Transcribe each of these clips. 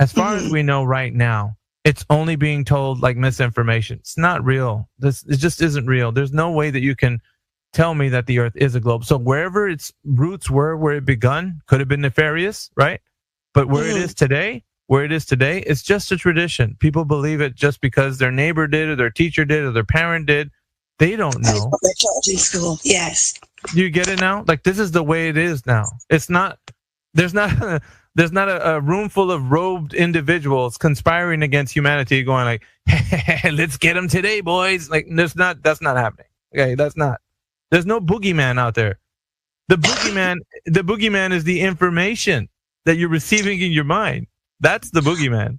As far as we know right now, it's only being told like misinformation. It's not real. It just isn't real. There's no way that you can tell me that the Earth is a globe. So wherever its roots were, where it begun, could have been nefarious, right? But where it is today, it's just a tradition. People believe it just because their neighbor did, or their teacher did, or their parent did. They don't know. That's what they're taught in school. Yes. Do you get it now? Like, this is the way it is now. It's not. There's not a room full of robed individuals conspiring against humanity, going like, hey, "Let's get them today, boys." Like, that's not happening. Okay, that's not. There's no boogeyman out there. The boogeyman is the information that you're receiving in your mind. That's the boogeyman.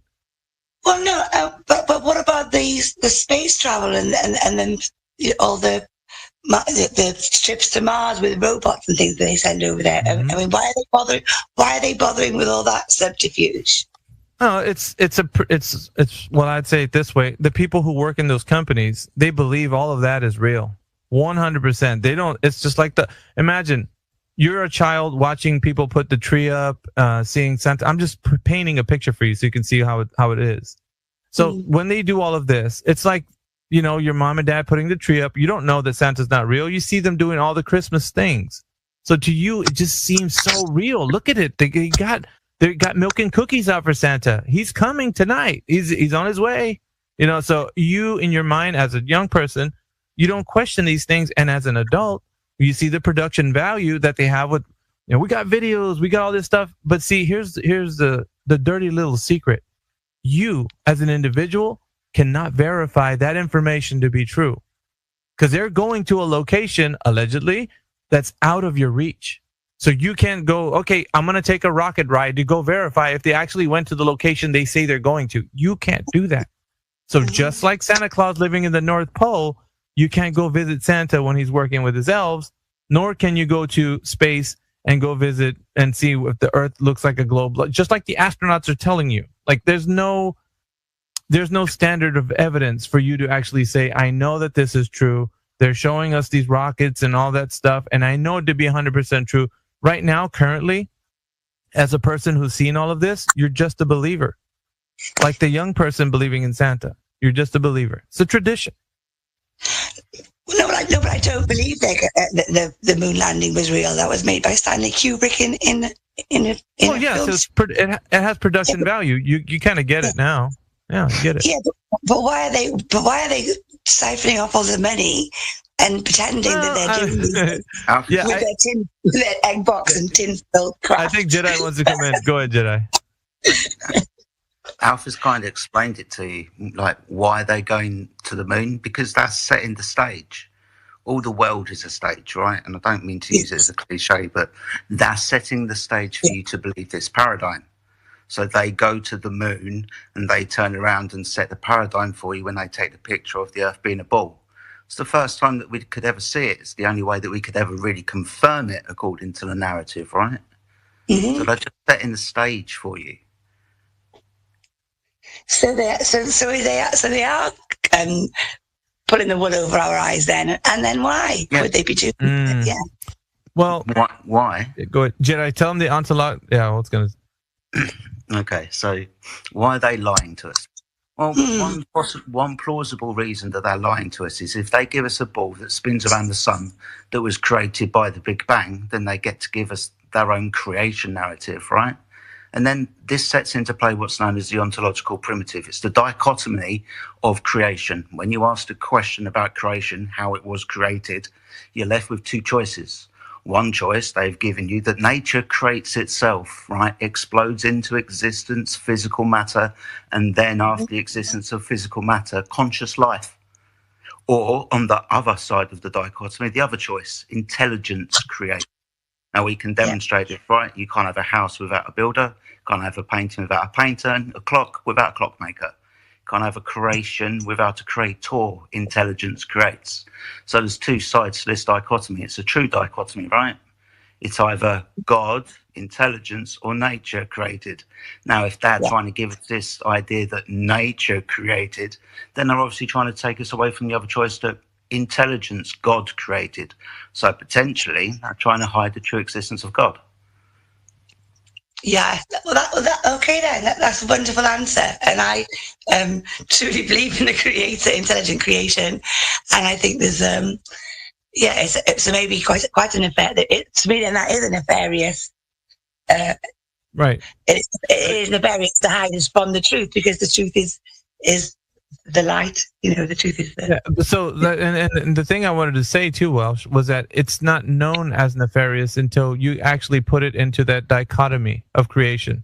Well, no, but what about the space travel and then all the trips to Mars with robots and things that they send over there? I mean, why are they bothering? Why are they bothering with all that subterfuge? Oh, it's well, I'd say it this way: the people who work in those companies, they believe all of that is real, 100%. They don't. It's just like imagine you're a child watching people put the tree up, seeing Santa. I'm just painting a picture for you so you can see how it is. So when they do all of this, it's like, your mom and dad putting the tree up. You don't know that Santa's not real. You see them doing all the Christmas things. So to you, it just seems so real. Look at it. They got milk and cookies out for Santa. He's coming tonight. He's on his way. So you, in your mind, as a young person, you don't question these things. And as an adult, you see the production value that they have with, we got videos, we got all this stuff. But see, here's the dirty little secret. You, as an individual, cannot verify that information to be true, because they're going to a location, allegedly, that's out of your reach. So you can't go, okay, I'm going to take a rocket ride to go verify if they actually went to the location they say they're going to. You can't do that. So just like Santa Claus living in the North Pole, you can't go visit Santa when he's working with his elves, nor can you go to space and go visit and see if the Earth looks like a globe, just like the astronauts are telling you. Like, there's no standard of evidence for you to actually say, I know that this is true. They're showing us these rockets and all that stuff, and I know it to be 100% true. Right now, currently, as a person who's seen all of this, you're just a believer. Like the young person believing in Santa. You're just a believer. It's a tradition. No, but I don't believe that the moon landing was real. That was made by Stanley Kubrick in well, yeah, so it has production value. You kind of get it now. Yeah, I get it. Yeah, but why are they siphoning off all the money and pretending that they're doing these things with their egg box and tin filled crap? I think Jedi wants to come in. Go ahead, Jedi. Alpha's kind of explained it to you, like why they're going to the moon, because that's setting the stage. All the world is a stage, right? And I don't mean to use it as a cliche, but that's setting the stage for you to believe this paradigm. So they go to the moon and they turn around and set the paradigm for you when they take the picture of the Earth being a ball. It's the first time that we could ever see it. It's the only way that we could ever really confirm it according to the narrative, right? So they're just setting the stage for you. So they are pulling the wool over our eyes then, and then why would they be doing that? Yeah. Well, why? Go ahead, Jedi. Tell them the ontological. Yeah, I was gonna. Okay, so why are they lying to us? Well, one plausible reason that they're lying to us is if they give us a ball that spins around the sun that was created by the Big Bang, then they get to give us their own creation narrative, right? And then this sets into play what's known as the ontological primitive. It's the dichotomy of creation. When you ask a question about creation, how it was created, you're left with two choices. One choice they've given you, that nature creates itself, right? Explodes into existence, physical matter, and then after the existence of physical matter, conscious life. Or on the other side of the dichotomy, the other choice, intelligence creation. Now we can demonstrate it, right? You can't have a house without a builder, can't have a painting without a painter, and a clock without a clockmaker. Can't have a creation without a creator. Intelligence creates. So there's two sides to this dichotomy. It's a true dichotomy, right? It's either God, intelligence, or nature created. Now, if they're trying to give us this idea that nature created, then they're obviously trying to take us away from the other choice that intelligence, God created. So potentially, they're trying to hide the true existence of God. Yeah, okay then. That's a wonderful answer, and I truly believe in the creator, intelligent creation, and I think there's it's maybe quite an affair. To me, then that is a nefarious. Right. It is nefarious to hide us from the truth, because the truth is the light. You know, the truth is the. Yeah. So, and the thing I wanted to say too, Welsh, was that it's not known as nefarious until you actually put it into that dichotomy of creation.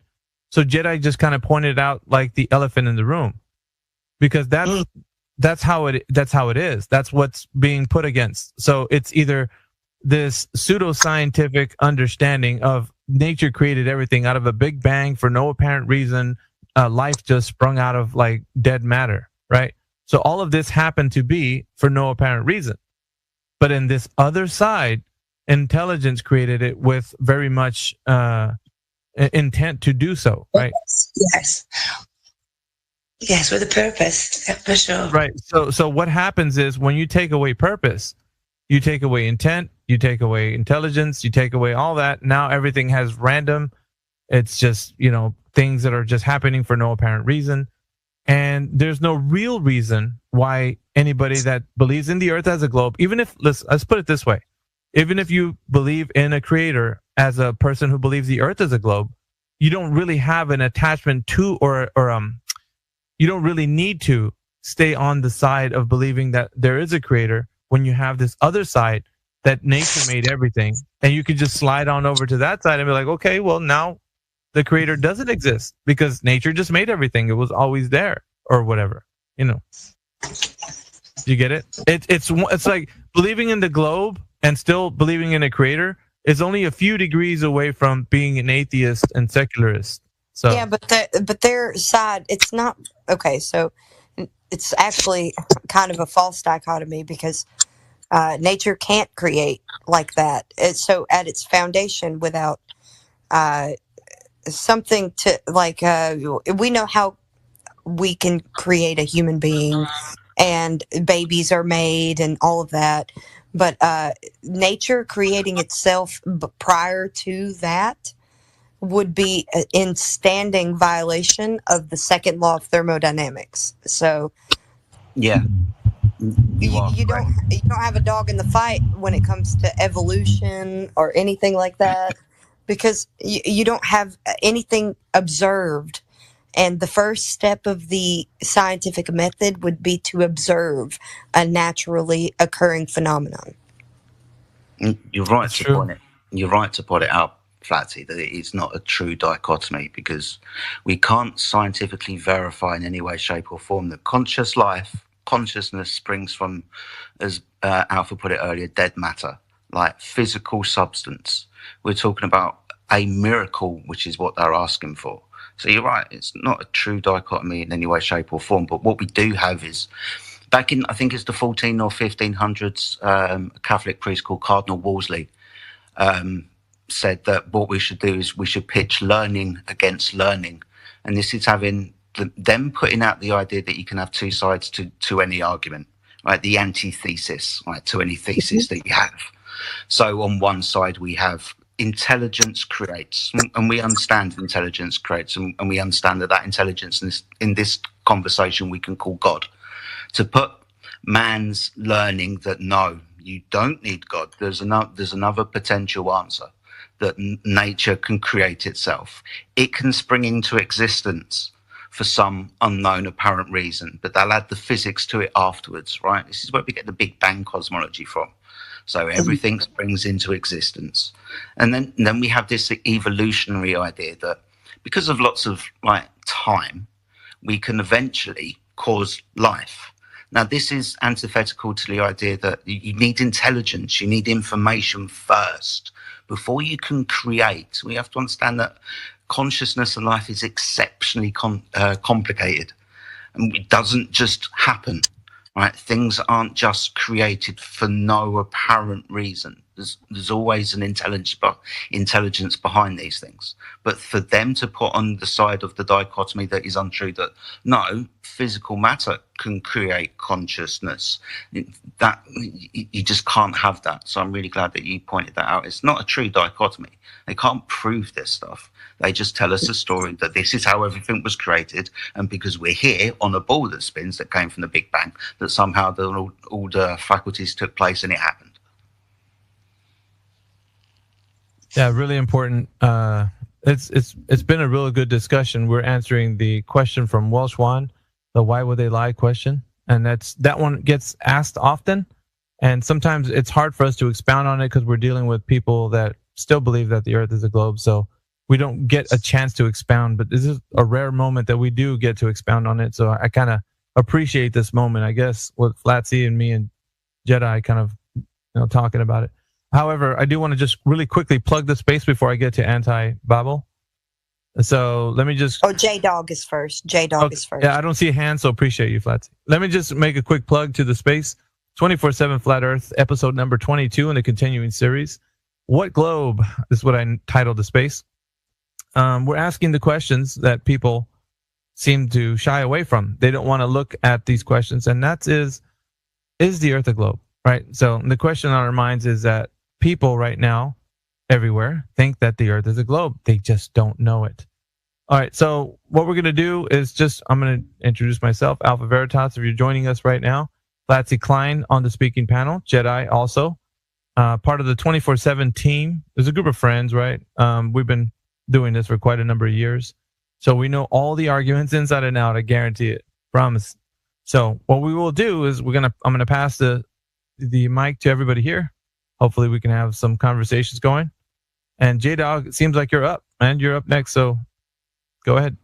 So Jedi just kind of pointed out like the elephant in the room, because that's how it is. That's what's being put against. So it's either this pseudoscientific understanding of nature created everything out of a big bang for no apparent reason. Life just sprung out of like dead matter, right? So all of this happened to be for no apparent reason. But in this other side, intelligence created it with very much intent to do so, right? Yes, with a purpose, for sure. Right. So what happens is when you take away purpose, you take away intent, you take away intelligence, you take away all that. Now everything has random. It's just, things that are just happening for no apparent reason. And there's no real reason why anybody that believes in the earth as a globe, even if, let's put it this way, even if you believe in a creator as a person who believes the earth is a globe, you don't really have an attachment to, or you don't really need to stay on the side of believing that there is a creator when you have this other side that nature made everything. And you could just slide on over to that side and be like, okay, well, now the creator doesn't exist because nature just made everything. It was always there, or whatever, You get it? It's like believing in the globe and still believing in a creator is only a few degrees away from being an atheist and secularist. So yeah, but their side, it's not okay. So it's actually kind of a false dichotomy, because nature can't create like that. So at its foundation, without something to like, we know how we can create a human being, and babies are made and all of that. But nature creating itself prior to that would be in standing violation of the second law of thermodynamics. So Yeah, you don't have a dog in the fight when it comes to evolution or anything like that, because you don't have anything observed. And the first step of the scientific method would be to observe a naturally occurring phenomenon. You're right to point it. You're right to point it out, Flatty, that it's not a true dichotomy, because we can't scientifically verify in any way, shape, or form that consciousness springs from, as Alpha put it earlier, dead matter, like physical substance. We're talking about a miracle, which is what they're asking for. So you're right, it's not a true dichotomy in any way, shape, or form. But what we do have is, back in, I think it's the 14 or 1500s, a Catholic priest called Cardinal Wolsey said that what we should do is we should pitch learning against learning. And this is having them putting out the idea that you can have two sides to any argument, right? The antithesis, right, to any thesis that you have. So on one side we have intelligence creates, and we understand intelligence creates, and we understand that intelligence in this conversation we can call God. To put man's learning that no, you don't need God. There's another potential answer, that nature can create itself. It can spring into existence for some unknown apparent reason, but they'll add the physics to it afterwards, right? This is where we get the Big Bang cosmology from. So everything springs into existence. And then we have this evolutionary idea that because of lots of time, we can eventually cause life. Now, this is antithetical to the idea that you need intelligence, you need information first before you can create. We have to understand that consciousness and life is exceptionally complicated, and it doesn't just happen, right? Things aren't just created for no apparent reason. There's always an intelligence behind these things. But for them to put on the side of the dichotomy that is untrue, that no, physical matter can create consciousness, that you just can't have that. So I'm really glad that you pointed that out. It's not a true dichotomy. They can't prove this stuff. They just tell us a story that this is how everything was created, and because we're here on a ball that spins that came from the Big Bang, that somehow all the faculties took place and it happened. Yeah, really important. It's been a really good discussion. We're answering the question from Welsh One, the why would they lie question, and that one gets asked often, and sometimes it's hard for us to expound on it because we're dealing with people that still believe that the Earth is a globe. So we don't get a chance to expound, but this is a rare moment that we do get to expound on it. So I kind of appreciate this moment, I guess, with Flatsy and me and Jedi kind of talking about it. However, I do want to just really quickly plug the space before I get to anti-Babel. So let me just... Oh, J-Dog is first. J-Dog is first. Yeah, I don't see a hand, so appreciate you, Flatsy. Let me just make a quick plug to the space. 24/7 Flat Earth, episode number 22 in the continuing series. What globe is what I titled the space. We're asking the questions that people seem to shy away from. They don't want to look at these questions, and that is the Earth a globe, right? So the question on our minds is that people right now, everywhere, think that the Earth is a globe. They just don't know it. All right, so what we're going to do is I'm going to introduce myself, Alpha Veritas, if you're joining us right now. Flatsy Klein on the speaking panel, Jedi also. Part of the 24/7 team. There's a group of friends, right? We've been doing this for quite a number of years. So we know all the arguments inside and out, I guarantee it. Promise. So what we will do is I'm gonna pass the mic to everybody here. Hopefully we can have some conversations going. And J-Dog, it seems like you're up, man. You're up next, so go ahead.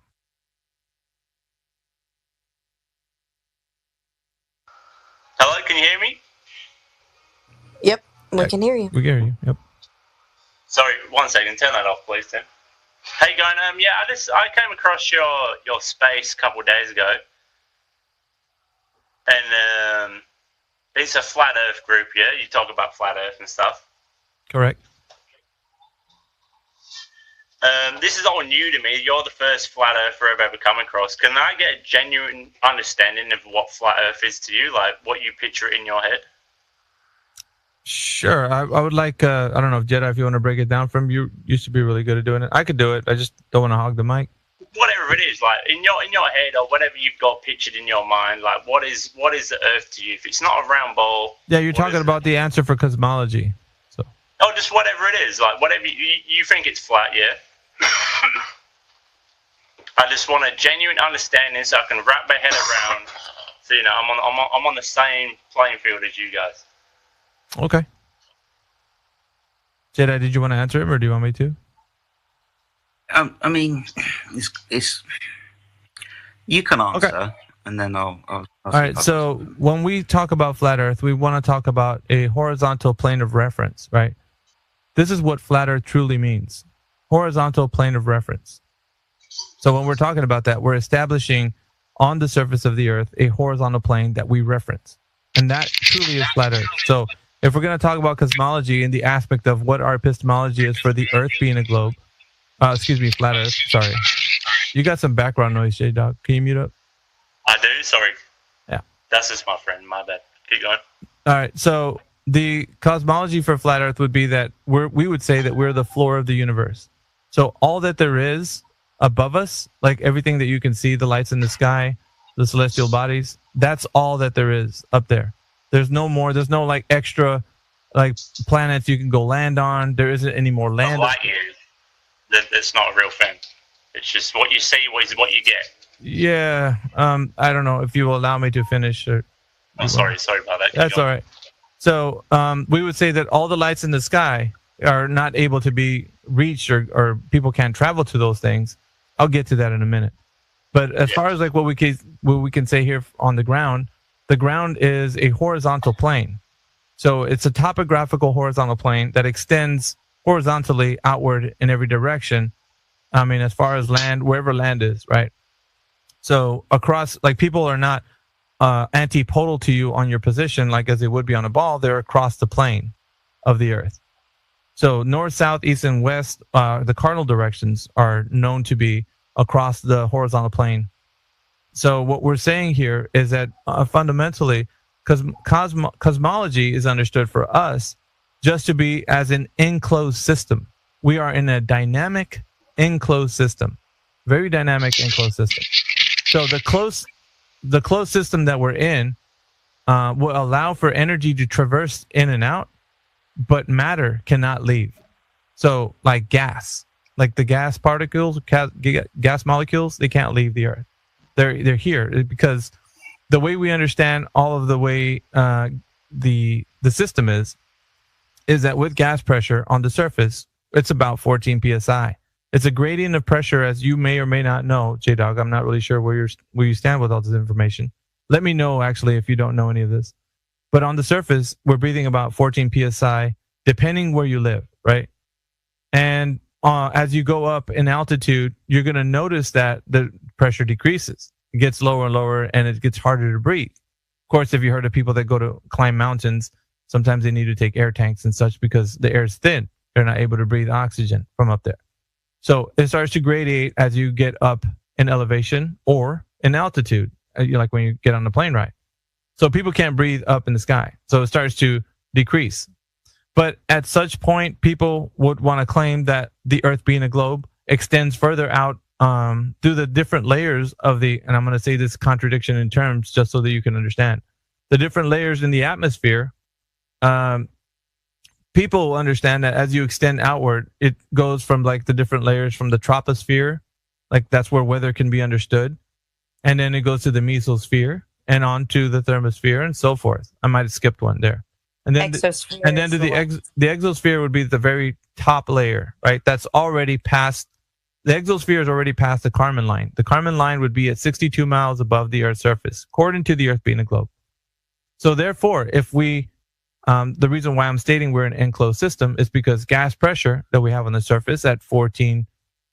Hello, can you hear me? Yep, we can hear you. We can hear you, yep. Sorry, 1 second. Turn that off, please, Tim. Hey, going. Yeah, I came across your space a couple of days ago, and it's a flat Earth group. Yeah, you talk about flat Earth and stuff. Correct. This is all new to me. You're the first flat earther I've ever come across. Can I get a genuine understanding of what flat Earth is to you, like what you picture in your head? Sure. I would like, I don't know if Jedi, if you want to break it down from you, used to be really good at doing it. I could do it. I just don't want to hog the mic. Whatever it is, like in your head or whatever you've got pictured in your mind, like what is the Earth to you? If it's not a round ball. Yeah, you're talking about the answer for cosmology. So. Oh, just whatever it is, like whatever you think it's flat, yeah. I just want a genuine understanding so I can wrap my head around. So I'm on the same playing field as you guys. Okay. Jedi, did you want to answer him, or do you want me to? I mean, it's you can answer, okay. And then I'll all right. So when we talk about flat Earth, we want to talk about a horizontal plane of reference, right? This is what flat Earth truly means: horizontal plane of reference. So when we're talking about that, we're establishing on the surface of the Earth a horizontal plane that we reference, and that truly is flat Earth. So if we're going to talk about cosmology in the aspect of what our epistemology is for the Earth being a globe, flat Earth. Sorry, you got some background noise, J-Dog. Can you mute up? I do. Sorry. Yeah. That's just my friend. My bad. Keep going. All right. So the cosmology for flat Earth would be that we would say that we're the floor of the universe. So all that there is above us, like everything that you can see, the lights in the sky, the celestial bodies, that's all that there is up there. There's no more. There's no like extra like planets you can go land on. There isn't any more land. Light years. That's not a real thing. It's just what you see is what you get. Yeah. I don't know if you will allow me to finish. Or sorry about that. That's all right. So we would say that all the lights in the sky are not able to be reached, or people can't travel to those things. I'll get to that in a minute. But as far as like what we can say here on the ground is a horizontal plane. So it's a topographical horizontal plane that extends horizontally outward in every direction. I mean, as far as land, wherever land is, right? So across, like people are not antipodal to you on your position, like as they would be on a ball. They're across the plane of the Earth. So north, south, east, and west, the cardinal directions are known to be across the horizontal plane. So what we're saying here is that fundamentally, because cosmology is understood for us just to be as an enclosed system. We are in a dynamic enclosed system, very dynamic enclosed system. So the closed system that we're in will allow for energy to traverse in and out, but matter cannot leave. So like gas, like the gas particles, gas molecules, they can't leave the Earth. They're here because the way we understand all of the way the system is that with gas pressure on the surface, it's about 14 psi. It's a gradient of pressure, as you may or may not know, J-Dog. I'm not really sure where you stand with all this information. Let me know, actually, if you don't know any of this. But on the surface, we're breathing about 14 psi, depending where you live, right? And as you go up in altitude, you're going to notice that the pressure decreases. It gets lower and lower, and it gets harder to breathe. Of course, if you heard of people that go to climb mountains, sometimes they need to take air tanks and such because the air is thin. They're not able to breathe oxygen from up there. So it starts to gradiate as you get up in elevation or in altitude, like when you get on the plane ride. So people can't breathe up in the sky. So it starts to decrease. But at such point, people would want to claim that the Earth being a globe extends further out through the different layers of and I'm going to say this contradiction in terms just so that you can understand. The different layers in the atmosphere, people understand that as you extend outward, it goes from like the different layers from the troposphere, like that's where weather can be understood. And then it goes to the mesosphere and on to the thermosphere and so forth. I might have skipped one there. And then to the exosphere would be the very top layer, right? That's already past, the exosphere is already past the Kármán line. The Kármán line would be at 62 miles above the Earth's surface, according to the Earth being a globe. So therefore, if we, the reason why I'm stating we're an enclosed system is because gas pressure that we have on the surface at 14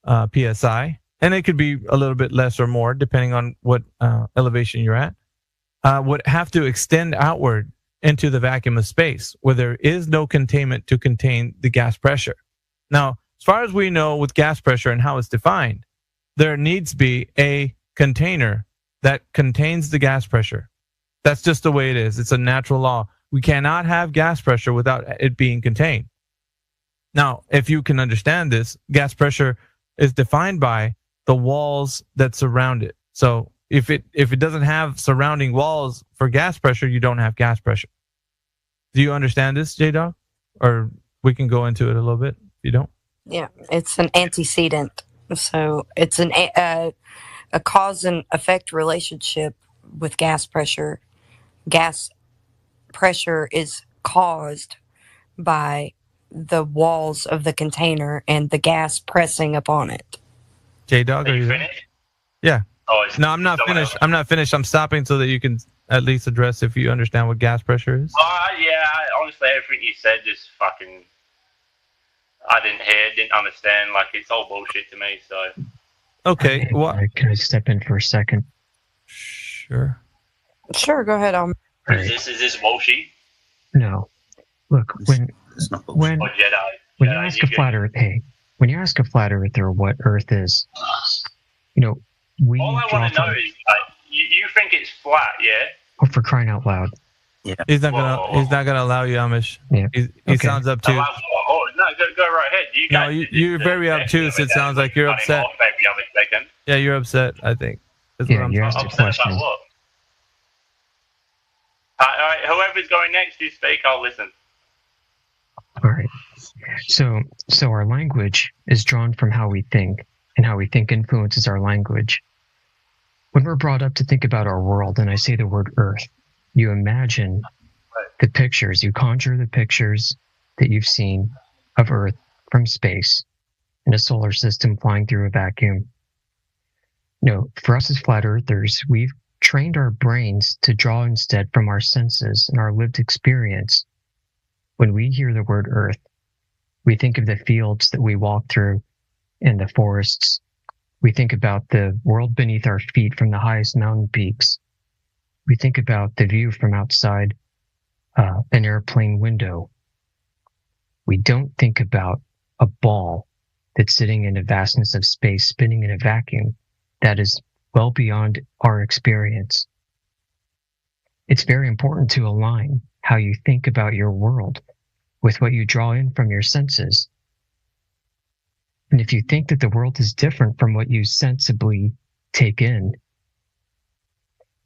psi, and it could be a little bit less or more depending on what elevation you're at, would have to extend outward into the vacuum of space where there is no containment to contain the gas pressure. Now, as far as we know with gas pressure and how it's defined, there needs to be a container that contains the gas pressure. That's just the way it is. It's a natural law. We cannot have gas pressure without it being contained. Now, if you can understand this, gas pressure is defined by the walls that surround it. So if it doesn't have surrounding walls for gas pressure, you don't have gas pressure. Do you understand this, J-Dog? Or we can go into it a little bit if you don't. Yeah, it's an antecedent. So it's a cause and effect relationship with gas pressure. Gas pressure is caused by the walls of the container and the gas pressing upon it. J-Dog, are you finished? Yeah. Oh, no, I'm not finished. I'm not finished. I'm stopping so that you can at least address if you understand what gas pressure is. Yeah, honestly, everything you said just fucking, I didn't hear, didn't understand. Like, it's all bullshit to me, so. Okay, what? Can I step in for a second? Sure. Sure, go ahead. Is this bullshit? No. Look, when you ask a flat earth, when you ask a flat earther what Earth is, all I want to know is, you think it's flat, yeah? Oh, for crying out loud! Yeah. He's not gonna allow you, Amish. Yeah. He sounds obtuse. No, go right ahead. You guys, you're very obtuse. It sounds like you're upset. Yeah, you're upset. I think. You asked a question. All right, whoever's going next, you speak. I'll listen. All right. So our language is drawn from how we think, and how we think influences our language. When we're brought up to think about our world, and I say the word Earth, you imagine the pictures, you conjure the pictures that you've seen of Earth from space in a solar system flying through a vacuum. For us as flat earthers, we've trained our brains to draw instead from our senses and our lived experience. When we hear the word Earth, we think of the fields that we walk through and the forests. We think about the world beneath our feet from the highest mountain peaks. We think about the view from outside an airplane window. We don't think about a ball that's sitting in a vastness of space, spinning in a vacuum that is well beyond our experience. It's very important to align how you think about your world with what you draw in from your senses. And if you think that the world is different from what you sensibly take in,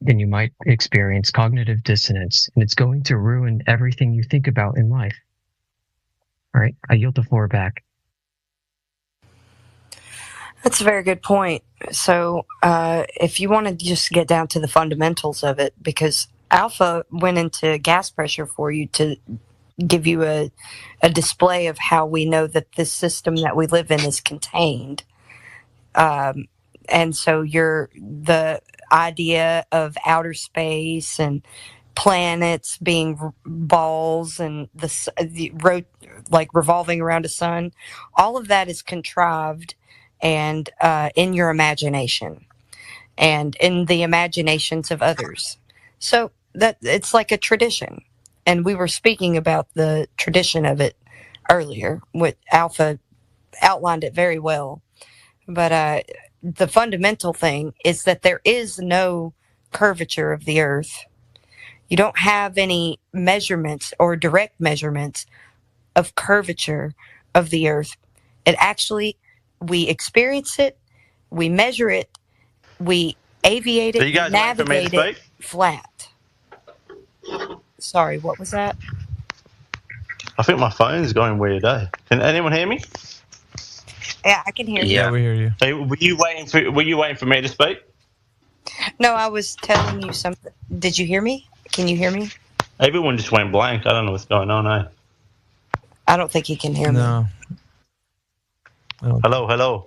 then you might experience cognitive dissonance, and it's going to ruin everything you think about in life. All right, I yield the floor back. That's a very good point. So if you want to just get down to the fundamentals of it, because Alpha went into gas pressure for you to give you a display of how we know that this system that we live in is contained. And so the idea of outer space and planets being balls and like revolving around a sun, all of that is contrived and in your imagination and in the imaginations of others. So that it's like a tradition. And we were speaking about the tradition of it earlier. What Alpha outlined it very well. But the fundamental thing is that there is no curvature of the Earth. You don't have any measurements or direct measurements of curvature of the Earth. It actually, we experience it, we measure it, we aviate it, Are you guys navigate waiting for me it to speak? flat. Sorry, what was that? I think my phone's going weird, eh? Can anyone hear me? Yeah, I can hear you. Yeah, we hear you. So were you waiting for me to speak? No, I was telling you something. Did you hear me? Can you hear me? Everyone just went blank. I don't know what's going on, eh? I don't think he can hear me. No. Hello.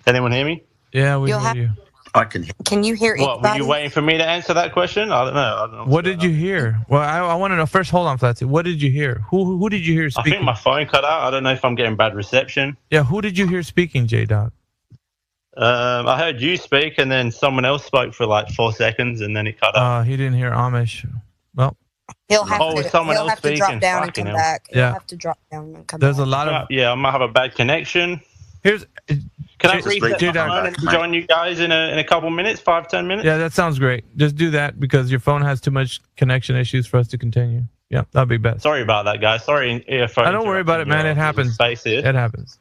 Can anyone hear me? Yeah, we You'll hear have- you. I can hear. Can you hear What, were anybody? you waiting for me to answer that question? I don't know. What did you hear? Well, I want to know first. Hold on, Flatsy. What did you hear? Who did you hear I speaking? think my phone cut out. I don't know if I'm getting bad reception. Yeah, who did you hear speaking, J-Dog? I heard you speak, and then someone else spoke for like 4 seconds, and then it cut out. He didn't hear Amish. Well, He'll have Oh, to. is someone He'll else have to drop speaking? down and Fucking come hell. back. Yeah. He'll have to drop down and come there's back. a lot of Yeah, I might have a bad connection. here's. Can I J- reset J-Dog. my phone and join you guys in a couple minutes, 5-10 minutes? Yeah, that sounds great. Just do that because your phone has too much connection issues for us to continue. Yeah, that'd be best. Sorry about that, guys. Sorry if I don't worry about it, man. It happens. Space here. It happens.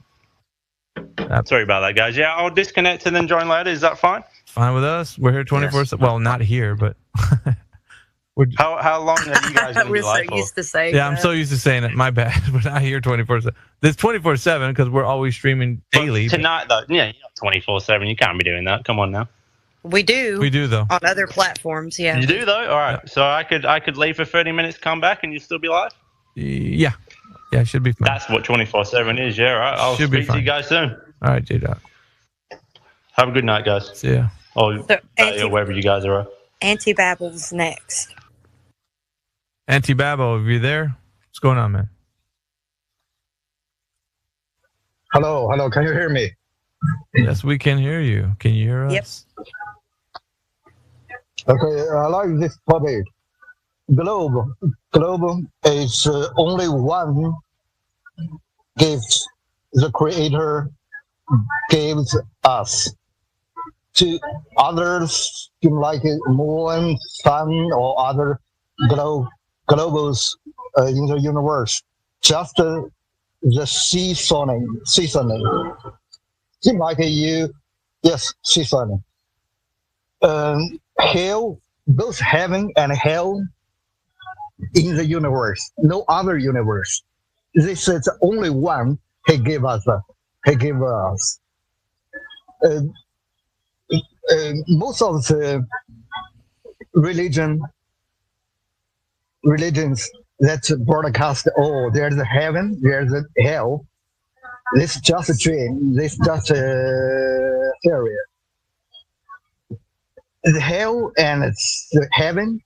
Sorry about that, guys. Yeah, I'll disconnect and then join later. Is that fine? Fine with us. We're here 24/7. Well, not here, but How long are you guys going to be live for? to saying. yeah, I'm so used to saying it. My bad. We're not here 24/7. There's 24/7 because we're always streaming daily. But tonight, though, yeah, you're not 24/7. You can't be doing that. Come on now. We do. We do though. On other platforms, yeah. You do though. All right. So I could leave for 30 minutes, come back, and you still be live. Yeah, it should be fine. That's what 24/7 is. Yeah. Right. I'll Should be speak to fine. you guys soon. All right, J-Dog. Have a good night, guys. See ya. Or So, or wherever you guys are. Anti-Babel's next. Anti-Babel, if you're there, what's going on, man? Hello, can you hear me? Yes, we can hear you. Can you hear us? Yep. Okay, I like this topic. Globe is only one gift the Creator gives us. To others, like moon, sun, or other globes in the universe, just the seasoning. Seems like seasoning. Hell, both heaven and hell in the universe, no other universe. This is the only one He gave us. Most of the religions that broadcast, there's a heaven, there's a hell. This is just a dream. This is just a theory. The hell and the heaven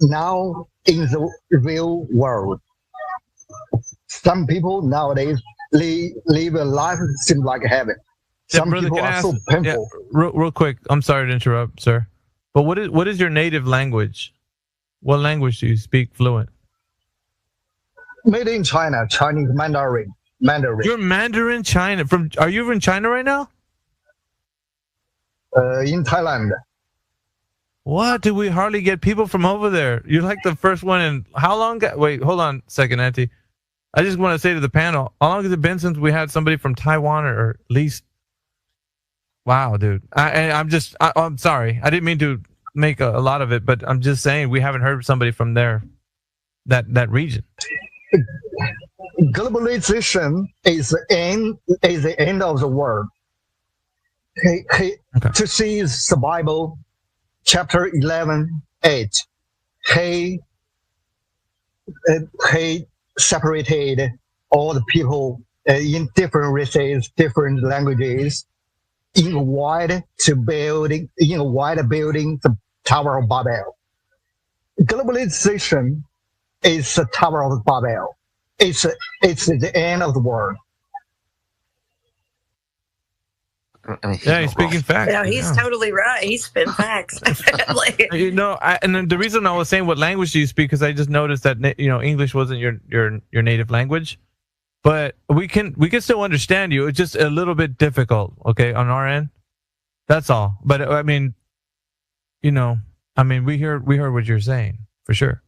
now in the real world. Some people nowadays live a life that seems like heaven. Some brother, people can I are ask- so painful. Real quick. I'm sorry to interrupt, sir. But what is your native language? What language do you speak fluent? made in China, Chinese Mandarin. You're Mandarin China. Are you in China right now? In Thailand. What? Do we hardly get people from over there? You're like the first one in how long? Wait, hold on a second, Auntie. I just want to say to the panel, how long has it been since we had somebody from Taiwan or at least? Wow, dude. I'm sorry. I didn't mean to make a lot of it, but I'm just saying we haven't heard somebody from there, that region. Globalization is the end of the world. Okay. To see the Bible, chapter 11:8. He separated all the people in different races, different languages, in a wide building, the Tower of Babel. Globalization is the Tower of Babel. It's the end of the world. I mean, Yeah, he's speaking facts. No, he's totally right. He's spitting facts. And then the reason I was saying what language do you speak, because I just noticed that English wasn't your native language, but we can still understand you. It's just a little bit difficult, okay, on our end. That's all. But I mean, we heard what you're saying for sure.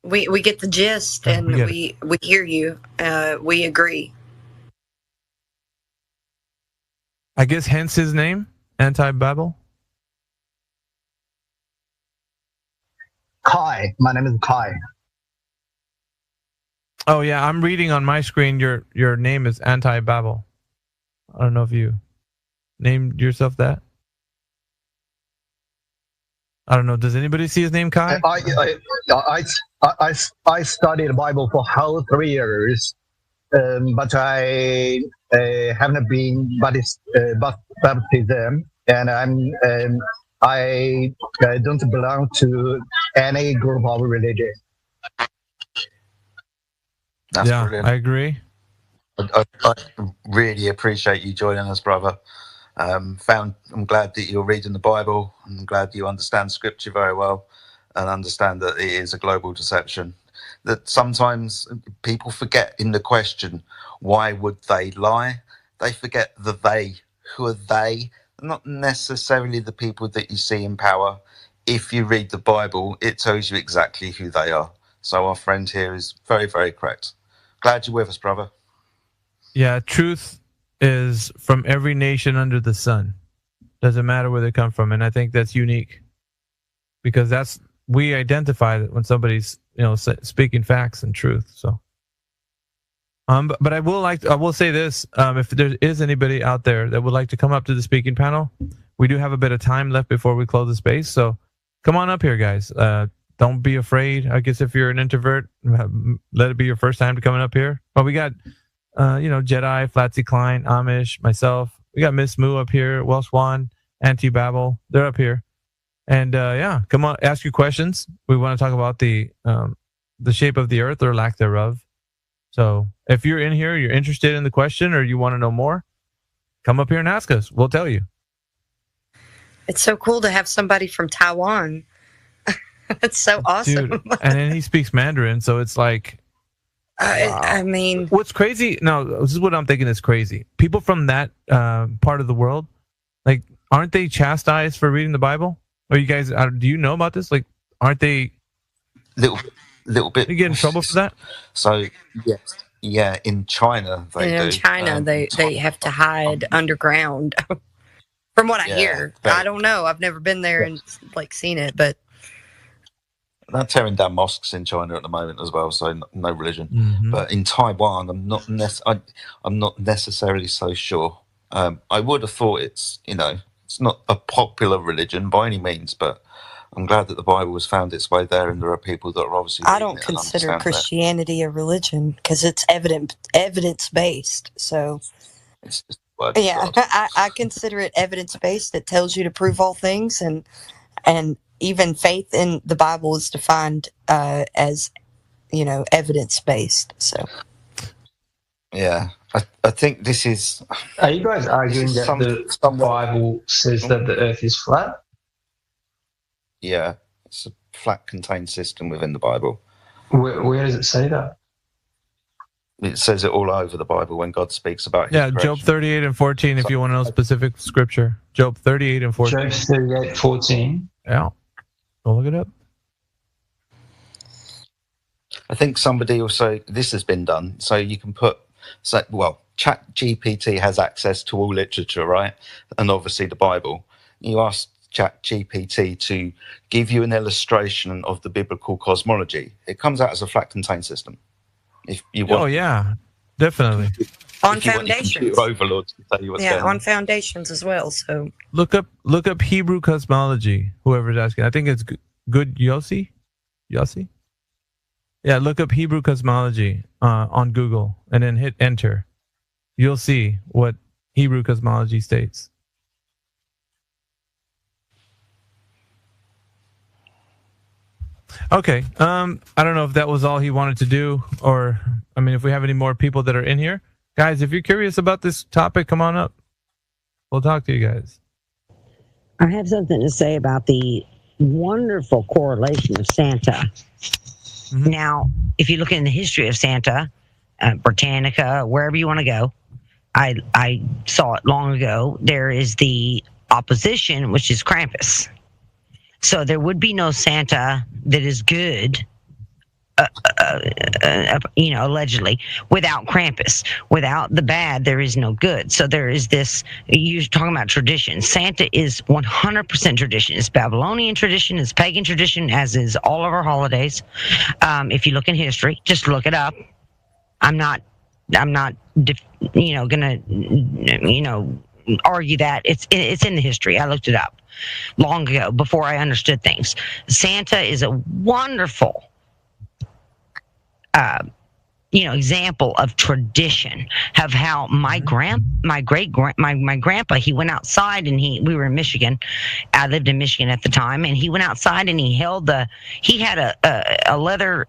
We get the gist, and we hear you. We agree. I guess hence his name, Anti-Babel. Kai. My name is Kai. Oh yeah, I'm reading on my screen. Your name is Anti-Babel. I don't know if you named yourself that. I don't know. Does anybody see his name, Kai? I studied the Bible for whole 3 years, but I haven't been baptized, and I don't belong to any group of religion. That's yeah, brilliant. I agree. I really appreciate you joining us, brother. I'm glad that you're reading the Bible. I'm glad you understand Scripture very well and understand that it is a global deception. That sometimes people forget in the question, why would they lie? They forget the they. Who are they? Not necessarily the people that you see in power. If you read the Bible, it tells you exactly who they are. So our friend here is very, very correct. Glad you're with us, brother. Yeah, truth is from every nation under the sun. Doesn't matter where they come from. And I think that's unique because we identify that when somebody's, speaking facts and truth. So, but I will say this, if there is anybody out there that would like to come up to the speaking panel, we do have a bit of time left before we close the space. So come on up here, guys. Don't be afraid. I guess if you're an introvert, let it be your first time to coming up here. But we got, Jedi, Flatsy Klein, Amish, myself. We got Miss Moo up here, Welsh One, Anti-Babel. They're up here. And come on, ask your questions. We want to talk about the shape of the earth or lack thereof. So if you're in here, you're interested in the question or you want to know more, come up here and ask us. We'll tell you. It's so cool to have somebody from Taiwan. That's so awesome. Dude, and then he speaks Mandarin, so it's like, wow. I mean, what's crazy? No, this is what I'm thinking is crazy. People from that part of the world, like, aren't they chastised for reading the Bible? Or you guys, do you know about this? Like, aren't they little bit? You get in trouble for that? So yes, yeah. In China, they have to hide underground. From what I hear, I don't know. I've never been there and seen it, but. They're tearing down mosques in China at the moment as well, so no religion. Mm-hmm. But in Taiwan, I'm not necessarily so sure. I would have thought it's not a popular religion by any means, but I'm glad that the Bible has found its way there, and there are people that are obviously. I don't consider Christianity a religion because it's evidence based. So. It's just the word of God. I consider it evidence based. It tells you to prove all things, and even faith in the Bible is defined as, evidence based. So, yeah, I think this is. Are you guys arguing that the Bible says that the Earth is flat? Yeah, it's a flat contained system within the Bible. Where does it say that? It says it all over the Bible when God speaks about his Yeah, creation. Job 38 and 14, if you want to know specific scripture. Job 38 and 14. Job 38:14. Yeah. Go look it up. I think somebody also, this has been done, so you can put, Chat GPT has access to all literature, right? And obviously the Bible. You ask Chat GPT to give you an illustration of the biblical cosmology. It comes out as a flat contained system. If you want, Oh, yeah, definitely. On if you want your foundations. computer overlords to tell you what's going on foundations as well. So Look up Hebrew cosmology, whoever's asking. I think it's good Yossi? Yeah, look up Hebrew cosmology on Google and then hit enter. You'll see what Hebrew cosmology states. Okay. I don't know if that was all he wanted to do, or I mean, if we have any more people that are in here, guys, if you're curious about this topic, come on up. We'll talk to you guys. I have something to say about the wonderful correlation of Santa. Mm-hmm. Now, if you look in the history of Santa, Britannica, wherever you want to go, I saw it long ago. There is the opposition, which is Krampus. So there would be no Santa that is good, allegedly, without Krampus. Without the bad, there is no good. So there is this, you're talking about tradition. Santa is 100% tradition. It's Babylonian tradition, it's pagan tradition, as is all of our holidays. If you look in history, just look it up. I'm not gonna, argue that. It's in the history. I looked it up long ago before I understood things. Santa is a wonderful example of tradition, of how my grandpa, he went outside and we were in Michigan. I lived in Michigan at the time, and he went outside and he had a leather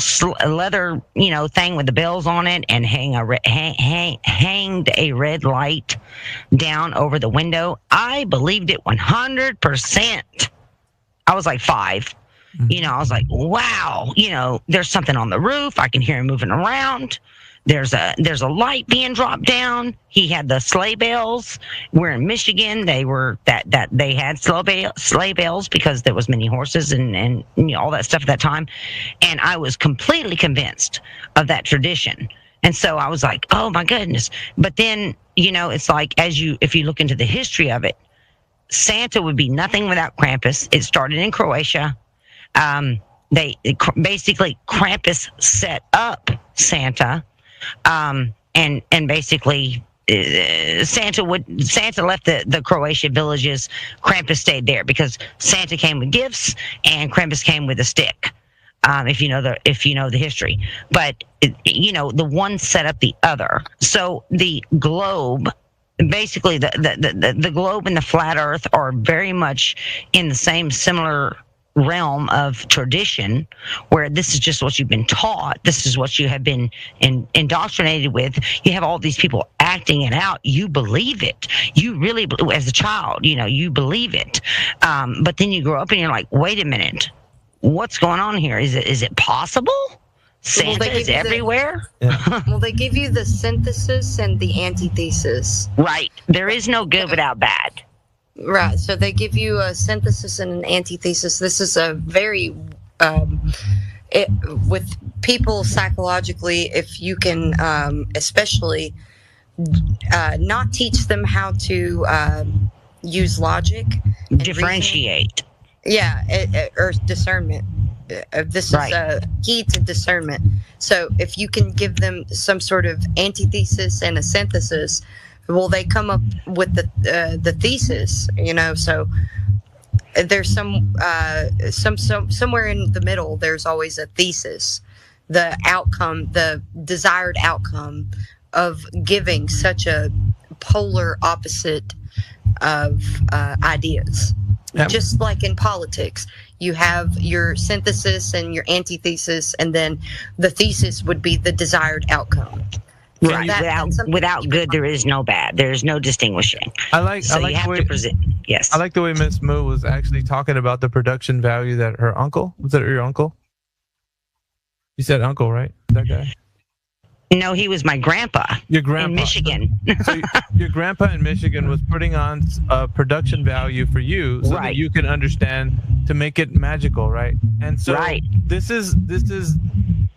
thing with the bells on it, and hanged a red light down over the window. I believed it 100%. I was like 5. I was like, wow, there's something on the roof. I can hear him moving around. There's a light being dropped down. He had the sleigh bells. We're in Michigan. They had sleigh bells because there was many horses and all that stuff at that time. And I was completely convinced of that tradition. And so I was like, oh my goodness. But then, it's like, if you look into the history of it, Santa would be nothing without Krampus. It started in Croatia. Basically Krampus set up Santa. And basically Santa left the Croatia villages. Krampus stayed there because Santa came with gifts and Krampus came with a stick. If you know the history, but the one set up the other. So the globe, basically the globe and the flat Earth are very much in the same similar realm of tradition, where this is just what you've been taught. This is what you have been indoctrinated with. You have all these people acting it out. You believe it. You really, as a child, you believe it. But then you grow up and you're like, wait a minute, what's going on here? Is it possible? Santa is everywhere? Well, they give you the synthesis and the antithesis. Right. There is no good without bad. Right. So they give you a synthesis and an antithesis. This is a very, with people psychologically, if you can, especially not teach them how to use logic, and differentiate. Or discernment. This is a key to discernment. So if you can give them some sort of antithesis and a synthesis, well, they come up with the thesis, So there's somewhere in the middle. There's always a thesis, the outcome, the desired outcome of giving such a polar opposite of ideas. Yep. Just like in politics, you have your synthesis and your antithesis, and then the thesis would be the desired outcome. Right. Without good, there is no bad. There is no distinguishing. I like the way Miss Moo was actually talking about the production value that her uncle, was that your uncle? You said uncle, right? That guy. No, he was my grandpa. Your grandpa in Michigan. So your grandpa in Michigan was putting on production value for you, so that you can understand to make it magical, right? And so this is.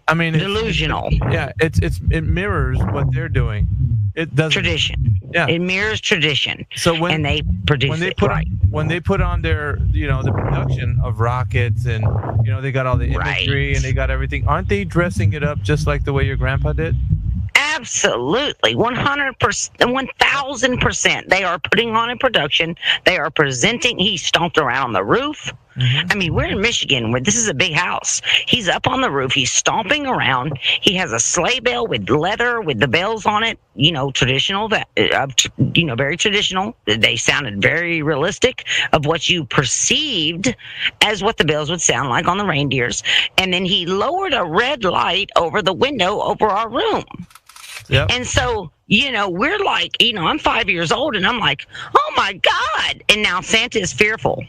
I mean, delusional. It mirrors what they're doing. It does tradition. Yeah, it mirrors tradition. So when they produce when they put on their the production of rockets, and they got all the imagery and they got everything, aren't they dressing it up just like the way your grandpa did? Absolutely, 100%, 1,000%. They are putting on a production. They are presenting. He stomped around on the roof. I mean, we're in Michigan, where this is a big house. He's up on the roof. He's stomping around. He has a sleigh bell with leather with the bells on it. Traditional. Very traditional. They sounded very realistic of what you perceived as what the bells would sound like on the reindeers. And then he lowered a red light over the window over our room. Yep. And so, we're like, I'm 5 years old, and I'm like, oh my God. And now Santa is fearful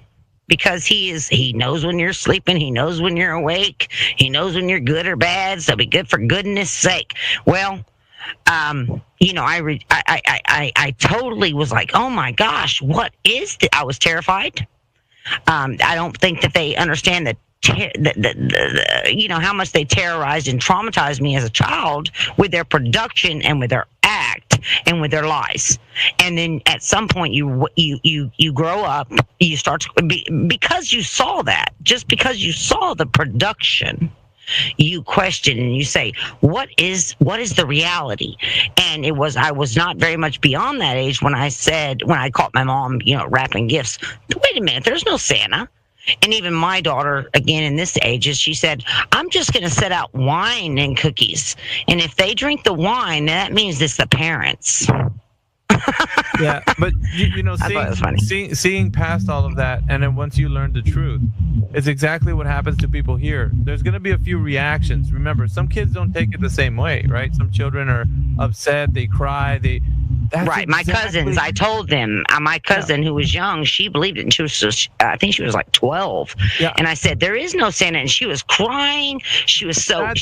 because he knows when you're sleeping. He knows when you're awake. He knows when you're good or bad. So be good for goodness sake. Well, I totally was like, oh my gosh, what is this? I was terrified. I don't think that they understand that. How much they terrorized and traumatized me as a child with their production and with their act and with their lies. And then at some point you grow up, you start to be, because you saw that, just because you saw the production, you question and you say, what is the reality? And I was not very much beyond that age when I caught my mom, wrapping gifts. Wait a minute, there's no Santa. And even my daughter, again, in this age, she said, I'm just going to set out wine and cookies. And if they drink the wine, that means it's the parents. Yeah, but seeing past all of that, and then once you learn the truth, it's exactly what happens to people here. There's going to be a few reactions. Remember, some kids don't take it the same way, right? Some children are upset, they cry, My cousins, I told them, my cousin who was young, she believed it, and I think she was like 12. Yeah. And I said, there is no Santa, and she was crying. She said,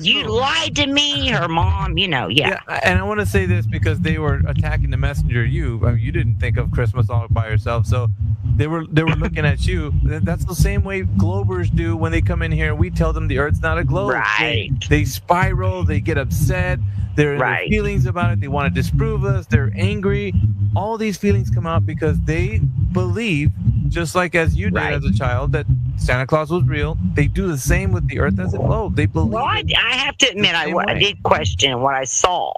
you lied to me, her mom, Yeah, and I want to say this because they were attacking the messenger. You didn't think of Christmas all by yourself, so they were looking at you. That's the same way Globers do when they come in here. We tell them the Earth's not a globe. Right. They spiral. They get upset. Their feelings about it. They want to disprove us. They're angry. All these feelings come out because they believe, just like as you did as a child, that Santa Claus was real. They do the same with the Earth as a globe. They believe. Well, I have to admit, I did question what I saw.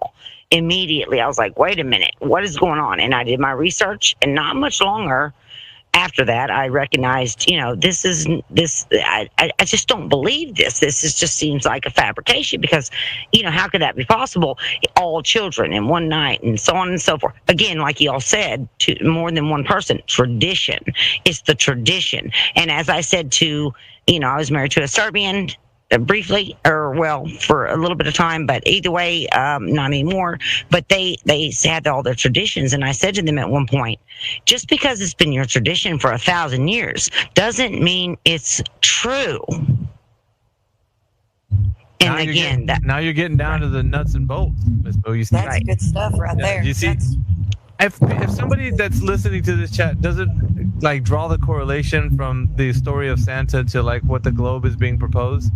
Immediately, I was like, wait a minute, what is going on? And I did my research, and not much longer after that, I recognized, I just don't believe this. This just seems like a fabrication because, how could that be possible? All children in one night and so on and so forth. Again, like y'all said, to more than one person, tradition. It's the tradition. And as I said to, I was married to a Serbian briefly, for a little bit of time, but either way, not anymore. But they had all their traditions, and I said to them at one point, just because it's been your tradition for 1,000 years doesn't mean it's true. And now you're getting down to the nuts and bolts, Ms. Bo. That's good stuff right there. You see, if somebody that's listening to this chat doesn't draw the correlation from the story of Santa to what the globe is being proposed,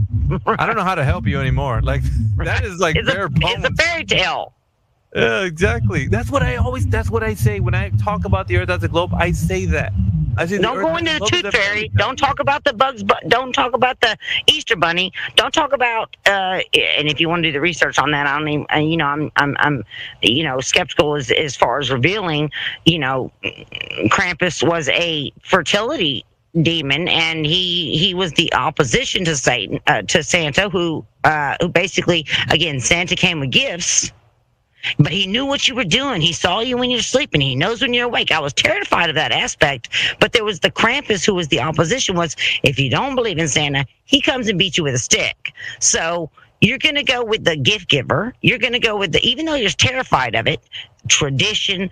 I don't know how to help you anymore. That is bare bones. It's a fairy tale. Yeah, exactly. That's what I say when I talk about the Earth as a globe. I say that. Don't go into the tooth fairy. Don't talk about the bugs. Don't talk about the Easter bunny. Don't talk about. And if you want to do the research on that, I don't even. I'm skeptical as far as revealing. Krampus was a fertility demon, and he was the opposition to Satan, to Santa, who basically, again, Santa came with gifts. But he knew what you were doing. He saw you when you're sleeping. He knows when you're awake. I was terrified of that aspect. But there was the Krampus, who was the opposition, was if you don't believe in Santa, he comes and beats you with a stick. So You're going to go with the gift giver. You're going to go with even though you're terrified of it, tradition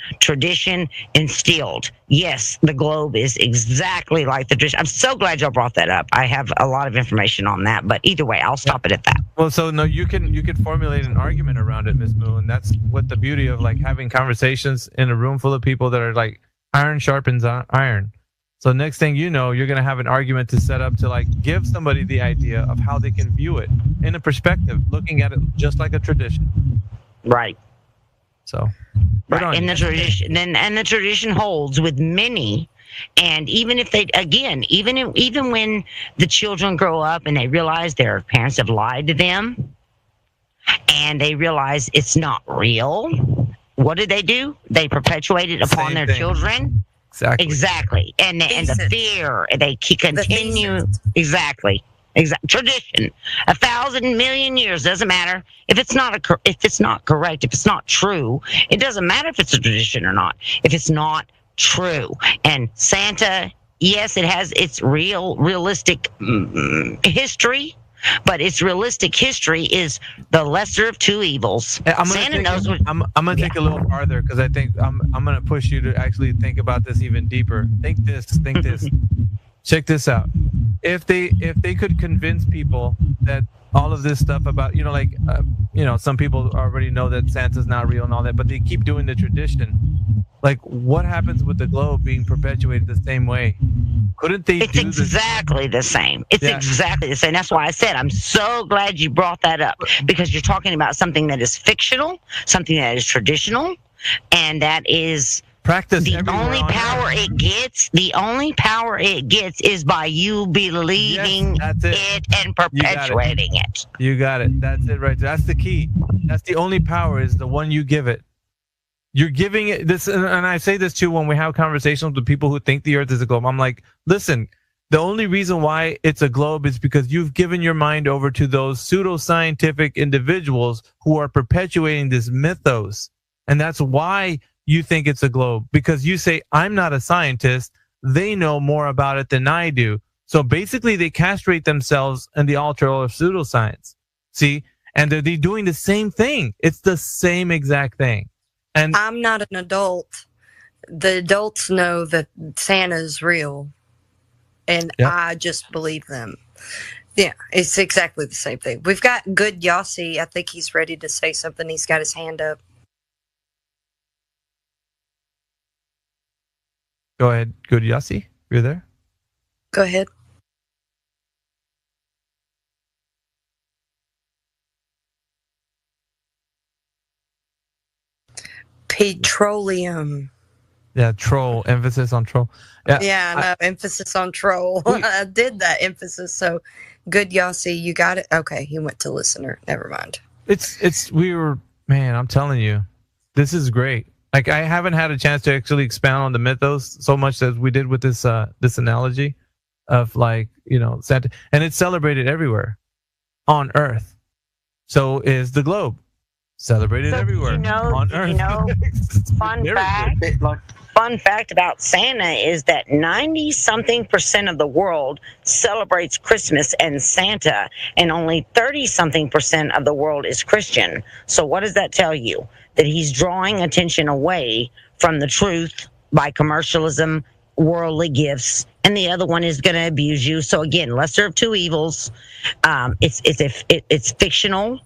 instilled. Yes, the globe is exactly like the tradition. I'm so glad y'all brought that up. I have a lot of information on that, but either way, I'll stop it at that. Well, so no, you can formulate an argument around it, Miss Moon. That's what the beauty of like having conversations in a room full of people that are like iron sharpens iron. So next thing you know, you're going to have an argument to set up to like give somebody the idea of how they can view it in a perspective, looking at it just like a tradition. Right. So, right. And the tradition, and the tradition holds with many. And even if they, again, even when the children grow up and they realize their parents have lied to them, and they realize it's not real, what do? They perpetuate it upon their children. Exactly. And the fear, they continue. Exactly. Tradition. 1,000 million years, doesn't matter. If it's not correct, if it's not true, it doesn't matter if it's a tradition or not. If it's not true. And Santa, yes, it has its realistic history, but its realistic history is the lesser of two evils. Santa knows what. I'm gonna take a little farther because I think I'm gonna push you to actually think about this even deeper. Think this. Check this out. If they could convince people that all of this stuff about, some people already know that Santa's not real and all that, but they keep doing the tradition. Like, what happens with the globe being perpetuated the same way? Couldn't they It's exactly the same. It's exactly the same. That's why I said I'm so glad you brought that up, because you're talking about something that is fictional, something that is traditional, and that is practice. The only power it gets is by you believing it and perpetuating it. You got it. That's it right there. That's the key. That's the only power, is the one you give it. You're giving it this, and I say this too when we have conversations with people who think the earth is a globe. I'm like, listen, the only reason why it's a globe is because you've given your mind over to those pseudoscientific individuals who are perpetuating this mythos. And that's why you think it's a globe, because you say, I'm not a scientist. They know more about it than I do. So basically they castrate themselves in the altar of pseudoscience. See? And they're doing the same thing. It's the same exact thing. And I'm not an adult. The adults know that Santa's real, and I just believe them. Yeah, it's exactly the same thing. We've got Good Yossi. I think he's ready to say something. He's got his hand up. Go ahead, Good Yossi. You're there? Go ahead. Petroleum. Yeah, troll. Emphasis on troll. Yeah, I know. Emphasis on troll. I did that emphasis. So, Good Yossi, you got it? Okay, he went to listener. Never mind. Man, I'm telling you, this is great. Like, I haven't had a chance to actually expound on the mythos so much as we did with this analogy of, like, Santa, and it's celebrated everywhere on Earth. So is the globe. Celebrated everywhere on Earth. Fun fact about Santa is that 90-something% of the world celebrates Christmas and Santa, and only 30-something% of the world is Christian. So what does that tell you? That he's drawing attention away from the truth by commercialism, worldly gifts, and the other one is going to abuse you. So again, lesser of two evils. It's fictional.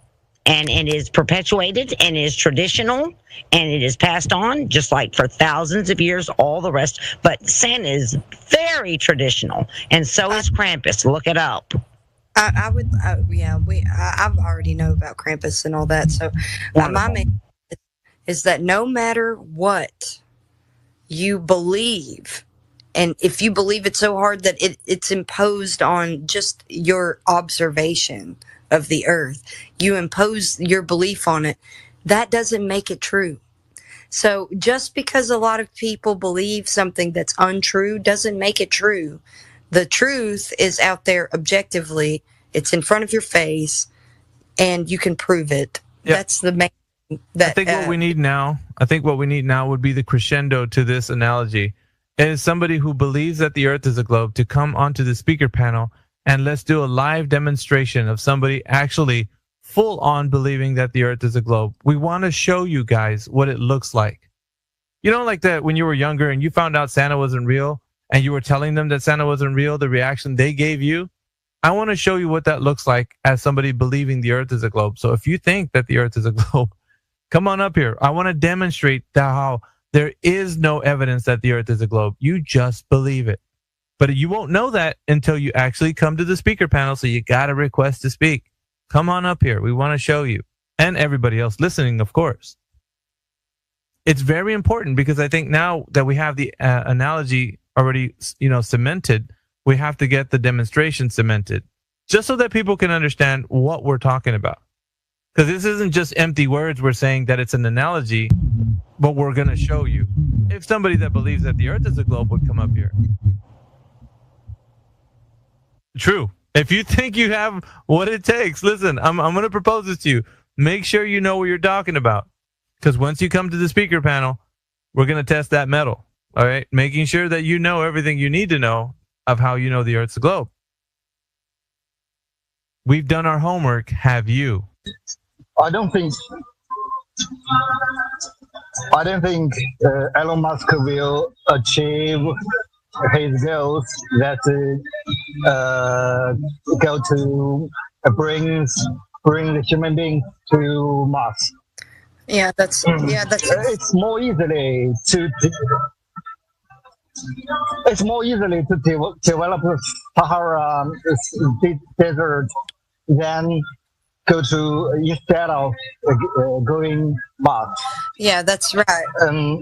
And it is perpetuated and is traditional and it is passed on just like for thousands of years, all the rest. But Santa is very traditional, and so is Krampus. Look it up. I've already know about Krampus and all that. So my main is that no matter what you believe, and if you believe it so hard that it's imposed on just your observation of the earth, you impose your belief on it, that doesn't make it true. So just because a lot of people believe something that's untrue doesn't make it true. The truth is out there objectively. It's in front of your face, and you can prove it. Yep. That's the main thing. I think what we need now would be the crescendo to this analogy. It is somebody who believes that the earth is a globe to come onto the speaker panel, and let's do a live demonstration of somebody actually full on believing that the Earth is a globe. We want to show you guys what it looks like. You know, like that when you were younger and you found out Santa wasn't real and you were telling them that Santa wasn't real, the reaction they gave you. I want to show you what that looks like as somebody believing the Earth is a globe. So if you think that the Earth is a globe, come on up here. I want to demonstrate how there is no evidence that the Earth is a globe. You just believe it. But you won't know that until you actually come to the speaker panel, so you got to request to speak. Come on up here. We want to show you. And everybody else listening, of course. It's very important because I think now that we have the analogy already, cemented, we have to get the demonstration cemented, just so that people can understand what we're talking about. Because this isn't just empty words. We're saying that it's an analogy, but we're going to show you. If somebody that believes that the Earth is a globe would come up here. True. If you think you have what it takes, listen, I'm going to propose this to you. Make sure you know what you're talking about. Because once you come to the speaker panel, we're going to test that metal. All right? Making sure that you know everything you need to know of how you know the Earth's a globe. We've done our homework. Have you? I don't think Elon Musk will achieve his goals that go to bring the human being to Mars. That's It's more easily to develop the Sahara desert than go to instead of going Mars. Yeah, that's right.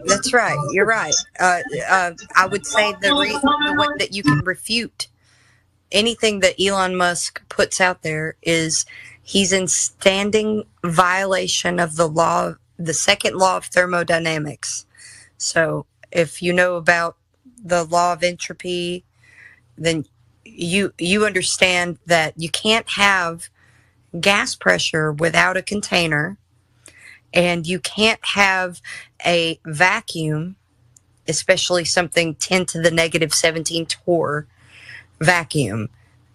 That's right. You're right. I would say the way that you can refute anything that Elon Musk puts out there is he's in standing violation of the second law of thermodynamics. So if you know about the law of entropy, then you understand that you can't have gas pressure without a container, and you can't have a vacuum, especially something 10 to the negative 17 torr vacuum,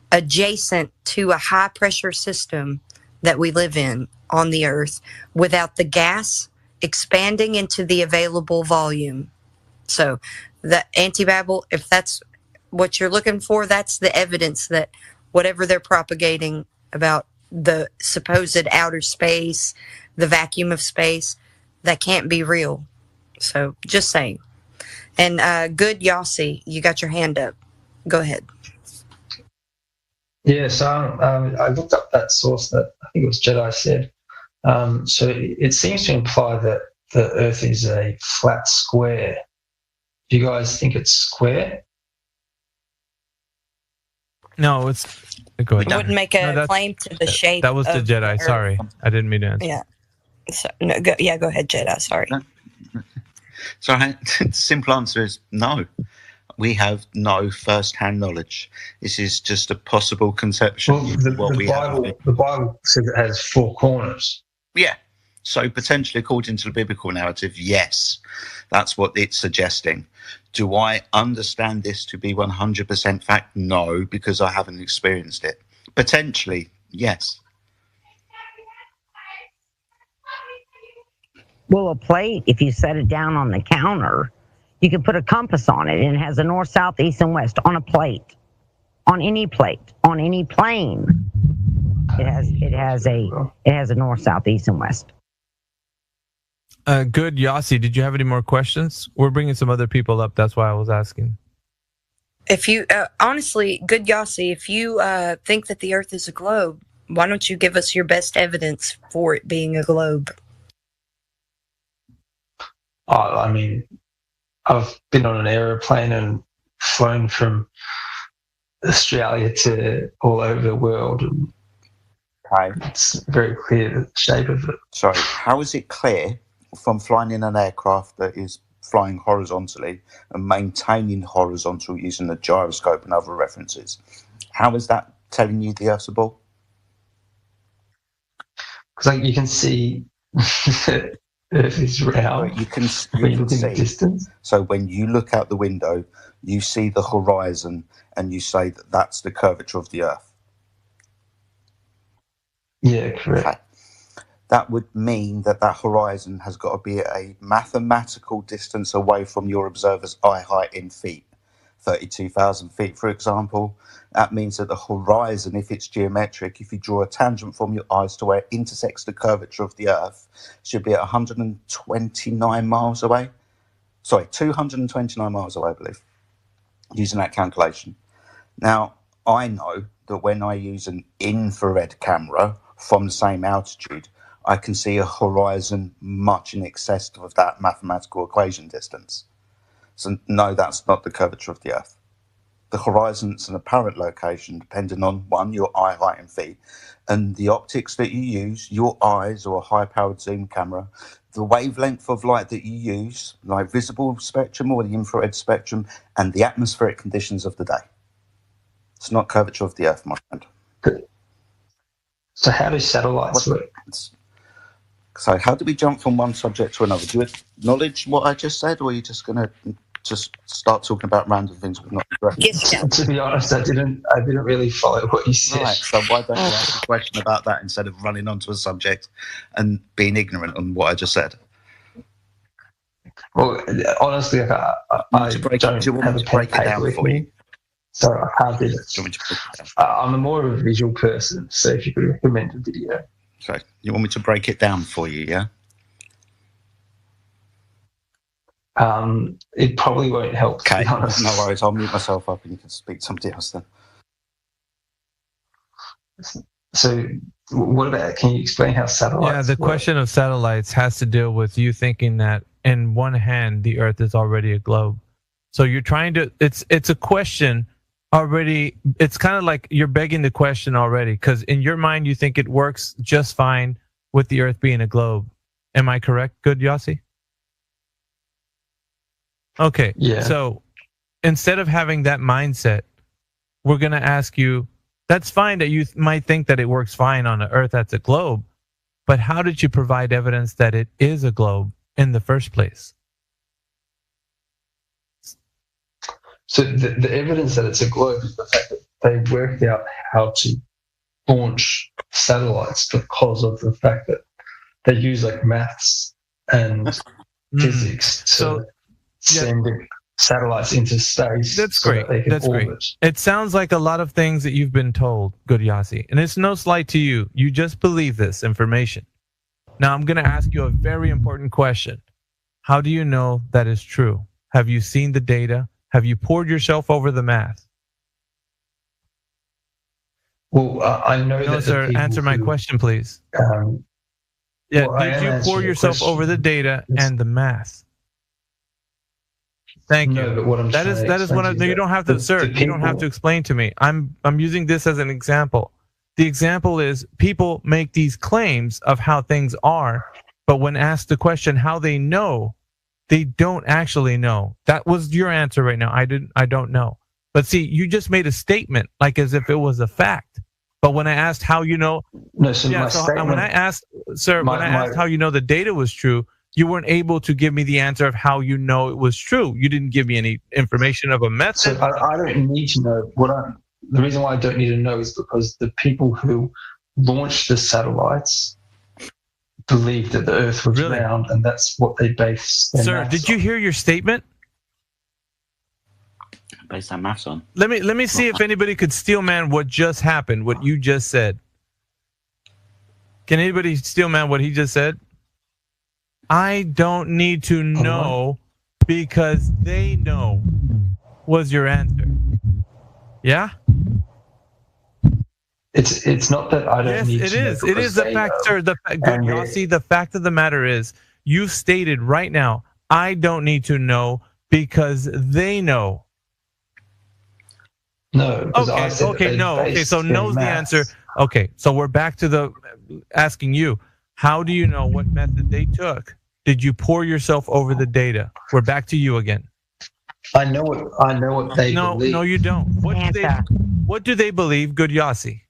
adjacent to a high pressure system that we live in on the Earth without the gas expanding into the available volume. So the anti-Babel, if that's what you're looking for, that's the evidence that whatever they're propagating about the supposed outer space, the vacuum of space, that can't be real. So just saying. And good Yossi, you got your hand up. Go ahead. Yeah, so I looked up that source that I think it was Jedi said. So it seems to imply that the Earth is a flat square. Do you guys think it's square? No, it's. Go ahead. It wouldn't make a claim to the shape. That was the Jedi. Sorry, I didn't mean to answer. Yeah. So, no, go ahead, Jedi. Sorry. So the simple answer is no. We have no first-hand knowledge. This is just a possible conception. Well, the Bible says it has four corners. Yeah. So potentially, according to the biblical narrative, yes, that's what it's suggesting. Do I understand this to be 100% fact? No, because I haven't experienced it. Potentially, yes. Well, a plate, if you set it down on the counter, you can put a compass on it, and it has a north, south, east, and west on a plate, on any plane. It has a north, south, east, and west. Good Yossi, did you have any more questions? We're bringing some other people up. That's why I was asking. If you honestly, good Yossi, if you think that the Earth is a globe, why don't you give us your best evidence for it being a globe? I mean, I've been on an aeroplane and flown from Australia to all over the world. And it's very clear the shape of it. Sorry, how is it clear from flying in an aircraft that is flying horizontally and maintaining horizontal using the gyroscope and other references? How is that telling you the Earth's a ball? Because you can see Earth is round. You can see distance. So when you look out the window, you see the horizon, and you say that that's the curvature of the Earth. Yeah, correct. Okay. That would mean that horizon has got to be a mathematical distance away from your observer's eye height in feet, 32,000 feet, for example. That means that the horizon, if it's geometric, if you draw a tangent from your eyes to where it intersects the curvature of the Earth, should be at 129 miles away. Sorry, 229 miles away, I believe, using that calculation. Now, I know that when I use an infrared camera from the same altitude, I can see a horizon much in excess of that mathematical equation distance. So no, that's not the curvature of the Earth. The horizon's an apparent location depending on, one, your eye height in feet, and the optics that you use, your eyes or a high-powered zoom camera, the wavelength of light that you use, like visible spectrum or the infrared spectrum, and the atmospheric conditions of the day. It's not curvature of the Earth, my friend. So how do satellites work? So how do we jump from one subject to another? Do you acknowledge what I just said, or are you just going to just start talking about random things we've not addressed? Yes, To be honest, I didn't really follow what you said. Right, so why don't you ask a question about that instead of running onto a subject and being ignorant on what I just said? Well, honestly, I don't have a pen and paper with me, so I can't do that. I'm more of a visual person, so if you could recommend a video. So you want me to break it down for you, yeah? It probably won't help. Okay, to be honest. no worries. I'll mute myself up and you can speak to somebody else then. So what about, can you explain how satellites Yeah, the question of satellites has to deal with you thinking that in one hand, the Earth is already a globe. So you're trying to, it's a question already, it's kind of like you're begging the question already, because in your mind, you think it works just fine with the Earth being a globe. Am I correct? Good, Yossi? Okay, yeah. So instead of having that mindset, we're going to ask you, that's fine that you might think that it works fine on the Earth that's a globe, but how did you provide evidence that it is a globe in the first place? So the evidence that it's a globe is the fact that they worked out how to launch satellites because of the fact that they use like maths and physics to send satellites into space. That's great. That's great. It sounds like a lot of things that you've been told, good Yossi. And it's no slight to you. You just believe this information. Now I'm going to ask you a very important question. How do you know that is true? Have you seen the data? Have you poured yourself over the math? Well, I know that. No, sir. Answer my question, please. Did you pour yourself over the data and the math? Thank you. But what I'm that is what I'm. No, you don't have to, sir. You don't have to explain to me. I'm using this as an example. The example is people make these claims of how things are, but when asked the question how they know, they don't actually know. That was your answer right now. I don't know. But see, you just made a statement like as if it was a fact. But when I asked how you know, no, so yeah, so when I asked, sir, when I asked how you know the data was true, you weren't able to give me the answer of how you know it was true. You didn't give me any information of a method. So I don't need to know the reason why I don't need to know is because the people who launched the satellites believed that the Earth was round, and that's what they based their Sir, did you hear your statement? Based on maths on. Let me see if anybody could steel man what just happened, what you just said. Can anybody steel man what he just said? I don't need to know because they know was your answer. Yeah? It's not that I don't need to know. Yes, it is the fact, sir. The fact of the matter is, you stated right now, I don't need to know because they know. No. Okay, so kno's the answer. Okay, so we're back to the asking you, how do you know what method they took? Did you pour yourself over the data? We're back to you again. I know what they believe. No, you don't. What do they believe, good Yossi?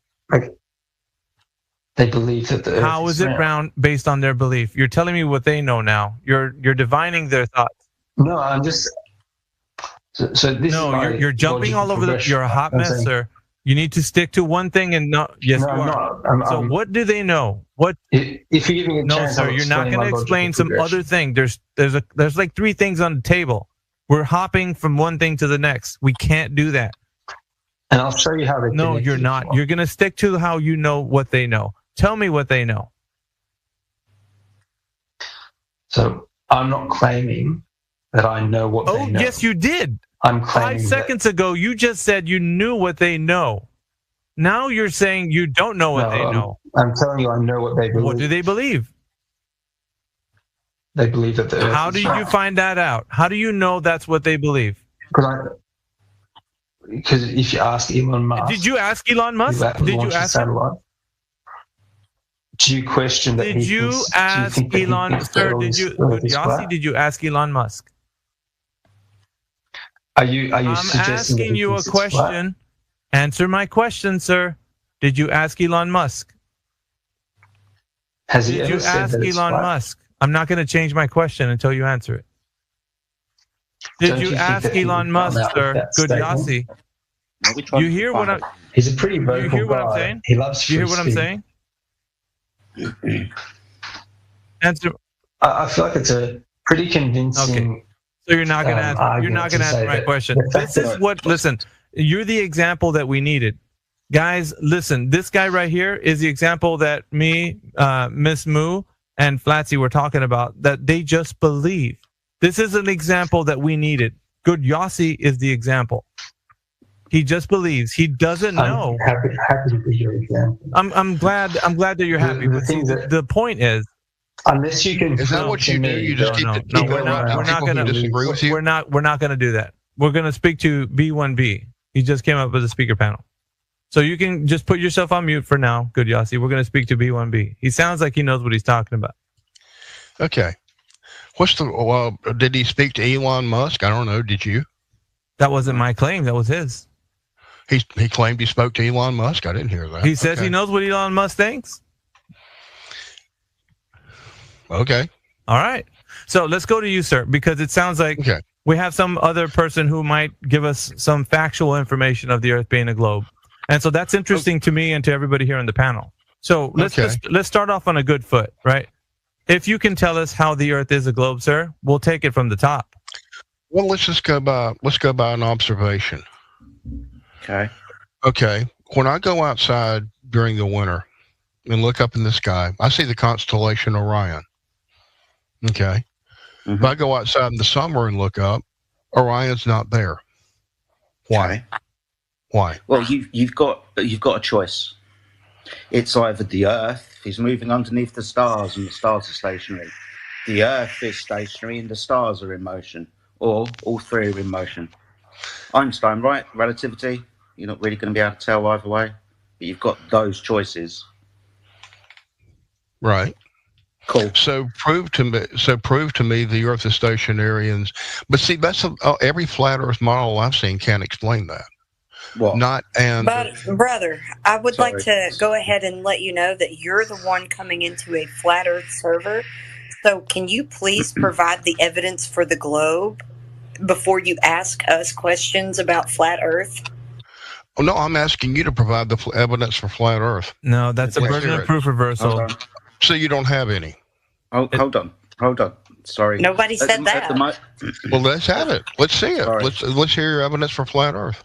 They believe that the Earth How is it round based on their belief? You're telling me what they know now. You're divining their thoughts. No, I'm just. So this. No, you're jumping all over the. You're a hot mess, sir. You need to stick to one thing and not. Yes, No, you I'm are. not. So what do they know? What? If you give me a No, chance, sir. I'll You're not going my to explain logical some other progression. thing. There's like 3 things on the table. We're hopping from one thing to the next. We can't do that. And I'll show you how they. No, you're not. You're going to stick to how you know what they know. Tell me what they know. So I'm not claiming that I know what they know. Oh, yes, you did. I'm 5 claiming seconds ago, you just said you knew what they know. Now you're saying you don't know what they know. I'm telling you, I know what they believe. What do they believe? They believe that the Earth How is did flat. you find that out? How do you know that's what they believe? Because if you ask Elon Musk, Did you ask Elon Musk? Did you ask him? Do you question that? Did you ask Elon? Sir, did you? Yossi, did you ask Elon Musk? Are you I'm suggesting that asking he you a thinks it's flat? question. Answer my question, sir. Did you ask Elon Musk? Has he Did ever you said ask that it's Elon flat? Musk? I'm not going to change my question until you answer it. Did Don't you think ask that he Elon would Musk, come out with sir? that Good statement? Yossi. You hear what I'm? He's a pretty vocal You hear what I'm guy. saying? He loves Do you hear free what I'm speech. saying? Answer. I feel like it's a pretty convincing. Okay. So you're not going to answer. You're not going to answer my question. This is what. Listen, you're the example that we needed, guys. Listen, this guy right here is the example that me, Miss Moo, and Flatsy were talking about. That they just believe. This is an example that we needed. Good Yossi is the example. He just believes. He doesn't know. I'm happy to be your example. I'm glad that you're happy. But see, the point is, unless you can, is that what you do? You just keep we're not going to disagree with you. We're not going to do that. We're going to speak to B1B. He just came up with a speaker panel, so you can just put yourself on mute for now. Good Yossi. We're going to speak to B1B. He sounds like he knows what he's talking about. Okay. Did he speak to Elon Musk? I don't know. Did you? That wasn't my claim. That was his. He claimed he spoke to Elon Musk. I didn't hear that. He says he knows what Elon Musk thinks. Okay. All right. So let's go to you, sir, because it sounds like we have some other person who might give us some factual information of the Earth being a globe. And so that's interesting to me and to everybody here on the panel. So let's start off on a good foot, right? If you can tell us how the Earth is a globe, sir, we'll take it from the top. Well, let's go by an observation. Okay. When I go outside during the winter and look up in the sky, I see the constellation Orion. Okay. If I go outside in the summer and look up, Orion's not there. Why? Why? Well, you've got a choice. It's either the Earth is moving underneath the stars and the stars are stationary. The Earth is stationary and the stars are in motion, or all 3 are in motion. Einstein, right? Relativity. You're not really going to be able to tell either way, but you've got those choices. Right. Cool. So prove to me the Earth is stationary, but see, that's every flat Earth model I've seen can't explain that. What? But brother, I would like to go ahead and let you know that you're the one coming into a flat Earth server. So can you please provide the evidence for the globe before you ask us questions about flat Earth? Oh, no, I'm asking you to provide the evidence for flat Earth. No, that's a burden of proof reversal. So you don't have any. Oh, hold on. Sorry. Nobody said that. Well, let's have it. Let's see it. Sorry. Let's hear your evidence for flat Earth.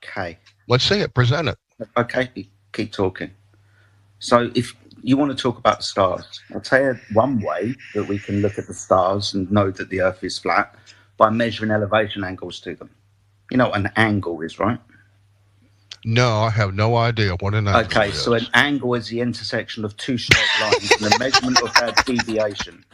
Okay. Let's see it. Present it. Okay. Keep talking. So if you want to talk about the stars, I'll tell you one way that we can look at the stars and know that the Earth is flat by measuring elevation angles to them. You know what an angle is, right? No, I have no idea what an angle is. So an angle is the intersection of 2 straight lines and the measurement of their deviation.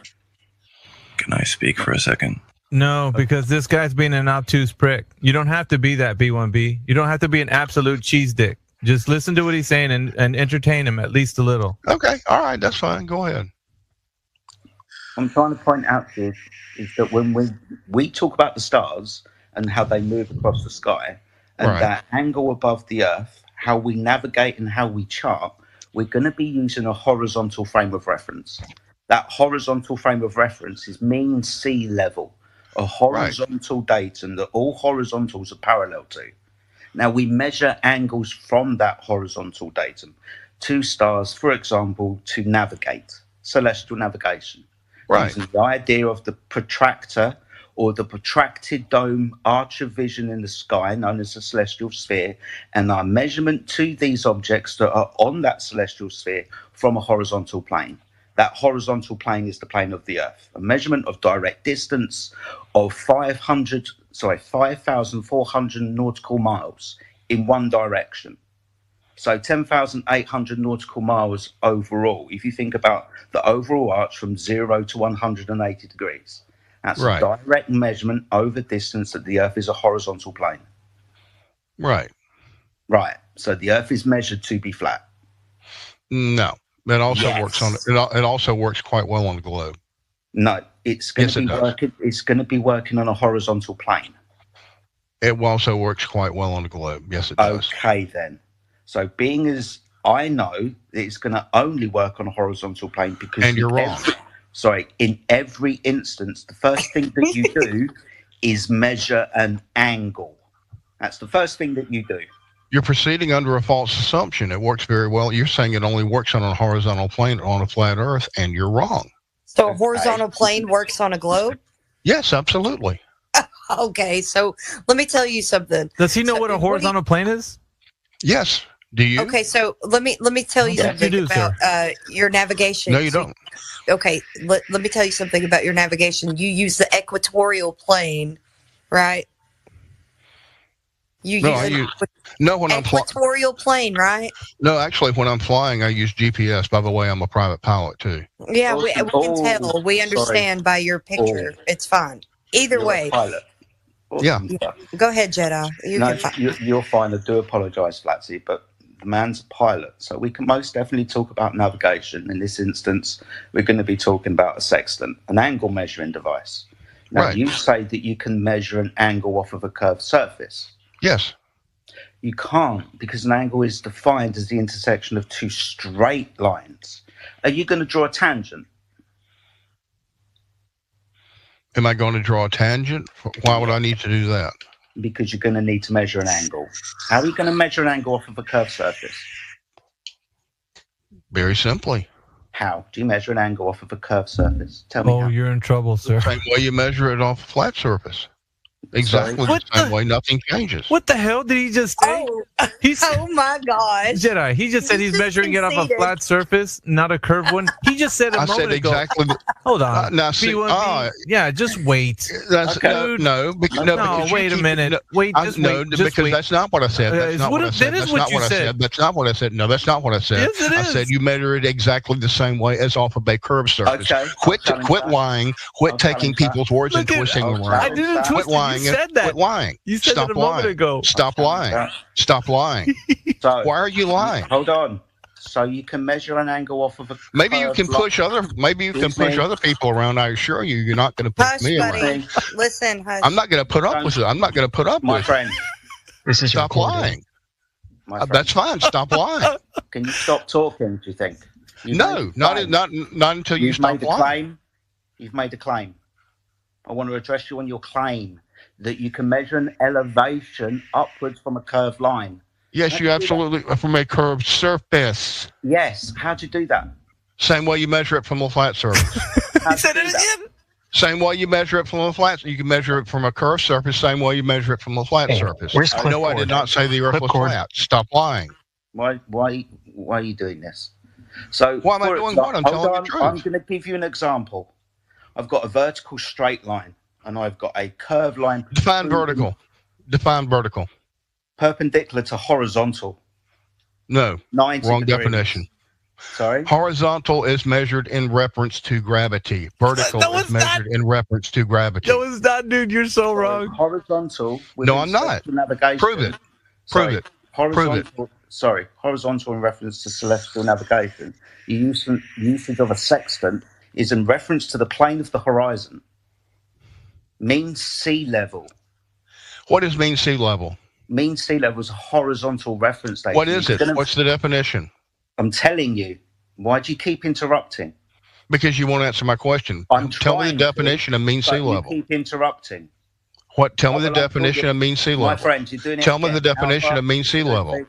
Can I speak for a second? No, because this guy's being an obtuse prick. You don't have to be that B1B. You don't have to be an absolute cheese dick. Just listen to what he's saying and entertain him at least a little. Okay, all right, that's fine. Go ahead. I'm trying to point out to you is that when we talk about the stars and how they move across the sky, and that angle above the Earth, how we navigate and how we chart, we're going to be using a horizontal frame of reference. That horizontal frame of reference is mean sea level, a horizontal datum that all horizontals are parallel to. Now, we measure angles from that horizontal datum to stars, for example, to navigate, celestial navigation. Right. Using the idea of the protractor or the protracted dome arch of vision in the sky, known as the celestial sphere, and our measurement to these objects that are on that celestial sphere from a horizontal plane. That horizontal plane is the plane of the Earth. A measurement of direct distance of 5,400 nautical miles in one direction. So 10,800 nautical miles overall. If you think about the overall arch from 0 to 180 degrees, that's Right. a direct measurement over distance that the Earth is a horizontal plane. Right. Right. So the Earth is measured to be flat. No, it also Yes. works on it also works quite well on the globe. No, it's going to be working. It's going to be working on a horizontal plane. It also works quite well on the globe. Yes, it does. Okay, then. So being as I know that it's going to only work on a horizontal plane because... And you're wrong. In every instance, the first thing that you do is measure an angle. That's the first thing that you do. You're proceeding under a false assumption. It works very well. You're saying it only works on a horizontal plane on a flat Earth, and you're wrong. So a horizontal plane works on a globe? Yes, absolutely. Okay, so let me tell you something. Does he know what a horizontal plane is? Yes. Do you? Okay, so let me tell you something about your navigation. No, you don't. Okay, let me tell you something about your navigation. You use the equatorial plane, right? When I'm equatorial plane, right? No, actually, when I'm flying, I use GPS. By the way, I'm a private pilot too. Yeah, we can tell. We understand by your picture. It's fine. Either way. Yeah. Go ahead, Jedi. You're fine. I do apologise, Flatsy, but the man's a pilot, so we can most definitely talk about navigation. In this instance, we're going to be talking about a sextant, an angle measuring device. Now, you say that you can measure an angle off of a curved surface. Yes. You can't, because an angle is defined as the intersection of two straight lines. Are you going to draw a tangent? Am I going to draw a tangent? Why would I need to do that? Because you're going to need to measure an angle. How are you going to measure an angle off of a curved surface? Very simply. How do you measure an angle off of a curved surface? Tell me. Oh, you're in trouble, sir. The same way you measure it off a flat surface. Exactly the same way. Nothing changes. What the hell did he just say? Oh my gosh. Jedi, he just said he's measuring it off a flat surface, not a curved one. He just said a moment ago. Exactly. Hold on. Now, see, yeah, just wait. That's, okay. No, wait a minute. Wait, just wait. Because wait. That's not what I said. That's not what I said. That's not what I said. That's not what I said. No, that's not what I said. Yes, it is. I said you measure it exactly the same way as off of a curved surface. Okay. Quit lying. Quit taking people's words and twisting them around. I didn't twist it. You said that. Quit lying. You said that a moment ago. Stop lying. Stop lying. So, why are you lying? Hold on. So you can measure an angle off of a. Maybe you can push other. Maybe you can push other people around. I assure you, you're not going to push me around. Listen, hush. I'm not going to put up with it. I'm not going to put up with friend. This is Stop lying. That's fine. Stop lying. Can you stop talking? Do you think? No, not until you stop lying. You've made a claim. I want to address you on your claim that you can measure an elevation upwards from a curved line. Yes, you absolutely, from a curved surface. Yes. How'd you do that? Same way you measure it from a flat surface. He said it again. Same way you measure it from a flat. You can measure it from a curved surface. Same way you measure it from a flat surface. No, I did not say the Earth was flat. Stop lying. Why are you doing this? So why am I doing what? I'm telling the truth. I'm going to give you an example. I've got a vertical straight line, and I've got a curved line. Define vertical. Define vertical. Perpendicular to horizontal. No. 90 wrong degrees. Definition. Sorry? Horizontal is measured in reference to gravity. Vertical is measured in reference to gravity. No, it's not, dude. You're so wrong. Horizontal. No, I'm not. Navigation. Prove it. Prove it. Horizontal. Prove it. Sorry. Horizontal in reference to celestial navigation. The usage of a sextant is in reference to the plane of the horizon. Mean sea level. What is mean sea level? Mean sea level is a horizontal reference date. What is it? What's the definition? I'm telling you. Why do you keep interrupting? Because you won't answer my question. Tell me the definition of mean sea level. You keep interrupting. What? Tell me the definition of mean sea level. My friend, you're doing it. Tell me the definition of mean sea level.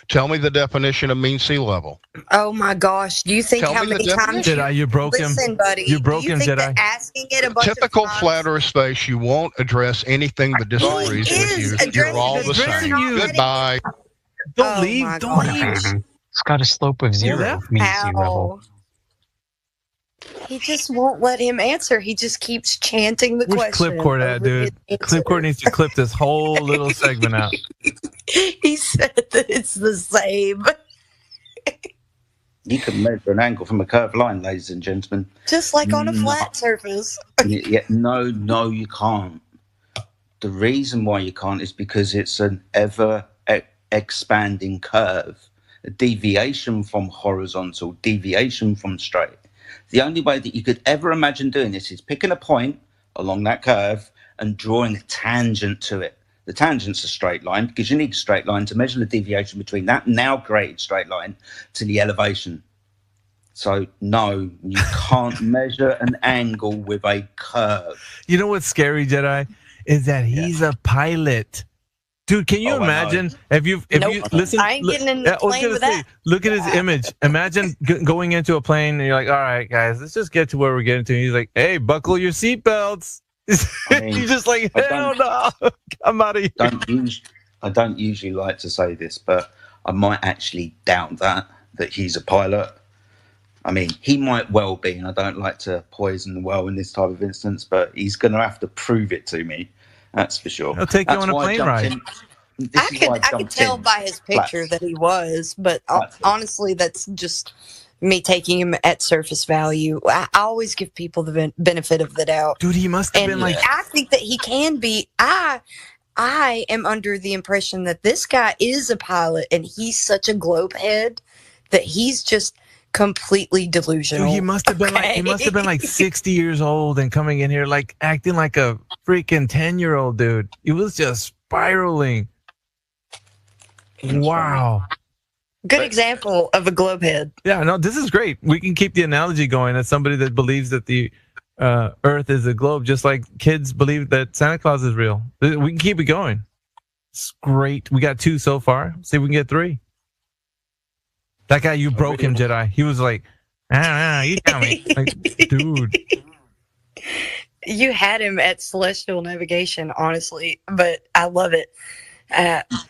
Tell me the definition of mean sea level. Oh my gosh! Do you think Tell how me the many times? Jedi, you broke him. Listen, buddy. You broke do you him, think Jedi. that asking it a bunch Typical of times, flat Earth space, you won't address anything that disagrees with you. You're all the same. Goodbye. Don't Oh leave. my Don't God. leave. It's got a slope of 0 mean sea level. He just won't let him answer. He just keeps chanting the Where's question. Clipcourt at, dude? Clipcourt needs to clip this whole little segment out. He said that it's the same. You can measure an angle from a curved line, ladies and gentlemen. Just like on a flat surface. No, you can't. The reason why you can't is because it's an ever expanding curve, a deviation from horizontal, deviation from straight. The only way that you could ever imagine doing this is picking a point along that curve and drawing a tangent to it. The tangent's a straight line because you need a straight line to measure the deviation between that now created straight line to the elevation. So, no, you can't measure an angle with a curve. You know what's scary, Jedi? Is that he's a pilot. Dude, can you imagine if you listen? I ain't getting in the plane with that. Look at his image. Imagine going into a plane and you're like, all right, guys, let's just get to where we're getting to. And he's like, hey, buckle your seatbelts. He's just like, hell no, I'm out of here. I don't usually like to say this, but I might actually doubt that he's a pilot. I mean, he might well be, and I don't like to poison the well in this type of instance, but he's going to have to prove it to me. That's for sure. He'll take you on a plane ride. I could tell by his picture that he was, but honestly, that's just me taking him at surface value. I always give people the benefit of the doubt. Dude, he must have been like... I think that he can be... I am under the impression that this guy is a pilot, and he's such a globe head that he's just completely delusional. Dude, he must have been like 60 years old and coming in here like acting like a freaking 10-year-old dude. He was just spiraling. Wow. Good example of a globe head. Yeah, no, this is great. We can keep the analogy going as somebody that believes that the Earth is a globe, just like kids believe that Santa Claus is real. We can keep it going. It's great. We got 2 so far. See if we can get 3. That guy, you broke him, Jedi. He was like, you tell me. Like, dude. You had him at celestial navigation, honestly, but I love it.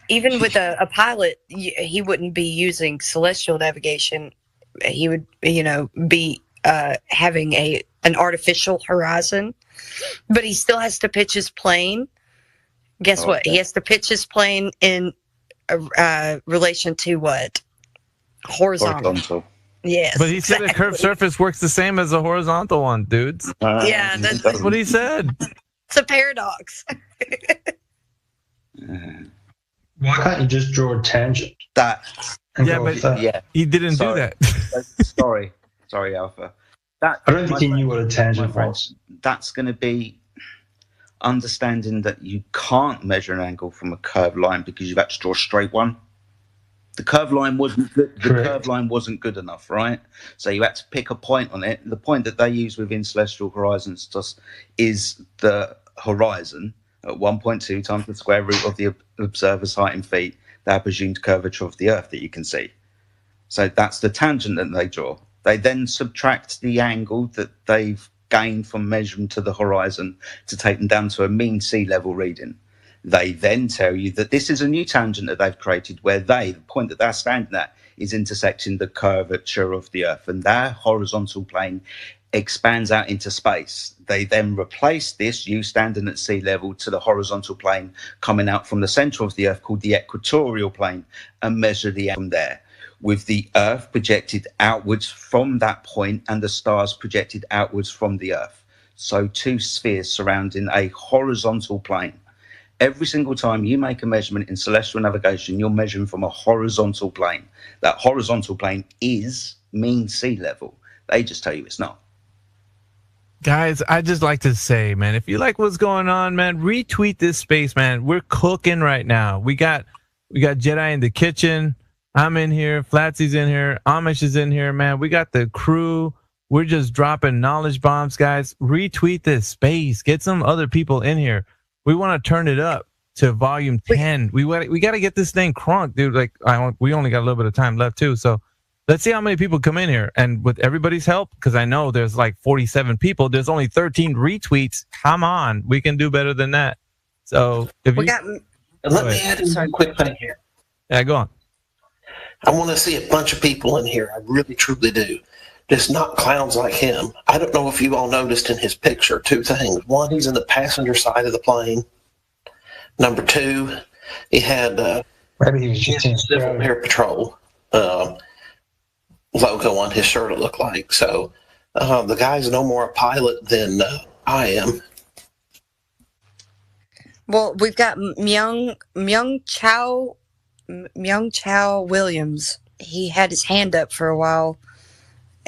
Even with a pilot, he wouldn't be using celestial navigation. He would, be having an artificial horizon, but he still has to pitch his plane. Guess what? He has to pitch his plane in relation to what? Horizontal. Yes. But he said a curved surface works the same as a horizontal one, dudes. Yeah, that's what he said. It's a paradox. Why can't you just draw a tangent? He didn't do that. Sorry, Alpha. I don't think he knew what a tangent was. That's going to be understanding that you can't measure an angle from a curved line because you've had to draw a straight one. The curved line wasn't good. The curved line wasn't good enough, right? So you had to pick a point on it. The point that they use within celestial horizons is the horizon at 1.2 times the square root of the observer's height in feet, the presumed curvature of the Earth that you can see. So that's the tangent that they draw. They then subtract the angle that they've gained from measuring to the horizon to take them down to a mean sea level reading. They then tell you that this is a new tangent that they've created where the point that they're standing at is intersecting the curvature of the Earth, and their horizontal plane expands out into space. They then replace this, you standing at sea level, to the horizontal plane coming out from the center of the Earth called the equatorial plane, and measure the from there, with the Earth projected outwards from that point and the stars projected outwards from the Earth. So 2 spheres surrounding a horizontal plane. Every single time you make a measurement in celestial navigation, you're measuring from a horizontal plane. That horizontal plane is mean sea level. They just tell you it's not. Guys, I just like to say, man, if you like what's going on, man, retweet this space, man. We're cooking right now. We got Jedi in the kitchen. I'm in here. Flatsy's in here. Amish is in here, man. We got the crew. We're just dropping knowledge bombs, guys. Retweet this space. Get some other people in here. We want to turn it up to volume 10. We got to get this thing crunk, dude. Like we only got a little bit of time left too. So let's see how many people come in here. And with everybody's help, because I know there's like 47 people, there's only 13 retweets. Come on, we can do better than that. So if let me add in one quick thing here. Yeah, go on. I want to see a bunch of people in here. I really, truly do. Just not clowns like him. I don't know if you all noticed in his picture 2 things. One, he's in the passenger side of the plane. Number 2, he had maybe he was just in Civil Air Patrol logo on his shirt, it looked like. So the guy's no more a pilot than I am. Well, we've got Myung Chao Williams. He had his hand up for a while,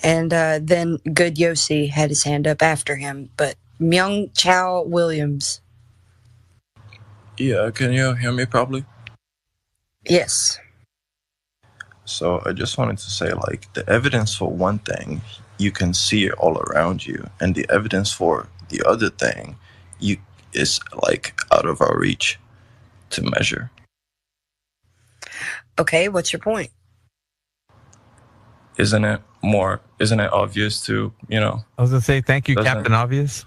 and then Good Yossi had his hand up after him. But Myung Chao Williams. Yeah, can you hear me properly? Yes. So I just wanted to say, like, the evidence for one thing, you can see it all around you, and the evidence for the other thing, is like out of our reach to measure. Okay, what's your point? Isn't it obvious to, I was gonna say thank you, Captain Obvious.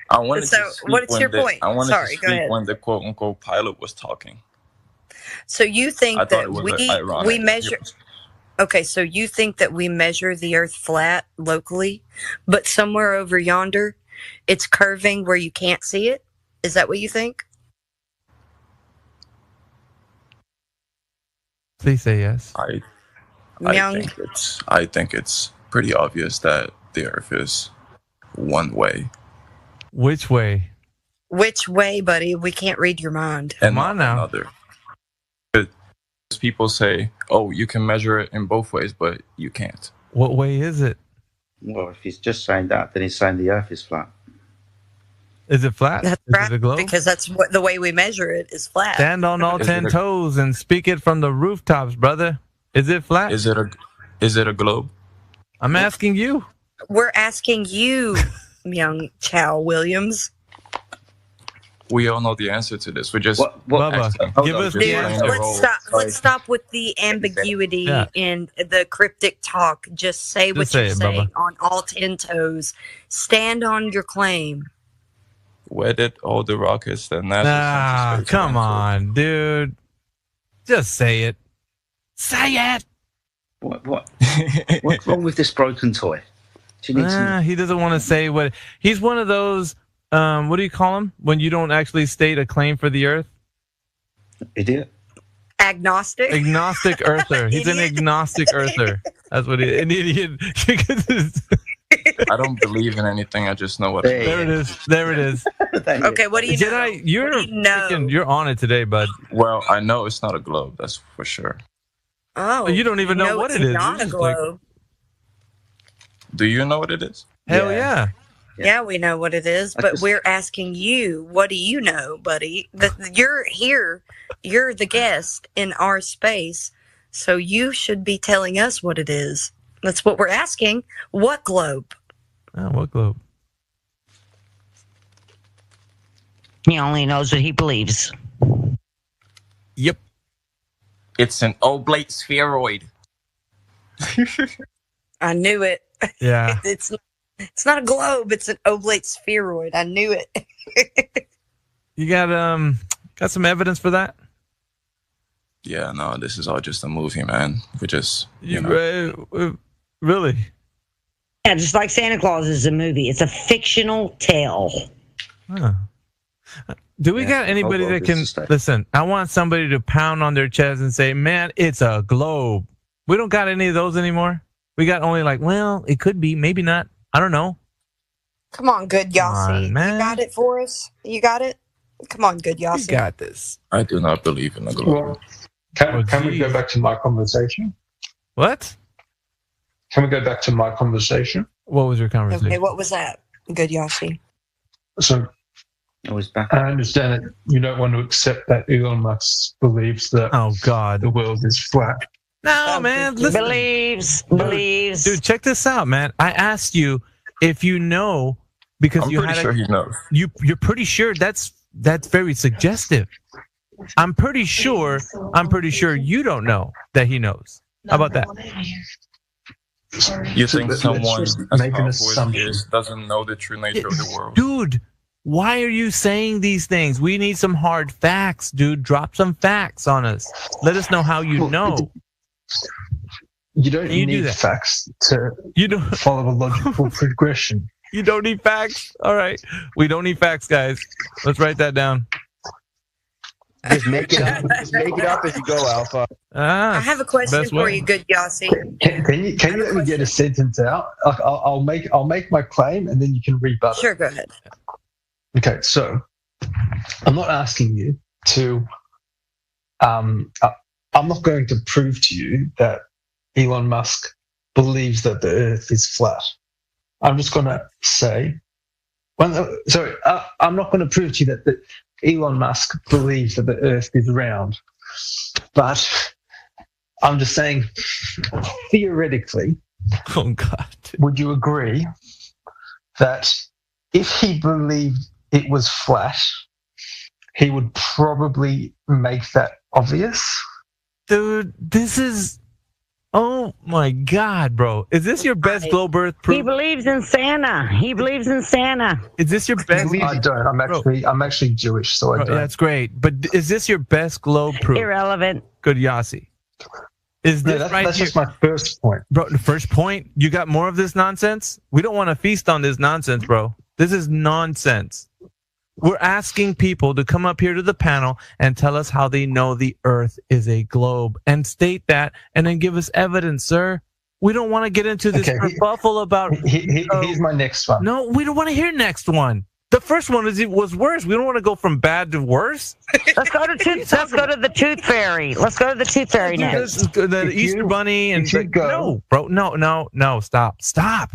I wanted to speak what's your point? I wanted Sorry, to go speak ahead. when the quote unquote pilot was talking. So you think I thought that it was ironic. we measure? Okay, so you think that we measure the Earth flat locally, but somewhere over yonder, it's curving where you can't see it? Is that what you think? Please say yes. I think it's pretty obvious that the Earth is one way. Which way? Which way, buddy? We can't read your mind. And not another. People say, oh, you can measure it in both ways, but you can't. What way is it? Well, if he's just saying that, then he's saying the Earth is flat. Is it flat? That's is right, it a globe? because that's what the way we measure it is flat. Stand on all 10 toes and speak it from the rooftops, brother. Is it flat? Is it a globe? I'm asking you. We're asking you, Myung Chao Williams. We all know the answer to this. We just Bubba, give us the answer. Let's stop with the ambiguity in the cryptic talk. Just say what you're saying on all 10 toes. Stand on your claim. Where did all the rockets that NASA come on, dude. Just say it. Say it. What's wrong with this broken toy? He doesn't want to say what. He's one of those. What do you call him when you don't actually state a claim for the Earth? Idiot. Agnostic. Agnostic earther. He's an agnostic earther. That's what he. An idiot. I don't believe in anything. I just know what. There it is. There it is. Okay, what do you know? You're on it today, bud. Well, I know it's not a globe. That's for sure. Oh, you don't even know what it is. Not a globe. Do you know what it is? Hell yeah. Yeah, we know what it is, but we're asking you, what do you know, buddy? You're here. You're the guest in our space, so you should be telling us what it is. That's what we're asking. What globe? Oh, what globe? He only knows what he believes. Yep. It's an oblate spheroid. I knew it. Yeah. It's not a globe. It's an oblate spheroid. I knew it. You got some evidence for that? Yeah, no, this is all just a movie, man. We just, really? Yeah, just like Santa Claus is a movie. It's a fictional tale. Huh. Do we got anybody that can listen? I want somebody to pound on their chest and say, "Man, it's a globe." We don't got any of those anymore. We got only well, it could be, maybe not. I don't know. Come on, good Yossi. You got it for us? You got it? Come on, good Yossi. You got this. I do not believe in the globe. Well, can we go back to my conversation? What? Can we go back to my conversation? What was your conversation? Okay, what was that? Good Yossi. So I understand that you don't want to accept that Elon Musk believes that the world is flat. No, man. Listen. Believes. Dude, check this out, man. I asked you if you know because I'm you pretty had sure he knows. You're pretty sure that's very suggestive. I'm pretty sure you don't know that he knows. How about that? You think someone just as make an powerful as he assumption. is doesn't know the true nature of the world? Dude, why are you saying these things? We need some hard facts, dude. Drop some facts on us. Let us know how you know. You don't You need do that. facts to follow a logical progression. You don't need facts? All right. We don't need facts, guys. Let's write that down. Just make it up. Just make it up as you go, Alpha. I have a question for you, good Yossi. Can you let me get a sentence out? I'll make my claim and then you can rebut it. Sure, go ahead. Okay, so I'm not asking you to. I'm not going to prove to you that Elon Musk believes that the Earth is flat. I'm just going to say, I'm not going to prove to you that Elon Musk believes that the Earth is round, but I'm just saying, theoretically, oh God, would you agree that if he believed it was flat, he would probably make that obvious? Dude, this is... Oh my God, bro. Is this your best globe Earth proof? He believes in Santa. He believes in Santa. Is this your best? I don't. I'm actually Jewish, so I don't. That's great. But is this your best globe proof? Irrelevant. Good Yossi. Is this that's just my first point. Bro, the first point? You got more of this nonsense? We don't want to feast on this nonsense, bro. This is nonsense. We're asking people to come up here to the panel and tell us how they know the Earth is a globe and state that and then give us evidence, sir. We don't want to get into this kerfuffle about... Here's my next one. No, we don't want to hear next one. The first one was worse. We don't want to go from bad to worse. Let's go to the Tooth Fairy. Let's go to the Tooth Fairy next. The Easter Bunny and... No, bro. No. Stop.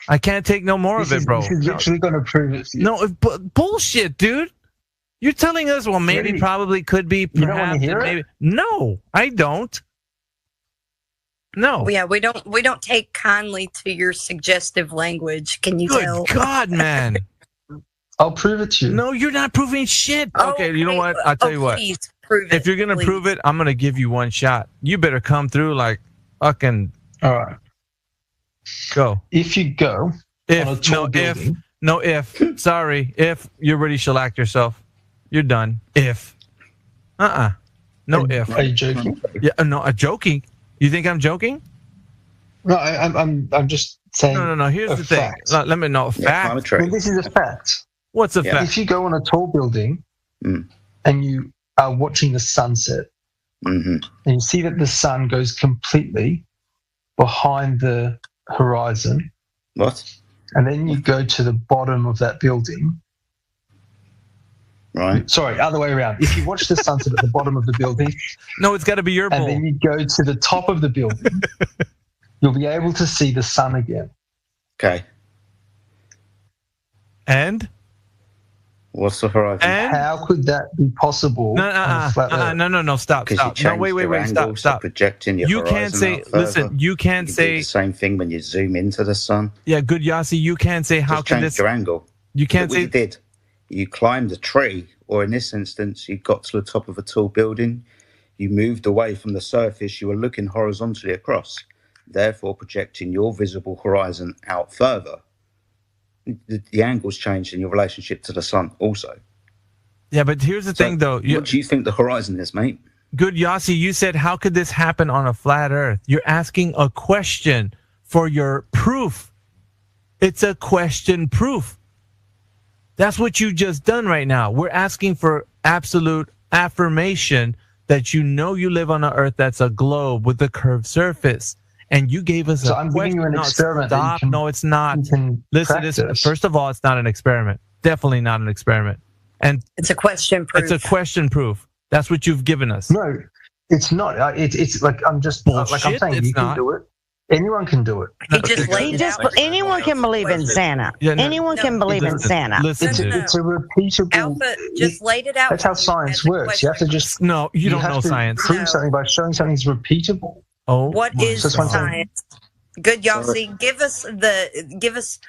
I can't take no more of it, bro. This is literally going to prove it. No, bullshit, dude. You're telling us, well, maybe, probably, could be, perhaps. You don't want to hear maybe. it? No, I don't. No. Yeah, we don't take kindly to your suggestive language. Can you tell? Good God, man. I'll prove it to you. No, you're not proving shit. Okay, you know what? I'll tell you what. Please prove if you're going to prove it, I'm going to give you one shot. You better come through like fucking... All right. Go. If you go on a tall building... Sorry. If you already shellacked yourself. You're done. If. No if. Are you joking? Yeah, no, I'm joking. You think I'm joking? No, I'm just saying... No. Here's the thing. Let me know. Fact. Well, this is a fact. What's a fact? If you go on a tall building and you are watching the sunset and you see that the sun goes completely behind the horizon. What? And then you go to the bottom of that building. Right. Sorry, other way around. If you watch the sunset at the bottom of the building. No, it's got to be your bull. And then you go to the top of the building, you'll be able to see the sun again. Okay. And? What's the horizon? And? How could that be possible? No, stop. No, wait, stop. Projecting your you can't say, listen, you can't say the same thing when you zoom into the sun. Yeah, good Yossi, you can't say how can this your angle. You can't say you did. You climbed a tree, or in this instance, you got to the top of a tall building, you moved away from the surface, you were looking horizontally across, therefore projecting your visible horizon out further. The angle's changed in your relationship to the sun also. Yeah, but here's the thing, though. What do you think the horizon is, mate? Good Yossi, you said, how could this happen on a flat earth? You're asking a question for your proof. It's a question proof. That's what you just done right now. We're asking for absolute affirmation that you know you live on an earth that's a globe with a curved surface. And you gave us I'm giving you an experiment. Stop. No, it's not. Listen, first of all, it's not an experiment. Definitely not an experiment. And it's a question proof. It's a question proof. That's what you've given us. No, it's not. It's like I'm just bullshit. Like I'm saying, you can do it. Anyone can do it. Anyone can believe in Santa. Anyone can believe in Santa. It's a repeatable. Alpha just laid it out. That's how science works. You have to just you don't know science. Prove something by showing something's repeatable. Oh, what is science? Good Yossi, give us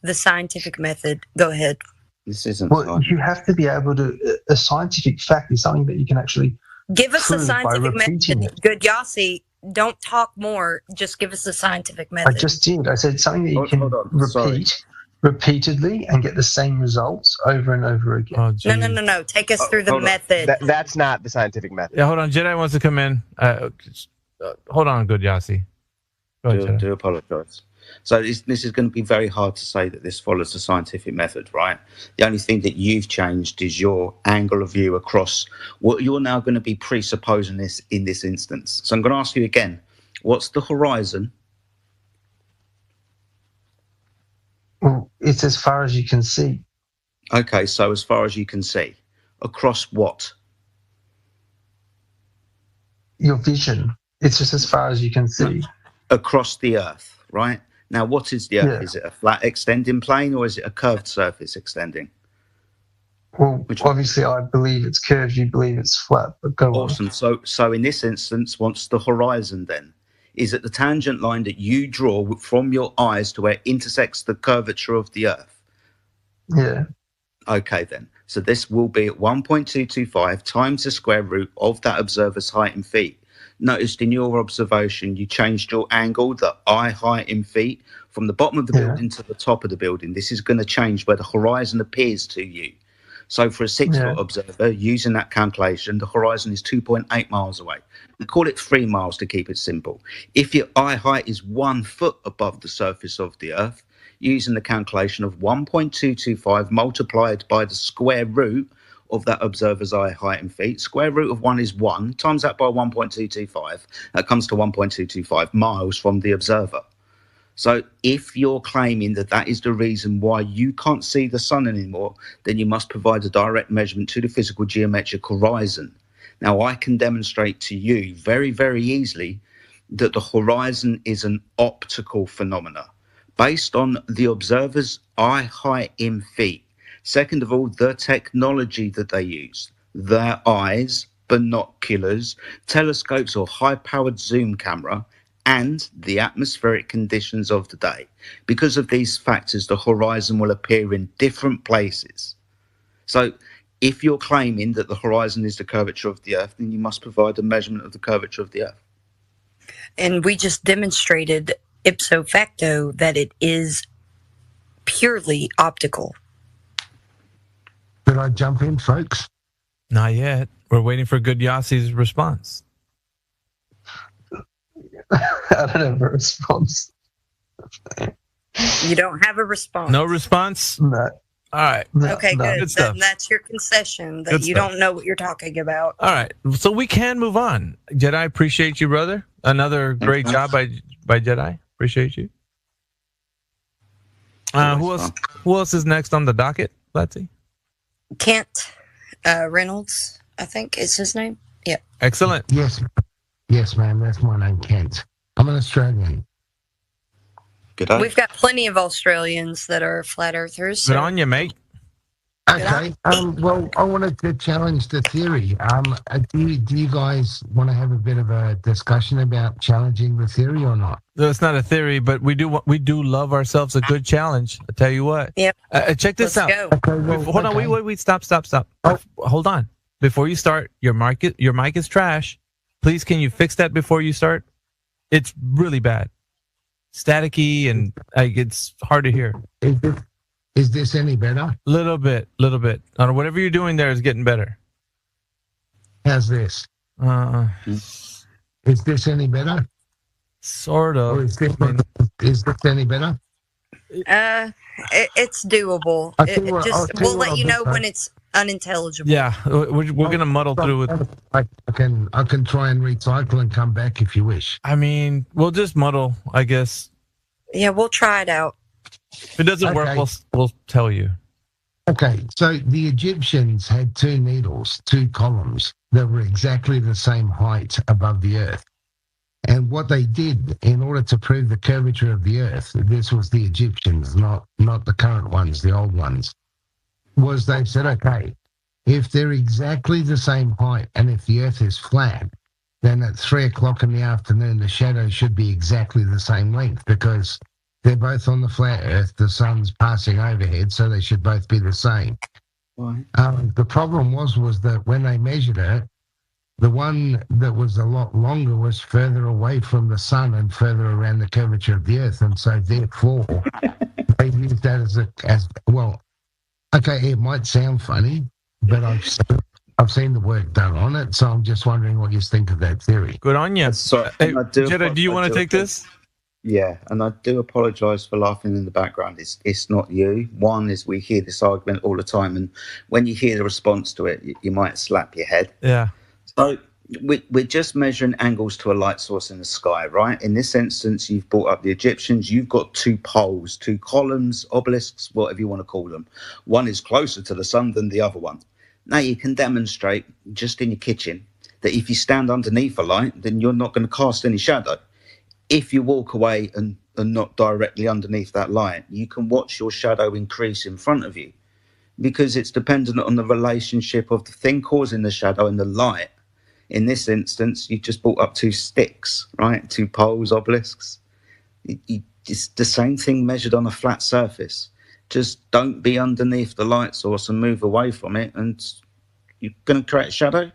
the scientific method. Go ahead. This isn't. Well, you have to be able to. A scientific fact is something that you can actually give us a prove by scientific repeating method. it. Good Yossi, don't talk more. Just give us a scientific method. I just did. I said something that you can repeat repeatedly and get the same results over and over again. Oh, no. Take us through the method. That's not the scientific method. Yeah, hold on. Jedi wants to come in. Hold on, good Yossi. Do apologise. So this is going to be very hard to say that this follows the scientific method, right? The only thing that you've changed is your angle of view across what you're now going to be presupposing this in this instance. So I'm going to ask you again, what's the horizon? Well, it's as far as you can see. Okay, so as far as you can see. Across what? Your vision. It's just as far as you can see. Across the Earth, right? Now, what is the Earth? Yeah. Is it a flat extending plane or is it a curved surface extending? Well, obviously, I believe it's curved. You believe it's flat. But go on. Awesome. So in this instance, what's the horizon then? Is it the tangent line that you draw from your eyes to where it intersects the curvature of the Earth? Yeah. Okay, then. So this will be at 1.225 times the square root of that observer's height in feet. Noticed in your observation, you changed your angle, the eye height in feet, from the bottom of the building to the top of the building. This is going to change where the horizon appears to you. So for a 6-foot observer, using that calculation, the horizon is 2.8 miles away. We call it 3 miles to keep it simple. If your eye height is 1 foot above the surface of the Earth, using the calculation of 1.225 multiplied by the square root of that observer's eye height in feet. Square root of 1 is 1, times that by 1.225. That comes to 1.225 miles from the observer. So if you're claiming that that is the reason why you can't see the sun anymore, then you must provide a direct measurement to the physical geometric horizon. Now, I can demonstrate to you very, very easily that the horizon is an optical phenomena based on the observer's eye height in feet. Second of all, the technology that they use, their eyes, binoculars, telescopes or high-powered zoom camera, and the atmospheric conditions of the day. Because of these factors, the horizon will appear in different places. So if you're claiming that the horizon is the curvature of the Earth, then you must provide a measurement of the curvature of the Earth. And we just demonstrated ipso facto that it is purely optical. Did I jump in, folks? Not yet. We're waiting for good Yossi's response. I don't have a response. You don't have a response. No response? No. All right. Okay, good. Good stuff. Then that's your concession that Good you stuff. don't know what you're talking about. All right. So we can move on. Jedi, appreciate you, brother. Another great job by Jedi. Appreciate you. Who else is next on the docket, Letsy? Kent Reynolds, I think is his name. Yeah. Excellent. Yes, ma'am. That's my name, Kent. I'm an Australian. Good day. We've got plenty of Australians that are flat earthers. Good on you, mate. Okay. Well, I wanted to challenge the theory. Do you guys want to have a bit of a discussion about challenging the theory or not? No, it's not a theory, but we do love ourselves a good challenge. I tell you what. Yep. Check this out. Go. Okay, well, Hold on. Wait. Stop. Oh. Hold on. Before you start, your mic is trash. Please, can you fix that before you start? It's really bad. Staticky and it's hard to hear. Is this any better? Little bit. Whatever you're doing there is getting better. How's this? Is this any better? Sort of. Or is this any better? It's doable. We'll let you know when it's unintelligible. Yeah, we're gonna muddle through it. I can try and recycle and come back if you wish. I mean, we'll just muddle, I guess. Yeah, we'll try it out. If it doesn't work, we'll tell you. Okay, so the Egyptians had 2 needles, 2 columns that were exactly the same height above the Earth. And what they did in order to prove the curvature of the Earth, this was the Egyptians, not the current ones, the old ones, was they said, okay, if they're exactly the same height and if the Earth is flat, then at 3 o'clock in the afternoon, the shadow should be exactly the same length because they're both on the flat Earth. The sun's passing overhead, so they should both be the same. Right. The problem was that when they measured it, the one that was a lot longer was further away from the sun and further around the curvature of the Earth, and so therefore they used that as well. Okay, it might sound funny, but I've seen the work done on it, so I'm just wondering what you think of that theory. Good on you. So, Hey, Jedi, do you want to take this? Yeah, and I do apologise for laughing in the background. It's not you. One is we hear this argument all the time, and when you hear the response to it, you might slap your head. Yeah. So we're just measuring angles to a light source in the sky, right? In this instance, you've brought up the Egyptians. You've got two poles, two columns, obelisks, whatever you want to call them. One is closer to the sun than the other one. Now, you can demonstrate just in your kitchen that if you stand underneath a light, then you're not going to cast any shadow. If you walk away and not directly underneath that light, you can watch your shadow increase in front of you because it's dependent on the relationship of the thing causing the shadow and the light. In this instance, you just brought up two sticks, right? Two poles, obelisks. It's the same thing measured on a flat surface. Just don't be underneath the light source and move away from it, and you're going to create a shadow.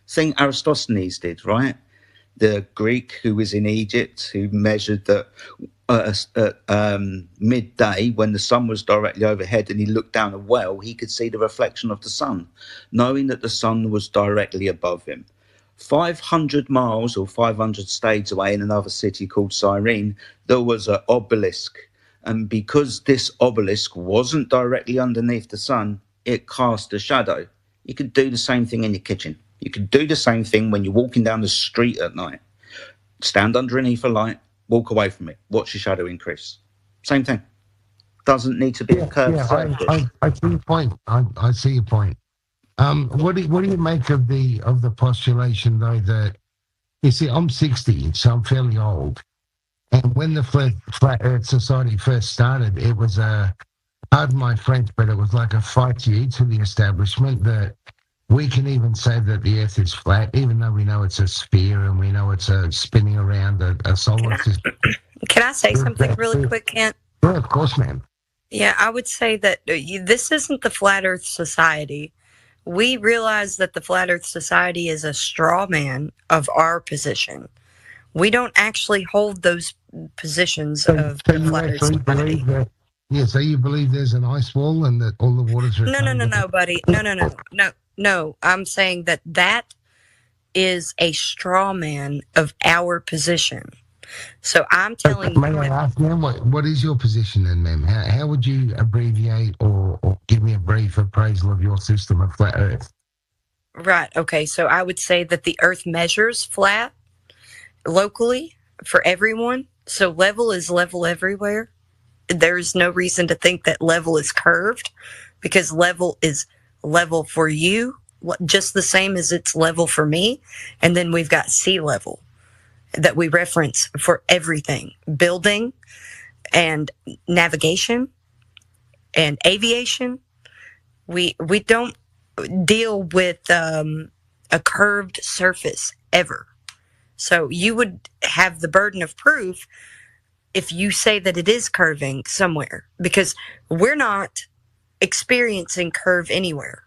Thing Aristophanes did, right? The Greek who was in Egypt, who measured that at midday when the sun was directly overhead and he looked down a well, he could see the reflection of the sun, knowing that the sun was directly above him. 500 miles or 500 stades away in another city called Cyrene, there was an obelisk. And because this obelisk wasn't directly underneath the sun, it cast a shadow. You could do the same thing in your kitchen. You could do the same thing when you're walking down the street at night. Stand underneath a light, walk away from it, watch your shadow increase. Same thing. Doesn't need to be a curved surface. I see your point. I see your point. What do you make of the postulation though that you see I'm 60, so I'm fairly old, and when the Flat Earth Society first started, it was pardon my French, but it was like a fight to the establishment that we can even say that the Earth is flat, even though we know it's a sphere and we know it's spinning around a solar system. Can I say something really quick, Kent? Yeah, of course, ma'am. Yeah, I would say that this isn't the Flat Earth Society. We realize that the Flat Earth Society is a straw man of our position. We don't actually hold those positions of the Flat Earth Society. So you believe there's an ice wall and that all the waters are... No, buddy. No. I'm saying that is a straw man of our position. So I'm telling you... May I ask, ma'am, what is your position then, ma'am? How would you abbreviate or give me a brief appraisal of your system of flat Earth? Right, okay. So I would say that the Earth measures flat locally for everyone. So level is level everywhere. There's no reason to think that level is curved because level is level for you, just the same as it's level for me. And then we've got sea level that we reference for everything, building and navigation and aviation. We don't deal with a curved surface ever. So you would have the burden of proof if you say that it is curving somewhere, because we're not experiencing curve anywhere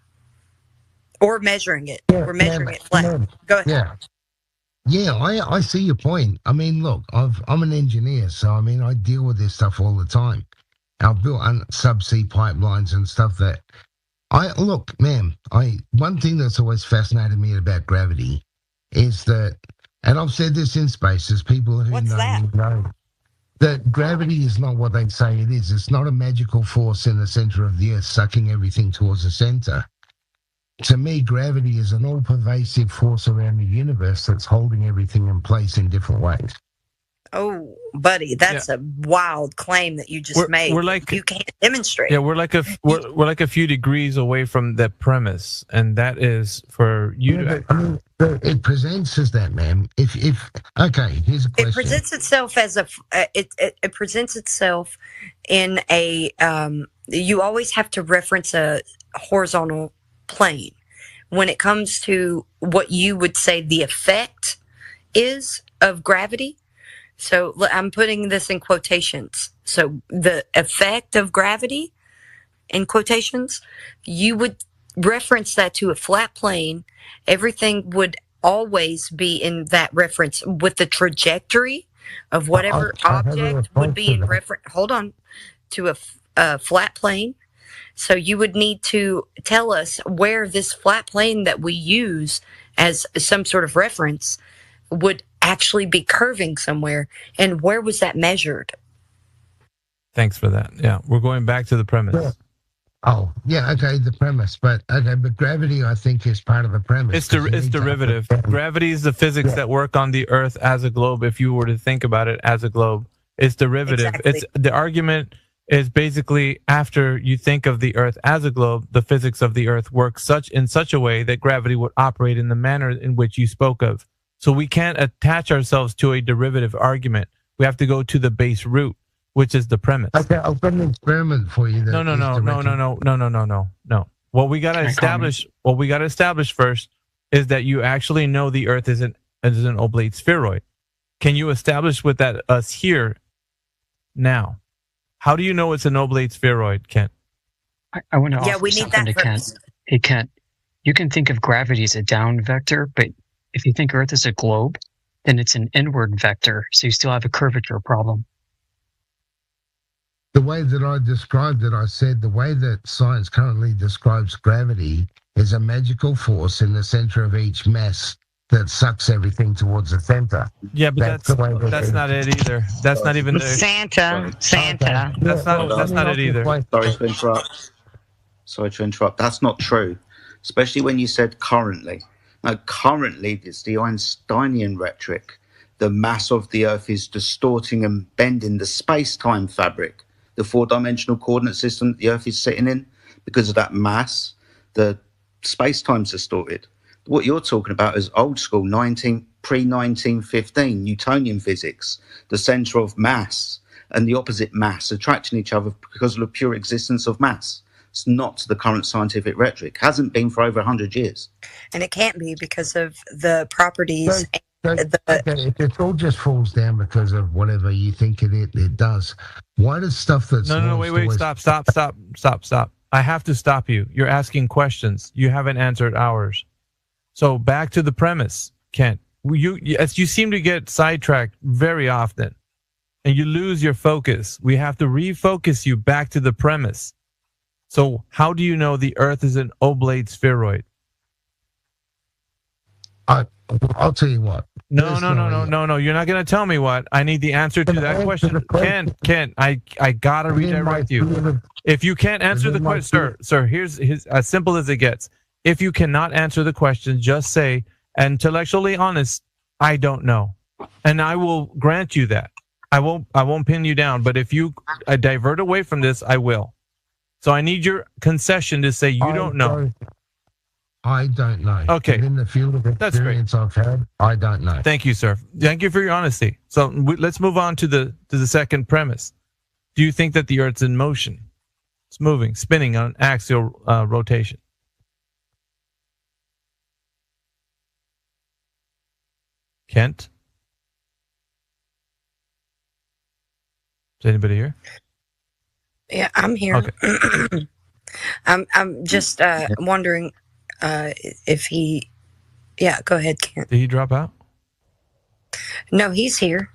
or measuring it. We're measuring it flat. Go ahead. Yeah, I see your point. I mean, look, I'm an engineer, so I mean, I deal with this stuff all the time. I've built subsea pipelines and stuff that look, ma'am, one thing that's always fascinated me about gravity is that, and I've said this in spaces, people who know that gravity is not what they say it is. It's not a magical force in the center of the Earth sucking everything towards the center. To me, gravity is an all-pervasive force around the universe that's holding everything in place in different ways. Oh, buddy, that's a wild claim that you just made. We're like, you can't demonstrate. Yeah, we're like a few degrees away from the premise, and that is for you to. I mean, it presents as that, ma'am. If okay, here's a question. It presents itself as it presents itself in a. You always have to reference a horizontal plane when it comes to what you would say the effect is of gravity. So I'm putting this in quotations. So the effect of gravity, in quotations, you would reference that to a flat plane. Everything would always be in that reference with the trajectory of whatever object would be in reference. Hold on, to a flat plane. So you would need to tell us where this flat plane that we use as some sort of reference would actually be curving somewhere, and where was that measured? Thanks for that. Yeah, we're going back to the premise. Yeah. Oh, yeah, okay, the premise. But gravity, I think, is part of the premise. It's derivative. Gravity is the physics that work on the Earth as a globe. If you were to think about it as a globe, it's derivative. Exactly. It's the argument is basically, after you think of the Earth as a globe, the physics of the Earth works in such a way that gravity would operate in the manner in which you spoke of. So we can't attach ourselves to a derivative argument. We have to go to the base root, which is the premise. Okay, I'll put an experiment for you. No. What we got to establish first is that you actually know the Earth is an oblate spheroid. Can you establish with that us here now? How do you know it's an oblate spheroid, Kent? I want to offer we need something that to Kent. first. Hey, Kent, you can think of gravity as a down vector, but if you think Earth is a globe, then it's an inward vector, so you still have a curvature problem. The way that I described it, I said the way that science currently describes gravity is a magical force in the center of each mass that sucks everything towards the center. Yeah, but that's not it either. That's not even the Santa. That's not it either. Sorry to interrupt. That's not true, especially when you said currently. Now, currently, it's the Einsteinian rhetoric. The mass of the Earth is distorting and bending the space-time fabric, the four-dimensional coordinate system that the Earth is sitting in. Because of that mass, the space-time's distorted. What you're talking about is old school, pre-1915 Newtonian physics, the center of mass and the opposite mass attracting each other because of the pure existence of mass. It's not the current scientific rhetoric. Hasn't been for over 100 years. And it can't be because of the properties. It all just falls down because of whatever you think it does. Why does stuff that's... No, wait, stop. I have to stop you. You're asking questions. You haven't answered ours. So back to the premise, Kent. You seem to get sidetracked very often, and you lose your focus. We have to refocus you back to the premise. So how do you know the Earth is an oblate spheroid? I'll tell you what. No. You're not going to tell me what. I need the answer to that question. Kent, I gotta redirect you. If you can't answer the question, sir, here's as simple as it gets. If you cannot answer the question, just say, intellectually honest, I don't know. And I will grant you that. I won't pin you down, but if you divert away from this, I will. So I need your concession to say you don't know. I don't know. Okay. In the field of experience I've had, I don't know. Thank you, sir. Thank you for your honesty. So let's move on to the second premise. Do you think that the Earth's in motion? It's moving, spinning on axial rotation. Kent? Is anybody here? Yeah, I'm here. Okay. I'm just wondering if he... Yeah, go ahead, Kent. Did he drop out? No, he's here.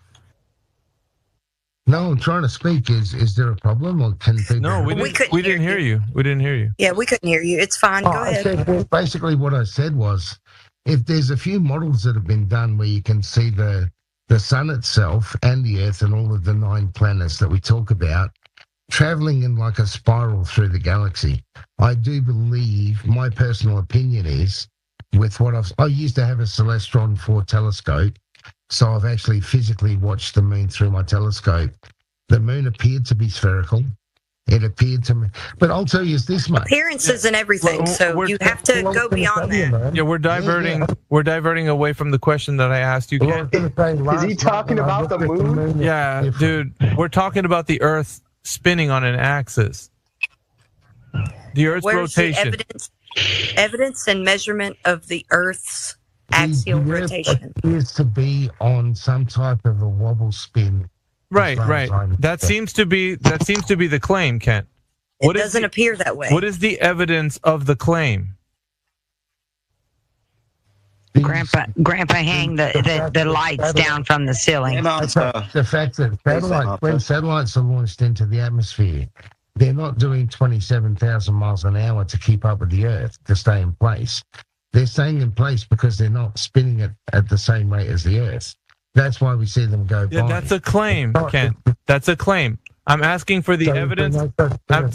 No, I'm trying to speak. Is there a problem, or can people? No, we didn't hear you. We didn't hear you. Yeah, we couldn't hear you. It's fine. Go ahead. Basically, what I said was, if there's a few models that have been done where you can see the sun itself and the Earth and all of the 9 planets that we talk about traveling in like a spiral through the galaxy, I do believe, my personal opinion is, with what I used to have a Celestron 4 telescope, so I've actually physically watched the moon through my telescope. The moon appeared to be spherical. It appeared to me, but I'll tell you this much: appearances and everything. So you have to go beyond that. Yeah, we're diverting. We're diverting away from the question that I asked you. Is he talking about the moon? Yeah, dude, we're talking about the Earth spinning on an axis. The Earth's rotation. The evidence and measurement of the Earth's axial rotation appears to be on some type of a wobble spin Right. That seems to be the claim, Kent. It doesn't appear that way. What is the evidence of the claim? Grandpa hang the lights down from the ceiling. The fact that when satellites are launched into the atmosphere, they're not doing 27,000 miles an hour to keep up with the Earth to stay in place. They're staying in place because they're not spinning it at the same rate as the Earth. That's why we see them go by. That's a claim, Ken. That's a claim. I'm asking for the evidence.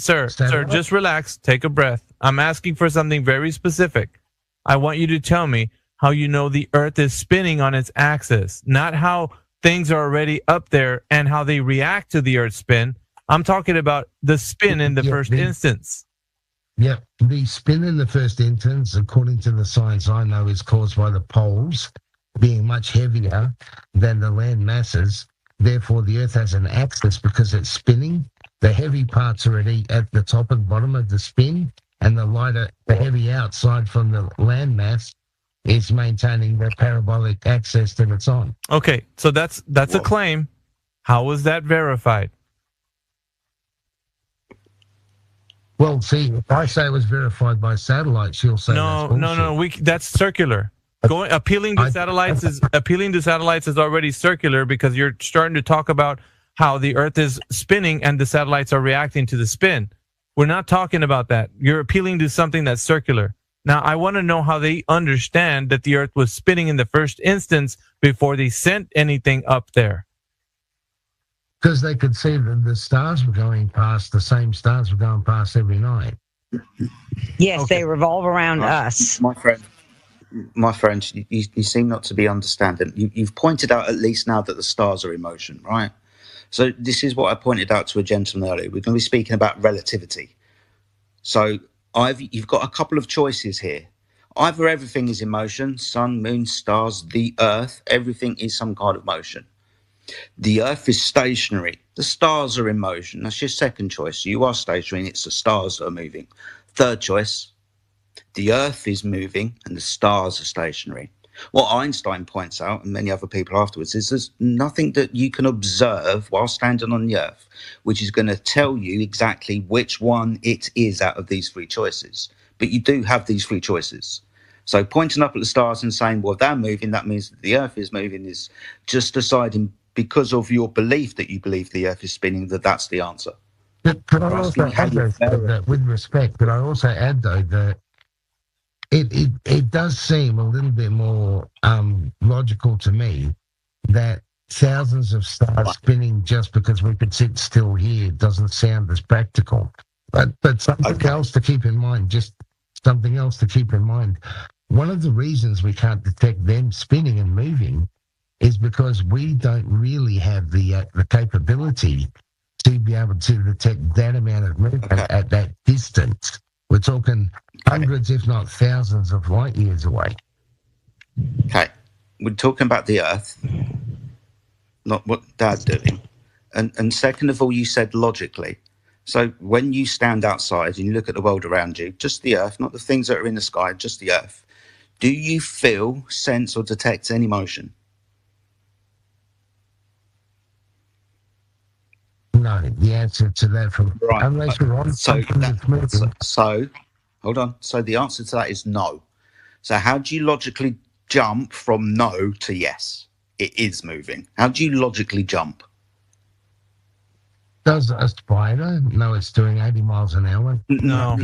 Sir, just relax. Take a breath. I'm asking for something very specific. I want you to tell me how you know the Earth is spinning on its axis, not how things are already up there and how they react to the Earth's spin. I'm talking about the spin in the first instance. Yep. The spin in the first instance, according to the science I know, is caused by the poles being much heavier than the land masses. Therefore, the Earth has an axis because it's spinning. The heavy parts are at the top and bottom of the spin, and the heavy outside from the land mass is maintaining the parabolic axis that it's on. Okay, so that's a claim. How was that verified? Well, see, if I say it was verified by satellites, you'll say no. That's circular. Appealing to satellites is already circular because you're starting to talk about how the Earth is spinning and the satellites are reacting to the spin. We're not talking about that. You're appealing to something that's circular. Now, I want to know how they understand that the Earth was spinning in the first instance before they sent anything up there. Because they could see that the stars were going past, the same stars were going past every night. Yes, okay. They revolve around us. My friend, you seem not to be understanding. You've pointed out at least now that the stars are in motion, right? So this is what I pointed out to a gentleman earlier. We're going to be speaking about relativity. So you've got a couple of choices here. Either everything is in motion, sun, moon, stars, the Earth, everything is some kind of motion. The Earth is stationary. The stars are in motion. That's your second choice. You are stationary and it's the stars that are moving. Third choice, the Earth is moving and the stars are stationary. What Einstein points out, and many other people afterwards, is there's nothing that you can observe while standing on the Earth, which is going to tell you exactly which one it is out of these three choices. But you do have these three choices. So pointing up at the stars and saying, well, they're moving, that means that the Earth is moving, is just deciding because of your belief that you believe the Earth is spinning, that's the answer. But I also add that with respect, but I also add, though, that it does seem a little bit more logical to me that thousands of stars spinning just because we could sit still here doesn't sound as practical. But something else to keep in mind, one of the reasons we can't detect them spinning and moving is because we don't really have the capability to be able to detect that amount of movement at that distance. We're talking hundreds, if not thousands, of light years away. Okay. We're talking about the Earth, not what Dad's doing. And second of all, you said logically. So when you stand outside and you look at the world around you, just the Earth, not the things that are in the sky, just the Earth, do you feel, sense, or detect any motion? No, the answer to that unless you're on something that's moving. So, hold on. So the answer to that is no. So how do you logically jump from no to yes? It is moving. How do you logically jump? Does a spider know it's doing 80 miles an hour? No.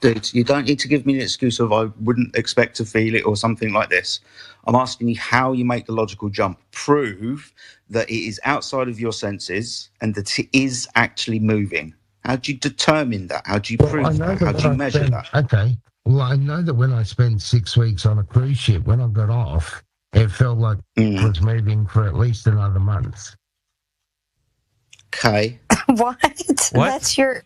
Dude, you don't need to give me an excuse of I wouldn't expect to feel it or something like this. I'm asking you how you make the logical jump. Prove that it is outside of your senses and that it is actually moving. How do you determine that? How do you prove that? How do you measure that? Okay. Well, I know that when I spent 6 weeks on a cruise ship, when I got off, it felt like it was moving for at least another month. Okay. What? That's your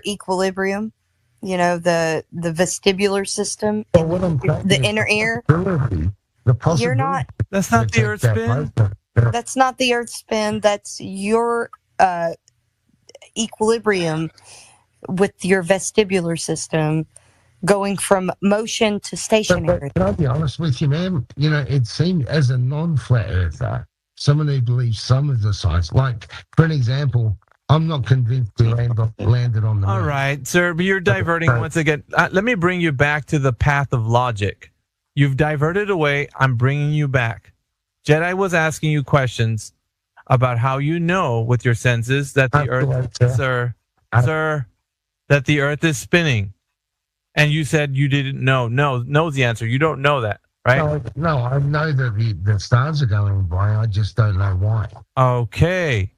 equilibrium. You know, the vestibular system, the inner ear. You're not. That's not the Earth's spin. That's not the Earth's spin. That's your equilibrium with your vestibular system going from motion to stationary. But can I be honest with you, ma'am? It seemed as a non-flat earther, someone who believes some of the science, like, for an example, I'm not convinced we landed on the moon. All right, sir, but you're diverting once again. Let me bring you back to the path of logic. You've diverted away. I'm bringing you back. Jedi was asking you questions about how you know with your senses that the Earth, sir, that the Earth is spinning. And you said you didn't know. Knows the answer. You don't know that, right? No, I know that the stars are going by. I just don't know why. Okay.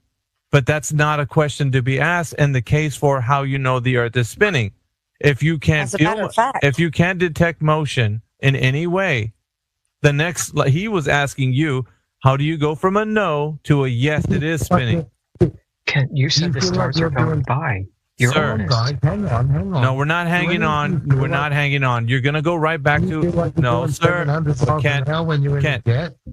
But that's not a question to be asked in the case for how you know the Earth is spinning. If you can't if you can't detect motion in any way, he was asking you, how do you go from a no to a yes, it is spinning? Ken, you said the stars are going by. You're honest. Hang on. No, we're not hanging on. We're not hanging on. You're going to go right back to... No, sir.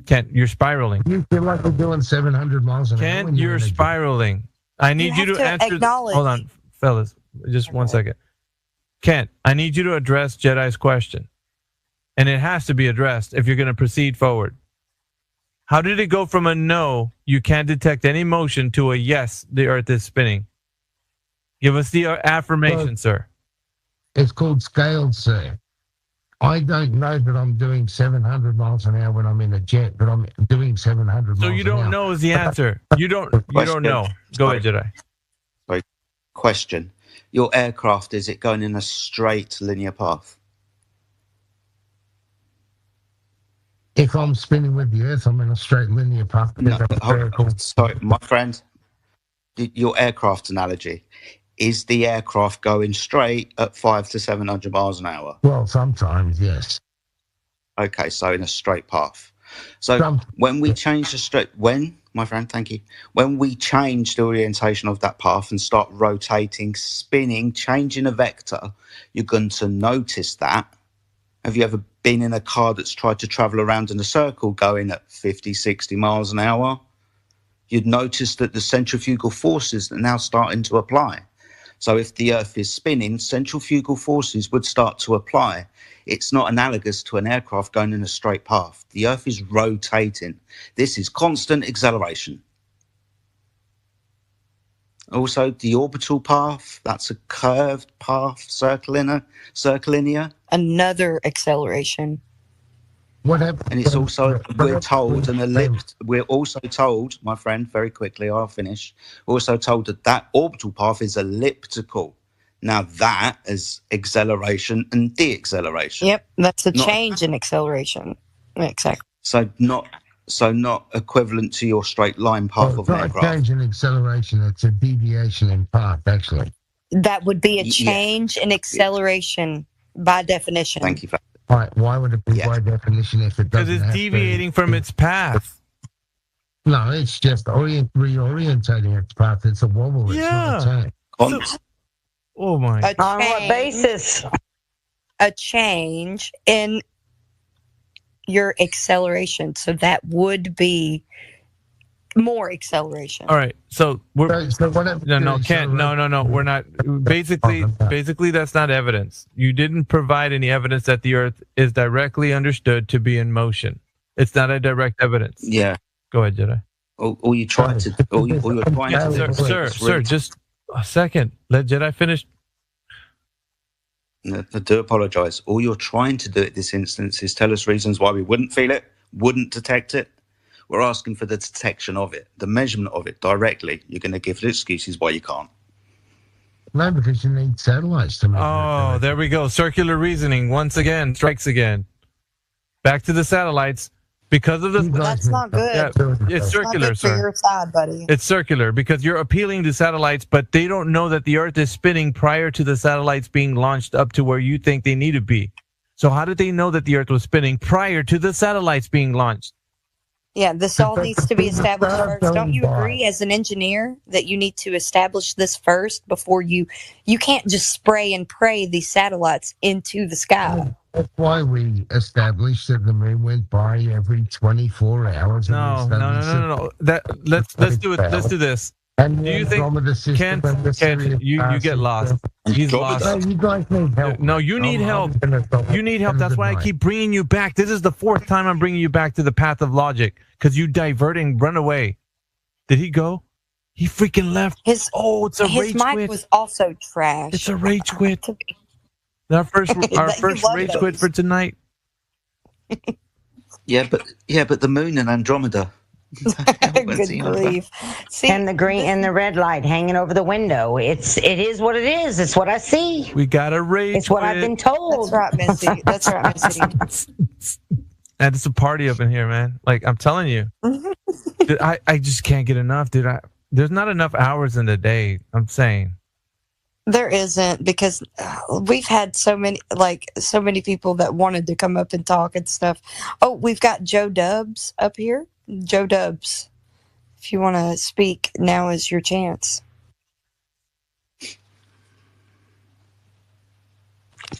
Kent, you're spiraling. You feel like we're doing 700 miles an hour? Kent, you're spiraling. I need you to answer... Hold on, fellas. Just 1 second. Kent, I need you to address Jedi's question. And it has to be addressed if you're going to proceed forward. How did it go from a no, you can't detect any motion, to a yes, the Earth is spinning? Give us the affirmation, sir. It's called scaled, sir. I don't know that I'm doing 700 miles an hour when I'm in a jet, but I'm doing 700 miles an hour. So you don't know is the answer. You don't know. Go ahead, Jedi. Sorry. Question. Your aircraft, is it going in a straight linear path? If I'm spinning with the Earth, I'm in a straight linear path. Sorry, my friend. Your aircraft analogy. Is the aircraft going straight at 500 to 700 miles an hour? Well, sometimes, yes. Okay, so in a straight path. So when we change my friend, thank you. When we change the orientation of that path and start rotating, spinning, changing a vector, you're going to notice that. Have you ever been in a car that's tried to travel around in a circle going at 50, 60 miles an hour? You'd notice that the centrifugal forces are now starting to apply. So if the Earth is spinning, centrifugal forces would start to apply. It's not analogous to an aircraft going in a straight path. The Earth is rotating. This is constant acceleration. Also, the orbital path, that's a curved path, circlinear. Another acceleration. What happened? And it's also, we're also told, my friend, very quickly, I'll finish. We're also told that orbital path is elliptical. Now that is acceleration and deacceleration. Yep, that's a change in acceleration. Exactly. So not equivalent to your straight line path of an aircraft. It's not a change in acceleration, it's a deviation in path, actually. That would be a change in acceleration by definition. Thank you for that. Why would it be by definition if it doesn't? Because it's deviating from its path. No, it's just reorientating its path. It's a wobble. It's not a turn. Oh my! On what basis? A change in your acceleration, so that would be more acceleration. All right, so we're no. We're not. Basically, that's not evidence. You didn't provide any evidence that the Earth is directly understood to be in motion. It's not a direct evidence. Yeah. Go ahead, Jedi. All you're trying to, sir, just a second. Let Jedi finish. I do apologize. All you're trying to do at this instance is tell us reasons why we wouldn't feel it, wouldn't detect it. We're asking for the detection of it, the measurement of it directly. You're going to give excuses why you can't. No, because you need satellites to measure it. Oh, there we go. Circular reasoning once again strikes again. Back to the satellites. Because of the... That's not good. Yeah, it's circular, sir. For your side, buddy. It's circular because you're appealing to satellites, but they don't know that the Earth is spinning prior to the satellites being launched up to where you think they need to be. So how did they know that the Earth was spinning prior to the satellites being launched? Yeah, this all needs to be established first. Don't you agree as an engineer that you need to establish this first before you can't just spray and pray these satellites into the sky? That's why we established that the moon went by every 24 hours. No. Let's do it. Let's do this. And do you think Ken, you get lost. He's lost. No, you guys need help. No, you need help. You need help. That's why I keep bringing you back. This is the 4th time I'm bringing you back to the path of logic because you diverting, run away. Did he go? He freaking left. It's a rage mic quit. was also trash. It's a rage quit. Our first rage quit for tonight. Yeah, but the moon and Andromeda. Good grief. See, and the green and the red light hanging over the window. It is what it is. It's what I see. We got a rage. It's what I've been told. That's right, Missy. That's right, Missy. And it's a party up in here, man. Like I'm telling you, dude, I just can't get enough, dude. There's not enough hours in the day. I'm saying. There isn't, because we've had so many people that wanted to come up and talk and stuff. Oh, we've got Joe Dubs up here. Joe Dubs, if you want to speak, now is your chance.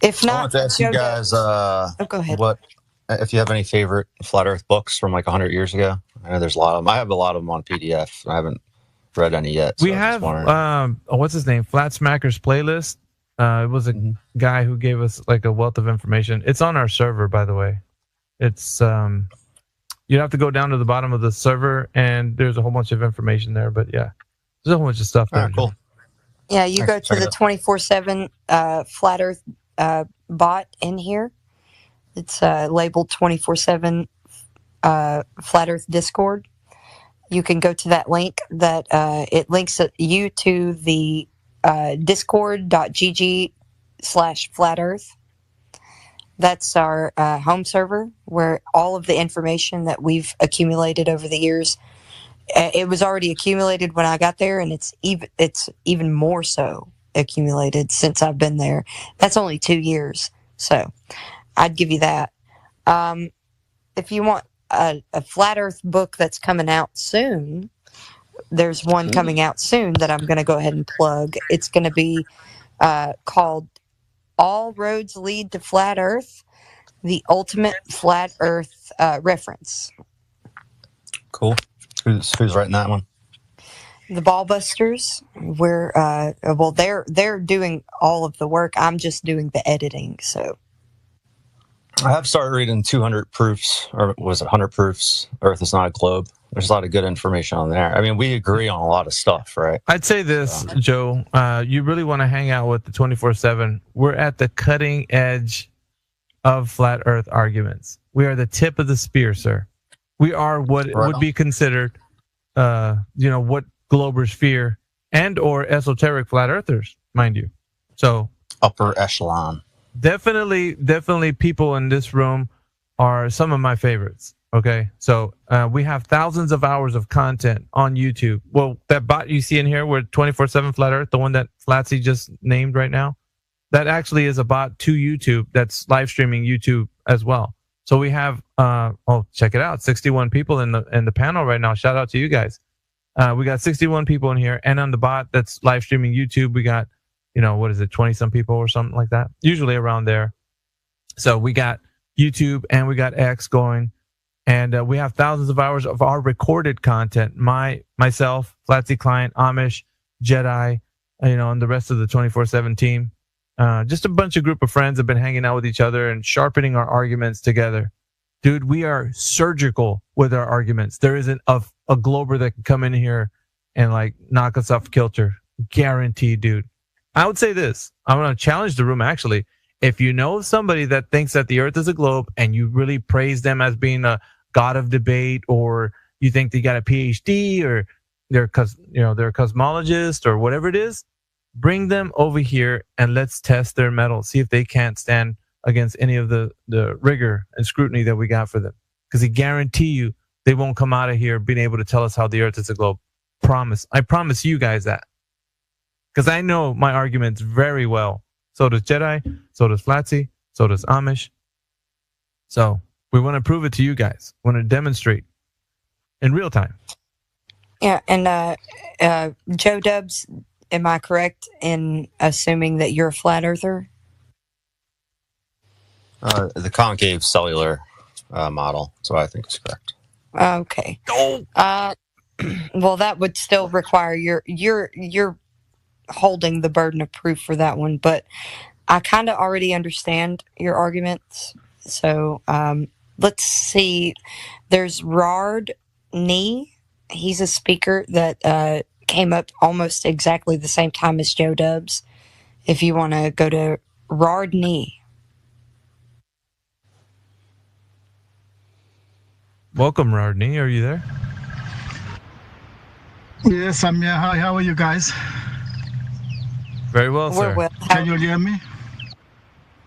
If not, I wanted to ask you guys, go ahead. What if you have any favorite flat Earth books from like 100 years ago? I know there's a lot of them. I have a lot of them on PDF. I haven't read any yet. So we have what's his name? Flat Smackers playlist. It was a guy who gave us like a wealth of information. It's on our server, by the way. It's you'd have to go down to the bottom of the server, and there's a whole bunch of information there. But yeah, there's a whole bunch of stuff there. Cool. Yeah, you go to the 24/7 Flat Earth bot in here. It's labeled 24/7 Flat Earth Discord. You can go to that link that it links you to the discord.gg/Flat Earth. That's our home server where all of the information that we've accumulated over the years, it was already accumulated when I got there, and it's even more so accumulated since I've been there. That's only 2 years, so I'd give you that. If you want a Flat Earth book that's coming out soon, there's one coming out soon that I'm going to go ahead and plug. It's going to be called All Roads Lead to Flat Earth, the Ultimate Flat Earth Reference. Cool. Who's writing that one? The Ballbusters. They're doing all of the work. I'm just doing the editing. So I have started reading 200 Proofs, or was it 100 Proofs? Earth is not a globe. There's a lot of good information on there. I mean, we agree on a lot of stuff, right? I'd say this, Joe. You really want to hang out with the 24/7. We're at the cutting edge of flat Earth arguments. We are the tip of the spear, sir. We are what would be considered, what Globers fear, and or esoteric flat Earthers, mind you. So upper echelon. Definitely, people in this room are some of my favorites. Okay, so we have thousands of hours of content on YouTube. Well, that bot you see in here, with 24/7 Flat Earth, the one that Flatsy just named right now, that actually is a bot to YouTube that's live streaming YouTube as well. So we have, check it out, 61 people in the panel right now. Shout out to you guys. We got 61 people in here, and on the bot that's live streaming YouTube, we got, 20 some people or something like that, usually around there. So we got YouTube and we got X going. And we have thousands of hours of our recorded content. Myself, Flatsy Client, Amish, Jedi, and the rest of the 24/7 team. Just a bunch of group of friends have been hanging out with each other and sharpening our arguments together. Dude, we are surgical with our arguments. There isn't a glober that can come in here and knock us off kilter. Guaranteed, dude. I would say this. I'm going to challenge the room, actually. If you know somebody that thinks that the Earth is a globe and you really praise them as being a god of debate, or you think they got a PhD, or they're a cosmologist, or whatever it is, bring them over here and let's test their mettle. See if they can't stand against any of the rigor and scrutiny that we got for them. Because I guarantee you they won't come out of here being able to tell us how the Earth is a globe. I promise you guys that. Because I know my arguments very well. So does Jedi, so does Flatsy, so does Amish. So we want to prove it to you guys. We want to demonstrate in real time. Yeah, and Joe Dubs, am I correct in assuming that you're a flat earther? The concave cellular model, so I think is correct. Okay. Well, that would still require your holding the burden of proof for that one, but I kind of already understand your arguments. So let's see. There's Rard Nee. He's a speaker that came up almost exactly the same time as Joe Dubs. If you want to go to Rard Nee. Welcome, Rodney. Are you there? Yes, I'm here. Hi, how are you guys? Very well, sir. Well. Can you hear me?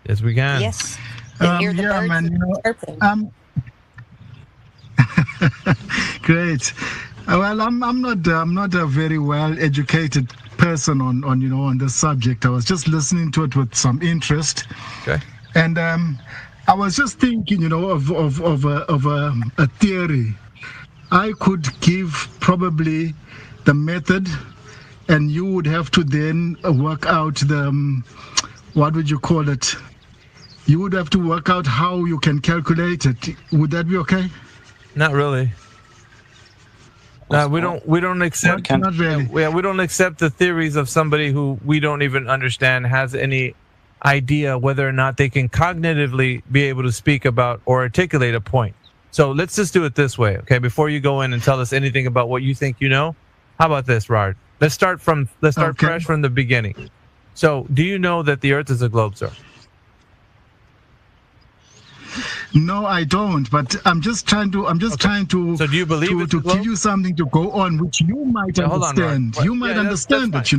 Yes, we can. Yes. Yeah, man. Great. Well, I'm not a very well educated person on this subject. I was just listening to it with some interest. Okay. And I was just thinking, of a theory. I could give probably the method, and you would have to then work out the what would you call it? You would have to work out how you can calculate it. Would that be okay? Not really. No, we don't accept. Not really. We don't accept the theories of somebody who we don't even understand has any idea whether or not they can cognitively be able to speak about or articulate a point. So let's just do it this way, okay? Before you go in and tell us anything about what you think you know, how about this, Rard? Let's start fresh from the beginning. So, do you know that the Earth is a globe, sir? No, I don't. But I'm just trying to. So do you believe to give you something to go on, which you might understand. You might understand it.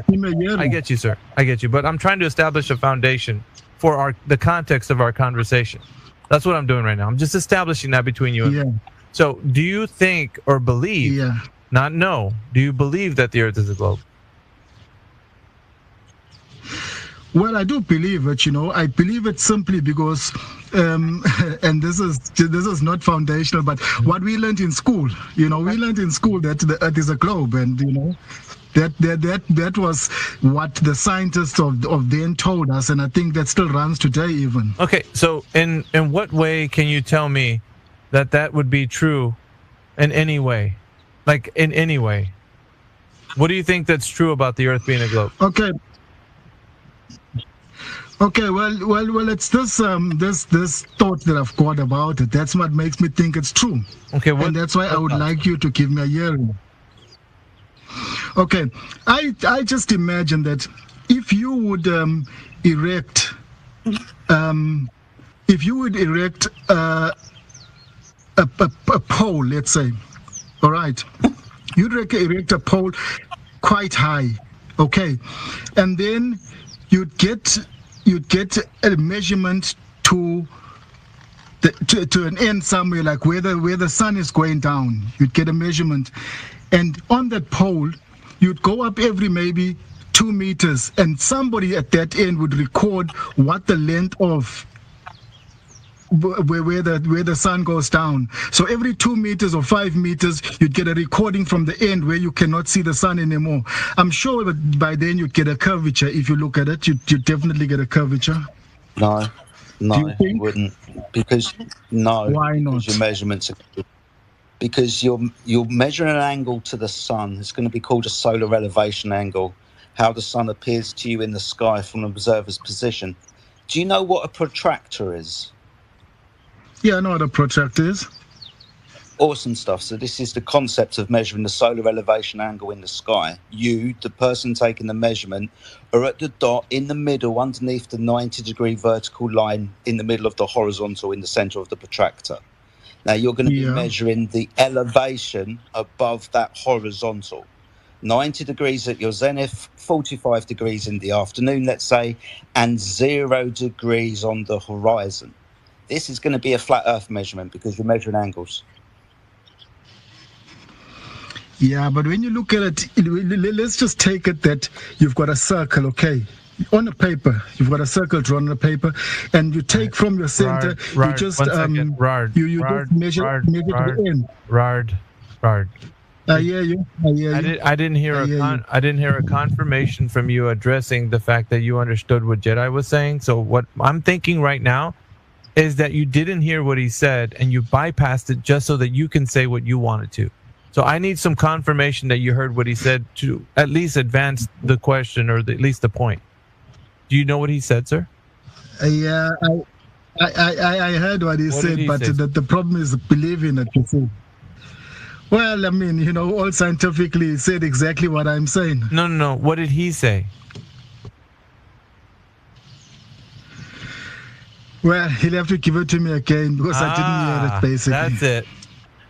Maybe I get you, sir. I get you. But I'm trying to establish a foundation for the context of our conversation. That's what I'm doing right now. I'm just establishing that between you and me. So, do you think or believe? Not know. Do you believe that the Earth is a globe? Well, I do believe it. I believe it simply because, and this is not foundational, but what we learned in school. We learned in school that the Earth is a globe, and that was what the scientists of then told us, and I think that still runs today even. Okay, so in what way can you tell me that would be true in any way? Like, in any way. What do you think that's true about the Earth being a globe? Okay, well, it's this thought that I've got about it. That's what makes me think it's true. Okay, and that's why I would like you to give me a hearing. Okay, I just imagine that if you would erect a pole, let's say, all right, you'd erect a pole quite high, okay, and then you'd get a measurement to an end somewhere, like where the sun is going down. You'd get a measurement, and on that pole you'd go up every maybe 2 meters, and somebody at that end would record what the length of where the sun goes down. So every 2 meters or 5 meters, you'd get a recording from the end where you cannot see the sun anymore. I'm sure that by then you'd get a curvature. If you look at it, you definitely get a curvature. No, you wouldn't, because why not? Because your measurements are, because you're measuring an angle to the sun. It's going to be called a solar elevation angle. How the sun appears to you in the sky from an observer's position. Do you know what a protractor is? Yeah, I know what a protractor is. Awesome stuff. So this is the concept of measuring the solar elevation angle in the sky. You, the person taking the measurement, are at the dot in the middle underneath the 90-degree vertical line in the middle of the horizontal in the center of the protractor. Now you're going to be measuring the elevation above that horizontal. 90 degrees at your zenith, 45 degrees in the afternoon, let's say, and 0 degrees on the horizon. This is going to be a flat Earth measurement because you're measuring angles. Yeah, but when you look at it, let's just take it that you've got a circle, okay? On a paper, you've got a circle drawn on a paper, and you take from your center, you just measure to the end. Rard. I hear you. I didn't hear a confirmation from you addressing the fact that you understood what Jedi was saying. So what I'm thinking right now is that you didn't hear what he said and you bypassed it just so that you can say what you wanted to. So I need some confirmation that you heard what he said to at least advance the question or at least the point. Do you know what he said, sir? Yeah, I heard what he said, but the problem is believing it. You see. Well, I mean, you know, all scientifically he said exactly what I'm saying. No. What did he say? Well, he'll have to give it to me again because I didn't hear it, basically. That's it.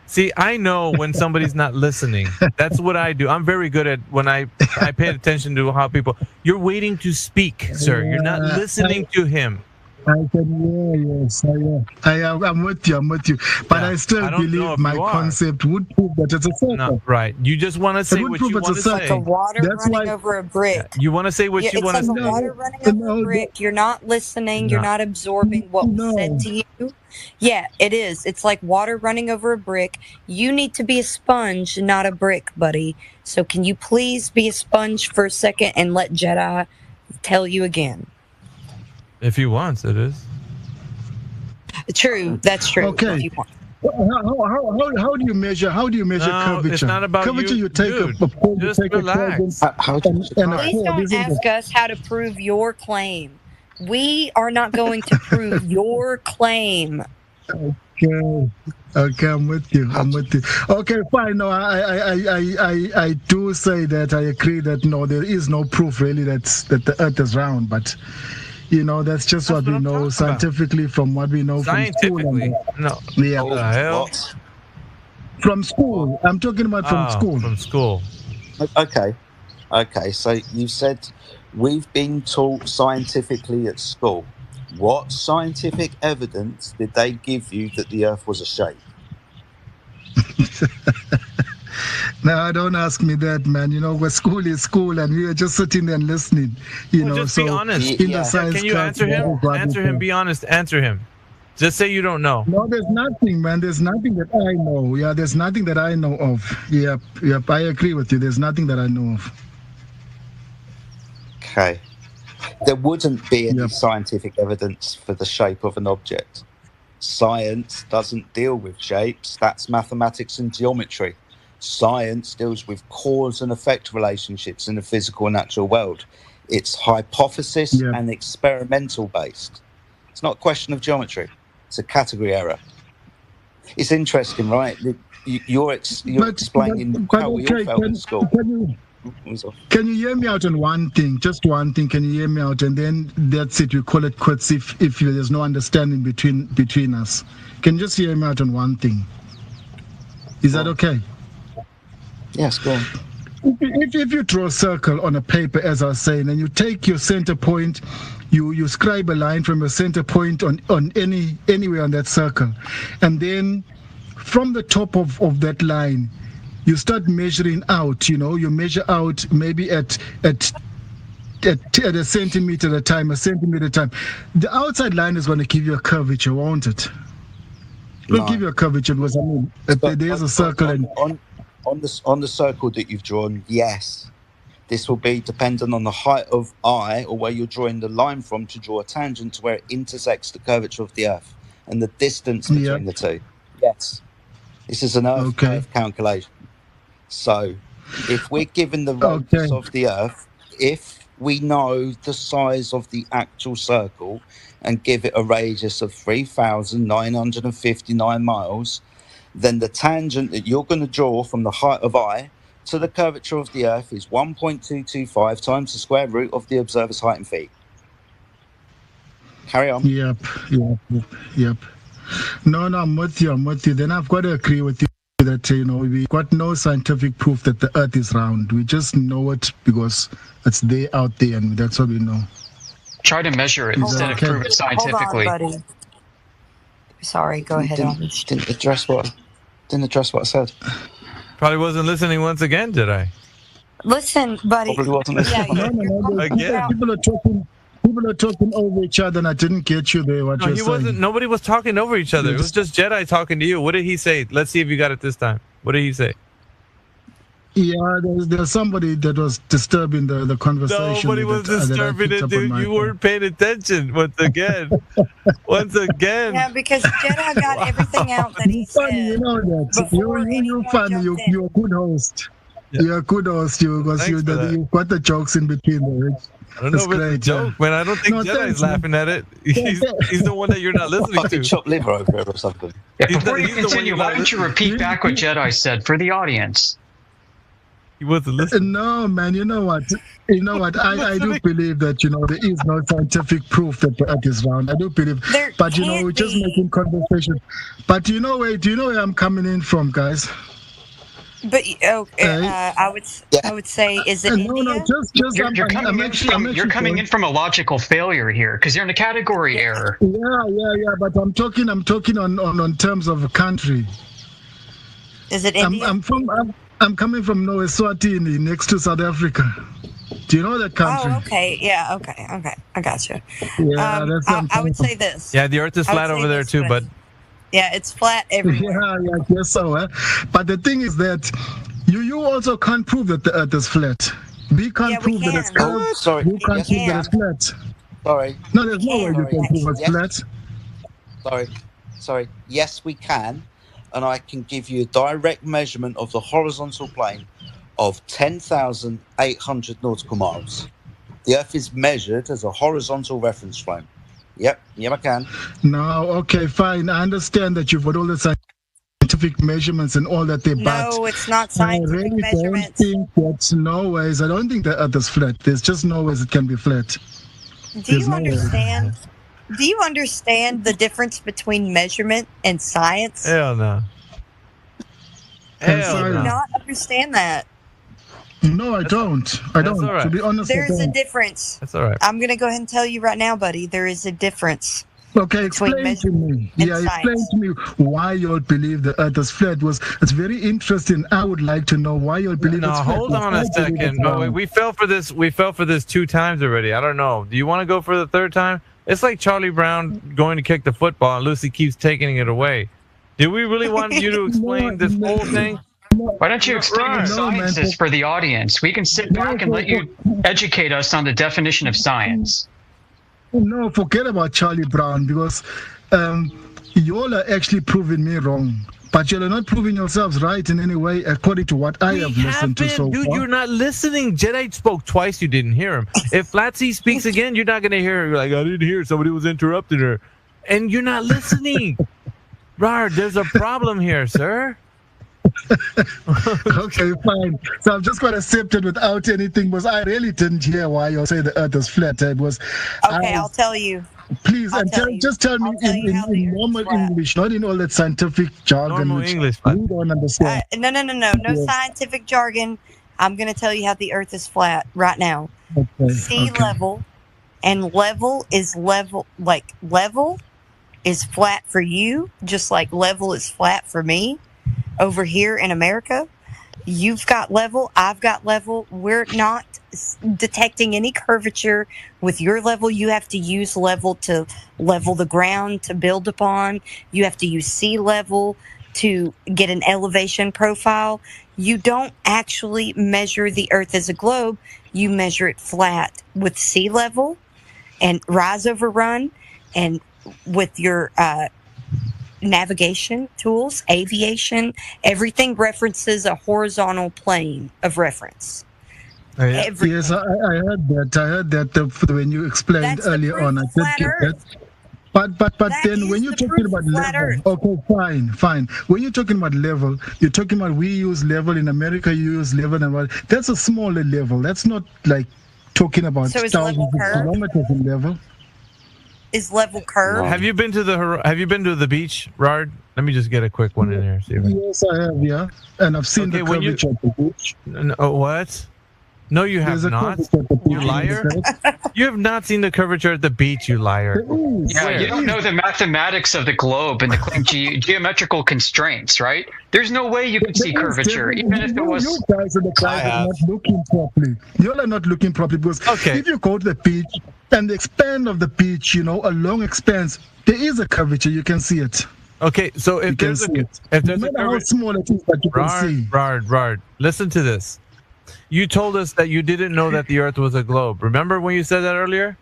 See, I know when somebody's not listening. That's what I do. I'm very good at when I pay attention to how people... You're waiting to speak, sir. You're not listening to him. I can hear, yes. I'm with you. But I still believe my concept would prove that it's a circle. No, right. You just want to say what you want to say. It's like water running over a brick. You want to say what you want to say. It's like water running over a brick. You're not listening. You're not absorbing what was said to you. Yeah, it is. It's like water running over a brick. You need to be a sponge, not a brick, buddy. So can you please be a sponge for a second and let Jedi tell you again? If he wants, it is. True, that's true. Okay. If you want. How do you measure? How do you measure curvature? It's not about curvature. You take dude, a pole, just relax. Please don't ask us how to prove your claim. We are not going to prove your claim. Okay, I'm with you. Okay, fine. No, I do say that I agree that no, there is no proof really that the Earth is round, but you know that's just what we know scientifically from what we know from school. No. Yeah. What the hell? From school. I'm talking about from school. From school. Okay. So you said we've been taught scientifically at school. What scientific evidence did they give you that the Earth was a shape? No, don't ask me that, man. You know, where school is school, and we are just sitting there and listening. You know, just so be honest. In the science Can you class, answer him? Answer him. Be honest. Answer him. Just say you don't know. No, there's nothing, man. There's nothing that I know. Yeah, there's nothing that I know of. Yep. I agree with you. There's nothing that I know of. Okay. There wouldn't be any scientific evidence for the shape of an object. Science doesn't deal with shapes. That's mathematics and geometry. Science deals with cause and effect relationships in the physical and natural world. It's hypothesis and experimental based. It's not a question of geometry. It's a category error. It's interesting, right? You're explaining how we all felt in school. Can you hear me out on one thing? Just one thing. Can you hear me out? And then that's it. We call it quits if there's no understanding between us. Can you just hear me out on one thing? Is that okay? Yes, go on. If you draw a circle on a paper, as I was saying, and you take your center point, you scribe a line from your center point on anywhere on that circle, and then from the top of that line, you start measuring out. You know, you measure out maybe at a centimeter at a time, The outside line is going to give you a curvature, won't it? It will give you a curvature because I mean, there's a circle and. On the circle that you've drawn, yes, this will be dependent on the height of I, or where you're drawing the line from to draw a tangent to where it intersects the curvature of the Earth and the distance between the two. Yes, this is an Earth calculation. So, if we're given the radius of the Earth, if we know the size of the actual circle and give it a radius of 3,959 miles, then the tangent that you're going to draw from the height of I to the curvature of the Earth is 1.225 times the square root of the observer's height in feet. Carry on. Yep. No, I'm with you. Then I've got to agree with you that, you know, we've got no scientific proof that the Earth is round. We just know it because it's there out there, and that's what we know. Try to measure it instead of prove it scientifically. Hold on, buddy. Sorry, go ahead. Didn't address what I said. Probably wasn't listening once again, did I? Listen, buddy. Probably wasn't listening. No. People are talking over each other, and I didn't get you there. What you're saying? Nobody was talking over each other. It was just Jedi talking to you. What did he say? Let's see if you got it this time. What did he say? Yeah, there's somebody that was disturbing the conversation. Nobody was disturbing it, dude. You weren't paying attention once again. Yeah, because Jedi got everything out that he said. You know that. You're funny. You're a good host. Yeah. You're a good host, because you've got the jokes in between there. I don't know if it's a joke, man. I don't think Jedi's laughing at it. He's the one that you're not listening to. Chop liver over it or something. Yeah, before you continue, why don't you repeat back what Jedi said for the audience? He wasn't listening. No, man. You know what? I do believe that there is no scientific proof that the Earth is round. I do believe, but we're just making conversation. But do you know where I'm coming in from, guys? But I would say, is it India? No, just you're coming in from a logical failure here because you're in a category error. Yeah. But I'm talking on terms of a country. Is it India? I'm coming from Eswatini, next to South Africa. Do you know that country? Oh, okay. Yeah. Okay. I got you. Yeah, I would say this. Yeah, the Earth is flat over there too, but. Yeah, it's flat everywhere. Yeah, I guess so. But the thing is that you also can't prove that the Earth is flat. We can't prove that it's flat. Sorry. You can't prove that it's flat. Sorry. No, there's no way you can prove it's flat. Sorry. Yes, we can. And I can give you a direct measurement of the horizontal plane of 10,800 nautical miles. The Earth is measured as a horizontal reference frame. Yep, I can. No, okay, fine. I understand that you've got all the scientific measurements and all that. No, it's not scientific measurements. I don't think the Earth is flat. There's just no ways it can be flat. Do you understand the difference between measurement and science? Hell no. Do you not understand that? No, I don't. I don't. Right. To be honest, there's a difference. That's all right. I'm going to go ahead and tell you right now, buddy. There is a difference. Okay, explain to me. Explain to me why you all believe the Earth is flat. It's very interesting. I would like to know why you all believe it's flat. Hold on a second. No, we fell for this. We fell for this 2 times already. I don't know. Do you want to go for the 3rd time? It's like Charlie Brown going to kick the football and Lucy keeps taking it away. Did we really want you to explain this whole thing? Why don't you explain what science is for the audience? We can sit back and let you educate us on the definition of science. No, forget about Charlie Brown, because you all are actually proving me wrong. But you're not proving yourselves right in any way, according to what I have listened to so dude, far. You're not listening. Jedi spoke twice. You didn't hear him. If Flatsy speaks again, you're not going to hear her. You're like, I didn't hear. Somebody was interrupting her. And you're not listening. Rar, there's a problem here, sir. Okay, fine. So I'm just going to accept it without anything, because I really didn't hear why you say the Earth is flat. I'll tell you. Please, just tell me in normal English, not in all that scientific jargon. Normal English. We don't understand. No scientific jargon. I'm going to tell you how the Earth is flat right now. Sea level, and level is flat for you, just like level is flat for me. Over here in America, you've got level, I've got level. We're not detecting any curvature with your level. You have to use level to level the ground to build upon. You have to use sea level to get an elevation profile. You don't actually measure the Earth as a globe. You measure it flat with sea level and rise over run, and with your navigation tools, aviation, everything references a horizontal plane of reference. Yes, I heard that. I heard that when you explained earlier on. I did get that. But then when you're talking about level, okay, fine. When you're talking about level, you're talking about we use level in America, you use level, and that's a smaller level. That's not like talking about thousands of kilometers in level. Is level curve? Have you been to the beach, Rard? Let me just get a quick one in here. Yes, I have. Yeah, and I've seen the curvature at the beach. What? No, you have not. You liar! You have not seen the curvature at the beach, you liar. Yeah, you don't know the mathematics of the globe and the geometrical constraints, right? There's no way you can see curvature, even if it was. You guys are not looking properly. You all are not looking properly, because if you go to the beach and the expanse of the beach, a long expanse, there is a curvature. You can see it. Okay, so if there's a how small it is that you can see. Rard, listen to this. You told us that you didn't know that the Earth was a globe. Remember when you said that earlier?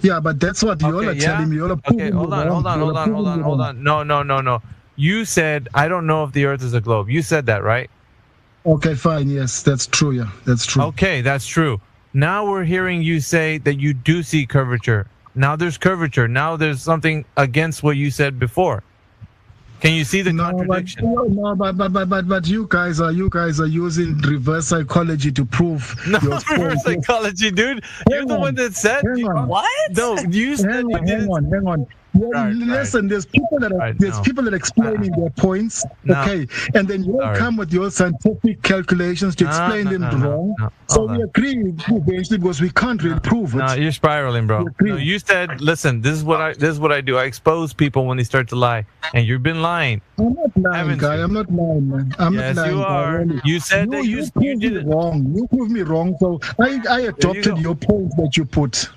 Yeah, but that's what you all are telling me. Okay, hold on. No. You said, I don't know if the Earth is a globe. You said that, right? Okay, fine. Yes, that's true. Yeah, that's true. Okay, that's true. Now we're hearing you say that you do see curvature. Now there's curvature. Now there's something against what you said before. Can you see the contradiction? But you guys are using reverse psychology to prove your reverse psychology, dude. You're the one that said what? No, you said hang on. Well, listen, there's people that are people that are explaining their points, okay, and then you come with your scientific calculations to explain them wrong. So we agree eventually because we can't really prove it. No, you're spiraling, bro. No, you said, listen, this is what I do. I expose people when they start to lie, and you've been lying. I'm not lying, guy. I'm not lying, man. Yes, you are. Really. You said that you did it wrong. You proved me wrong, so I adopted your point that you put.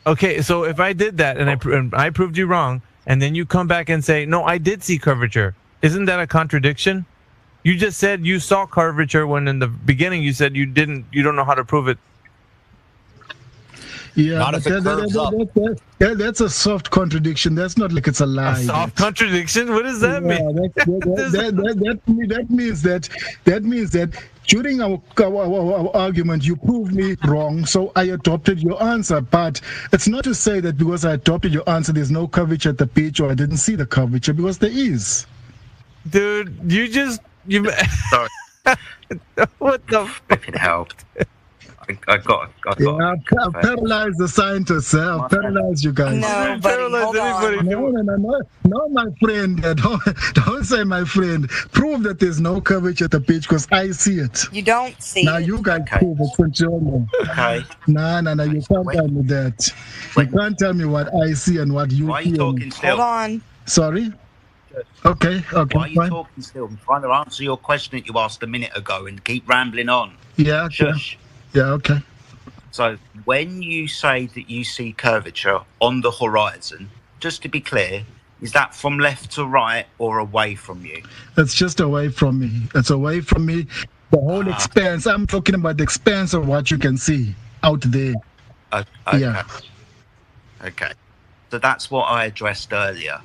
Okay, so if I did that and I proved you wrong, and then you come back and say, no, I did see curvature, isn't that a contradiction? You just said you saw curvature when in the beginning you said you didn't. You don't know how to prove it. Yeah, not if it curves up. That's a soft contradiction. That's not like it's a lie. A soft contradiction? What does that mean? That means that during our argument, you proved me wrong, so I adopted your answer. But it's not to say that because I adopted your answer, there's no curvature at the beach, or I didn't see the curvature, because there is. Dude, you sorry. What the fuck? It helped. I've I've paralyzed the scientists. I've paralyzed you guys. No, buddy, hold on. No, my friend. Don't say my friend. Prove that there's no curvature at the beach because I see it. You don't see now, you guys prove it for sure. Okay. No. You can't tell me that. You can't tell me what I see and what you see. Why are you talking still? Hold on. Sorry? Okay. Why are you talking still? I'm trying to answer your question that you asked a minute ago and keep rambling on. Yeah. Shush. Yeah, okay. So when you say that you see curvature on the horizon, just to be clear, is that from left to right or away from you? It's just away from me. It's away from me. The whole expanse. I'm talking about the expanse of what you can see out there. Okay. Yeah. Okay. So that's what I addressed earlier.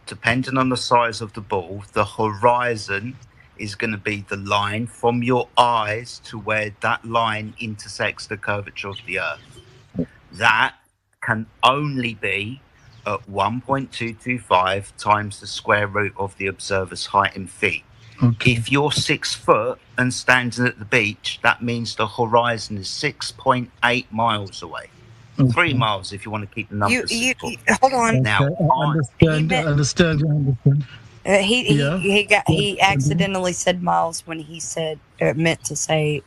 Depending on the size of the ball, the horizon is going to be the line from your eyes to where that line intersects the curvature of the Earth. That can only be at 1.225 times the square root of the observer's height in feet. Okay. If you're 6 foot and standing at the beach, that means the horizon is 6.8 miles away. 3 miles if you want to keep the numbers simple. Hold on. Now, I understand. He accidentally said miles when he said meant to say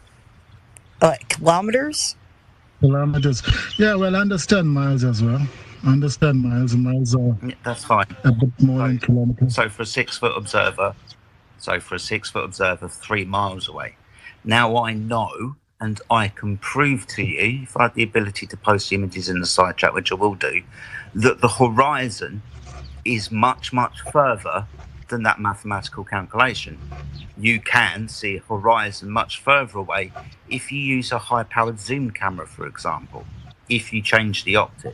kilometers. Kilometers. Yeah, well, I understand miles as well. I understand miles. Miles are that's fine. A bit more than kilometers. So for a 6 foot observer, 3 miles away. Now I know, and I can prove to you, if I had the ability to post images in the side chat, which I will do, that the horizon is much, much further than that mathematical calculation. You can see a horizon much further away if you use a high-powered zoom camera, for example. If you change the optic,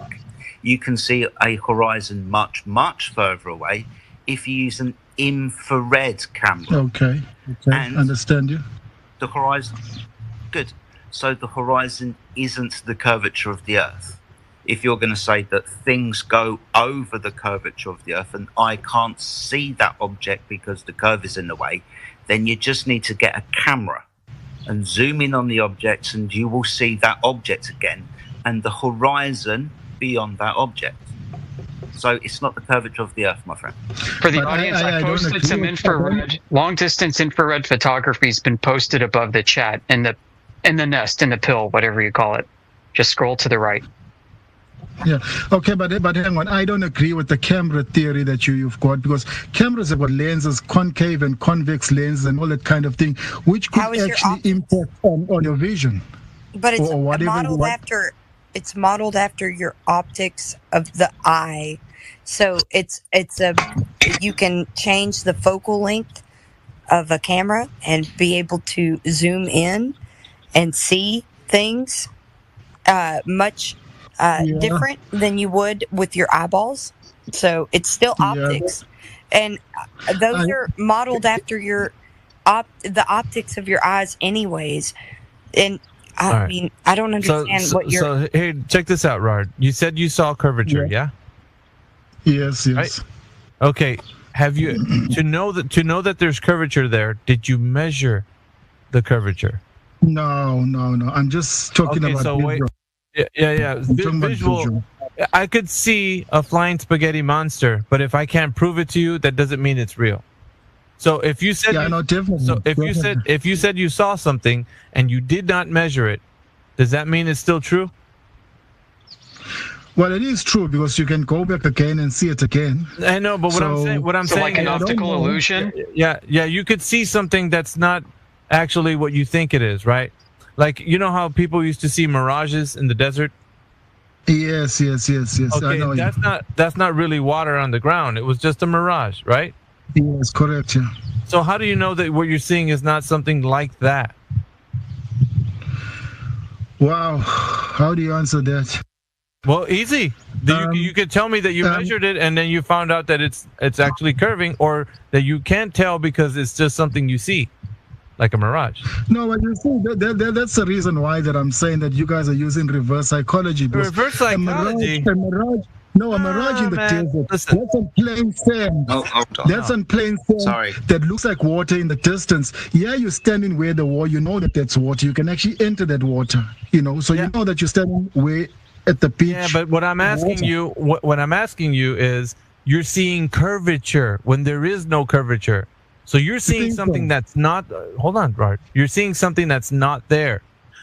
you can see a horizon much, much further away if you use an infrared camera. Okay. And understand you. The horizon, good. So the horizon isn't the curvature of the Earth. If you're going to say that things go over the curvature of the Earth and I can't see that object because the curve is in the way, then you just need to get a camera and zoom in on the objects and you will see that object again and the horizon beyond that object. So it's not the curvature of the Earth, my friend. For the audience, I posted some infrared, long-distance infrared photography has been posted above the chat in the nest, in the pill, whatever you call it. Just scroll to the right. Yeah. Okay, but hang on. I don't agree with the camera theory that you've got, because cameras have got lenses, concave and convex lenses and all that kind of thing, which could actually impact on your vision. But it's modeled after your optics of the eye. So you can change the focal length of a camera and be able to zoom in and see things much different than you would with your eyeballs. So it's still optics, and those are modeled after the optics of your eyes, anyways. And I mean, I don't understand what you're. So hey, check this out, Rard. You said you saw curvature, yeah? Yes. Right? Okay. Have you to know that there's curvature there? Did you measure the curvature? No. I'm just talking about visual. Yeah. Visual. I could see a flying spaghetti monster, but if I can't prove it to you, that doesn't mean it's real. So if you said if you said you saw something and you did not measure it, does that mean it's still true? Well, it is true because you can go back again and see it again. I know, but what I'm saying, like an optical illusion. Yeah, you could see something that's not actually what you think it is, right? Like, you know how people used to see mirages in the desert? Yes. Okay, I know that's not really water on the ground. It was just a mirage, right? Yes, correct. Yeah. So how do you know that what you're seeing is not something like that? Wow, how do you answer that? Well, easy. You could tell me that you measured it and then you found out that it's actually curving, or that you can't tell because it's just something you see, like a mirage. No, but you see, that's the reason why that I'm saying that you guys are using reverse psychology. Reverse psychology? A mirage in the desert. That's on plain sand. That's on plain sand. Sorry. That looks like water in the distance. Yeah, you're standing where the water, you know that that's water. You can actually enter that water, so you know that you're standing where at the beach. Yeah, but what I'm asking you is, you're seeing curvature when there is no curvature. So you're seeing something that's not. Hold on, Bart. You're seeing something that's not there.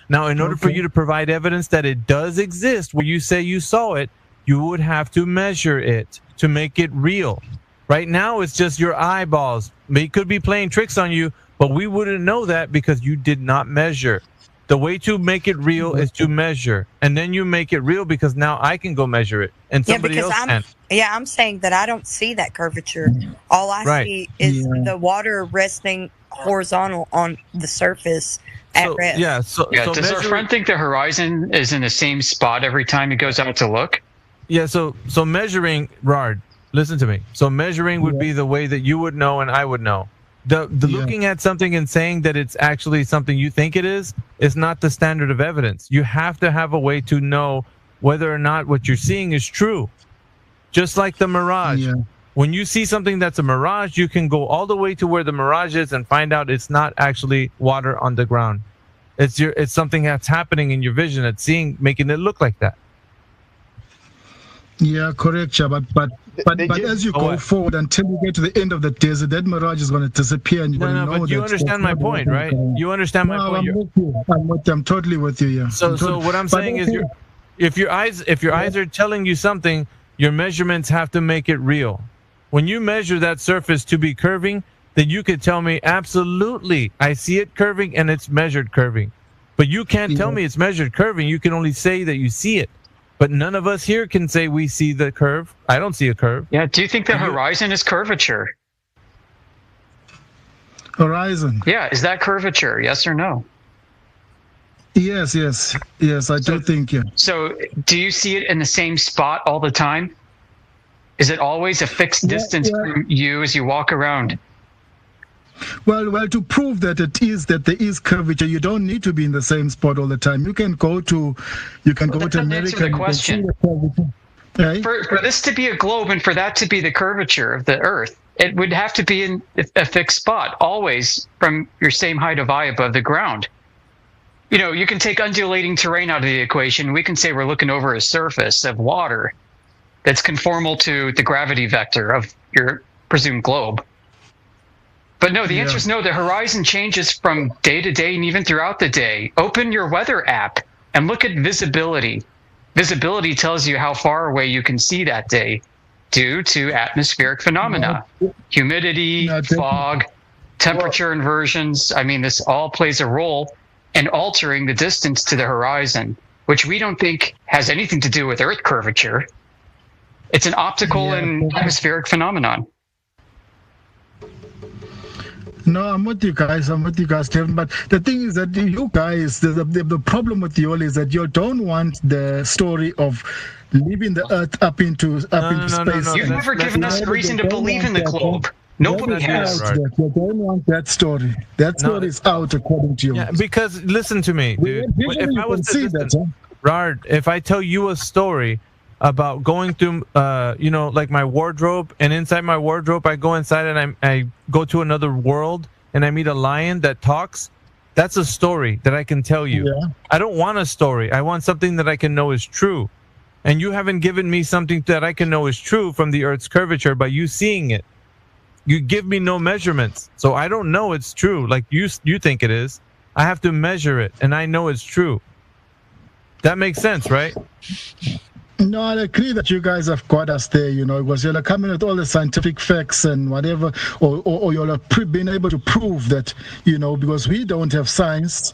Now, in order for you to provide evidence that it does exist, where you say you saw it, you would have to measure it to make it real. Right now, it's just your eyeballs. They could be playing tricks on you, but we wouldn't know that because you did not measure. The way to make it real is to measure, and then you make it real because now I can go measure it, and somebody else can. Yeah, I'm saying that I don't see that curvature. All I see is the water resting horizontal on the surface at rest. Yeah. Does our friend think the horizon is in the same spot every time he goes out to look? Yeah. So measuring, Rard, listen to me. So measuring would be the way that you would know and I would know. The looking at something and saying that it's actually something you think it is not the standard of evidence. You have to have a way to know whether or not what you're seeing is true. Just like the mirage. Yeah. When you see something that's a mirage, you can go all the way to where the mirage is and find out it's not actually water on the ground. It's something that's happening in your vision. It's making it look like that. Yeah, correct, Chaba. But as you go forward until you get to the end of the desert, that mirage is going to disappear, and you're going to know but you understand my point, right? You understand my point. I'm totally with you. Yeah. So what I'm saying is, if your eyes are telling you something, your measurements have to make it real. When you measure that surface to be curving, then you could tell me absolutely, I see it curving and it's measured curving. But you can't tell me it's measured curving. You can only say that you see it. But none of us here can say we see the curve. I don't see a curve. Yeah. Do you think the horizon is curvature? Horizon. Yeah. Is that curvature? Yes or no? Yes. I do think, yeah. So do you see it in the same spot all the time? Is it always a fixed distance from you as you walk around? Well, to prove that there is curvature, you don't need to be in the same spot all the time. You can go to America. Answer the question. Right? For this to be a globe and for that to be the curvature of the Earth, it would have to be in a fixed spot, always from your same height of eye above the ground. You can take undulating terrain out of the equation. We can say we're looking over a surface of water that's conformal to the gravity vector of your presumed globe. But no, the answer is no. The horizon changes from day to day and even throughout the day. Open your weather app and look at visibility. Visibility tells you how far away you can see that day due to atmospheric phenomena, humidity, fog, temperature inversions. I mean, this all plays a role in altering the distance to the horizon, which we don't think has anything to do with Earth curvature. It's an optical and atmospheric phenomenon. No, I'm with you guys, Kevin. But the thing is that you guys, the problem with you all is that you don't want the story of leaving the Earth up into space. You've never given us reason to believe in the globe. Nobody has. You don't want that story. That story is out according to you. Yeah, because listen to me, dude. If I was to listen, Rard, if I tell you a story about going through, like my wardrobe, and inside my wardrobe, I go inside and I go to another world and I meet a lion that talks. That's a story that I can tell you. Yeah. I don't want a story. I want something that I can know is true. And you haven't given me something that I can know is true from the Earth's curvature by you seeing it. You give me no measurements, so I don't know it's true like you think it is. I have to measure it, and I know it's true. That makes sense, right? No, I agree that you guys have got us there, because you're coming with all the scientific facts and whatever, or you're being able to prove that, because we don't have science,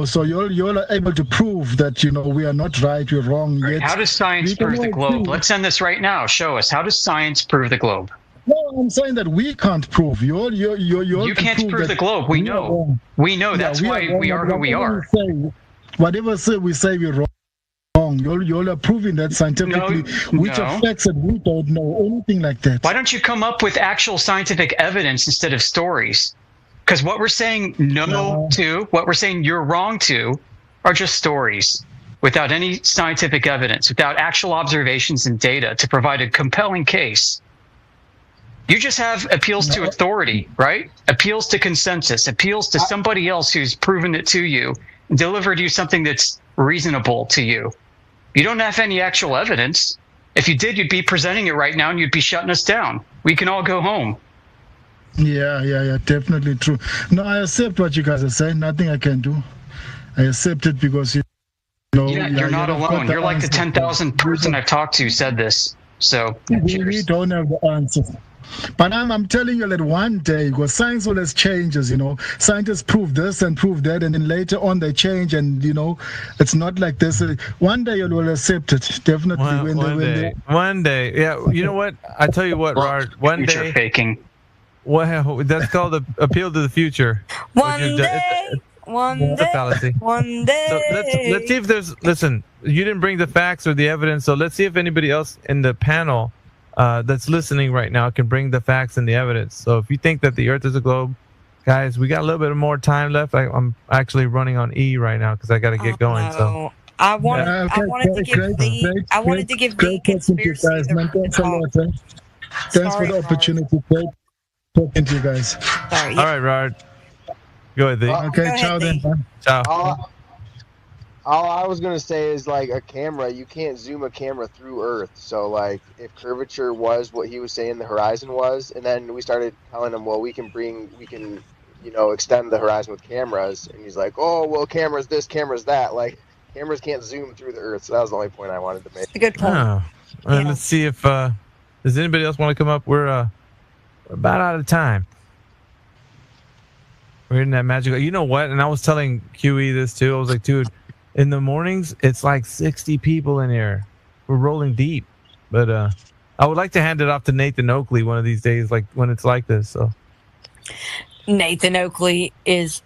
so you're able to prove that, we are not right, we're wrong. Yet how does science prove the globe? Let's end this right now. Show us. How does science prove the globe? No, I'm saying that we can't prove. You can't prove the globe. We know. We know. That's why we are who we are. Whatever we say we're wrong. You're proving that scientifically, which are facts that we don't know, anything like that. Why don't you come up with actual scientific evidence instead of stories? Because what we're saying what we're saying you're wrong to, are just stories without any scientific evidence, without actual observations and data to provide a compelling case. You just have appeals to authority, right? Appeals to consensus, appeals to somebody else who's proven it to you, delivered you something that's reasonable to you. You don't have any actual evidence. If you did, you'd be presenting it right now and you'd be shutting us down. We can all go home. Yeah, definitely true. No, I accept what you guys are saying. Nothing I can do. I accept it because you're not alone. You're like the 10,000th person I've talked to said this. So we don't have the answer. But I'm telling you that one day, because science always changes, scientists prove this and prove that, and then later on they change, and it's not like this. One day you will accept it, definitely. One day, yeah. You know what? I tell you what, Rard. One future day, faking. Well, that's called the appeal to the future. One day. So let's see if there's. Listen, you didn't bring the facts or the evidence, so let's see if anybody else in the panel that's listening right now can bring the facts and the evidence. So if you think that the Earth is a globe, guys, we got a little bit more time left. I'm actually running on E right now because I got to get going. No. So I wanted to give the conspiracy the Thanks for the opportunity. Great talking to you guys. Sorry. All right, Rard. Go ahead, D. Okay, ciao then. Ciao. All I was gonna say is like a camera, you can't zoom a camera through Earth. So like if curvature was what he was saying the horizon was, and then we started telling him, well, we can extend the horizon with cameras, and he's like, oh well, cameras this, cameras that. Like cameras can't zoom through the Earth. So that was the only point I wanted to make. A good point. Oh. Let's see if does anybody else want to come up? We're about out of time. We're in that magical. You know what? And I was telling QE this too. I was like, dude, in the mornings it's like 60 people in here. We're rolling deep. But I would like to hand it off to Nathan Oakley one of these days, like when it's like this. So Nathan Oakley is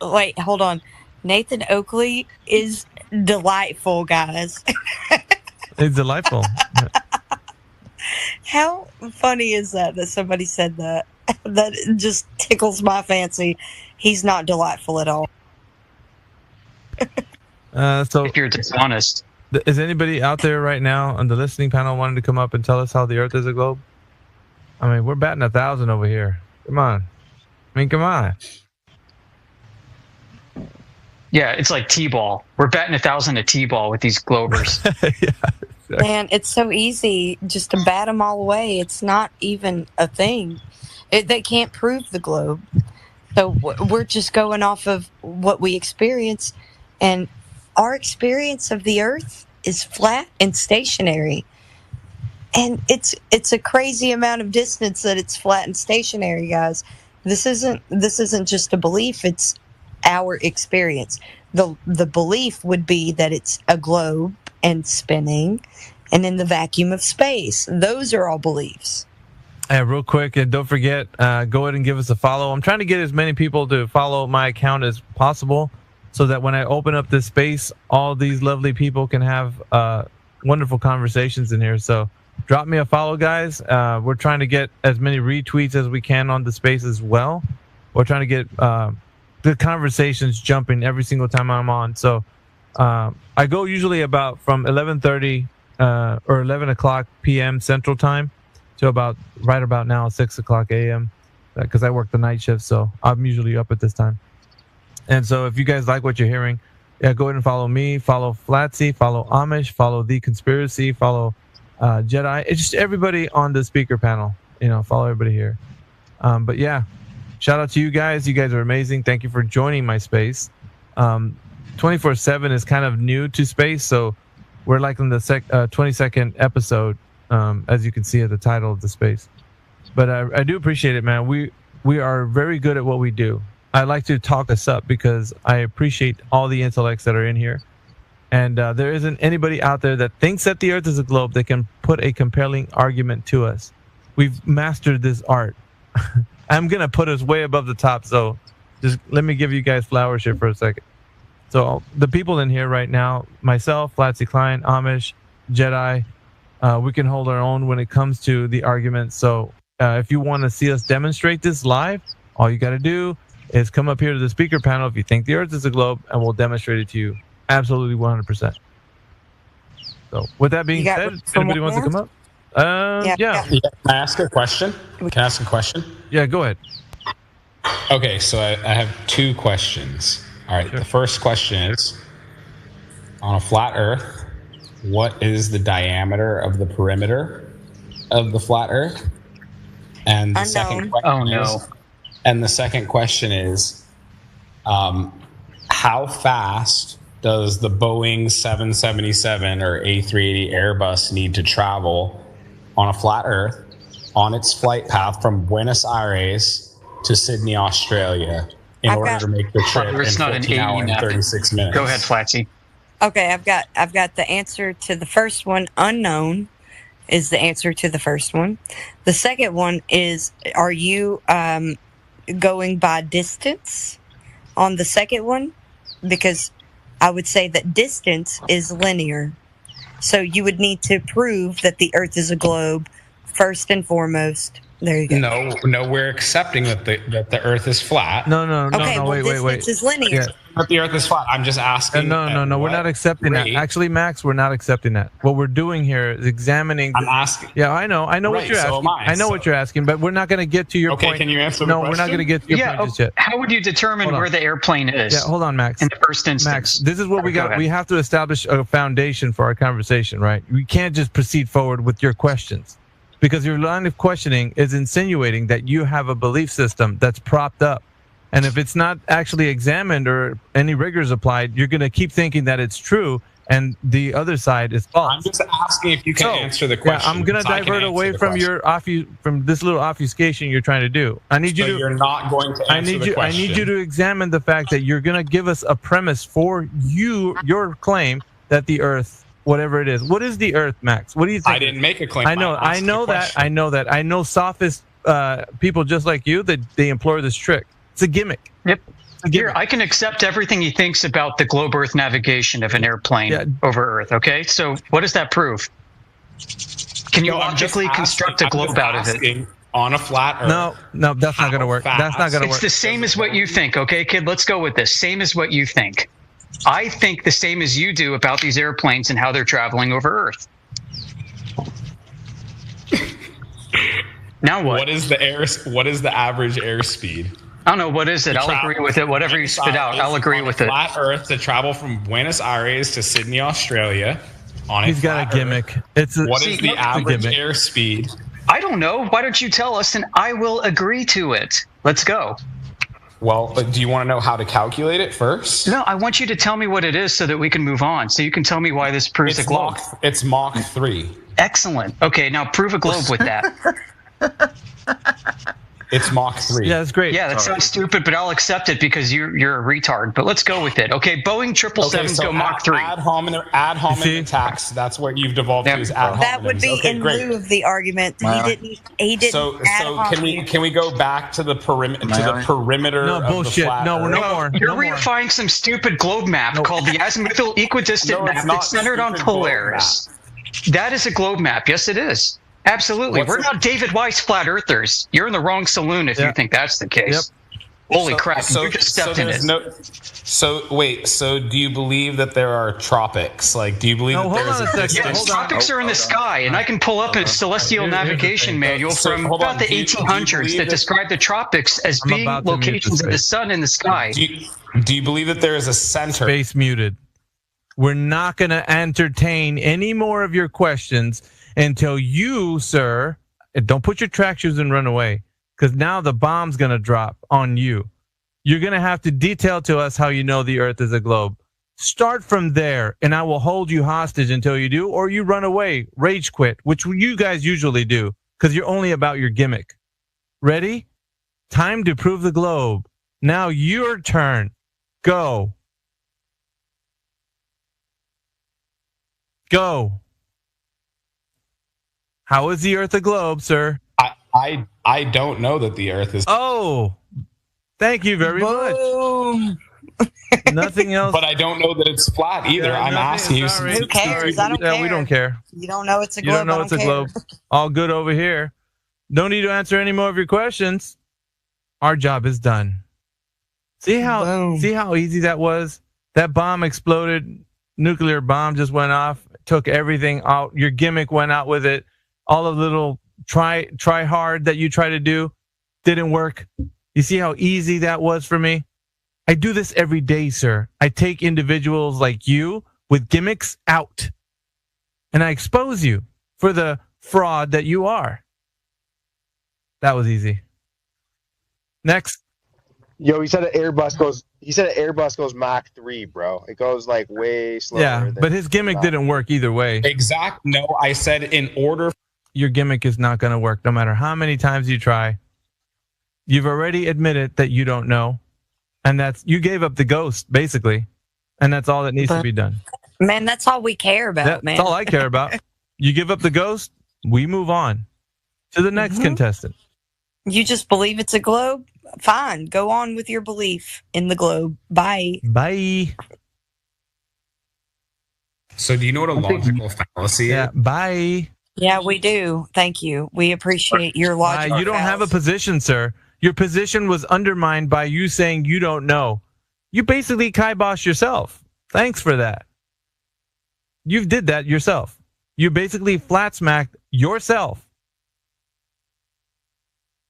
wait, hold on. Nathan Oakley is delightful, guys. It's delightful. How funny is that somebody said that? That just tickles my fancy. He's not delightful at all. So if you're dishonest. Is anybody out there right now on the listening panel wanting to come up and tell us how the Earth is a globe? I mean, we're batting 1,000 over here. Come on. Come on. Yeah, it's like T-ball. We're batting 1,000 at T-ball with these globers. Yeah. Man, it's so easy just to bat them all away. It's not even a thing. They can't prove the globe. So we're just going off of what we experience. And our experience of the Earth is flat and stationary. And it's a crazy amount of distance that it's flat and stationary, guys. This isn't just a belief, it's our experience. The belief would be that it's a globe and spinning and in the vacuum of space. Those are all beliefs. Real quick, and don't forget, go ahead and give us a follow. I'm trying to get as many people to follow my account as possible so that when I open up this space, all these lovely people can have wonderful conversations in here. So drop me a follow, guys. We're trying to get as many retweets as we can on the space as well. We're trying to get the conversations jumping every single time I'm on. So I go usually about from 11:30 or 11 o'clock p.m. Central Time to right about now 6 o'clock a.m. because I work the night shift, so I'm usually up at this time. And so if you guys like what you're hearing, go ahead and follow me, follow Flatsy, follow Amish, follow The Conspiracy, follow Jedi. It's just everybody on the speaker panel. Follow everybody here. But yeah, shout out to you guys. You guys are amazing. Thank you for joining my space. 24/7 is kind of new to space, so we're like in the 22nd episode, as you can see at the title of the space. But I do appreciate it, man. We are very good at what we do. I like to talk us up because I appreciate all the intellects that are in here. And there isn't anybody out there that thinks that the Earth is a globe that can put a compelling argument to us. We've mastered this art. I'm going to put us way above the top, so just let me give you guys flowers here for a second. So the people in here right now, myself, Flatsy Klein, Amish, Jedi, we can hold our own when it comes to the argument. So if you want to see us demonstrate this live, all you got to do is come up here to the speaker panel if you think the Earth is a globe, and we'll demonstrate it to you. Absolutely 100%. So with that being said, anybody wants to come up? Yeah. Can I ask a question? Yeah, go ahead. Okay, so I have two questions. All right, The first question is, on a flat Earth, what is the diameter of the perimeter of the flat Earth? And the second question is, how fast does the Boeing 777 or A380 Airbus need to travel on a flat Earth on its flight path from Buenos Aires to Sydney, Australia, in order to make the trip in 14 hours and 36 minutes? Go ahead, Flatsy. Okay, I've got the answer to the first one. Unknown is the answer to the first one. The second one is, are you going by distance on the second one? Because I would say that distance is linear. So you would need to prove that the Earth is a globe first and foremost. There you go. No, we're accepting that the Earth is flat. No, wait. Distance is linear. Yeah. But the Earth is flat. I'm just asking. No, we're not accepting that. Actually, Max, we're not accepting that. What we're doing here is examining. I'm asking. Yeah, I know what you're asking. I know what you're asking, but we're not going to get to your point. Okay, can you answer the question? No, we're not going to get to your point just yet. How would you determine where the airplane is? Yeah, hold on, Max. In the first instance. Max, this is what we got. We have to establish a foundation for our conversation, right? We can't just proceed forward with your questions, because your line of questioning is insinuating that you have a belief system that's propped up. And if it's not actually examined or any rigors applied, you're going to keep thinking that it's true and the other side is false. I'm just asking if you can answer the question. Yeah, I'm going to divert away from from this little obfuscation you're trying to do. I need you to. You're not going to answer the question. I need you to examine the fact that you're going to give us a premise for your claim that the Earth, whatever it is. What is the Earth, Max? What do you think? I didn't make a claim. I know that. I know sophist people just like you that they employ this trick. It's a gimmick. Yep. Here, I can accept everything he thinks about the globe Earth navigation of an airplane over Earth. Okay, so what does that prove? Can you logically construct a globe out of it? On a flat Earth. No, that's not going to work. That's not going to work. It's the same as what you think, okay, kid? Let's go with this. Same as what you think. I think the same as you do about these airplanes and how they're traveling over Earth. Now what? What is the average airspeed? I don't know. What is it? I'll agree with it. Whatever you spit out, I'll agree with it. Flat Earth to travel from Buenos Aires to Sydney, Australia. He's got a gimmick. What is the average airspeed? I don't know. Why don't you tell us and I will agree to it. Let's go. Well, do you want to know how to calculate it first? No, I want you to tell me what it is so that we can move on. So you can tell me why this proves a globe. It's Mach 3. Excellent. Okay, now prove a globe with that. It's Mach 3. Yeah, that's great. Yeah, that sounds stupid, but I'll accept it because you're a retard. But let's go with it. Okay, Boeing 777s go Mach 3. Ad hominem attacks. That's what you've devolved to is ad hominems. That would be okay, in great. lieu of the argument. He didn't. So ad can we go back to the perimeter? No of bullshit. The flat No, Earth? no more. You're No more. reifying some stupid globe map called the azimuthal equidistant No, it's map not that's centered on stupid globe Polaris. That is a globe map. Yes, it is. Absolutely. We're not David Weiss flat earthers. You're in the wrong saloon if you think that's the case. Holy crap, you just stepped in it. So do you believe that there are tropics? Like, do you believe that there's a second. Yes, tropics are in the sky, and I can pull up a celestial navigation manual from about the 1800s that describe the tropics as being locations of the sun in the sky. Do you believe that there is a center? Space muted. We're not going to entertain any more of your questions until you, sir, don't put your track shoes and run away, because now the bomb's going to drop on you. You're going to have to detail to us how you know the Earth is a globe. Start from there, and I will hold you hostage until you do, or you run away, rage quit, which you guys usually do, because you're only about your gimmick. Ready? Time to prove the globe. Now your turn. Go. Go. How is the Earth a globe, sir? I don't know that the Earth is. Oh, thank you very much. Nothing else. But I don't know that it's flat either. Yeah, I'm asking you. Who cares? I don't care. We don't care. You don't know it's a globe. You don't know it's a globe. All good over here. Don't need to answer any more of your questions. Our job is done. See how easy that was? That bomb exploded. Nuclear bomb just went off. Took everything out. Your gimmick went out with it. All of the little try hard that you try to do didn't work. You see how easy that was for me? I do this every day, sir. I take individuals like you with gimmicks out, and I expose you for the fraud that you are. That was easy. Next. Yo, he said an Airbus goes Mach 3, bro. It goes like way slower. Yeah, but his gimmick didn't work either way. No, I said in order. Your gimmick is not going to work no matter how many times you try. You've already admitted that you don't know. And you gave up the ghost, basically. And that's all that needs to be done. Man, that's all we care about, man. That's all I care about. You give up the ghost, we move on to the next contestant. You just believe it's a globe? Fine. Go on with your belief in the globe. Bye. Bye. So do you know what a logical fallacy is? Yeah, bye. Yeah, we do. Thank you. We appreciate your logic. You don't have a position, sir. Your position was undermined by you saying you don't know. You basically kiboshed yourself. Thanks for that. You did that yourself. You basically flat smacked yourself.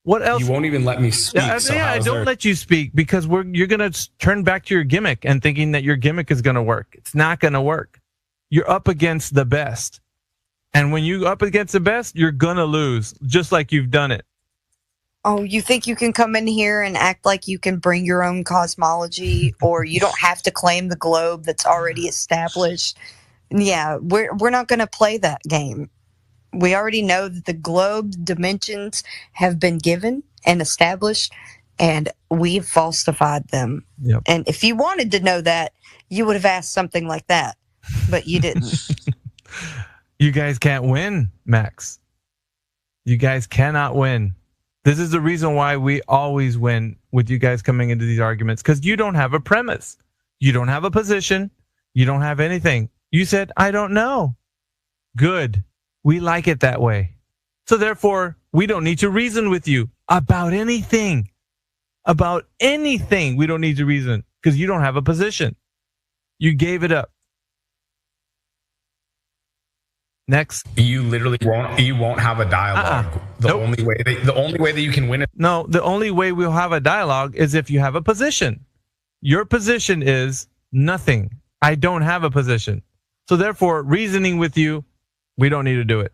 What else? You won't even let me speak. I don't let you speak because you're going to turn back to your gimmick and thinking that your gimmick is going to work. It's not going to work. You're up against the best. And when you're up against the best, you're going to lose, just like you've done it. Oh, you think you can come in here and act like you can bring your own cosmology, or you don't have to claim the globe that's already established? Yeah, we're not going to play that game. We already know that the globe dimensions have been given and established, and we've falsified them. Yep. And if you wanted to know that, you would have asked something like that, but you didn't. You guys can't win, Max. You guys cannot win. This is the reason why we always win with you guys coming into these arguments, because you don't have a premise. You don't have a position. You don't have anything. You said, I don't know. Good. We like it that way. So therefore, we don't need to reason with you about anything. About anything. We don't need to reason because you don't have a position. You gave it up. Next. You literally won't have a dialogue. The only way that you can win it. No, the only way we'll have a dialogue is if you have a position. Your position is nothing. I don't have a position. So therefore, reasoning with you, we don't need to do it.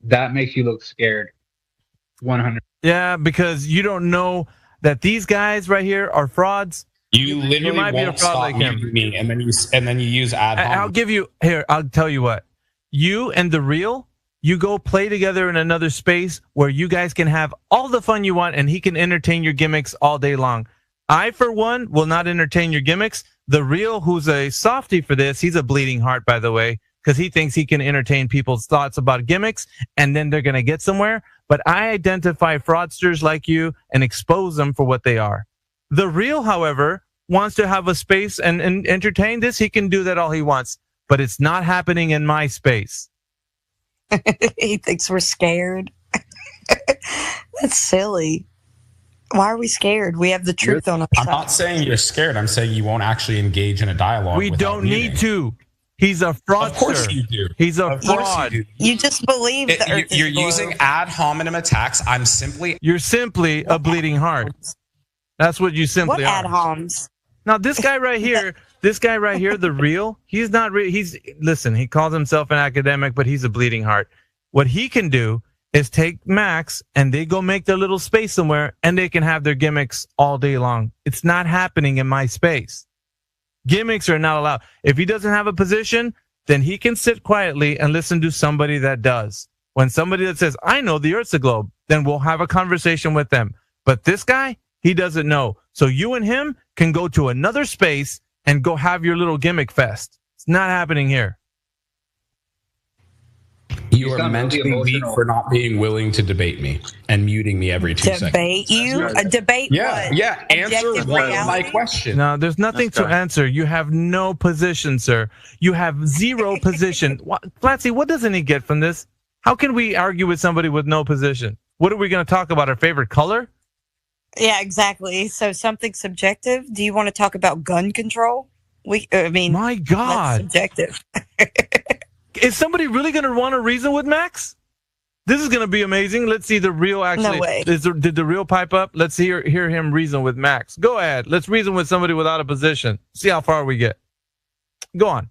That makes you look scared. 100. Yeah, because you don't know that these guys right here are frauds. You literally might won't be a fraud stop like him. muting me, and then you use ad hominem. I'll tell you what. You and the real You go play together in another space where you guys can have all the fun you want and he can entertain your gimmicks all day long. I, for one, will not entertain your gimmicks. The real, who's a softie for this, he's a bleeding heart, by the way, because he thinks he can entertain people's thoughts about gimmicks and then they're going to get somewhere. But I identify fraudsters like you and expose them for what they are. The real, however, wants to have a space and entertain this. He can do that all he wants, but it's not happening in my space. He thinks we're scared. That's silly. Why are we scared? We have the truth on our side. I'm not saying you're scared. I'm saying you won't actually engage in a dialogue. We don't need to. He's a fraudster. Of course you do. He's a fraud. You just believe the earth is You're globe. using ad hominem attacks. You're simply a bleeding heart. That's what you simply What are. ad homs? Now, this guy right here, the real, he's not real. Listen, he calls himself an academic, but he's a bleeding heart. What he can do is take Max and they go make their little space somewhere and they can have their gimmicks all day long. It's not happening in my space. Gimmicks are not allowed. If he doesn't have a position, then he can sit quietly and listen to somebody that does. When somebody that says, I know the Earth's a globe, then we'll have a conversation with them. But this guy, he doesn't know. So you and him can go to another space and go have your little gimmick fest. It's not happening here. You are mentally weak for not being willing to debate me and muting me every 2 seconds. Debate you? A debate what? Yeah. Answer Objective one of my reality? questions. No, there's nothing to answer. You have no position, sir. You have zero position. Flatsy, what doesn't he get from this? How can we argue with somebody with no position? What are we going to talk about? Our favorite color? Yeah, exactly. So something subjective. Do you want to talk about gun control? My God, that's subjective. Is somebody really going to want to reason with Max? This is going to be amazing. Let's see the real actually. No way. Did the real pipe up? Let's hear him reason with Max. Go ahead. Let's reason with somebody without a position. See how far we get. Go on.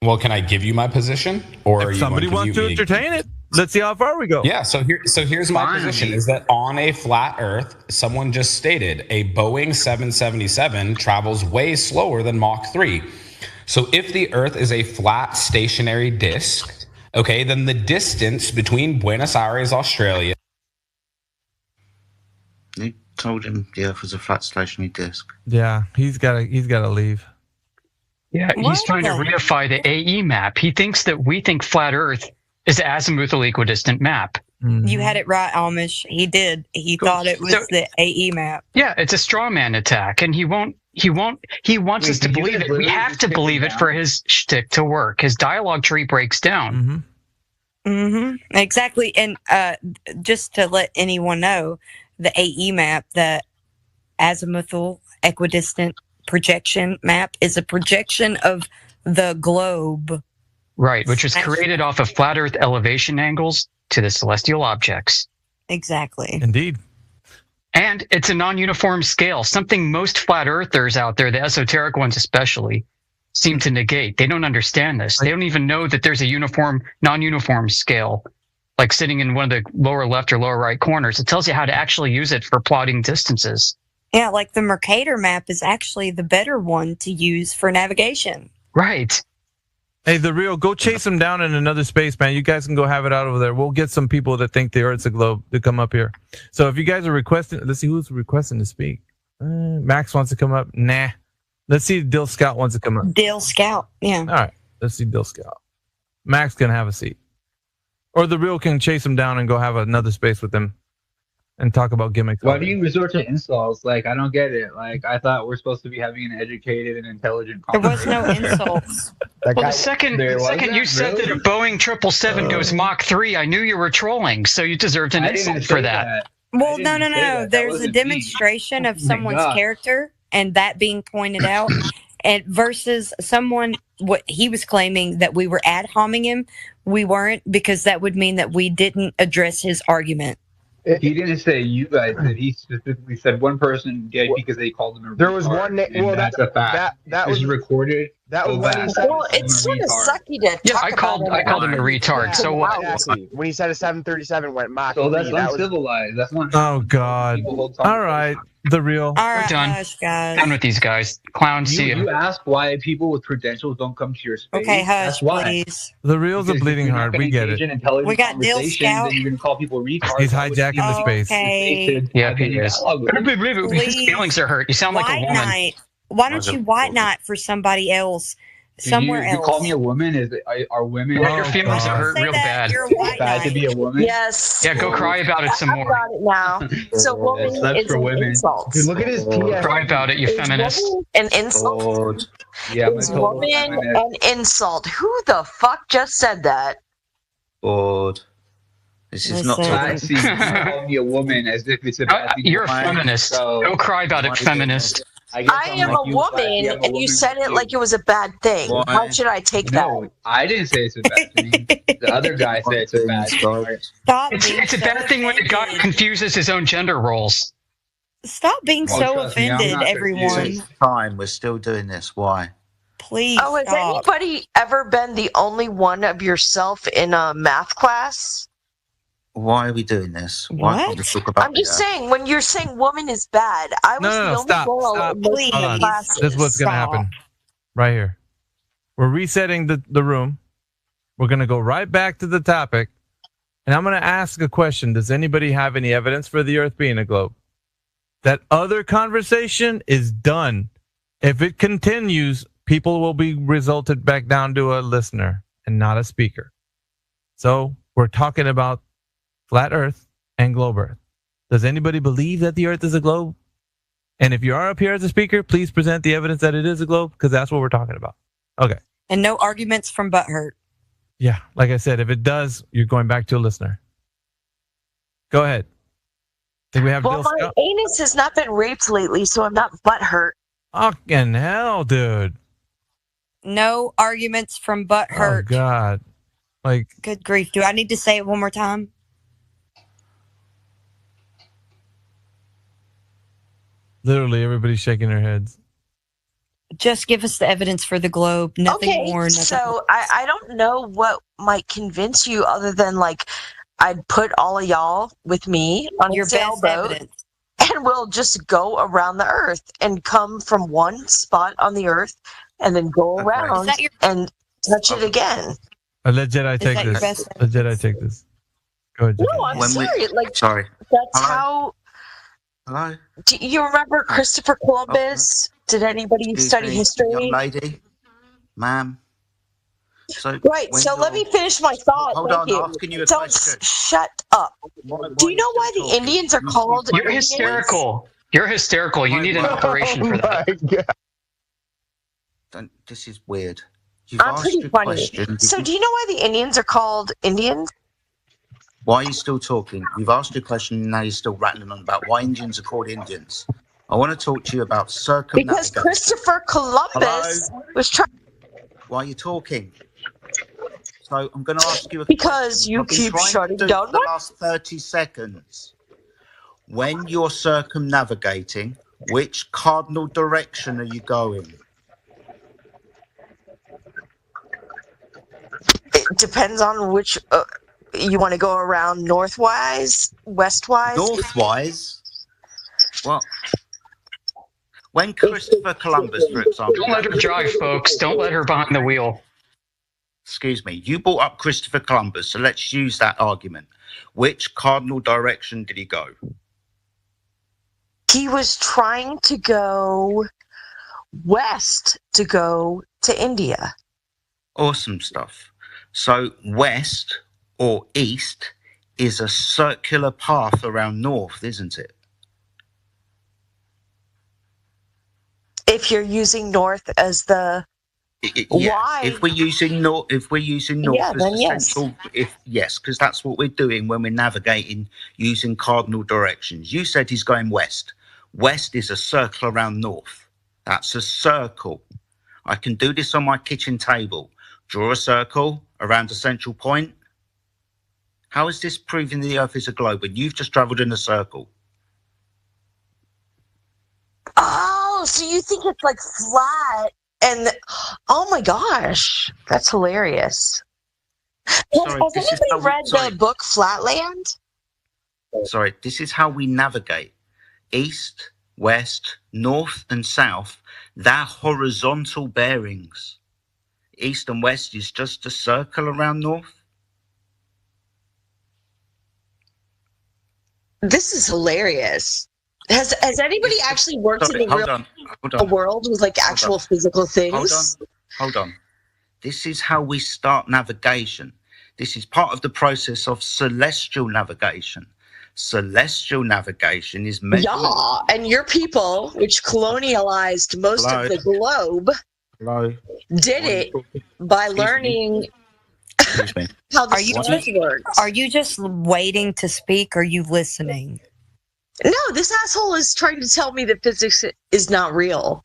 Well, can I give you my position, or If somebody wants to entertain it, let's see how far we go. Yeah. So here's my position: is that on a flat Earth, someone just stated a Boeing 777 travels way slower than Mach 3. So if the Earth is a flat stationary disk, okay, then the distance between Buenos Aires, Australia. You told him the Earth was a flat stationary disk. Yeah, he's got to leave. Yeah, he's trying to reify the AE map. He thinks that we think flat Earth is an azimuthal equidistant map. You had it right, Amish. He did. He thought it was the AE map. Yeah, it's a straw man attack, and he wants us to believe it. We have to believe it for his shtick to work. His dialogue tree breaks down. Exactly. And just to let anyone know, the AE map, the azimuthal equidistant projection map, is a projection of the globe. Right, which is created off of flat Earth elevation angles to the celestial objects. Exactly. Indeed. And it's a non-uniform scale, something most flat earthers out there, the esoteric ones especially, seem to negate. They don't understand this. They don't even know that there's a uniform, non-uniform scale, like sitting in one of the lower left or lower right corners. It tells you how to actually use it for plotting distances. Yeah, like the Mercator map is actually the better one to use for navigation. Right. Hey, the real, go chase him down in another space, man. You guys can go have it out over there. We'll get some people that think the Earth's a globe to come up here. So if you guys are requesting, let's see who's requesting to speak. Max wants to come up. Nah. Let's see if Dill Scout wants to come up. Dill Scout, yeah. All right. Let's see Dill Scout. Max can have a seat. Or the real can chase him down and go have another space with him and talk about gimmicks. Why do you resort to insults? Like, I don't get it. Like, I thought we're supposed to be having an educated and intelligent conversation. There was no insults. Well, the second you said that a Boeing 777 goes Mach 3, I knew you were trolling, so you deserved an insult for that. Well, no. There's a demonstration of someone's character, and that being pointed out, and versus someone, what he was claiming that we were ad homing him. We weren't, because that would mean that we didn't address his argument. He didn't say you guys did. He specifically said one person did because they called him a retard. There was one. Well, that's a fact. That was recorded. That was well, it's sort of sucky to talk I called him a retard. Yeah, so what? When he said a 737 went Mach 3, So that's that uncivilized. That's not. Oh God! All right, the real. All We're right, done. hush, guys. Done with these guys. Clowns, see You ya. ask why people with credentials don't come to your space. Okay, hush, That's why. please. The real's a Because if bleeding you're not heart. gonna We get engage it. in intelligent We got Dill conversation, Scout. then you're going to call people retards. He's Why would hijacking the somebody space. Okay. Yeah, he is. His Please. feelings are hurt. You sound like a White woman. Knight. Why don't you white knight for somebody else? Somewhere you else. call me a woman? Are women? Your feelings are hurt Say real that, bad. you're a white Bad to knight. be a woman? Yes. Yeah, go cry about it some I've more. got it now. So woman That's is for an women. insult. Dude, look at his PS. Cry about it, you Is feminist. woman an insult? Yeah, I'm a Is total woman feminist. an insult? Who the fuck just said that? Bored. This is not I talking. see. You call me a woman as if it's a bad thing. You're a to do. feminist. So, Go cry about it, feminist. I guess I I'm am like a you, woman, Flappy, I'm a and you woman said with it you. like it was a bad thing. Why? How should I take that? No, I didn't say it's a bad thing. The other guy said it's a bad thing. Stop It's, being it's a so bad thing when a guy offended. confuses his own gender roles. Stop being Well, so trust me, I'm offended, not everyone. confused. Sixth time we're still doing this. Why? Please Oh, has stop. anybody ever been the only one of yourself in a math class? Why are we doing this? Why can't we talk about I'm just that? saying, when you're saying woman is bad, I was No, the only stop, girl stop. in most of Hold the on. classes. This is what's going to happen right here. We're resetting the room. We're going to go right back to the topic. And I'm going to ask a question. Does anybody have any evidence for the Earth being a globe? That other conversation is done. If it continues, people will be resulted back down to a listener and not a speaker. So we're talking about flat Earth and globe Earth. Does anybody believe that the Earth is a globe? And if you are up here as a speaker, please present the evidence that it is a globe, because that's what we're talking about. Okay. And no arguments from Butthurt. Yeah, like I said, if it does, you're going back to a listener. Go ahead. Think we have Well, Bill my Scott? anus has not been raped lately, so I'm not butthurt. Fucking hell, dude. No arguments from Oh, Butthurt. God. Like, Good grief. Do I need to say it one more time? literally everybody's shaking their heads. Just give us the evidence for the globe. Nothing Okay, more. Nothing so I don't know what might convince you other than like I'd put all of y'all with me on Your a best sailboat evidence. and we'll just go around the earth and come from one spot on the earth and then go around and touch it again. Let Jedi take that your this. best Let Jedi take this. Go ahead, Jedi. No, I'm serious. Like Sorry. that's Hello? how. Hello? Do you remember Christopher Columbus? Did anybody Excuse study me, history? young lady, ma'am. So Right, when so let you're- me finish my thought. Hold Thank on, you. asking you a Don't question. shut up. Do you know why the Indians are called You're Indians? hysterical. You're hysterical. You need an operation for that. This is weird. You've I'm asked pretty your funny. question. So do you know why the Indians are called Indians? Why are you still talking? You've asked your question, and now you're still rattling on about why Indians are called Indians. I want to talk to you about Because circumnavigation. Christopher Columbus was trying. Why are you talking? So I'm going to ask you a Because question. you I've been keep trying to shutting do it down for the last 30 seconds. When you're circumnavigating, which cardinal direction are you going? It depends on which you want to go around northwise, westwise. Northwise? Well, when Christopher Columbus, for example... Don't let her drive, folks. Don't let her behind the wheel. Excuse me. You brought up Christopher Columbus, so let's use that argument. Which cardinal direction did he go? He was trying to go west to go to India. Awesome stuff. So west or east is a circular path around north, isn't it? If you're using north as the Yeah. why? If we're using north, Yeah, as then the yes. central, because that's what we're doing when we're navigating using cardinal directions. You said he's going west. West is a circle around north. That's a circle. I can do this on my kitchen table. Draw a circle around a central point. How is this proving the Earth is a globe when you've just travelled in a circle? Oh, so you think it's like flat and oh my gosh, that's hilarious. Sorry, Has this is anybody how we- read sorry. the book Flatland? Sorry, this is how we navigate. East, west, north, and south, they're horizontal bearings. East and west is just a circle around north. This is hilarious. Has anybody actually worked in the real world with like actual physical things? Hold on. This is how we start navigation. This is part of the process of celestial navigation. Celestial navigation is measurement. Yeah, and your people, which colonialized most of the globe, did it by learning how the stars works. Are you just waiting to speak, or are you listening? No, this asshole is trying to tell me that physics is not real.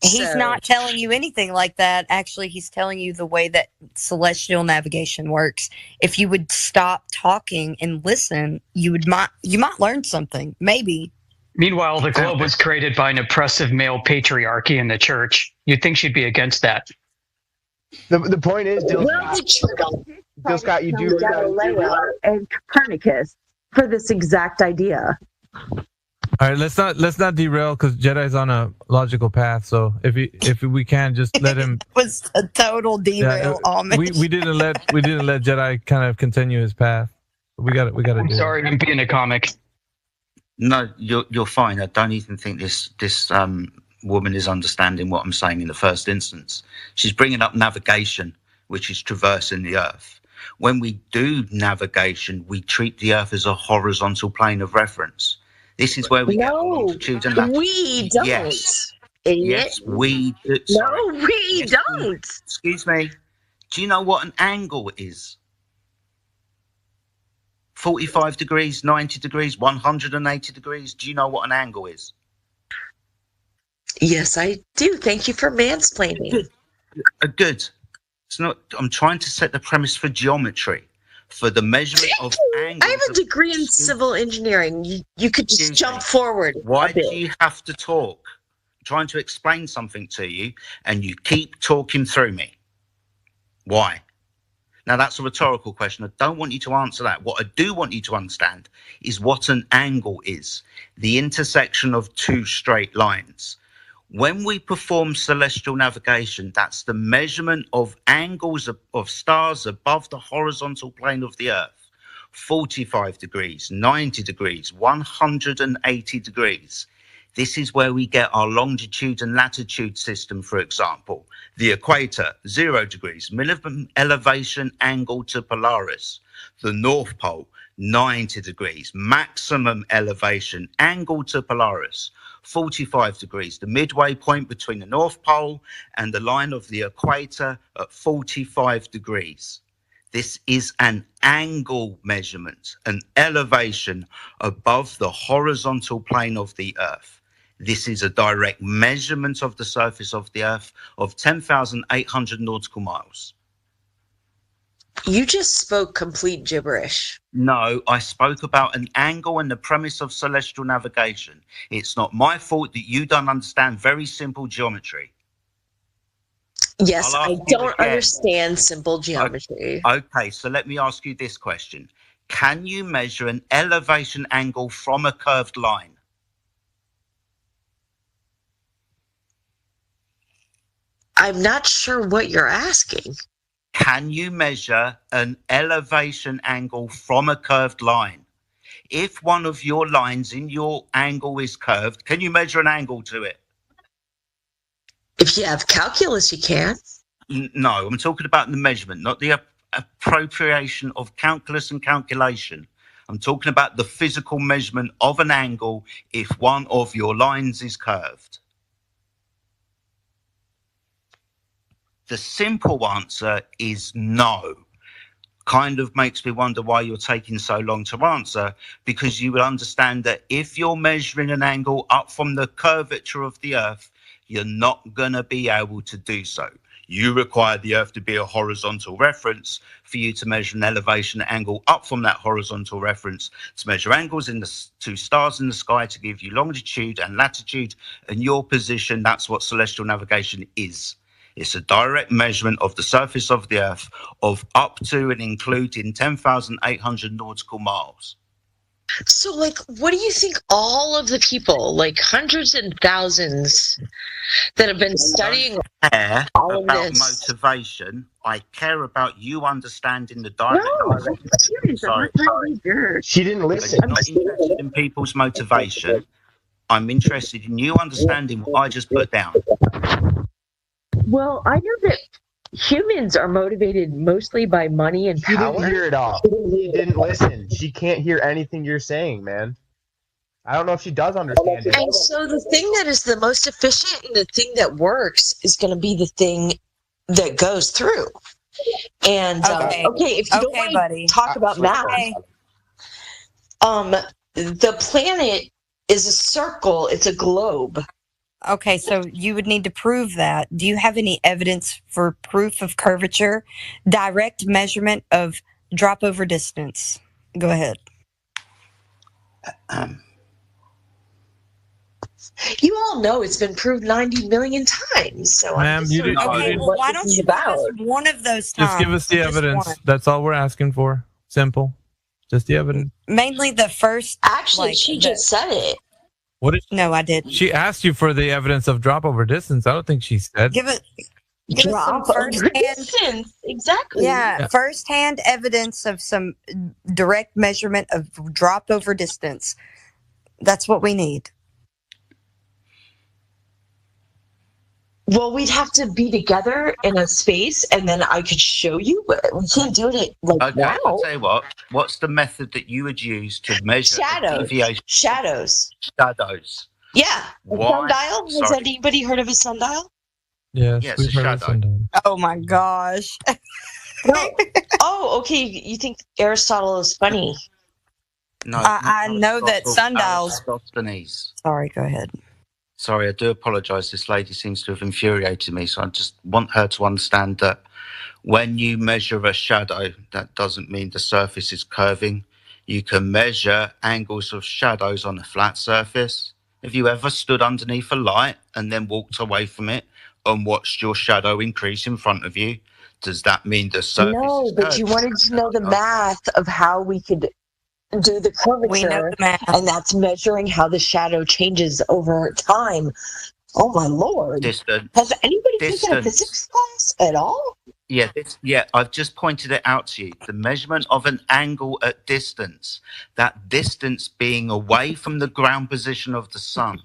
He's not telling you anything like that. Actually, he's telling you the way that celestial navigation works. If you would stop talking and listen, you might learn something. Maybe. Meanwhile, the globe was created by an oppressive male patriarchy in the church. You'd think she'd be against that. The point is, Dill Scott, you do Galileo and Copernicus for this exact idea. All right, let's not derail because Jedi's on a logical path. So if we can just let him. It was a total derail. We didn't let Jedi kind of continue his path. We got to. I'm sorry, I'm being a comic. No, you're fine. I don't even think this woman is understanding what I'm saying in the first instance. She's bringing up navigation, which is traversing the Earth. When we do navigation, we treat the Earth as a horizontal plane of reference. This is where we get longitude and latitude. We don't. Yes, idiot. yes, we do. No, we don't. Excuse me. Do you know what an angle is? 45 degrees, 90 degrees, 180 degrees. Do you know what an angle is? Yes, I do. Thank you for mansplaining. Good. It's not. I'm trying to set the premise for geometry, for the measurement of angles. I have a degree in civil engineering. You could just jump forward. Why do you have to talk? I'm trying to explain something to you, and you keep talking through me. Why? Now, that's a rhetorical question. I don't want you to answer that. What I do want you to understand is what an angle is. The intersection of two straight lines. When we perform celestial navigation, that's the measurement of angles of stars above the horizontal plane of the Earth. 45 degrees, 90 degrees, 180 degrees. This is where we get our longitude and latitude system, for example. The equator, 0 degrees, minimum elevation angle to Polaris. The North Pole, 90 degrees, maximum elevation angle to Polaris. 45 degrees, the midway point between the North Pole and the line of the equator at 45 degrees. This is an angle measurement, an elevation above the horizontal plane of the Earth. This is a direct measurement of the surface of the Earth of 10,800 nautical miles. You just spoke complete gibberish. No, I spoke about an angle and the premise of celestial navigation. It's not my fault that you don't understand very simple geometry. Yes, I don't understand simple geometry. Okay, so let me ask you this question. Can you measure an elevation angle from a curved line? I'm not sure what you're asking. Can you measure an elevation angle from a curved line? If one of your lines in your angle is curved, can you measure an angle to it? If you have calculus, you can. No, I'm talking about the measurement, not the appropriation of calculus and calculation. I'm talking about the physical measurement of an angle if one of your lines is curved. The simple answer is no. Kind of makes me wonder why you're taking so long to answer, because you will understand that if you're measuring an angle up from the curvature of the Earth, you're not going to be able to do so. You require the Earth to be a horizontal reference for you to measure an elevation angle up from that horizontal reference, to measure angles in the two stars in the sky to give you longitude and latitude and your position. That's what celestial navigation is. It's a direct measurement of the surface of the Earth of up to and including 10,800 nautical miles. So, like, what do you think all of the people, like hundreds and thousands, that have been studying care all of about this? motivation. I care about you understanding the No, direct. I'm serious. I'm not trying to be weird. She didn't I'm listen. not interested in people's motivation. I'm interested in you understanding what I just put down. Well, I know that humans are motivated mostly by money and She power. didn't hear it all. She didn't listen. She can't hear anything you're saying, man. I don't know if she does understand it. And so the thing that is the most efficient and the thing that works is going to be the thing that goes through. And okay, if you don't want to talk about math, the planet is a circle. It's a globe. Okay, so you would need to prove that. Do you have any evidence for proof of curvature? Direct measurement of drop over distance. Go ahead. You all know it's been proved 90 million times. So Ma'am, I'm just sort of Okay, well, why don't you give us one of those times? Just give us the Just evidence. one. That's all we're asking for. Simple. Just the evidence. Mainly the first. Actually, she just said it. What did No, I didn't. she asked you for the evidence of drop over distance? I don't think she said. Give us some Drop over firsthand. distance. Exactly. Yeah, firsthand evidence of some direct measurement of drop over distance. That's what we need. Well, we'd have to be together in a space, and then I could show you. But we can't do it like Okay, now. I'll tell you what. What's the method that you would use to measure Shadows. deviation? Shadows. Shadows. Yeah. A Why? sundial? Has Sorry. anybody heard of a sundial? Yes, Yes, we've a heard of shadow. sundial. Oh my gosh. No. Oh, okay. You think Aristotle is funny? No, I know that Aristotle, sundials. Aristophanes. Sorry, go ahead. Sorry, I do apologise. This lady seems to have infuriated me, so I just want her to understand that when you measure a shadow, that doesn't mean the surface is curving. You can measure angles of shadows on a flat surface. Have you ever stood underneath a light and then walked away from it and watched your shadow increase in front of you? Does that mean the surface No, is but curved? you wanted to know the math of how we could do the curvature. We know the math. And that's measuring how the shadow changes over time. Oh my lord. Distance. Has anybody taken a Distance. physics class at all? Yeah, I've just pointed it out to you. The measurement of an angle at distance, that distance being away from the ground position of the sun.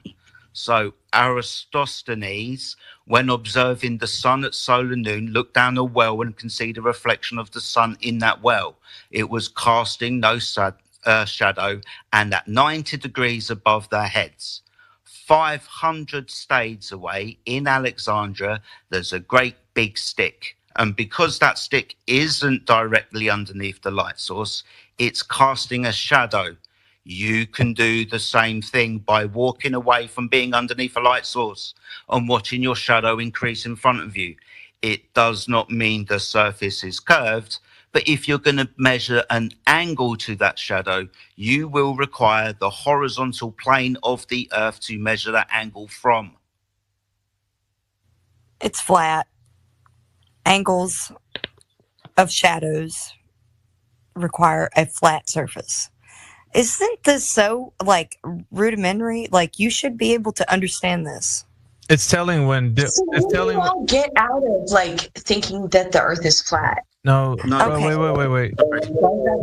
So Aristophanes, when observing the sun at solar noon, looked down a well and could see the reflection of the sun in that well. It was casting no shadow and at 90 degrees above their heads. 500 stades away in Alexandria, there's a great big stick. And because that stick isn't directly underneath the light source, it's casting a shadow. You can do the same thing by walking away from being underneath a light source and watching your shadow increase in front of you. It does not mean the surface is curved, but if you're going to measure an angle to that shadow, you will require the horizontal plane of the Earth to measure that angle from. It's flat. Angles of shadows require a flat surface. Isn't this so rudimentary? Like, you should be able to understand this. It's telling when. So It's when telling. you all get out of thinking that the Earth is flat. No. Okay. Wait.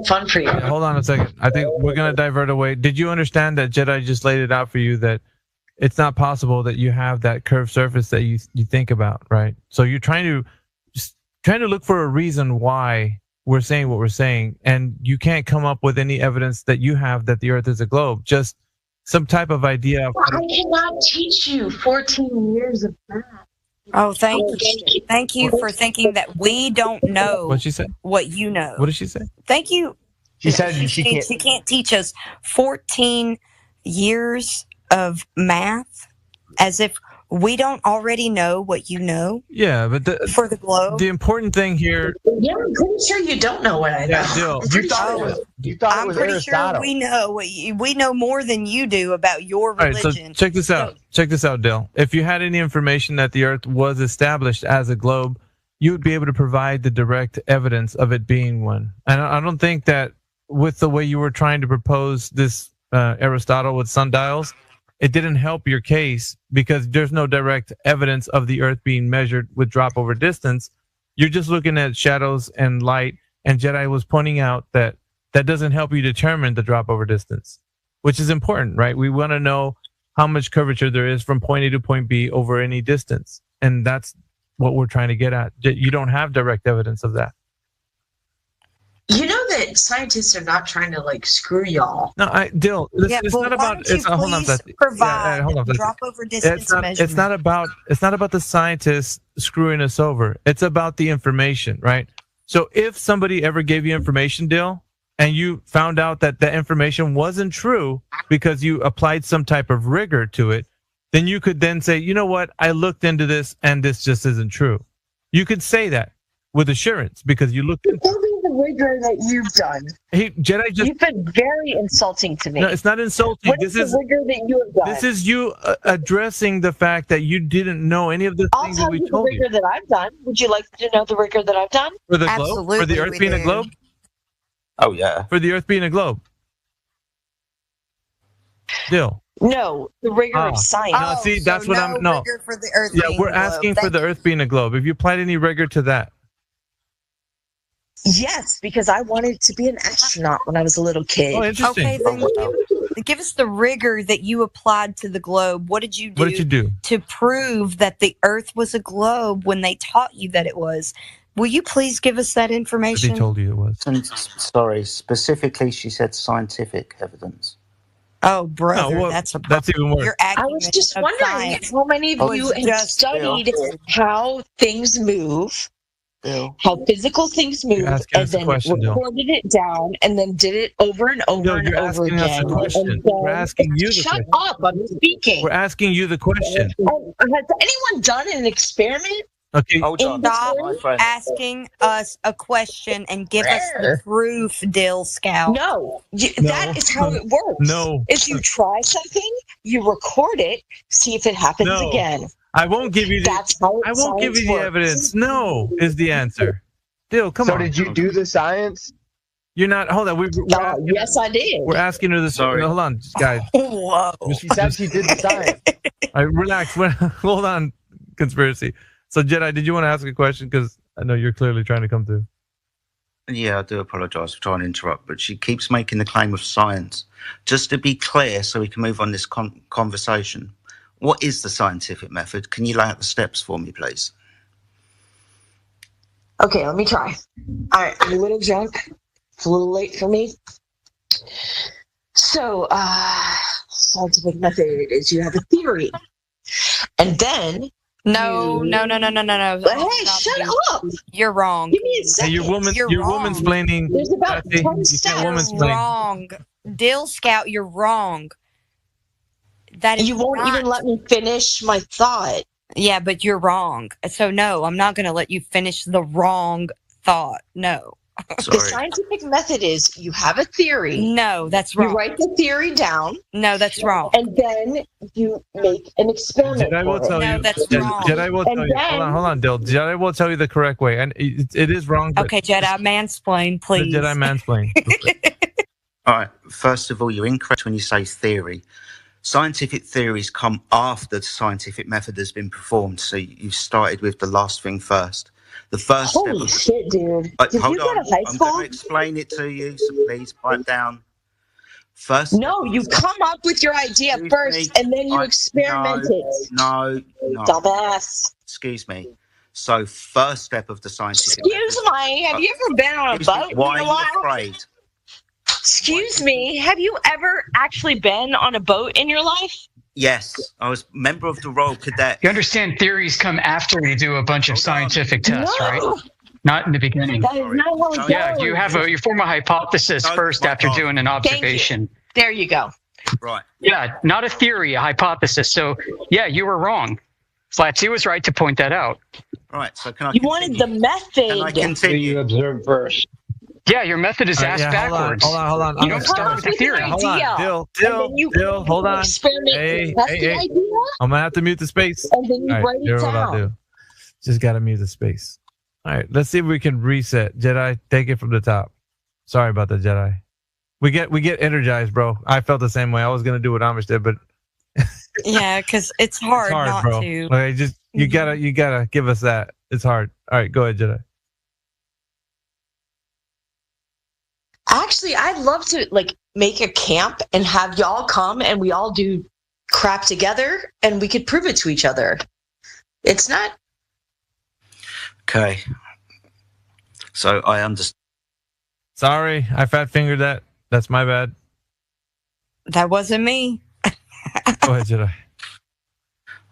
Fun for you. Hold on a second. I think we're gonna divert away. Did you understand that Jedi just laid it out for you that it's not possible that you have that curved surface that you think about, right? So you're trying to look for a reason why we're saying what we're saying, and you can't come up with any evidence that you have that the Earth is a globe. Just some type of idea of. I cannot teach you 14 years of math. Oh, thank you. Thank you for thinking that we don't know What'd she say? what you know. What did she say? Thank you. She said she can't. She can't teach us 14 years of math as if we don't already know what you know. Yeah, but for the globe. The important thing here. Yeah, I'm pretty sure you don't know what I know. Yeah, Jill. I'm pretty sure we know we know more than you do about your All right, religion. so check this out. Check this out, Dill. If you had any information that the Earth was established as a globe, you would be able to provide the direct evidence of it being one. And I don't think that with the way you were trying to propose this Aristotle with sundials, it didn't help your case because there's no direct evidence of the Earth being measured with drop over distance. You're just looking at shadows and light, and Jedi was pointing out that that doesn't help you determine the drop over distance, which is important, right? We want to know how much curvature there is from point A to point B over any distance, and that's what we're trying to get at. You don't have direct evidence of that. You know that scientists are not trying to like screw y'all. No, Dill, it's not about. Hold on, provide hold on, drop over distance measurement. It's not about the scientists screwing us over. It's about the information, right? So if somebody ever gave you information, Dill, and you found out that the information wasn't true because you applied some type of rigor to it, then you could then say, you know what, I looked into this and this just isn't true. You could say that with assurance because you looked into the rigor that you've done. Hey, Jedi, you've been very insulting to me. No, it's not insulting. What is the rigor that you have done? This is you addressing the fact that you didn't know any of the things that we told you. I'll tell you the rigor that I've done. Would you like to know the rigor that I've done? For the globe? For the Earth being a globe? Oh, yeah. For the Earth being a globe. Dill. No, the rigor of science. No, see, that's what I'm. No, rigor for the Earth. Yeah, we're asking for the Earth being a globe. Have you applied any rigor to that? Yes, because I wanted to be an astronaut when I was a little kid. Oh, interesting. Okay, then give us the rigor that you applied to the globe. What did you do? What did you do to prove that the Earth was a globe when they taught you that it was? Will you please give us that information? They told you it was. Sorry, specifically, she said scientific evidence. Oh, brother, No, well, that's even worse. I was just wondering how many of you have studied how things move, how physical things move, and then recorded it down, and then did it over and over and over again. We're asking you the question. Shut up! I'm speaking. We're asking you the question. Has anyone done an experiment? Okay. Stop asking us a question and give us the proof, Dill Scout. No, that is how it works. No. If you try something, you record it, see if it happens again. I won't give you the. That's how I won't give you the evidence. No, is the answer. Dill, come on. So did you do the science? You're not. Hold on. Yes, I did. We're asking her this. Sorry. Hold on, guys. Whoa. She said she did the science. Relax. Hold on, conspiracy. So, Jedi, did you want to ask a question? Because I know you're clearly trying to come through. Yeah, I do apologise for trying to interrupt, but she keeps making the claim of science. Just to be clear, so we can move on this conversation, what is the scientific method? Can you lay out the steps for me, please? Okay, let me try. All right, I'm a little drunk. It's a little late for me. So, scientific method is you have a theory. And then... No. Hey, shut up! You're wrong. Give me a second. Hey, you're woman's planning. There's about 10 steps. You're wrong. Dill Scout, you're wrong. That is you won't even let me finish my thought. Yeah, but you're wrong. So no, I'm not going to let you finish the wrong thought. No. The scientific method is you have a theory. No, that's wrong. You write the theory down. No, that's wrong. And then you make an experiment. Jedi will tell you. No, that's wrong. Jedi will tell you. Hold on, Dill. Jedi will tell you the correct way, and it is wrong. Okay, Jedi, mansplain, please. Jedi mansplain. All right. First of all, you're incorrect when you say theory. Scientific theories come after the scientific method has been performed. So you started with the last thing first. The first Holy shit, dude. Did you go to high school? I'm going to explain it to you, so please pipe down. First. No, you come up with your idea first, and then you experiment it. No. Dumbass. Excuse me. So first step of the scientific Excuse me, have you ever been on a boat in Why your are life? you afraid? Excuse me, have you ever actually been on a boat in your life? Yes, I was member of the Royal Cadet. You understand theories come after you do a bunch of scientific tests, right? Not in the beginning. That is not how it goes. Yeah, you form a hypothesis first after doing an observation. There you go. Right. Yeah, not a theory, a hypothesis. So, yeah, you were wrong. Flatsy was right to point that out. Right, so can I You wanted the method. Can I continue? You observe first. Yeah, your method is asked backwards. Hold on. You don't start with the theory. Hold on, Dill, hold on. Hey. I'm gonna have to mute the space. And then you write it down. Just gotta mute the space. All right, let's see if we can reset. Jedi, take it from the top. Sorry about that, Jedi. We get energized, bro. I felt the same way. I was gonna do what Amish did, but Yeah, because it's hard, not bro. to. Like, you gotta give us that. It's hard. All right, go ahead, Jedi. Actually, I'd love to like make a camp and have y'all come and we all do crap together and we could prove it to each other. It's not. Okay. So I understand. Sorry, I fat fingered that. That's my bad. That wasn't me. Go ahead, Jedi.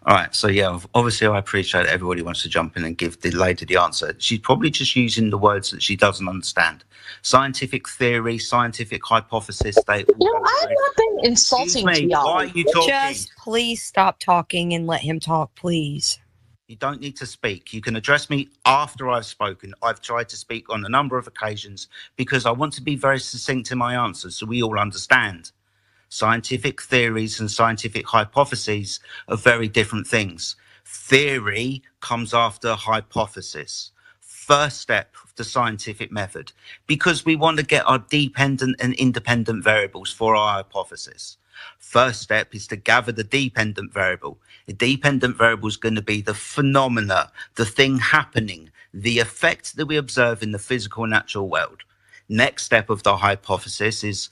All right. So yeah, obviously I appreciate everybody wants to jump in and give the lady the answer. She's probably just using the words that she doesn't understand. Scientific theory, scientific hypothesis. I've not been insulting to y'all. Why are you talking? Just please stop talking and let him talk, please. You don't need to speak. You can address me after I've spoken. I've tried to speak on a number of occasions because I want to be very succinct in my answers so we all understand. Scientific theories and scientific hypotheses are very different things. Theory comes after hypothesis. First step of the scientific method, because we want to get our dependent and independent variables for our hypothesis. First step is to gather the dependent variable. The dependent variable is going to be the phenomena, the thing happening, the effect that we observe in the physical natural world. Next step of the hypothesis is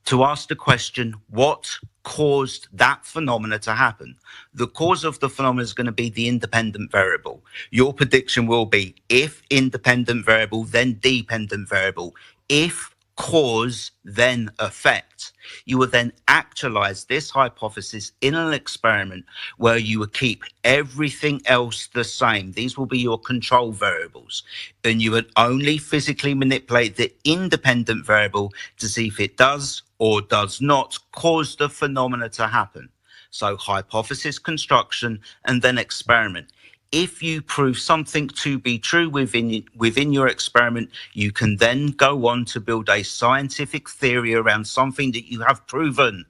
to ask the question, what caused that phenomena to happen? The cause of the phenomena is going to be the independent variable. Your prediction will be if independent variable, then dependent variable. If cause, then effect. You will then actualize this hypothesis in an experiment where you will keep everything else the same. These will be your control variables. And you would only physically manipulate the independent variable to see if it does or does not cause the phenomena to happen. So hypothesis construction and then experiment. If you prove something to be true within your experiment, you can then go on to build a scientific theory around something that you have proven.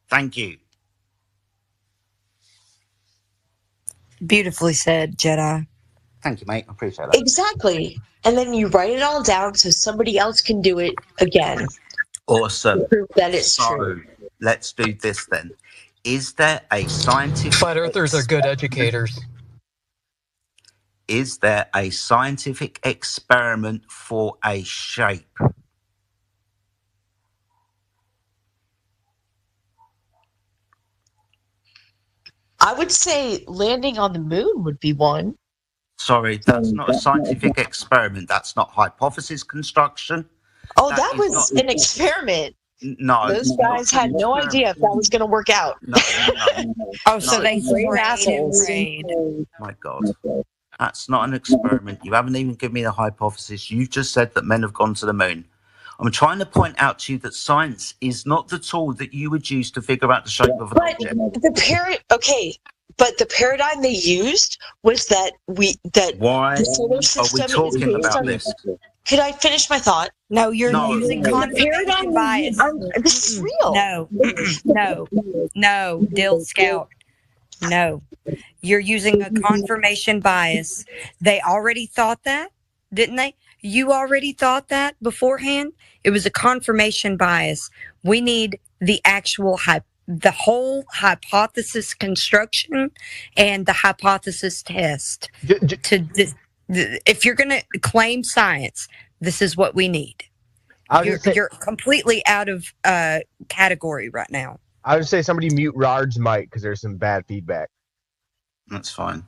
Thank you. Beautifully said, Jedi. Thank you, mate. I appreciate that. Exactly. And then you write it all down so somebody else can do it again. Awesome. Prove that it's true. Let's do this then. Is there a scientific... Flat earthers are good educators. Is there a scientific experiment for a shape? I would say landing on the moon would be one. Sorry, that's not a scientific experiment. That's not hypothesis construction. Oh, that was an experiment. No. Those guys had no idea if that was going to work out. No. Oh, so they sprayed. My God. That's not an experiment. You haven't even given me the hypothesis. You've just said that men have gone to the moon. I'm trying to point out to you that science is not the tool that you would use to figure out the shape of an object. But the paradigm they used was that Why the solar system are we talking is based about on this? Could I finish my thought? No, you're using confirmation bias. This is real. No, Dill Scout. No, you're using a confirmation bias. They already thought that, didn't they? You already thought that beforehand. It was a confirmation bias. We need the actual the whole hypothesis construction and the hypothesis test. If you're going to claim science, this is what we need. You're completely out of category right now. I would say somebody mute Rard's mic because there's some bad feedback. That's fine.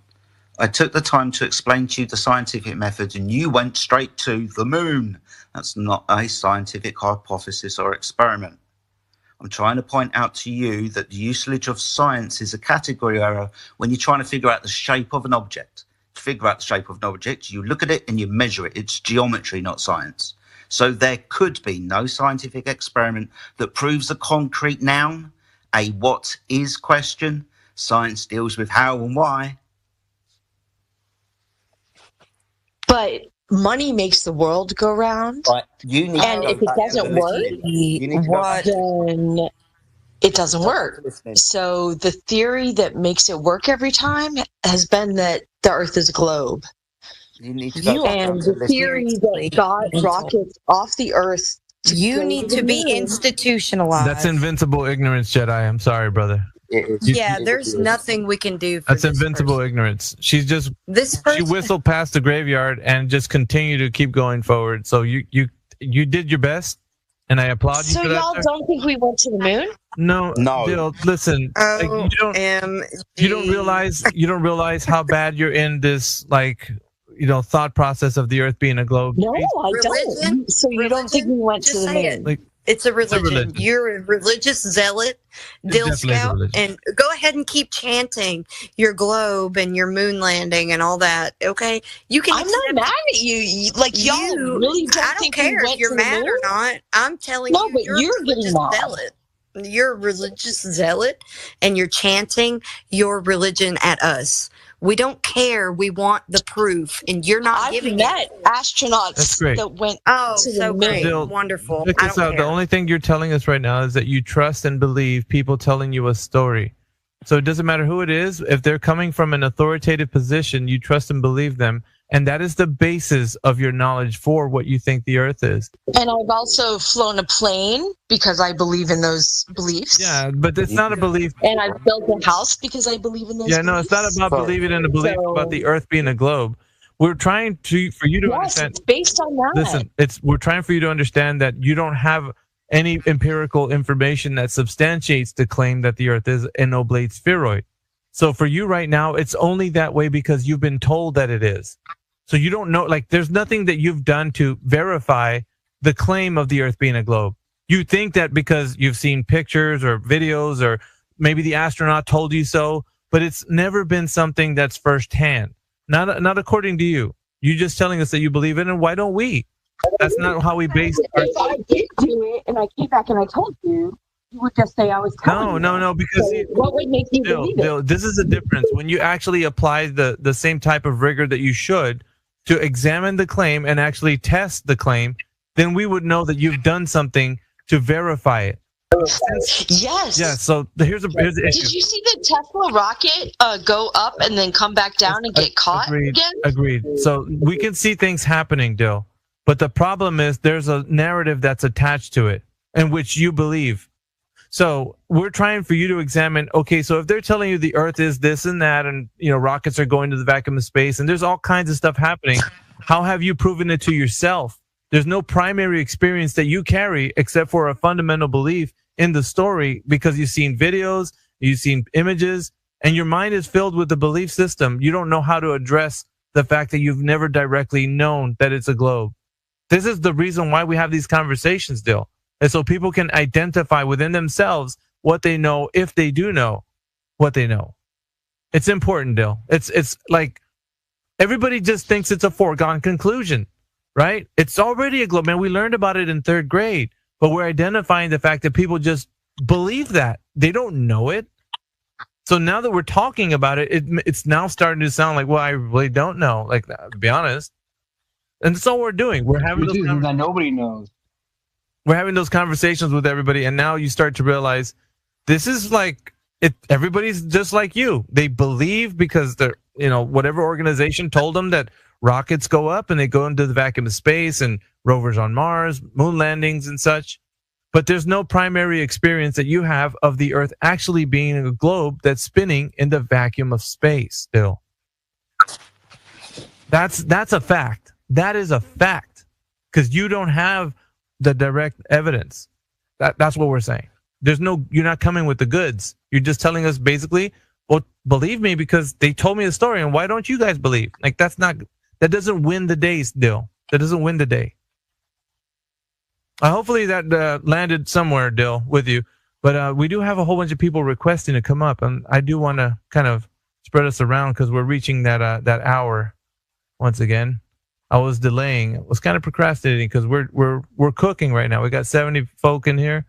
I took the time to explain to you the scientific method and you went straight to the moon. That's not a scientific hypothesis or experiment. I'm trying to point out to you that the usage of science is a category error when you're trying to figure out the shape of an object. To figure out the shape of an object, you look at it and you measure it. It's geometry, not science. So there could be no scientific experiment that proves a concrete noun, a what is question. Science deals with how and why. But money makes the world go round. Right. And if it doesn't work, then it doesn't work. So the theory that makes it work every time has been that the Earth is a globe. You need to And the theory that got rockets off the Earth You need to be institutionalized. That's invincible ignorance, Jedi. I'm sorry, brother. Yeah, there's nothing we can do for That's this invincible person. ignorance. She's just This she whistled past the graveyard and just continue to keep going forward. So you did your best, and I applaud you So for that. y'all sir. don't think we went to the moon? No, Bill, listen. Like, you don't realize how bad you're in this thought process of the Earth being a globe. No, I don't. So you don't think we went to Just the say moon? it. It's a religion. You're a religious zealot, Dill definitely a Scout, religion. and go ahead and keep chanting your globe and your moon landing and all that. Okay, you can. I'm not mad at you. Like y'all really don't I don't think care we if went you're to the mad or moon? not. I'm telling No, you, but you're a you're getting religious mad. zealot. You're a religious zealot, and you're chanting your religion at us. We don't care. We want the proof, and you're not I've giving met it. astronauts That's great. that went Oh, to the so moon. great, Bill, wonderful. check I this don't out. care. The only thing you're telling us right now is that you trust and believe people telling you a story. So it doesn't matter who it is. If they're coming from an authoritative position, you trust and believe them. And that is the basis of your knowledge for what you think the Earth is. And I've also flown a plane because I believe in those beliefs. Yeah, but it's not a belief. And I've built a house because I believe in those Yeah, beliefs. no, it's not about believing in a belief about the Earth being a globe. We're trying for you to Yes, understand. it's based on that. Listen, we're trying for you to understand that you don't have any empirical information that substantiates the claim that the Earth is an oblate spheroid. So for you right now, it's only that way because you've been told that it is. So you don't know, there's nothing that you've done to verify the claim of the Earth being a globe. You think that because you've seen pictures or videos or maybe the astronaut told you so, but it's never been something that's firsthand. Not according to you. You're just telling us that you believe in it, and why don't we? That's not how we base our... If I did do it and I came back and I told you, you would just say I was telling you. No, because So what would make you believe it? Bill, this is the difference. When you actually apply the same type of rigor that you should to examine the claim and actually test the claim, then we would know that you've done something to verify it. Yes. Yeah, so here's the issue. Did you see the Tesla rocket go up and then come back down and get caught again? Agreed. So we can see things happening, Dill. But the problem is there's a narrative that's attached to it in which you believe. So we're trying for you to examine, okay, so if they're telling you the Earth is this and that, and rockets are going to the vacuum of space, and there's all kinds of stuff happening, how have you proven it to yourself? There's no primary experience that you carry except for a fundamental belief in the story because you've seen videos, you've seen images, and your mind is filled with the belief system. You don't know how to address the fact that you've never directly known that it's a globe. This is the reason why we have these conversations, Dill. And so people can identify within themselves what they know, if they do know what they know. It's important, Dill. It's like everybody just thinks it's a foregone conclusion, right? It's already a globe. Man, we learned about it in 3rd grade, but we're identifying the fact that people just believe that. They don't know it. So now that we're talking about it, it's now starting to sound like, well, I really don't know, to be honest. And that's all we're doing. We're having those that nobody knows. We're having those conversations with everybody, and now you start to realize this is everybody's just like you. They believe because they're, whatever organization told them that rockets go up and they go into the vacuum of space and rovers on Mars, moon landings and such. But there's no primary experience that you have of the Earth actually being a globe that's spinning in the vacuum of space still. That's a fact. That is a fact because you don't have the direct evidence. That's what we're saying. You're not coming with the goods. You're just telling us basically, well, believe me because they told me a story, and why don't you guys believe? That doesn't win the day still. That doesn't win the day. Hopefully that landed somewhere, Dill, with you. But we do have a whole bunch of people requesting to come up, and I do want to kind of spread us around because we're reaching that hour once again. I was delaying. I was kind of procrastinating because we're cooking right now. We got 70 folk in here,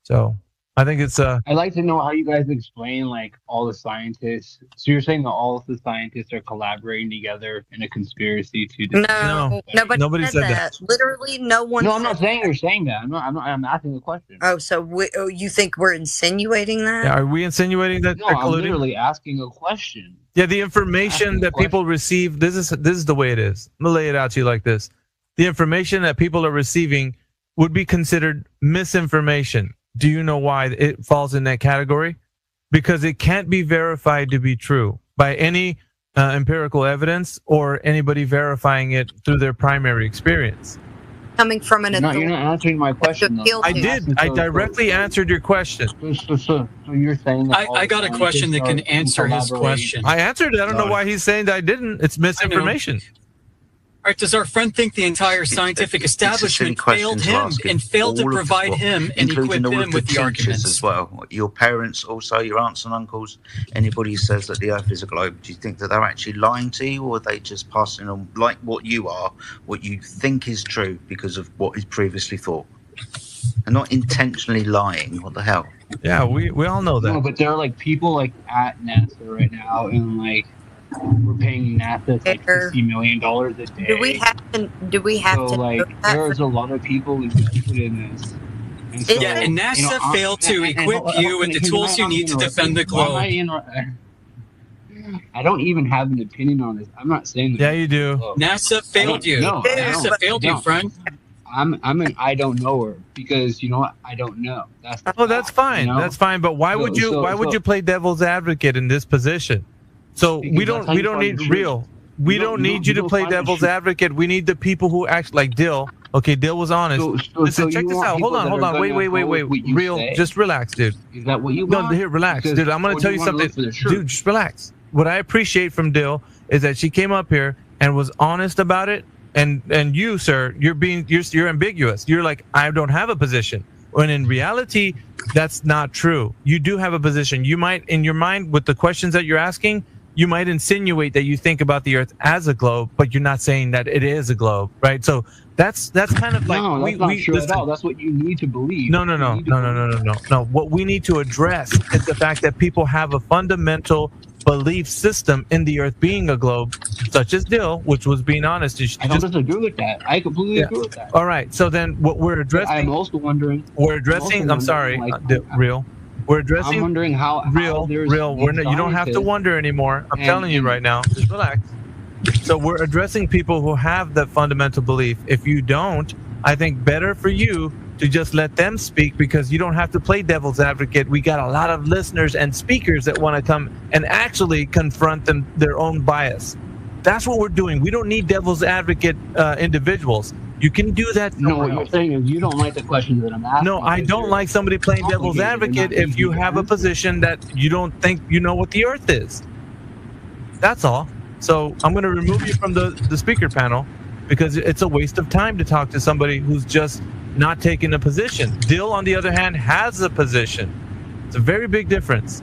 so I think it's. I'd like to know how you guys explain all the scientists. So you're saying that all of the scientists are collaborating together in a conspiracy to? No, nobody said that. Literally, no one. No, I'm not saying you're saying that. I'm asking the question. Oh, so you think we're insinuating that? Yeah, are we insinuating that? No, I'm literally asking a question. Yeah, the information that people receive, this is the way it is. I'm gonna lay it out to you like this. The information that people are receiving would be considered misinformation. Do you know why it falls in that category? Because it can't be verified to be true by any empirical evidence or anybody verifying it through their primary experience. Coming from an You're not answering my question, though. I did. I directly answered your question. So you're saying that I got a question that can answer his question. I answered it. I don't know why he's saying that I didn't. It's misinformation. All right, does our friend think the entire scientific establishment failed him and failed to provide him and equip him with the arguments? As well, your parents, also your aunts and uncles, anybody who says that the Earth is a globe, do you think that they're actually lying to you, or are they just passing on, like what you are, what you think is true because of what is previously thought? And not intentionally lying. What the hell? Yeah, we all know that. No, but there are like people like at NASA right now, and like we're paying NASA like $60 million a day. Do we have to? So like, there's a lot of people invested in this. And so, Yeah, and NASA failed to equip you with the tools you need to defend the globe. I don't even have an opinion on this. I'm not saying that. Yeah, you do. NASA failed you. No, NASA failed you, friend. I'm an I don't knower because you know what? I don't know. That's fine. You know? That's fine. But why would you play devil's advocate in this position? So we don't need real. We don't need you to play devil's advocate. We need the people who act like Dill. Okay, Dill was honest. Listen, check this out. Hold on. Wait. Real, just relax, dude. Is that what you want? No, here, relax, dude. I'm gonna tell you something, dude. Just relax. What I appreciate from Dill is that she came up here and was honest about it. And you, sir, you're ambiguous. You're like, I don't have a position. When in reality, that's not true. You do have a position. You might, in your mind, with the questions that you're asking, you might insinuate that you think about the Earth as a globe, but you're not saying that it is a globe, right? So that's kind of like that's not true at all. That's what you need to believe. No. What we need to address is the fact that people have a fundamental belief system in the Earth being a globe, such as Dill, which was being honest. I don't disagree with that. I completely agree with that. All right. So then, what we're addressing? I'm also wondering. I'm sorry, real. We're addressing. I'm wondering how real. You don't have to wonder anymore. I'm telling you right now. Just relax. So we're addressing people who have that fundamental belief. If you don't, I think better for you to just let them speak, because you don't have to play devil's advocate. We got a lot of listeners and speakers that want to come and actually confront their own bias. That's what we're doing. We don't need devil's advocate individuals. You can do that. No, what you're saying is you don't like the questions that I'm asking. No, I don't like somebody playing devil's advocate if you have a position that you don't think you know what the Earth is. That's all. So I'm going to remove you from the speaker panel, because it's a waste of time to talk to somebody who's just not taking a position. Dill, on the other hand, has a position. It's a very big difference.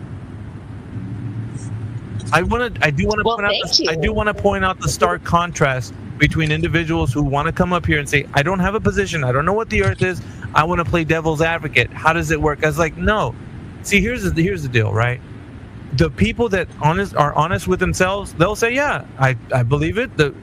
I do want to point out the stark contrast between individuals who want to come up here and say, I don't have a position, I don't know what the Earth is, I want to play devil's advocate. How does it work? I was like, no. See, here's the deal, right? The people that are honest with themselves, they'll say, yeah, I believe it. The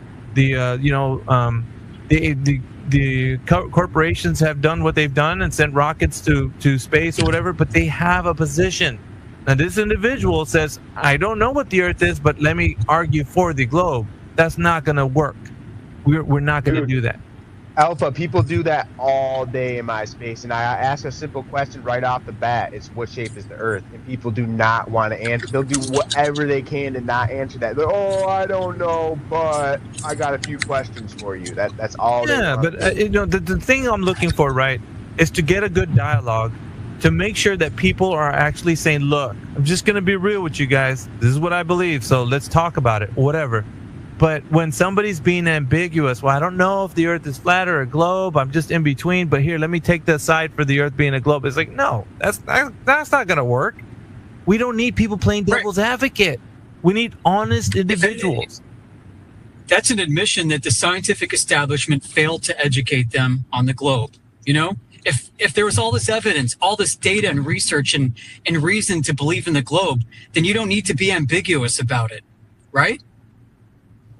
corporations have done what they've done and sent rockets to space or whatever, but they have a position. Now, this individual says, I don't know what the Earth is, but let me argue for the globe. That's not going to work. We're not going to do that. Alpha, people do that all day in my space, and I ask a simple question right off the bat. It's what shape is the Earth? And people do not want to answer. They'll do whatever they can to not answer that. They're, I don't know, but I got a few questions for you. That's all. Yeah, but the thing I'm looking for, right, is to get a good dialogue, to make sure that people are actually saying, look, I'm just going to be real with you guys. This is what I believe, so let's talk about it, whatever. But when somebody's being ambiguous, well, I don't know if the Earth is flat or a globe, I'm just in between, but here, let me take the side for the Earth being a globe. It's like, no, that's not going to work. We don't need people playing devil's advocate. We need honest individuals. That's an admission that the scientific establishment failed to educate them on the globe. You know, if there was all this evidence, all this data and research and reason to believe in the globe, then you don't need to be ambiguous about it, right?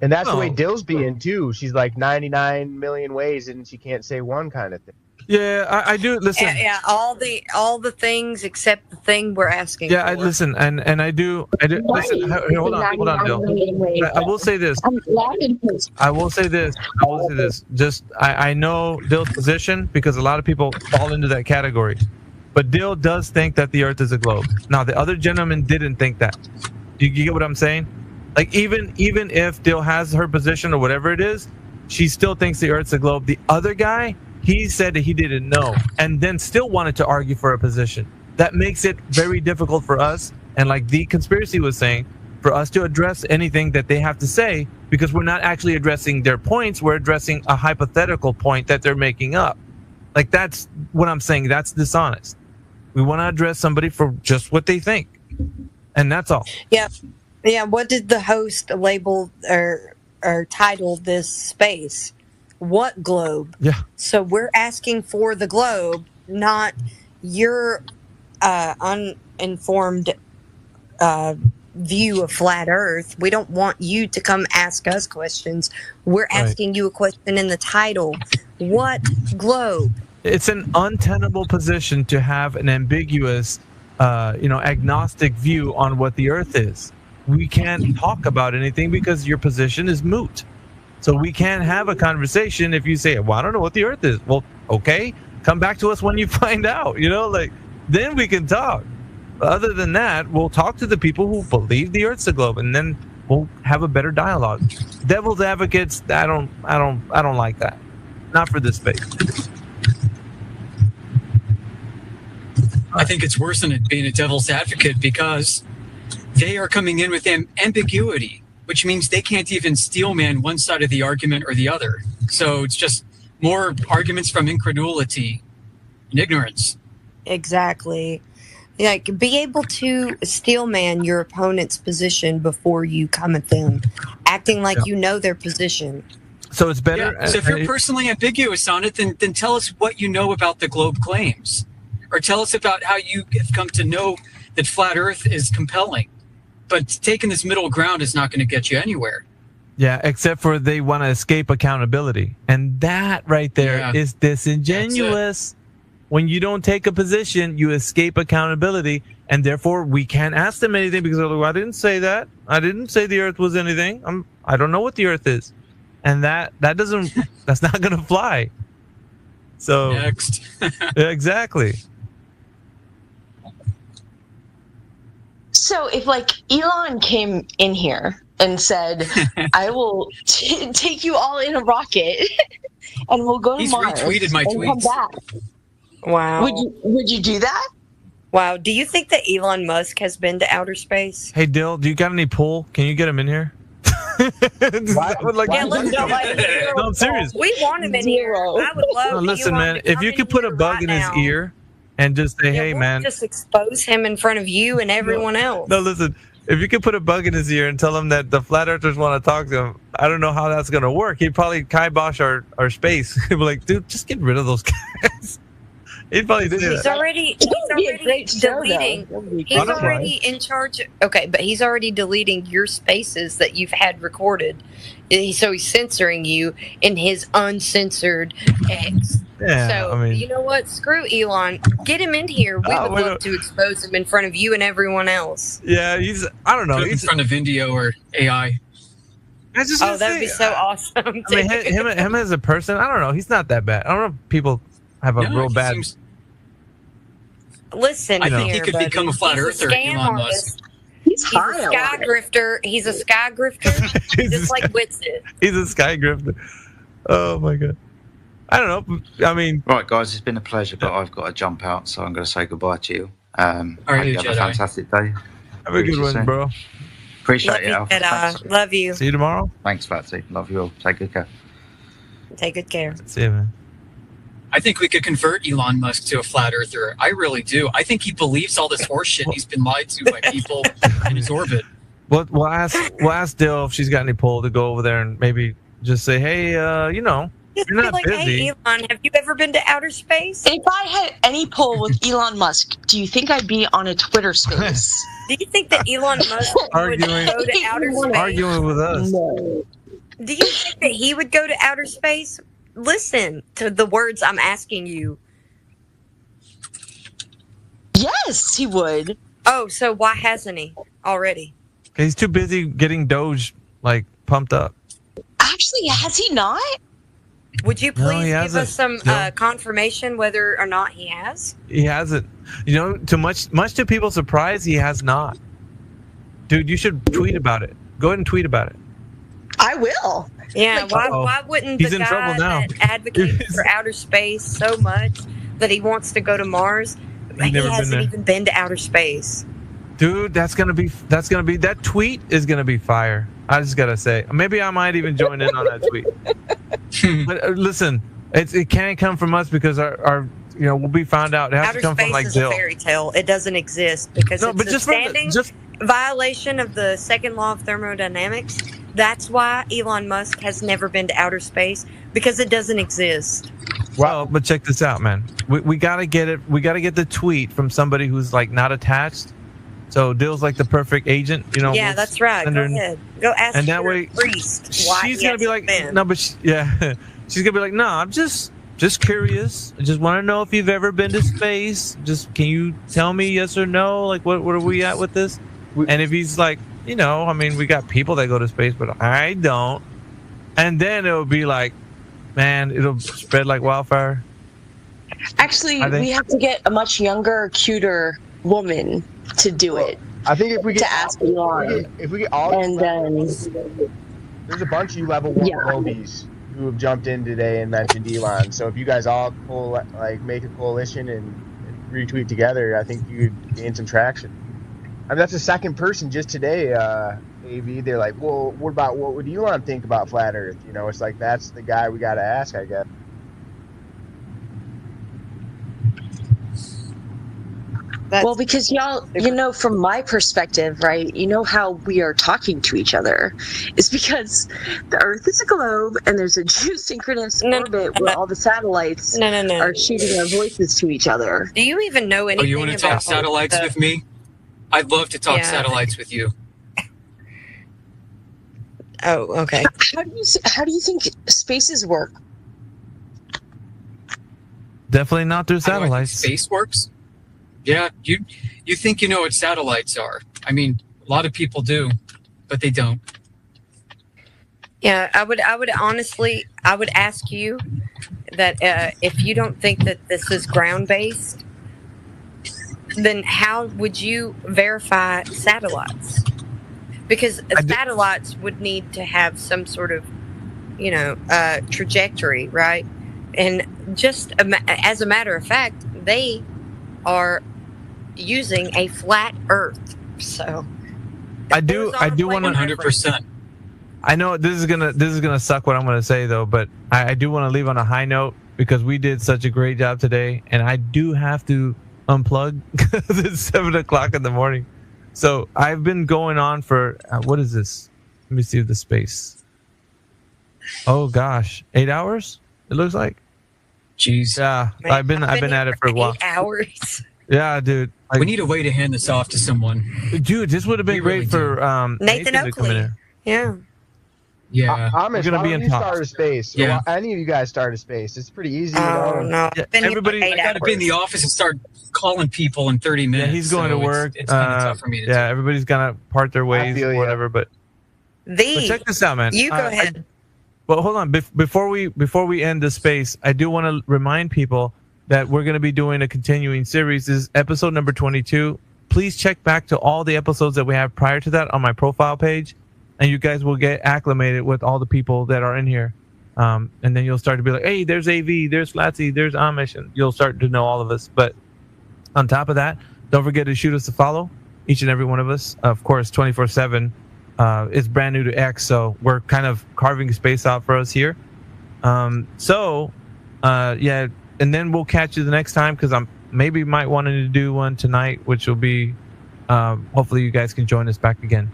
And that's the way Dill's being too. She's like 99 million ways, and she can't say one kind of thing. Yeah, I do. Listen. Yeah, all the things except the thing we're asking. Yeah, for. I listen, and I do. Listen. Hold on, Bill. I will say this. I will say this. Just I know Dill's position because a lot of people fall into that category, but Dill does think that the Earth is a globe. Now, the other gentleman didn't think that. You get what I'm saying? Like even if Dill has her position or whatever it is, she still thinks the Earth's a globe. The other guy, he said that he didn't know, and then still wanted to argue for a position. That makes it very difficult for us, and like the conspiracy was saying, for us to address anything that they have to say, because we're not actually addressing their points, we're addressing a hypothetical point that they're making up. Like, that's what I'm saying. That's dishonest. We want to address somebody for just what they think, and that's all. Yeah. What did the host label or title this space? What globe? Yeah. So we're asking for the globe, not your uninformed view of flat Earth. We don't want you to come ask us questions. We're asking you a question in the title. What globe? It's an untenable position to have an ambiguous, agnostic view on what the Earth is. We can't talk about anything because your position is moot. So we can't have a conversation if you say, well, I don't know what the Earth is. Well, okay, come back to us when you find out, then we can talk. Other than that, we'll talk to the people who believe the Earth's a globe, and then we'll have a better dialogue. Devil's advocates, I don't like that. Not for this space. I think it's worse than it being a devil's advocate because they are coming in with ambiguity, which means they can't even steelman one side of the argument or the other. So it's just more arguments from incredulity and ignorance. Exactly. Like, be able to steelman your opponent's position before you come at them, acting like you know their position. So it's better. Yeah. So if you're personally ambiguous on it, then tell us what you know about the globe claims, or tell us about how you have come to know that flat Earth is compelling. But taking this middle ground is not going to get you anywhere. Yeah, except for they want to escape accountability. And that right there is disingenuous. When you don't take a position, you escape accountability. And therefore, we can't ask them anything because I didn't say that. I didn't say the Earth was anything. I don't know what the Earth is. And that's not going to fly. So next. Yeah, exactly. So if Elon came in here and said, I will take you all in a rocket and we'll go to Mars retweeted my and tweets. come back. Wow. Would you do that? Wow. Do you think that Elon Musk has been to outer space? Hey, Dill, do you got any pull? Can you get him in here? No, I'm serious. We want him in here. I would love No, listen, Elon man, to if come you in could put a here bug right in his now. ear and just say, hey, We'll man. just expose him in front of you and everyone else. No, listen. If you could put a bug in his ear and tell him that the flat earthers want to talk to him, I don't know how that's going to work. He'd probably kibosh our space. He'd be like, dude, just get rid of those guys. He'd probably do He's that. already deleting. He's already in charge. Okay, but he's already deleting your spaces that you've had recorded. So he's censoring you in his uncensored X. Yeah, So, I mean, you know what? Screw Elon. Get him in here. We would love to expose him in front of you and everyone else. Yeah, I don't know. Put him in front of Indio or AI. That would be so awesome. I mean, him as a person, I don't know. He's not that bad. I don't know if people have a real bad. Listen, I think he here, could buddy. become a flat He's earther, scam Elon artist. Musk. He's a sky grifter. He's a sky grifter. Just like Whitsit. He's a sky grifter. Oh my god. I don't know. I mean, right, guys, it's been a pleasure, but I've got to jump out, so I'm going to say goodbye to you. All right, hope you have Jedi. a fantastic day. Have a good one, bro. Appreciate it, Alf. Thanks. Love you. See you tomorrow. Thanks, Patsy. Love you all. Take good care. Take good care. See you, man. I think we could convert Elon Musk to a flat earther. I really do. I think he believes all this horse shit he's been lied to by people in his orbit. We'll ask Dill if she's got any pull to go over there and maybe just say, hey, you're not like, busy. hey, Elon, have you ever been to outer space? If I had any pull with Elon Musk, do you think I'd be on a Twitter space? Do you think that Elon Musk would go to outer space? Arguing with us. No. Do you think that he would go to outer space? listen to the words I'm asking you. Yes, he would. Oh, so why hasn't he already? He's too busy getting Doge like pumped up. Actually, has he not? Would you No, he please give hasn't. us some No. confirmation whether or not he has? He hasn't. You know, to much to people's surprise, he has not. Dude, you should tweet about it. Go ahead and tweet about it. I will. Yeah, Like, why wouldn't He's the in guy trouble now. that advocates for outer space so much that he wants to go to Mars, he never been hasn't there. even been to outer space? Dude, that tweet is gonna be fire. I just gotta say, maybe I might even join in on that tweet. But listen, it can't come from us because our we'll be found out. It has Outer to come space from like is Bill. a fairy tale. It doesn't exist because No, it's but a just for the- standing just- violation of the second law of thermodynamics. That's why Elon Musk has never been to outer space, because it doesn't exist. Well, but check this out, man. We gotta get it. We gotta get the tweet from somebody who's like not attached. So Dill's like the perfect agent, you know. Yeah, we'll that's right. send Go her in- ahead. Go ask And that your way, priest why she's he gonna be hasn't like, been. no, but she's gonna be like, no, I'm just curious. I just want to know if you've ever been to space. Just can you tell me yes or no? Like, what are we at with this? And if he's like, I mean, we got people that go to space, but I don't. And then it'll be like, man, it'll spread like wildfire. Actually, I think- we have to get a much younger, cuter woman to do it. I think if we get to ask Elon, if we get all, and then there's a bunch of you level 1 Globies who have jumped in today and mentioned Elon. So if you guys all make a coalition and retweet together, I think you could gain some traction. I mean, that's the second person just today. AV, they're like, well, what would Elon think about flat Earth? It's like that's the guy we got to ask, I guess. well, because y'all, from my perspective, right? You know how we are talking to each other is because the Earth is a globe and there's a geosynchronous orbit where all the satellites are shooting their voices to each other. Do you even know anything? Oh, you want to talk satellites with me? I'd love to talk satellites with you. Oh, okay. How do you think spaces work? Definitely not through How do I think satellites. space works? Yeah, you think you know what satellites are. I mean, a lot of people do, but they don't. Yeah, I would honestly, I would ask you that if you don't think that this is ground-based, then how would you verify satellites? Because satellites would need to have some sort of, trajectory, right? And just as a matter of fact, they are using a flat Earth. So I do want to 100%. I know this is gonna suck what I'm gonna say though, but I do want to leave on a high note because we did such a great job today, and I do have to unplug because it's 7:00 in the morning. So I've been going on for what is this? Let me see the space. Oh gosh, 8 hours. It looks like. Jeez. Yeah, I've been at it for a while. 8 hours. Yeah, dude. We need a way to hand this off to someone. Dude, this would have been great for Nathan to come in Oakley. here. Yeah. Yeah. Amish, We're gonna why be don't in you talks. start a space? Yeah. Well, any of you guys start a space. It's pretty easy. Oh no! Yeah, Been here for everybody- 8 I got to be in the hours. office and start calling people in 30 Yeah, minutes. he's going so to work. It's kind of tough for me to do. Everybody's gonna part their ways feel or ya. whatever. But The check this out, man. you go ahead. Well, hold on. Before we end the space, I do want to remind people that we're going to be doing a continuing series. This is episode number 22. Please check back to all the episodes that we have prior to that on my profile page, and you guys will get acclimated with all the people that are in here. And then you'll start to be like, hey, there's AV, there's Flatsy, there's Amish, and you'll start to know all of us. But on top of that, don't forget to shoot us a follow, each and every one of us. Of course, 24/7. It's brand new to X, so we're kind of carving space out for us here. Yeah, and then we'll catch you the next time because I'm maybe might wanting to do one tonight, which will be hopefully you guys can join us back again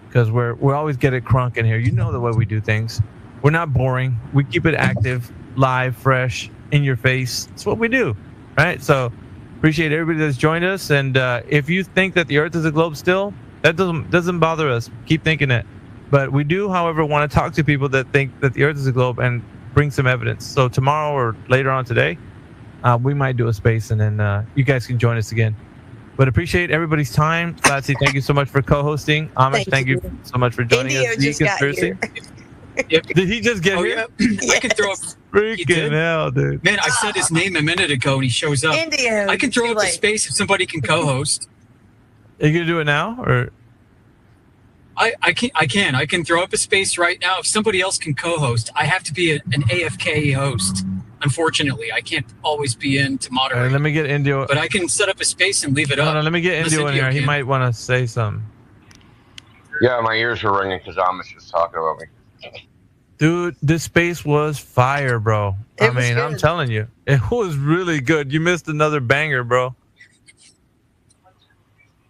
because we always get it crunk in here. You know the way we do things. We're not boring. We keep it active, live, fresh, in your face. It's what we do, right? So appreciate everybody that's joined us. And if you think that the Earth is a globe still, that doesn't bother us. Keep thinking it. But we do, however, want to talk to people that think that the Earth is a globe. And bring some evidence. So tomorrow or later on today, we might do a space, and then you guys can join us again. But appreciate everybody's time. Flatsy, thank you so much for co-hosting. Amish, thank you so much for joining us. just got here. Yep. Did he just get here? Yeah. I can throw up. Freaking hell, dude. Man, I said his name a minute ago and he shows up. Indio, I can throw up a late. space if somebody can co-host. Are you gonna do it now, or? I can throw up a space right now. If somebody else can co-host, I have to be an AFK host. Unfortunately, I can't always be in to moderate. All right, let me get Indio. But I can set up a space and leave it up. No, let me get Unless Indio in here. He can. might want to say something. Yeah, my ears were ringing because Amish was talking about me. Dude, this space was fire, bro. I'm telling you, it was really good. You missed another banger, bro.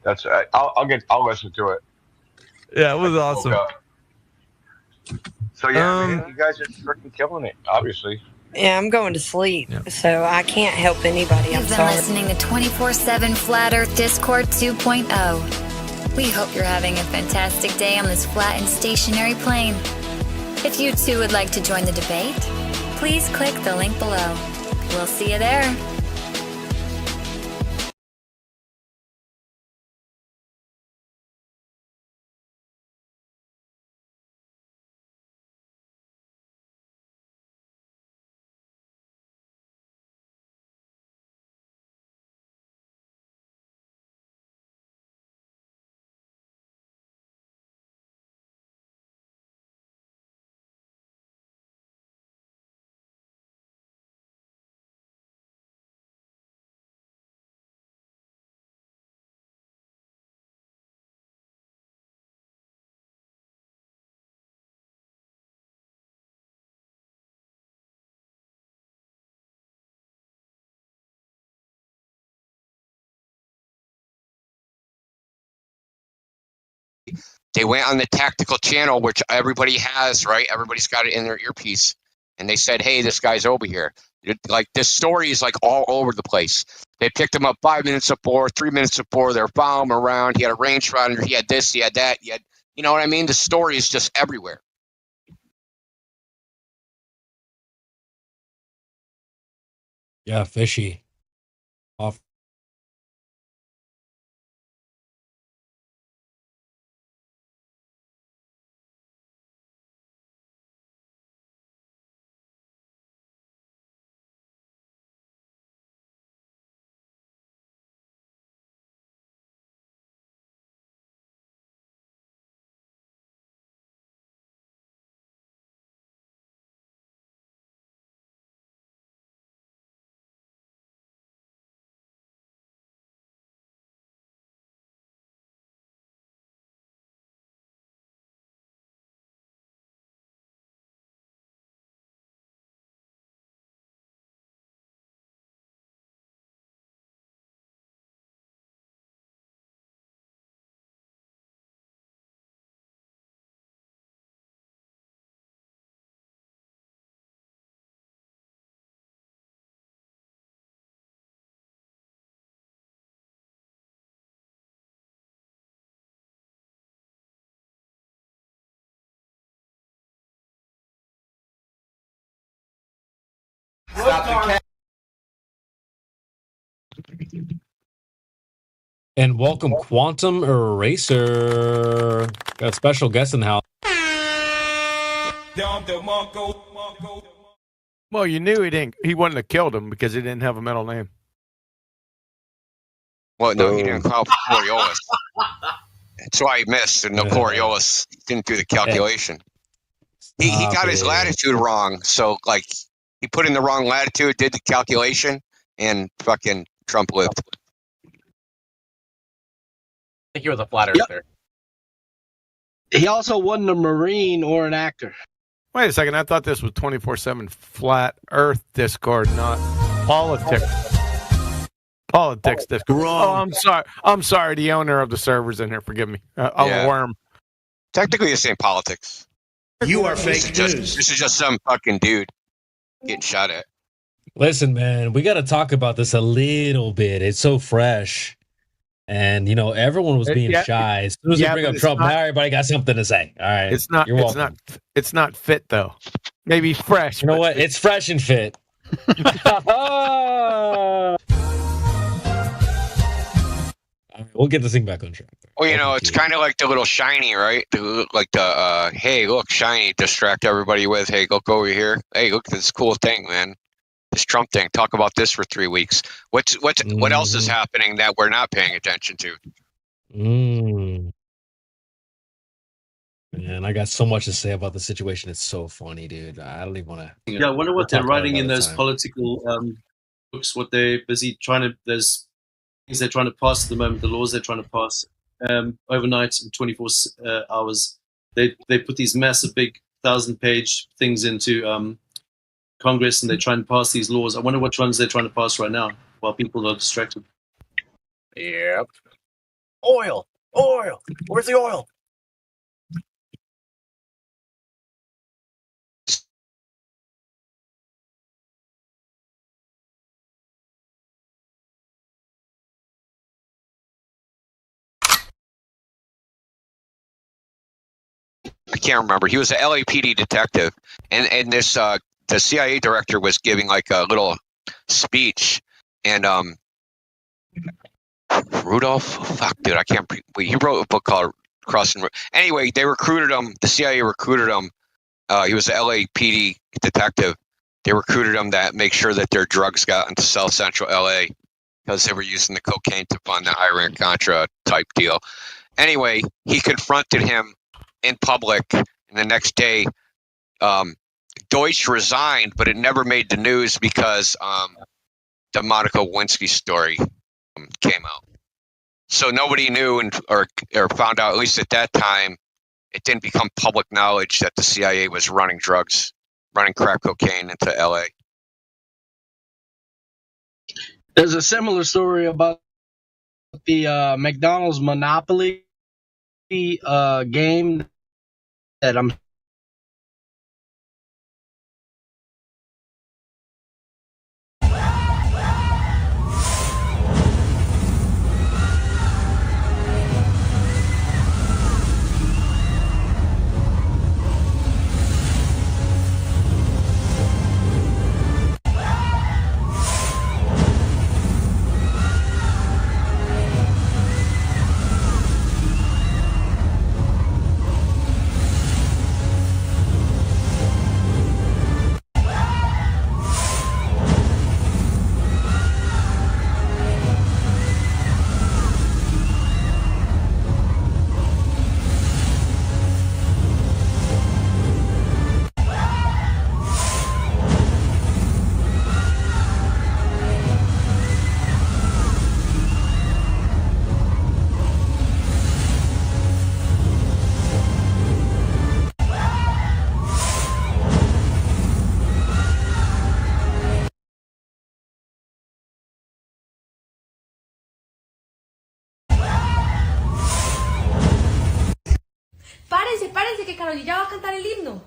That's I'll listen to it. Yeah, it was awesome. So yeah, man, you guys are freaking killing it, obviously. Yeah, I'm going to sleep, so I can't help anybody. I'm You've been sorry. listening to 24/7 Flat Earth Discord 2.0. We hope you're having a fantastic day on this flat and stationary plane. If you too would like to join the debate, please click the link below. We'll see you there. They went on the tactical channel, which everybody has, right? Everybody's got it in their earpiece. And they said, hey, this guy's over here. Like, this story is like all over the place. They picked him up 5 minutes before, 3 minutes before. They're following him around. He had a rangefinder. He had this, he had that. You know what I mean? The story is just everywhere. Yeah, fishy. Off. And welcome, Quantum Eraser. Got a special guest in the house. Well, you knew he wouldn't have killed him because he didn't have a middle name. Well, no, he didn't call for Coriolis. That's why he missed. And no, Coriolis didn't do the calculation. He got his latitude wrong. So, like, he put in the wrong latitude, did the calculation, and fucking Trump lived. I think he was a flat earther. Yep. He also wasn't a Marine or an actor. Wait a second. I thought this was 24/7 Flat Earth Discord, not politics. Politics Discord. Wrong. Oh, I'm sorry. I'm sorry. The owner of the server's in here. Forgive me. I'm a worm. Technically, the same politics. You are This fake is news. this is just some fucking dude getting shot at. Listen, man, we got to talk about this a little bit. It's so fresh. And everyone was being shy. As soon as they bring up Trump, now everybody got something to say. All right, it's not. You're welcome. It's not fit though. Maybe fresh. You know what? It's fresh and fit. We'll get this thing back on track. Well, it's kind of like the little shiny, right? Hey, look, shiny, distract everybody with, hey, look over here. Hey, look at this cool thing, man. This Trump thing. Talk about this for 3 weeks. What else is happening that we're not paying attention to? Man, I got so much to say about the situation. It's so funny, dude. I don't even want to. Yeah, I wonder what they're writing in those political books. What they're busy trying to. There's things they're trying to pass at the moment. The laws they're trying to pass overnight in 24 hours. They put these massive, big 1,000-page things into Congress, and they try and pass these laws. I wonder what ones they're trying to pass right now while people are distracted. Yep. Oil. Where's the oil? I can't remember. He was an LAPD detective, and this the CIA director was giving like a little speech, and Rudolph, fuck, dude, I can't. He wrote a book called Crossing. Anyway, they recruited him. The CIA recruited him. He was an LAPD detective. They recruited him to make sure that their drugs got into South Central LA because they were using the cocaine to fund the Iran-Contra type deal. Anyway, he confronted him in public, and the next day, Deutsch resigned, but it never made the news because the Monica Lewinsky story came out. So nobody knew or found out, at least at that time, it didn't become public knowledge that the CIA was running crack cocaine into LA. There's a similar story about the McDonald's Monopoly game that I'm Párense, que Carol ya va a cantar el himno.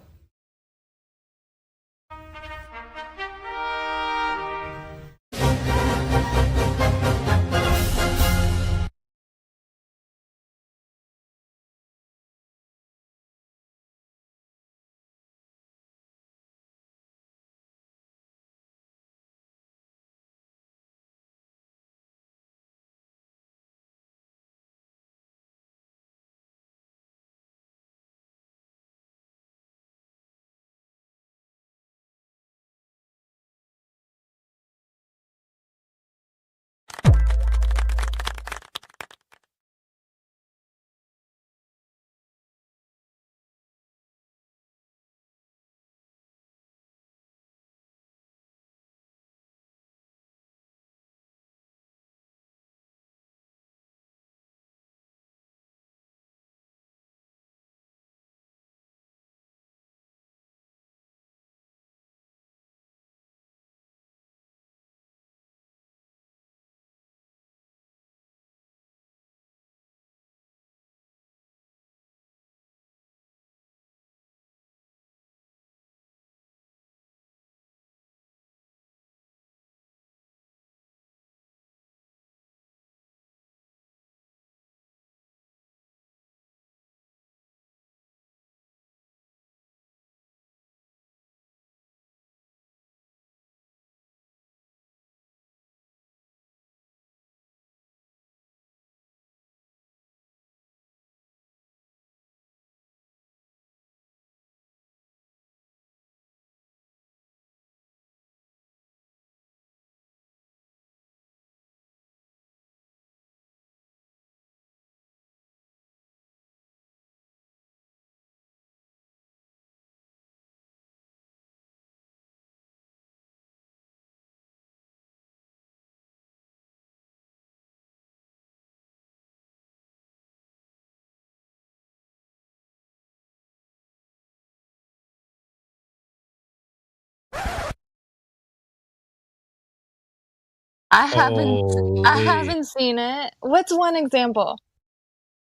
I haven't seen it. What's one example?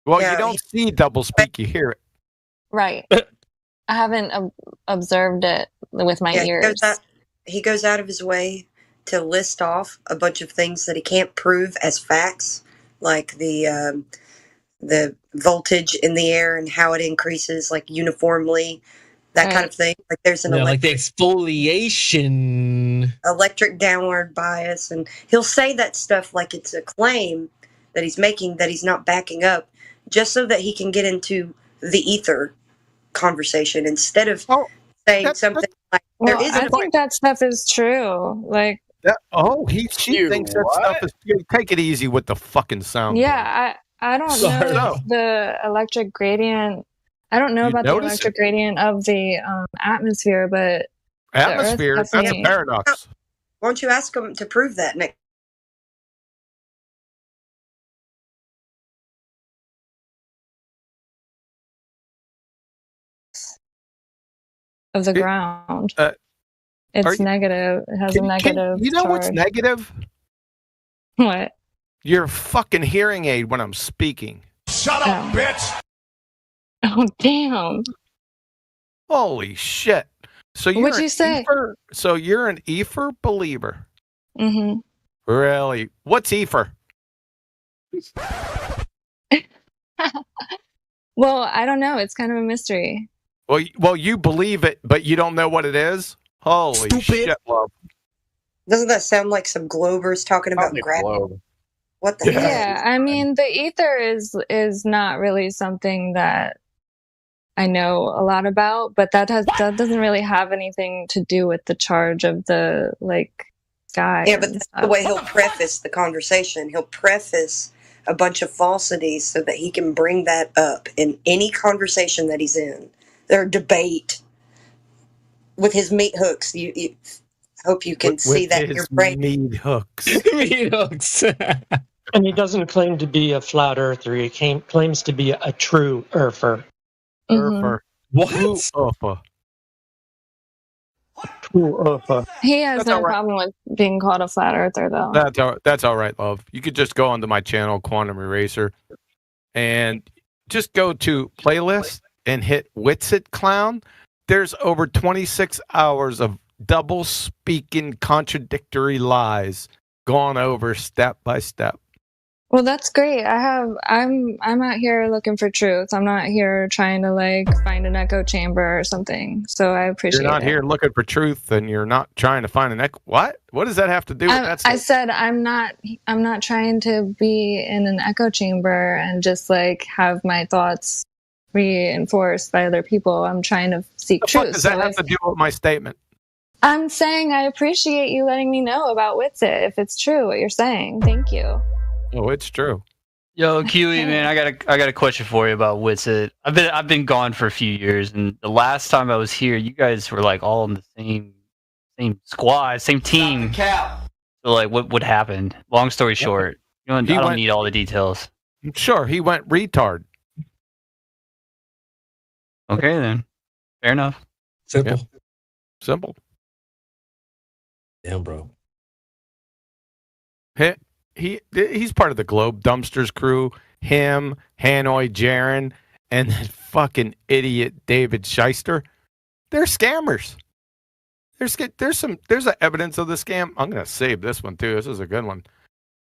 Well, you don't see double speak, you hear it. Right. I haven't observed it with my ears. He goes out of his way to list off a bunch of things that he can't prove as facts, like the voltage in the air and how it increases like uniformly, that kind of thing. Like there's an like the exfoliation, electric downward bias, and he'll say that stuff like it's a claim that he's making that he's not backing up, just so that he can get into the ether conversation instead of saying something like Well, I think that stuff is true. Like, She thinks that stuff is true. Take it easy with the fucking sound. yeah, I don't know the electric gradient. I don't know about the electric gradient of the atmosphere, but atmosphere, that's a paradox. Why don't you ask him to prove that next? Of the ground. It's negative. It has a negative. You know charge. what's negative? What? Your fucking hearing aid when I'm speaking. Shut up, bitch! Oh, damn. Holy shit. So you're What'd you say? So you're an ether believer? Mm-hmm. Really? What's ether? Well, I don't know. It's kind of a mystery. Well, you believe it, but you don't know what it is? Holy shit, love. Doesn't that sound like some globers talking about gravity? What the hell? Yeah, I mean, the ether is not really something that I know a lot about, but that doesn't really have anything to do with the charge of the sky. Yeah, but that's the way he'll preface the conversation. He'll preface a bunch of falsities so that he can bring that up in any conversation that he's in. Their debate with his meat hooks. You hope you can see that in your brain. Meat hooks. Meat hooks. And he doesn't claim to be a flat earther. He claims to be a true earther. Earther. What? True earther. True earther. He has no problem with being called a flat earther, though. That's all right, love. You could just go onto my channel, Quantum Eraser, and just go to playlist and hit Witsit Clown. There's over 26 hours of double speaking contradictory lies gone over step by step. Well, that's great. I'm out here looking for truth. I'm not here trying to find an echo chamber or something. So I appreciate it. You're not here looking for truth, and you're not trying to find an echo. What? What does that have to do with that? I said I'm not trying to be in an echo chamber and just have my thoughts reinforced by other people. I'm trying to seek truth. What does that have to do with my statement? I'm saying I appreciate you letting me know about Witsit if it's true what you're saying. Thank you. Oh, it's true. Yo, Kiwi, man, I got a question for you about Witsit. I've been gone for a few years, and the last time I was here, you guys were all in the same squad, same team. So what happened? Long story short, I don't need all the details. Sure, he went retard. Okay, then. Fair enough. Simple. Yeah. Simple. Damn, bro. He's part of the Globe Dumpsters crew. Him, Hanoi Jaren, and that fucking idiot David Shyster. They're scammers. There's evidence of the scam. I'm gonna save this one too. This is a good one.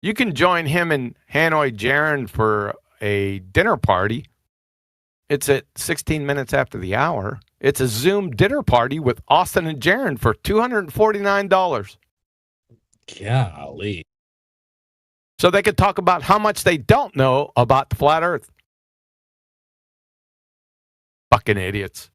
You can join him and Hanoi Jaren for a dinner party. It's at 16 minutes after the hour. It's a Zoom dinner party with Austin and Jaren for $249. Golly. So they could talk about how much they don't know about the flat earth. Fucking idiots.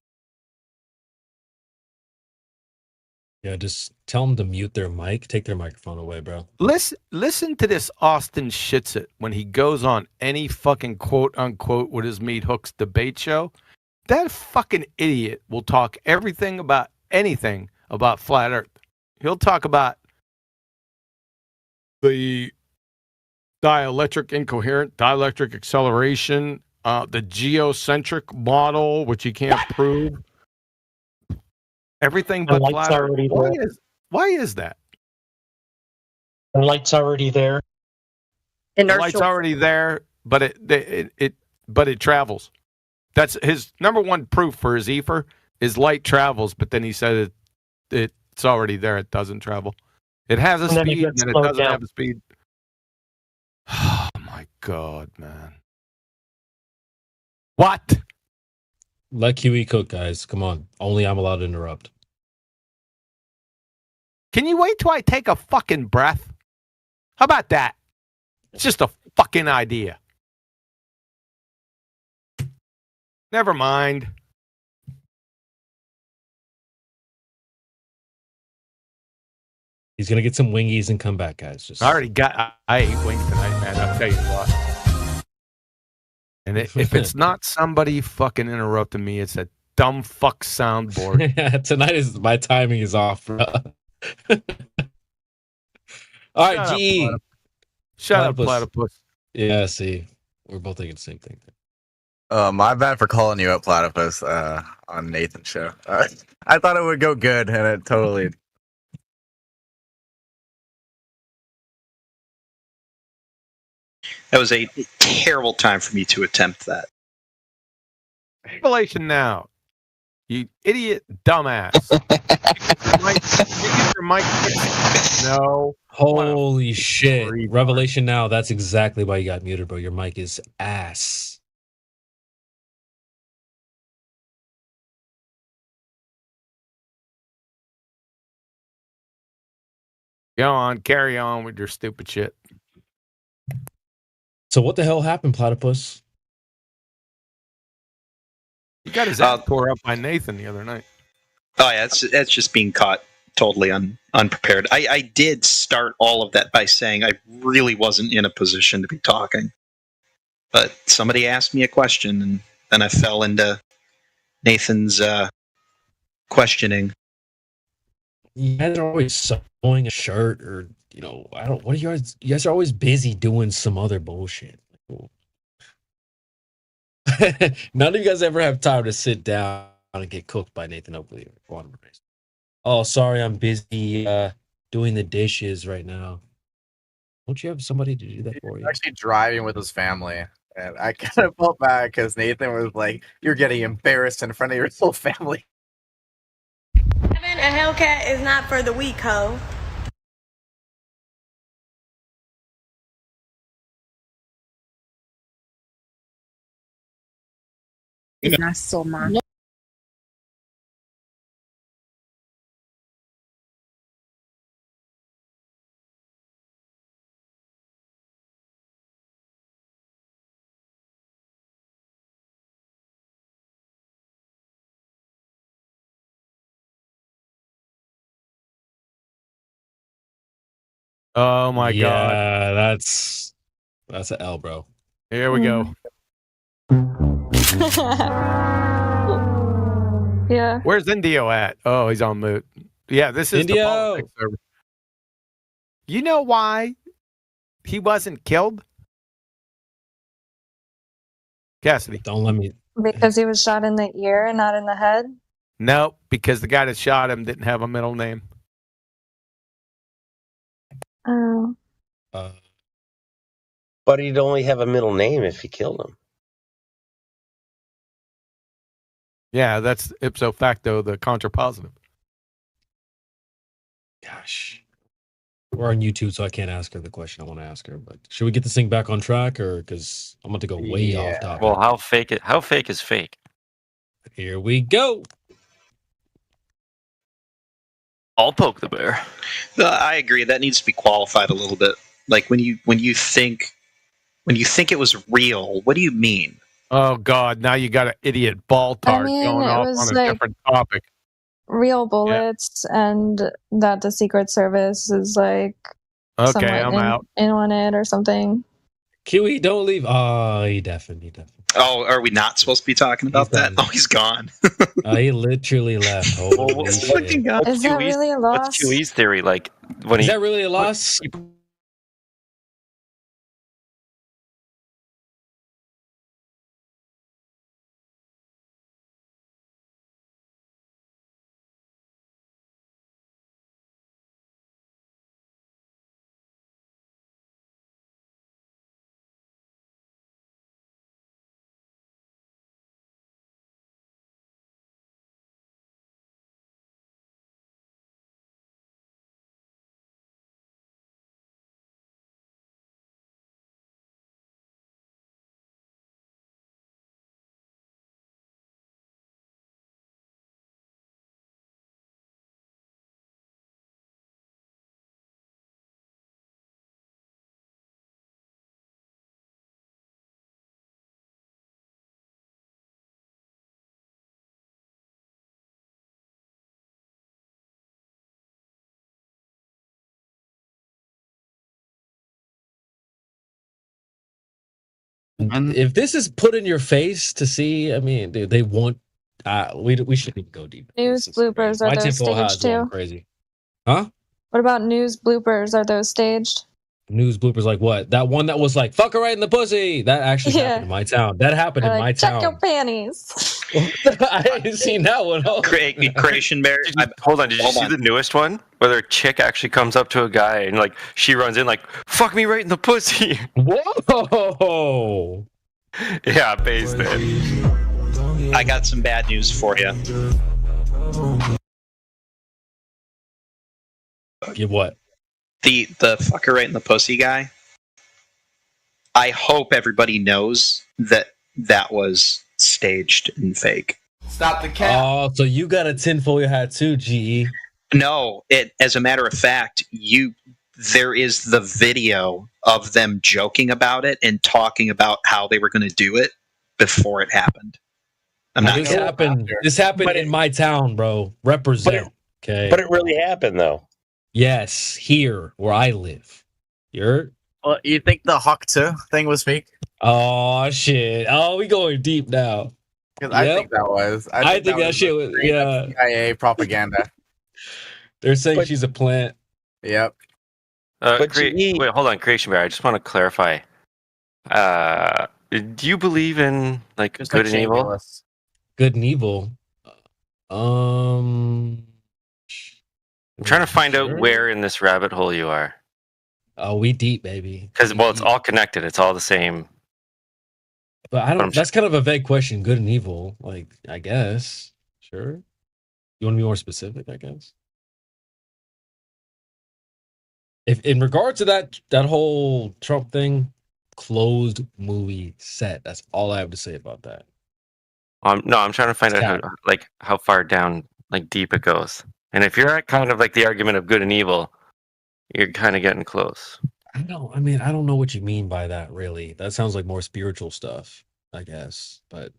Yeah, just tell them to mute their mic. Take their microphone away, bro. Listen to this Austin Shitsit when he goes on any fucking quote unquote with his meat hooks debate show. That fucking idiot will talk everything about anything about flat earth. He'll talk about the dielectric incoherent, dielectric acceleration, the geocentric model, which he can't prove. Everything but flat earth. Why is that? The light's already there. The light's already there, but it travels. That's his number one proof for his ether is light travels, but then he said it's already there. It doesn't travel. It has a And then it speed, gets and it slowed doesn't down. have a speed. Oh my God, man! What? Let QE cook, guys. Come on. Only I'm allowed to interrupt. Can you wait till I take a fucking breath? How about that? It's just a fucking idea. Never mind. He's gonna get some wingies and come back, guys. Just I ate wings tonight, man. I'll tell you what. And if it's not somebody fucking interrupting me, it's a dumb fuck soundboard. yeah, tonight is my timing is off, bro. All right, GE. Shut up, platypus. Yeah, see, we're both thinking the same thing. My bad for calling you up, platypus, on Nathan's show. I thought it would go good, and it totally. That was a terrible time for me to attempt that. Revelation now. You idiot dumbass. Your mic. No. Holy shit. Revelation now. That's exactly why you got muted, bro. Your mic is ass. Go on. Carry on with your stupid shit. So what the hell happened, platypus? He got his ass tore up by Nathan the other night. Oh yeah, that's just being caught totally unprepared. I did start all of that by saying I really wasn't in a position to be talking, but somebody asked me a question, and then I fell into Nathan's questioning. You guys are always sewing a shirt, or I don't. What are you guys? You guys are always busy doing some other bullshit. None of you guys ever have time to sit down and get cooked by Nathan Oakley or Quantum Race. Oh, sorry, I'm busy doing the dishes right now. Don't you have somebody to do that for you? Actually driving with his family, and I kind of felt bad because Nathan was like, "You're getting embarrassed in front of your whole family." Having a Hellcat is not for the weak, ho. Not so much. Oh my God. Yeah, that's an L, bro. Here we go. Yeah. Where's Indio at? Oh, he's on mute. Yeah, this is the politics server. You know why he wasn't killed? Cassidy. Don't let me. Because he was shot in the ear and not in the head? No, because the guy that shot him didn't have a middle name. Oh. But he'd only have a middle name if he killed him. Yeah, that's ipso facto the contrapositive. Gosh. We're on YouTube, so I can't ask her the question I want to ask her. But should we get this thing back on track, or because I'm about to go way off topic? Well, how fake is fake? Here we go. I'll poke the bear. I agree. That needs to be qualified a little bit. Like when you think it was real, what do you mean? Oh God! Now you got an idiot ball tart going off on a different topic. Real bullets, and that the Secret Service is like okay, I'm out. In on it or something. Kiwi, don't leave. Oh, he definitely. Oh, are we not supposed to be talking about that? Oh, he's gone. He literally left. Holy shit. Is that really a loss? What's QE's theory? Like when is that really a loss? If this is put in your face to see, I mean, dude, they want. We shouldn't even go deep. News bloopers, are those staged too? Crazy. Huh? What about news bloopers? Are those staged? News bloopers like what? That one that was like, fuck her right in the pussy. That actually happened in my town. That happened in my Check town. your panties. I ain't seen that one. Creation Bear. Hold on, did you see the newest one? Where a chick actually comes up to a guy and like she runs in like, fuck me right in the pussy. Whoa! Yeah, based it. I got some bad news for you. Give what? The fucker right in the pussy guy. I hope everybody knows that was staged and fake. Stop the cap. Oh, so you got a tinfoil hat too, GE? No, as a matter of fact, there is the video of them joking about it and talking about how they were going to do it before it happened. This happened in my town, bro. Represent. Okay. But it really happened, though. Yes, here where I live. You're. Well, you think the Hawk 2 thing was fake? Oh shit! Oh, we going deep now. I think that was. I think that shit was. Yeah. CIA propaganda. They're saying she's a plant. Yep. Wait, hold on, Creation Bear. I just want to clarify. Do you believe in like good and evil? Good and evil. I'm trying to find out where in this rabbit hole you are. Oh, we deep, baby. Because it's all connected. It's all the same. But I don't. That's kind of a vague question. Good and evil, like I guess. Sure. You want to be more specific? I guess. If in regard to that whole Trump thing, closed movie set. That's all I have to say about that. No, I'm trying to find out how far down, like deep it goes. And if you're at kind of like the argument of good and evil, you're kind of getting close. I don't know what you mean by that, really. That sounds like more spiritual stuff, I guess. But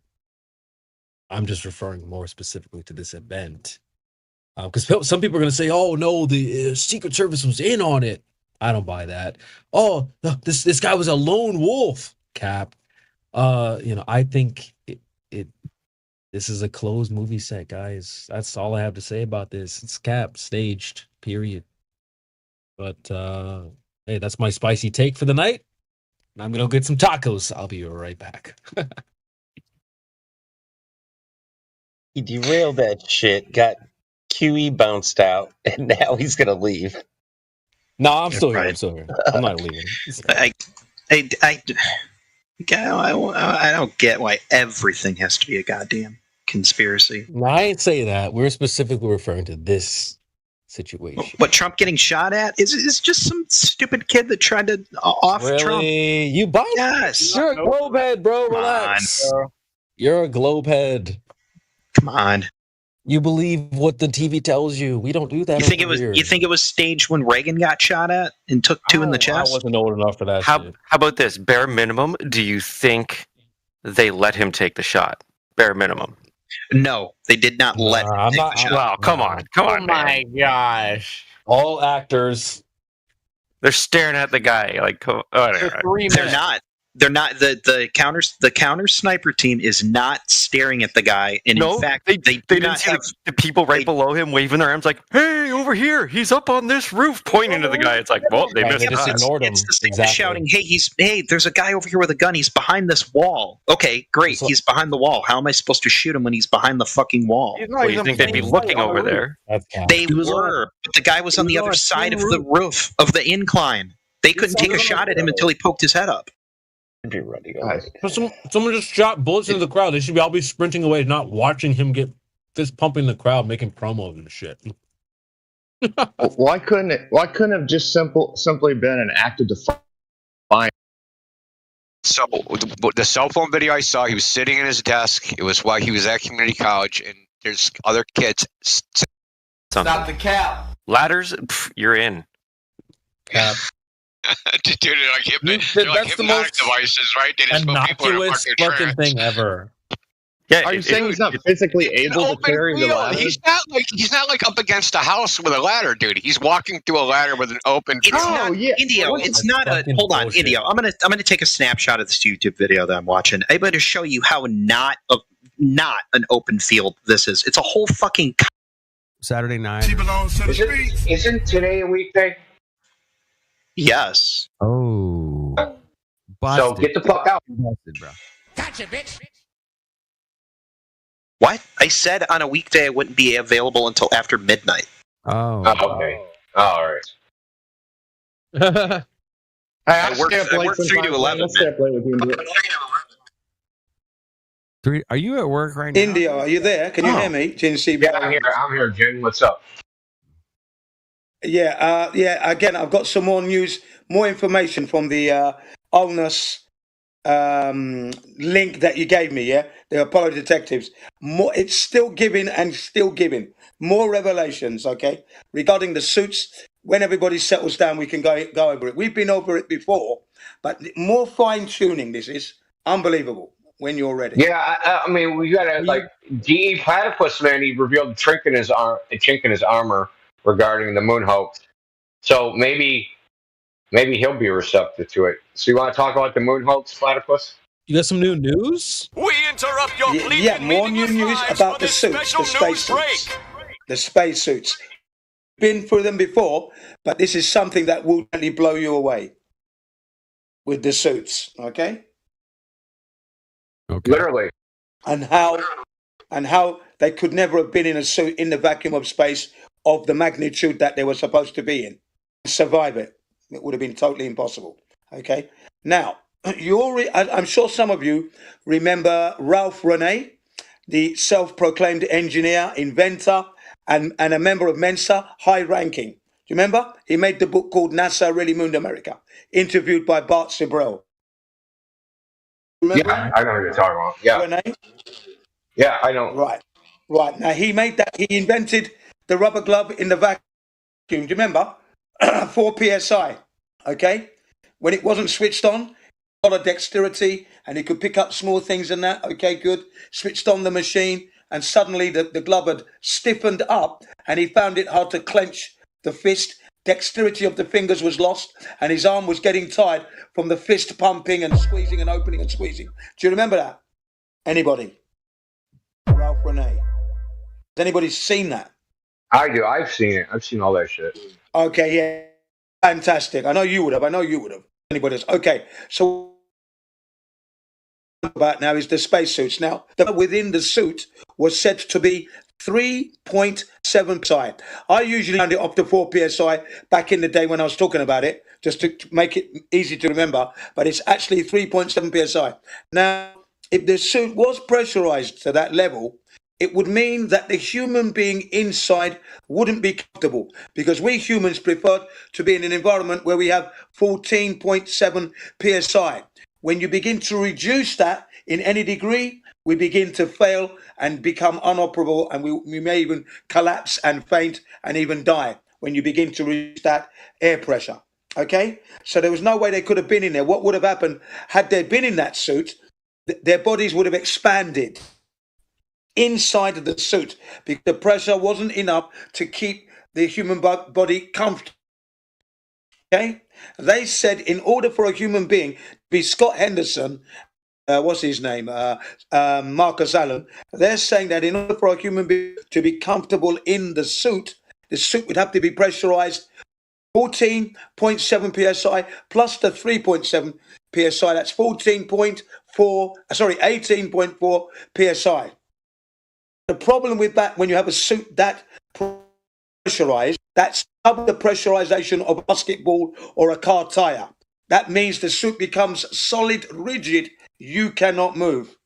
I'm just referring more specifically to this event. Because some people are going to say, oh, no, the Secret Service was in on it. I don't buy that. Oh, this guy was a lone wolf, Cap. I think this is a closed movie set, guys. That's all I have to say about this. It's Cap, staged, period. But, hey, that's my spicy take for the night. I'm going to go get some tacos. I'll be right back. He derailed that shit, got QE bounced out, and now he's going to leave. No, I'm still here. I'm still here. I'm not leaving. I don't get why everything has to be a goddamn conspiracy. No, I ain't say that. We're specifically referring to this situation. What Trump getting shot at is just some stupid kid that tried to off Trump. You buy? Yes. You're a globe head, bro. Relax. You're a globe head. Come on. You believe what the TV tells you. We don't do that. You think it was staged when Reagan got shot at and took two in the chest? I wasn't old enough for that. How about this? Bare minimum, do you think they let him take the shot? Bare minimum. No, they did not let him take the shot. Wow, come on. Oh my gosh. All actors. They're staring at the guy like, whatever. They're not. The counter sniper team is not staring at the guy, and in fact, they didn't see the people right below him waving their arms like, "Hey, over here! He's up on this roof," pointing to the guy. It's like, well, they missed. They just ignored him. It's the same as shouting, "Hey, there's a guy over here with a gun. He's behind this wall." Okay, great. He's behind the wall. How am I supposed to shoot him when he's behind the fucking wall? Well, you think they'd be looking over there? They were, but the guy was on the other side of the roof of the incline. They couldn't take a shot at him until he poked his head up. Be ready. Someone just shot bullets into the crowd. They should be all be sprinting away, not watching him get fist pumping the crowd, making promos and shit. Why couldn't it have just simply been an act of defiance? So the cell phone video I saw, he was sitting in his desk. It was while he was at community college, and there's other kids. Stop the cap. Ladders, you're in. Cap. Dude, they're like that's the most devices, right? They just put people in a innocuous fucking thing ever. Yeah, Are you saying he's not physically able to open carry the field. ladder? He's not like up against a house with a ladder, dude. He's walking through a ladder with an open. It's field. not Indio. It's not a. Hold on, bullshit. Indio. I'm gonna take a snapshot of this YouTube video that I'm watching. I'm going to show you how not an open field this is. It's a whole fucking. Saturday night. Isn't today a weekday? Yes. Oh. So get the fuck out. Busted, bro. Gotcha, bitch. What? I said on a weekday I wouldn't be available until after midnight. Oh. Okay. All right. I work 3 to 11. Are you at work right now? India, are you there? Can you hear me? Yeah, I'm here, Jen. What's up? Yeah, again, I've got some more news, more information from the Ulnus link that you gave me, yeah? The Apollo detectives. It's still giving more revelations, okay? Regarding the suits, when everybody settles down, we can go over it. We've been over it before, but more fine-tuning, this is unbelievable when you're ready. Yeah, I mean, we gotta, like, D.E. Platypus, man, he revealed a chink in his armor regarding the moon hoax. So maybe he'll be receptive to it. So you want to talk about the moon hoax, Platypus? You got some new news? We interrupt your Yeah, more new news about the suits, the space suits. The space suits. Been through them before, but this is something that will really blow you away with the suits, okay? Okay. Literally. And how they could never have been in a suit in the vacuum of space of the magnitude that they were supposed to be in. Survive it. It would have been totally impossible. Okay. Now, I'm sure some of you remember Ralph Rene, the self-proclaimed engineer, inventor, and a member of Mensa, high ranking. Do you remember? He made the book called NASA Really Mooned America, interviewed by Bart Sibrel. Remember? Yeah, I know what you're talking about. Yeah. Rene? Yeah, I know. Right. Now, he invented the rubber glove in the vacuum. Do you remember? 4 psi. Okay? When it wasn't switched on, a lot of dexterity, and he could pick up small things and that. Okay, good. Switched on the machine, and suddenly the glove had stiffened up, and he found it hard to clench the fist. Dexterity of the fingers was lost, and his arm was getting tired from the fist pumping and squeezing and opening and squeezing. Do you remember that? Anybody? Ralph Rene. Has anybody seen that? I do. I've seen it. I've seen all that shit. Okay, yeah. Fantastic. I know you would have. Anybody else? Okay, so about now is the spacesuits. Now, within the suit was said to be 3.7 psi. I usually round it up to 4 psi back in the day when I was talking about it, just to make it easy to remember, but it's actually 3.7 psi. Now, if the suit was pressurized to that level, it would mean that the human being inside wouldn't be comfortable, because we humans prefer to be in an environment where we have 14.7 psi. When you begin to reduce that in any degree, we begin to fail and become inoperable, and we may even collapse and faint and even die when you begin to reduce that air pressure. Okay? So there was no way they could have been in there. What would have happened had they been in that suit? Their bodies would have expanded inside of the suit because the pressure wasn't enough to keep the human body comfortable. Okay? They said in order for a human being to be Scott Henderson, what's his name? Marcus Allen. They're saying that in order for a human being to be comfortable in the suit would have to be pressurized 14.7 psi plus the 3.7 psi. That's 18.4 psi. The problem with that, when you have a suit that pressurized, that's double the pressurization of a basketball or a car tire. That means the suit becomes solid, rigid. You cannot move.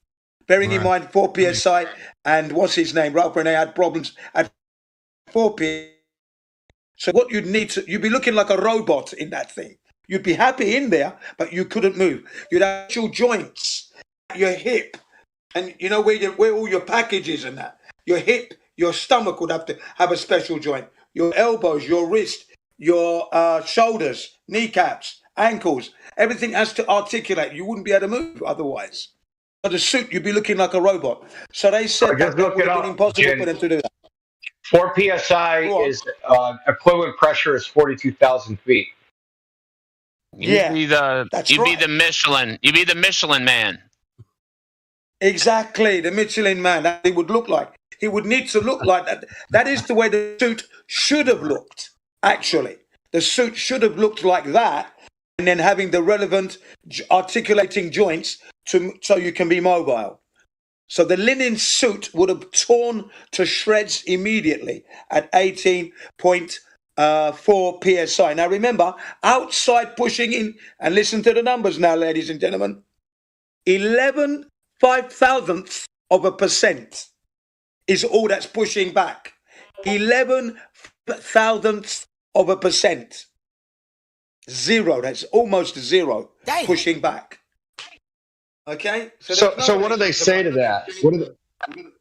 Bearing in mind 4 psi, and what's his name? Ralph Rene had problems at 4 psi. So what you'd be looking like a robot in that thing. You'd be happy in there, but you couldn't move. You'd have your joints, your hip, and you know where all your packages and that. Your hip, your stomach would have to have a special joint. Your elbows, your wrist, your shoulders, kneecaps, ankles, everything has to articulate. You wouldn't be able to move otherwise. the suit, you'd be looking like a robot. So they said that it would have been impossible for them to do that. 4 psi is equivalent pressure is 42,000 feet. Yeah, you'd be the Michelin. You'd be the Michelin man. Exactly, the Michelin man. That it would look like. He would need to look like that. That is the way the suit should have looked. Actually, the suit should have looked like that, and then having the relevant articulating joints so you can be mobile. So the linen suit would have torn to shreds immediately at 18.4 psi. Now remember, outside pushing in, and listen to the numbers now, ladies and gentlemen. 11/5,000ths of a percent is all that's pushing back. 11/1000ths of a percent. Zero. That's almost zero. Pushing back. Okay. So what do they say to that?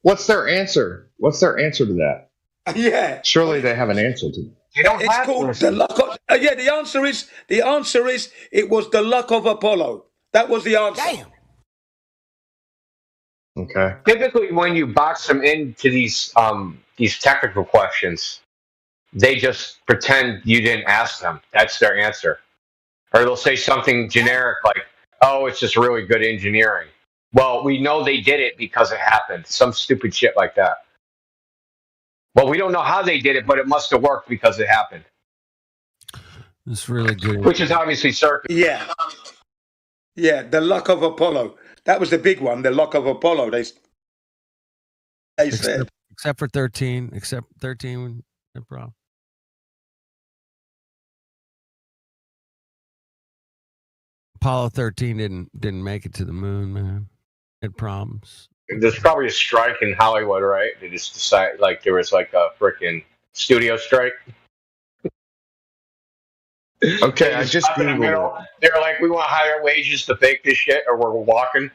What's their answer? What's their answer to that? Yeah. Surely they have an answer to that. It's called the luck of. Yeah. The answer is it was the luck of Apollo. That was the answer. Damn. Okay. Typically, when you box them into these technical questions, they just pretend you didn't ask them. That's their answer, or they'll say something generic like, "Oh, it's just really good engineering." Well, we know they did it because it happened. Some stupid shit like that. Well, we don't know how they did it, but it must have worked because it happened. It's really good. Which is obviously circular. Yeah. Yeah, the luck of Apollo. That was the big one, the luck of Apollo. They said. Except for 13. Except 13, no problem. Apollo 13 didn't make it to the moon, man. Had problems. There's probably a strike in Hollywood, right? They just decided, like, there was like a freaking studio strike. Okay, I just Googled it. They're like, we want higher wages to fake this shit, or we're walking.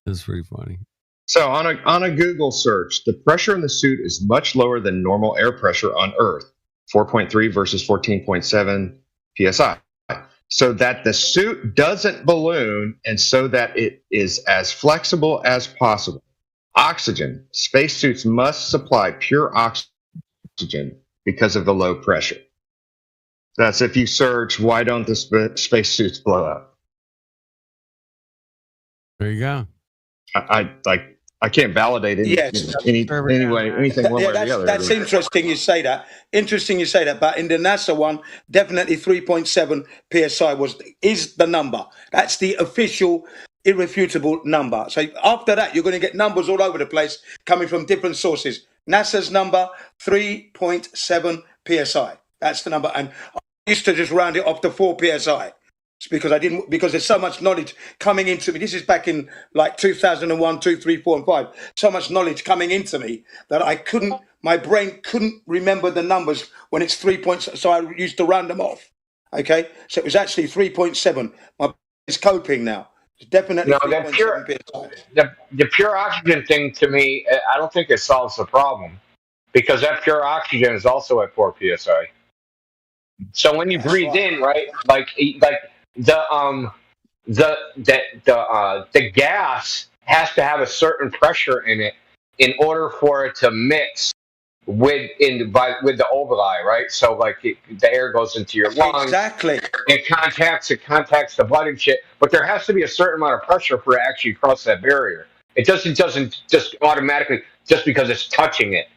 That's pretty funny. So on a Google search, the pressure in the suit is much lower than normal air pressure on Earth, 4.3 versus 14.7 psi. So that the suit doesn't balloon, and so that it is as flexible as possible. Oxygen. Spacesuits must supply pure oxygen because of the low pressure. That's if you search, why don't the spacesuits blow up? There you go. I can't validate it anything one way or the other. That's interesting you say that. But in the NASA one, definitely 3.7 psi is the number. That's the official, irrefutable number. So after that, you're going to get numbers all over the place coming from different sources. NASA's number, 3.7 psi. That's the number. And I used to just round it off to 4 psi. Because there's so much knowledge coming into me. This is back in like 2001, 2, 3, 4, and 5. So much knowledge coming into me that my brain couldn't remember the numbers when it's 3 points. So I used to round them off. Okay, so it was actually 3.7. My brain is coping now. It's definitely the pure oxygen thing to me. I don't think it solves the problem because that pure oxygen is also at 4 psi. So when you breathe in, right, like. The gas has to have a certain pressure in it in order for it to mix with the alveoli, right? So like the air goes into your lungs, exactly. It contacts the blood and shit. But there has to be a certain amount of pressure for it to actually cross that barrier. It doesn't just automatically just because it's touching it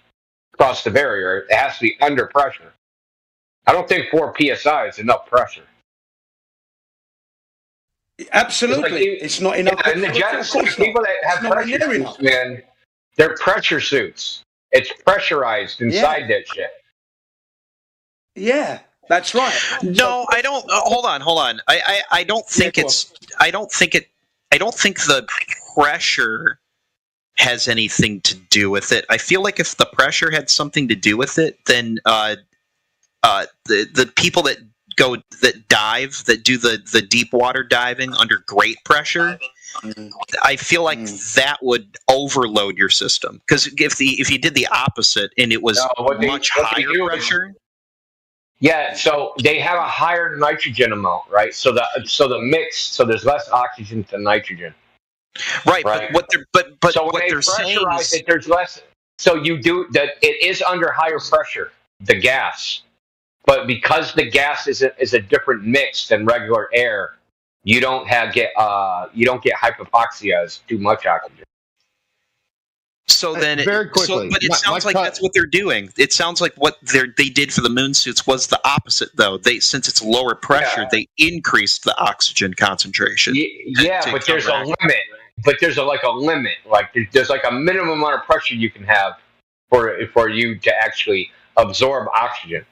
cross the barrier. It has to be under pressure. I don't think 4 psi is enough pressure. Absolutely, it's not enough. And the people that have pressure suits, man, they're pressure suits. It's pressurized inside that shit. Yeah, that's right. No, I don't. Hold on. I don't think I don't think the pressure has anything to do with it. I feel like if the pressure had something to do with it, then the people that dive, that do the deep water diving under great pressure, I feel like that would overload your system. Because if you did the opposite and it was much higher pressure, Yeah, so they have a higher nitrogen amount, right? So the mix, so there's less oxygen to nitrogen. Right, right? but so when what they they're saying pressurize is, it, there's less. So you do that. It is under higher pressure, the gas, but because the gas is a different mix than regular air, you don't get hypoxia as too much oxygen. So then, very quickly, but it sounds like that's what they're doing. It sounds like what they did for the moon suits was the opposite, though. Since it's lower pressure, they increased the oxygen concentration. Yeah, but there's a limit. But there's a limit. Like there's like a minimum amount of pressure you can have for you to actually absorb oxygen.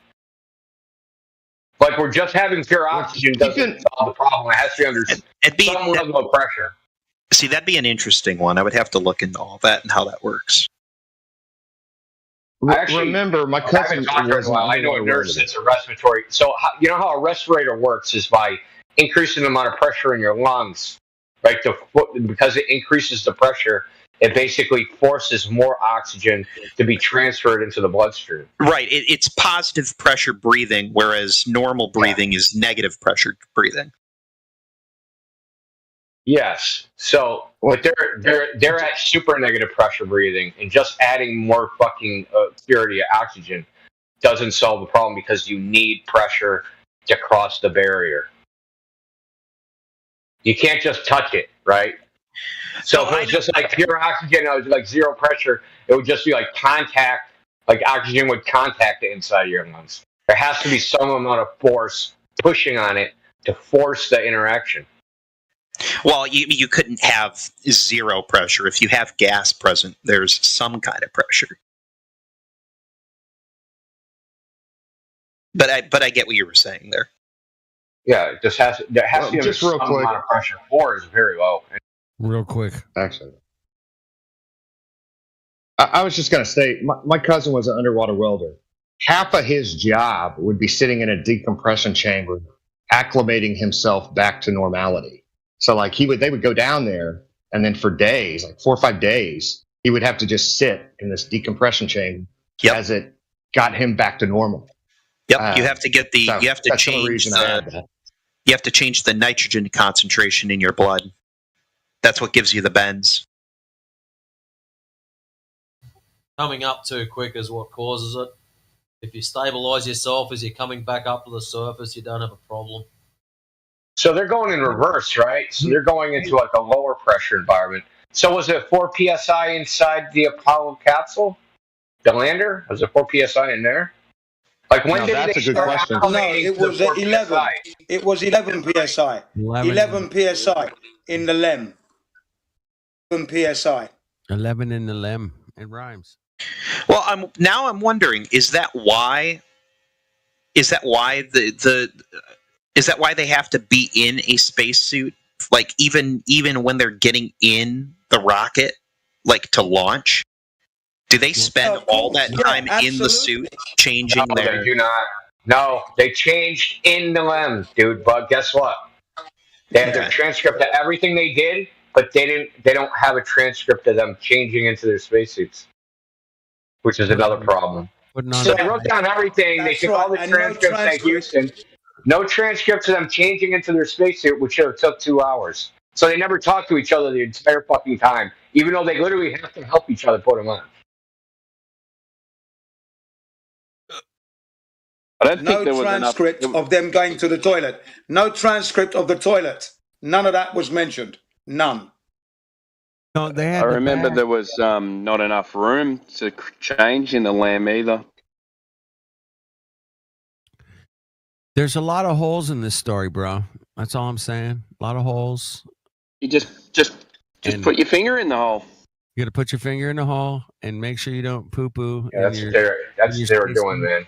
Like we're just having pure oxygen doesn't solve the problem. It has to be under some level of pressure. See, that'd be an interesting one. I would have to look into all that and how that works. I actually remember my cousin. I know a nurse that's a respiratory. So you know how a respirator works is by increasing the amount of pressure in your lungs, right? Because it increases the pressure, it basically forces more oxygen to be transferred into the bloodstream. Right. It's positive pressure breathing, whereas normal breathing is negative pressure breathing. Yes. So, but they're at super negative pressure breathing, and just adding more fucking purity of oxygen doesn't solve the problem because you need pressure to cross the barrier. You can't just touch it, right? So if it was just like pure oxygen, it was like zero pressure, it would just be like contact, like oxygen would contact the inside of your lungs. There has to be some amount of force pushing on it to force the interaction. Well, you couldn't have zero pressure. If you have gas present, there's some kind of pressure. But I get what you were saying there. Yeah, there has to be just some amount of pressure. 4 is very low. Real quick. Actually. I was just going to say, my cousin was an underwater welder. Half of his job would be sitting in a decompression chamber, acclimating himself back to normality. So like they would go down there, and then for days, like 4 or 5 days, he would have to just sit in this decompression chamber as it got him back to normal. Yep, you have to get you have to change you have to change the nitrogen concentration in your blood. That's what gives you the bends. Coming up too quick is what causes it. If you stabilize yourself as you're coming back up to the surface, you don't have a problem. So they're going in reverse, right? So they're going into like a lower pressure environment. So was it 4 psi inside the Apollo capsule, the lander? Was it 4 psi in there? Like when did that's they a good start question. No, it was 11. It was 11 psi. 11 psi in the LEM. 11 psi. 11 in the LEM. It rhymes. Well, I'm wondering, is that why they have to be in a spacesuit, like even when they're getting in the rocket, like to launch? Do they spend all that time in the suit changing their? They do not. No, they changed in the LEM, dude. But guess what? They have their transcript of everything they did, but they don't have a transcript of them changing into their spacesuits, which is another problem. So they wrote down everything. They took all the transcripts at Houston. No transcripts of them changing into their spacesuit, which should have took 2 hours. So they never talked to each other the entire fucking time, even though they literally have to help each other put them on. No transcript of them going to the toilet. No transcript of the toilet. None of that was mentioned. None. No, they had I remember there was not enough room to change in the LEM either. There's a lot of holes in this story, bro. That's all I'm saying. A lot of holes. You just put your finger in the hole. You got to put your finger in the hole and make sure you don't poo-poo. Yeah, that's what they were doing, man.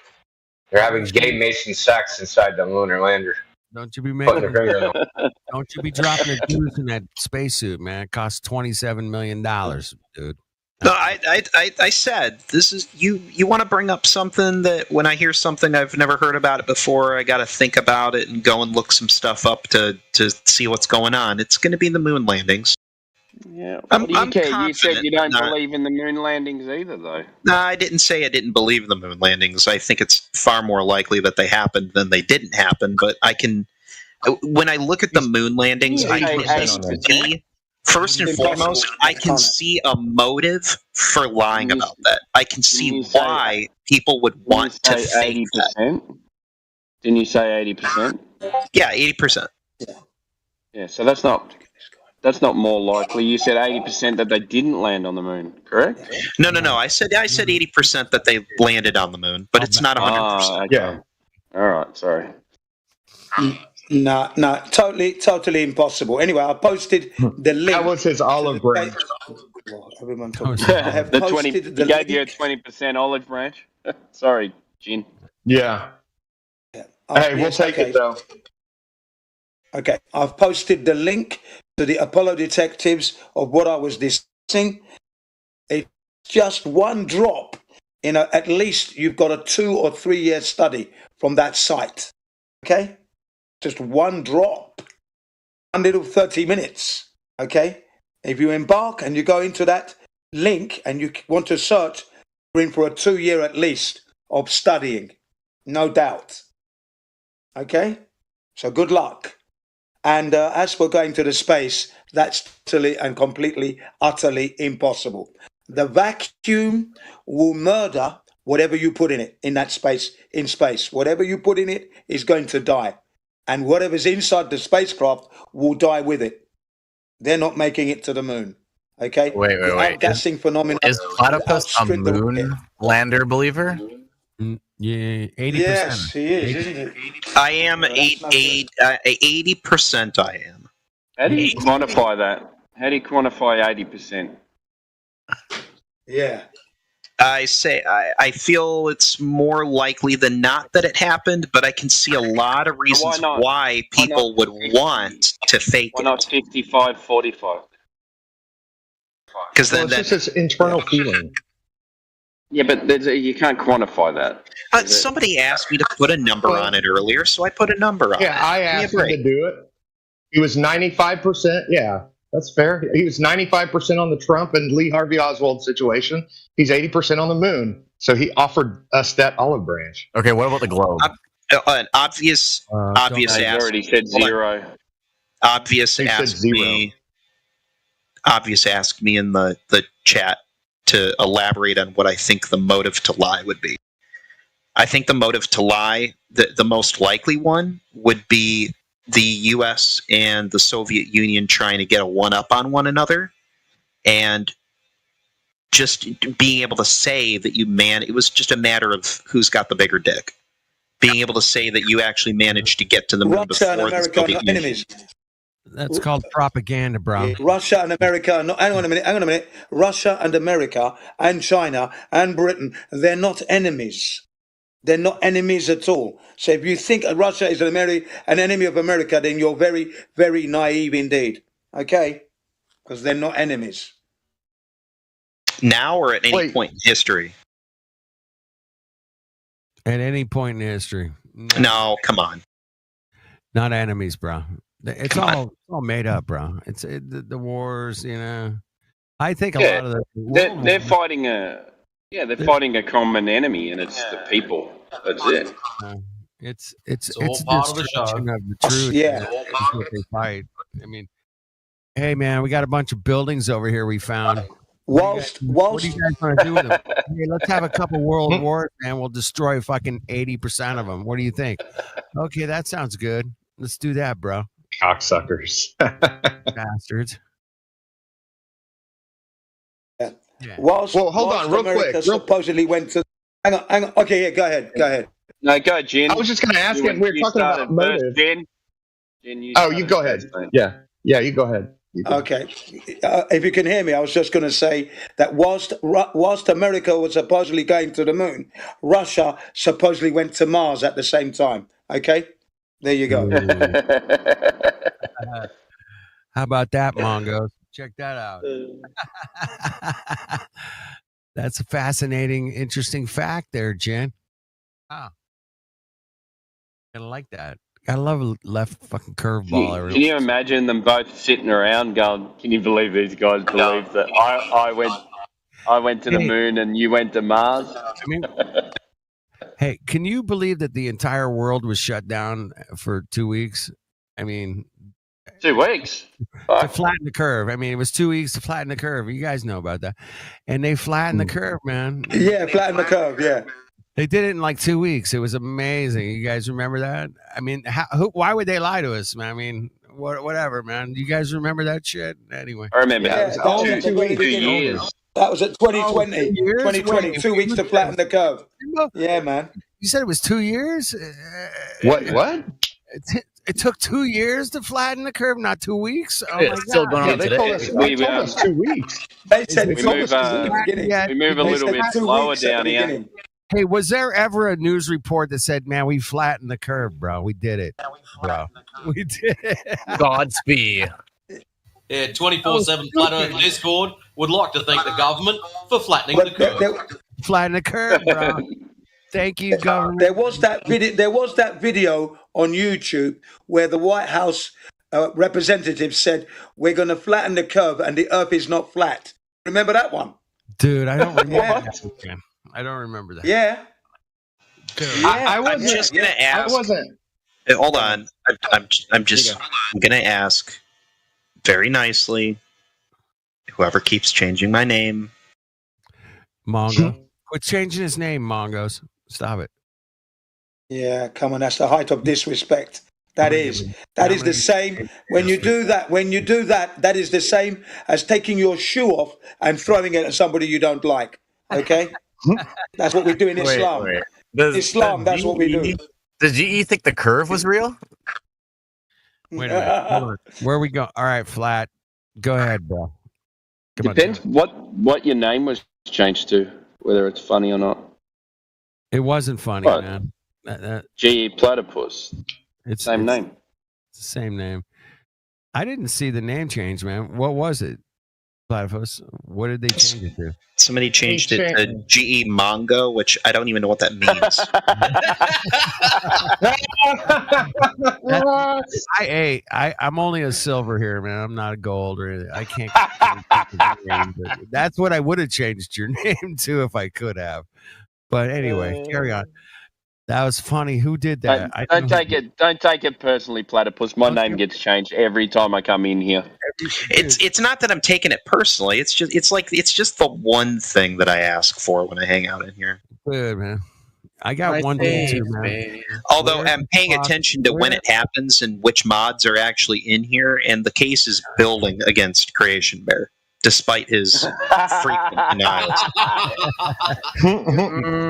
They're having gay Mason sex inside the lunar lander. Don't you be making don't you be dropping a deuce in that spacesuit, man. It costs $27 million, dude. No, I said this is you want to bring up something that when I hear something I've never heard about it before, I got to think about it and go and look some stuff up to see what's going on. It's going to be the moon landings. Yeah. I'm What do you care? You said confident, you but don't not- believe in the moon landings either, though. No, I didn't say I didn't believe the moon landings. I think it's far more likely that they happened than they didn't happen. But I can, when I look at the moon landings, I can 80%. see, first and foremost, I can see a motive for lying about that. I can see why people would want to fake that. 80%? Didn't you say 80%? Yeah, 80%. Yeah, so that's not more likely. You said 80% that they didn't land on the moon, correct? No. I said 80% that they landed on the moon, but it's not 100%. Okay. Yeah. All right. Sorry. No, totally impossible. Anyway, I posted the link. That was his olive branch. Everyone talking. I have The posted 20. the He gave you a link. 20% olive branch. Sorry, Jin. Yeah. Oh, Hey, we'll yes, take okay. it though. Okay, I've posted the link to the Apollo detectives of what I was discussing. It's just one drop in at least you've got a 2 or 3 year study from that site. Okay? Just one drop. One little 30 minutes. Okay? If you embark and you go into that link and you want to search, you're in for a 2 year at least of studying. No doubt. Okay? So good luck. And as for going to the space, that's totally and completely, utterly impossible. The vacuum will murder whatever you put in it, in that space, in space. Whatever you put in it is going to die. And whatever's inside the spacecraft will die with it. They're not making it to the moon. Okay? Wait. The outgassing phenomenon Is Platypus a outstrip the rocket. moon lander believer? Yeah, 80%. Yes, he is, isn't it? I am 80%. I am. How do you quantify that? How do you quantify 80%? Yeah. I feel it's more likely than not that it happened, but I can see a lot of reasons why people would want to fake Why not 55-45? Because then it's just this internal feeling. Yeah, but you can't quantify that. Somebody asked me to put a number on it earlier, so I put a number on it. Yeah, I asked him to do it. He was 95%. Yeah, that's fair. He was 95% on the Trump and Lee Harvey Oswald situation. He's 80% on the moon. So he offered us that olive branch. Okay, what about the globe? An obvious He's already said zero. Obvious He said asked zero. me. Obvious asked me in the chat to elaborate on what I think the motive to lie would be. I think the motive to lie, the most likely one, would be the U.S. and the Soviet Union trying to get a one-up on one another, and just being able to say that it was just a matter of who's got the bigger dick. Being able to say that you actually managed to get to the moon Russia and before the America are Soviet not Union. enemies. That's called propaganda, bro. Russia and America, hang on a minute. Russia and America and China and Britain, they're not enemies. They're not enemies at all. So if you think Russia is an enemy of America, then you're very, very naive indeed. Okay? Because they're not enemies. Now or at any point in history? At any point in history. No, come on. Not enemies, bro. It's all made up, bro. It's the wars, you know. I think a lot of they're fighting they're fighting a common enemy, and it's the people. That's it. It's all part of the show. destruction of the truth. Yeah. That's what they fight. I mean, hey man, we got a bunch of buildings over here we found. Whilst what do you guys want to do with them? Hey, let's have a couple world wars, and we'll destroy fucking 80% of them. What do you think? Okay, that sounds good. Let's do that, bro. Cocksuckers. Bastards. Yeah. Well, hold on, real America quick. supposedly went to. Hang on. Okay, yeah, go ahead. No, go, Jen. I was just going to ask him. We were talking about motive. Jen, you go ahead. Yeah, you go ahead. Okay. If you can hear me, I was just going to say that whilst America was supposedly going to the moon, Russia supposedly went to Mars at the same time. Okay? There you go. How about that, Mongos? Check that out. That's a fascinating, interesting fact there, Jen. Wow. I like that. I love a left fucking curveball. Can you imagine them both sitting around going, "Can you believe these guys believe that I went to the moon and you went to Mars?" I mean, hey, can you believe that the entire world was shut down for 2 weeks? I mean, 2 weeks to flatten the curve. I mean, it was 2 weeks to flatten the curve. You guys know about that, and they flattened the curve, man. Yeah, flatten the curve. Yeah. They did it in like 2 weeks. It was amazing. You guys remember that? I mean, why would they lie to us, man? I mean, whatever, man. You guys remember that shit? Anyway. I remember that. That was 2 years. That was at 2020. Oh, 2 years? 2020. Wait, 2 weeks to flatten the curve. Yeah, man. You said it was 2 years? What? It took 2 years to flatten the curve, not 2 weeks. Oh Yeah, my still God. going on today. They told us 2 weeks. They said we move a little bit slower down here. Hey, was there ever a news report that said, "Man, we flattened the curve, bro. We did it, bro. We did it." Godspeed. Yeah, 24/7 Flat Earth Discord would like to thank the government for flattening the curve. Flatten the curve, bro. Thank you, government. There was that video on YouTube where the White House representative said, "We're going to flatten the curve, and the Earth is not flat." Remember that one? Dude, I don't remember that. I don't remember that. Yeah. Dude, I'm just gonna ask. I wasn't. Hold on. I'm gonna ask very nicely. Whoever keeps changing my name, Mongo. Quit changing his name, Mongos. Stop it. Yeah, come on. That's the height of disrespect. That is the same. When you do that, that is the same as taking your shoe off and throwing it at somebody you don't like. Okay. That's what we do in Islam. Islam, that's what we do. Does GE think the curve was real? Wait a minute. Hold on. Where we go? All right, Flat. Go ahead, bro. Depends what your name was changed to, whether it's funny or not. It wasn't funny, man. GE Platypus. It's same name. It's the same name. I didn't see the name change, man. What was it? Platypus. What did they change it to? somebody changed it to GE Mongo, which I don't even know what that means. I'm only a silver here, man. I'm not a gold or anything. I can't. But that's what I would have changed your name to if I could have. But anyway, carry on. That was funny. Who did that? Don't take it personally, Platypus. My name gets changed every time I come in here. It's not that I'm taking it personally. It's just the one thing that I ask for when I hang out in here. Good, man. I got one thing too, man. Although I'm paying attention to when it happens and which mods are actually in here, and the case is building against Creation Bear, despite his frequent denials.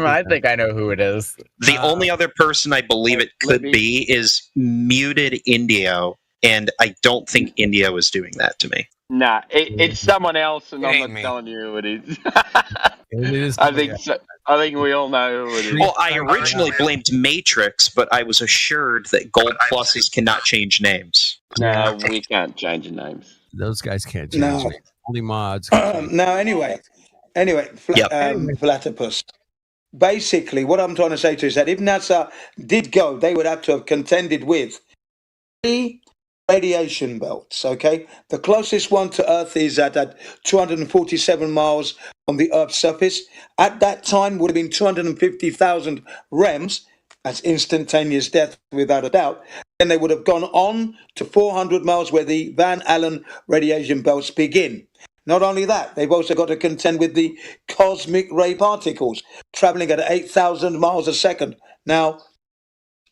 I think I know who it is. The only other person I believe it could be is muted Indio, and I don't think Indio is doing that to me. Nah, it's someone else, and I'm not telling you who it is. I think we all know who it is. Well, I originally blamed Matrix, but I was assured that Gold Pluses cannot change names. No, we can't change names. Those guys can't change names. Only mods. No, anyway, Platypus. Basically, what I'm trying to say to you is that if NASA did go, they would have to have contended with 3 radiation belts, okay? The closest one to Earth is at 247 miles on the Earth's surface. At that time, would have been 250,000 rems. That's instantaneous death, without a doubt. Then they would have gone on to 400 miles where the Van Allen radiation belts begin. Not only that, they've also got to contend with the cosmic ray particles traveling at 8,000 miles a second. Now,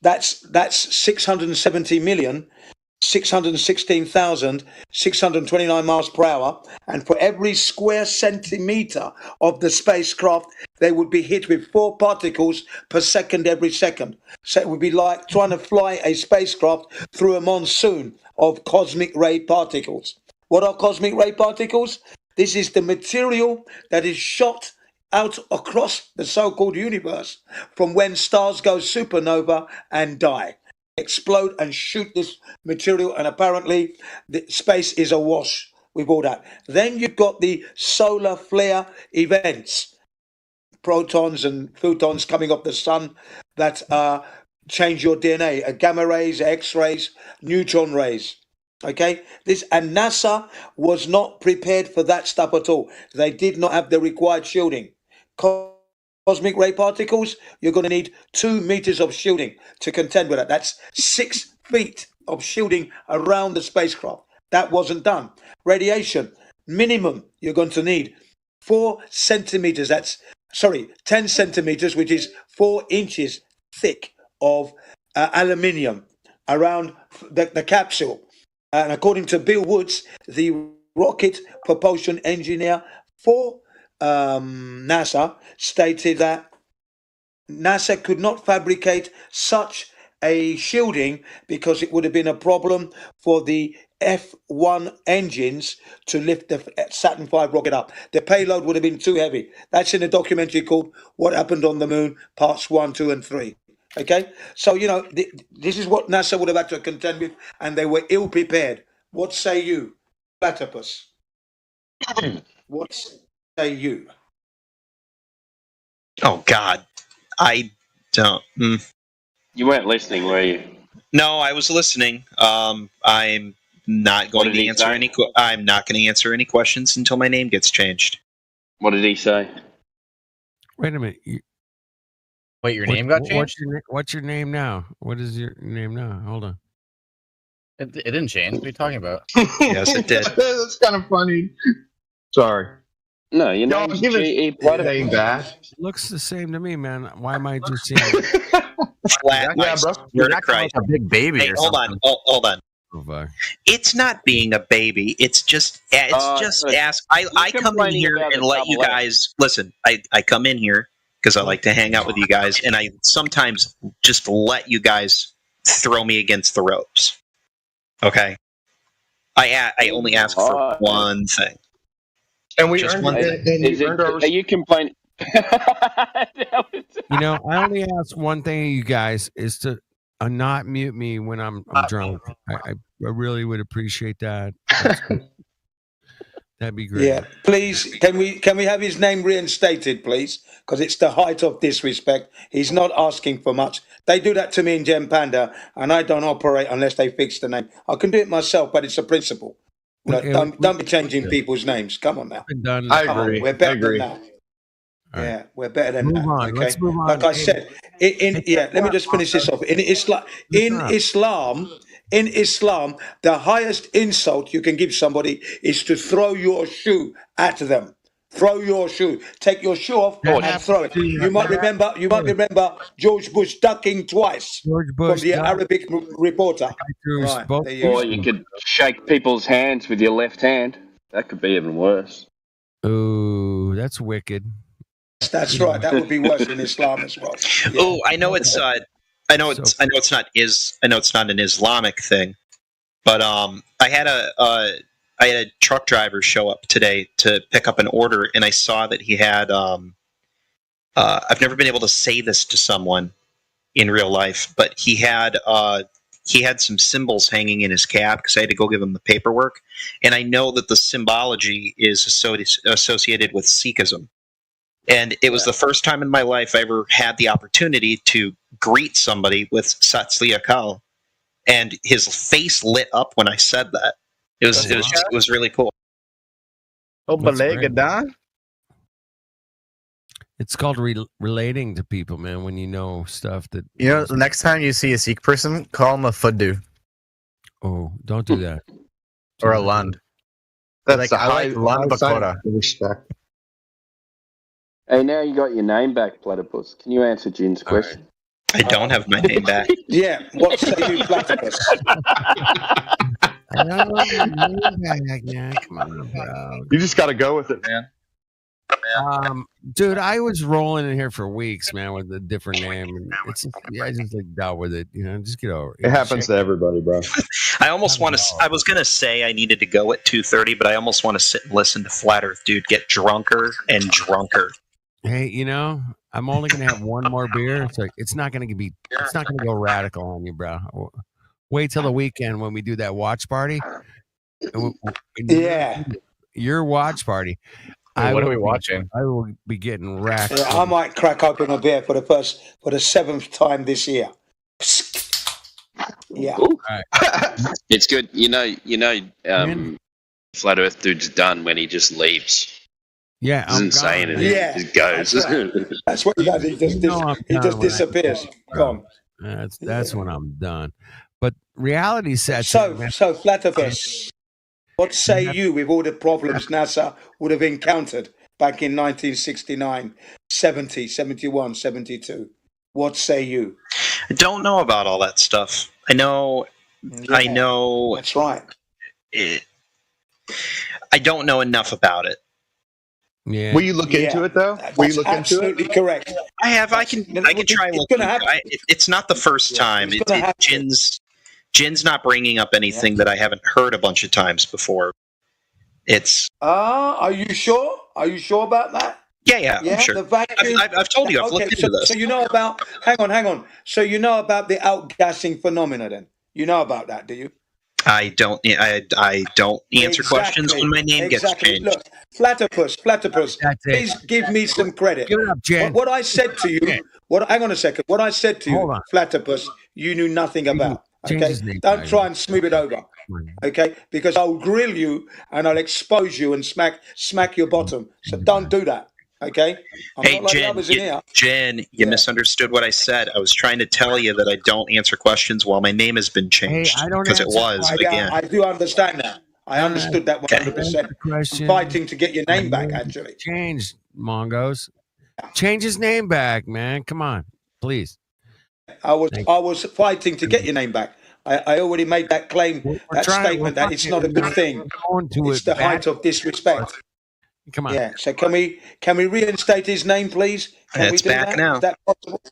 that's 616,629 miles per hour. And for every square centimeter of the spacecraft, they would be hit with 4 particles per second every second. So it would be like trying to fly a spacecraft through a monsoon of cosmic ray particles. What are cosmic ray particles? This is the material that is shot out across the so-called universe from when stars go supernova and die. Explode and shoot this material, and apparently the space is awash with all that. Then you've got the solar flare events, protons and photons coming off the sun that change your DNA, gamma rays, X-rays, neutron rays. Okay, and NASA was not prepared for that stuff at all. They did not have the required shielding. Cosmic ray particles, you're going to need 2 meters of shielding to contend with that. That's 6 feet of shielding around the spacecraft. That wasn't done. Radiation, minimum, you're going to need 4 centimeters. 10 centimeters, which is 4 inches thick of aluminium around the capsule. And according to Bill Woods, the rocket propulsion engineer for NASA, stated that NASA could not fabricate such a shielding because it would have been a problem for the F1 engines to lift the Saturn V rocket up. The payload would have been too heavy. That's in a documentary called What Happened on the Moon, parts 1, 2, and 3. Okay? So, this is what NASA would have had to contend with, and they were ill prepared. What say you, Platypus? What say you? Oh, God. I don't. You weren't listening, were you? No, I was listening. I'm not going to answer any. I'm not going to answer any questions until my name gets changed. What did he say? Wait a minute. Wait, your name got changed? What's your name now? What is your name now? Hold on. It didn't change. What are you talking about? Yes, it did. That's kind of funny. Sorry. No, you know, give it name back. It looks the same to me, man. Why am I just seeing Flat? Yeah, bro. You're acting like a big baby. Hey, or hold something. on. Hold on. Oh, It's not being a baby. It's just ask. I come in here and let you guys listen. I come in here because I like to hang out with you guys, and I sometimes just let you guys throw me against the ropes. Okay. I only ask for one thing. And we Just earned one it. Are you complaining? I only ask one thing of you guys is to not mute me when I'm drunk. I really would appreciate that. That'd be great. Yeah, please, can we have his name reinstated, please? Because it's the height of disrespect. He's not asking for much. They do that to me in Gem Panda, and I don't operate unless they fix the name. I can do it myself, but it's a principle. Don't be changing people's names. Come on now. I agree. We're better than that. Right. Yeah, we're better than that. On. Okay? Let's move on. Like I said, let me just finish this off. In Islam, the highest insult you can give somebody is to throw your shoe at them. Throw your shoe. Take your shoe off and throw it. You might remember George Bush ducking twice from the Arabic reporter. Right, or you could shake people's hands with your left hand. That could be even worse. Oh, that's wicked. That's right. That would be worse in Islam as well. Yeah. Oh, I know it's not an Islamic thing, but I had a truck driver show up today to pick up an order, and I saw that he had I've never been able to say this to someone in real life, but he had some symbols hanging in his cab because I had to go give him the paperwork, and I know that the symbology is associated with Sikhism. And it was the first time in my life I ever had the opportunity to greet somebody with Sat Sri Akal, and his face lit up when I said that. It was really cool. It's called relating to people, man. When you know stuff that the next time you see a Sikh person, call him a Fuddu. Oh, don't do that. Or a Lund. That's I like Lund Bakota. Respect. Hey, now you got your name back, Platypus. Can you answer Jin's question? I don't have my name back. Yeah, what say you, Platypus? I don't want your name back, man. Come on, bro. You just got to go with it, man. Dude, I was rolling in here for weeks, man, with a different name, and it's I just dealt with it. Just get over it. It happens to everybody, bro. I almost want to. I was gonna say I needed to go at 2:30, but I almost want to sit and listen to Flat Earth Dude get drunker and drunker. Hey, I'm only gonna have one more beer. It's not gonna go radical on you, bro. Wait till the weekend when we do that watch party. Yeah, your watch party. What are we watching? I will be getting racked. I might crack open a beer for the 7th time this year. Yeah. It's good. Flat Earth dude's done when he just leaves. Yeah, Doesn't say anything. Yeah, He just goes. that's right. That's what he does. He just disappears. Gone. That's when I'm done. But reality sets So, in, man. so Platypus, what say you with all the problems NASA would have encountered back in 1969, 70, 71, 72? What say you? I don't know about all that stuff. I know. That's right. I don't know enough about it. Yeah. Will you look into it though? Will you look into it? Absolutely correct. I have. I can try looking. It's not the first time. Jin's not bringing up anything that I haven't heard a bunch of times before. It's. Are you sure? Are you sure about that? Yeah, I'm sure. The vacuum. I've told you. I've looked into this. So you know about. Hang on. So you know about the outgassing phenomena, then? You know about that, do you? I don't answer questions when my name gets changed. Look, Platypus, please give me some credit. Give it up, Jen. What I said to you, hang on a second. What I said to you, Platypus, you knew nothing about. Okay? Don't try and smooth it over. Okay? Because I'll grill you and I'll expose you and smack your bottom. So don't do that. Okay? Hey, Jen, you misunderstood what I said. I was trying to tell you that I don't answer questions while my name has been changed. Because it was, again. I do understand that. I understood that 100%. I'm fighting to get your name back, actually. Change, Mongos. Change his name back, man. Come on, please. I was fighting to get your name back. I already made that claim, statement that it's not a good thing. It's the height of disrespect. Come on. Yeah. So can we reinstate his name, please? It's back now. Is that possible?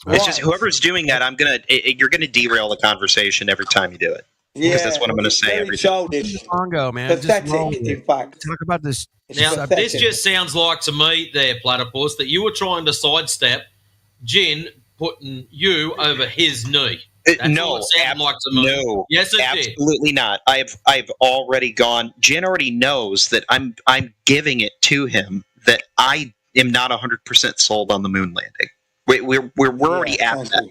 It's just whoever's doing that, you're gonna derail the conversation every time you do it. Because that's what I'm gonna say every time. Mongo, man. Pathetic, in fact. Talk about this. Now, this just sounds like to me there, Platypus, that you were trying to sidestep Jin putting you over his knee. No, no, yes, it absolutely did. not. I've already gone. Jen already knows that I'm giving it to him that I am not 100% sold on the moon landing. We're already at that.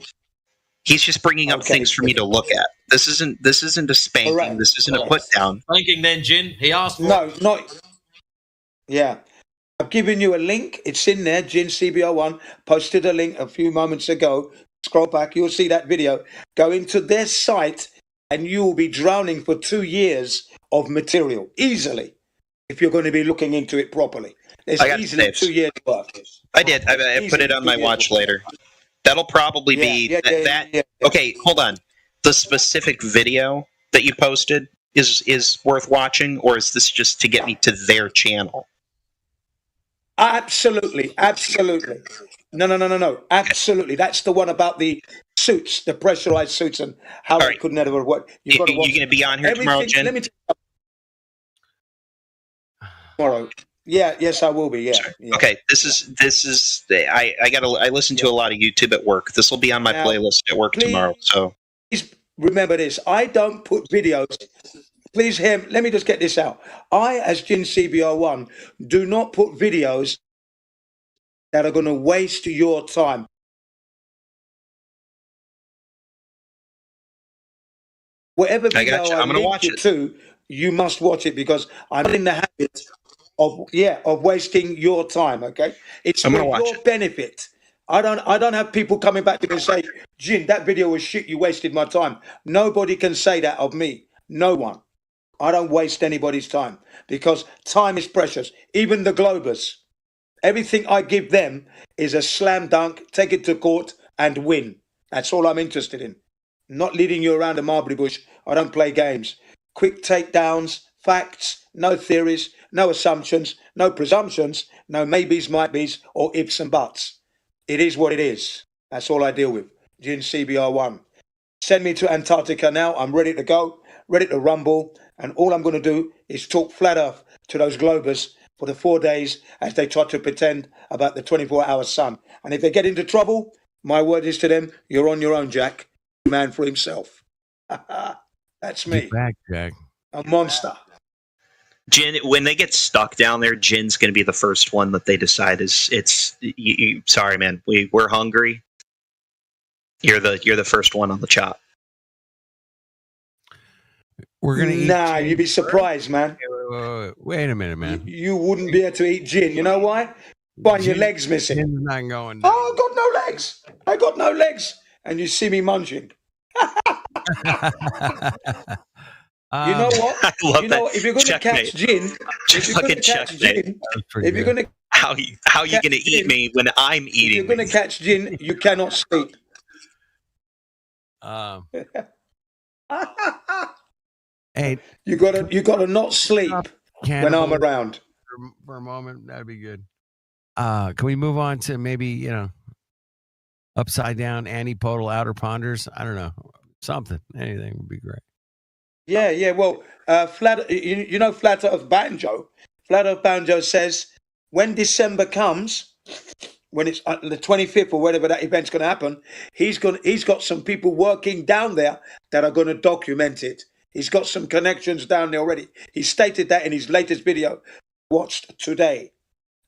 He's just bringing up things for me to look at. This isn't a spanking. Correct. This isn't a put down. Spanking, then, Jin. He asked for No, not. Yeah. I've given you a link. It's in there. Jin CBO1 posted a link a few moments ago. Scroll back. You'll see that video. Go into their site and you will be drowning for 2 years of material easily if you're going to be looking into it properly. There's easily 2 years worth. I did. I put it on my watch later. That'll probably be that. Okay, hold on. The specific video that you posted is worth watching, or is this just to get me to their channel? Absolutely. No. Absolutely. That's the one about the suits, the pressurized suits, and how it could never work. You've got to watch. You going to be on here tomorrow, Jen? Let me tomorrow. Yeah. Yes, I will be. Yeah. Okay. This is. I listen to a lot of YouTube at work. This will be on my playlist at work tomorrow. So please remember this. I don't put videos. Please hear. Let me just get this out. I, as Jin CBR1, do not put videos that are going to waste your time. Whatever video I link you to, you must watch it because I'm in the habit of wasting your time. Okay, it's for your benefit. I don't have people coming back to me and say, Jin, that video was shit. You wasted my time. Nobody can say that of me. No one. I don't waste anybody's time because time is precious. Even the Globers. Everything I give them is a slam dunk, take it to court and win. That's all I'm interested in. Not leading you around a mulberry bush. I don't play games. Quick takedowns, facts, no theories, no assumptions, no presumptions, no maybes, might be's, or ifs and buts. It is what it is. That's all I deal with. Jin CBR1. Send me to Antarctica now. I'm ready to go, ready to rumble. And all I'm going to do is talk flat earth to those Globers for the 4 days as they try to pretend about the 24-hour sun. And if they get into trouble, my word is to them, you're on your own, Jack. Man for himself. That's me. Get back, Jack. A monster. Jin, when they get stuck down there, Jin's going to be the first one that they decide sorry, man. We're hungry. You're the first one on the chop. We're gonna eat. Nah, you'd be surprised, man. Wait a minute, man. You wouldn't be able to eat gin. You know why? Find your legs missing. Gin's not going down. Oh, I got no legs. I got no legs. And you see me munching. You know what? I love You know that. what? If you're going to catch Checkmate. gin, if you're going to catch gin, if you're going to How you going to eat me when I'm if eating? you're going to catch gin, you cannot sleep. Hey, you gotta not sleep when I'm around. For a moment, that'd be good. Can we move on to maybe upside down antipodal outer ponders? I don't know, something, anything would be great. Yeah. Well, flat. You know, Flat Earth Banjo. Flat Earth Banjo says when December comes, when it's the 25th or whatever that event's going to happen, he's got some people working down there that are going to document it. He's got some connections down there already. He stated that in his latest video watched today.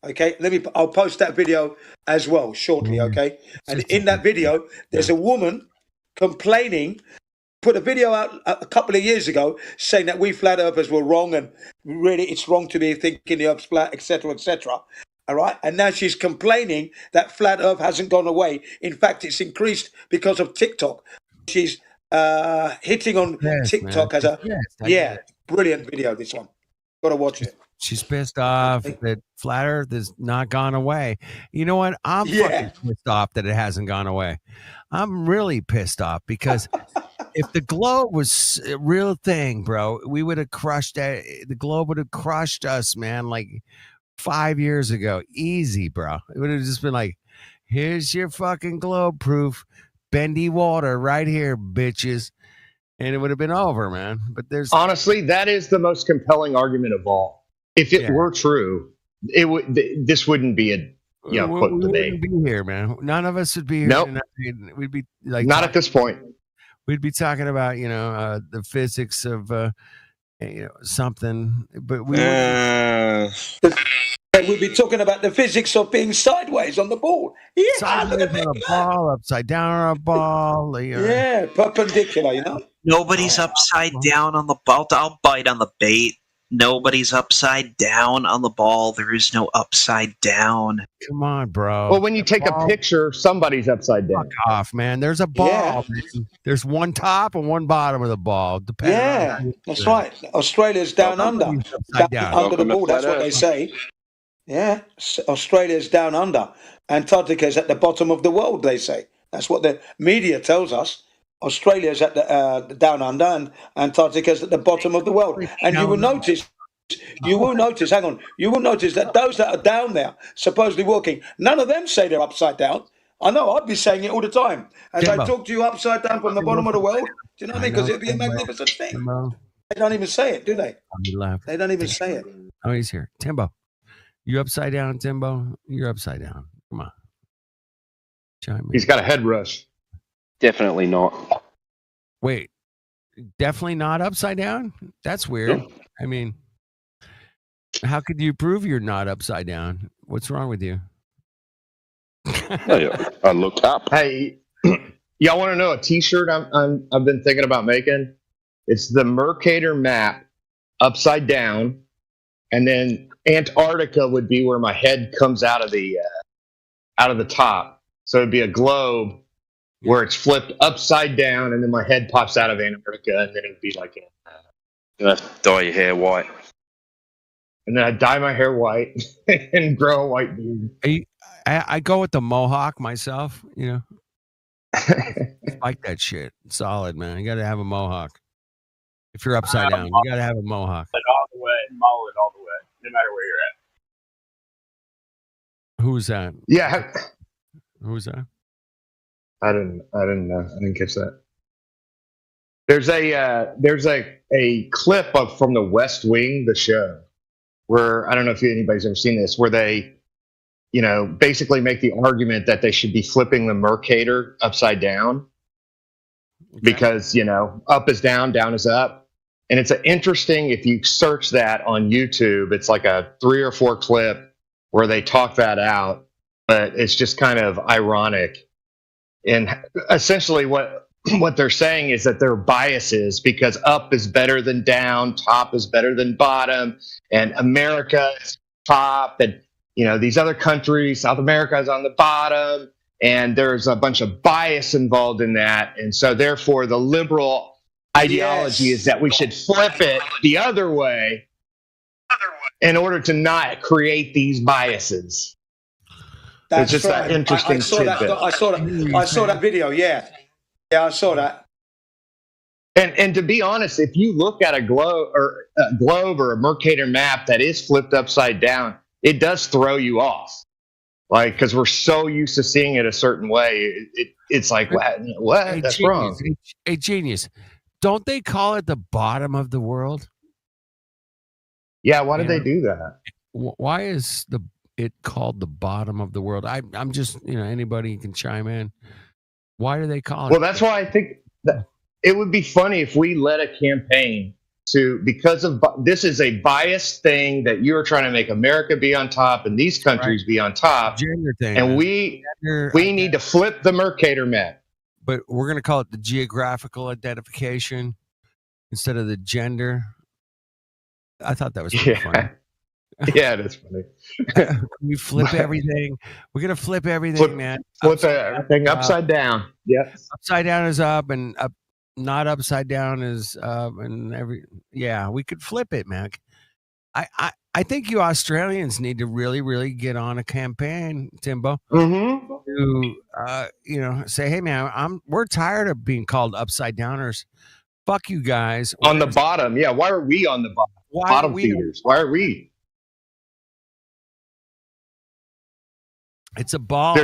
Okay, I'll post that video as well shortly. Okay, and in that video, there's a woman complaining. Put a video out a couple of years ago saying that we flat earthers were wrong and really it's wrong to be thinking the earth's flat, etc., etc. All right, and now she's complaining that flat earth hasn't gone away. In fact, it's increased because of TikTok. She's hitting on TikTok as a brilliant video. This one, gotta watch it. She's pissed off that flat Earth has not gone away. You know what? I'm fucking pissed off that it hasn't gone away. I'm really pissed off because if the globe was a real thing, bro, we would have crushed that. The globe would have crushed us, man, like 5 years ago. Easy, bro. It would have just been like, here's your fucking globe proof, bendy water right here, bitches. And it would have been over, man. But there's honestly, that is the most compelling argument of all. If it were true, it would. This wouldn't be a quote debate. We wouldn't be here, man. None of us would be here. Nope. We'd be like not at this point. We'd be talking about the physics of something, but we we'd be talking about the physics of being sideways on the ball. Yeah, sideways on a ball, upside down on a ball. Yeah, perpendicular. You know, Nobody's upside down on the ball. I'll bite on the bait. Nobody's upside down on the ball. There is no upside down. Come on, bro. Well, when you take a picture, somebody's upside down. Fuck off, man. There's a ball. Yeah. There's one top and one bottom of the ball. Yeah, that's right. Australia's down under. Down. Under the ball. That's what they say. Yeah, Australia's down under. Antarctica's at the bottom of the world, they say. That's what the media tells us. Australia's at the down under and Antarctica's at the bottom of the world. And you will notice, hang on, you will notice that those that are down there, supposedly walking, none of them say they're upside down. I know, I'd be saying it all the time. As I talk to you upside down from the bottom of the world, do you know what I mean? Because it'd be a magnificent thing. They don't even say it, do they? They don't even say it. Oh, he's here. Timbo. You upside down, Timbo? You're upside down. Come on. Chime in. He's got a head rush. Definitely not. Wait, definitely not upside down? That's weird. No. I mean, how could you prove you're not upside down? What's wrong with you? I looked up. Hey, y'all want to know a T-shirt I've been thinking about making? It's the Mercator map upside down, and then Antarctica would be where my head comes out of the top. So it'd be a globe where it's flipped upside down, and then my head pops out of Antarctica, and then it'd be like You have to dye your hair white. And then I dye my hair white and grow a white beard. I go with the mohawk myself, I like that shit. Solid, man. You got to have a mohawk. If you're upside down, you got to have a mohawk. All the way, mullet all the way, no matter where you're at. Who's that? Yeah. Who's that? I didn't know. I didn't catch that. There's a clip from the West Wing, the show, where I don't know if anybody's ever seen this, where they, basically make the argument that they should be flipping the Mercator upside down because, up is down, down is up. And it's interesting, if you search that on YouTube, it's like a 3 or 4 clip where they talk that out, but it's just kind of ironic. And essentially what what they're saying is that there are biases because up is better than down, top is better than bottom, and America is top, and these other countries, South America is on the bottom, and there's a bunch of bias involved in that, and so therefore the liberal ideology is that we should flip it the other way in order to not create these biases. That's it's just right. that interesting I saw tidbit. I saw that video. Yeah, I saw that. And to be honest, if you look at a globe or a Mercator map that is flipped upside down, it does throw you off. Like, because we're so used to seeing it a certain way, it's like, what? Hey, That's genius. wrong. Hey, genius. Don't they call it the bottom of the world? Yeah, why did they do that? Why is it called the bottom of the world? I'm just, anybody can chime in. Why do they call it? Well, that's why I think that it would be funny if we led a campaign because of this is a biased thing that you're trying to make America be on top and these countries be on top. Gender thing, and man. we need to flip the Mercator map. But we're going to call it the geographical identification instead of the gender. I thought that was pretty funny. Yeah, that's funny. We flip everything. We're going to flip everything, man. Flip everything upside down. Yep. Upside down is up, and up, not upside down is up, and we could flip it, man. I think you Australians need to really, really get on a campaign, Timbo, to say, hey, man, we're tired of being called upside downers. Fuck you guys. On the bottom, yeah. Why are we on the bottom? Bottom feeders. Why are we? It's a ball. There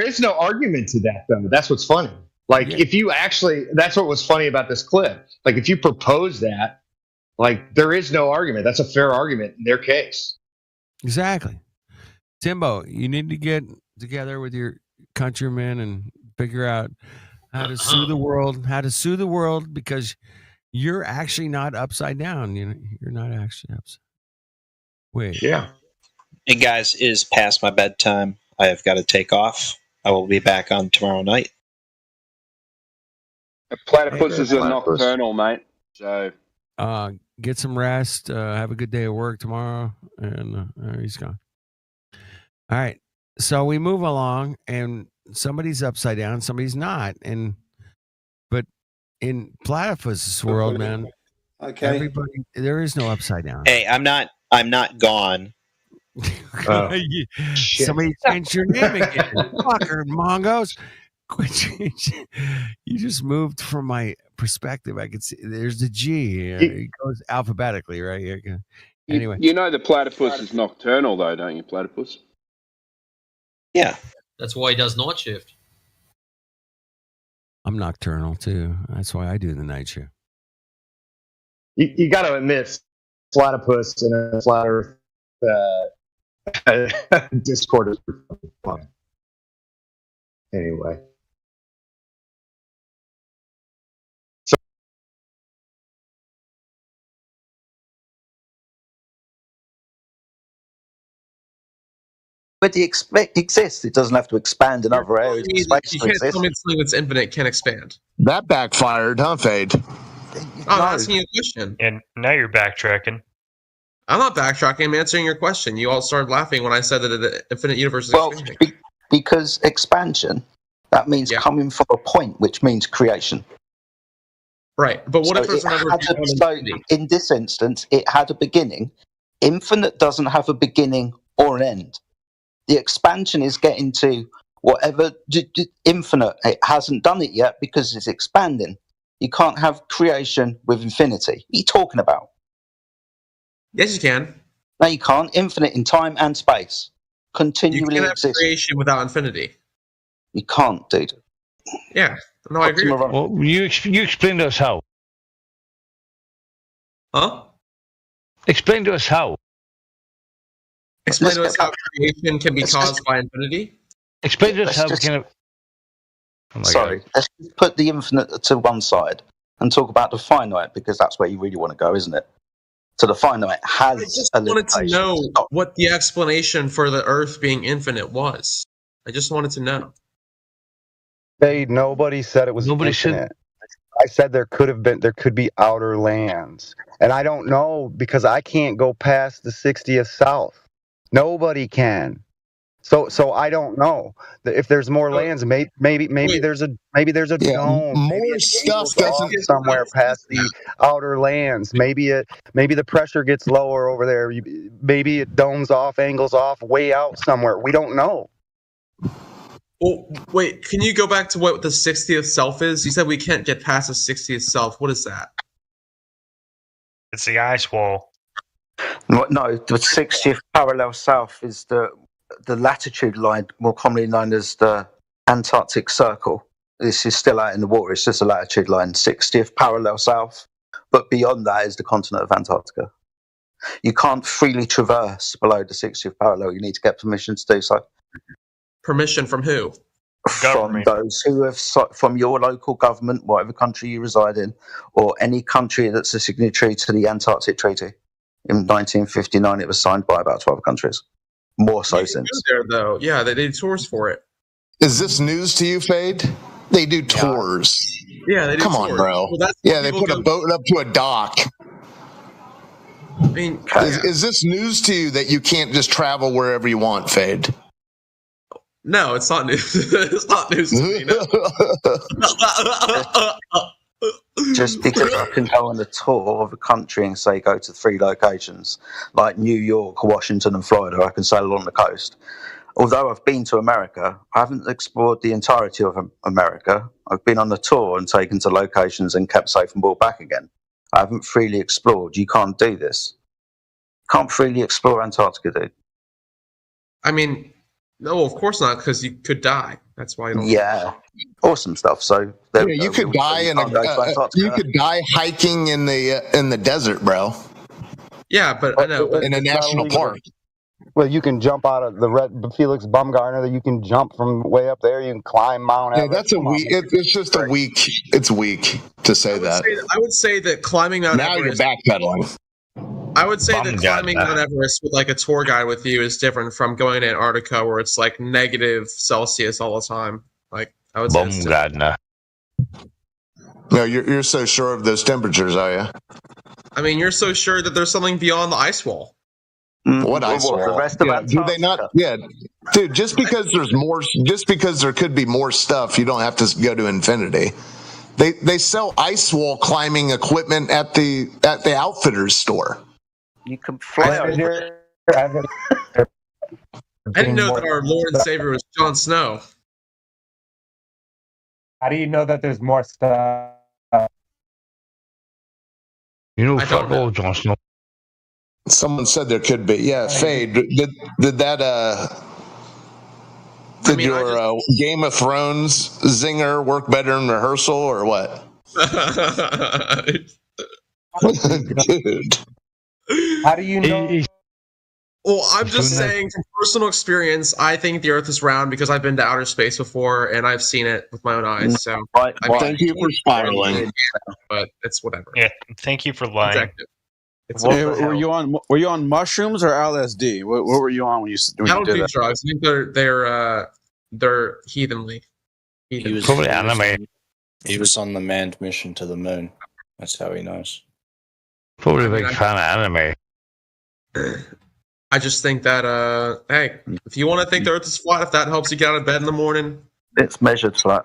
is no argument to that, though. That's what's funny. Like, if you actually, that's what was funny about this clip. Like, if you propose that, like, there is no argument. That's a fair argument in their case. Exactly. Timbo, you need to get together with your countrymen and figure out how to sue the world, because you're actually not upside down. You're not actually upside. Wait. Yeah. Hey guys, it is past my bedtime. I have got to take off. I will be back on tomorrow night. A platypus is a nocturnal, mate. So get some rest. Have a good day at work tomorrow. And he's gone. All right. So we move along, and somebody's upside down, somebody's not. But in platypus world, man, everybody, there is no upside down. Hey, I'm not gone. Somebody changed your name again. Fucker, Mongos. You just moved from my perspective. I could see there's the G. It goes alphabetically, right? Anyway, the platypus is nocturnal, though, don't you, platypus? Yeah. That's why he does night shift. I'm nocturnal too. That's why I do the night shift. You got to admit, platypus and a flat Earth Discord is fun. Anyway. But the exists. It doesn't have to expand in other areas of space You to can't exist. tell me something that's infinite can expand. That backfired, huh, Fade? I'm asking you a question. And now you're backtracking. I'm not backtracking. I'm answering your question. You all started laughing when I said that the infinite universe is expanding. Because expansion, that means coming from a point, which means creation. Right, but what if there's another? So in this instance, it had a beginning. Infinite doesn't have a beginning or an end. The expansion is getting to whatever infinite. It hasn't done it yet because it's expanding. You can't have creation with infinity. What are you talking about? Yes, you can. No, you can't. Infinite in time and space. Continually You can have exists. creation without infinity. You can't, dude. Yeah, no, I agree. Well, you explain to us how. Huh? Explain to us how. Explain to us how creation can be caused by infinity. Explain to us how kind of. Oh Sorry, let's just put the infinite to one side and talk about the finite, because that's where you really want to go, isn't it? So the finite has I just a wanted to limitation. know what the explanation for the Earth being infinite was. I just wanted to know. Nobody said it was Nobody infinite. said. I said there could be outer lands, and I don't know because I can't go past the 60th south. Nobody can. So I don't know if there's more lands. Maybe there's a dome. More Maybe it stuff angles off doesn't. somewhere past the outer lands. Maybe the pressure gets lower over there. Maybe it domes off, angles off, way out somewhere. We don't know. Well, wait, can you go back to what the 60th self is? You said we can't get past the 60th self. What is that? It's the ice wall. No, the 60th parallel south is the latitude line, more commonly known as the Antarctic Circle. This is still out in the water. It's just a latitude line, 60th parallel south. But beyond that is the continent of Antarctica. You can't freely traverse below the 60th parallel. You need to get permission to do so. Permission from who? From those who have, from your local government, whatever country you reside in, or any country that's a signatory to the Antarctic Treaty. In 1959, it was signed by about 12 countries. More so since. There, though. Yeah, they did tours for it. Is this news to you, Fade? They do tours. Yeah, they do Come tours. on, bro. Well, that's yeah, they put a boat up to a dock. I mean, is this news to you that you can't just travel wherever you want, Fade? No, it's not news. It's not news to me. No. Just because I can go on a tour of a country and say go to 3 locations, like New York, Washington, and Florida, I can sail along the coast. Although I've been to America, I haven't explored the entirety of America. I've been on a tour and taken to locations and kept safe and brought back again. I haven't freely explored. You can't do this. Can't freely explore Antarctica, dude. I mean, no, of course not, because you could die. That's why you don't. Yeah, awesome stuff. So you could die you could die hiking in the desert, bro. Yeah, but I know. In a national park. Well, you can jump out of the Felix Baumgartner. That you can jump from way up there. You can climb Mount Everest. Yeah, that's a weak. It's just a weak. It's weak to say that. I would say that climbing Mount Everest. Now you're backpedaling. I would say that climbing Mount Everest with like a tour guide with you is different from going to Antarctica where it's like -Celsius all the time. Like I would say. No, you're so sure of those temperatures, are you? I mean, you're so sure that there's something beyond the ice wall. What ice wall? The rest of do they not? Yeah, dude. Just because there's more, just because there could be more stuff, you don't have to go to infinity. They sell ice wall climbing equipment at the outfitters store. You can fly over. I didn't know that our Lord and Savior was Jon Snow. How do you know that there's more stuff? You know, fuck old Jon Snow. Someone said there could be. Yeah, Fade. Did that? Did your Game of Thrones zinger work better in rehearsal or what? Dude. How do you know? Well, I'm just saying from personal experience, I think the Earth is round because I've been to outer space before and I've seen it with my own eyes. So thank you for spiraling. But it's whatever. Yeah, thank you for lying. Hey, were you on mushrooms or LSD? What were you on when you I don't did do that? drugs. I think they're heathenly. He was probably anime. He was on the manned mission to the moon. That's how he knows. Probably a big fan of anime. I just think that hey, if you want to think the Earth is flat, if that helps you get out of bed in the morning, it's measured flat.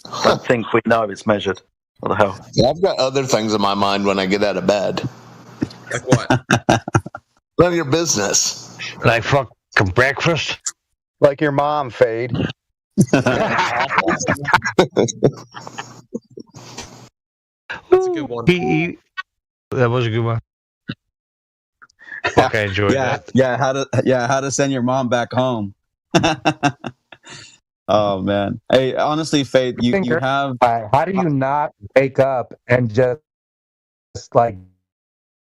I don't think we know it's measured. What the hell? Yeah, I've got other things in my mind when I get out of bed. Like what? None of your business. Like fucking breakfast. Like your mom, Fade. That's a good one. That was a good one. Okay, enjoy that. How to send your mom back home. Oh man. Hey, honestly, Faith, you have. How do you not wake up and just like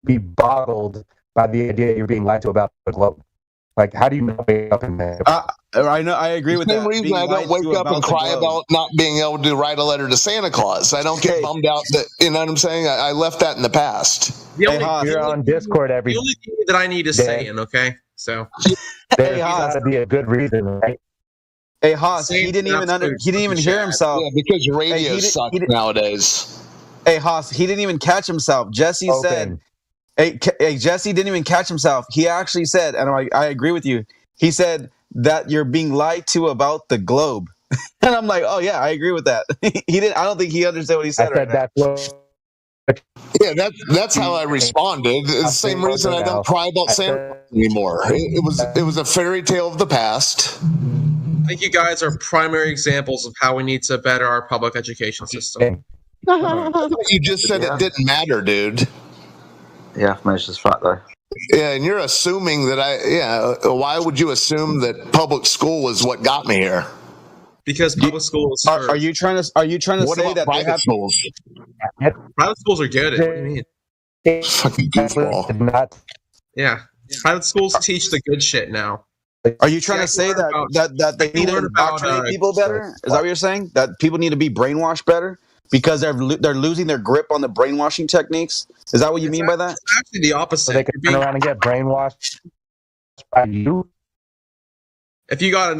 be boggled by the idea you're being lied to about the globe? Like, how do you not wake up and I know. I agree with that. The same reason I don't wake up and cry about not being able to write a letter to Santa Claus. I don't get bummed out that, you know what I'm saying? I left that in the past. you're on Discord every The only thing that I need is day. saying, okay? So There's got to be a good reason, right? Hey Haas, he didn't even hear himself. Yeah, because radio sucks nowadays. Hey Haas, he didn't even catch himself. Jesse said, hey, Jesse didn't even catch himself. He actually said, and I agree with you. He said that you're being lied to about the globe, and I'm like, oh yeah, I agree with that. He didn't. I don't think he understood what he said. Yeah, that's how I responded. It's the same reason I don't cry about Santa anymore. It was a fairy tale of the past. I think you guys are primary examples of how we need to better our public education system. You just said it didn't matter, dude. Yeah, it's just fact though. Yeah, and you're assuming that why would you assume that public school is what got me here? Because public schools are you trying to what say about that private schools? Private schools are good. What do you mean? Fucking goofball. Yeah, private schools teach the good shit now. Are you trying to say that they need to indoctrinate people better? Is that what you're saying? That people need to be brainwashed better because they're losing their grip on the brainwashing techniques? Is that what you mean by that? It's actually the opposite. So they can turn around and get brainwashed by you. If you got a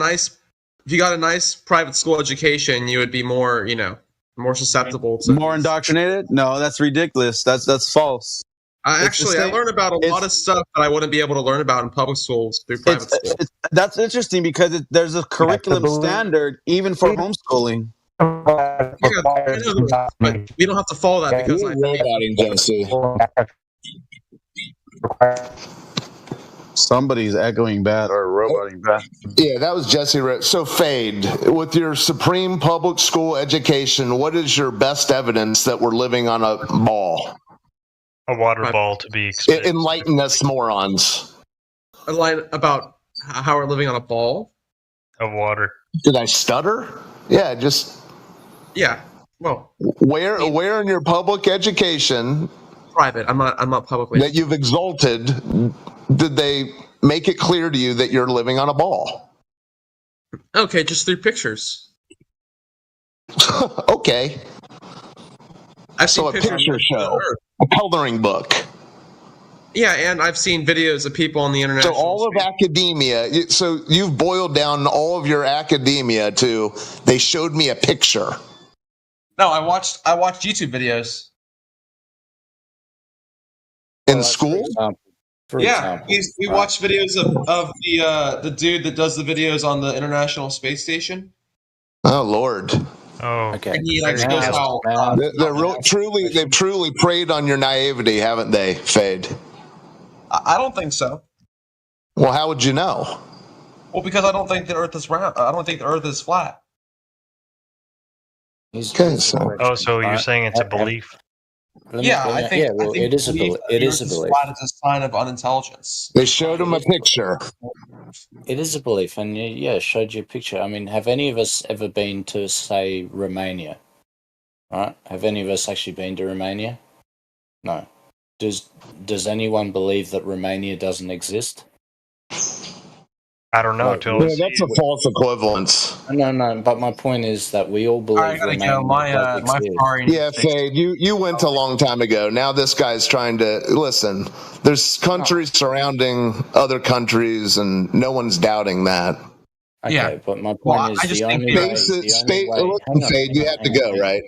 nice private school education, you would be more, more susceptible to more indoctrinated. No, that's ridiculous. That's false. I learned about a lot of stuff that I wouldn't be able to learn about in public schools through private schools. That's interesting because there's a curriculum standard even for homeschooling. But we don't have to follow that because somebody's echoing bad or roboting bad. Yeah, that was Jesse. So, Fade, with your supreme public school education, what is your best evidence that we're living on a ball? A water ball, to be expected. Enlighten us morons. About how we're living on a ball of water. Did I stutter? Yeah, yeah. Well, where in your public education, private? I'm not publicly that you've exalted. Did they make it clear to you that you're living on a ball? Okay, just through pictures. Okay. So a picture show, a coloring book. Yeah, and I've seen videos of people on the internet. So all of academia. So you've boiled down all of your academia to they showed me a picture. No, I watched YouTube videos. In school? Yeah, we watched videos of the dude that does the videos on the International Space Station. Oh Lord. Oh, okay. And he actually knows how they've truly preyed on your naivety, haven't they, Fade? I don't think so. Well, how would you know? Well, because I don't think the Earth is round. I don't think the Earth is flat. So you're saying it's a belief? I think it is a belief. It is a belief. Flat is a sign of unintelligence. They showed him a picture. It is a belief, and showed you a picture. I mean, have any of us ever been to, say, Romania? Right? Have any of us actually been to Romania? No. Does anyone believe that Romania doesn't exist? I don't know. That's a false equivalence. No. But my point is that we all believe Romania does exist. Yeah, Fade, you went a long time ago. Now this guy's trying to listen. There's countries surrounding other countries, and no one's doubting that. Okay, but my point is the only way. Listen, Fade, you have to go, right?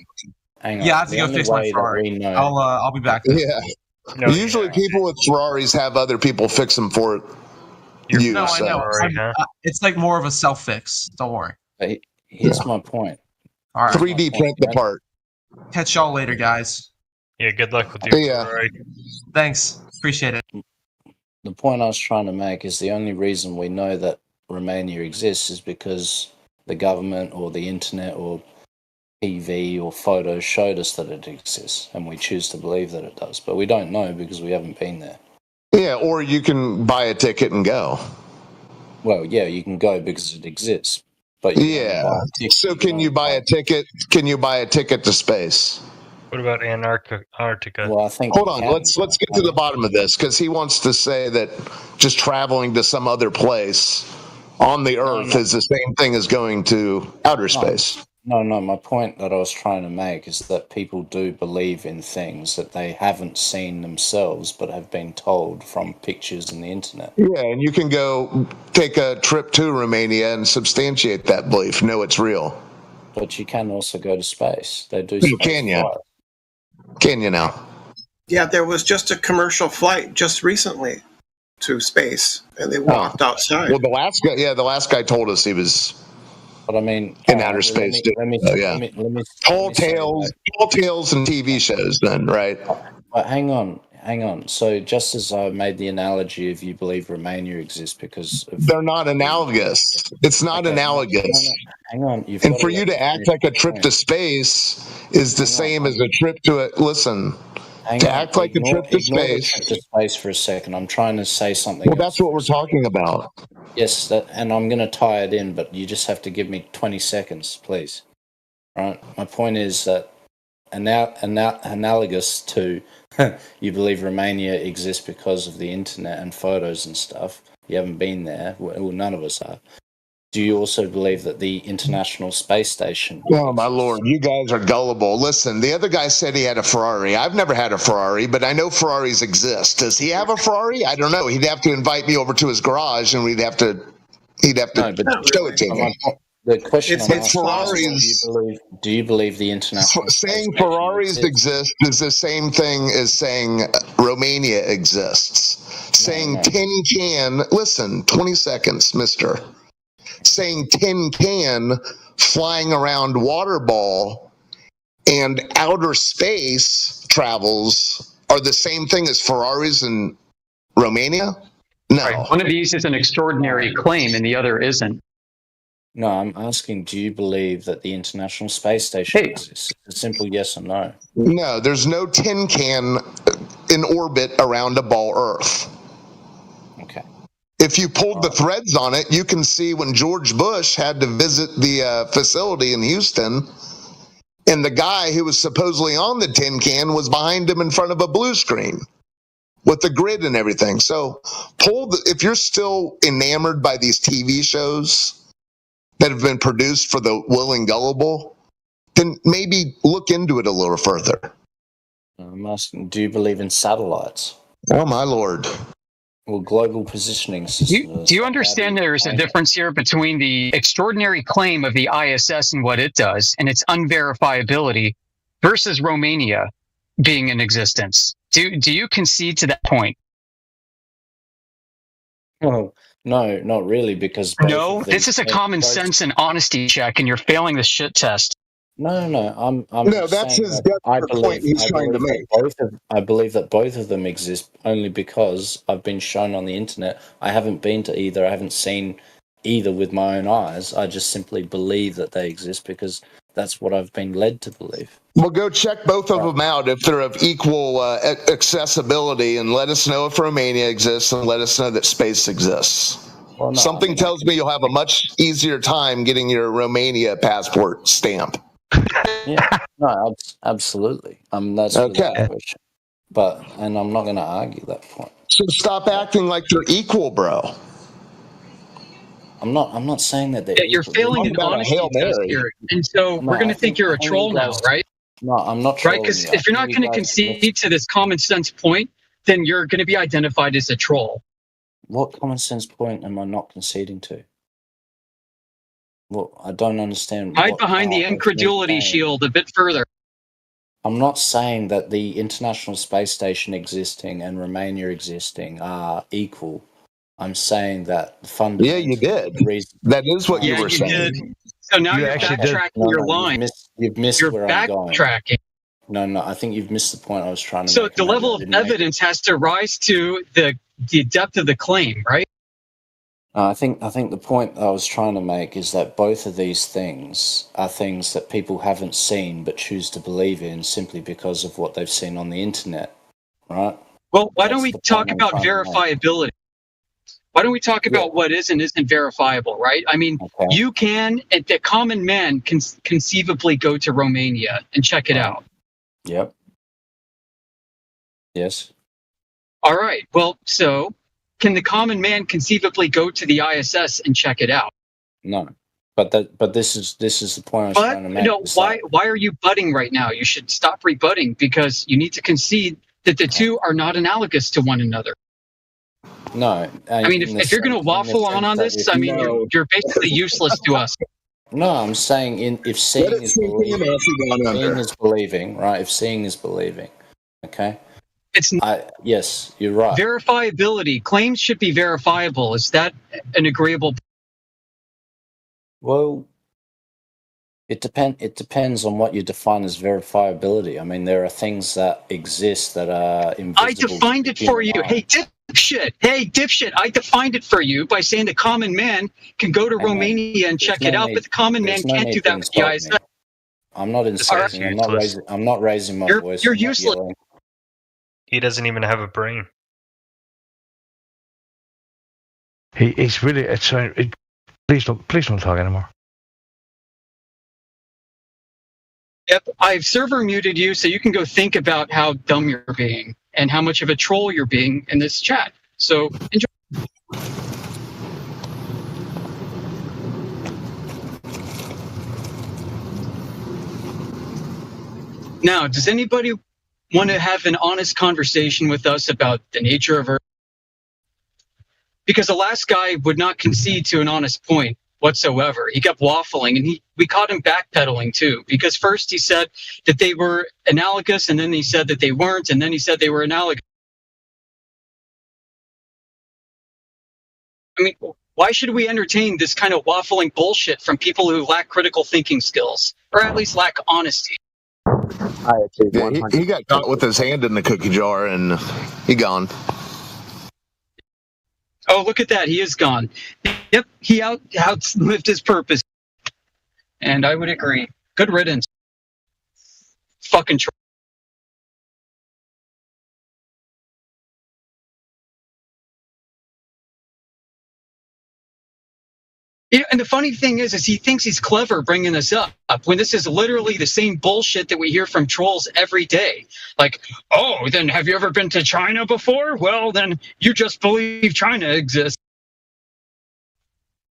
Hang on. Yeah, I have to go fix my Ferrari. I'll be back. Yeah. Usually, people with Ferraris have other people fix them for it. No, I know. It's like more of a self-fix. Don't worry. Here's my point. All right. 3D print the part. Catch y'all later, guys. Yeah, good luck with you. Yeah. Thanks. Appreciate it. The point I was trying to make is the only reason we know that Romania exists is because the government or the internet or TV or photos showed us that it exists, and we choose to believe that it does. But we don't know because we haven't been there. Yeah, or you can buy a ticket and go. Well, yeah, you can go because it exists. But so can you buy a ticket? Can you buy a ticket to space? What about Antarctica? Well, I think. Hold on, let's get to the bottom of this because he wants to say that just traveling to some other place on the Earth is the same thing as going to outer space. No. My point that I was trying to make is that people do believe in things that they haven't seen themselves, but have been told from pictures in the internet. Yeah, and you can go take a trip to Romania and substantiate that belief. Know it's real. But you can also go to space. They do space Can you? flights. Can you now? Yeah, there was just a commercial flight just recently to space, and they walked outside. Well, the last guy told us he was. But I mean, in outer space. Let me Tall tales and TV shows. Then, right? But hang on. So just as I made the analogy of you believe Romania exists because they're not analogous. It's not analogous. Hang on. And for you to act like a trip to space is the same as a trip to a. Listen. To act like a trip to space. Trip to space for a second. I'm trying to say something. Well, that's what we're talking about. Yes, and I'm going to tie it in, but you just have to give me 20 seconds, please. Right. My point is that analogous to you believe Romania exists because of the internet and photos and stuff. You haven't been there. Well, none of us are. Do you also believe that the International Space Station? Oh, my Lord. You guys are gullible. Listen, the other guy said he had a Ferrari. I've never had a Ferrari, but I know Ferraris exist. Does he have a Ferrari? I don't know. He'd have to invite me over to his garage, and he'd have to show it to me. The question it's Ferraris. Do you believe the International saying Ferraris exist is the same thing as saying Romania exists. Saying tin can, listen, 20 seconds, mister. Saying tin can, flying around water ball, and outer space travels are the same thing as Ferraris in Romania? No. Right. One of these is an extraordinary claim and the other isn't. No, I'm asking, do you believe that the International Space Station exists? It's a simple yes or no. No, there's no tin can in orbit around a ball Earth. Okay. If you pulled the threads on it, you can see when George Bush had to visit the facility in Houston, and the guy who was supposedly on the tin can was behind him in front of a blue screen with the grid and everything. So if you're still enamored by these TV shows that have been produced for the willing gullible, then maybe look into it a little further. I'm asking, do you believe in satellites? Oh, my Lord. Well, global positioning systems. Do you understand there's a difference here between the extraordinary claim of the ISS and what it does and its unverifiability versus Romania being in existence? Do you concede to that point? Oh, no, not really, because no, this is a common sense and honesty check, and you're failing the shit test. No. I'm no, that's his point he's trying to make. I believe that both of them exist only because I've been shown on the internet. I haven't been to either. I haven't seen either with my own eyes. I just simply believe that they exist because that's what I've been led to believe. Well, go check both of them out if they're of equal accessibility, and let us know if Romania exists, and let us know that space exists. Well, no, something tells me you'll have a much easier time getting your Romania passport stamp. Yeah, no, absolutely. That's without question. And I'm not going to argue that point. So stop acting like they're equal, bro. I'm not saying that they're. Yeah, you're failing an honesty test here, and so we're going to think you're a troll now, right? No, I'm not trolling. Right, because if you're not going to concede to this common sense point, then you're going to be identified as a troll. What common sense point am I not conceding to? Well, I don't understand. Hide behind the incredulity shield a bit further. I'm not saying that the International Space Station existing and Romania existing are equal. I'm saying that fundamentally. Yeah, you did. That is what you were saying. Did. So now you're backtracking your line. You've missed you're where I'm going. Backtracking. No, I think you've missed the point I was trying to make. So the level of evidence has to rise to the depth of the claim, right? I think the point I was trying to make is that both of these things are things that people haven't seen but choose to believe in simply because of what they've seen on the internet, right? Well, why don't we talk about verifiability? Why don't we talk about what is and isn't verifiable, right? I mean, you can, the common man can conceivably go to Romania and check it out. Yep. Yes. All right. Well, so can the common man conceivably go to the ISS and check it out? No. But this is the point I was trying to make. No, why are you butting right now? You should stop rebutting because you need to concede that the two are not analogous to one another. No, I mean, if you're going to waffle on this, I mean, you're basically useless to us. No, I'm saying if seeing is believing, right? If seeing is believing, okay. Yes, you're right. Verifiability claims should be verifiable. Is that an agreeable? Well, it depends on what you define as verifiability. I mean, there are things that exist that are invisible. I defined it for you. Hey, dipshit! I defined it for you by saying the common man can go to Romania and check it out, but the common man can't do that with the ISS. I'm not insulting. I'm not raising my voice. You're useless. He doesn't even have a brain. He's really. Please don't talk anymore. Yep, I've server muted you so you can go think about how dumb you're being and how much of a troll you're being in this chat. So enjoy. Now, does anybody want to have an honest conversation with us about the nature of Earth? Because the last guy would not concede to an honest point whatsoever. He kept waffling, and we caught him backpedaling too. Because first he said that they were analogous, and then he said that they weren't, and then he said they were analogous. I mean, why should we entertain this kind of waffling bullshit from people who lack critical thinking skills, or at least lack honesty? Yeah, he got caught with his hand in the cookie jar, and he gone. Oh, look at that. He is gone. Yep, he outlived his purpose. And I would agree. Good riddance. Fucking troll. Yeah, and the funny thing is he thinks he's clever bringing this up when this is literally the same bullshit that we hear from trolls every day. Like, oh, then have you ever been to China before? Well, then you just believe China exists.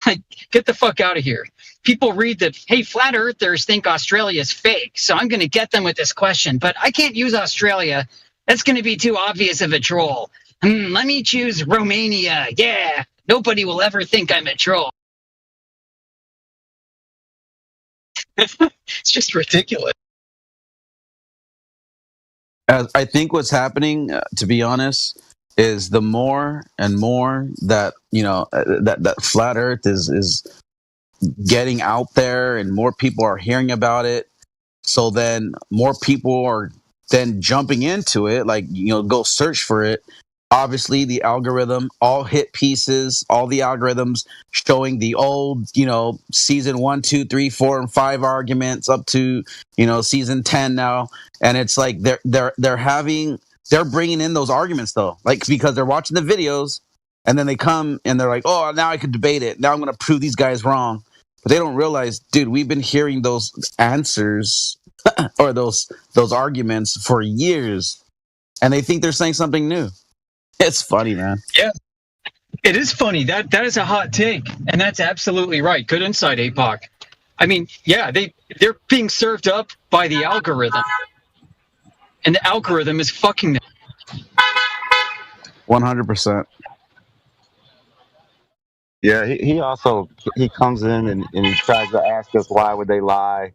Like, get the fuck out of here. People read that, hey, flat earthers think Australia's fake, so I'm going to get them with this question, but I can't use Australia. That's going to be too obvious of a troll. Let me choose Romania. Yeah, nobody will ever think I'm a troll. It's just ridiculous. I think what's happening, to be honest, is the more and more that that flat Earth is getting out there, and more people are hearing about it. So then more people are then jumping into it, like go search for it. Obviously, the algorithm, all hit pieces, all the algorithms showing the old, season 1, 2, 3, 4, and 5 arguments up to, season 10 now, and it's like they're bringing in those arguments though, like because they're watching the videos, and then they come and they're like, oh, now I can debate it. Now I'm going to prove these guys wrong, but they don't realize, dude, we've been hearing those answers or those arguments for years, and they think they're saying something new. It's funny, man. Yeah, it is funny. That is a hot take, and that's absolutely right. Good insight, APOC. I mean, yeah, they're being served up by the algorithm, and the algorithm is fucking them. 100%. Yeah, he comes in and he tries to ask us why would they lie.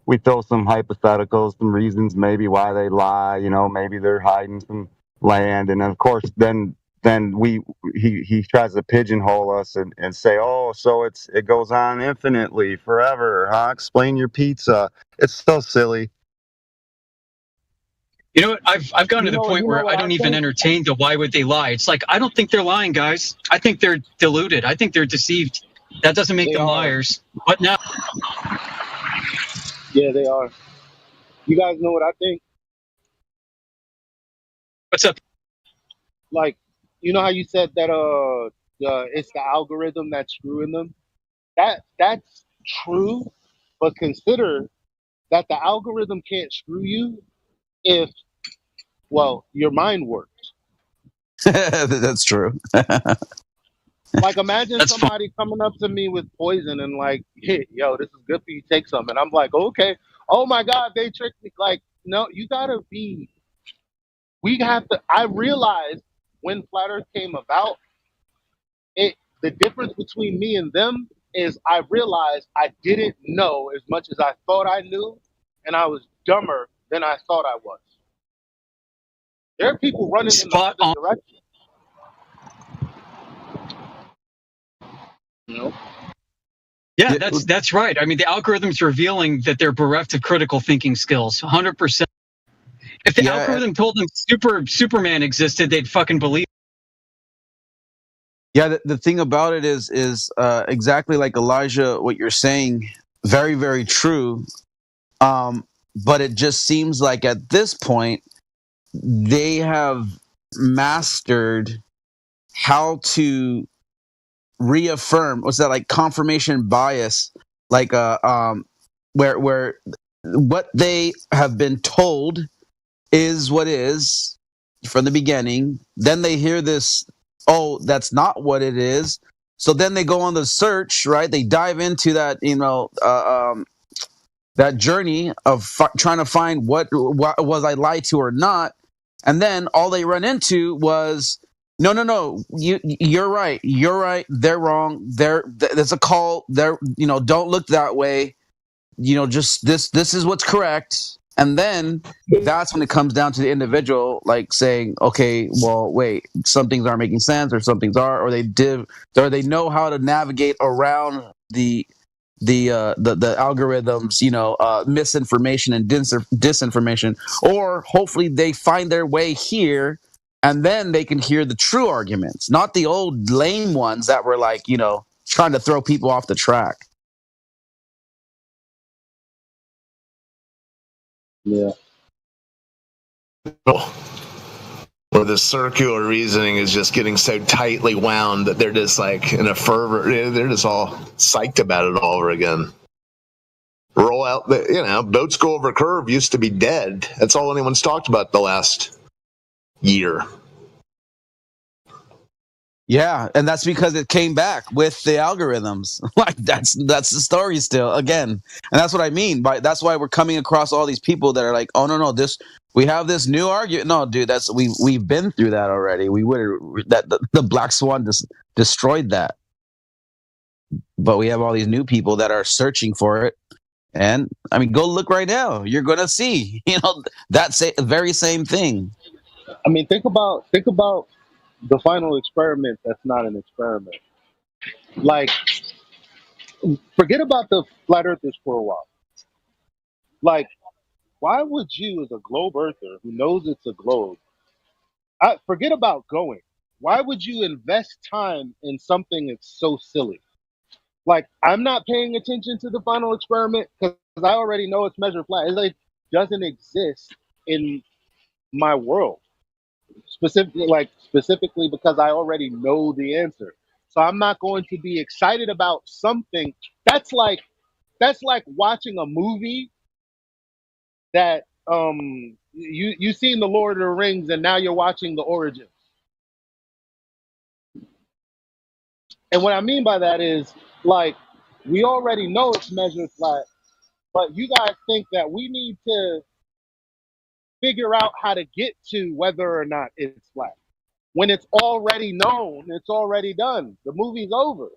We throw some hypotheticals, some reasons maybe why they lie. Maybe they're hiding some land, and of course then he tries to pigeonhole us and say, oh, so it goes on infinitely forever, huh? Explain your pizza. It's so silly. You know what? I've gotten to the point where I don't even entertain the why would they lie. It's like, I don't think they're lying, guys. I think they're deluded. I think they're deceived. That doesn't make them liars. What now? Yeah, they are. You guys know what I think? What's up? Like, you know how you said that it's the algorithm that's screwing them? That's true, but consider that the algorithm can't screw you if, well, your mind works. That's true. Like, imagine somebody coming up to me with poison and like, hey, yo, this is good for you. Take some, and I'm like, okay. Oh my God, they tricked me. Like, no, you gotta be. We have to. I realized when Flat Earth came about, it the difference between me and them is I realized I didn't know as much as I thought I knew, and I was dumber than I thought I was. There are people running in the other direction. You know? Yeah, that's right. I mean, the algorithm's revealing that they're bereft of critical thinking skills. 100%. If the algorithm told them Superman existed, they'd fucking believe. Yeah, the thing about it is exactly like Elijah, what you're saying, very, very true. But it just seems like at this point, they have mastered how to reaffirm, what's that, like confirmation bias, like where what they have been told is what is from the beginning. Then they hear this, oh, that's not what it is. So then they go on the search, right? They dive into that, that journey of trying to find what was I lied to or not. And then all they run into was, no, you're right, they're wrong, there's a call there, don't look that way, just this is what's correct. And then that's when it comes down to the individual, like saying, okay, well, wait, some things aren't making sense, or some things are, or or they know how to navigate around the algorithms, misinformation and disinformation, or hopefully they find their way here, and then they can hear the true arguments, not the old lame ones that were like, trying to throw people off the track. Yeah. Where the circular reasoning is just getting so tightly wound that they're just like in a fervor. They're just all psyched about it all over again. Roll out boats go over curve used to be dead. That's all anyone's talked about the last year. Yeah, and that's because it came back with the algorithms. Like that's the story still again, and that's what I mean by that's why we're coming across all these people that are like, oh no, we have this new argument. No, dude, we've been through that already. We would that the Black Swan just destroyed that, but we have all these new people that are searching for it. And I mean, go look right now. You're gonna see, that very same thing. I mean, think about the final experiment that's not an experiment. Like, forget about the flat earthers for a while. Like, why would you, as a globe earther who knows it's a globe, forget about going. Why would you invest time in something that's so silly? Like, I'm not paying attention to the final experiment because I already know it's measured flat. It like doesn't exist in my world. Specifically because I already know the answer. So I'm not going to be excited about something that's like watching a movie that you seen the Lord of the Rings and now you're watching the origins. And what I mean by that is, like, we already know it's measured flat, but you guys think that we need to figure out how to get to whether or not it's flat. When it's already known, it's already done. The movie's over.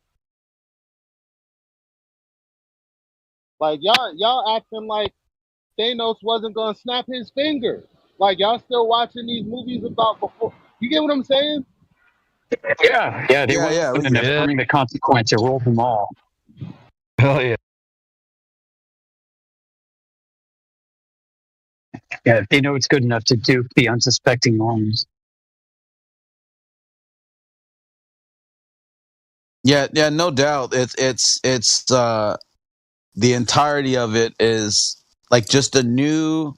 Like, y'all acting like Thanos wasn't gonna snap his finger. Like, y'all still watching these movies about before. You get what I'm saying? Yeah, they wouldn't have bring the consequence. It rolled them all. Hell yeah. Yeah, they know it's good enough to dupe the unsuspecting norms. Yeah, no doubt. It's the entirety of it is like just a new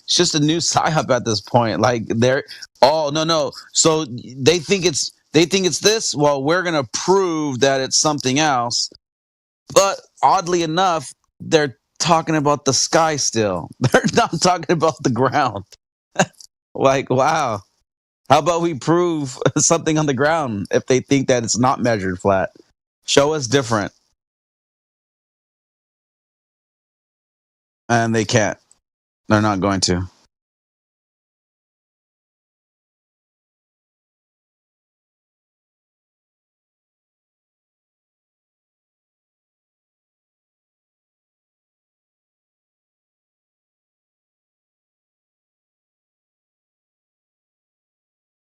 psyop at this point. Like they're no. So they think it's this. Well, we're gonna prove that it's something else. But oddly enough, they're talking about the sky still. They're not talking about the ground. Like, wow. How about we prove something on the ground if they think that it's not measured flat? Show us different. And they can't. They're not going to.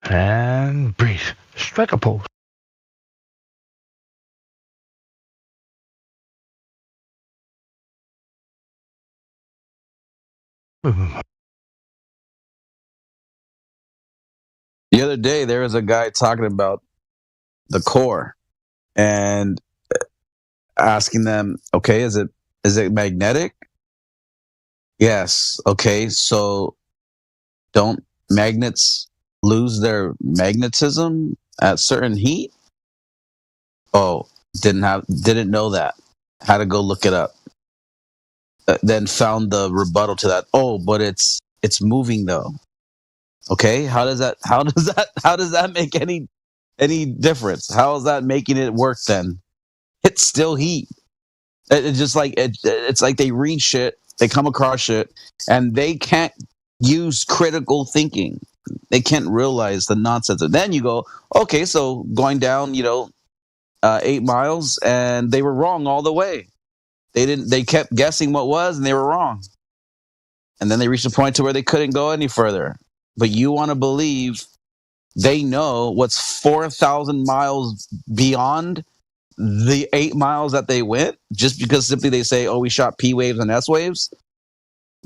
And breathe. Strike a pose. The other day, there was a guy talking about the core and asking them, okay, is it magnetic? Yes. Okay, so don't magnets lose their magnetism at certain heat? Oh, didn't know that. Had to go look it up. Then found the rebuttal to that. Oh, but it's moving though. Okay, how does that make any difference? How is that making it work then? It's still heat. It's just like it's like they read shit, they come across shit, and they can't use critical thinking. They can't realize the nonsense. And then you go, okay, so going down, 8 miles, and they were wrong all the way. They kept guessing what was, and they were wrong. And then they reached a point to where they couldn't go any further. But you want to believe they know what's 4,000 miles beyond the 8 miles that they went, just because simply they say, oh, we shot P waves and S waves?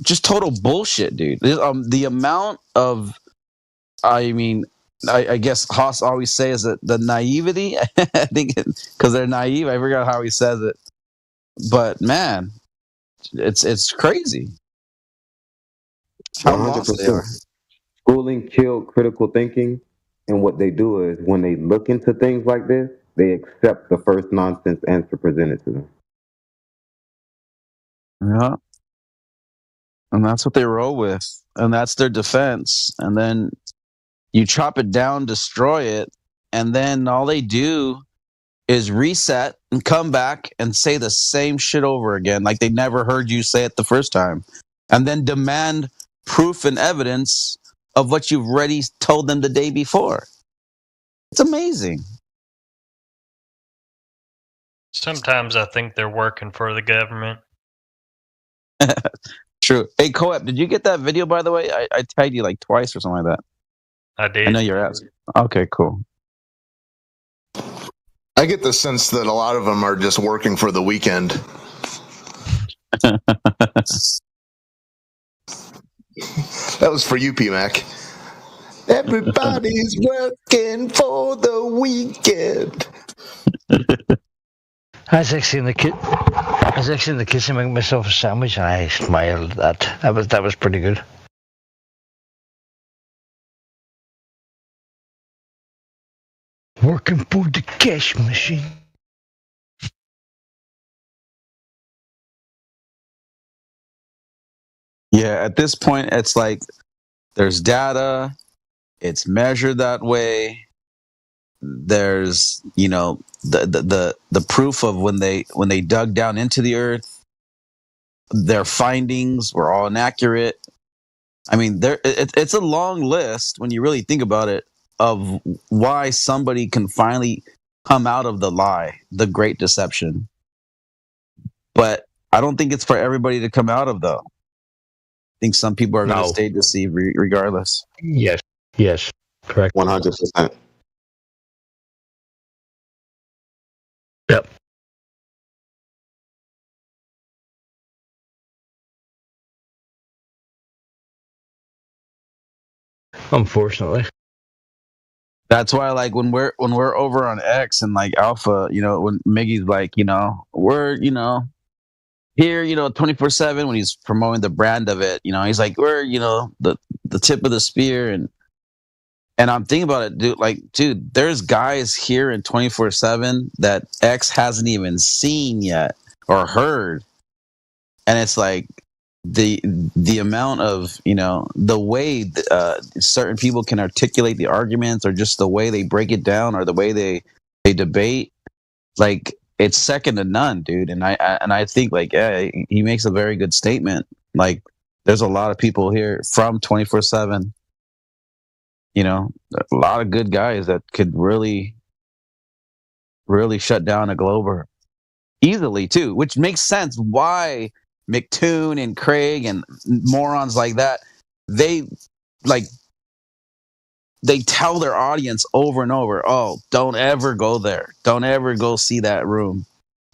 Just total bullshit, dude. The amount of, I guess Haas always says that the naivety, I think because they're naive, I forgot how he says it. But man, it's crazy how lost they are. Schooling killed critical thinking, and what they do is when they look into things like this, they accept the first nonsense answer presented to them. Yeah. And that's what they roll with. And that's their defense. And then you chop it down, destroy it, and then all they do is reset and come back and say the same shit over again, like they never heard you say it the first time. And then demand proof and evidence of what you've already told them the day before. It's amazing. Sometimes I think they're working for the government. True. Hey, Coep, did you get that video, by the way? I tagged you like twice or something like that. I did. I know you're asking. Okay, cool. I get the sense that a lot of them are just working for the weekend. That was for you, P-Mac. Everybody's working for the weekend. I was actually in the kitchen making myself a sandwich, and I smiled at that. That was pretty good. Working for the cash machine. Yeah, at this point, it's like there's data, it's measured that way. There's, the proof of when they dug down into the earth, their findings were all inaccurate. I mean, it's a long list when you really think about it of why somebody can finally come out of the lie, the great deception. But I don't think it's for everybody to come out of, though. I think some people are going to stay deceived regardless. Yes, correct. 100%. Yep. Unfortunately. That's why, like, when we're over on X and like Alpha, when Miggy's like, we're, here, 24/7 when he's promoting the brand of it, he's like, we're, the tip of the spear, and I'm thinking about it, dude, there's guys here in 24/7 that X hasn't even seen yet or heard, and it's like, the amount of, you know, the way certain people can articulate the arguments, or just the way they break it down, or the way they debate, like, it's second to none, dude. And I think, like, yeah, he makes a very good statement. Like, there's a lot of people here from 24/7, you know, a lot of good guys that could really shut down a Glober easily too, which makes sense why McToon and Craig and morons like that, they tell their audience over and over, oh, don't ever go there, don't ever go see that room,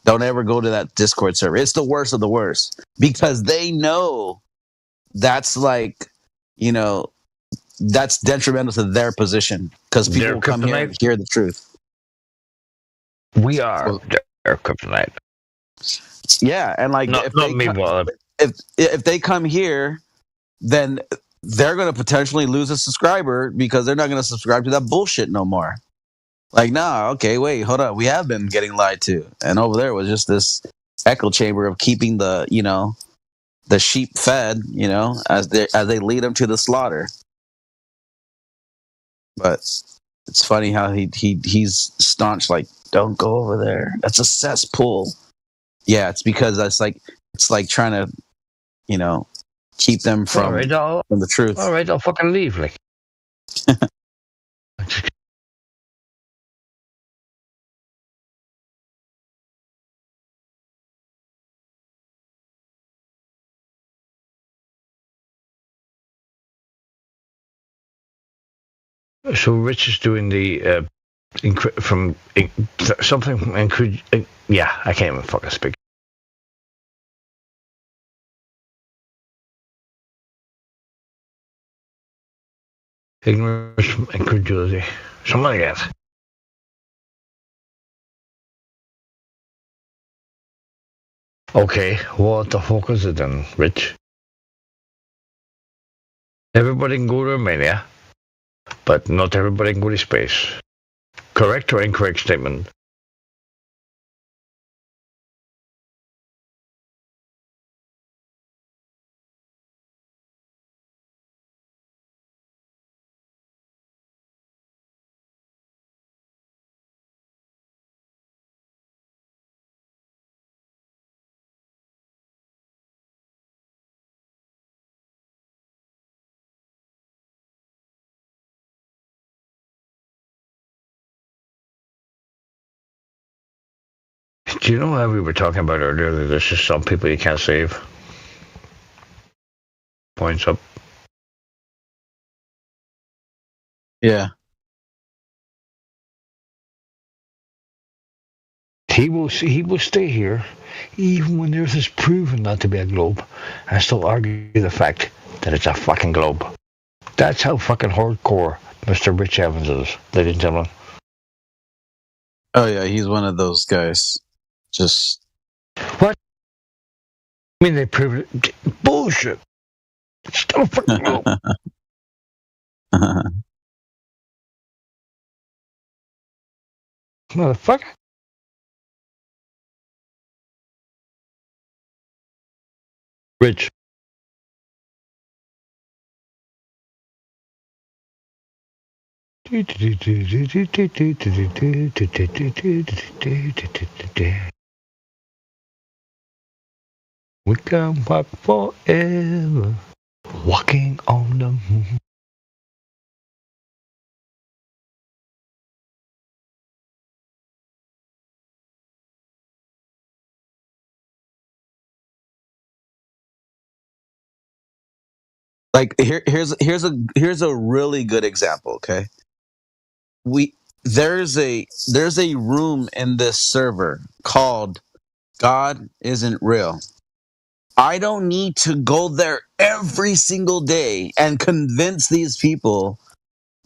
don't ever go to that Discord server, it's the worst of the worst, because they know that's, like, you know, that's detrimental to their position, because people will come here and hear the truth. We are their kryptonite. Yeah, and like, if they come here, then they're going to potentially lose a subscriber, because they're not going to subscribe to that bullshit no more. Like, nah, okay, wait, hold up, we have been getting lied to, and over there was just this echo chamber of keeping the, you know, the sheep fed, you know, as they lead them to the slaughter. But it's funny how he's staunch, like, don't go over there, that's a cesspool. Yeah, it's because it's like trying to, you know, keep them from the truth. All right, I'll fucking leave, like. So Rich is doing the yeah, I can't even fucking speak. Ignorance from incredulity, something like that. Okay, what the fuck is it then, Rich? Everybody can go to Romania, but not everybody can go to space. Correct or incorrect statement? Do you know how we were talking about earlier that there's just some people you can't save? Points up. Yeah. He will stay here even when the Earth is proven not to be a globe and still argue the fact that it's a fucking globe. That's how fucking hardcore Mr. Rich Evans is, ladies and gentlemen. Oh yeah, he's one of those guys. Just what? I mean, they proved it. Bullshit. It's still a fucking globe. Motherfucker. Rich. We can walk forever, walking on the moon. like, here's a really good example. Okay, there's a room in this server called God Isn't Real. I don't need to go there every single day and convince these people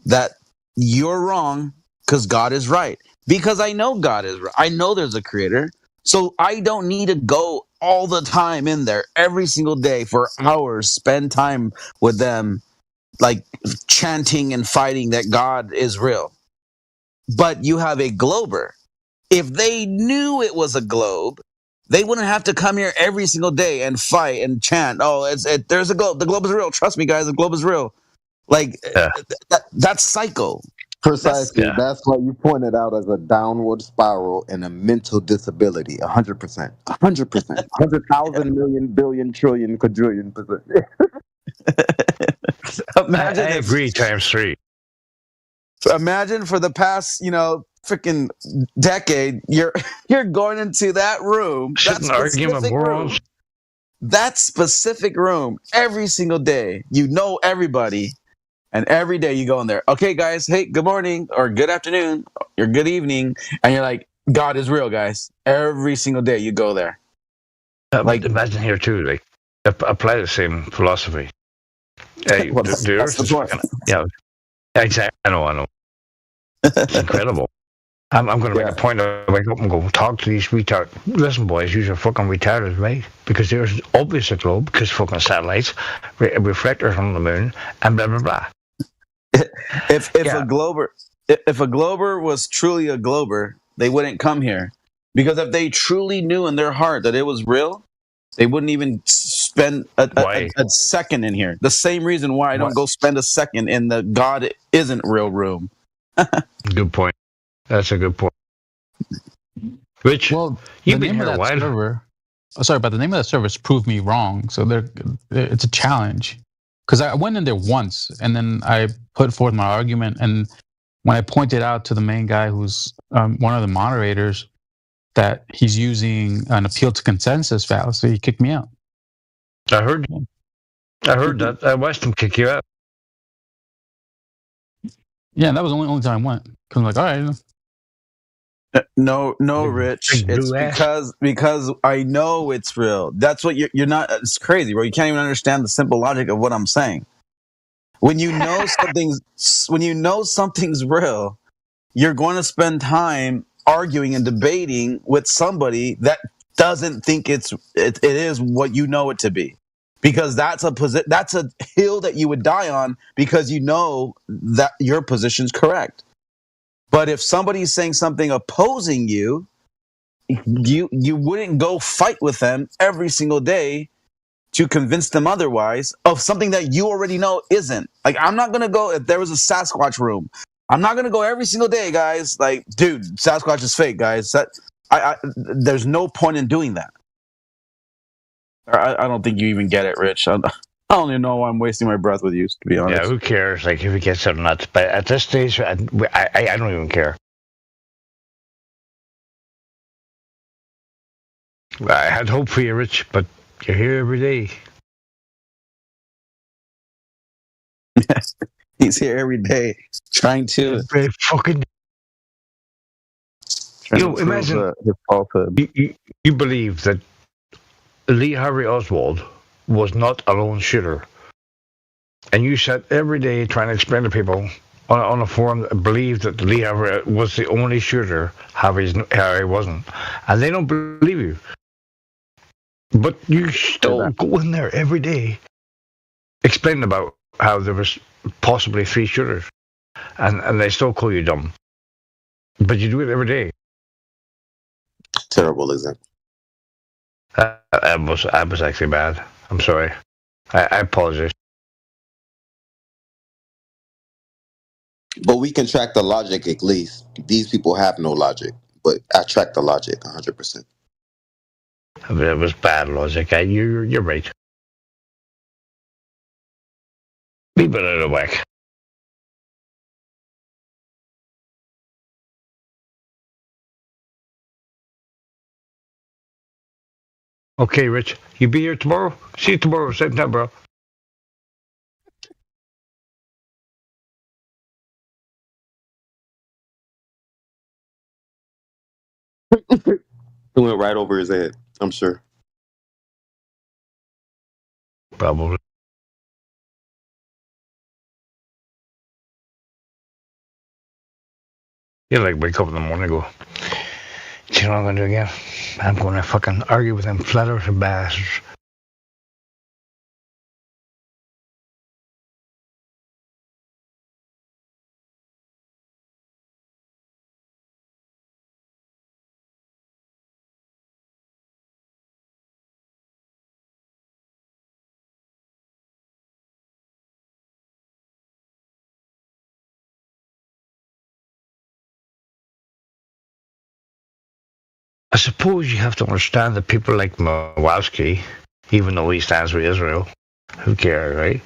that you're wrong because God is right. Because I know God is right. I know there's a creator. So I don't need to go all the time in there every single day for hours, spend time with them, like chanting and fighting that God is real. But you have a glober. If they knew it was a globe, they wouldn't have to come here every single day and fight and chant. Oh, there's a globe. The globe is real. Trust me, guys. The globe is real. Like that's psycho. Precisely. That's why you pointed out as a downward spiral and a mental disability. 100%. 100%. 100,000 million billion trillion quadrillion percent. Imagine I agree times 3. Imagine for the past, freaking decade, you're going into that room, that specific room every single day. You know everybody, and every day you go in there. Okay, guys, hey, good morning or good afternoon or good evening, and you're like, God is real, guys. Every single day you go there. Like imagine here too, like apply the same philosophy. Hey, the Earth is fucking, exactly. I know. It's incredible. I'm going to make a point of wake up and go talk to these retards. Listen, boys, you're fucking retarded, right? Because there's obvious a globe, because fucking satellites, reflectors on the moon, and blah blah blah. If a glober was truly a glober, they wouldn't come here, because if they truly knew in their heart that it was real, they wouldn't even spend a second in here. The same reason why I don't go spend a second in the God isn't real room. Good point. That's a good point. Rich, well, you've the been name here of a that while. server. Oh, sorry, but the name of that service proved me wrong. So it's a challenge, because I went in there once and then I put forth my argument, and when I pointed out to the main guy, who's one of the moderators, that he's using an appeal to consensus fallacy, he kicked me out. I heard that. I watched him kick you out. Yeah, that was the only time I went. Because I'm like, all right. No, Rich. It's because I know it's real. That's what you're not. It's crazy, bro. You can't even understand the simple logic of what I'm saying. When you know something's real, you're going to spend time arguing and debating with somebody that doesn't think it is what you know it to be, because that's a hill that you would die on, because you know that your position's correct. But if somebody's saying something opposing you wouldn't go fight with them every single day to convince them otherwise of something that you already know isn't. Like, I'm not going to go, if there was a Sasquatch room, I'm not going to go every single day, guys. Like, dude, Sasquatch is fake, guys. There's no point in doing that. I don't think you even get it, Rich. I don't even know why I'm wasting my breath with you, to be honest. Yeah, who cares? Like, if he gets it or not. But at this stage, I don't even care. I had hope for you, Rich, but you're here every day. He's here every day trying to. Every fucking. Imagine you believe that Lee Harvey Oswald was not a lone shooter, and you sat every day trying to explain to people on a forum that believed that Lee Harvey was the only shooter. Harvey wasn't, and they don't believe you. But you still go in there every day, explaining about how there was possibly 3 shooters, and they still call you dumb. But you do it every day. Terrible example. I was actually bad. I'm sorry. I apologize. But we can track the logic at least. These people have no logic, but I track the logic 100%. It was bad logic. You're right. Leave it out of whack. Okay, Rich. You be here tomorrow? See you tomorrow, same time, bro. It went right over his head, I'm sure. Probably. You like wake up in the morning and go, do you know what I'm going to do again? I'm going to fucking argue with them flat earth bastards. I suppose you have to understand that people like Mawowski, even though he stands with Israel, who cares, right?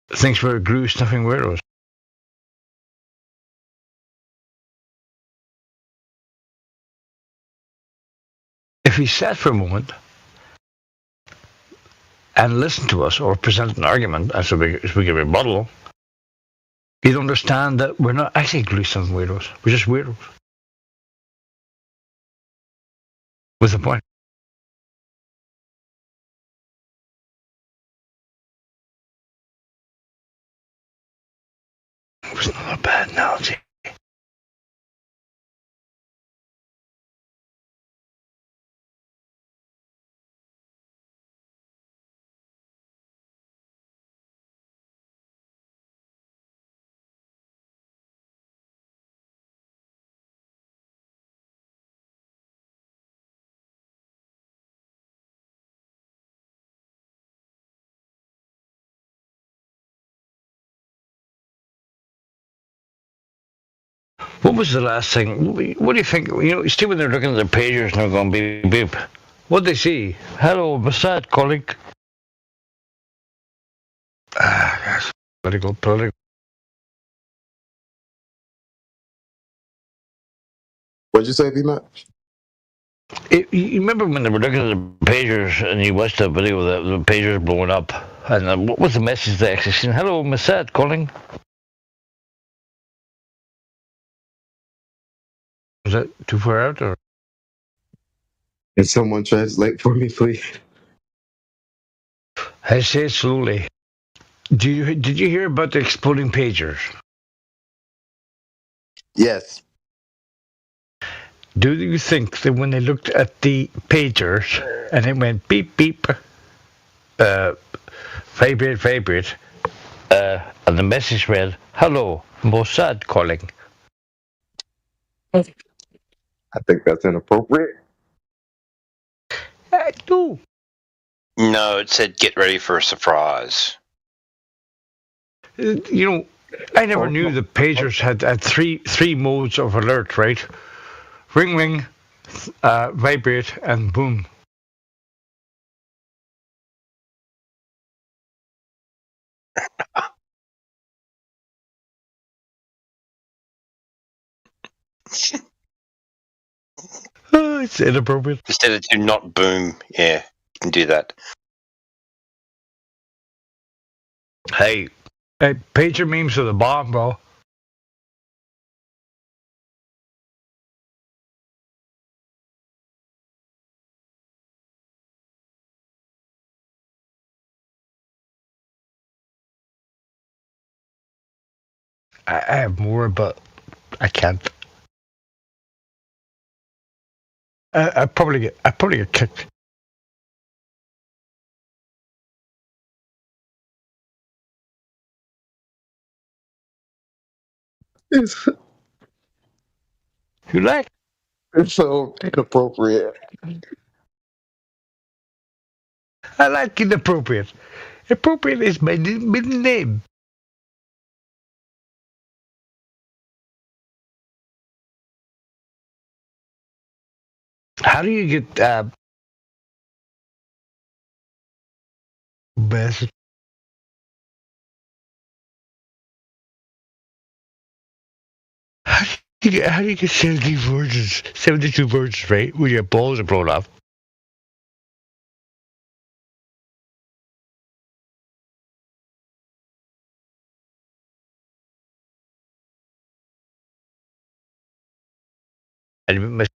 Thinks we're glue sniffing weirdos. If he sat for a moment and listened to us or present an argument as we give a rebuttal, he'd understand that we're not actually glue sniffing weirdos. We're just weirdos. What's the point? It was not a bad analogy. What was the last thing? What do you think? You see when they're looking at their pagers and they're going beep beep. What they see? Hello, Mossad colleague. Yes. Political. What'd you say, V-Mac? You remember when they were looking at the pagers and you watched the video of the pagers blowing up? And what was the message they actually seen? Hello, Mossad calling. Was that too far out? Or? Can someone translate for me, please? I say it slowly. Did you hear about the exploding pagers? Yes. Do you think that when they looked at the pagers and it went beep beep, vibrate, and the message read, "Hello, Mossad calling." I think that's inappropriate. No. No, it said get ready for a surprise. I never knew the pagers had three modes of alert, right? Ring, vibrate, and boom. Oh, it's inappropriate. Instead of do not boom, yeah, you can do that. Hey, pager memes are the bomb, bro. I have more, but I can't. I probably get kicked. It's You like? so inappropriate. I like inappropriate. Appropriate is my middle name. How do you get best? How do you get 72 virgins, right? When your balls are blown off. And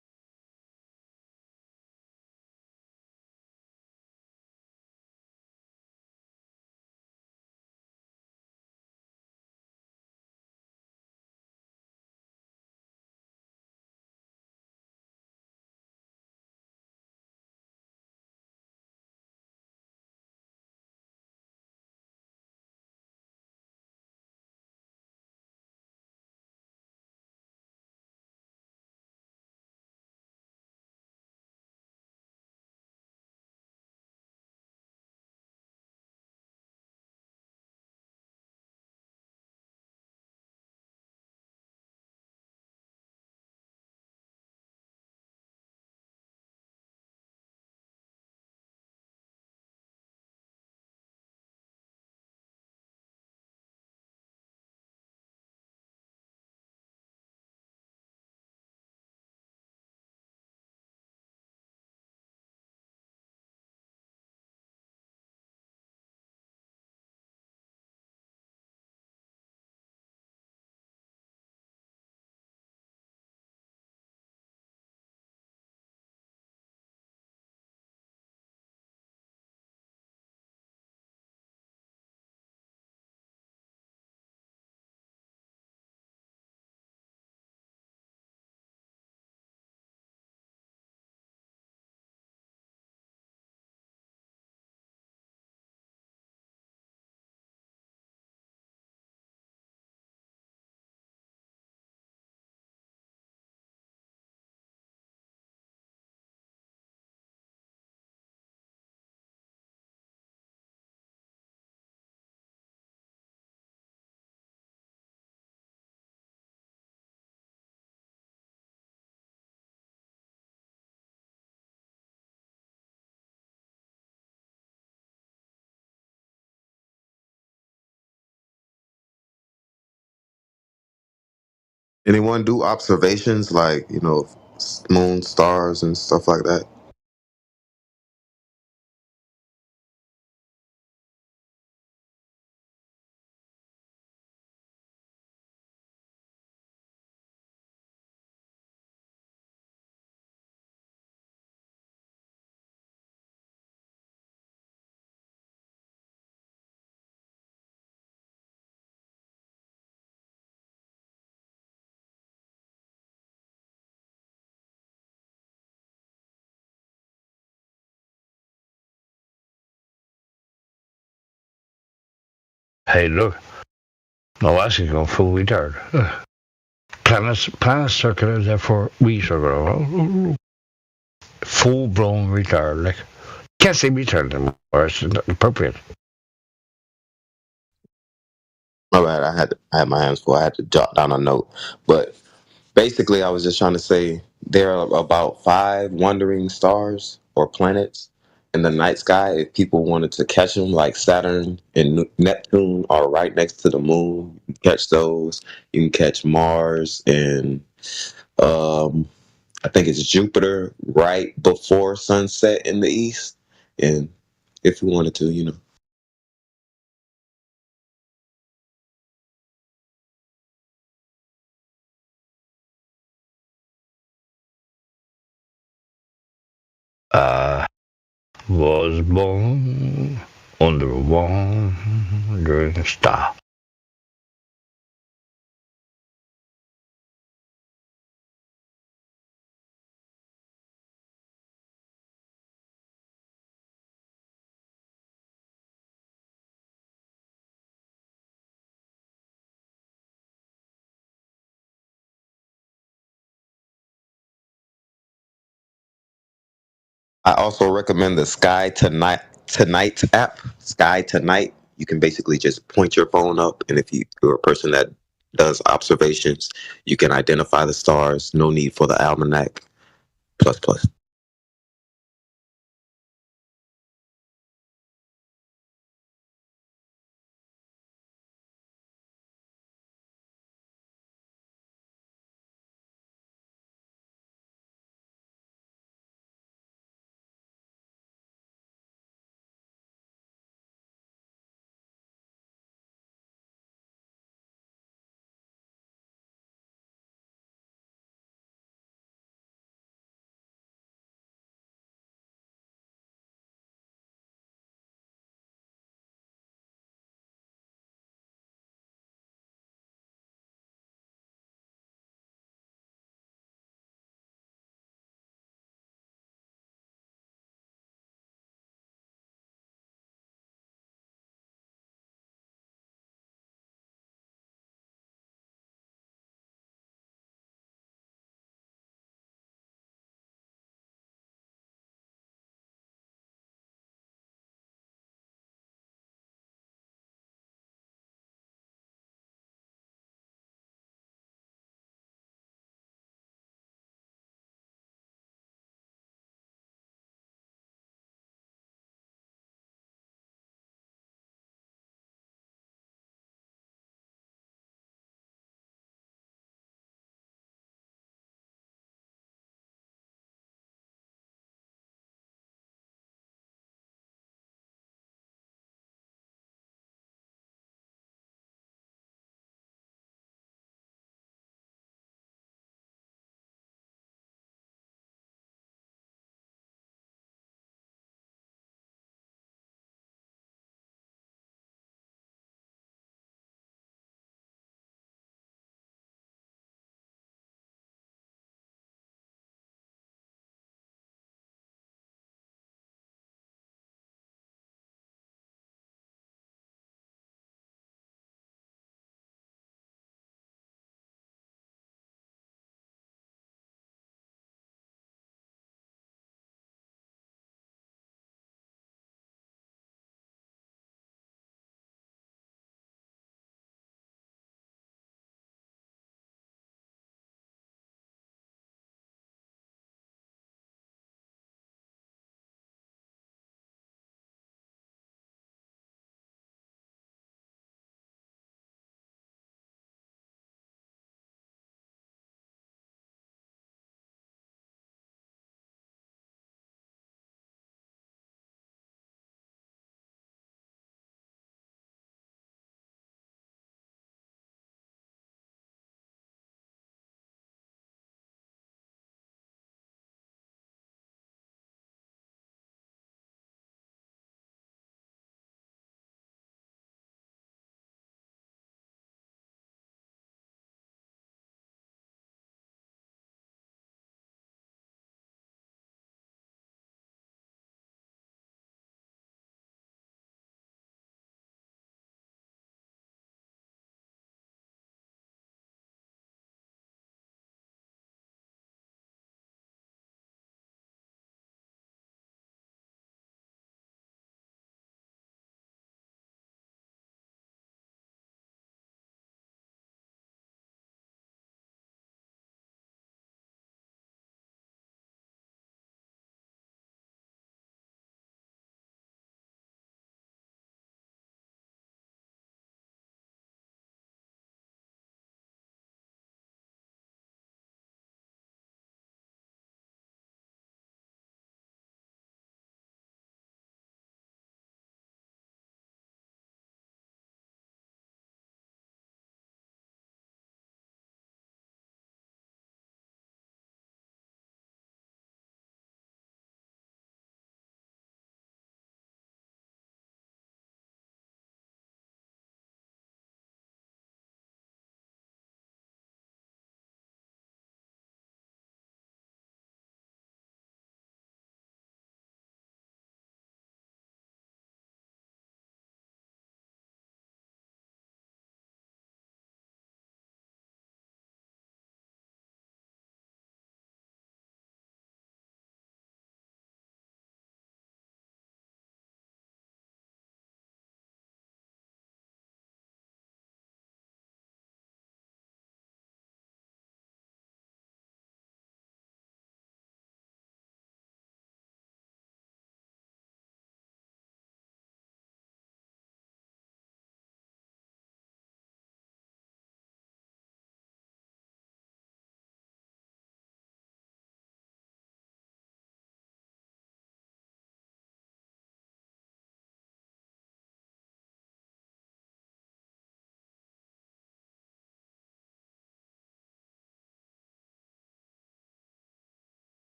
Anyone do observations like, moon, stars, and stuff like that? Hey, look. No, that's going full retard. Planets circular, therefore we circular. Full blown retard. Like, can't say retard anymore. It's not appropriate. My bad. I had my hands full. I had to jot down a note. But basically, I was just trying to say there are about 5 wandering stars or planets in the night sky. If people wanted to catch them, like Saturn and Neptune are right next to the moon. You can catch those. You can catch Mars and I think it's Jupiter right before sunset in the east. And if you wanted to, I was born under a wandering star. I also recommend the Sky Tonight app. Sky Tonight. You can basically just point your phone up, and if you're a person that does observations, you can identify the stars. No need for the almanac. Plus plus.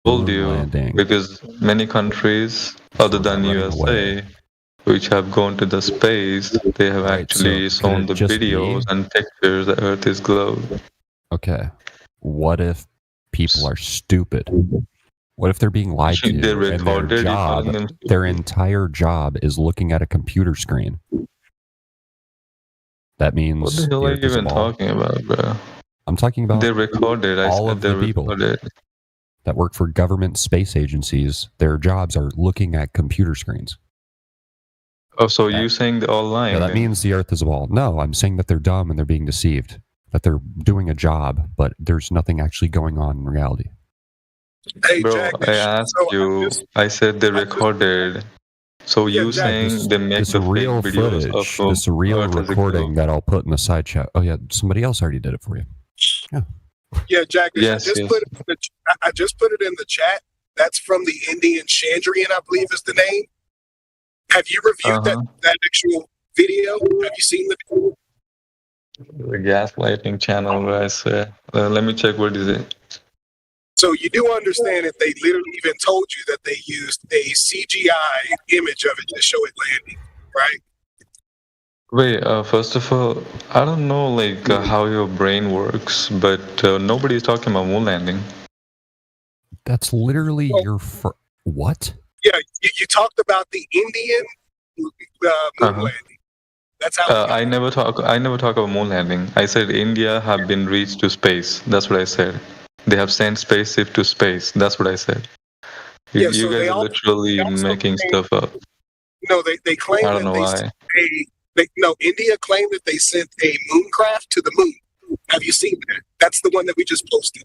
told you, because many countries other than USA, which have gone to the space, they have actually shown the videos and pictures that Earth is globe. Okay. What if people are stupid? What if they're being lied to and their entire job is looking at a computer screen? That means What the hell are you even talking about, bro? I'm talking about they recorded. all of the people that work for government space agencies. Their jobs are looking at computer screens. Oh, so you saying they're all lying? Yeah, that means the Earth is a ball. No, I'm saying that they're dumb and they're being deceived. That they're doing a job, but there's nothing actually going on in reality. Hey, bro, Jack, I asked you. I said they recorded. So you saying they make the real fake videos footage, of this real recording that I'll put in the side chat. Oh yeah, somebody else already did it for you. Yeah, Jack. Yes, I just put it in the chat. That's from the Indian Chandrian, I believe is the name. Have you reviewed that actual video? Have you seen the video? The gaslighting channel, where I say, let me check what is it. So you do understand that they literally even told you that they used a CGI image of it to show it landing, right? Wait, first of all, I don't know how your brain works, but nobody's talking about moon landing. That's literally your what? Yeah, you talked about the Indian moon landing. That's how. I never talk about moon landing. I said India have been reached to space. That's what I said. They have sent spaceship to space. That's what I said. You guys are literally making stuff up. No, they claim I don't know why. India claimed that they sent a mooncraft to the moon. Have you seen that? That's the one that we just posted.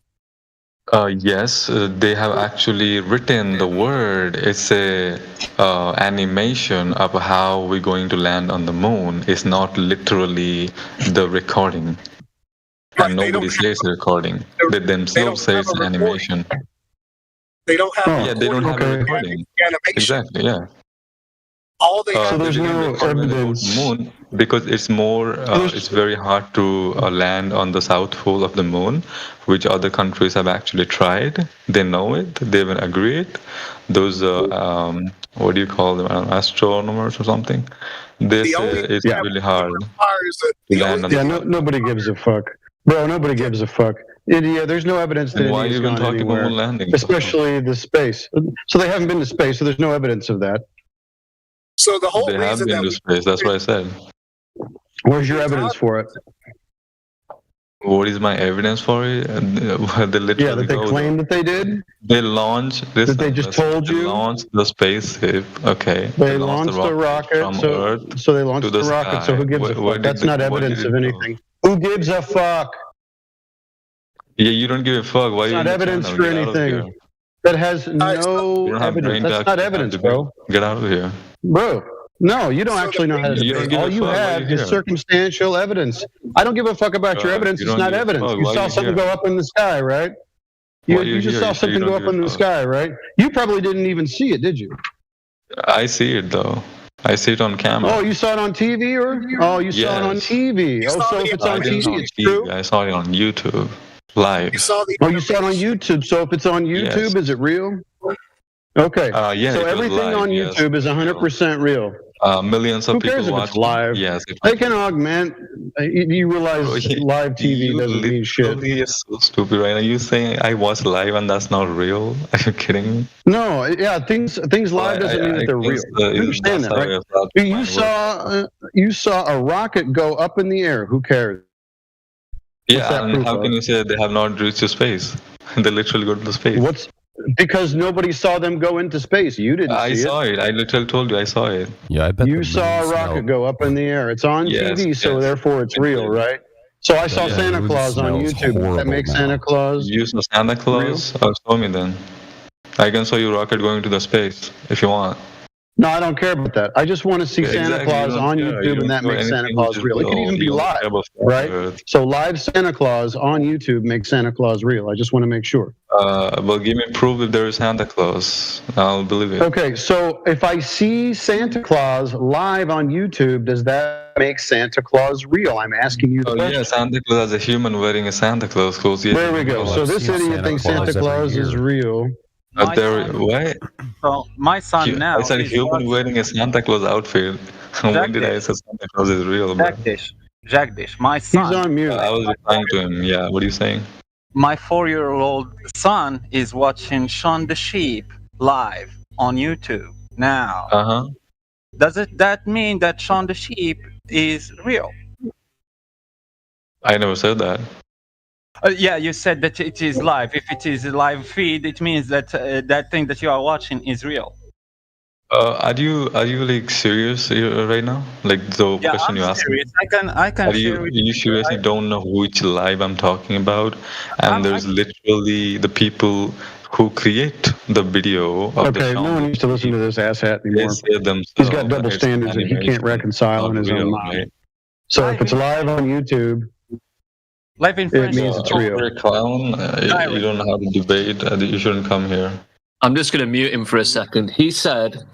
Yes, they have actually written the word. It's a animation of how we're going to land on the moon. It's not literally the recording. And nobody says recording. They themselves say it's an animation. They don't have. Yeah, they don't have a recording. Exactly. Yeah. All they so there's no evidence. Moon because it's more. It's very hard to land on the south pole of the moon, which other countries have actually tried. They know it. They even agreed. Those what do you call them? Astronomers or something. They say it's really hard to land on the moon. Nobody gives a fuck. Bro, nobody gives a fuck. India, there's no evidence that why India's you even gone talking anywhere, about moon landing? especially the space. So they haven't been to space, so there's no evidence of that. So the whole they have reason been to space. That's what I said. Where's your evidence for it? What is my evidence for it? They literally that they claim that they did. They launched. That they just told you. They launched the spaceship. Okay. They launched a rocket. From Earth so they launched to the the rocket. sky. So who gives a fuck? That's not evidence of anything. Who gives a fuck? Yeah, you don't give a fuck. Why? It's not evidence for anything. That has no evidence. That's not evidence, bro. Get out of here, bro. No, you don't actually know how to debate. All you have is circumstantial evidence. I don't give a fuck about your evidence. It's not evidence. You saw something go up in the sky, right? You just saw something go up in the sky, right? You probably didn't even see it, did you? I see it though. I see it on camera. Oh, you saw it on TV, or you saw it on TV? Oh, so if it's on TV, it's true. I saw it on YouTube live. You saw it on YouTube. So if it's on YouTube, is it real? Okay. Yeah. So everything live, on YouTube is 100% real. Millions of Who cares people if it's live? Yes. They can augment. You realize live TV doesn't mean shit. You're so stupid right now. You saying I was live and that's not real? Are you kidding me? No. Yeah. Things live doesn't mean that they're real. You understand that, right? You saw a rocket go up in the air. Who cares? Yeah. And how can you say they have not reached to space? They literally go to the space. Because nobody saw them go into space. You didn't see it. I saw it. I literally told you I saw it. Yeah, I bet you saw a rocket go up in the air. It's on TV, so therefore it's real, right? So I saw Santa Claus on YouTube. Does that make Santa Claus? You saw Santa Claus? Show me then. I can show you a rocket going to the space if you want. No, I don't care about that. I just want to see Santa Claus on YouTube, and that makes Santa Claus real. It can even be live, right? So live Santa Claus on YouTube makes Santa Claus real. I just want to make sure. Well, give me proof if there is Santa Claus. I'll believe it. Okay, so if I see Santa Claus live on YouTube, does that make Santa Claus real? I'm asking you the question. Yeah, Santa Claus as a human wearing a Santa Claus clothes. There we go. So this idiot thinks Santa Claus is real. Why? So my son now. I said is human wearing a Santa Claus outfit. When did I say Santa Claus is real, bro? Jagdish, my son. He's on mute. I was replying to him. Yeah, what are you saying? My 4-year-old son is watching Shaun the Sheep live on YouTube now. Does that mean that Shaun the Sheep is real? I never said that. Yeah, you said that it is live. If it is a live feed, it means that that thing that you are watching is real. Are you like serious right now? Like the question you asked me? I can Are you seriously don't know which live I'm talking about? And there's literally the people who create the video of the Okay, Shaun. no one needs to listen to this asshat anymore. They say themselves He's got double it's standards that he can't animation, reconcile in not his own real, mind. right? So if it's live on YouTube, live in it means it's real. You're a clown. You don't know how to debate. You shouldn't come here. I'm just going to mute him for a second. He said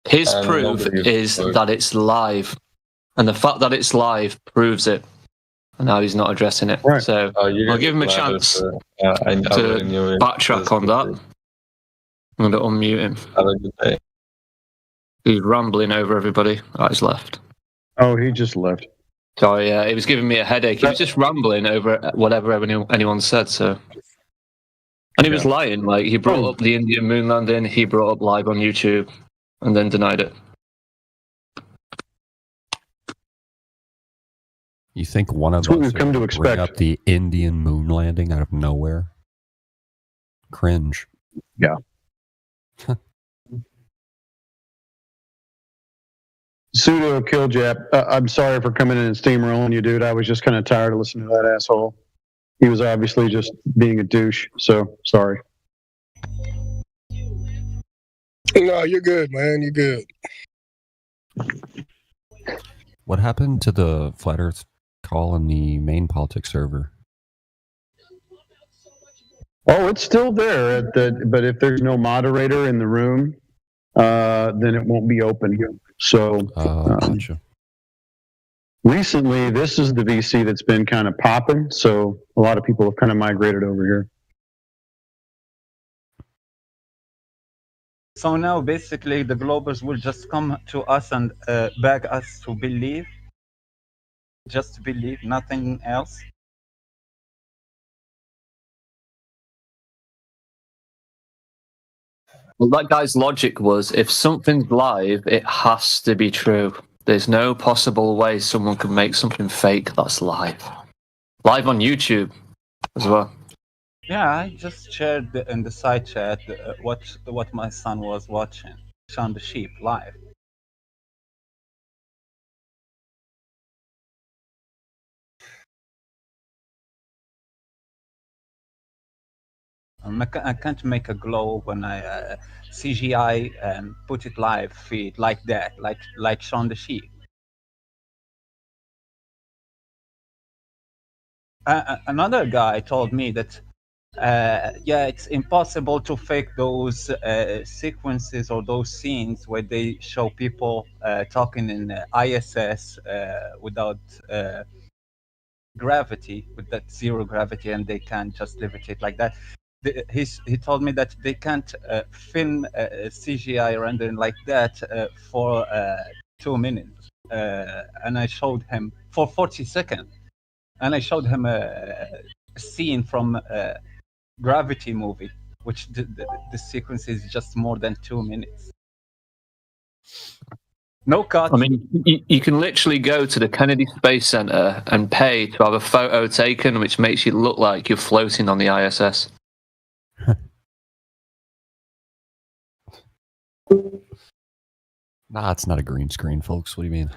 his proof is that it's live, and the fact that it's live proves it. And now he's not addressing it. Right. So I'll give him a chance to backtrack on that. I'm going to unmute him. Have a good day. He's rambling over everybody. Oh, he's left. Oh, he just left. Sorry, yeah, he was giving me a headache. He was just rambling over whatever anyone said. So, and he was lying. Like he brought up the Indian moon landing. He brought up live on YouTube, and then denied it. You think one of us we've come to expect. Bring up the Indian moon landing out of nowhere? Cringe. Yeah. Pseudo Killjap. I'm sorry for coming in and steamrolling you, dude. I was just kind of tired of listening to that asshole. He was obviously just being a douche. So sorry. No, you're good, man. You're good. What happened to the Flat Earth call in the main politics server? Oh, it's still there. But if there's no moderator in the room, then it won't be open. So gotcha. Recently, this is the VC that's been kind of popping. So a lot of people have kind of migrated over here. So now, basically, the Globers will just come to us and beg us to believe, just to believe, nothing else. Well, that guy's logic was if something's live, it has to be true. There's no possible way someone can make something fake that's live. Live on YouTube as well. Yeah, I just shared in the side chat what my son was watching. Shaun the Sheep live. I can't make a globe when I CGI and put it live feed like that, like Shaun the Sheep. Another guy told me that yeah, it's impossible to fake those sequences or those scenes where they show people talking in ISS without gravity, with that zero gravity, and they can't just levitate like that. He told me that they can't film CGI rendering like that for 2 minutes, and I showed him for 40 seconds, and I showed him a scene from Gravity movie, which the sequence is just more than 2 minutes. No cut. I mean, you can literally go to the Kennedy Space Center and pay to have a photo taken, which makes you look like you're floating on the ISS. Nah, it's not a green screen, folks. What do you mean?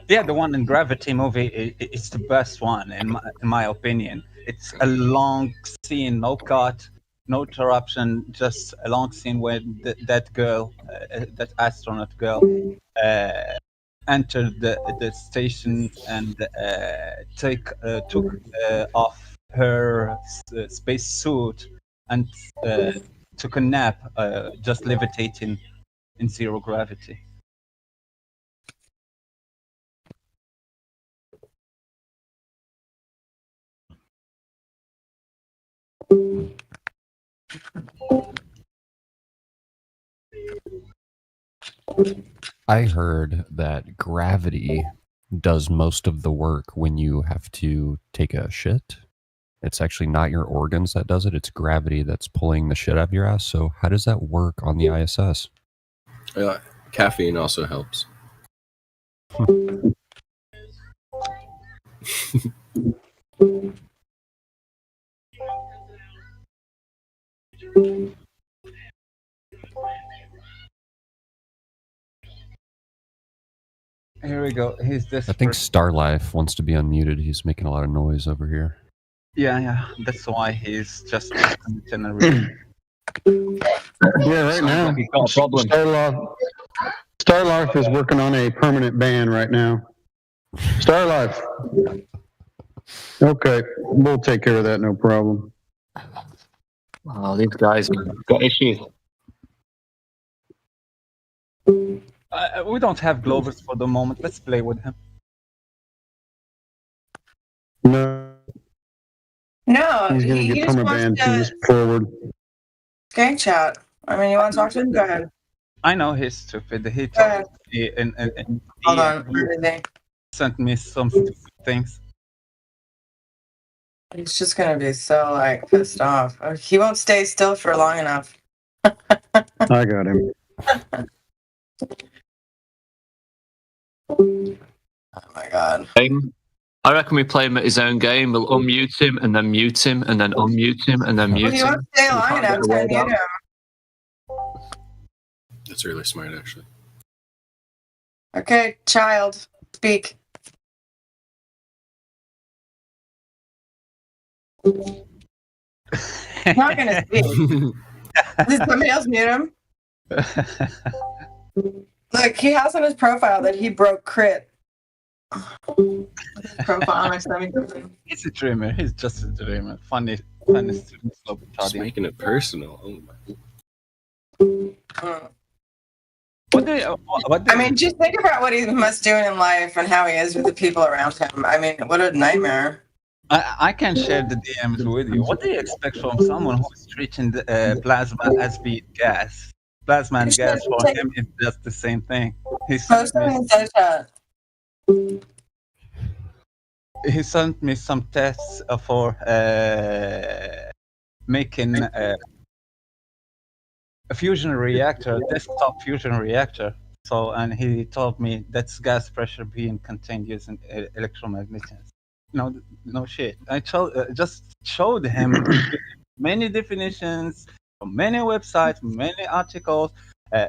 Yeah, the one in Gravity movie is the best one in my opinion. It's a long scene, no cut, no interruption, just a long scene where that girl, that astronaut girl, entered the station and took off her space suit and took a nap, just levitating in zero gravity. I heard that gravity does most of the work when you have to take a shit. It's actually not your organs that does it. It's gravity that's pulling the shit out of your ass. So how does that work on the ISS? Caffeine also helps. Here we go. He's this. I think Starlife wants to be unmuted. He's making a lot of noise over here. Yeah. That's why he's just disconnecting and Yeah, right now, Like he's got a problem. Starlife is working on a permanent ban right now. Starlife. Okay, we'll take care of that, no problem. Oh, these guys got issues. we don't have Globers for the moment. Let's play with him. No. No, He's going to he get just wants permabanned to to this forward. gang chat. I mean, you want to talk to him? Go ahead. I know he's stupid. He told me Hold on. Sent me some stupid things. He's just gonna be so like pissed off. He won't stay still for long enough. I got him. Oh my god. I reckon we play him at his own game. We'll unmute him and then mute him and then unmute him and then mute Well, he him. won't stay long enough to unmute him. That's really smart, actually. Okay, child, speak. I'm not gonna speak. Did somebody else mute him? Look, he has on his profile that he broke crit. Profile next time. He's a dreamer. He's just a dreamer. Funny student. Just making it personal. Oh my. I mean, just think about what he must do in life and how he is with the people around him. I mean, what a nightmare. I can share the DMs with you. What do you expect from someone who is treating the plasma as being gas? Plasma and gas for him is just the same thing. He sent me some tests for making a fusion reactor, desktop fusion reactor. So, and he told me that's gas pressure being contained using electromagnetism. No shit. I just showed him many definitions from many websites, many articles,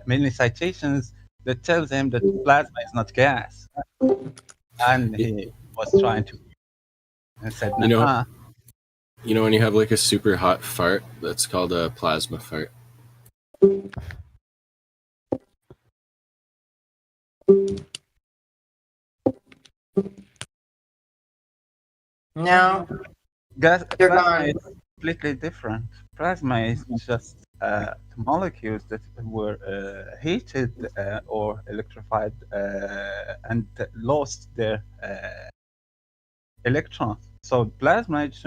many citations that tells him that plasma is not gas. And he was trying to and said, nah. You know when you have like a super hot fart, that's called a plasma fart. No. Plasma is completely different. Plasma is just molecules that were heated or electrified and lost their electrons. So plasma is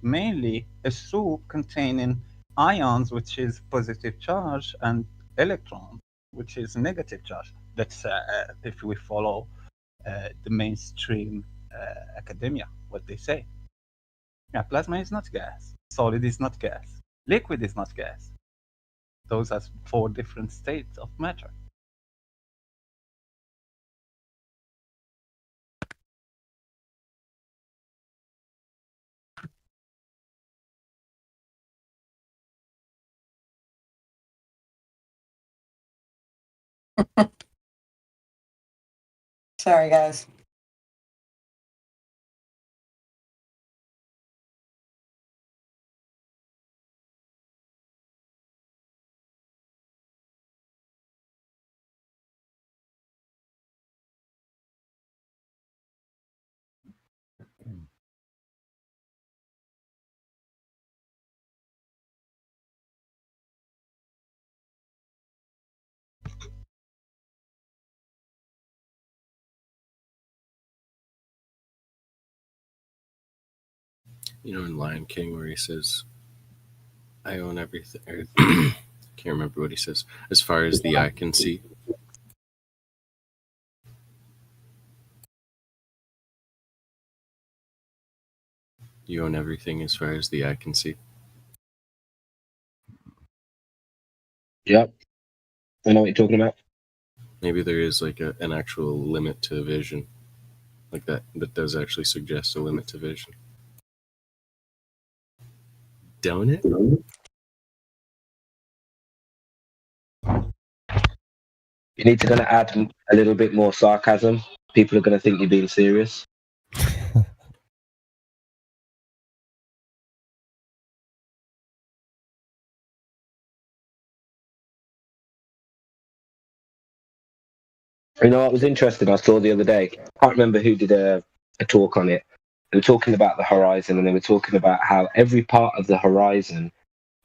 mainly a soup containing ions, which is positive charge, and electrons, which is negative charge. That's if we follow the mainstream academia, what they say. Yeah, plasma is not gas. Solid is not gas. Liquid is not gas. Those are 4 different states of matter. Sorry, guys. You know in Lion King where he says, I own everything. Can't remember what he says. As far as the eye can see. You own everything as far as the eye can see. Yep. I know what you're talking about. Maybe there is like an actual limit to vision. Like that does actually suggest a limit to vision. Don't it? You need to kind of add a little bit more sarcasm. People are going to think you're being serious. You know what was interesting? I saw the other day. I can't remember who did a talk on it. They were talking about the horizon, and they were talking about how every part of the horizon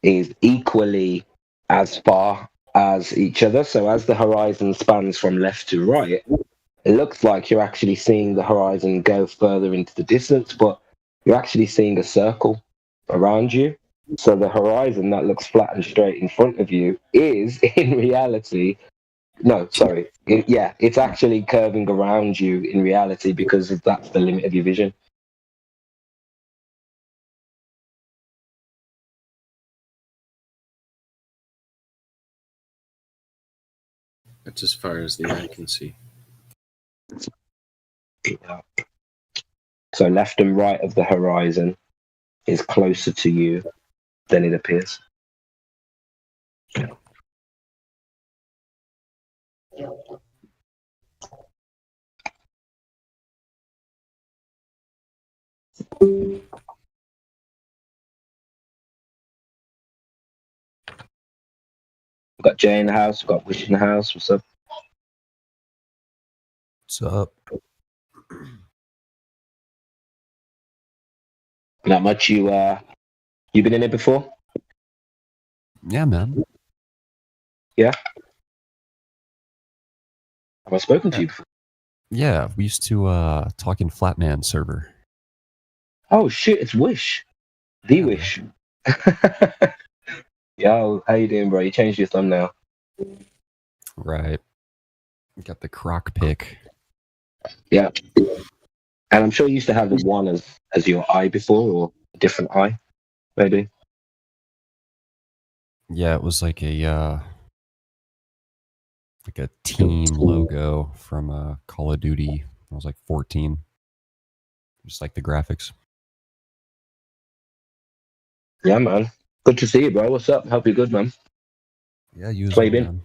is equally as far as each other. So as the horizon spans from left to right, it looks like you're actually seeing the horizon go further into the distance, but you're actually seeing a circle around you. So the horizon that looks flat and straight in front of you is, in reality, no, sorry. It's actually curving around you in reality because that's the limit of your vision. That's as far as the eye can see. Yeah. So left and right of the horizon is closer to you than it appears. We've got Jay in the house. We've got Wish in the house. What's up? What's up? Not much. You been in it before? Yeah, man. Yeah. Have I spoken to you before? Yeah, we used to talk in Flatman server. Oh shit! It's Wish. The Wish. Yo, how you doing, bro? You changed your thumbnail. Right. We got the croc pick. Yeah. And I'm sure you used to have the one as your eye before, or a different eye, maybe. Yeah, it was like a team logo from Call of Duty. I was like 14. Just like the graphics. Yeah, man. Good to see you, bro. What's up? Hope you're good, man. Yeah, you as Where well, you been? man.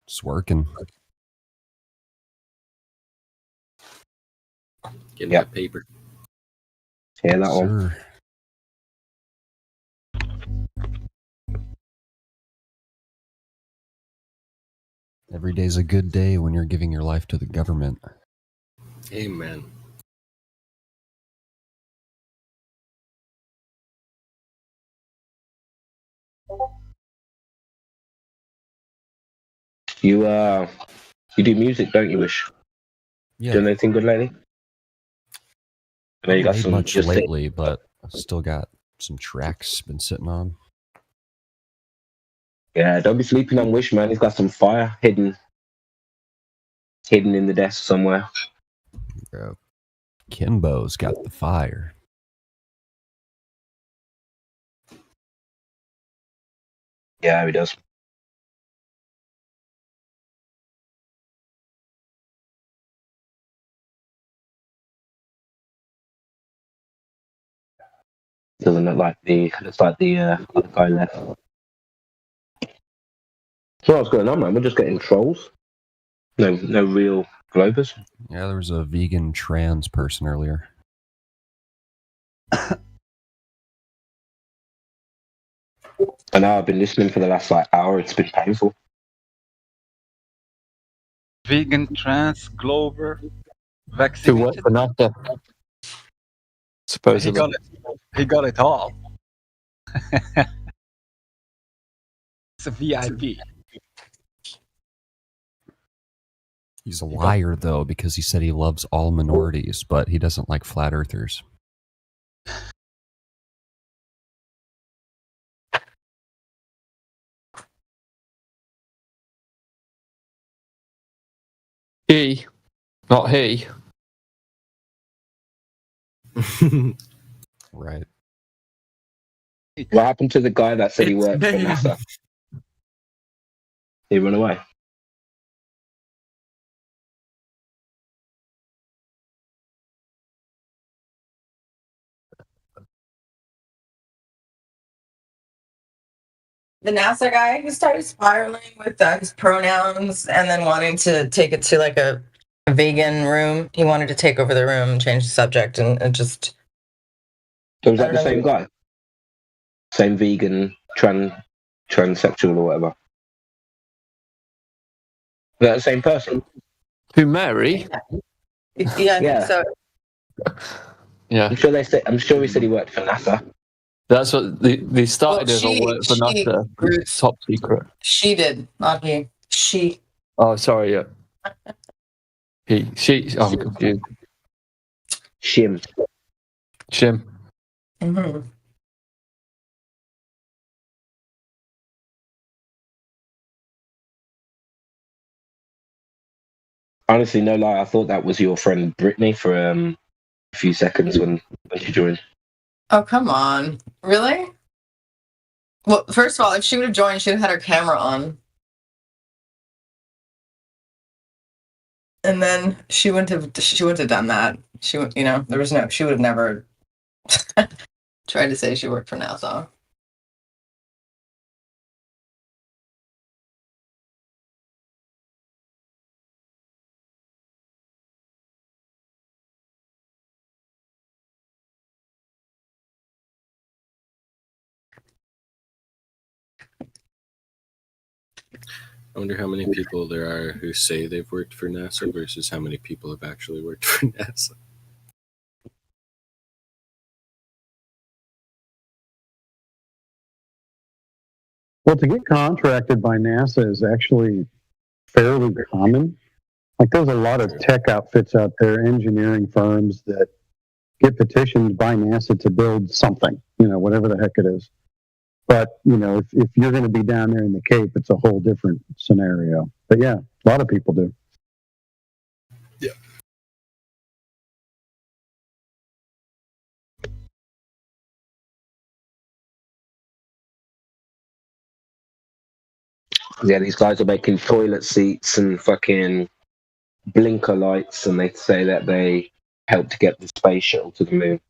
Just working. Getting that paper. Yeah, that one. Every day's a good day when you're giving your life to the government. Amen. You do music, don't you, Wish? Yeah. Doing anything good lately? I know you got Not some much just lately, but I've still got some tracks been sitting on. Yeah, don't be sleeping on Wish, man. He's got some fire hidden in the desk somewhere. Yeah. Kimbo's got the fire. Yeah, he does. Doesn't look like the other guy left. So what's going on, man? We're just getting trolls. No real Globers. Yeah, there was a vegan trans person earlier. I know I've been listening for the last hour. It's been painful. Vegan, trans, Glover, vaccinated. Supposedly. He got it all. It's a VIP. He's a liar, though, because he said he loves all minorities, but he doesn't like flat earthers. He, not he. Right. What happened to the guy that said he It's worked for me. NASA? He run away. The NASA guy who started spiraling with his pronouns and then wanting to take it to like a vegan room. He wanted to take over the room and change the subject, and it just. So was that the same guy? Same vegan, transsexual or whatever? Is that the same person? Who, Mary? Yeah, Yeah. so Yeah. I'm sure he said he worked for NASA. That's what they started as a work for she, NASA. Top secret. she did, not he. She. Oh, sorry, yeah. She, I'm confused. Shim. Mm-hmm. Honestly, no lie, I thought that was your friend Brittany for a few seconds when she joined. Oh, come on. Really? Well, first of all, if she would have joined, she'd have had her camera on. And then she wouldn't have done that. She would, she would have never tried to say she worked for NASA. I wonder how many people there are who say they've worked for NASA versus how many people have actually worked for NASA. Well, to get contracted by NASA is actually fairly common. Like there's a lot of tech outfits out there, engineering firms that get petitioned by NASA to build something, whatever the heck it is. But, if you're going to be down there in the Cape, it's a whole different scenario. But yeah, a lot of people do. Yeah. Yeah, these guys are making toilet seats and fucking blinker lights, and they say that they helped get the space shuttle to the moon.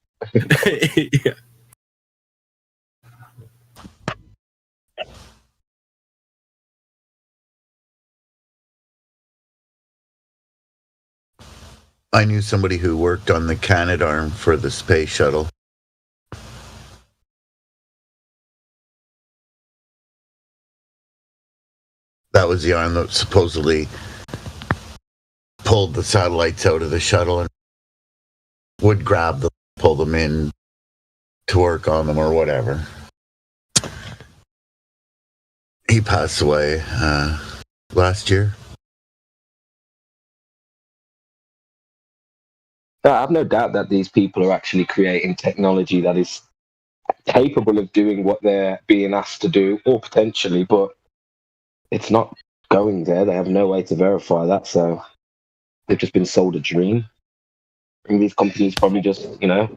Yeah. I knew somebody who worked on the Canadarm for the space shuttle. That was the arm that supposedly pulled the satellites out of the shuttle and would grab them, pull them in to work on them or whatever. He passed away last year. I have no doubt that these people are actually creating technology that is capable of doing what they're being asked to do, or potentially, but it's not going there. They have no way to verify that, so they've just been sold a dream. And these companies probably just,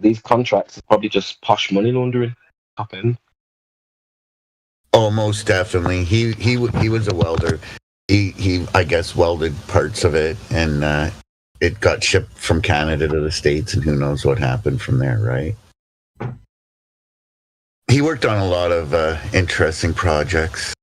these contracts are probably just posh money laundering. Top end. Oh, most definitely. He was a welder. He I guess welded parts of it, and it got shipped from Canada to the States, and who knows what happened from there, right? He worked on a lot of interesting projects.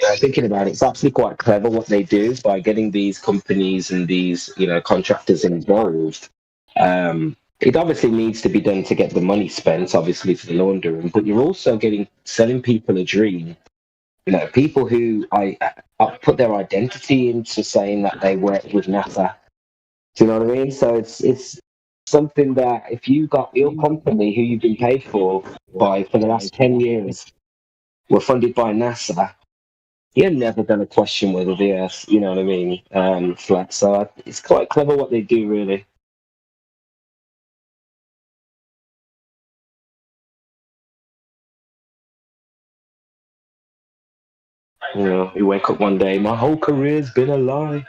Yeah, thinking about it, it's actually quite clever what they do by getting these companies and these, contractors involved. It obviously needs to be done to get the money spent, obviously for the laundering, but you're also selling people a dream. People who I put their identity into saying that they work with NASA. Do you know what I mean? So it's something that if you got your company who you've been paid for the last 10 years were funded by NASA, you're never going to question whether the Earth, you know what I mean, flat. So it's quite clever what they do, really. You wake up one day, my whole career's been a lie.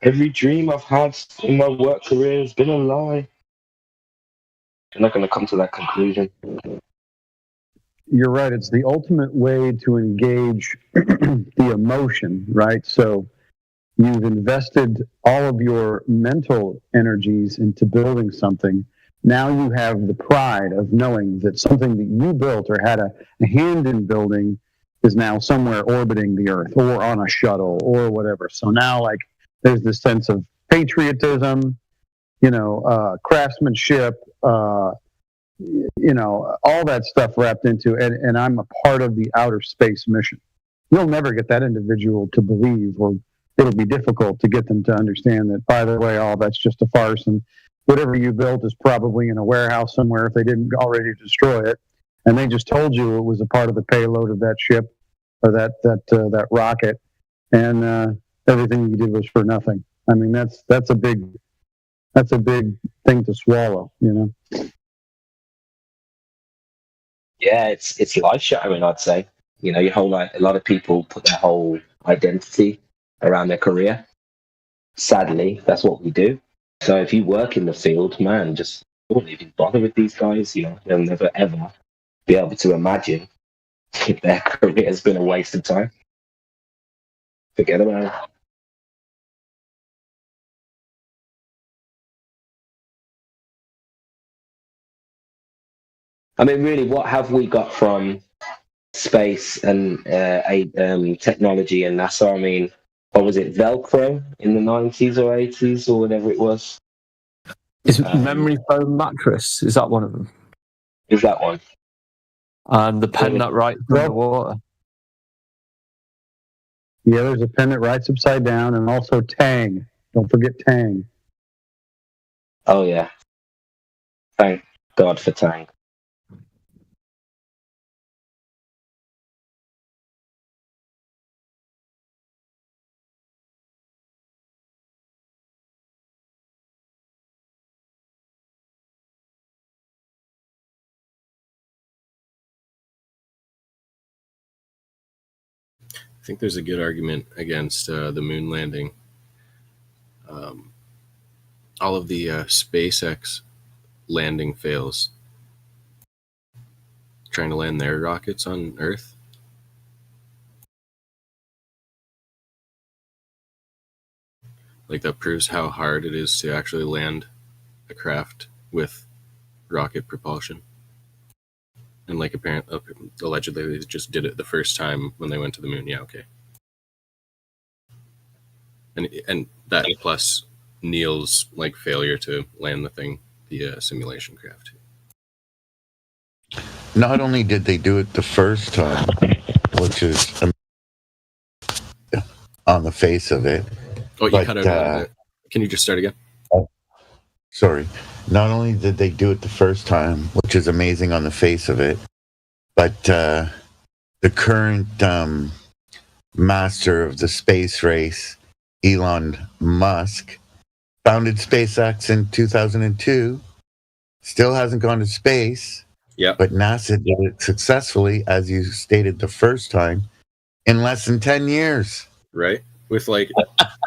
Every dream I've had in my work career has been a lie. I'm not going to come to that conclusion. You're right. It's the ultimate way to engage the emotion, right? So you've invested all of your mental energies into building something. Now you have the pride of knowing that something that you built or had a hand in building is now somewhere orbiting the Earth or on a shuttle or whatever. So now, like, there's this sense of patriotism, craftsmanship, all that stuff wrapped into it. And I'm a part of the outer space mission. You'll never get that individual to believe, or it'll be difficult to get them to understand that, by the way, all that's just a farce, and whatever you built is probably in a warehouse somewhere if they didn't already destroy it. And they just told you it was a part of the payload of that ship or that rocket, and everything you did was for nothing. I mean, that's a big thing to swallow, Yeah, it's life shattering, I'd say. Your whole life, a lot of people put their whole identity around their career. Sadly, that's what we do. So if you work in the field, man, just don't even bother with these guys. They'll never ever be able to imagine if their career has been a waste of time. Forget about it. I mean, really, what have we got from space and technology and NASA? I mean, what was it, Velcro in the 90s or 80s or whatever it was? Is memory foam mattress? Is that one of them? Is that one? And the pen that writes in the water. Yeah, there's a pen that writes upside down, and also Tang. Don't forget Tang. Oh, yeah. Thank God for Tang. I think there's a good argument against the moon landing. All of the SpaceX landing fails, trying to land their rockets on Earth. Like, that proves how hard it is to actually land a craft with rocket propulsion. And like, allegedly they just did it the first time when they went to the moon. Yeah, okay. And that plus Neil's like failure to land the thing, the simulation craft. Not only did they do it the first time, which is on the face of it. Oh, you cut out. Can you just start again? Sorry. Not only did they do it the first time, which is amazing on the face of it, but the current master of the space race, Elon Musk, founded SpaceX in 2002, still hasn't gone to space. Yeah. But NASA did it successfully, as you stated the first time, in less than 10 years. Right? With like,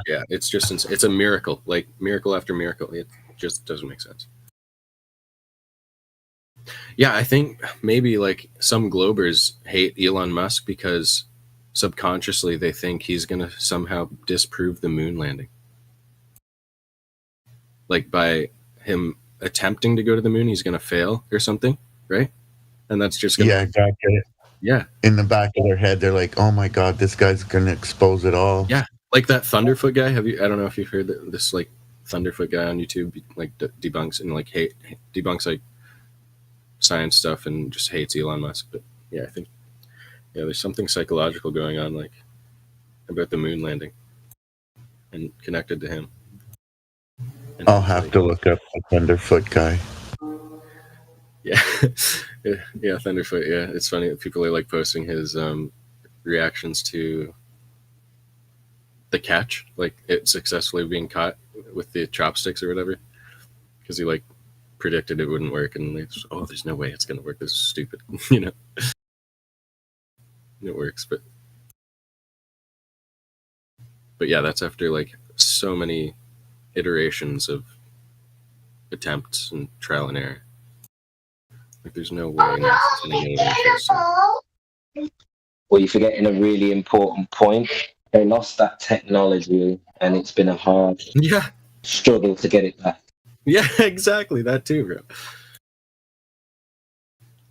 yeah, it's a miracle, like miracle after miracle. It just doesn't make sense. Yeah, I think maybe like some Globers hate Elon Musk because subconsciously they think he's going to somehow disprove the moon landing. Like, by him attempting to go to the moon, he's going to fail or something, right? And that's just going to... Yeah, exactly. in the back of their head, they're like, "Oh my god, this guy's gonna expose it all." Yeah, like that Thunderfoot guy. I don't know if you've heard this like Thunderfoot guy on YouTube like debunks and like debunks like science stuff and just hates Elon Musk. But yeah, I think there's something psychological going on like about the moon landing and connected to him. And I'll have to look up the Thunderfoot guy. Yeah, yeah, Thunderfoot. Yeah, it's funny that people are like posting his reactions to the catch, like it successfully being caught with the chopsticks or whatever, because he like predicted it wouldn't work, and like, oh, there's no way it's gonna work. This is stupid, you know. It works, but yeah, that's after like so many iterations of attempts and trial and error. Like, there's no way. Well, you're forgetting a really important point. They lost that technology, and it's been a hard struggle to get it back. Yeah, exactly. That too, bro.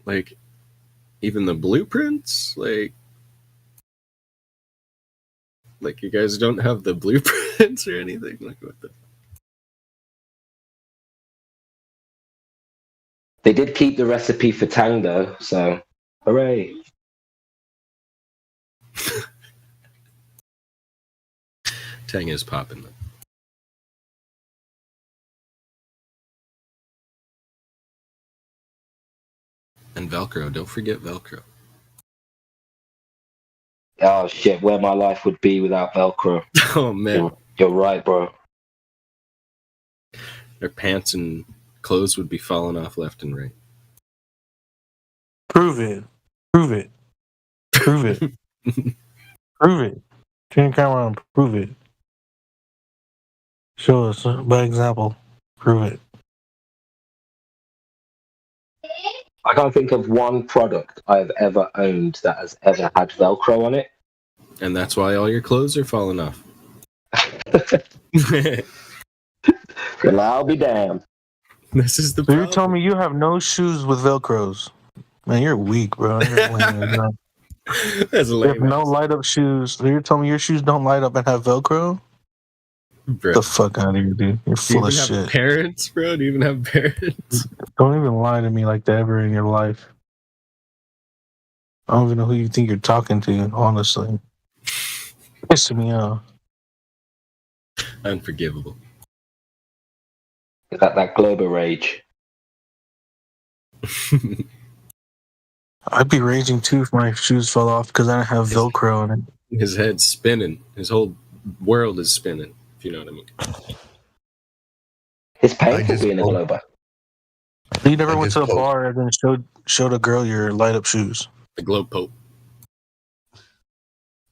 Like, even the blueprints, like you guys don't have the blueprints or anything. Like, what the? They did keep the recipe for Tang, though, so hooray. Tang is popping, though. And Velcro. Don't forget Velcro. Oh, shit, where my life would be without Velcro. Oh, man. You're right, bro. Their pants and clothes would be falling off left and right. Prove it. Prove it. Prove it. Prove it. Turn your camera on. Prove it. Show us by example. Prove it. I can't think of one product I've ever owned that has ever had Velcro on it. And that's why all your clothes are falling off. Well, I'll be damned. This is the So you're telling me you have no shoes with Velcros? Man, you're weak, bro. You're lame, That's lame. You have no light up shoes. So you're telling me your shoes don't light up and have Velcro? Bro. Get the fuck out of here, dude. You're full of shit. Do you even have shit. parents, bro? Do you even have parents? Don't even lie to me like that ever in your life. I don't even know who you think you're talking to, honestly. Pissing me off. Unforgivable. That global rage. I'd be raging too if my shoes fell off because I don't have Velcro on it. His head's spinning. His whole world is spinning, if you know what I mean. It's painful being a glober. You never went to a bar and then showed a girl your light up shoes. The globe pope.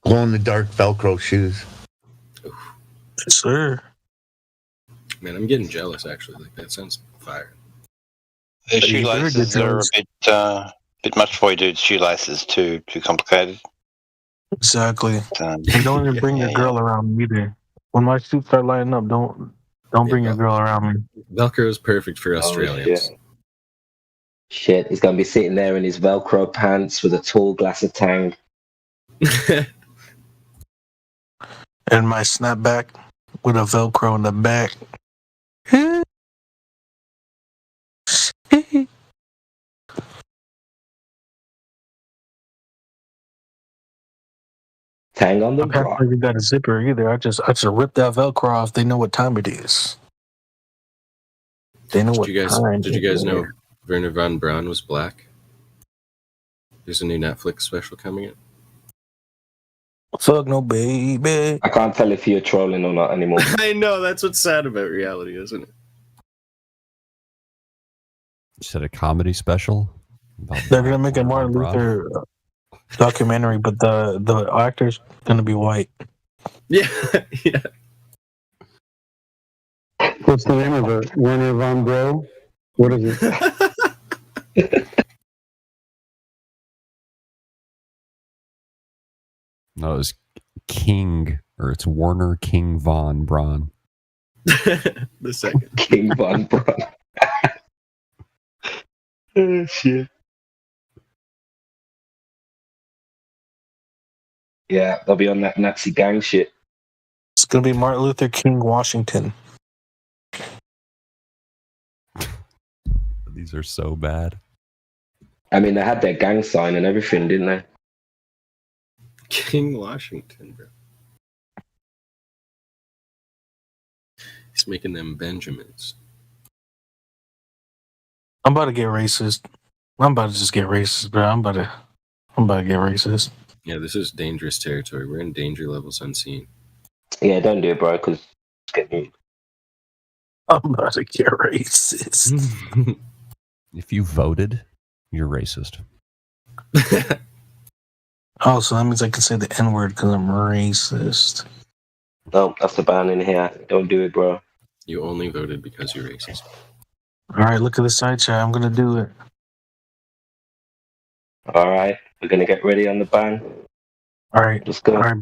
Glow in the dark Velcro shoes. Yes, sir. Man, I'm getting jealous actually. Like, that sounds fire. The shoelaces are a bit much for you, dude. Shoelaces too complicated. Exactly. And don't even bring your girl around me either. When my shoes start lighting up, don't bring your girl around me. Velcro is perfect for Australians. Shit, he's gonna be sitting there in his Velcro pants with a tall glass of Tang. And my snapback with a Velcro in the back. Tang on the I haven't even got a zipper either. I just rip that Velcro off. They know what time it is. They know what time. Did you guys know Werner von Braun was black? There's a new Netflix special coming in. Fuck no, baby. I can't tell if you're trolling or not anymore. I know, that's what's sad about reality, isn't it? You said a comedy special? They're gonna make a Martin Luther documentary, but the actor's gonna be white. Yeah, yeah. What's the name of it? Werner von Braun? What is it? No, it's it's Werner King von Braun. The second. King von Braun. Oh, shit. Yeah, they'll be on that Nazi gang shit. It's gonna be Martin Luther King, Washington. These are so bad. I mean, they had their gang sign and everything, didn't they? King Washington, bro. He's making them Benjamins. I'm about to get racist. I'm about to just get racist, bro. I'm about to get racist. Yeah, this is dangerous territory. We're in danger levels unseen. Yeah, don't do it, bro, because it's getting. I'm about to get racist. If you voted, you're racist. Oh, so that means I can say the N-word because I'm racist. No, that's the ban in here. Don't do it, bro. You only voted because you're racist. All right, look at the side chat. I'm gonna do it. All right, we're gonna get ready on the ban. All right, let's go. All right.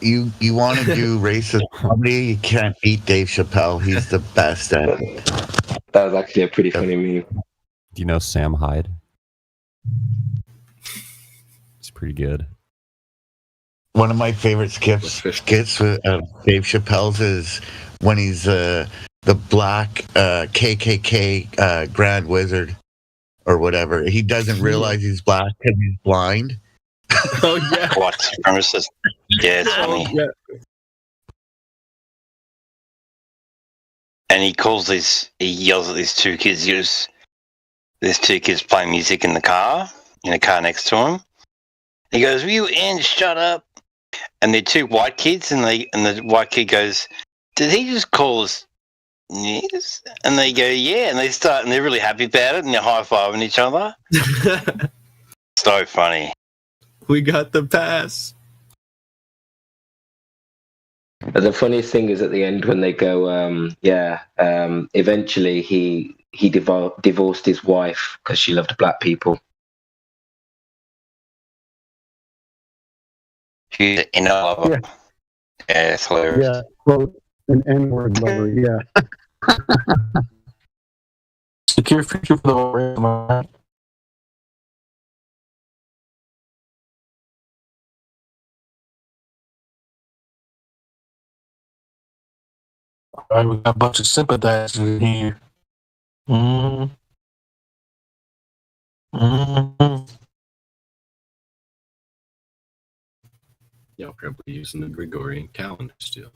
You want to do racist comedy? You can't beat Dave Chappelle. He's the best at it. That was actually a pretty funny meme. Do you know Sam Hyde? It's pretty good. One of my favorite skits with Dave Chappelle's is when he's the black KKK Grand Wizard or whatever. He doesn't realize he's black because he's blind. Oh yeah, white supremacist. Yeah, it's funny. Yeah. And he yells at these two kids. There's two kids playing music in the car next to him. He goes, "You in? Shut up!" And they're two white kids, and the white kid goes, "Did he just call us niggers?" And they go, "Yeah," and they're really happy about it, and they're high-fiving each other. So funny. We got the pass. But the funniest thing is at the end when they go, eventually he divorced his wife because she loved black people. She's in love. Yeah. Yeah, it's hilarious. Yeah, quote an N-word lover. Yeah. Secure future for the whole race. Am I right? All right, we got a bunch of sympathizers in here. Mm-hmm. Mm-hmm. Y'all probably using the Gregorian calendar still.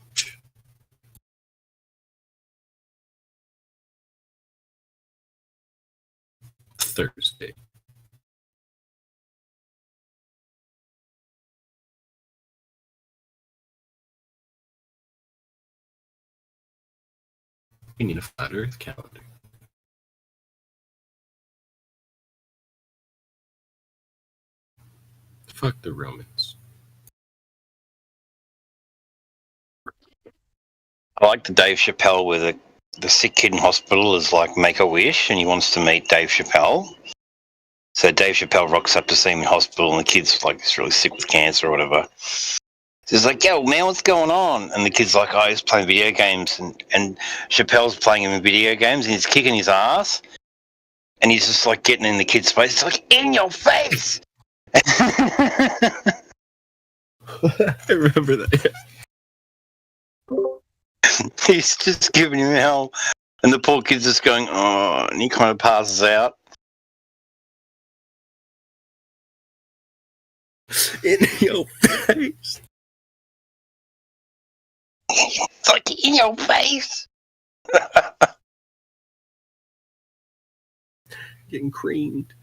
Thursday. We need a flat Earth calendar. Fuck the Romans. I like the Dave Chappelle where the sick kid in hospital is like Make-A-Wish and he wants to meet Dave Chappelle. So Dave Chappelle rocks up to see him in hospital and the kid's like he's really sick with cancer or whatever. So he's like, "Yo, man, what's going on?" And the kid's like, "Oh, he's playing video games." And Chappelle's playing him in video games and he's kicking his ass. And he's just like getting in the kid's face. It's like, "In your face!" I remember that. He's just giving him hell. And the poor kid's just going, "Oh," and he kind of passes out. In your face. It's like, in your face. Getting creamed.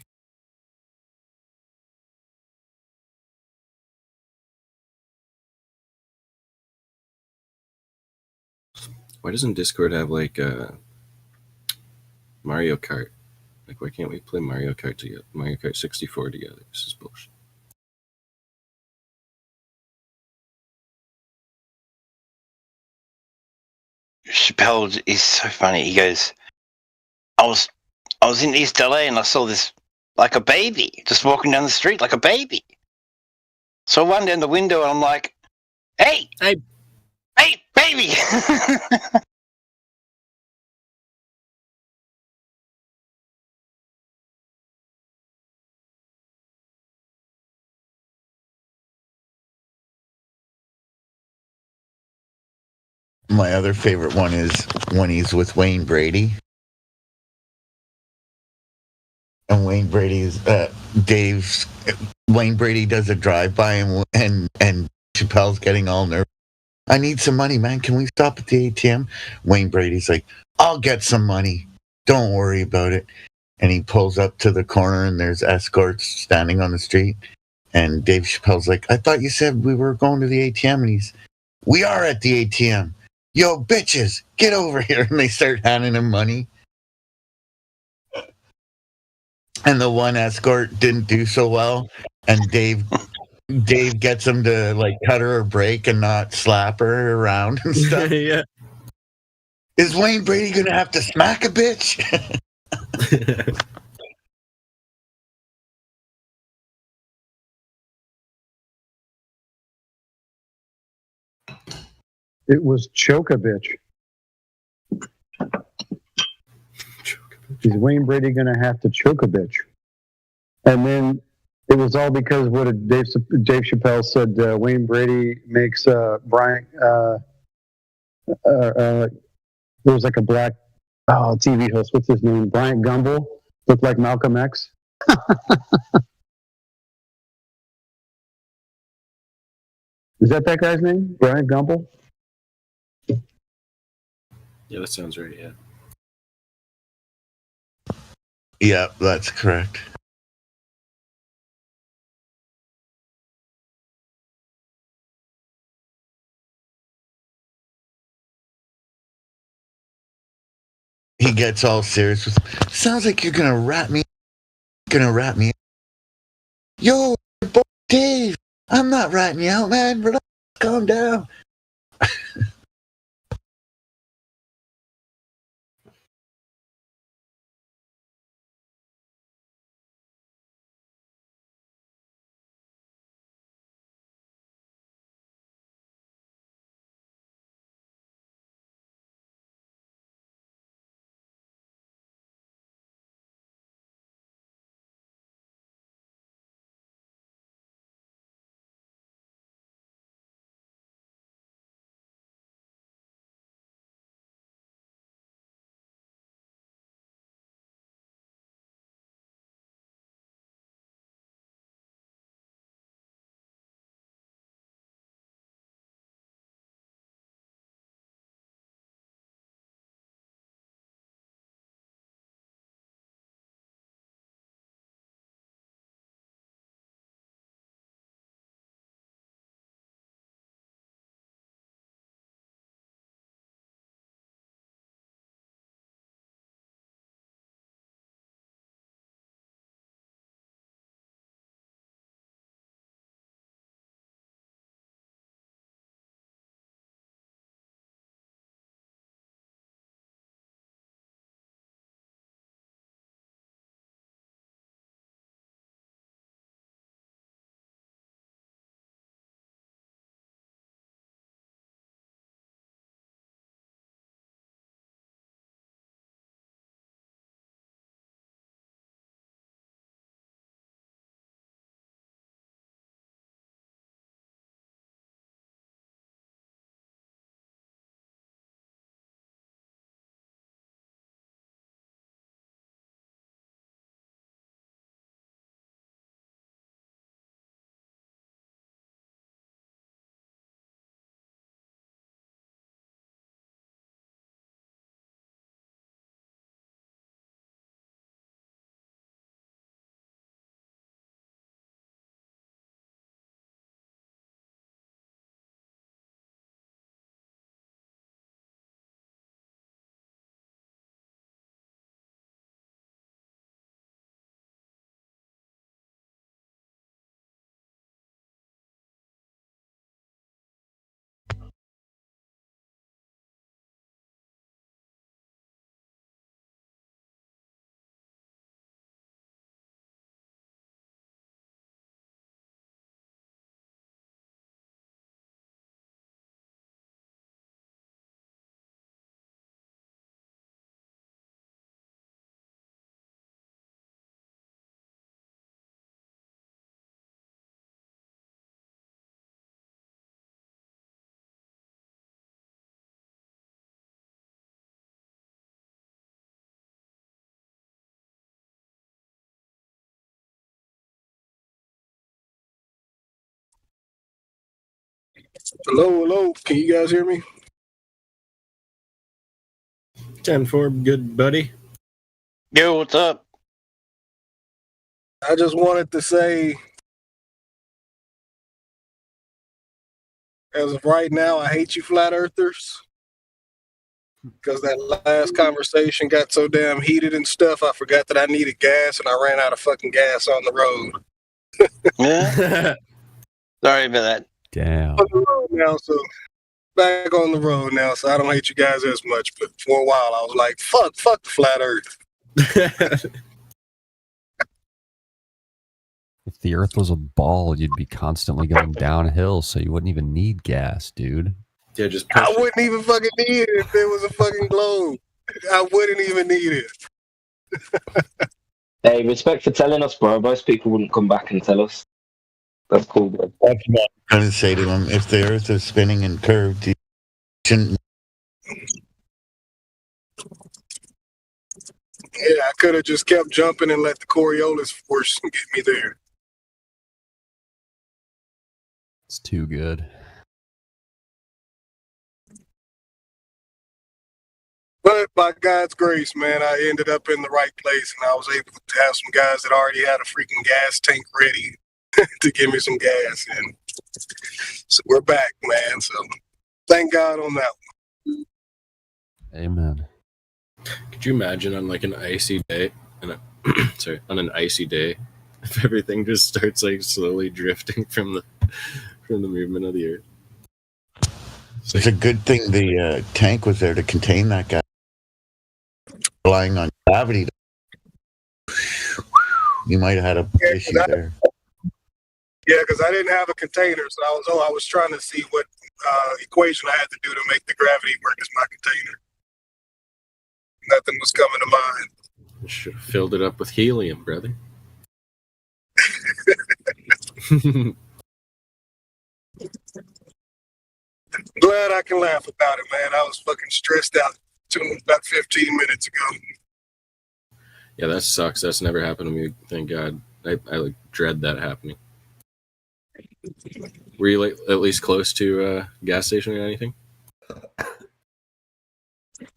Why doesn't Discord have like Mario Kart? Like, why can't we play Mario Kart together? Mario Kart 64 together. This is bullshit. Chappelle is so funny. He goes, I was in East LA and I saw this like a baby just walking down the street like a baby. So I run down the window and I'm like, hey, baby. My other favorite one is when he's with Wayne Brady. And Wayne Brady's Wayne Brady does a drive-by and Chappelle's getting all nervous. I need some money, man. Can we stop at the ATM? Wayne Brady's like, I'll get some money. Don't worry about it. And he pulls up to the corner and there's escorts standing on the street. And Dave Chappelle's like, I thought you said we were going to the ATM. And we are at the ATM. Yo, bitches, get over here. And they start handing him money. And the one escort didn't do so well. And Dave gets him to like cut her a break and not slap her around and stuff. Yeah. Is Wayne Brady gonna have to smack a bitch? It was choke a bitch. Is Wayne Brady gonna have to choke a bitch? And then it was all because what Dave Chappelle said. Wayne Brady makes Brian. There was like a black TV host. What's his name? Bryant Gumbel. Looked like Malcolm X. Is that guy's name? Bryant Gumbel? Yeah, that sounds right, yeah. Yeah, that's correct. He gets all serious with, sounds like you're gonna rat me. Yo, boy, Dave, I'm not ratting you out, man. Relax, calm down. Hello. Can you guys hear me? 10-4, good buddy. Yo, what's up? I just wanted to say, as of right now, I hate you flat earthers. Because that last conversation got so damn heated and stuff, I forgot that I needed gas and I ran out of fucking gas on the road. Yeah. Sorry about that. Damn. On the road now, so back on the road now, so I don't hate you guys as much. But for a while, I was like, fuck the flat earth. If the earth was a ball, you'd be constantly going downhill, so you wouldn't even need gas, dude. Yeah, just I wouldn't even fucking need it if it was a fucking globe. I wouldn't even need it. Hey, respect for telling us, bro. Most people wouldn't come back and tell us. That's cool, bro. That's what I'm trying to say to him. If the earth is spinning and curved, you shouldn't. Yeah, I could have just kept jumping and let the Coriolis force get me there. It's too good. But by God's grace, man, I ended up in the right place, and I was able to have some guys that already had a freaking gas tank ready to give me some gas. And so we're back, man. So thank God on that one. Amen. Could you imagine on like an icy day, on an icy day, if everything just starts like slowly drifting from the movement of the earth? It's a good thing the tank was there to contain that guy. Relying on gravity, you might have had a issue there. Yeah, because I didn't have a container, so I was trying to see what equation I had to do to make the gravity work as my container. Nothing was coming to mind. You should have filled it up with helium, brother. Glad I can laugh about it, man. I was fucking stressed out about 15 minutes ago. Yeah, that sucks. That's never happened to me. Thank God. I like dread that happening. Were you like at least close to a gas station or anything?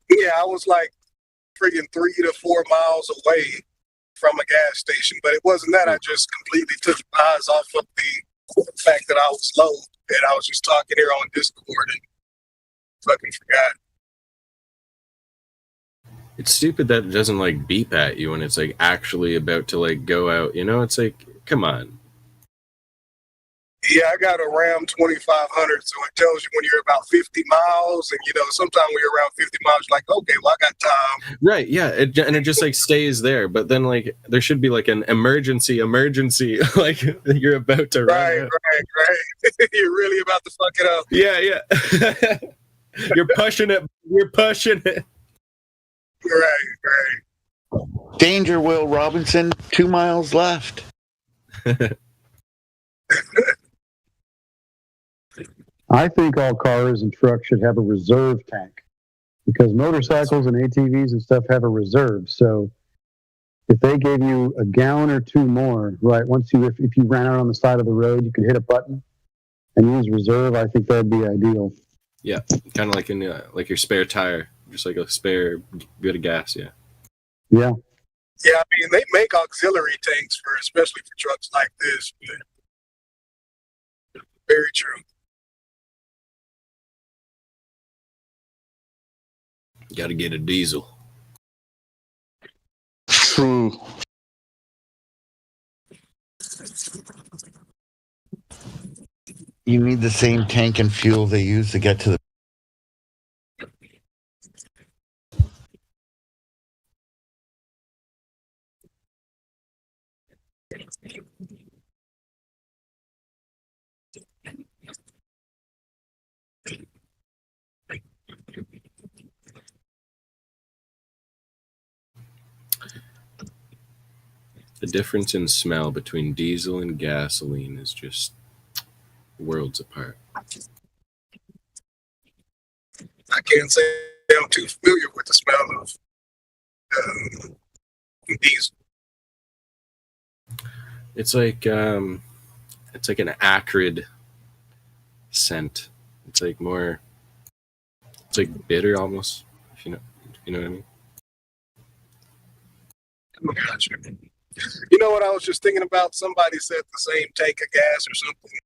Yeah, I was like freaking 3 to 4 miles away from a gas station, but it wasn't that. I just completely took my eyes off of the fact that I was low, and I was just talking here on Discord and fucking forgot. It's stupid that it doesn't like beep at you when it's like actually about to like go out. You know, it's like, come on. Yeah, I got a Ram 2500, so it tells you when you're about 50 miles, and sometimes when you're around 50 miles, you're like, okay, well, I got time. Right, yeah, and it just like stays there, but then like there should be like an emergency, like you're about to run out. Right. You're really about to fuck it up. Yeah. You're pushing it. Right. Danger, Will Robinson. 2 miles left. I think all cars and trucks should have a reserve tank because motorcycles and ATVs and stuff have a reserve. So if they gave you a gallon or two more, right, if you ran out on the side of the road, you could hit a button and use reserve. I think that'd be ideal. Yeah, kind of like in like your spare tire, just like a spare bit of gas. Yeah. Yeah. Yeah, I mean they make auxiliary tanks especially for trucks like this. But very true. Got to get a diesel. True. You need the same tank and fuel they use to get to the. The difference in smell between diesel and gasoline is just worlds apart. I can't say I'm too familiar with the smell of diesel. It's like an acrid scent. It's like more. It's like bitter almost. If you know what I mean. Gotcha. You know what I was just thinking about? Somebody said the same take of gas or something.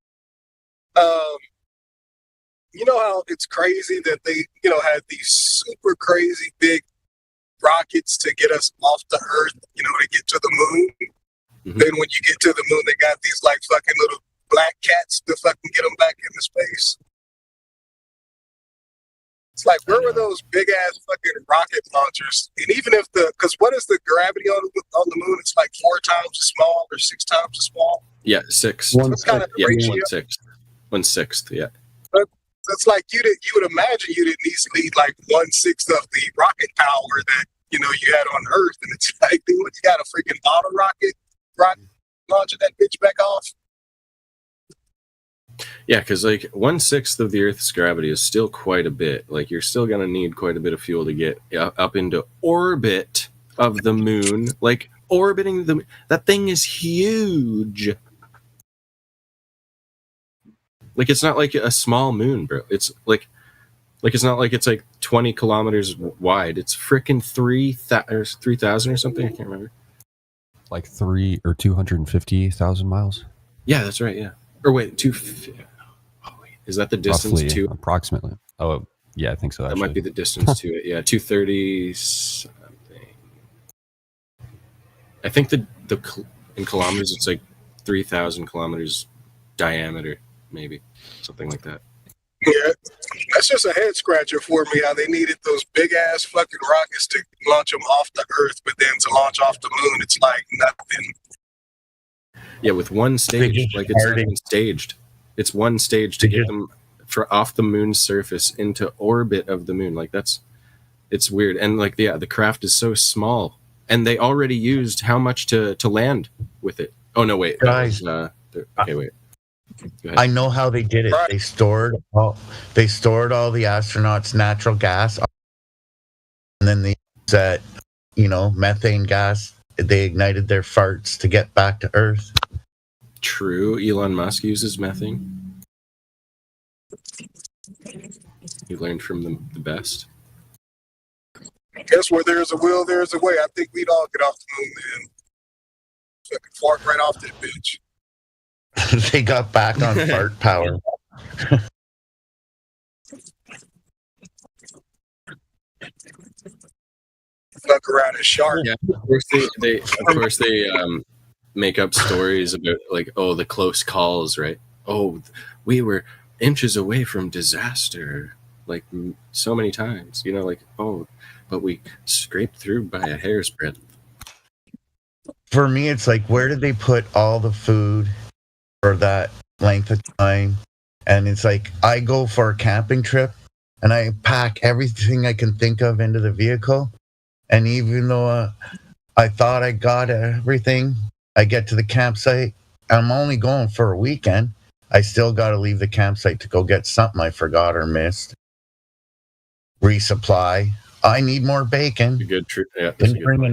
You know how it's crazy that they, had these super crazy big rockets to get us off the Earth, to get to the moon. Mm-hmm. Then when you get to the moon, they got these like fucking little black cats to fucking get them back into space. It's like, where were those big ass fucking rocket launchers? And even if because what is the gravity on the moon? It's like 4 times as small or 6 times as small. Yeah, 6. What's kind of the ratio? 1/6. Yeah. But it's like you would imagine you didn't need like 1/6 of the rocket power that you had on Earth, and it's like, dude, you got a freaking bottle rocket launching that bitch back off. Yeah, because like 1/6 of the Earth's gravity is still quite a bit. Like you're still gonna need quite a bit of fuel to get up into orbit of the moon. Like orbiting that thing is huge. Like it's not like a small moon, bro. It's like it's not like it's like 20 kilometers wide. It's freaking 3,000 or something. I can't remember. Like 250,000 miles. Yeah, that's right. Yeah. Or wait, is that the distance Roughly, to approximately? Oh, yeah, I think so. That actually. might be the distance to it. Yeah, 230 something. I think in kilometers it's like 3,000 kilometers diameter, maybe something like that. Yeah, that's just a head scratcher for me. How they needed those big ass fucking rockets to launch them off the Earth, but then to launch off the moon, it's like nothing. Yeah, with one stage, like it's not even staged. It's one stage to get them off the moon's surface into orbit of the moon. Like it's weird. And like, yeah, the craft is so small, and they already used how much to land with it. Oh no, wait, guys. Okay, wait. I know how they did it. They stored all the astronauts' natural gas, and then they used that, methane gas. They ignited their farts to get back to Earth. True. Elon Musk uses methane. He learned from the best. I guess where there's a will, there's a way. I think we'd all get off the moon, man. Fucking fart right off that bitch. They got back on fart power. Fuck around and shark. Yeah, of course they make up stories about like, oh, the close calls, right? Oh, we were inches away from disaster, like so many times, like, oh, but we scraped through by a hair's breadth. For me, it's like, where did they put all the food for that length of time? And it's like, I go for a camping trip and I pack everything I can think of into the vehicle. And even though I thought I got everything, I get to the campsite. I'm only going for a weekend. I still got to leave the campsite to go get something I forgot or missed. Resupply. I need more bacon. Good trip. Yeah, Didn't bring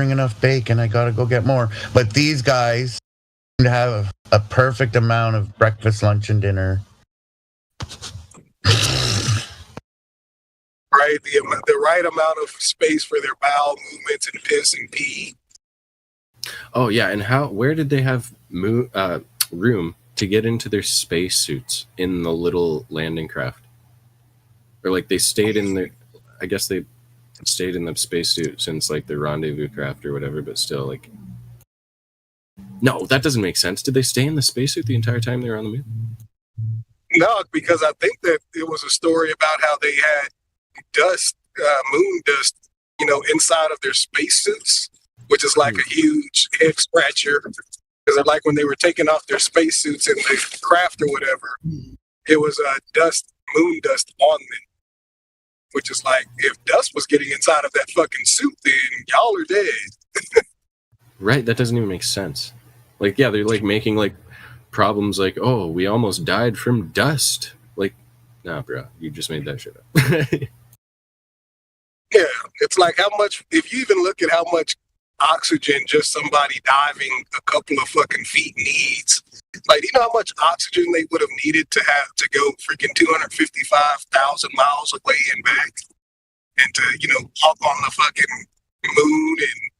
enough bacon. I got to go get more. But these guys seem to have a perfect amount of breakfast, lunch, and dinner. Right, the right amount of space for their bowel movements and piss and pee. Oh yeah, and where did they have room to get into their space suits in the little landing craft? Or like they stayed in their, I guess they stayed in the spacesuit since like the rendezvous craft or whatever, but still like, no, that doesn't make sense. Did they stay in the spacesuit the entire time they were on the moon? No, because I think that it was a story about how they had dust, moon dust, inside of their spacesuits, which is like a huge head scratcher. Because like when they were taking off their spacesuits in the craft or whatever, it was moon dust on them. Which is like, if dust was getting inside of that fucking suit, then y'all are dead. Right, that doesn't even make sense. Like, yeah, they're like making like problems like, oh, we almost died from dust. Like, nah, bro, you just made that shit up. Yeah, it's like how much, if you even look at how much oxygen just somebody diving a couple of fucking feet needs, Like, do you know how much oxygen they would have needed to have to go freaking 255,000 miles away and back, and to walk on the fucking moon, and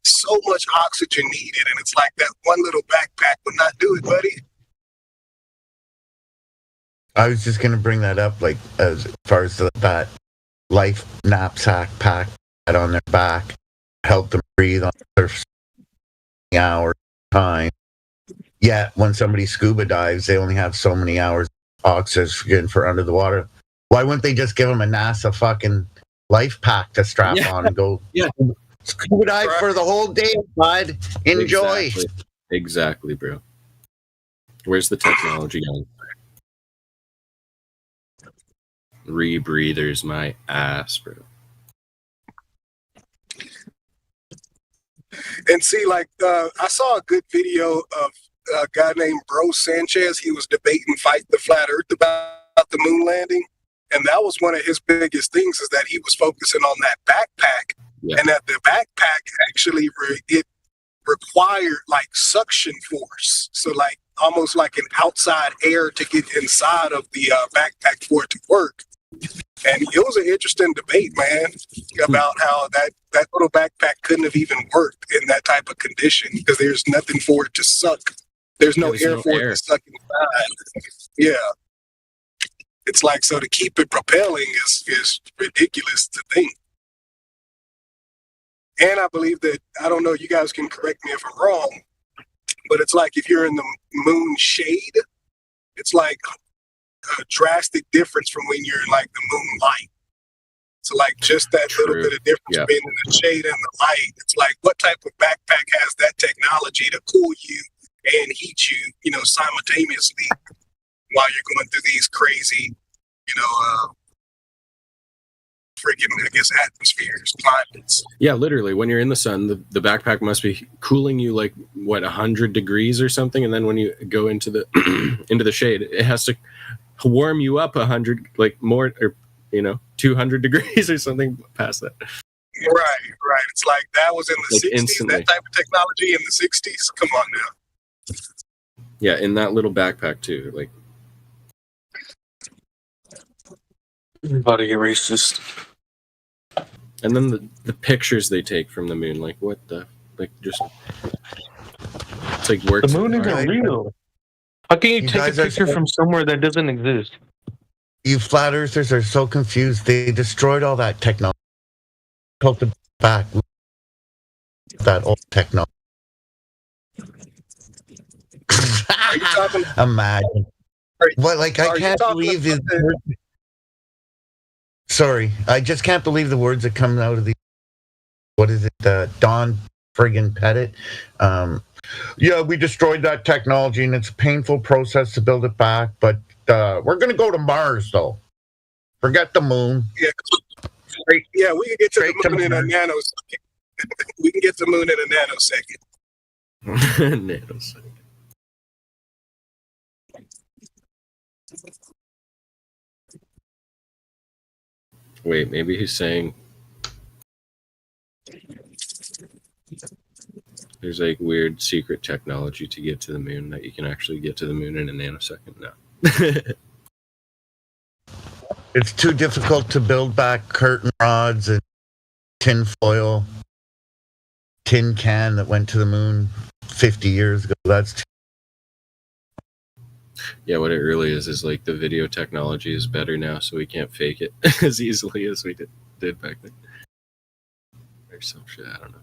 so much oxygen needed, and it's like that one little backpack would not do it, buddy. I was just gonna bring that up, like as far as that life knapsack pack that on their back helped them breathe on their hours time. Yet when somebody scuba dives, they only have so many hours oxygen for under the water. Why wouldn't they just give them a NASA fucking life pack to strap on and go scuba dive for the whole day, bud? Enjoy. Exactly, bro. Where's the technology going? Rebreathers, my ass, bro. And see, like, I saw a good video of a guy named Bro Sanchez. He was debating Fight the Flat Earth about the moon landing. And that was one of his biggest things, is that he was focusing on that backpack. Yeah. And that the backpack actually, it required like suction force. So like almost like an outside air to get inside of the backpack for it to work. And it was an interesting debate, man, about how that little backpack couldn't have even worked in that type of condition because there's nothing for it to suck. There's no air for it to suck inside. Yeah. It's like, so to keep it propelling is ridiculous to think. And I believe that, I don't know, you guys can correct me if I'm wrong, but it's like if you're in the moon shade, it's like a drastic difference from when you're in like the moon light. So like just that little bit of difference being in the shade and the light. It's like, what type of backpack has that technology to cool you and heat you, simultaneously while you're going through these crazy, freaking, I guess, atmospheres, climates. Yeah, literally, when you're in the sun, the backpack must be cooling you like, 100 degrees or something, and then when you go into the into the shade, it has to warm you up 100, like more, or 200 degrees or something past that. Right. It's like that was in the like 60s, instantly. that type of technology in the 60s. Come on now. Yeah, in that little backpack too, like. About to get racist. And then the pictures they take from the moon, like what the, like just, it's like works. The moon isn't real. How can you take a picture from somewhere that doesn't exist? You flat earthers are so confused. They destroyed all that technology. Helped it back that old technology. Are you talking? Imagine. What? Like I can't believe it. Sorry, I just can't believe the words that come out of the. What is it? Don friggin' Pettit. Yeah, we destroyed that technology, and it's a painful process to build it back. But we're gonna go to Mars, though. Forget the moon. Yeah, we can get to the moon in a nanosecond. We can get to the moon in a nanosecond. Nanosecond. Wait, maybe he's saying there's like weird secret technology to get to the moon that you can actually get to the moon in a nanosecond. No. It's too difficult to build back curtain rods and tin foil, tin can that went to the moon 50 years ago. That's Yeah, what it really is like the video technology is better now, so we can't fake it as easily as we did back then. Or some shit, I don't know.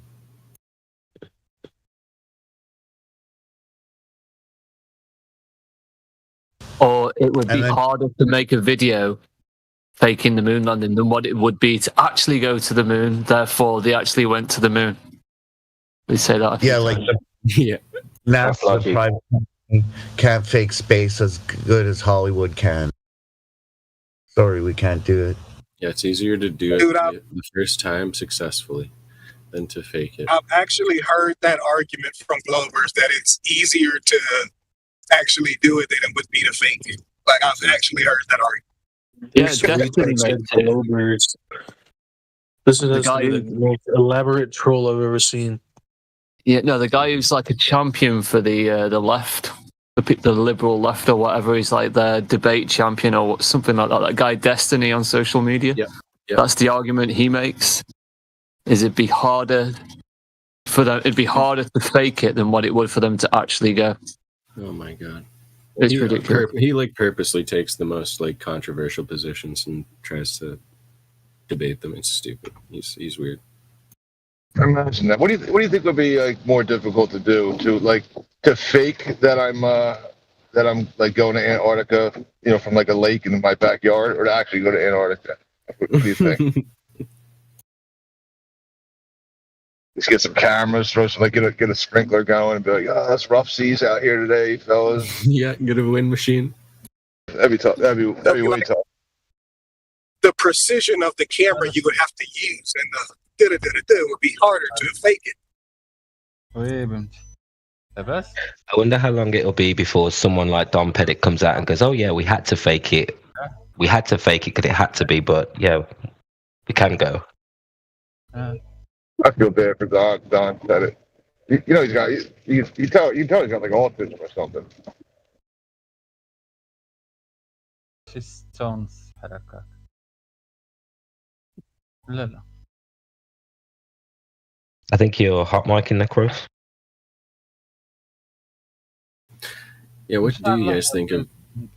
Or it would be harder to make a video faking the moon landing than what it would be to actually go to the moon. Therefore, they actually went to the moon. We say that. Yeah, like NASA private company can't fake space as good as Hollywood can. Sorry, we can't do it. Yeah, it's easier to do it the first time successfully than to fake it. I've actually heard that argument from Globers that it's easier to actually do it than it would be to fake it. Like, I've actually heard that argument. Yeah, definitely. This is the most elaborate troll I've ever seen. Yeah, no, the guy who's like a champion for the left the liberal left or whatever is like their debate champion or something like that. That guy Destiny on social media. Yep. That's the argument he makes. It'd be harder to fake it than what it would for them to actually go. Oh my god. It's ridiculous. He like purposely takes the most like controversial positions and tries to debate them. It's stupid. He's weird. Imagine that. What do you think would be like more difficult to do? To fake that I'm like going to Antarctica, from like a lake in my backyard, or to actually go to Antarctica? What do you think? Just get some cameras, throw some get a sprinkler going, and be like, "Oh, it's rough seas out here today, fellas." Yeah, get a wind machine. That'd be tough. That'd be way tough. The precision of the camera you would have to use, and the would be harder to fake it. I wonder how long it'll be before someone like Don Pettit comes out and goes, "Oh yeah, we had to fake it. We had to fake it because it had to be, but yeah, we can go." I feel bad for Don Pettit. He's got you tell he's got like autism or something. Stones حركات. لا. I think you're hot micing Necros. Yeah, what do you guys think of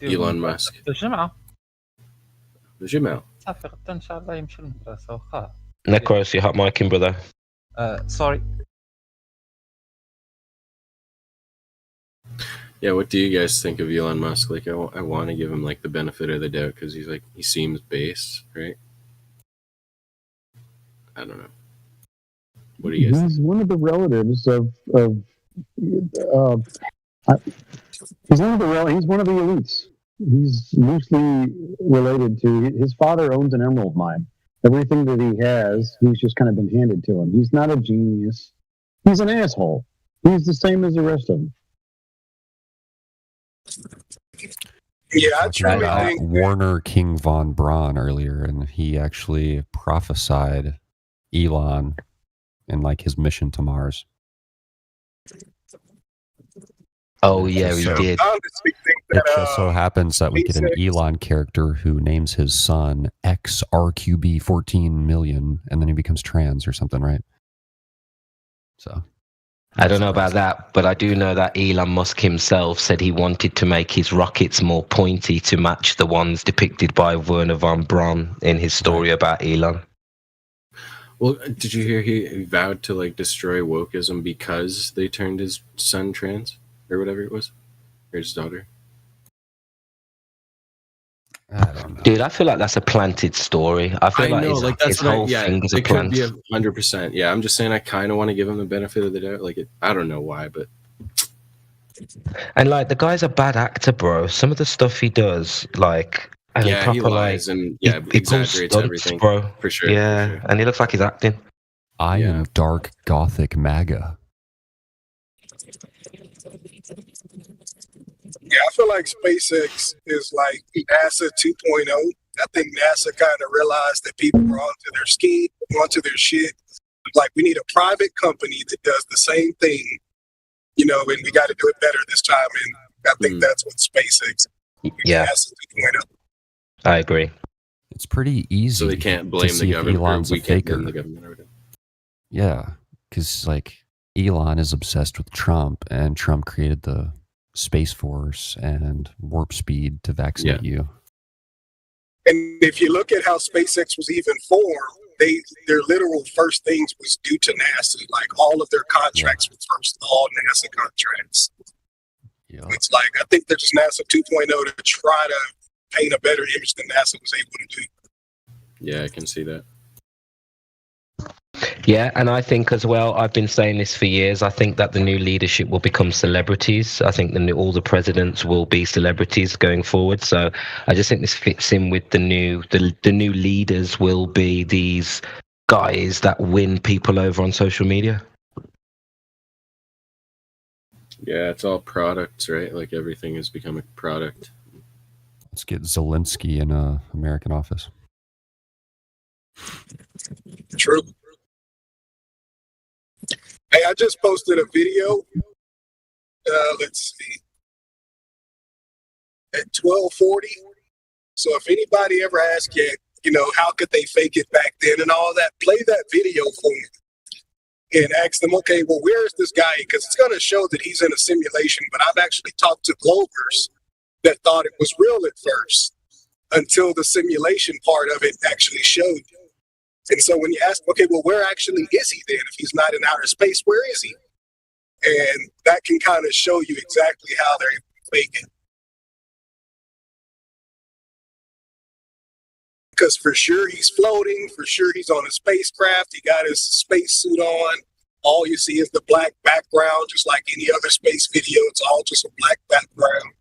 Elon Musk? الجمعة. الجمعة. إن شاء الله يمشي المدرسة وخلاص. Necros, you're hot micing, brother. Sorry. Yeah, what do you guys think of Elon Musk? Like, I want to give him like the benefit of the doubt because he seems base, right? I don't know. What do you guys think? He's one of the relatives of he's one of the elites. He's loosely related to his father owns an emerald mine. Everything that he has, he's just kind of been handed to him. He's not a genius. He's an asshole. He's the same as the rest of them. Yeah, I truly think Warner King von Braun earlier, and he actually prophesied Elon and like his mission to Mars. Oh yeah, he did. It just so happens that we get an Elon character who names his son XRQB 14 million, and then he becomes trans or something, right? So I don't know about that, but I do know that Elon Musk himself said he wanted to make his rockets more pointy to match the ones depicted by Werner von Braun in his story about Elon. Well, did you hear he vowed to like destroy wokeism because they turned his son trans or whatever it was, or his daughter? I don't know. Dude, I feel like that's a planted story. I feel like his whole thing is a plant. It could be 100%. Yeah, I'm just saying I kind of want to give him the benefit of the doubt. Like, I don't know why, but... And, like, the guy's a bad actor, bro. Some of the stuff he does, like... And yeah, he lies and, yeah, exaggerates everything. Bro. For sure. Yeah, for sure. And he looks like he's acting. I am dark gothic MAGA. Yeah, I feel like SpaceX is like NASA 2.0. I think NASA kind of realized that people were onto their scheme, onto their shit. Like, we need a private company that does the same thing, and we got to do it better this time. And I think that's what SpaceX is. Yeah. NASA 2.0. I agree. It's pretty easy. So they can't blame the government. Elon's we a can't faker. blame the government. Yeah, because like Elon is obsessed with Trump, and Trump created the Space Force and warp speed to vaccinate you. And if you look at how SpaceX was even formed, their literal first things was due to NASA. Like, all of their contracts were first all NASA contracts. Yeah. It's like, I think they're just NASA 2.0 to try to paint a better image than NASA was able to do. Yeah, I can see that. Yeah, and I think as well, I've been saying this for years, I think that the new leadership will become celebrities. I think all the presidents will be celebrities going forward. So I just think this fits in with the new leaders will be these guys that win people over on social media. Yeah, it's all products, right? Like, everything has become a product. Let's get Zelensky in a American office. True. Hey, I just posted a video. Let's see. at 12:40. So if anybody ever asks you, how could they fake it back then and all that, play that video for me and ask them, okay, well, where is this guy? Because it's going to show that he's in a simulation. But I've actually talked to Globers that thought it was real at first until the simulation part of it actually showed. And so when you ask, okay, well, where actually is he then? If he's not in outer space, where is he? And that can kind of show you exactly how they're faking. Because for sure he's floating, for sure he's on a spacecraft, he got his spacesuit on. All you see is the black background, just like any other space video. It's all just a black background.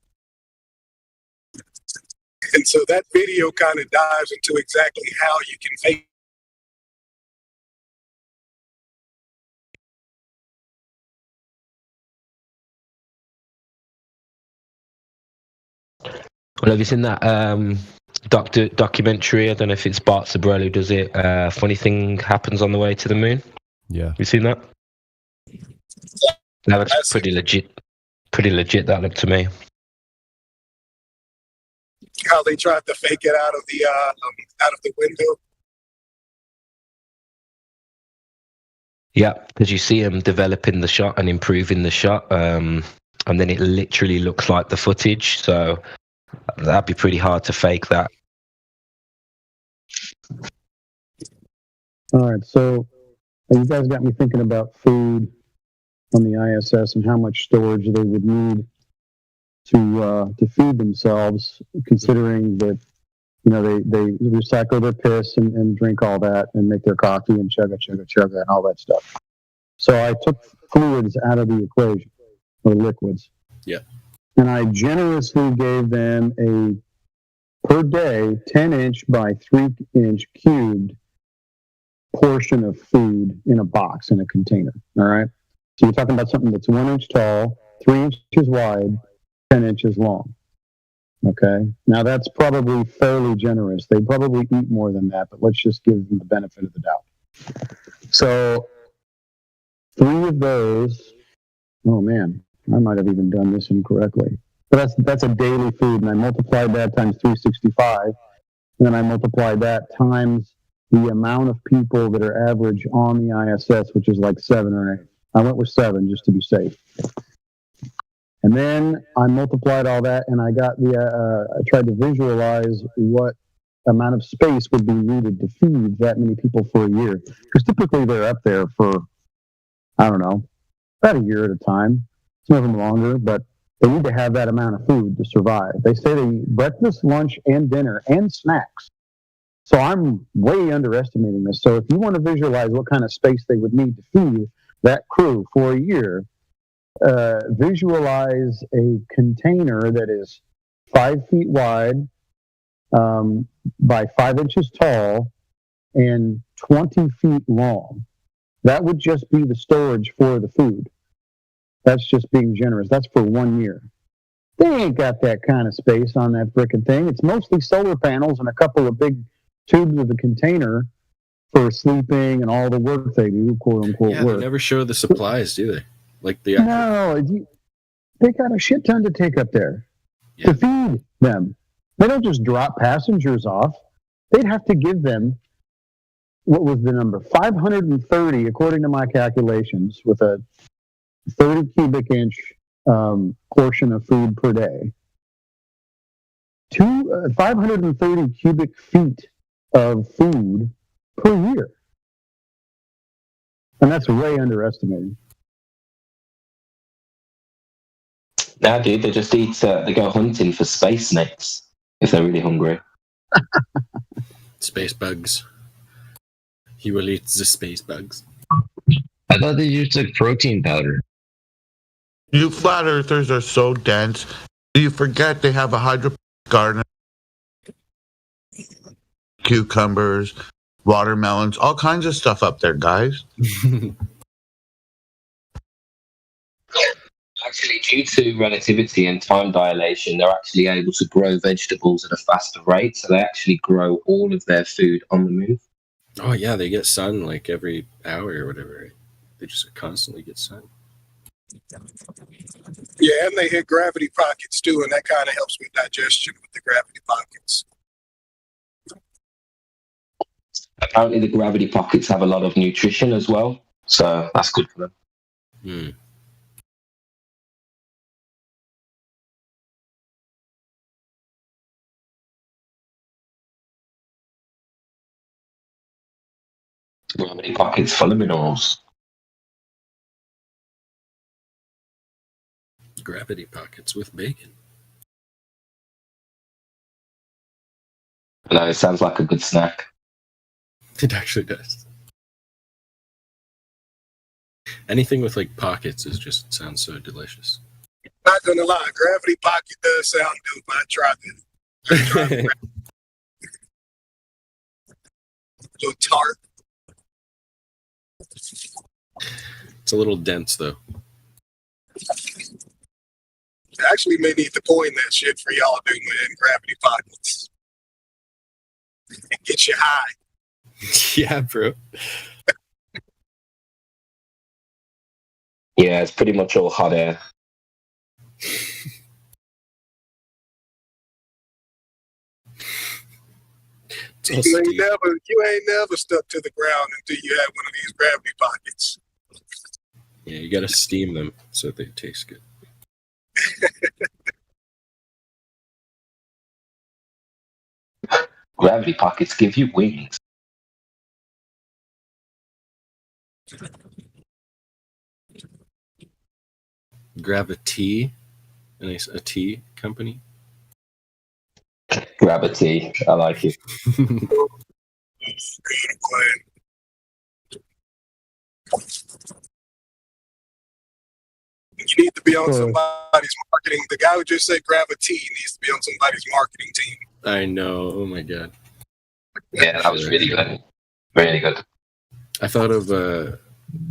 And so that video kind of dives into exactly how you can fake. Well, have you seen that documentary? I don't know if it's Bart Sabrell who does it. Funny thing happens on the way to the moon. Yeah. You seen that? That looks pretty legit. Pretty legit, that looked to me. How they tried to fake it out of the window. Yeah, because you see him developing the shot and improving the shot, and then it literally looks like the footage. So that'd be pretty hard to fake that. All right, so you guys got me thinking about food on the ISS and how much storage they would need to feed themselves, considering that they recycle their piss and drink all that and make their coffee and chugga and all that stuff. So I took fluids out of the equation, or liquids. Yeah. And I generously gave them a per day 10-inch by 3-inch cubed portion of food in a box, in a container. All right. So you're talking about something that's 1 inch tall, 3 inches wide, 10 inches long. Okay. Now that's probably fairly generous. They probably eat more than that, but let's just give them the benefit of the doubt. So 3 of those, oh man, I might have even done this incorrectly. But that's a daily food, and I multiplied that times 365, and then I multiplied that times the amount of people that are average on the ISS, which is like 7 or 8. I went with 7 just to be safe. And then I multiplied all that, and I got I tried to visualize what amount of space would be needed to feed that many people for a year. Because typically they're up there for, I don't know, about a year at a time. Some of them longer, but they need to have that amount of food to survive. They say they eat breakfast, lunch, and dinner, and snacks. So I'm way underestimating this. So if you want to visualize what kind of space they would need to feed that crew for a year, visualize a container that is 5 feet wide by 5 inches tall and 20 feet long. That would just be the storage for the food. That's just being generous. That's for 1 year. They ain't got that kind of space on that frickin' thing. It's mostly solar panels and a couple of big tubes of a container for sleeping and all the work they do, quote unquote work. They never show the supplies, do they? Like the they got a shit ton to take up there to feed them. They don't just drop passengers off. They'd have to give them, what was the number? 530, according to my calculations, with a 30 cubic inch portion of food per day. 530 cubic feet of food per year. And that's way underestimated. Nah, dude, they just eat, they go hunting for space snakes if they're really hungry. Space bugs. He will eat the space bugs. I thought they used like protein powder. You flat earthers are so dense. You forget they have a hydroponic garden, cucumbers, watermelons, all kinds of stuff up there, guys. Actually, due to relativity and time dilation, they're actually able to grow vegetables at a faster rate, so they actually grow all of their food on the move. Oh yeah, they get sun like every hour or whatever. They just constantly get sun. Yeah, and they hit gravity pockets too, and that kind of helps with digestion with the gravity pockets. Apparently, the gravity pockets have a lot of nutrition as well, so that's good for them. Hmm. Gravity pockets full of minerals. Gravity pockets with bacon. No, it sounds like a good snack. It actually does. Anything with like pockets is just sounds so delicious. Not gonna lie, gravity pocket does sound good. I tried it. Little tart. It's a little dense though. Actually, may need to coin that shit for y'all, dude, man. Gravity pockets. And get you high. Yeah, bro. Yeah, it's pretty much all hot air. You ain't never stuck to the ground until you had one of these gravity pockets. Yeah, you gotta steam them so they taste good. Gravity pockets give you wings. Gravity, a tea company. Gravity, I like it. You need to be on somebody's marketing. The guy who just said gravity needs to be on somebody's marketing team. I know. Oh my god. Yeah, that was really good. Really good. I thought of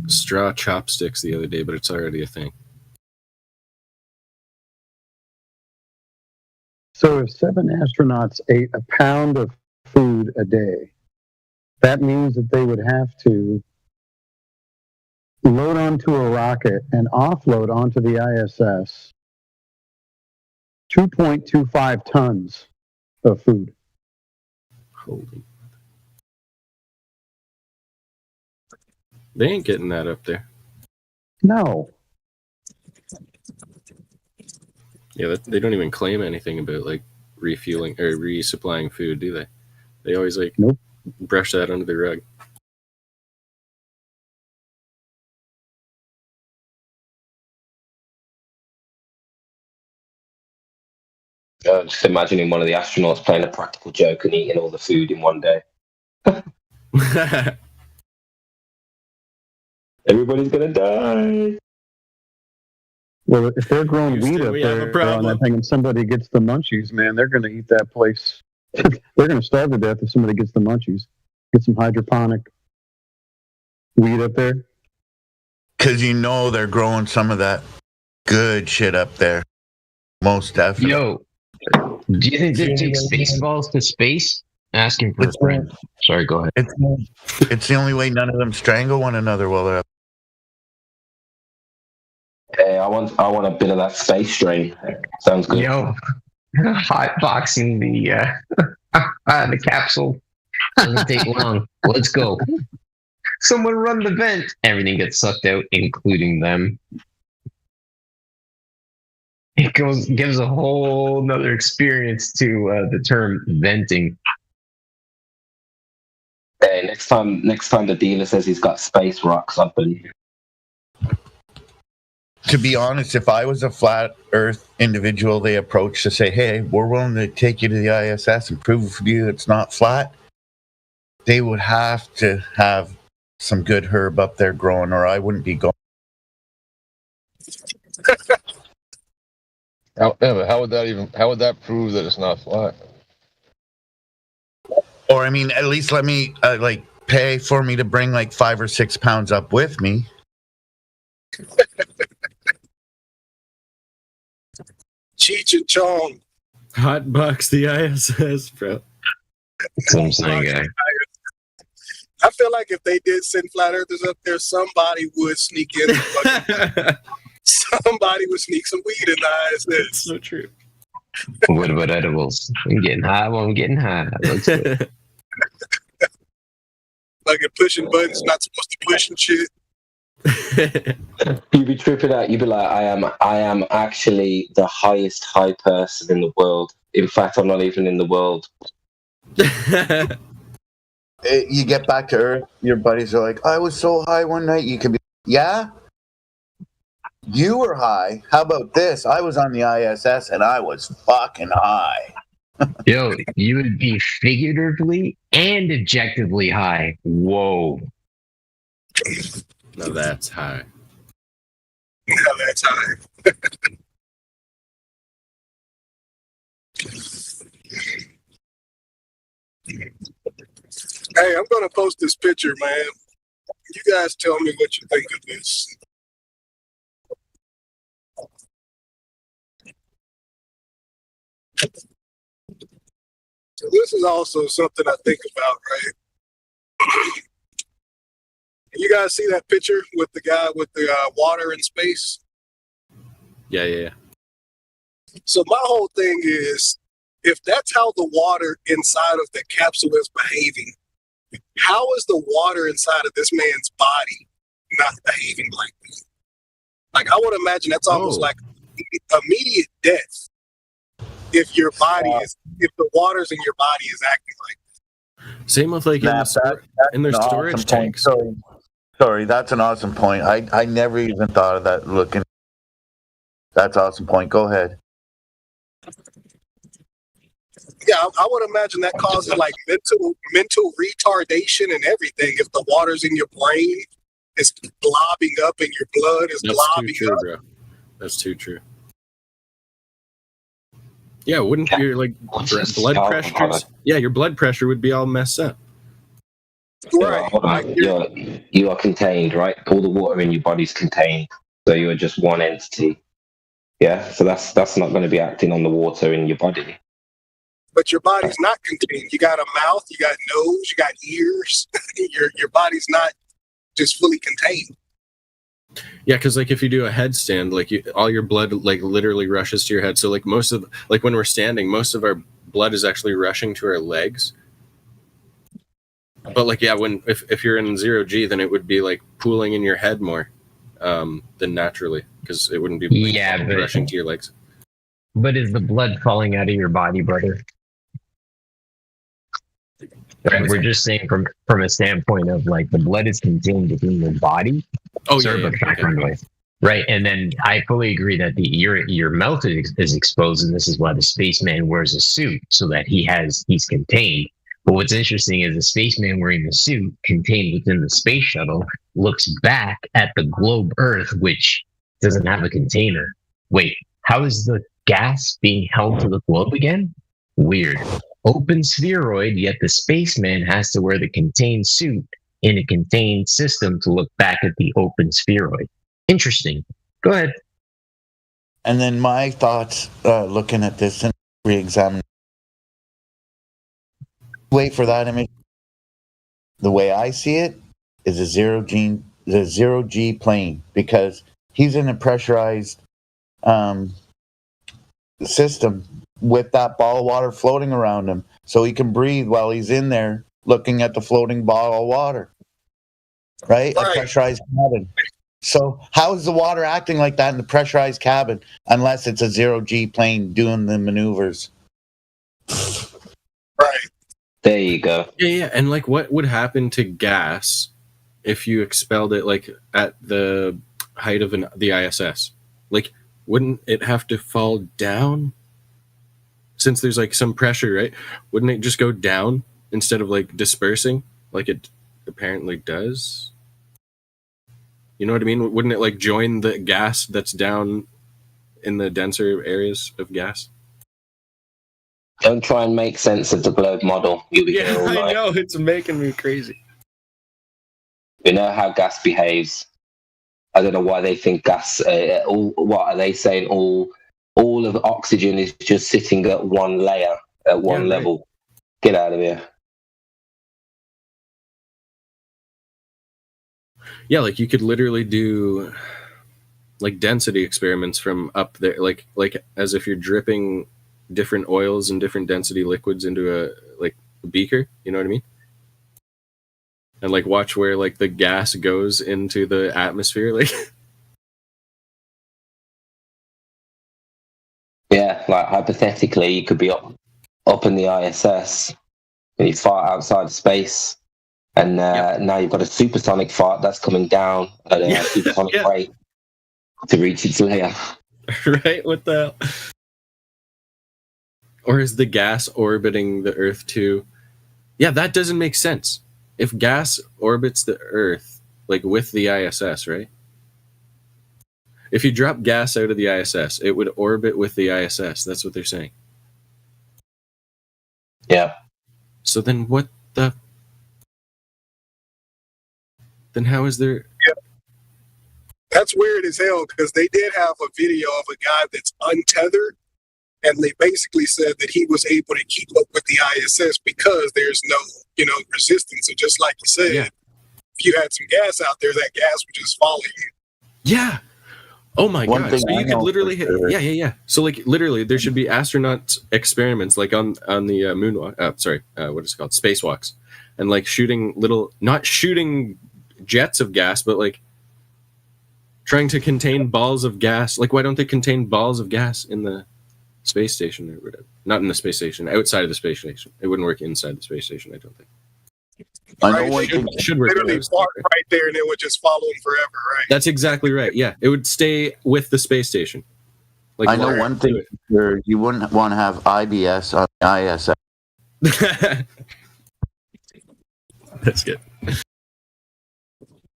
straw chopsticks the other day, but it's already a thing. So if 7 astronauts ate a pound of food a day, that means that they would have to load onto a rocket and offload onto the ISS 2.25 tons of food. Holy. They ain't getting that up there. No. Yeah, they don't even claim anything about like refueling or resupplying food, do they? They always like brush that under the rug. Just imagining one of the astronauts playing a practical joke and eating all the food in one day. Everybody's gonna die. Well, if they're growing weed up there on that thing and somebody gets the munchies, man, they're going to eat that place. They're going to starve to death if somebody gets the munchies. Get some hydroponic weed up there. Because you know they're growing some of that good shit up there. Most definitely. Yo, do you think they take Spaceballs to space? Asking for a friend. Sorry, go ahead. It's the only way none of them strangle one another while they're up. Hey, I want a bit of that space strain. Sounds good. Yo, hotboxing the capsule doesn't take long. Let's go. Someone run the vent. Everything gets sucked out, including them. It gives a whole nother experience to the term venting. Hey, next time the dealer says he's got space rocks, I believe. To be honest, if I was a flat Earth individual they approached to say, hey, we're willing to take you to the ISS and prove for you it's not flat, they would have to have some good herb up there growing or I wouldn't be going. How would that prove that it's not flat? Or, I mean, at least let me, pay for me to bring like 5 or 6 pounds up with me. Cheech and Chong. Hotbox the ISS, bro. That's what I'm saying, guy. I feel like if they did send flat earthers up there, somebody would sneak in. somebody would sneak some weed in the ISS. That's so true. What about edibles? I'm getting high while I'm getting high. Let's go. Like pushing buttons not supposed to push and shit. You'd be tripping out. You'd be like, I am actually the highest high person in the world. In fact, I'm not even in the world. You get back to Earth, your buddies are like, I was so high one night. You could be, yeah? You were high. How about this? I was on the ISS and I was fucking high. Yo, you would be figuratively and objectively high. Whoa. Now that's high. Now that's high. Hey, I'm gonna post this picture, man. You guys tell me what you think of this. So this is also something I think about, right? You guys see that picture with the guy with the water in space? Yeah. So my whole thing is, if that's how the water inside of the capsule is behaving, how is the water inside of this man's body not behaving like this? Like, I would imagine that's almost like immediate death if your body if the waters in your body is acting like this. Same with like in their storage awesome tanks. Sorry, that's an awesome point. I never even thought of that looking. That's an awesome point. Go ahead. Yeah, I would imagine that causes like mental retardation and everything. If the water's in your brain, it's globbing up and your blood is globbing up. Bro. That's too true. Yeah, wouldn't your like blood pressure? Yeah, your blood pressure would be all messed up. Right. You are contained, right? All the water in your body's contained, so you're just one entity. Yeah, so that's not going to be acting on the water in your body. But your body's not contained. You got a mouth, you got nose, you got ears. your body's not just fully contained. Yeah, because like if you do a headstand, like all your blood like literally rushes to your head. So like most of like when we're standing, most of our blood is actually rushing to our legs. But like if you're in 0G, then it would be like pooling in your head more than naturally, because it wouldn't be rushing to your legs. But is the blood falling out of your body, brother? Right, we're just saying from a standpoint of like the blood is contained within your body. Oh yeah. Right, and then I fully agree that your mouth is exposed, and this is why the spaceman wears a suit so that he's contained. But what's interesting is the spaceman wearing the suit contained within the space shuttle looks back at the globe Earth, which doesn't have a container. Wait, how is the gas being held to the globe again? Weird. Open spheroid, yet the spaceman has to wear the contained suit in a contained system to look back at the open spheroid. Interesting. Go ahead. And then my thoughts looking at this and re-examining. Wait for that image. The way I see it is a zero G plane, because he's in a pressurized system with that ball of water floating around him, so he can breathe while he's in there looking at the floating ball of water. Right? A pressurized cabin. So how is the water acting like that in the pressurized cabin unless it's a 0G plane doing the maneuvers? Right. There you go. Yeah. And like what would happen to gas if you expelled it like at the height of the ISS? Like, wouldn't it have to fall down? Since there's like some pressure, right? Wouldn't it just go down instead of like dispersing like it apparently does? You know what I mean? Wouldn't it like join the gas that's down in the denser areas of gas? Don't try and make sense of the globe model. I know, it's making me crazy. We know how gas behaves. I don't know why they think gas. What are they saying? All of oxygen is just sitting at one layer, at one level. Right. Get out of here. Yeah, like you could literally do like density experiments from up there, like as if you're dripping different oils and different density liquids into a beaker, you know what I mean? And like watch where like the gas goes into the atmosphere, like Yeah, like hypothetically, you could be up in the ISS, and you fart outside of space, and now you've got a supersonic fart that's coming down at a supersonic rate to reach its layer. right? What the hell? Or is the gas orbiting the Earth too? Yeah, that doesn't make sense. If gas orbits the Earth, like with the ISS, right? If you drop gas out of the ISS, it would orbit with the ISS. That's what they're saying. Yeah. So then what the... Then how is there... Yeah. That's weird as hell, because they did have a video of a guy that's untethered, and they basically said that he was able to keep up with the ISS because there's no, resistance. So just like you said, if you had some gas out there, that gas would just follow you. Yeah. Oh my God. So you could literally hit... Yeah. So like literally there should be astronaut experiments like on the moonwalk. What is it called? Spacewalks. And like not shooting jets of gas, but like trying to contain balls of gas. Like why don't they contain balls of gas in the space station or whatever? Not in the space station, outside of the space station. It wouldn't work inside the space station, I don't think. I know one thing should work. Literally park right there, and it would just follow him forever, right? That's exactly right. Yeah, it would stay with the space station. Like I know one thing: you wouldn't want to have IBS on the ISS. That's good,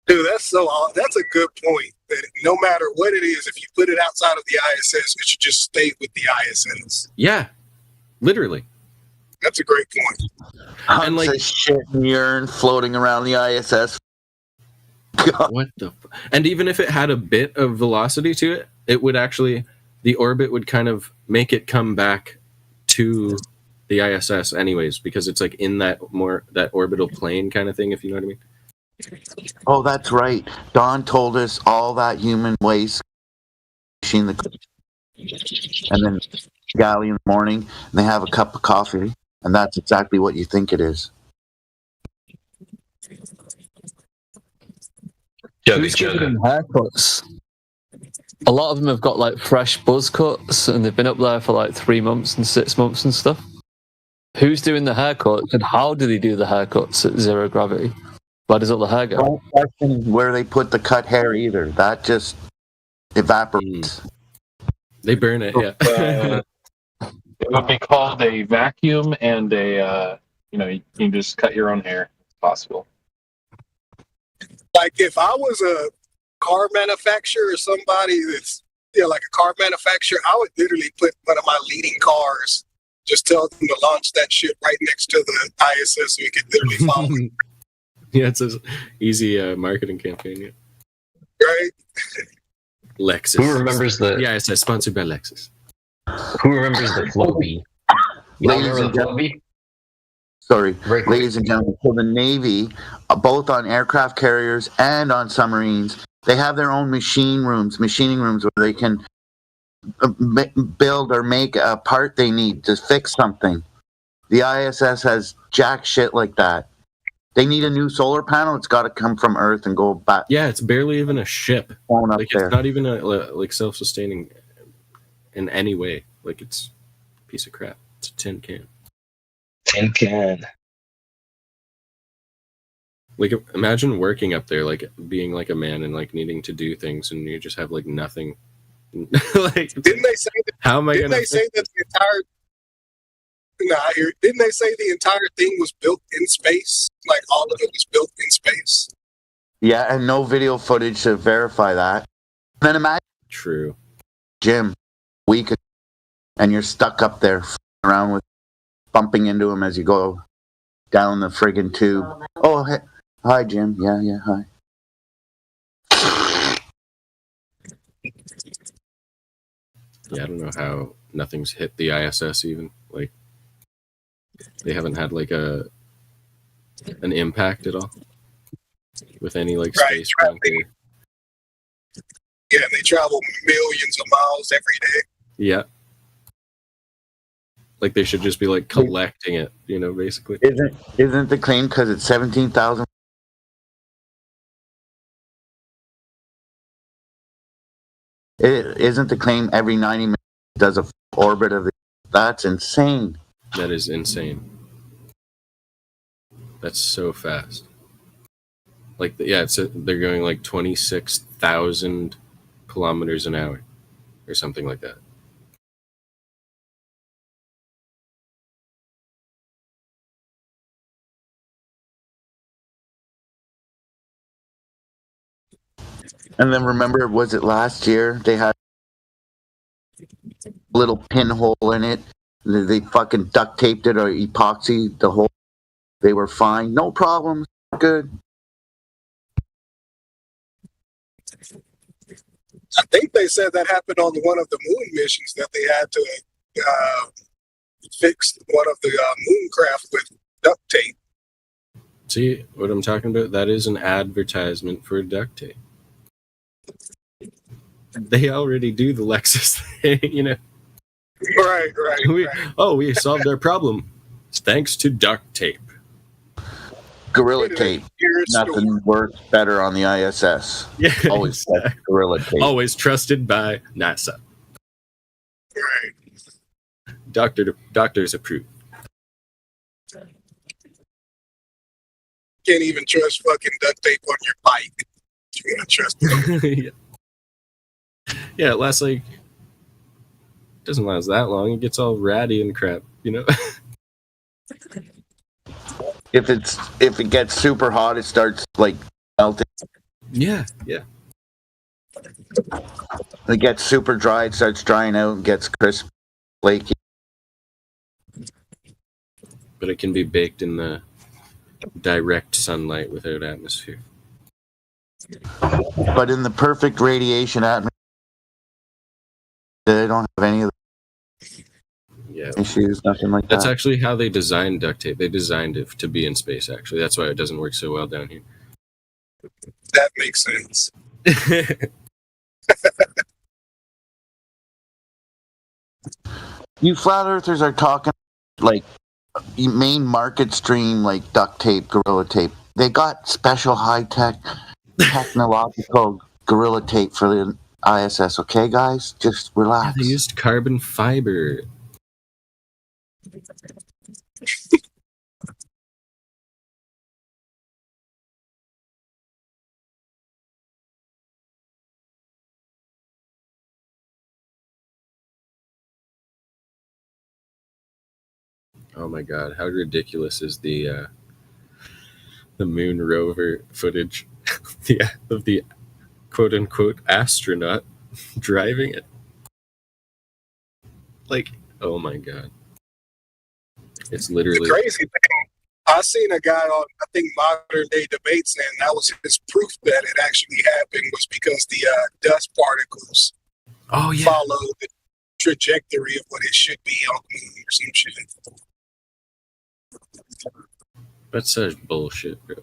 dude. That's a good point. That no matter what it is, if you put it outside of the ISS, it should just stay with the ISS. Yeah, literally. That's a great point. And like shit and urine floating around the ISS. God. What the? And even if it had a bit of velocity to it, it would actually, the orbit would kind of make it come back to the ISS anyways, because it's like in that orbital plane kind of thing, if you know what I mean. Oh, that's right. Don told us all that human waste and then galley in the morning, and they have a cup of coffee, and that's exactly what you think it is. Who's giving them haircuts? A lot of them have got like fresh buzz cuts, and they've been up there for like 3 months and 6 months and stuff. Who's doing the haircuts, and how do they do the haircuts at zero gravity? Where does all the hair go? Don't question where they put the cut hair either. That just evaporates. They burn it, yeah. It would be called a vacuum and you can just cut your own hair. It's possible. Like if I was a car manufacturer or somebody that's like a car manufacturer, I would literally put one of my leading cars, just tell them to launch that shit right next to the ISS so we could literally follow it. Yeah, it's an easy marketing campaign. Yeah. Right? Lexus. Who remembers the... Yeah, it's sponsored by Lexus. Who remembers the Floby? Ladies and gentlemen. Sorry, ladies and gentlemen. So the Navy, both on aircraft carriers and on submarines, they have their own machining rooms where they can build or make a part they need to fix something. The ISS has jack shit like that. They need a new solar panel. It's got to come from Earth and go back. Yeah, it's barely even a ship. Like it's not even like self-sustaining in any way. Like it's a piece of crap. It's a tin can. Tin can. Like imagine working up there, like being like a man and like needing to do things, and you just have like nothing. Like, didn't they say that? How am I going to? Didn't they say that the entire? Didn't they say the entire thing was built in space? Like all of it was built in space. Yeah, and no video footage to verify that. And then imagine. True. Jim, week, and you're stuck up there around with bumping into him as you go down the friggin' tube. Oh, hey. Hi, Jim. Yeah, hi. Yeah, I don't know how nothing's hit the ISS even. Like, they haven't had like an impact at all with any like space. Yeah, and they travel millions of miles every day. Yeah. Like they should just be like collecting it, basically. Isn't the claim because it's 17,000? Isn't the claim every 90 minutes does a orbit of the... That's insane. That is insane. That's so fast. Like, they're going like 26,000 kilometers an hour or something like that. And then remember, was it last year they had a little pinhole in it? They fucking duct taped it or epoxy the hole. They were fine, no problems, good. I think they said that happened on one of the moon missions, that they had to fix one of the moon craft with duct tape. See what I'm talking about? That is an advertisement for duct tape. They already do the Lexus thing, Right. We solved our problem thanks to duct tape. Gorilla tape. Nothing works better on the ISS. Yeah, always exactly. Gorilla tape. Always trusted by NASA. Right. Doctors approve. Can't even trust fucking duct tape on your bike. You gotta trust it. Yeah, it lasts doesn't last that long. It gets all ratty and crap, If it gets super hot, it starts melting. Yeah. It gets super dry, it starts drying out and gets crisp, flaky. But it can be baked in the direct sunlight without atmosphere. But in the perfect radiation atmosphere, they don't have any of the issues, nothing like that. That's actually how they designed duct tape. They designed it to be in space, actually. That's why it doesn't work so well down here. That makes sense. You flat earthers are talking main market stream duct tape, gorilla tape. They got special high-tech technological gorilla tape for the ISS, okay, guys? Just relax. Yeah, they used carbon fiber. Oh my god, how ridiculous is the moon rover footage of the quote-unquote astronaut driving it? Oh my god. It's literally... The crazy thing, I seen a guy on, I think, Modern Day Debate saying that was his proof that it actually happened was because the dust particles follow the trajectory of what it should be on the moon or some shit. That's such bullshit, bro.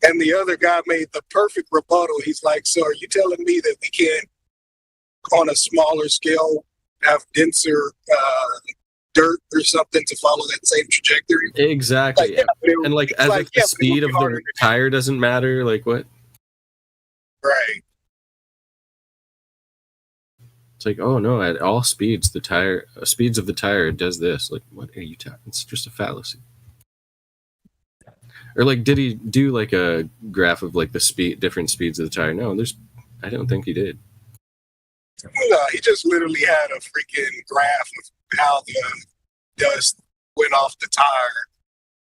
And the other guy made the perfect rebuttal. He's like, so are you telling me that we can't, on a smaller scale, have denser dirt or something to follow that same trajectory? Exactly. And as if the speed of the tire doesn't matter, what? Right. It's oh no, at all speeds speeds of the tire does this. What are you talking? It's just a fallacy. Or did he do a graph of the different speeds of the tire? No, I don't think he did. No, he just literally had a freaking graph of how the dust went off the tire,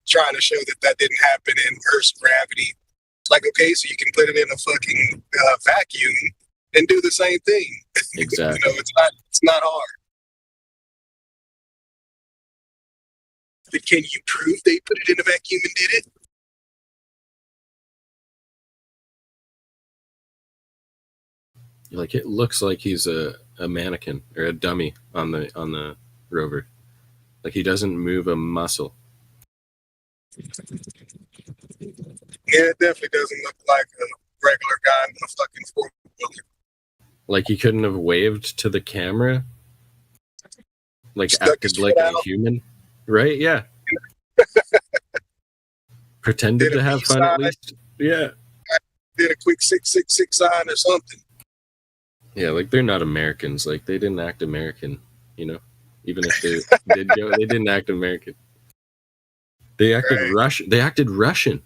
trying to show that didn't happen in Earth's gravity. It's okay, so you can put it in a fucking vacuum and do the same thing. Exactly. It's not hard. But can you prove they put it in a vacuum and did it? It looks like he's a mannequin or a dummy on the rover. He doesn't move a muscle. Yeah, it definitely doesn't look like a regular guy in a fucking four-wheeler. Like he couldn't have waved to the camera, like acted like a human, right? Yeah. Pretended to have fun at least. Yeah. Did a quick 666 sign or something. Yeah, like they're not Americans. Like they didn't act American, you know. Even if they did go, they didn't act American. They acted Russian. They acted Russian.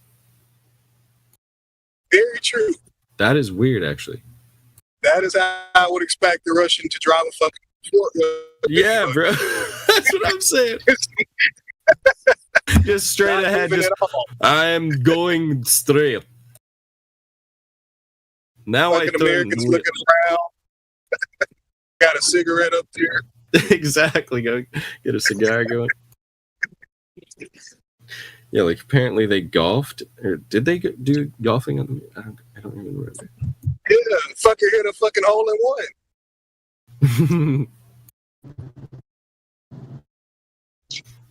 Very true. That is weird, actually. That is how I would expect the Russian to drive a fucking yeah, bro. That's what I'm saying. Just straight ahead. Just, I'm going straight. Now fucking I turn. Americans looking around. Got a cigarette up there. Exactly. Go get a cigar going. Yeah, like apparently they golfed, or did they do golfing on the? I don't even remember. Yeah, fucker hit a fucking hole in one.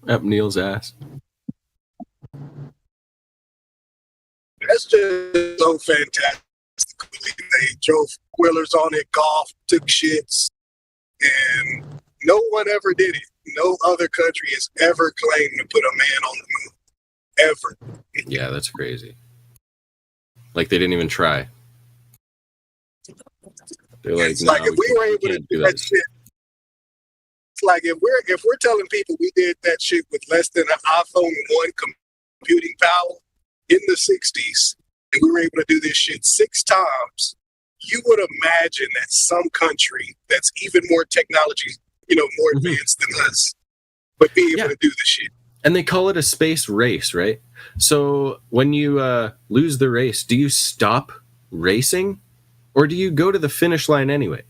Up Neil's ass. That's just so fantastic. They drove wheelers on it, golfed, took shits, and no one ever did it. No other country has ever claimed to put a man on the moon. Ever. Yeah, that's crazy. Like they didn't even try. They're like, it's like if we were able to do that shit. It's like if we're telling people we did that shit with less than an iPhone 1 computing power in the 60s, and we were able to do this shit 6 times, you would imagine that some country that's even more technology, more advanced than us, would be able to do the shit. And they call it a space race, right? So when you lose the race, do you stop racing, or do you go to the finish line anyway?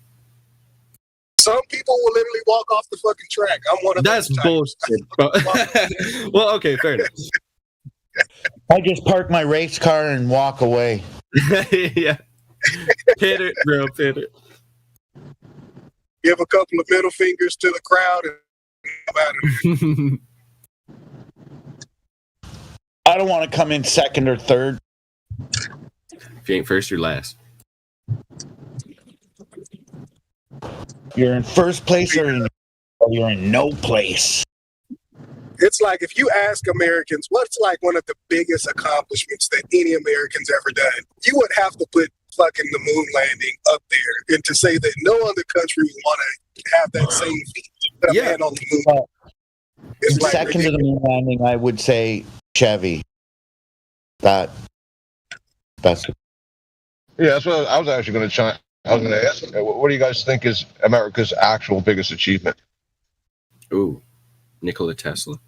Some people will literally walk off the fucking track. I'm one of those. That's bullshit. Well, okay, fair enough. I just park my race car and walk away. Yeah. Hit it, bro. Hit it. Give a couple of middle fingers to the crowd and I don't want to come in second or third. If you ain't first, you're last. You're in first place or you're in no place. It's like if you ask Americans what's like one of the biggest accomplishments that any American's ever done, you would have to put fucking the moon landing up there, and to say that no other country would want to have that same feat, put a man on the moon. It's like second to the moon landing, I would say Chevy. That's yeah. That's what I was actually going to try. I was going to ask, what do you guys think is America's actual biggest achievement? Ooh, Nikola Tesla.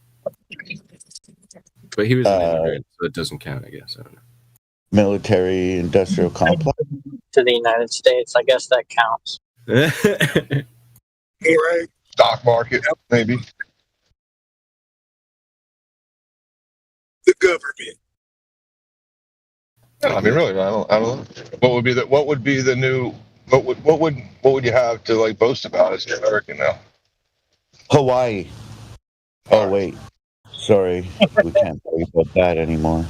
But he was an immigrant, so it doesn't count, I guess. I don't know. Military industrial complex. To the United States, I guess that counts. Right. Stock market, maybe. The government. I mean, really, I don't know. What would be the new? What would you have to like boast about as an American now? Hawaii. Oh wait, sorry, we can't talk about that anymore.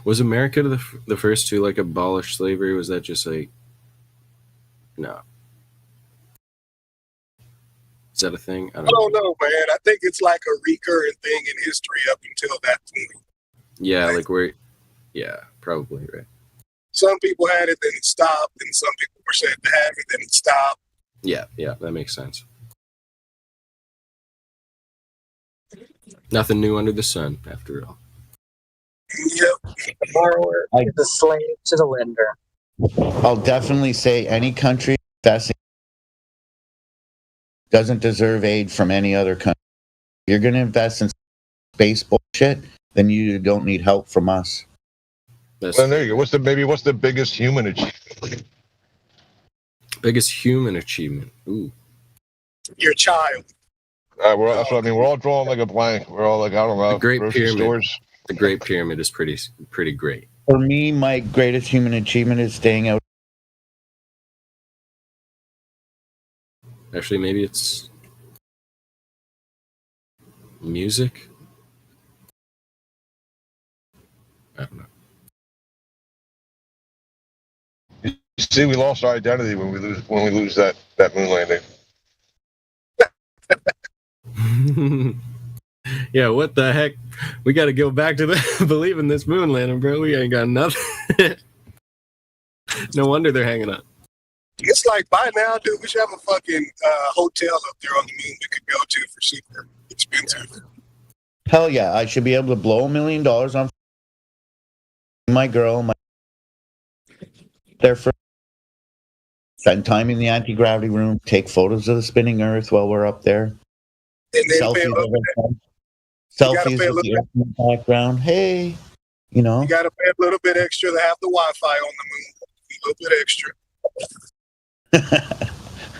Was America the first to like abolish slavery? Was that just like no? Is that a thing? I don't know, man. I think it's like a recurring thing in history up until that point. Yeah, like we're. Yeah, probably, right. Some people had it, then it stopped, and some people were said to have it, then it stopped. Yeah, that makes sense. Nothing new under the sun, after all. Yep. The borrower is a slave to the lender. I'll definitely say any country investing doesn't deserve aid from any other country. If you're going to invest in space bullshit, then you don't need help from us. Well, there you go. What's the biggest human achievement? Biggest human achievement. Ooh. Your child. That's what I mean. We're all drawing like a blank. We're all like, I don't know. The Great grocery Pyramid. Stores. The Great Pyramid is pretty great. For me, my greatest human achievement is staying out. Actually, maybe it's music. I don't know. You see, we lost our identity when we lose that moon landing. Yeah, what the heck? We got to go back to believing this moon landing, bro. We ain't got nothing. No wonder they're hanging up. It's like by now, dude, we should have a fucking hotel up there on the moon we could go to for super expensive. Hell yeah, I should be able to blow $1 million on my girl, there for spend time in the anti-gravity room, take photos of the spinning Earth while we're up there. And then selfies with the Earth in the background. Hey, you know. You got to pay a little bit extra to have the Wi-Fi on the moon. A little bit extra.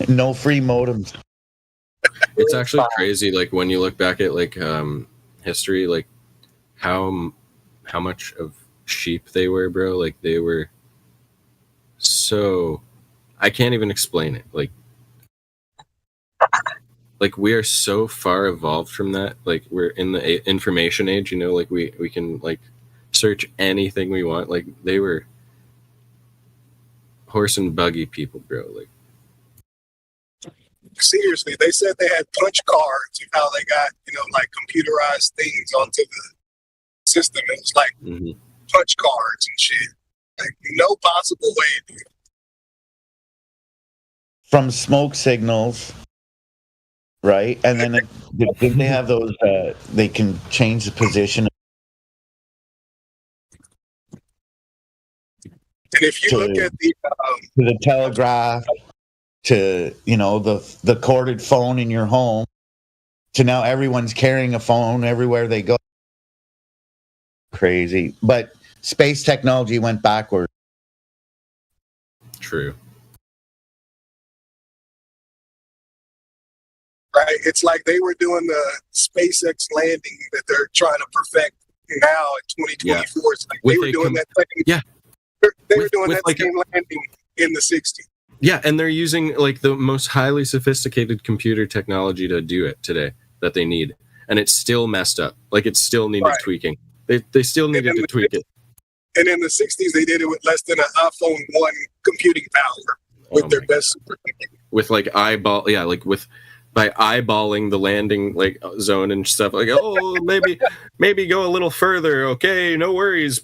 No free modems. It's actually crazy, like when you look back at like history, like how much of sheep they were, bro. Like they were so, I can't even explain it. Like we are so far evolved from that. Like we're in the information age, you know, like we can like search anything we want. Like they were horse and buggy people, bro. Like seriously, they said they had punch cards of how they got, you know, like computerized things onto the system. It was like punch cards and shit. Like no possible way, dude. From smoke signals, right? And then did they have those? They can change the position. And if you look at the telegraph, to, you know, the corded phone in your home, to now everyone's carrying a phone everywhere they go. Crazy. But space technology went backward. True. Right? It's like they were doing the SpaceX landing that they're trying to perfect now in 2024. Yeah. It's like they were doing that thing. Yeah. They were doing that same landing in the 60s. Yeah, and they're using like the most highly sophisticated computer technology to do it today that they need, and it's still messed up. Like it still needed tweaking. They still needed to tweak it. And in the 60s, they did it with less than an iPhone 1 computing power with their best supercomputer. With like by eyeballing the landing like zone and stuff. Like, oh, maybe go a little further. Okay, no worries.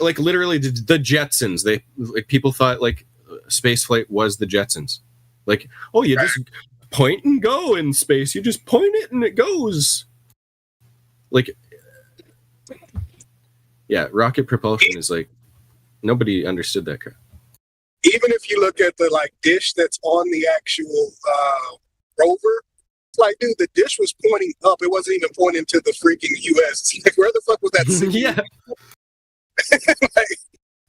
Like literally the Jetsons. They like people thought like spaceflight was the Jetsons. Like, oh, you just point and go in space. You just point it and it goes. Like, yeah, rocket propulsion is like nobody understood that crap. Even if you look at the like dish that's on the actual rover, it's like, dude, the dish was pointing up. It wasn't even pointing to the freaking U.S. It's like, where the fuck was that signal? Yeah. Like,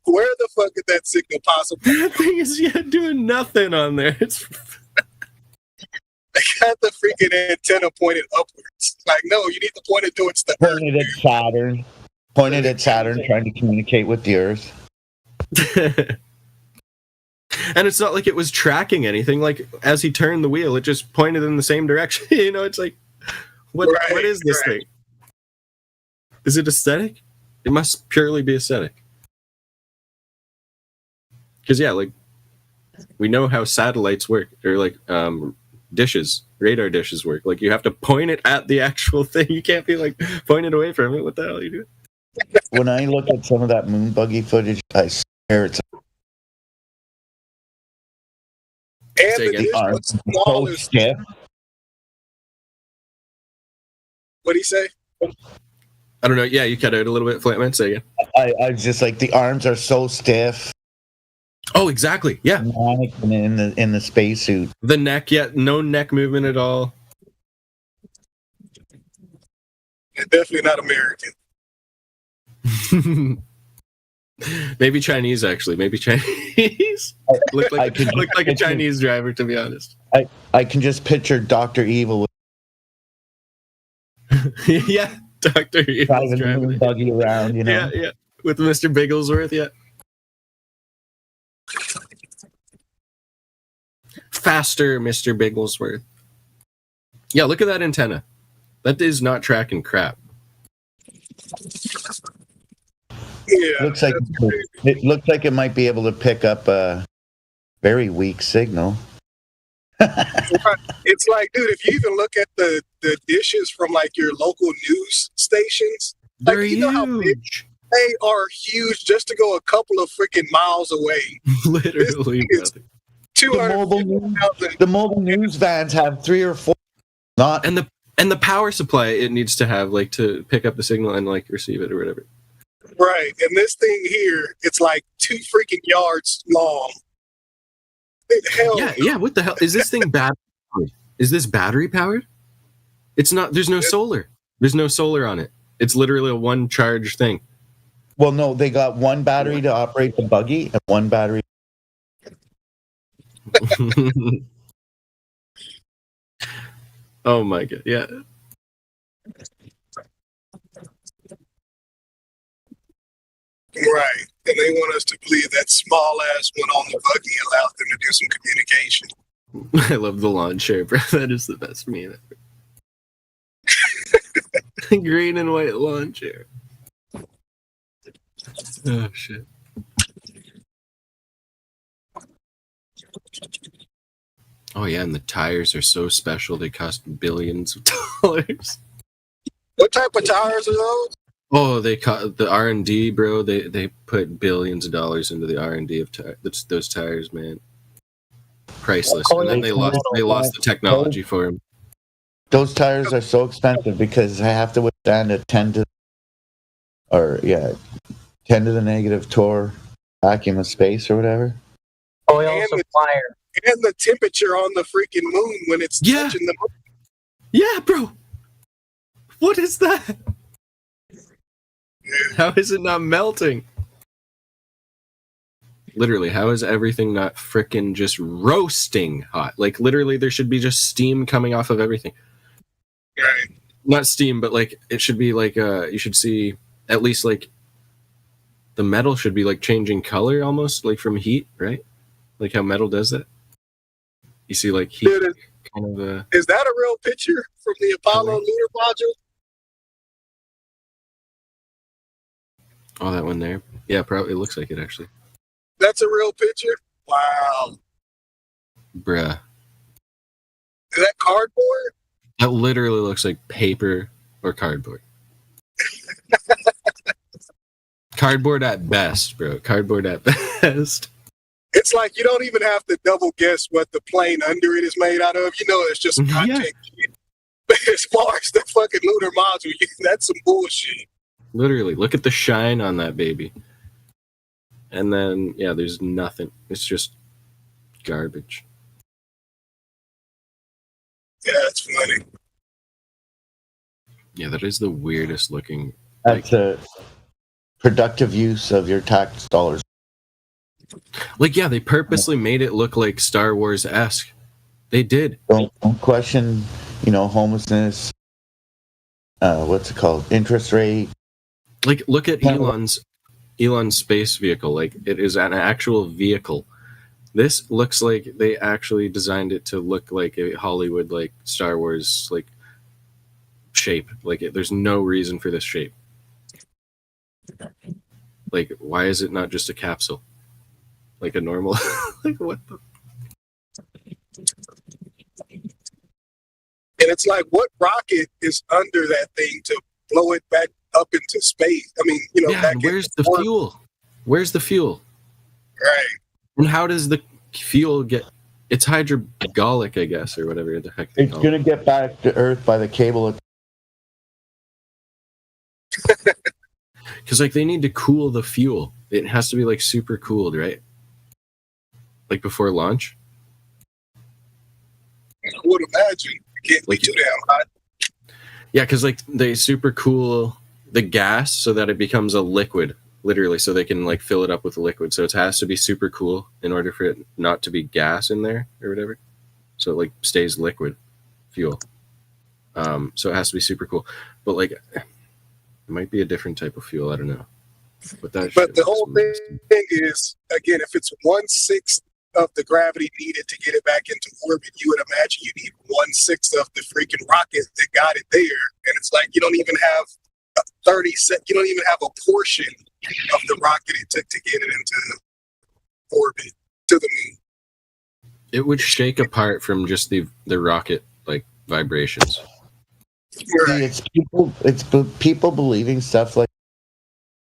where the fuck did that signal possibly? That thing is doing nothing on there. It's they got the freaking antenna pointed upwards. Like, no, you need to point it towards the Pointed at Saturn. Pointed at Saturn, trying to communicate with the Earth. And it's not like it was tracking anything. Like as he turned the wheel, it just pointed in the same direction. You know, it's like, what is this thing? Is it aesthetic? It must purely be aesthetic. Because yeah, like we know how satellites work, or like radar dishes work. Like you have to point it at the actual thing. You can't be like pointed away from it. What the hell are you doing? When I look at some of that moon buggy footage, I swear it's so stiff. What'd he say? I don't know. Yeah, you cut out a little bit. Flatman, say again. I was just like, the arms are so stiff. Oh, exactly. Yeah. In the spacesuit. The neck, no neck movement at all. Definitely not American. Maybe Chinese, actually. Maybe Chinese. Looked like a Chinese driver, to be honest. I can just picture Dr. Evil. Yeah, Dr. Evil driving buggy around, you know? Yeah, with Mr. Bigglesworth, yeah. Faster, Mr. Bigglesworth. Yeah, look at that antenna. That is not tracking crap. Yeah, looks like it looks like it might be able to pick up a very weak signal. It's like, dude, if you even look at the dishes from like your local news stations, like, They're you know how big they are, huge just to go a couple of freaking miles away. Literally, brother. The mobile news vans have 3 or 4. Not and the power supply it needs to have, like, to pick up the signal and like receive it or whatever. Right, and this thing here, it's like 2 freaking yards long. Hell, Yeah. What the hell is this thing? Is this battery powered? It's not. There's no solar. There's no solar on it. It's literally a one charge thing. Well, no, they got one battery to operate the buggy and one battery. Oh my god! Yeah. Right, and they want us to believe that small ass one on the buggy allowed them to do some communication. I love the lawn chair, bro. That is the best meme ever. Green and white lawn chair. Oh shit. Oh yeah, and the tires are so special. They cost billions of dollars. What type of tires are those? Oh, they the R&D, bro. They put billions of dollars into the R&D of those tires, man. Priceless. And then they lost the technology for them. Those tires are so expensive because they have to withstand a 10 to the negative torr vacuum of space or whatever. Oil supplier. And the temperature on the freaking moon when it's touching the moon. Yeah, bro. What is that? How is it not melting? Literally, how is everything not frickin' just roasting hot? Like, literally, there should be just steam coming off of everything. Right. Not steam, but, like, it should be, like, you should see, at least, like, the metal should be, like, changing color almost, like, from heat, right? Like how metal does that. You see, like, heat kind of... Is that a real picture from the Apollo lunar module? Oh, that one there? Yeah, probably. It looks like it, actually. That's a real picture? Wow. Bruh. Is that cardboard? That literally looks like paper or cardboard. Cardboard at best, bro. Cardboard at best. It's like you don't even have to double guess what the plane under it is made out of. You know, it's just contact shit. But as far as the fucking lunar module, that's some bullshit. Literally, look at the shine on that baby. And then, yeah, there's nothing. It's just garbage. Yeah, it's funny. Yeah, that is the weirdest looking. That's a productive use of your tax dollars. Like, yeah, they purposely made it look like Star Wars-esque. They did. Don't question, homelessness. What's it called? Interest rate. Like, look at Elon's space vehicle. Like, it is an actual vehicle. This looks like they actually designed it to look like a Hollywood, like, Star Wars, like, shape. Like, there's no reason for this shape. Like, why is it not just a capsule? Like a normal... like, what the... And it's like, what rocket is under that thing to blow it back up into space? I mean, back where's the fuel? Where's the fuel? Right. And how does the fuel get... It's hydraulic, I guess, or whatever the heck they It's call going to get back to Earth by the cable. Because, like, they need to cool the fuel. It has to be, like, super cooled, right? Like, before launch? I would imagine. It can't be too damn hot. Yeah, because, like, they super cool the gas so that it becomes a liquid, literally, so they can, like, fill it up with liquid. So it has to be super cool in order for it not to be gas in there or whatever. So it, like, stays liquid fuel. So it has to be super cool. But, like, it might be a different type of fuel. I don't know. But the whole thing is, again, if it's 1/6 of the gravity needed to get it back into orbit, you would imagine you need 1/6 of the freaking rocket that got it there. And it's like you don't even have 30 seconds. You don't even have a portion of the rocket it took to get it into orbit to the moon. It would shake apart from just the rocket like vibrations. See, it's people believing stuff like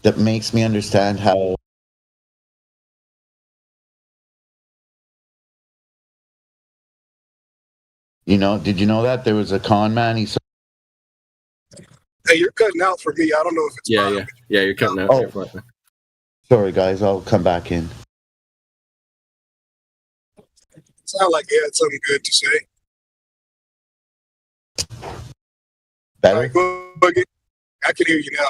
that makes me understand how. You know, did you know that there was a con man? He. Hey, you're cutting out for me. I don't know if it's yeah. You're cutting out. Oh, sorry guys, I'll come back in. Sound like you had something good to say. Better? Right, Boogie. I can hear you now.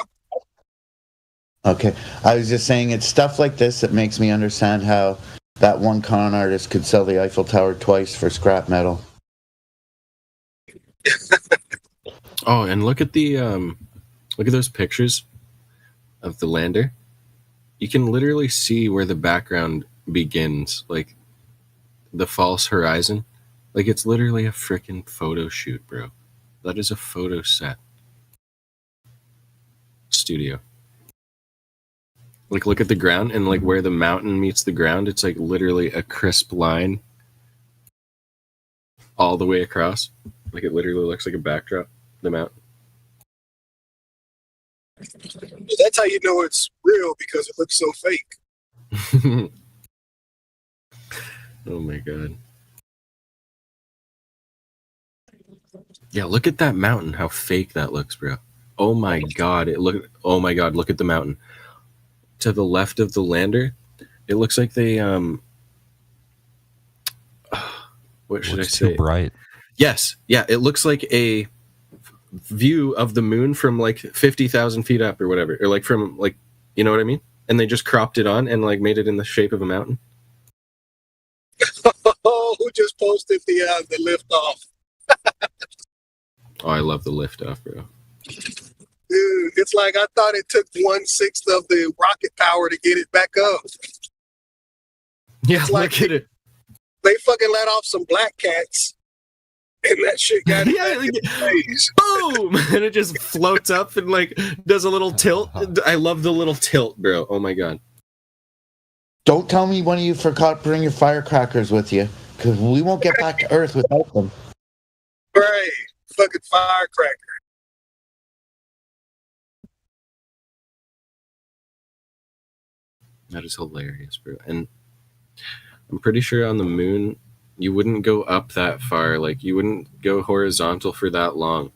Okay, I was just saying it's stuff like this that makes me understand how that one con artist could sell the Eiffel Tower twice for scrap metal. Oh, and look at those pictures of the lander. You can literally see where the background begins, like the false horizon. Like it's literally a freaking photo shoot, bro. That is a photo set. Studio. Like look at the ground and like where the mountain meets the ground, it's like literally a crisp line all the way across. Like it literally looks like a backdrop, the mountain. That's how you know it's real, because it looks so fake. Oh my god. Yeah, look at that mountain, how fake that looks, bro. Oh my god, oh my god, look at the mountain. To the left of the lander, it looks like they what should I say? Too bright. Yes, yeah, it looks like a view of the moon from like 50,000 feet up or whatever, or like from like, you know what I mean? And they just cropped it on and like made it in the shape of a mountain. Oh, who just posted the lift off? Oh, I love the lift off, bro. Dude, it's like I thought it took 1/6 of the rocket power to get it back up. Yeah, it's like look at it. They fucking let off some black cats, and that shit got boom, and it just floats up and like does a little tilt. I love the little tilt, bro. Oh my god. Don't tell me one of you forgot to bring your firecrackers with you, because we won't get back to Earth without them. Right, fucking firecracker. That is hilarious, bro. And I'm pretty sure on the moon, you wouldn't go up that far. Like, you wouldn't go horizontal for that long.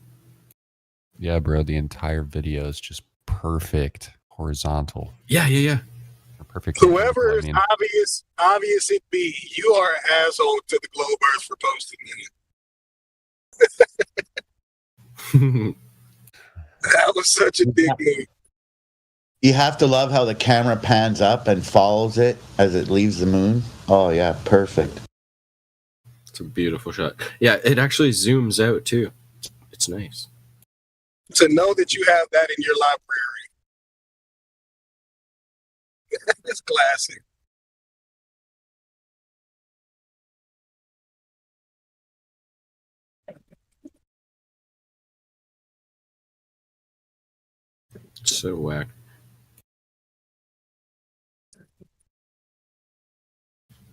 Yeah, bro. The entire video is just perfect horizontal. Yeah. Perfect. Whoever is obvious it be, you are an asshole to the Globe Earth for posting it. That was such a dick move. You have to love how the camera pans up and follows it as it leaves the moon. Oh, yeah, perfect. It's a beautiful shot. Yeah, it actually zooms out, too. It's nice. To know that you have that in your library. That's classic. It's so whack.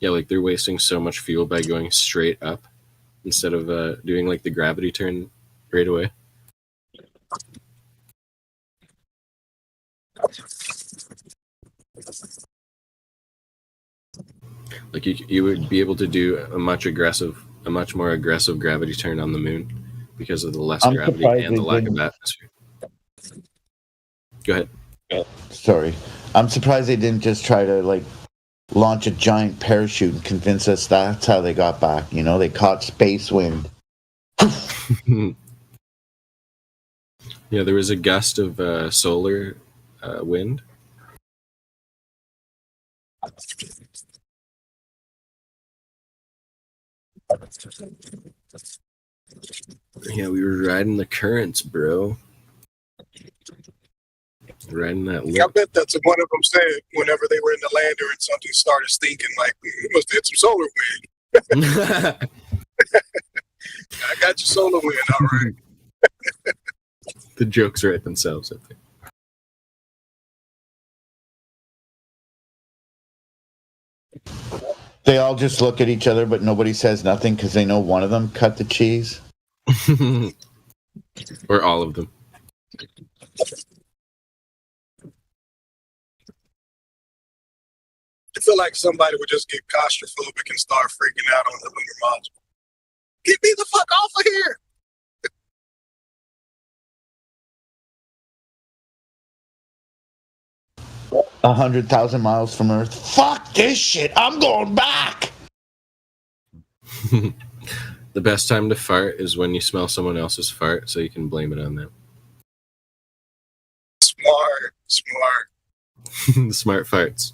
Yeah, like they're wasting so much fuel by going straight up instead of doing like the gravity turn right away. Like you would be able to do a much more aggressive gravity turn on the moon because of the less gravity and the lack of atmosphere. Go ahead. Sorry. I'm surprised they didn't just try to like launch a giant parachute and convince us that's how they got back. You know, they caught space wind. Yeah, there was a gust of solar wind. Yeah, we were riding the currents, bro. Riding that lift. I bet that's what one of them said whenever they were in the lander and something started stinking, like, you must have hit some solar wind. I got your solar wind, all right. The jokes write themselves, I think. They all just look at each other, but nobody says nothing because they know one of them cut the cheese. Or all of them. I feel like somebody would just get claustrophobic and start freaking out on the lunar module. Get me the fuck off of here! 100,000 miles from Earth. Fuck this shit. I'm going back. The best time to fart is when you smell someone else's fart, so you can blame it on them. Smart. Smart farts.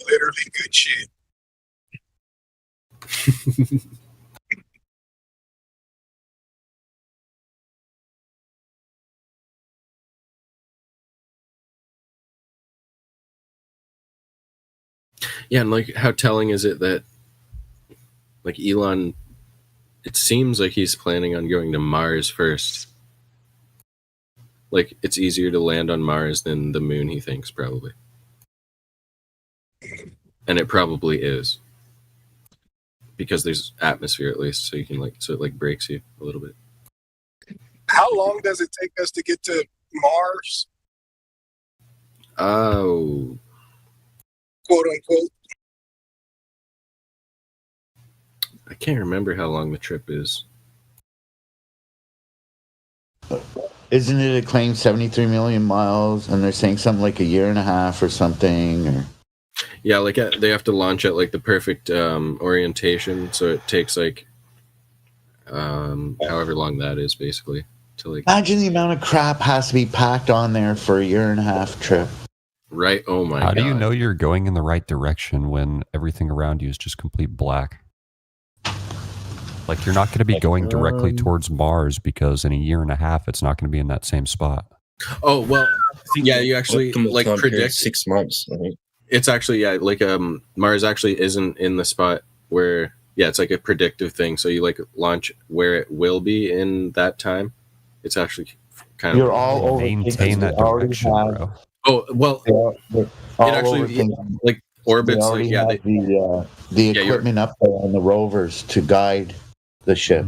Literally good shit. Yeah, and like, how telling is it that, like, Elon, it seems like he's planning on going to Mars first. Like, it's easier to land on Mars than the moon, he thinks, probably. And it probably is. Because there's atmosphere, at least, so you can, like, so it, like, breaks you a little bit. How long does it take us to get to Mars? Oh. Quote unquote. I can't remember how long the trip is. Isn't it a claim 73 million miles? And they're saying something like a year and a half or something? Or... Yeah, like they have to launch at like the perfect orientation, so it takes like however long that is, basically. To like imagine the amount of crap has to be packed on there for a year and a half trip. Right? Oh my god! How do you know you're going in the right direction when everything around you is just complete black? Like, you're not going to be going directly towards Mars because in a year and a half, it's not going to be in that same spot. Oh, well, yeah, you actually, like, predict 6 months, I think. It's actually, yeah, like, Mars actually isn't in the spot where, yeah, it's like a predictive thing. So you, like, launch where it will be in that time. It's actually kind You're of... all maintain that direction, bro. Oh, well, it actually, like, orbits, like, yeah. The equipment up there on the rovers to guide the ship.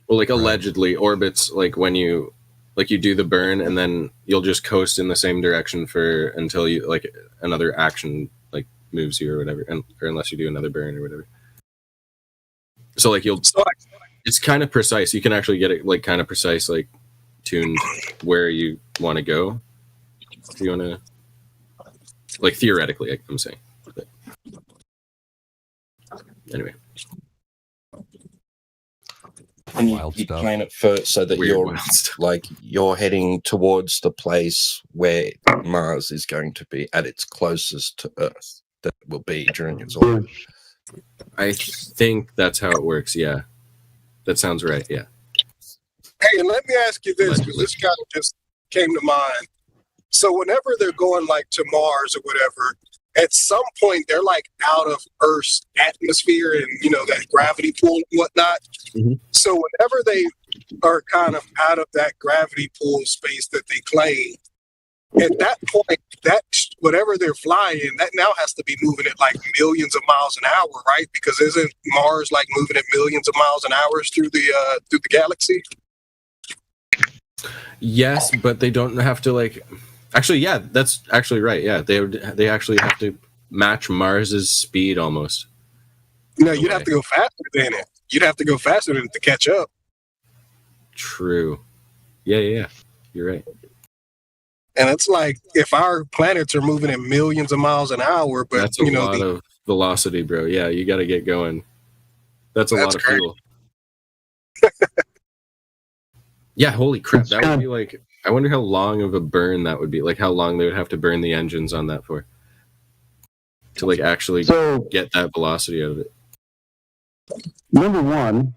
Well, like, allegedly orbits, like, when you, like, you do the burn and then you'll just coast in the same direction for until you, like, another action, like, moves you or whatever, or unless you do another burn or whatever. So, like, it's kind of precise. You can actually get it, like, kind of precise, like, tuned where you want to go. If you want to, like, theoretically, I'm saying. But anyway. And you plan it first so that you're heading towards the place where Mars is going to be at its closest to Earth. That will be during its orbit. I think that's how it works. Yeah, that sounds right. Yeah. Hey, and let me ask you this, because this kind of just came to mind. So whenever they're going like to Mars or whatever, at some point they're like out of Earth's atmosphere and, you know, that gravity pull and whatnot. Mm-hmm. So whenever they are kind of out of that gravity pull space that they claim, at that point, that whatever they're flying, that now has to be moving at like millions of miles an hour, right? Because isn't Mars like moving at millions of miles an hour through the galaxy? Yes, but they don't have to, like... Actually, yeah, that's actually right. Yeah, they actually have to match Mars's speed almost. No, you'd have to go faster than it. You'd have to go faster than it to catch up. True. Yeah. You're right. And it's like, if our planets are moving at millions of miles an hour, but that's a lot of velocity, bro. Yeah, you got to get going. That's a lot of fuel. Yeah, holy crap. That would be like... I wonder how long of a burn that would be. Like, how long they would have to burn the engines on that for. To, like, actually get that velocity out of it. Number one,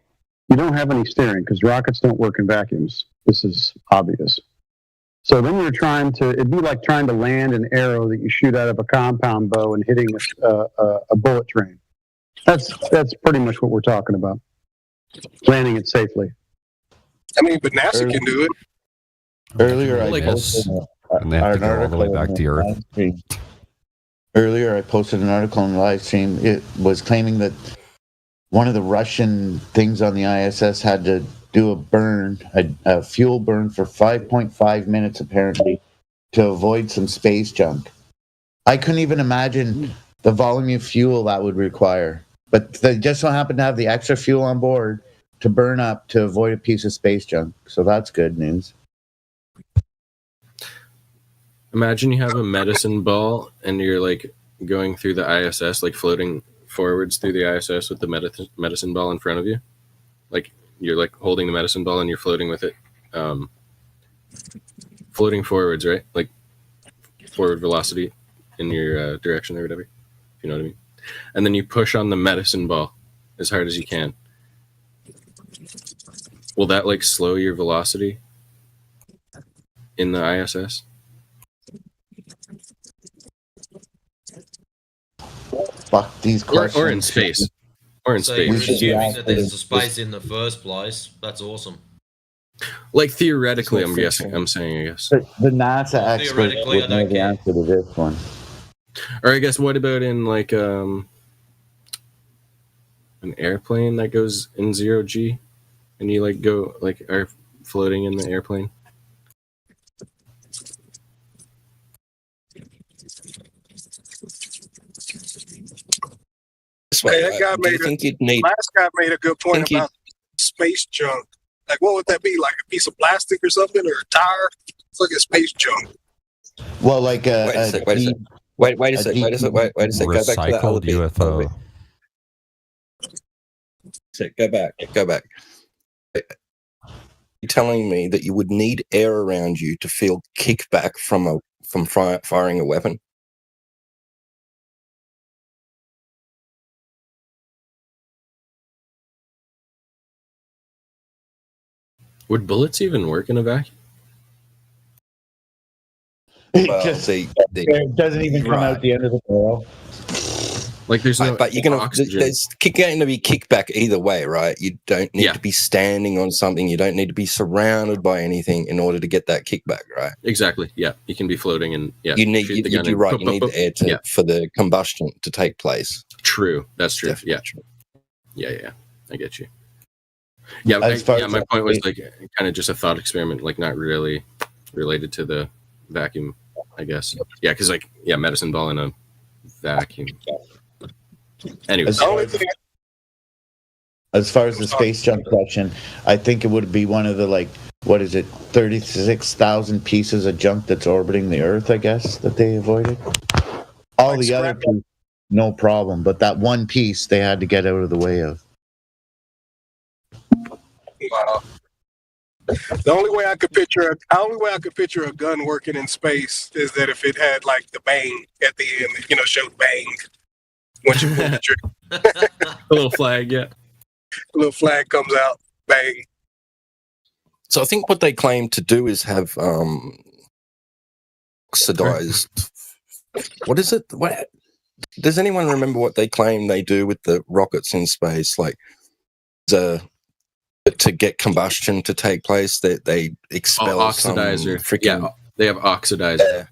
you don't have any steering because rockets don't work in vacuums. This is obvious. So then it'd be like trying to land an arrow that you shoot out of a compound bow and hitting a bullet train. That's pretty much what we're talking about. Landing it safely. I mean, but NASA can do it. Earlier, I Like, posted and they have to an go all the way article back to Earth. live stream. Earlier, I posted an article on the live stream. It was claiming that one of the Russian things on the ISS had to do a fuel burn for 5.5 minutes, apparently, to avoid some space junk. I couldn't even imagine the volume of fuel that would require. But they just so happen to have the extra fuel on board to burn up to avoid a piece of space junk. So that's good news. Imagine you have a medicine ball and you're like going through the ISS, like floating forwards through the ISS with the medicine ball in front of you. Like you're like holding the medicine ball and you're floating with it. Floating forwards, right? Like forward velocity in your direction or whatever. If you know what I mean. And then you push on the medicine ball as hard as you can. Will that like slow your velocity in the ISS? Fuck these questions. Or in space. Or in so space. you're assuming that there's a space in the first place. That's awesome. Like theoretically, I'm saying, I guess. The NASA expert would know the answer to this one. Or I guess what about in like an airplane that goes in 0G and you like go like are floating in the airplane? Hey, that guy last guy made a good point about space junk. Like, what would that be? Like a piece of plastic or something, or a tire? It's like a space junk. Well, like Wait a sec. Go back to that other bit. UFO. Go back. You're telling me that you would need air around you to feel kickback from firing a weapon? Would bullets even work in a vacuum? Well, it doesn't even come out the end of the barrel. Like there's no but you're gonna there's going to be kickback either way, right? You don't need to be standing on something. You don't need to be surrounded by anything in order to get that kickback, right? Exactly. Yeah, you can be floating and you need you're right. You need the air for the combustion to take place. True. That's true. Definitely. Yeah. I get you. Yeah, my point was like kind of just a thought experiment, like not really related to the vacuum, I guess. Yeah, because like medicine ball in a vacuum. Anyways, as far as the space junk question, I think it would be one of the 36,000 pieces of junk that's orbiting the Earth, I guess, that they avoided. All the other pieces, no problem, but that one piece they had to get out of the way of. Wow. The only way I could picture a gun working in space is that if it had like the bang at the end, showed bang once you pull the trigger. A little flag, yeah. A little flag comes out, bang. So I think what they claim to do is have oxidized. What is it? What does anyone remember what they claim they do with the rockets in space? Like to get combustion to take place, that they expel oxidizer. Yeah, they have oxidizer.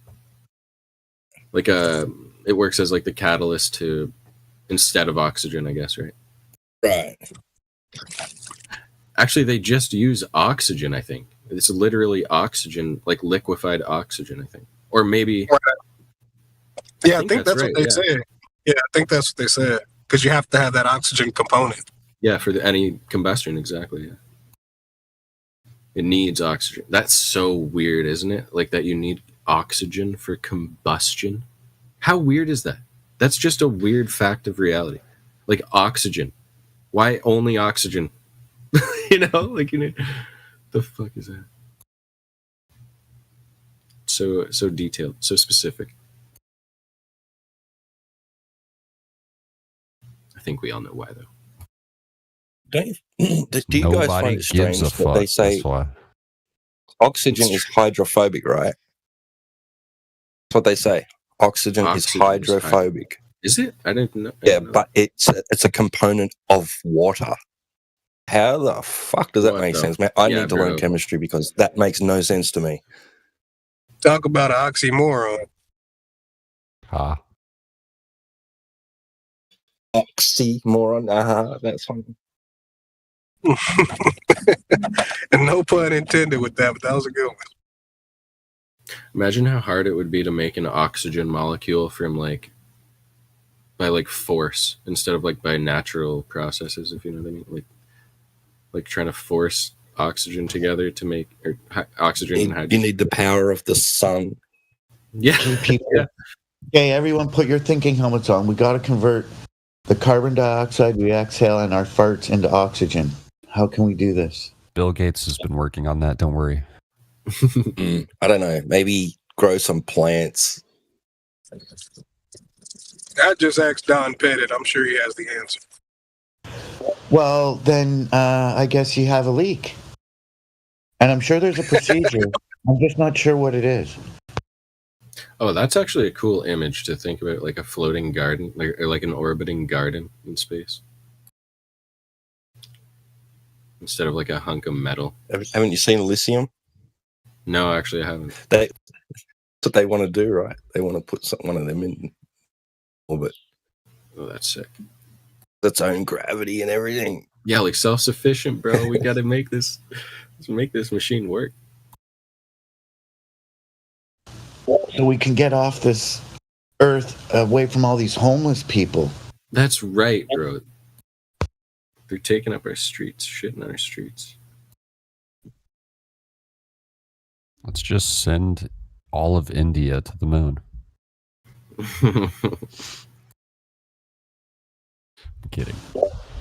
Like it works as like the catalyst to instead of oxygen, I guess, right? Right. Actually, they just use oxygen. I think it's literally oxygen, like liquefied oxygen. I think, or maybe. Yeah, I think that's right, what they said. Yeah, I think that's what they said because you have to have that oxygen component. Yeah, for any combustion, exactly. Yeah. It needs oxygen. That's so weird, isn't it? Like that you need oxygen for combustion. How weird is that? That's just a weird fact of reality. Like oxygen. Why only oxygen? The fuck is that? So detailed, so specific. I think we all know why, though. Do you guys find it strange that they say oxygen is hydrophobic, right? That's what they say. Oxygen is hydrophobic. Is it? I didn't know. Yeah, but it's a component of water. How the fuck does that make sense, man? I need to learn chemistry because that makes no sense to me. Talk about an oxymoron. Oxymoron. That's fine. And no pun intended with that, but that was a good one. Imagine how hard it would be to make an oxygen molecule from by force instead of by natural processes, if you know what I mean. Like trying to force oxygen together to make oxygen and hydrogen. You need the power of the sun. Yeah. People. Yeah. Okay, everyone put your thinking helmets on. We got to convert the carbon dioxide we exhale and our farts into oxygen. How can we do this? Bill Gates has been working on that. Don't worry. I don't know. Maybe grow some plants. I just asked Don Pettit. I'm sure he has the answer. Well, then I guess you have a leak. And I'm sure there's a procedure. I'm just not sure what it is. Oh, that's actually a cool image to think about, like a floating garden, like an orbiting garden in space. Instead of like a hunk of metal. Haven't you seen Elysium? No, actually I haven't. That's what they want to do, right? They want to put one of them in orbit. Oh, that's sick. Its own gravity and everything. Yeah, like self-sufficient, bro. We got to make this machine work. So we can get off this earth away from all these homeless people. That's right, bro. They're taking up our streets, shitting on our streets. Let's just send all of India to the moon. I'm kidding.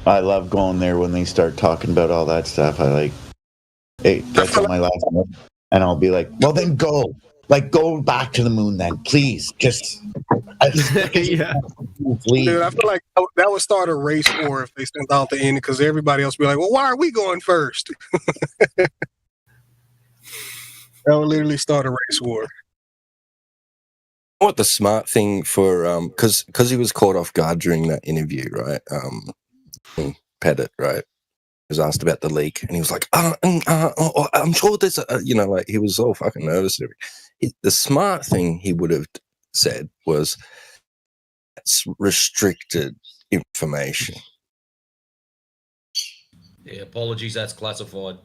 I love going there when they start talking about all that stuff. Hey, that's on my last one. And I'll be like, well, then go. Like, go back to the moon then, please. Just, yeah. Please. Dude, I feel like that would start a race war if they sent out the Indian, because everybody else would be like, well, why are we going first? That would literally start a race war. What the smart thing for because he was caught off guard during that interview, right? Pettit, right? He was asked about the leak, and he was like, I'm sure there's like he was all fucking nervous. The smart thing he would have said was, it's restricted information. Yeah, apologies, that's classified.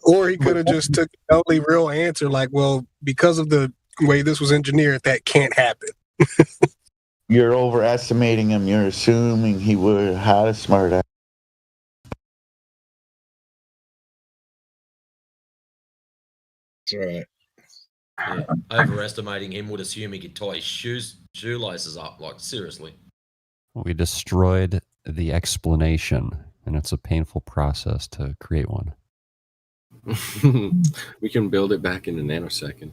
Or he could have just took the only real answer, like, well, because of the way this was engineered, that can't happen. You're overestimating him. You're assuming he would have had a smart ass. That's right. Yeah, overestimating him would assume he could tie his shoelaces up. Like, seriously. We destroyed the explanation, and it's a painful process to create one. We can build it back in a nanosecond.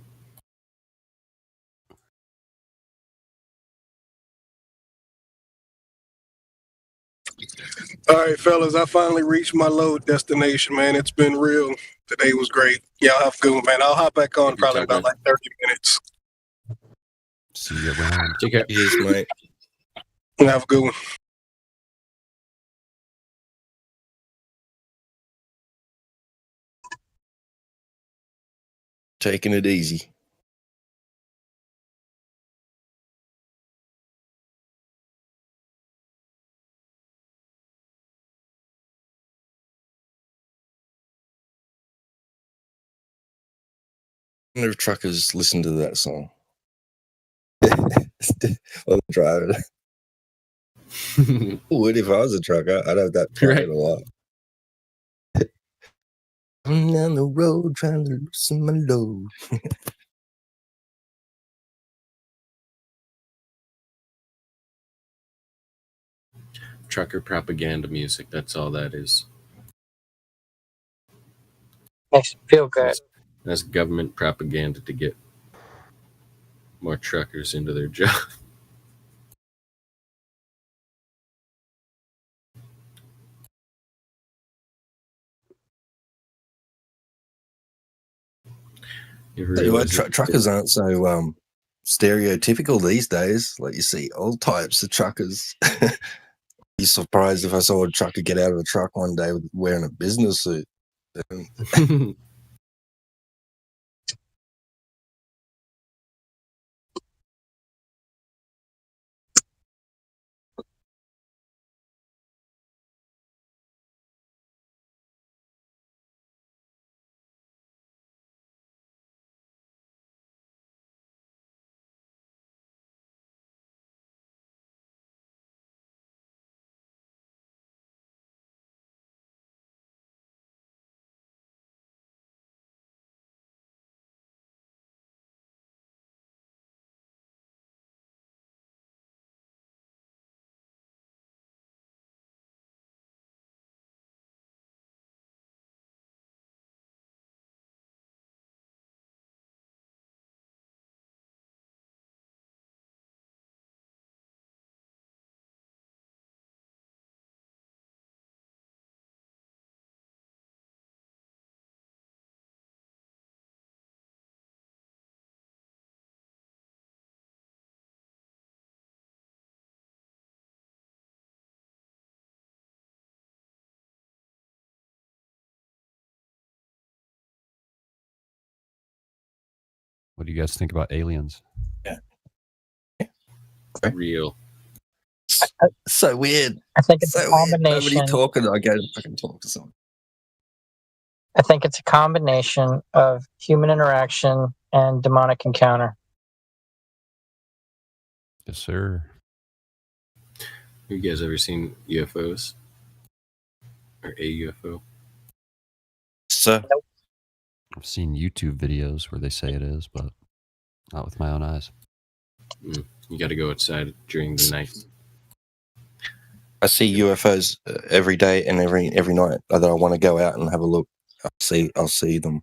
All right, fellas, I finally reached my load destination, man. It's been real. Today was great. Y'all have a good one, man. I'll hop back on probably about like 30 minutes. See you around. Take care. Yes, mate. Have a good one. Taking it easy. I wonder if truckers listen to that song. While they're driving. Would if I was a trucker, I'd have that playing a lot. I'm down the road trying to loosen my load. Trucker propaganda music, that's all that is. Makes you feel good. That's government propaganda to get more truckers into their job. Truckers aren't so stereotypical these days. Like, you see all types of truckers. Be surprised if I saw a trucker get out of the truck one day wearing a business suit. What do you guys think about aliens? Yeah. Real. So weird. I think it's so a combination. Weird. Nobody talking. I go to fucking talk to someone. I think it's a combination of human interaction and demonic encounter. Yes, sir. Have you guys ever seen UFOs? Or a UFO? Sir? Nope. I've seen YouTube videos where they say it is, but not with my own eyes. You got to go outside during the night. I see UFOs every day and every night that I want to go out and have a look. I'll see them.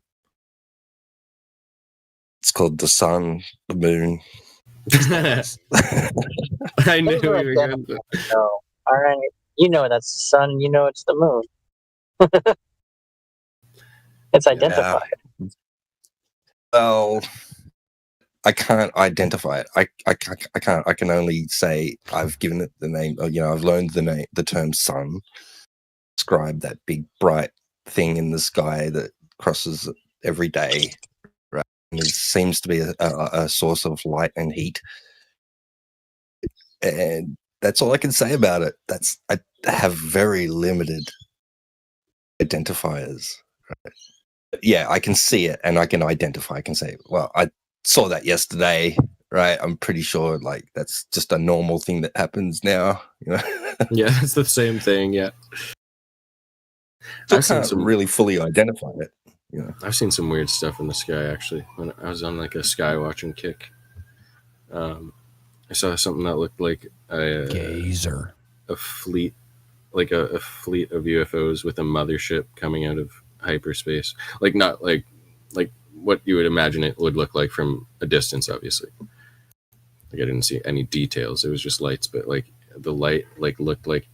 It's called the sun, the moon. I knew we were going to. No. All right. You know that's the sun, and you know it's the moon. It's identified. Yeah. Well, I can't identify it. I can't. I can only say I've given it the name. I've learned the term sun. Describe that big bright thing in the sky that crosses every day. Right, and it seems to be a source of light and heat. And that's all I can say about it. I have very limited identifiers. Right? Yeah, I can see it and I can identify. I can say, well, I saw that yesterday, right? I'm pretty sure like that's just a normal thing that happens now. Yeah, it's the same thing. Yeah, I can't really fully identify it. I've seen some weird stuff in the sky actually. When I was on like a sky watching kick, I saw something that looked like a gazer, a fleet, like a fleet of UFOs with a mothership coming out of hyperspace. Like not like what you would imagine it would look like from a distance, obviously. Like I didn't see any details. It was just lights, but like the light like looked like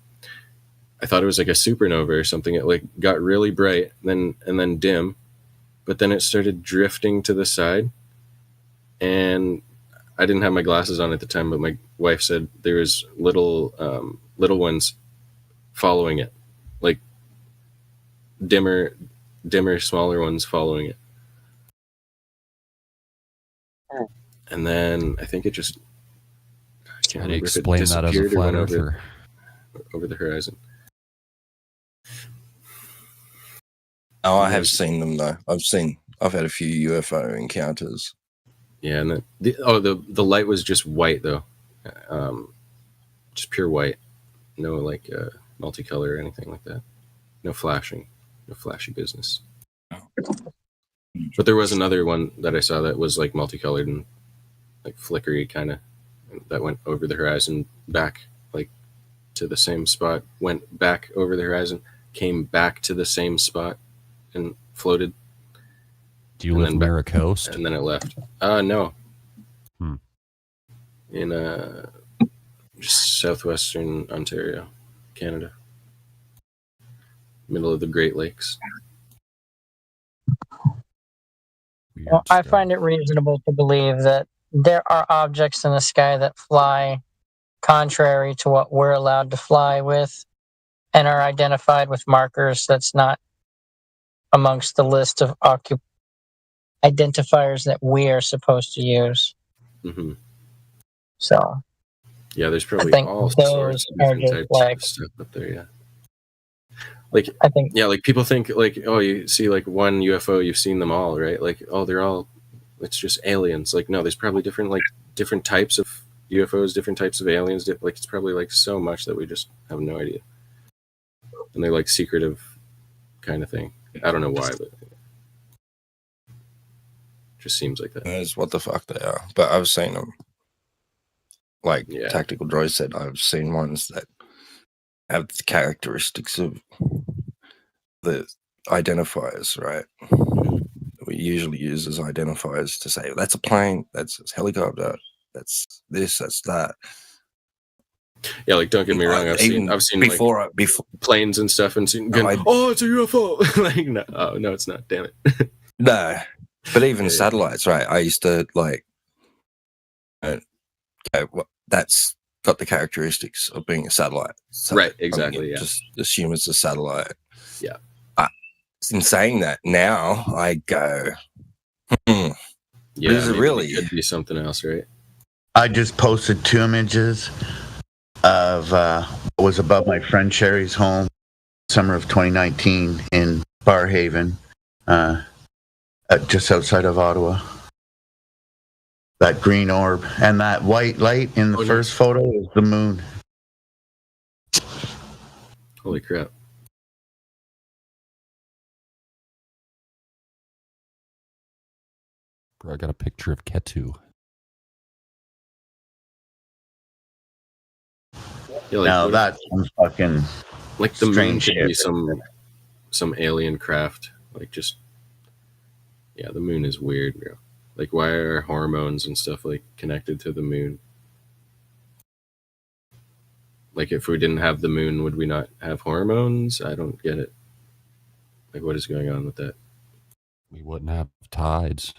I thought it was like a supernova or something. It like got really bright, and then dim, but then it started drifting to the side. And I didn't have my glasses on at the time, but my wife said there was little ones following it, like dimmer, smaller ones following it. And then I think it just I can't remember if it explain that as a disappeared or flat went earther. over the horizon. Oh, I have seen them though. I've had a few UFO encounters. Yeah, and then the light was just white though, just pure white, no like multicolor or anything like that. No flashing, no flashy business. But there was another one that I saw that was like multicolored and like flickery kind of, that went over the horizon back like to the same spot, went back over the horizon, came back to the same spot, and floated. Do you live near a coast? And then it left. No. In just southwestern Ontario, Canada. Middle of the Great Lakes. Well, I find it reasonable to believe that there are objects in the sky that fly contrary to what we're allowed to fly with and are identified with markers that's not amongst the list of identifiers that we are supposed to use. Mm-hmm. So yeah, there's probably I think all those sorts of are different just types like, of stuff up there. Yeah, like I think, yeah, like people think like, oh, you see like one UFO, you've seen them all, right? Like, oh, they're all, it's just aliens. Like, no, there's probably different types of UFOs, different types of aliens. Like, it's probably like so much that we just have no idea, and they're like secretive kind of thing. I don't know why, but it just seems like that. That's what the fuck they are. But I've seen them. Like Tactical Droid said, I've seen ones that have the characteristics of the identifiers, right? We usually use as identifiers to say, that's a plane, that's a helicopter, that's this, that's that. Yeah, like don't get me wrong, I've seen before planes and stuff and seen oh, it's a UFO. Like no, it's not, damn it. No. But even satellites, right? I used to like that's got the characteristics of being a satellite. So, right, exactly. Yeah. Just assume it's a satellite. Yeah. In saying that, now I go, yeah, is it really? It could be something else, right? I just posted 2 images of what was above my friend Sherry's home, summer of 2019 in Barhaven, just outside of Ottawa. That green orb and that white light in the first photo is the moon. Holy crap. Bro, I got a picture of Ketu. Yeah, like, now that's some fucking like the moon strange should shit. be some alien craft. Like just the moon is weird, bro. Like why are hormones and stuff like connected to the moon? Like if we didn't have the moon, would we not have hormones? I don't get it. Like what is going on with that? We wouldn't have tides.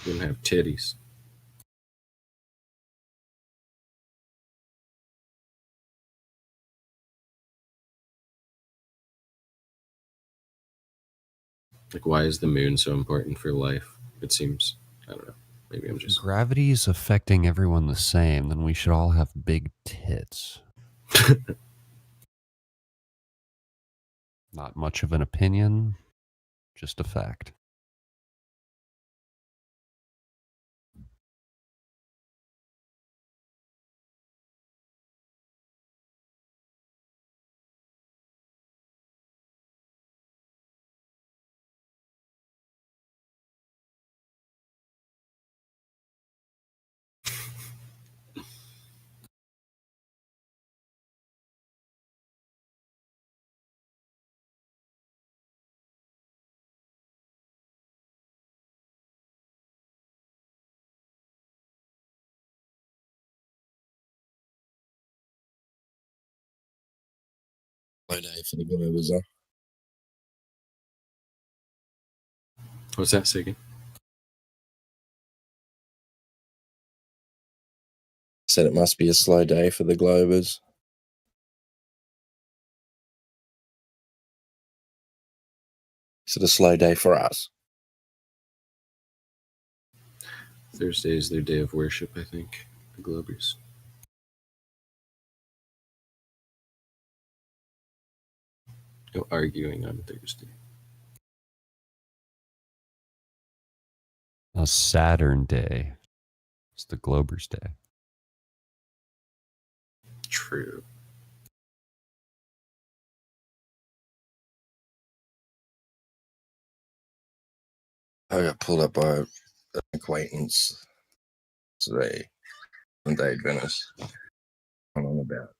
We wouldn't have titties. Like why is the moon so important for life? It seems, I don't know. Maybe I'm just... Gravity is affecting everyone the same, then we should all have big tits. Not much of an opinion, just a fact. Slow day for the Globers, huh? What's that, Siggy? Said it must be a slow day for the Globers. Is it a slow day for us? Thursday is their day of worship, I think. The Globers. No arguing on Thursday. A Saturn day. It's the Globers Day. True. I got pulled up by an acquaintance today on Day Venice. I'm on about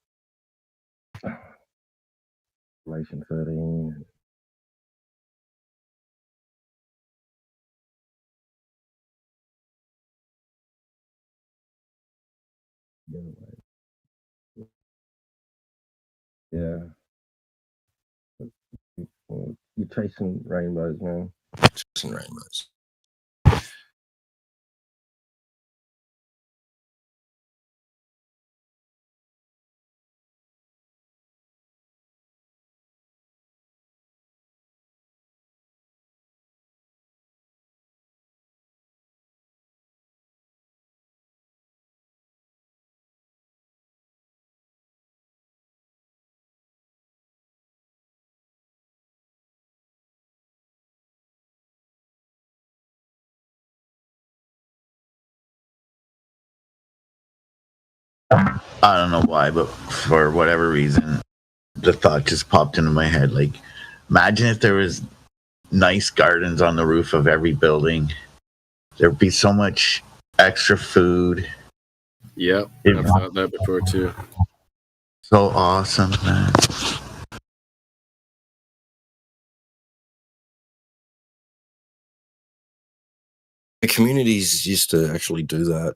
Relation 13. Yeah. You're chasing rainbows, man. Chasing rainbows. I don't know why, but for whatever reason, the thought just popped into my head. Like, imagine if there was nice gardens on the roof of every building. There'd be so much extra food. Yep, I've thought that before too. So awesome, man. The communities used to actually do that,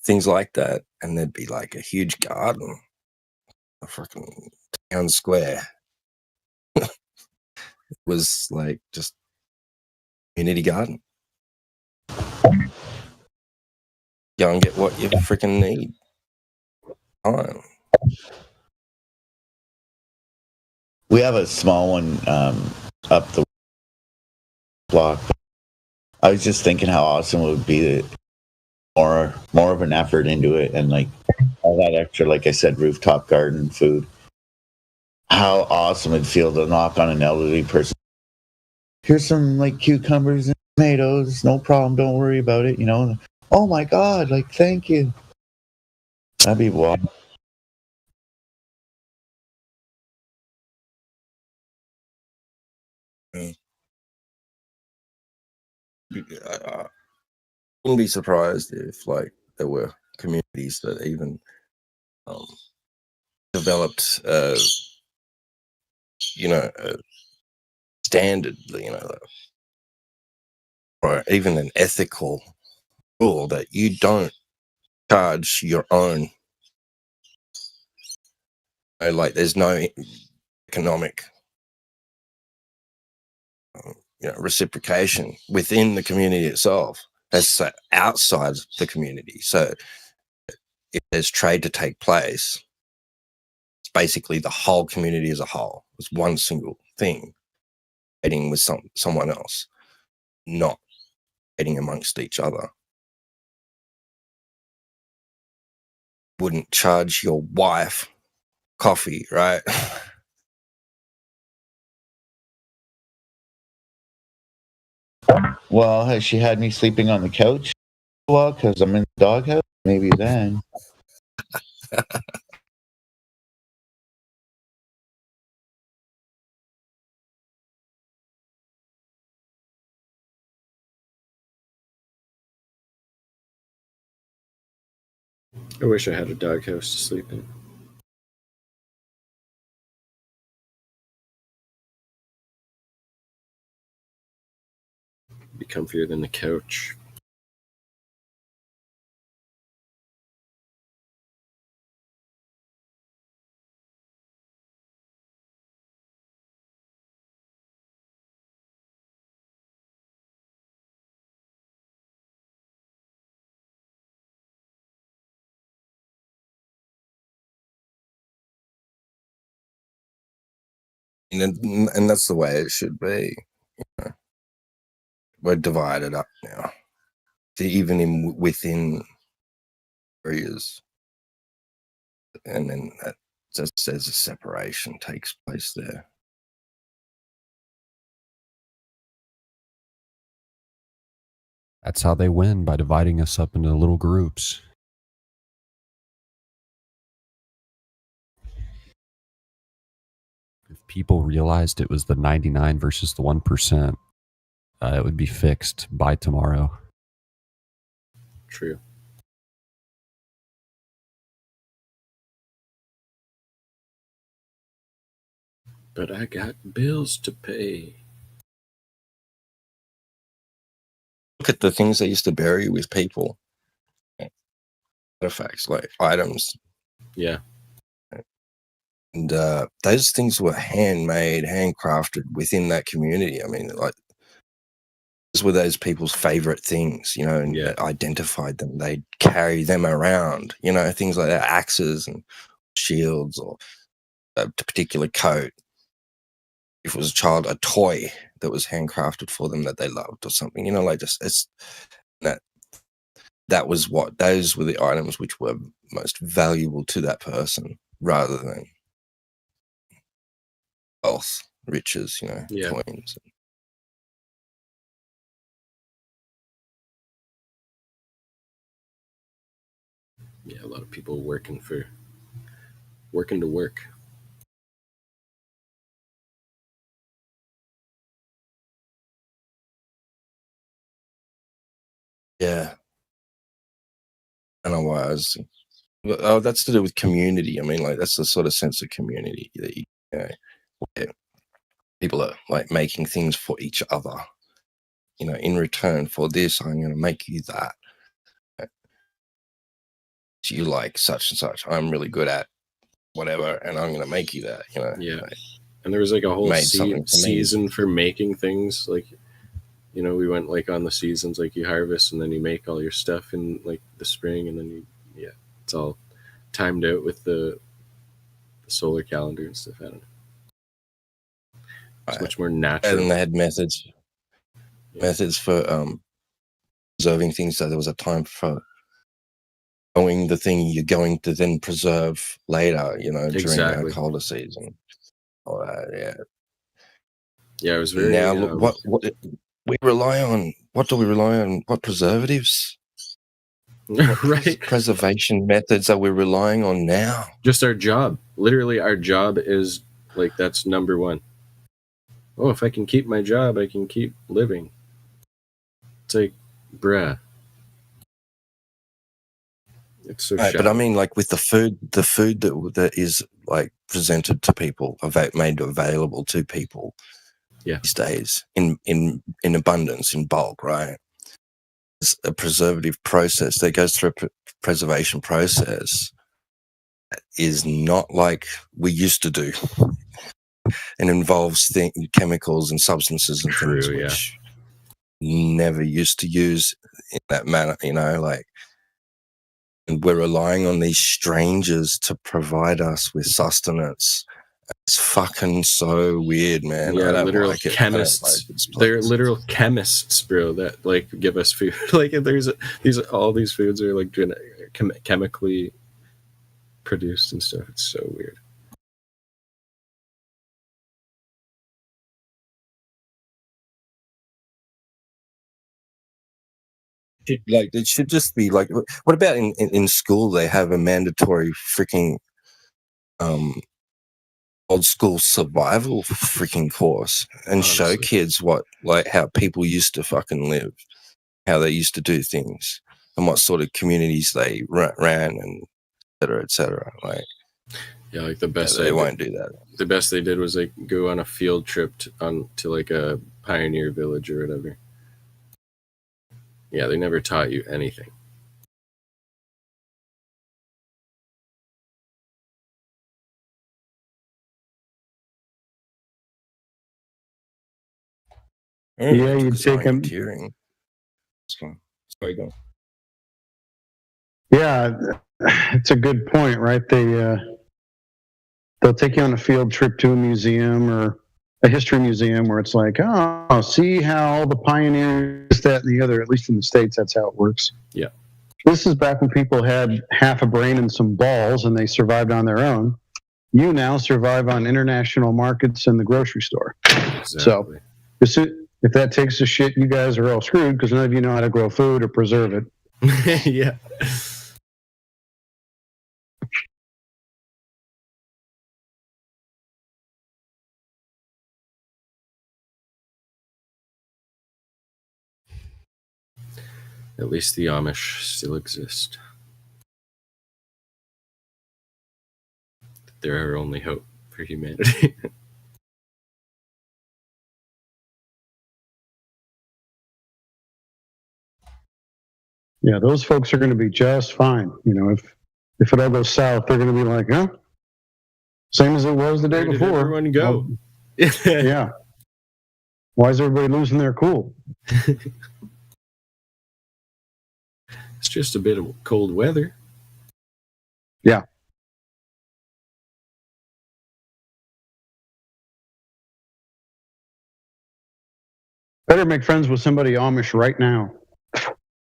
things like that, and there'd be like a huge garden, a fucking town square. It was like just community garden. Go and get what you freaking need. Oh. We have a small one up the block. I was just thinking how awesome it would be to more of an effort into it, and like all that extra, like I said, rooftop garden food. How awesome it'd feel to knock on an elderly person. Here's some like cucumbers and tomatoes. No problem. Don't worry about it. You know. Oh my God! Like, thank you. That'd be wild. I wouldn't be surprised if like there were communities that even developed standard, or even an ethical rule that you don't charge your own. Like there's no economic reciprocation within the community itself. That's outside the community. So if there's trade to take place, it's basically the whole community as a whole. It's one single thing trading with someone else, not trading amongst each other. Wouldn't charge your wife coffee, right? Well, has she had me sleeping on the couch? Well, because I'm in the doghouse. Maybe then. I wish I had a doghouse to sleep in. Be comfier than the couch. And that's the way it should be. We're divided up now, even within areas, and then that just says a separation takes place there. That's how they win, by dividing us up into little groups. If people realized it was the 99 versus the 1%, it would be fixed by tomorrow. True. But I got bills to pay. Look at the things they used to bury with people. Artifacts, like items. Yeah. And those things were handmade, handcrafted within that community. I mean, like, those were those people's favorite things, and identified them. They'd carry them around, things like that, axes and shields, or a particular coat. If it was a child, a toy that was handcrafted for them that they loved or something, like just it's that was those were the items which were most valuable to that person, rather than wealth, riches, coins. Yeah, a lot of people working to work. Yeah. I don't know why I was. Oh, that's to do with community. I mean, like that's the sort of sense of community that where people are like making things for each other. In return for this, I'm going to make you that. You like such and such. I'm really good at whatever, and I'm going to make you that. Yeah. Like, and there was like a whole made something for me. season for making things. Like, we went like on the seasons. Like you harvest and then you make all your stuff in like the spring, and then it's all timed out with the solar calendar and stuff. I don't know. It's much more natural. And they had methods for preserving things. So there was a time for growing the thing you're going to then preserve later. During a colder season. Yeah. Yeah, it was very. Now look, what we rely on. What do we rely on? What preservatives? Right. Preservation methods are we relying on now? Just our job. Literally, our job is like that's number one. Oh, if I can keep my job, I can keep living. It's like, bruh. It's so right, but I mean, like with the food that is like presented to people, made available to people these days in abundance, in bulk, right? It's a preservative process that goes through a preservation process that is not like we used to do, and involves chemicals and substances and things which never used to use in that manner, and we're relying on these strangers to provide us with sustenance. It's fucking so weird, man. Yeah, I don't literal like it. chemists. They're literal chemists, bro, that like give us food. Like all these foods are like chemically produced and stuff. It's so weird. Like it should just be like, what about in school they have a mandatory freaking old school survival freaking course and show kids how people used to fucking live, how they used to do things, and what sort of communities they ran, and et cetera. Like, yeah, like the best they won't do that. The best they did was like go on a field trip to like a pioneer village or whatever. Yeah, they never taught you anything. Yeah, you take them. Sorry, go. Yeah, it's a good point, right? They'll take you on a field trip to a museum or a history museum where it's like, oh, see how all the pioneers, that and the other, at least in the States, that's how it works. Yeah. This is back when people had half a brain and some balls and they survived on their own. You now survive on international markets and the grocery store. Exactly. So if that takes a shit, you guys are all screwed because none of you know how to grow food or preserve it. Yeah. At least the Amish still exist. They're our only hope for humanity. Yeah, those folks are going to be just fine. If it all goes south, they're going to be like, huh? Same as it was the day Where before. Did everyone go? Yeah. Why is everybody losing their cool? It's just a bit of cold weather. Yeah. Better make friends with somebody Amish right now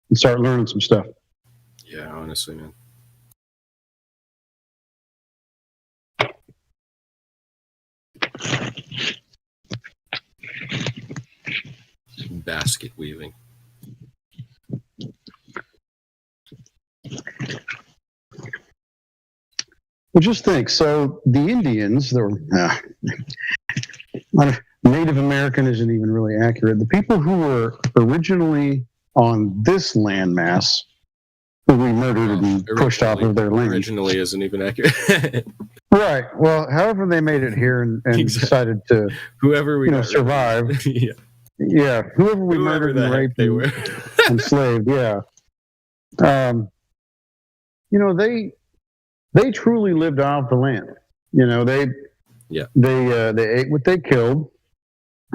and start learning some stuff. Yeah, honestly, man. Basket weaving. Well, just think. So the Indians, Native American isn't even really accurate. The people who were originally on this landmass, who we murdered and pushed off of their land. Originally isn't even accurate. Right. Well, however they made it here and decided to, whoever we survive. Yeah. Whoever we murdered and raped and enslaved. Yeah. They truly lived off the land. They ate what they killed.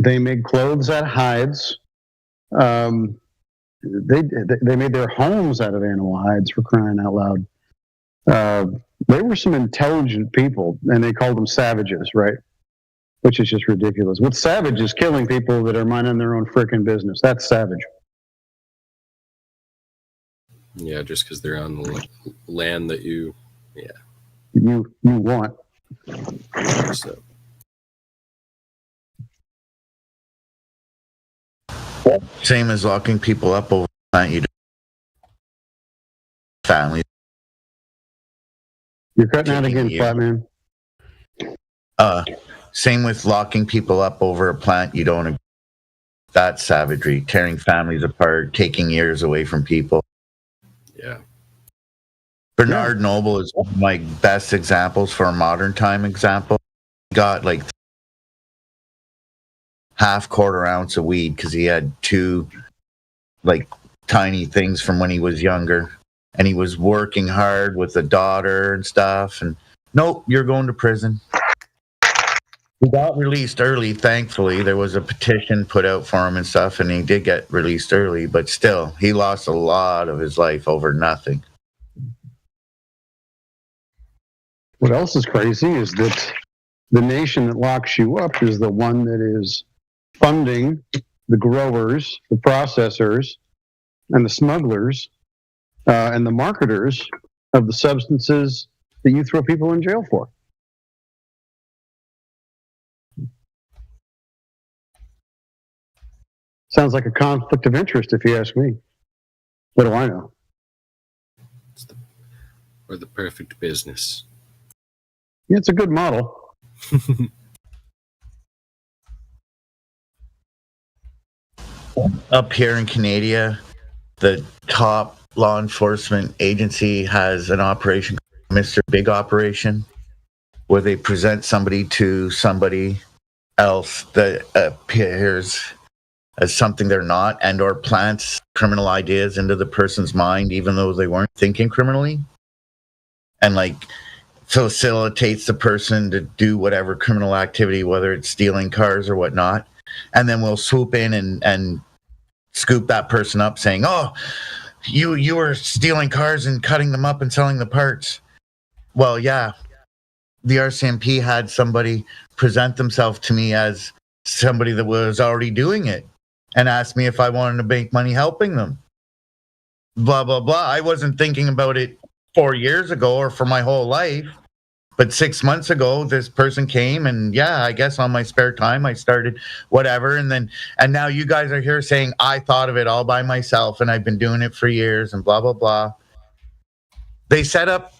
They made clothes out of hides. They made their homes out of animal hides, for crying out loud. They were some intelligent people, and they called them savages, right? Which is just ridiculous. What's savage is killing people that are minding their own frickin' business. That's savage. Yeah, just because they're on the land that you want. So. Same as locking people up over you family. You're cutting out again, Flatman. Same with locking people up over a plant you don't agree. That's savagery, tearing families apart, taking years away from people. Yeah. Bernard Noble is one of my best examples for a modern time example. He got like half-quarter ounce of weed because he had two like tiny things from when he was younger, and he was working hard with a daughter and stuff, and nope, you're going to prison. He got released early, thankfully. There was a petition put out for him and stuff, and he did get released early, but still, he lost a lot of his life over nothing. What else is crazy is that the nation that locks you up is the one that is funding the growers, the processors, and the smugglers, and the marketers of the substances that you throw people in jail for. Sounds like a conflict of interest, if you ask me. What do I know? Or the perfect business. Yeah, it's a good model. Up here in Canada, the top law enforcement agency has an operation called Mr. Big Operation, where they present somebody to somebody else that appears as something they're not, and or plants criminal ideas into the person's mind even though they weren't thinking criminally, and like facilitates the person to do whatever criminal activity, whether it's stealing cars or whatnot, and then we'll swoop in and scoop that person up saying, oh, you were stealing cars and cutting them up and selling the parts. Well, yeah, the RCMP had somebody present themselves to me as somebody that was already doing it and asked me if I wanted to make money helping them. Blah, blah, blah. I wasn't thinking about it 4 years ago or for my whole life. But 6 months ago, this person came and yeah, I guess on my spare time, I started whatever. And now you guys are here saying I thought of it all by myself and I've been doing it for years and blah, blah, blah. They set up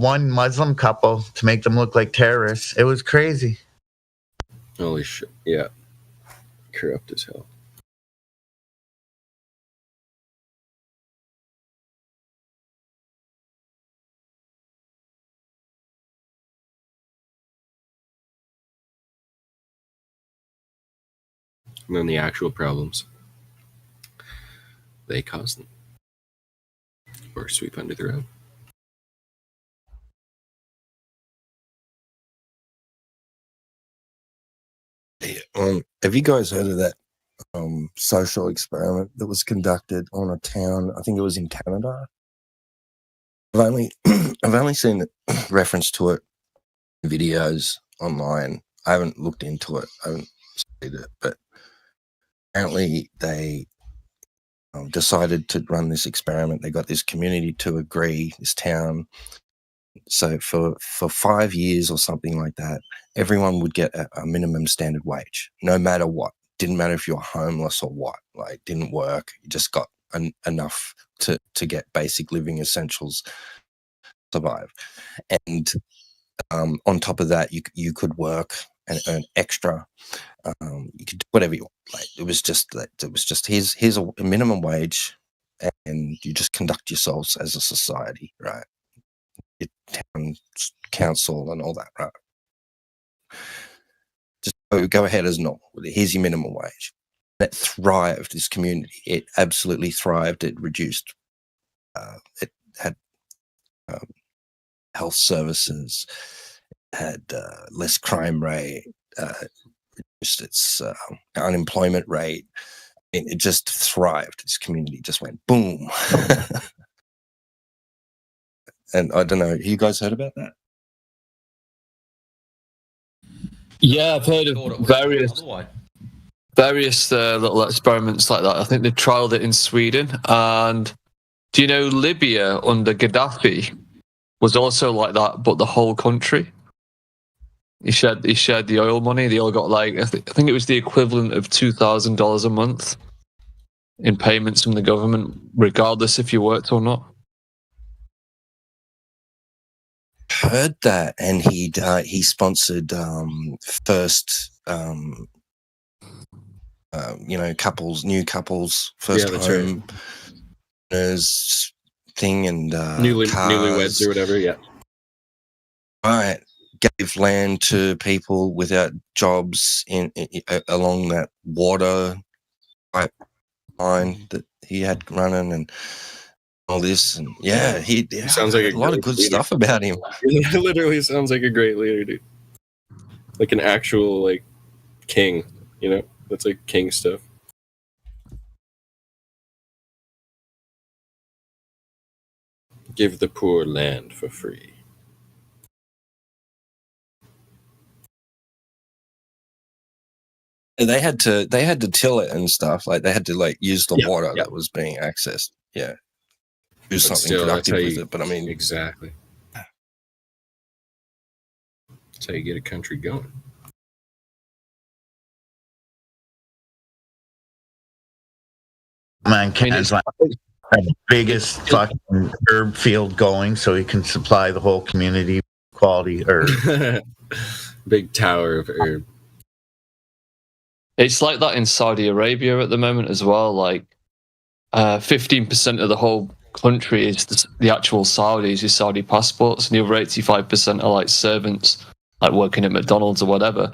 one Muslim couple to make them look like terrorists. It was crazy. Holy shit. Yeah. Corrupt as hell. And then the actual problems, they cause them. Or sweep under the rug. Yeah, have you guys heard of that social experiment that was conducted on a town? I think it was in Canada. I've only seen reference to it in videos online. I haven't looked into it. I haven't studied it, but apparently they decided to run this experiment. They got this community to agree, this town. So for 5 years or something like that, everyone would get a minimum standard wage, no matter what. Didn't matter if you were homeless or what, like didn't work. You just got enough to get basic living essentials, survive. And On top of that, you could work and earn extra. You could do whatever you want. Like it was just here's a minimum wage, and you just conduct yourselves as a society, right? Your town council and all that, right? Just go ahead as normal. Here's your minimum wage. That thrived, this community. It absolutely thrived. It reduced. It had health services. It had less crime rate. Reduced its unemployment rate. It just thrived. This community just went boom. And I don't know. You guys heard about that? Yeah, I've heard of various little experiments like that. I think they trialed it in Sweden. And do you know Libya under Gaddafi was also like that, but the whole country? He shared the oil money. They all got like I think it was the equivalent of $2,000 a month in payments from the government, regardless if you worked or not. Heard that, and he sponsored first new couples first home owners thing, and newlyweds or whatever. Yeah, right. Gave land to people without jobs in along that water pipeline that he had running, and all this, and he sounds like a lot of good stuff about him. It literally sounds like a great leader, dude. Like an actual like king, that's like king stuff. Give the poor land for free. And they had to till it and stuff. Like they had to like use the water that was being accessed. Yeah. Do But something still, productive that's how with you- it. But I mean, exactly. That's how you get a country going. Man, Ken's like the biggest fucking herb field going, so he can supply the whole community quality herb. Big tower of herb. It's like that in Saudi Arabia at the moment as well. Like 15% of the whole country is the actual Saudis with Saudi passports, and the other 85% are like servants, like working at McDonald's or whatever.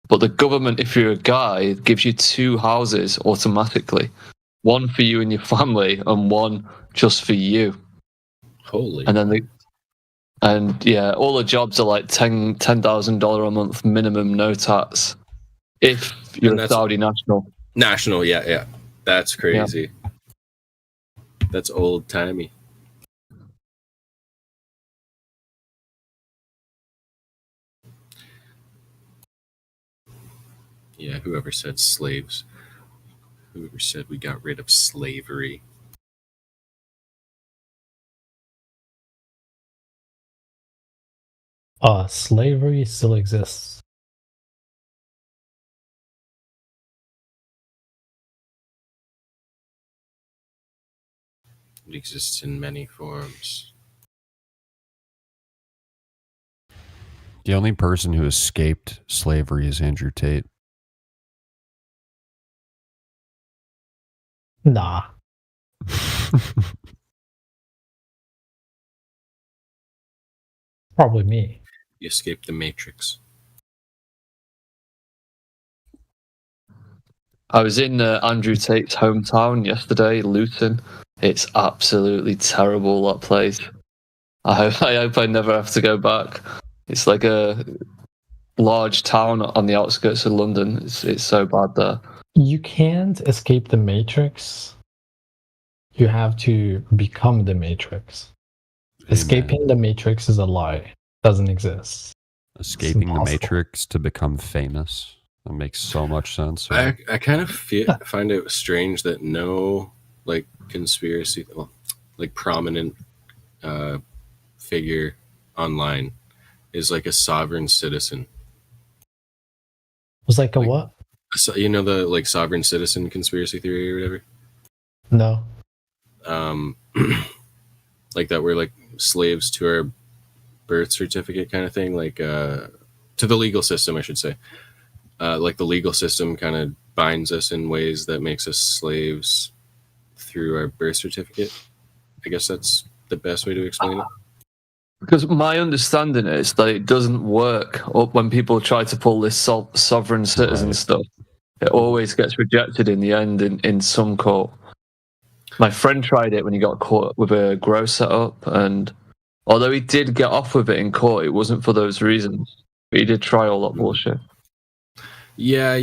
But the government, if you're a guy, gives you 2 houses automatically. One for you and your family, and one just for you. Holy. And then all the jobs are like $10,000 a month minimum, no tax. If you're a Saudi national. National, yeah. That's crazy. Yeah. That's old timey. Yeah, whoever said slaves. Whoever said we got rid of slavery. Slavery still exists. It exists in many forms. The only person who escaped slavery is Andrew Tate. Nah. Probably me. You escaped the Matrix. I was in Andrew Tate's hometown yesterday, Luton. It's absolutely terrible, that place. I hope I never have to go back. It's like a large town on the outskirts of London. It's so bad there. You can't escape the Matrix. You have to become the Matrix. Amen. Escaping the Matrix is a lie. Doesn't exist. Escaping the Matrix to become famous. That makes so much sense. Right? I kind of find it strange that no like conspiracy, like prominent figure online is like a sovereign citizen. Was like a what? So, the like sovereign citizen conspiracy theory or whatever? No. Like that we're like slaves to our birth certificate kind of thing, like to the legal system, I should say. Like the legal system kind of binds us in ways that makes us slaves through our birth certificate. I guess that's the best way to explain it. Because my understanding is that it doesn't work when people try to pull this sovereign citizen stuff. It always gets rejected in the end in some court. My friend tried it when he got caught with a grow setup, and although he did get off with it in court, it wasn't for those reasons. But he did try all that bullshit. Yeah,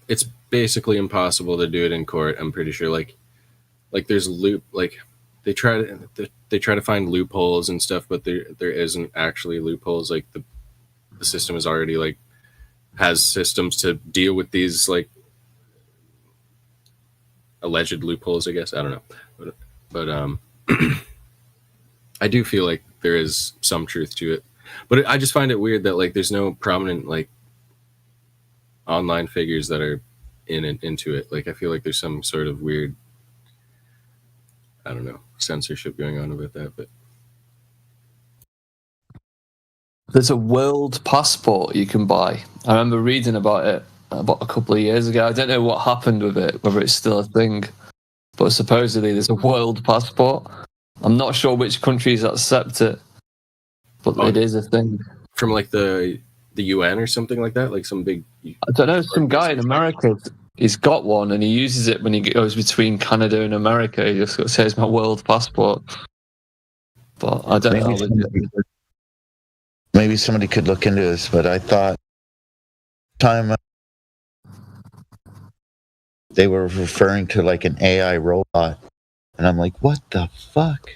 it's basically impossible to do it in court. I'm pretty sure. Like there's they try to find loopholes and stuff, but there isn't actually loopholes. Like the system is already has systems to deal with these alleged loopholes, I guess. I don't know, but I do feel like there is some truth to it. But I just find it weird that there's no prominent online figures that are into it. I feel like there's some sort of weird, I don't know, censorship going on about that. But there's a world passport you can buy. I remember reading about it about a couple of years ago. I don't know what happened with it, whether it's still a thing, but supposedly there's a world passport. I'm not sure which countries accept it, but it is a thing. From the UN or something like that, some big. I don't know. Some guy in America, he's got one, and he uses it when he goes between Canada and America. He just says my world passport. But I don't know. Maybe somebody could look into this, but I thought they were referring to an AI robot, and I'm like, what the fuck?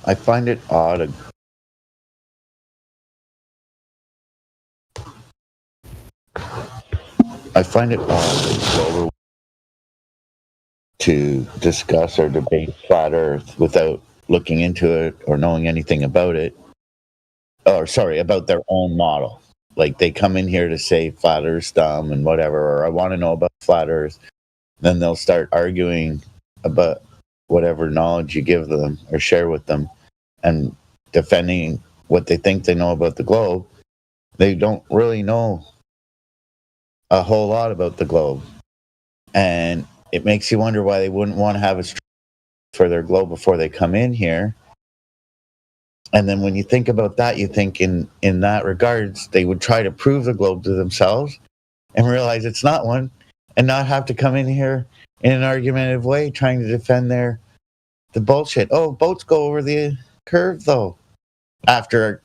I find it odd. I find it odd to discuss or debate flat Earth without looking into it or knowing anything about it. Or sorry, about their own model. Like they come in here to say flat Earth's dumb and whatever, or I want to know about flat Earth. Then they'll start arguing about whatever knowledge you give them or share with them and defending what they think they know about the globe. They don't really know a whole lot about the globe. And it makes you wonder why they wouldn't want to have a for their globe before they come in here. And then when you think about that, you think in that regards, they would try to prove the globe to themselves and realize it's not one and not have to come in here in an argumentative way trying to defend the bullshit. Oh, boats go over the curve though. After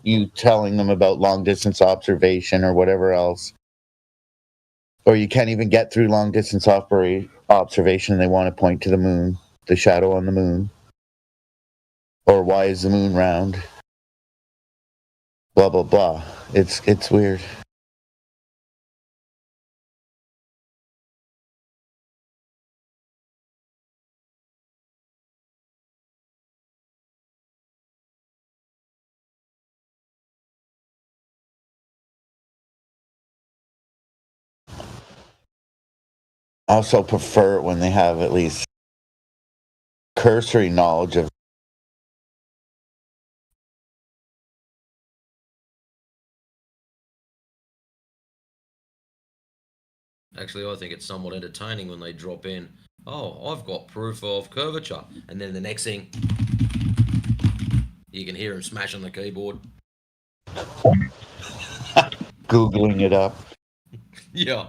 you telling them about long distance observation or whatever else. Or you can't even get through long distance observation and they want to point to the moon, the shadow on the moon. Or why is the moon round? Blah, blah, blah. It's weird. I also prefer it when they have at least cursory knowledge of. Actually, I think it's somewhat entertaining when they drop in, oh, I've got proof of curvature. And then the next thing, you can hear him smash on the keyboard. Googling it up. Yeah.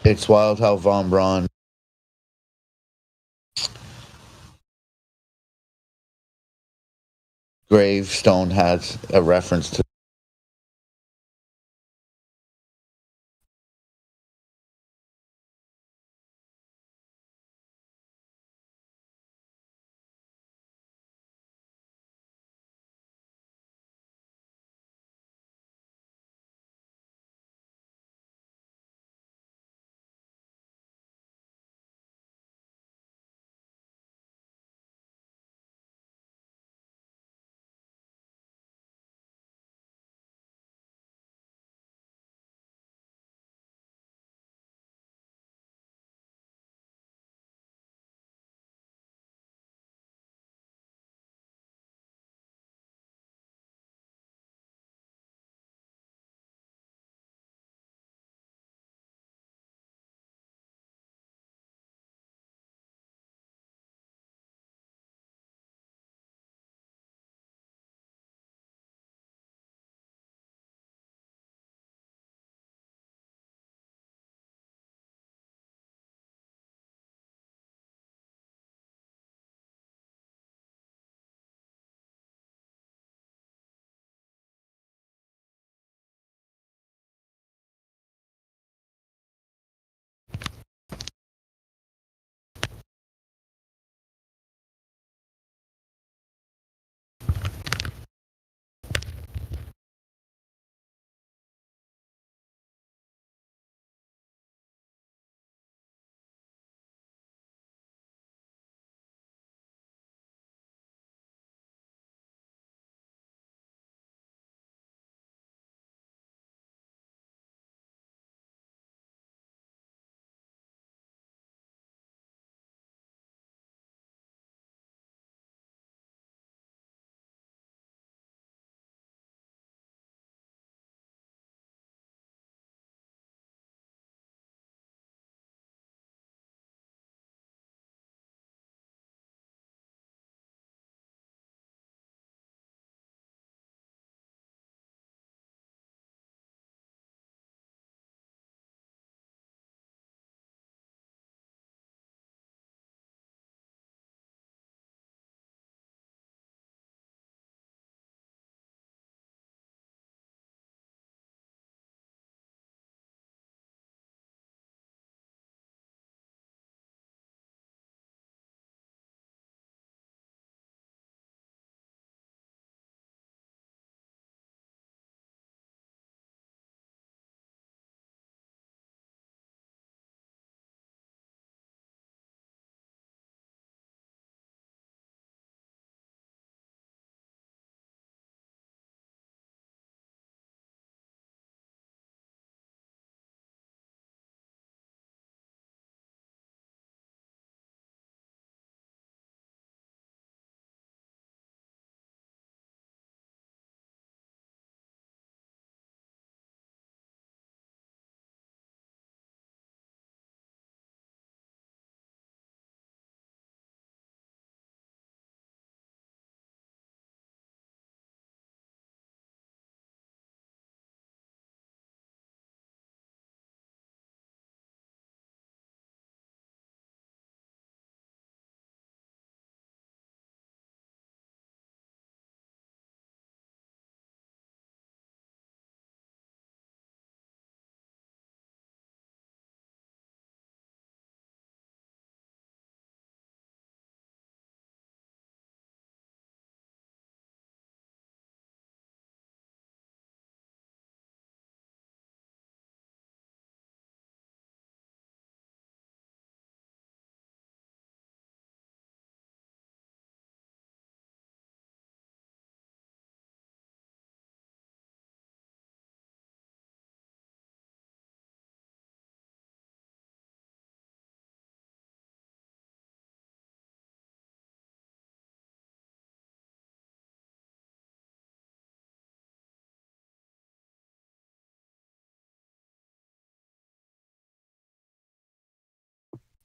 It's wild how Von Braun gravestone has a reference to.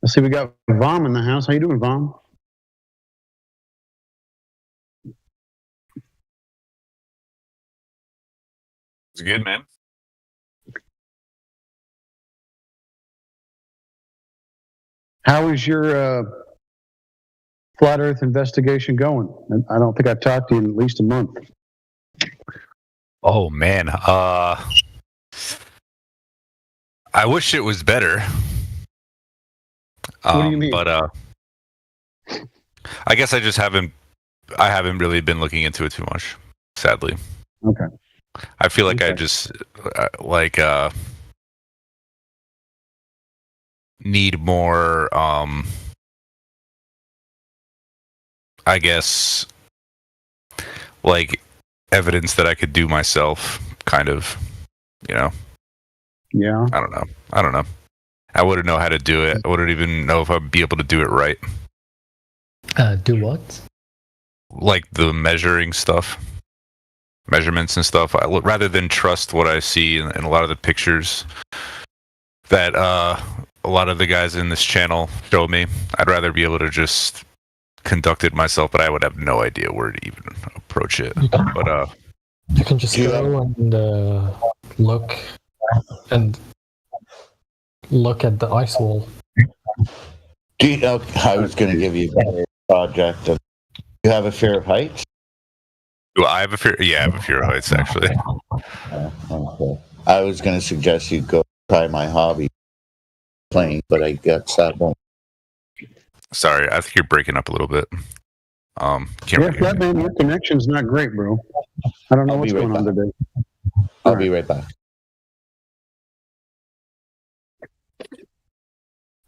Let's see, we got Vom in the house. How you doing, Vom? It's good, man. How is your flat Earth investigation going? I don't think I've talked to you in at least a month. Oh man, I wish it was better. What do you mean? But I guess I haven't really been looking into it too much, sadly. Okay. I feel like I just need more I guess like evidence that I could do myself, kind of, Yeah. I don't know. I wouldn't know how to do it. I wouldn't even know if I'd be able to do it right. Do what? Like the measurements and stuff. Rather than trust what I see in a lot of the pictures that a lot of the guys in this channel show me, I'd rather be able to just conduct it myself, but I would have no idea where to even approach it. But you can just go and look at the ice wall. I was going to give you a project. Do you have a fear of heights? Do I have a fear? Yeah, I have a fear of heights, actually. Okay. I was going to suggest you go try my hobby, playing, but I guess that won't. Sorry, I think you're breaking up a little bit. Flatman, your connection's not great, bro. I don't know what's going on today. I'll be right back.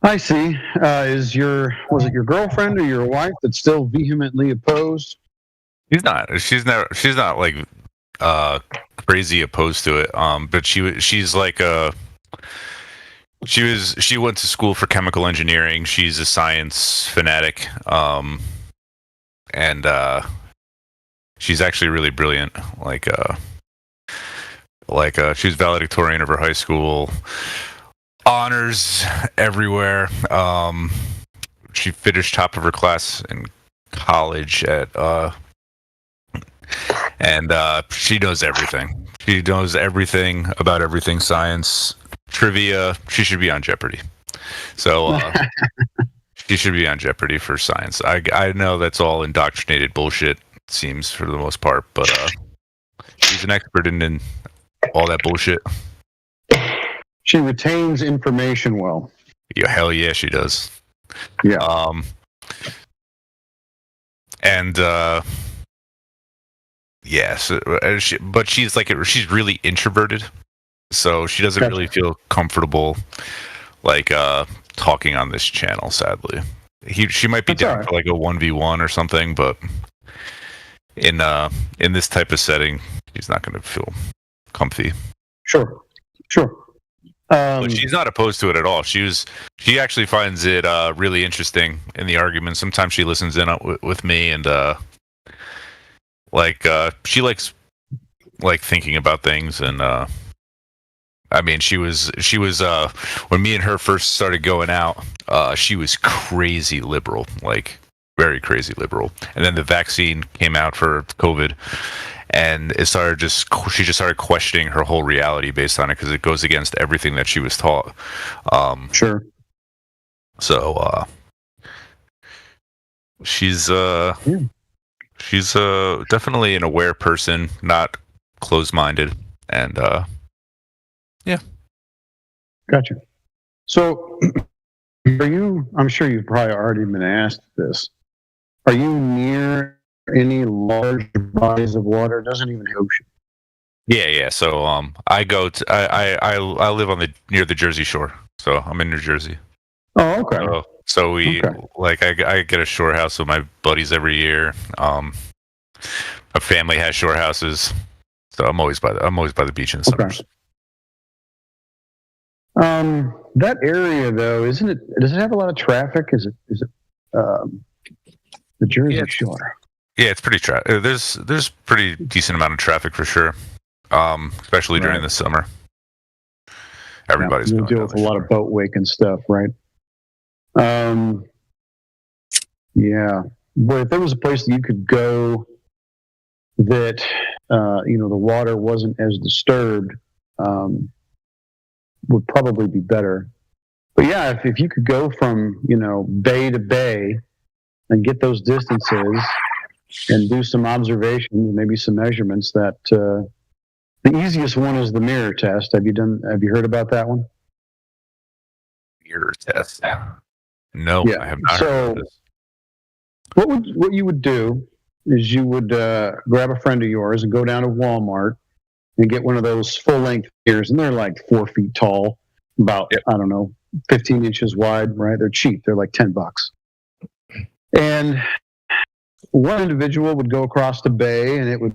I see. Was it your girlfriend or your wife that's still vehemently opposed? She's not like crazy opposed to it. But she went to school for chemical engineering. She's a science fanatic. And she's actually really brilliant. She was valedictorian of her high school, honors everywhere. She finished top of her class in college and she knows everything. She knows everything about everything science, trivia. She should be on Jeopardy. So she should be on Jeopardy for science. I know that's all indoctrinated bullshit, it seems, for the most part, but she's an expert in all that bullshit. She retains information well. Yeah, hell yeah, she does. Yeah. Yes, but she's really introverted, so she doesn't really feel comfortable talking on this channel. Sadly, she might be down for like a 1v1 or something, but in this type of setting, she's not going to feel comfy. Sure. But she's not opposed to it at all. She actually finds it really interesting in the argument. Sometimes she listens in with me, and she likes thinking about things. And I mean, she was when me and her first started going out, she was crazy liberal, like very crazy liberal. And then the vaccine came out for COVID, and she just started questioning her whole reality based on it, because it goes against everything that she was taught. Sure. So she's definitely an aware person, not closed-minded, and yeah. Gotcha. So, I'm sure you've probably already been asked this. Are you near any large bodies of water? It doesn't even ocean. Yeah. So I live near the Jersey Shore. So I'm in New Jersey. Oh, okay. So we I get a shore house with my buddies every year. My family has shore houses, so I'm always by the beach in the summers. That area, though, does it have a lot of traffic? Is it the Jersey Shore? Yeah, it's pretty there's pretty decent amount of traffic for sure, especially during the summer. Everybody's going to deal with a lot of boat wake and stuff, right? Yeah. But if there was a place that you could go that, the water wasn't as disturbed, would probably be better. But yeah, if you could go from, bay to bay and get those distances and do some observations, maybe some measurements, that the easiest one is the mirror test. Have you heard about that one? Mirror test. No, Yeah. I have not So, heard of this. What you would do is you would grab a friend of yours and go down to Walmart and get one of those full-length mirrors, and they're like 4 feet tall, about, I don't know, 15 inches wide, right? They're cheap. They're like $10. And one individual would go across the bay, and it would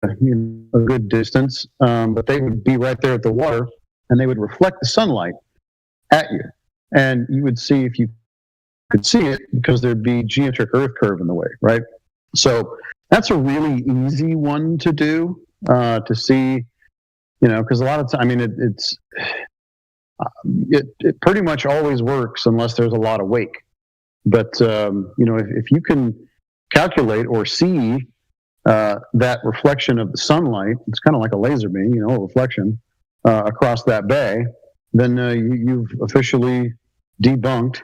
a good distance, but they would be right there at the water, and they would reflect the sunlight at you. And you would see if you could see it, because there'd be geometric earth curve in the way, right? So that's a really easy one to do, to see, because a lot of times, it pretty much always works unless there's a lot of wake. But, if you can calculate or see that reflection of the sunlight, it's kind of like a laser beam, a reflection across that bay, then you've officially debunked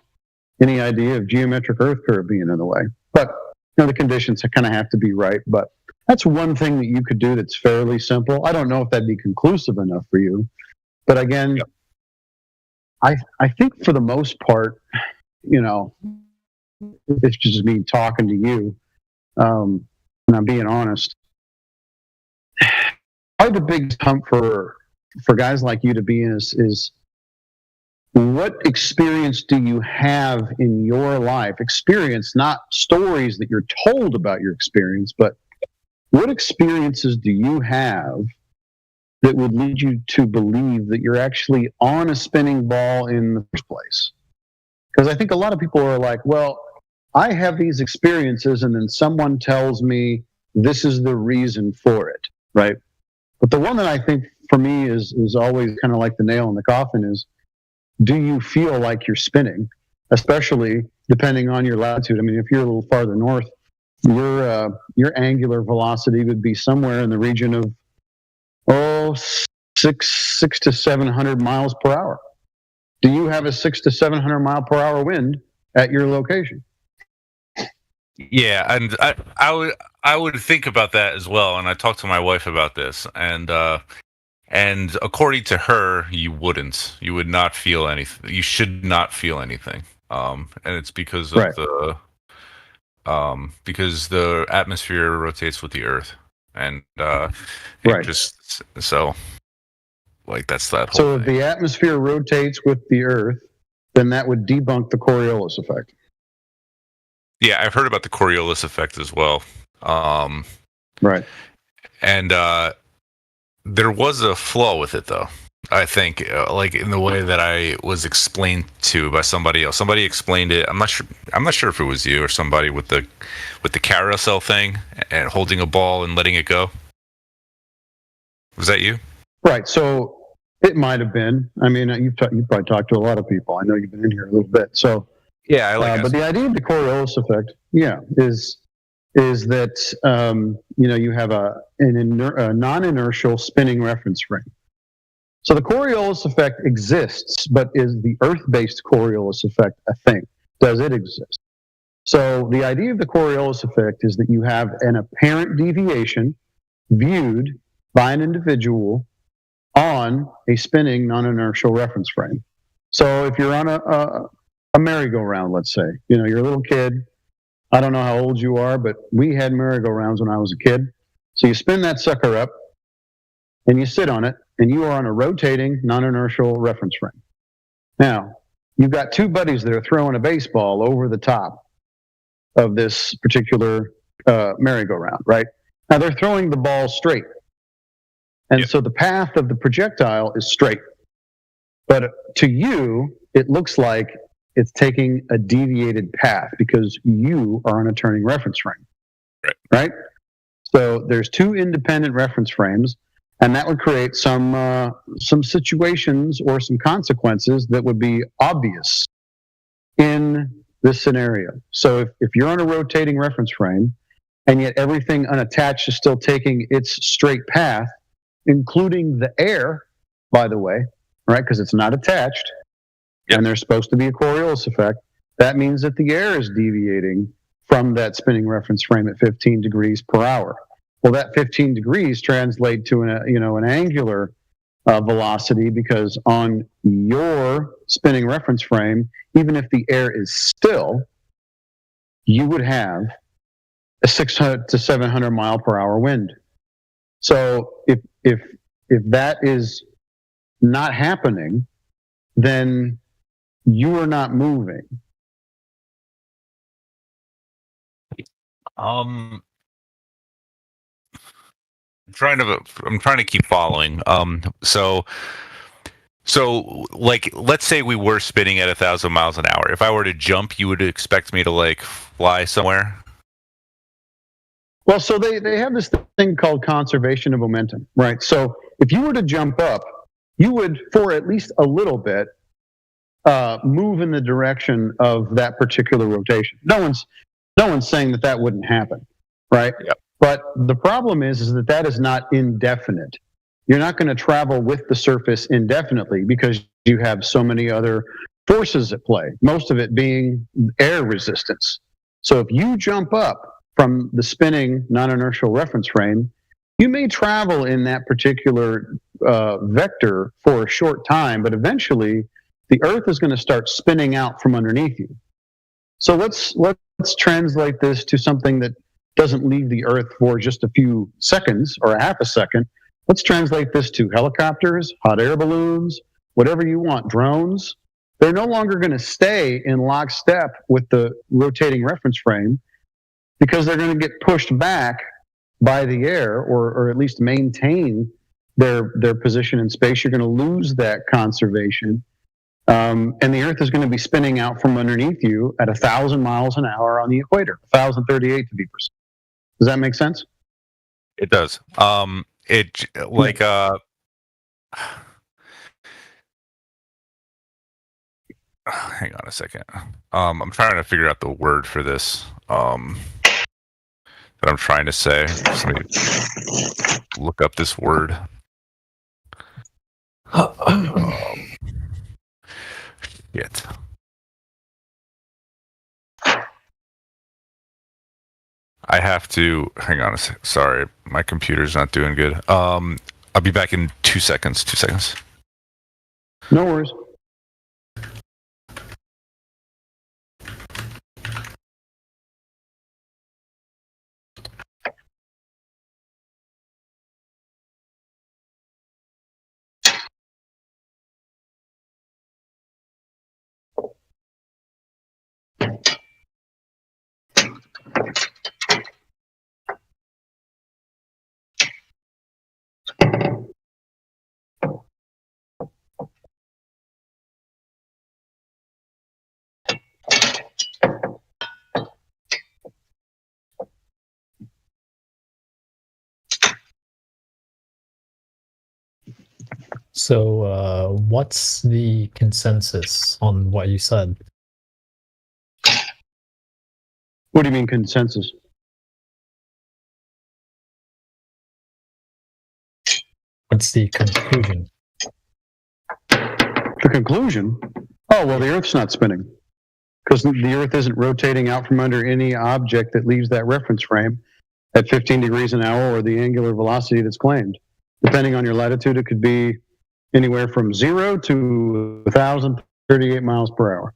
any idea of geometric earth curve being in the way. But the conditions kind of have to be right. But that's one thing that you could do that's fairly simple. I don't know if that'd be conclusive enough for you, but again, I think for the most part, it's just me talking to you, and I'm being honest. Probably the biggest hump for guys like you to be in is what experience do you have in your life? Experience, not stories that you're told about your experience, but what experiences do you have that would lead you to believe that you're actually on a spinning ball in the first place? Because I think a lot of people are like, well, I have these experiences, and then someone tells me this is the reason for it, right? But the one that I think for me is always kind of like the nail in the coffin is, do you feel like you're spinning, especially depending on your latitude? I mean, if you're a little farther north, your angular velocity would be somewhere in the region of 600 to 700 miles per hour. Do you have a 600 to 700 mile per hour wind at your location? Yeah, and I would think about that as well, and I talked to my wife about this, and according to her, you would not feel anything. You should not feel anything, and it's because of because the atmosphere rotates with the Earth, and just so like that's that whole. So if the atmosphere rotates with the Earth, then that would debunk the Coriolis effect. Yeah, I've heard about the Coriolis effect as well. Right. And there was a flaw with it, though. I think, like in the way that I was explained to by somebody else. Somebody explained it. I'm not sure if it was you or somebody with the carousel thing and holding a ball and letting it go. Was that you? Right. So it might have been. I mean, you've probably talked to a lot of people. I know you've been in here a little bit. So yeah, I like. But the idea of the Coriolis effect, is that you have a non-inertial spinning reference frame. So the Coriolis effect exists, but is the Earth-based Coriolis effect a thing? Does it exist? So the idea of the Coriolis effect is that you have an apparent deviation viewed by an individual on a spinning non-inertial reference frame. So if you're on a merry-go-round, let's say, you're a little kid. I don't know how old you are, but we had merry-go-rounds when I was a kid. So you spin that sucker up, and you sit on it, and you are on a rotating non-inertial reference frame. Now, you've got two buddies that are throwing a baseball over the top of this particular merry-go-round, right? Now, they're throwing the ball straight. And so the path of the projectile is straight. But to you, it looks like it's taking a deviated path because you are on a turning reference frame, right? So there's two independent reference frames, and that would create some situations or some consequences that would be obvious in this scenario. So if you're on a rotating reference frame, and yet everything unattached is still taking its straight path, including the air, by the way, right? Because it's not attached, and there's supposed to be a Coriolis effect. That means that the air is deviating from that spinning reference frame at 15 degrees per hour. Well, that 15 degrees translate to an angular velocity, because on your spinning reference frame, even if the air is still, you would have a 600 to 700 mile per hour wind. So if that is not happening, then you are not moving. I'm trying to keep following. So like, let's say we were spinning at 1,000 miles an hour. If I were to jump, you would expect me to like fly somewhere? Well, so they have this thing called conservation of momentum, right? So if you were to jump up, you would, for at least a little bit, move in the direction of that particular rotation. No one's saying that wouldn't happen, right? Yep. But the problem is that is not indefinite. You're not going to travel with the surface indefinitely, because you have so many other forces at play, most of it being air resistance. So if you jump up from the spinning non-inertial reference frame, you may travel in that particular vector for a short time, but eventually the Earth is going to start spinning out from underneath you. So let's translate this to something that doesn't leave the Earth for just a few seconds or a half a second. Let's translate this to helicopters, hot air balloons, whatever you want, drones. They're no longer going to stay in lockstep with the rotating reference frame, because they're going to get pushed back by the air, or at least maintain their position in space. You're going to lose that conservation. And the Earth is going to be spinning out from underneath you at 1,000 miles an hour on the equator, 1,038 to be precise. Does that make sense? It does. Hang on a second. I'm trying to figure out the word for this that I'm trying to say. Somebody look up this word. Shit. I have to hang on a sec. Sorry, my computer's not doing good. I'll be back in 2 seconds. 2 seconds. No worries. So, what's the consensus on what you said? What do you mean consensus? What's the conclusion? The conclusion? Oh, well, the Earth's not spinning, because the Earth isn't rotating out from under any object that leaves that reference frame at 15 degrees an hour, or the angular velocity that's claimed. Depending on your latitude, it could be anywhere from 0 to 1,038 miles per hour.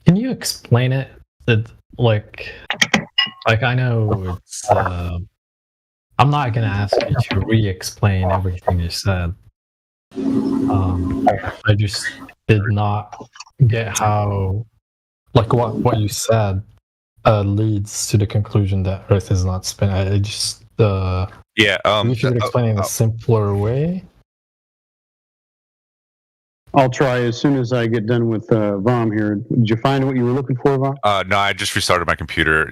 Can you explain it? Like I know it's. I'm not gonna ask you to re-explain everything you said. I just did not get how, like, what you said leads to the conclusion that Earth is not spinning. I just yeah. You should explain it in a simpler way. I'll try as soon as I get done with Vom here. Did you find what you were looking for, Vom? No, I just restarted my computer.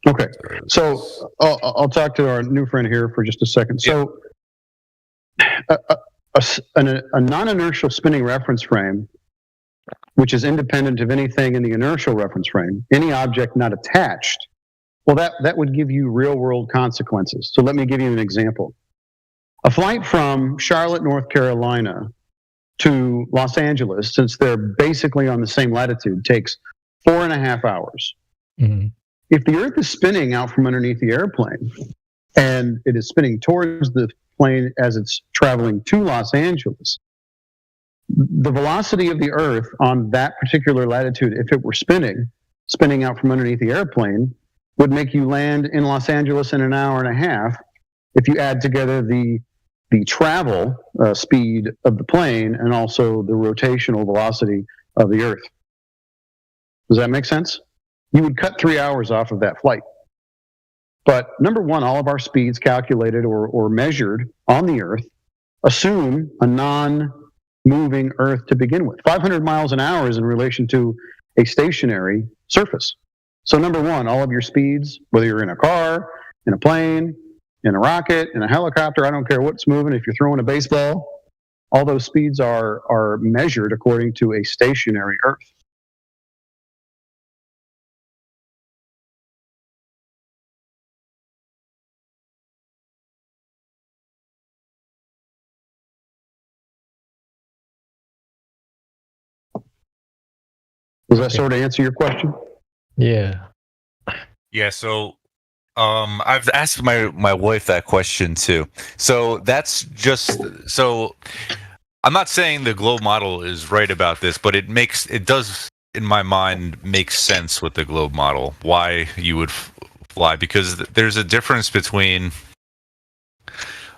Okay. So I'll talk to our new friend here for just a second. So a non-inertial spinning reference frame, which is independent of anything in the inertial reference frame, any object not attached, well, that would give you real-world consequences. So let me give you an example. A flight from Charlotte, North Carolina to Los Angeles, since they're basically on the same latitude, takes 4.5 hours. Mm-hmm. If the Earth is spinning out from underneath the airplane and it is spinning towards the plane as it's traveling to Los Angeles, the velocity of the Earth on that particular latitude, if it were spinning out from underneath the airplane, would make you land in Los Angeles in 1.5 hours if you add together the travel speed of the plane and also the rotational velocity of the Earth. Does that make sense? You would cut 3 hours off of that flight. But number one, all of our speeds calculated or measured on the Earth assume a non-moving Earth to begin with. 500 miles an hour is in relation to a stationary surface. So number one, all of your speeds, whether you're in a car, in a plane, in a rocket, in a helicopter, I don't care what's moving, if you're throwing a baseball, all those speeds are measured according to a stationary Earth. Does that sort of answer your question? Yeah. Yeah, so I've asked my wife that question too. So that's just so I'm not saying the globe model is right about this, but it does in my mind make sense with the globe model why you would fly, because there's a difference between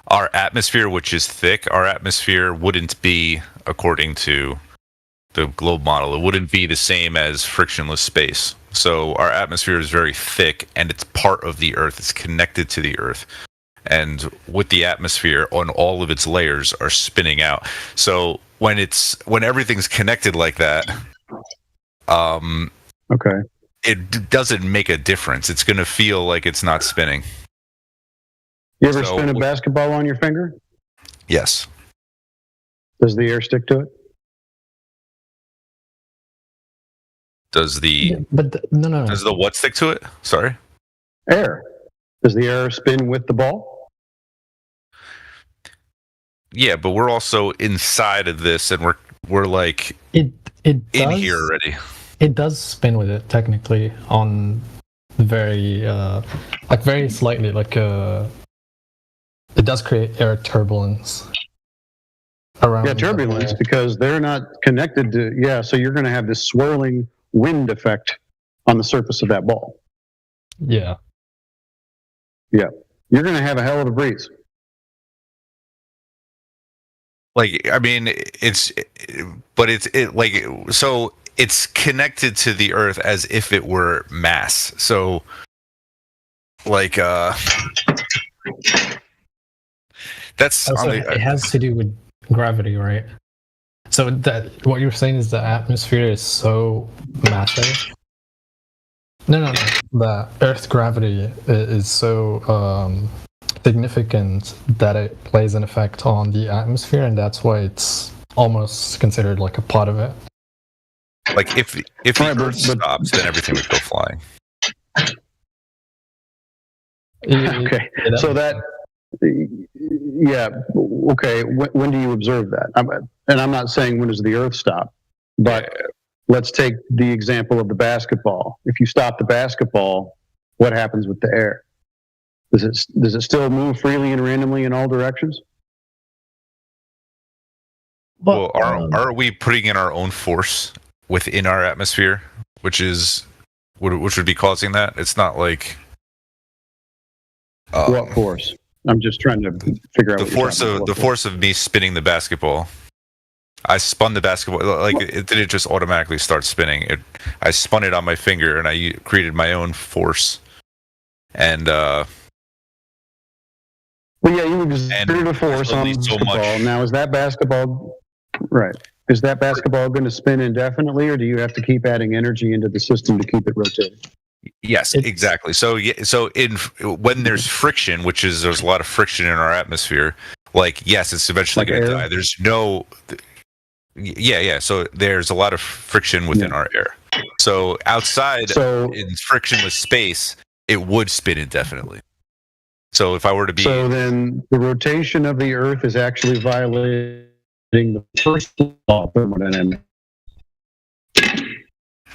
our atmosphere, which is thick. Our atmosphere wouldn't be, according to the globe model, it wouldn't be the same as frictionless space. So our atmosphere is very thick and it's part of the Earth. It's connected to the Earth. And with the atmosphere on all of its layers are spinning out. So when everything's connected like that, okay, it doesn't make a difference. It's going to feel like it's not spinning. You ever spin a basketball on your finger? Yes. Does the air stick to it? Does the no. Does the what stick to it? Sorry. Air. Does the air spin with the ball? Yeah, but we're also inside of this, and we're like it in does, here already. It does spin with it technically on very very slightly, it does create air turbulence around. Yeah, turbulence, because they're not connected to. So you're going to have this swirling wind effect on the surface of that ball. Yeah. Yeah, you're going to have a hell of a breeze. Like, I mean, so it's connected to the Earth as if it were mass. So, like, that's also, it has to do with gravity, right? So that what you're saying is the atmosphere is so massive. No. The Earth's gravity is so significant that it plays an effect on the atmosphere, and that's why it's almost considered like a part of it. Like if the Earth stops, then everything would go flying. Okay, so that. Yeah. Okay. When do you observe that? And I'm not saying when does the Earth stop, but let's take the example of the basketball. If you stop the basketball, what happens with the air? Does it still move freely and randomly in all directions? Well, are we putting in our own force within our atmosphere, which would be causing that? It's not like what force? I'm just trying to figure out the force of me spinning the basketball. I spun the basketball, like it didn't just automatically start spinning. I spun it on my finger and I created my own force. And well, yeah, you exerted a force on the basketball. Now, is that basketball right? Is that basketball going to spin indefinitely, or do you have to keep adding energy into the system to keep it rotating? Yes, exactly. So when there's friction, there's a lot of friction in our atmosphere. Like, yes, it's eventually going to die. There's no. Yeah. So there's a lot of friction within our air. So outside in frictionless space, it would spin indefinitely. So if I were to be... So then the rotation of the Earth is actually violating the first law of thermodynamics.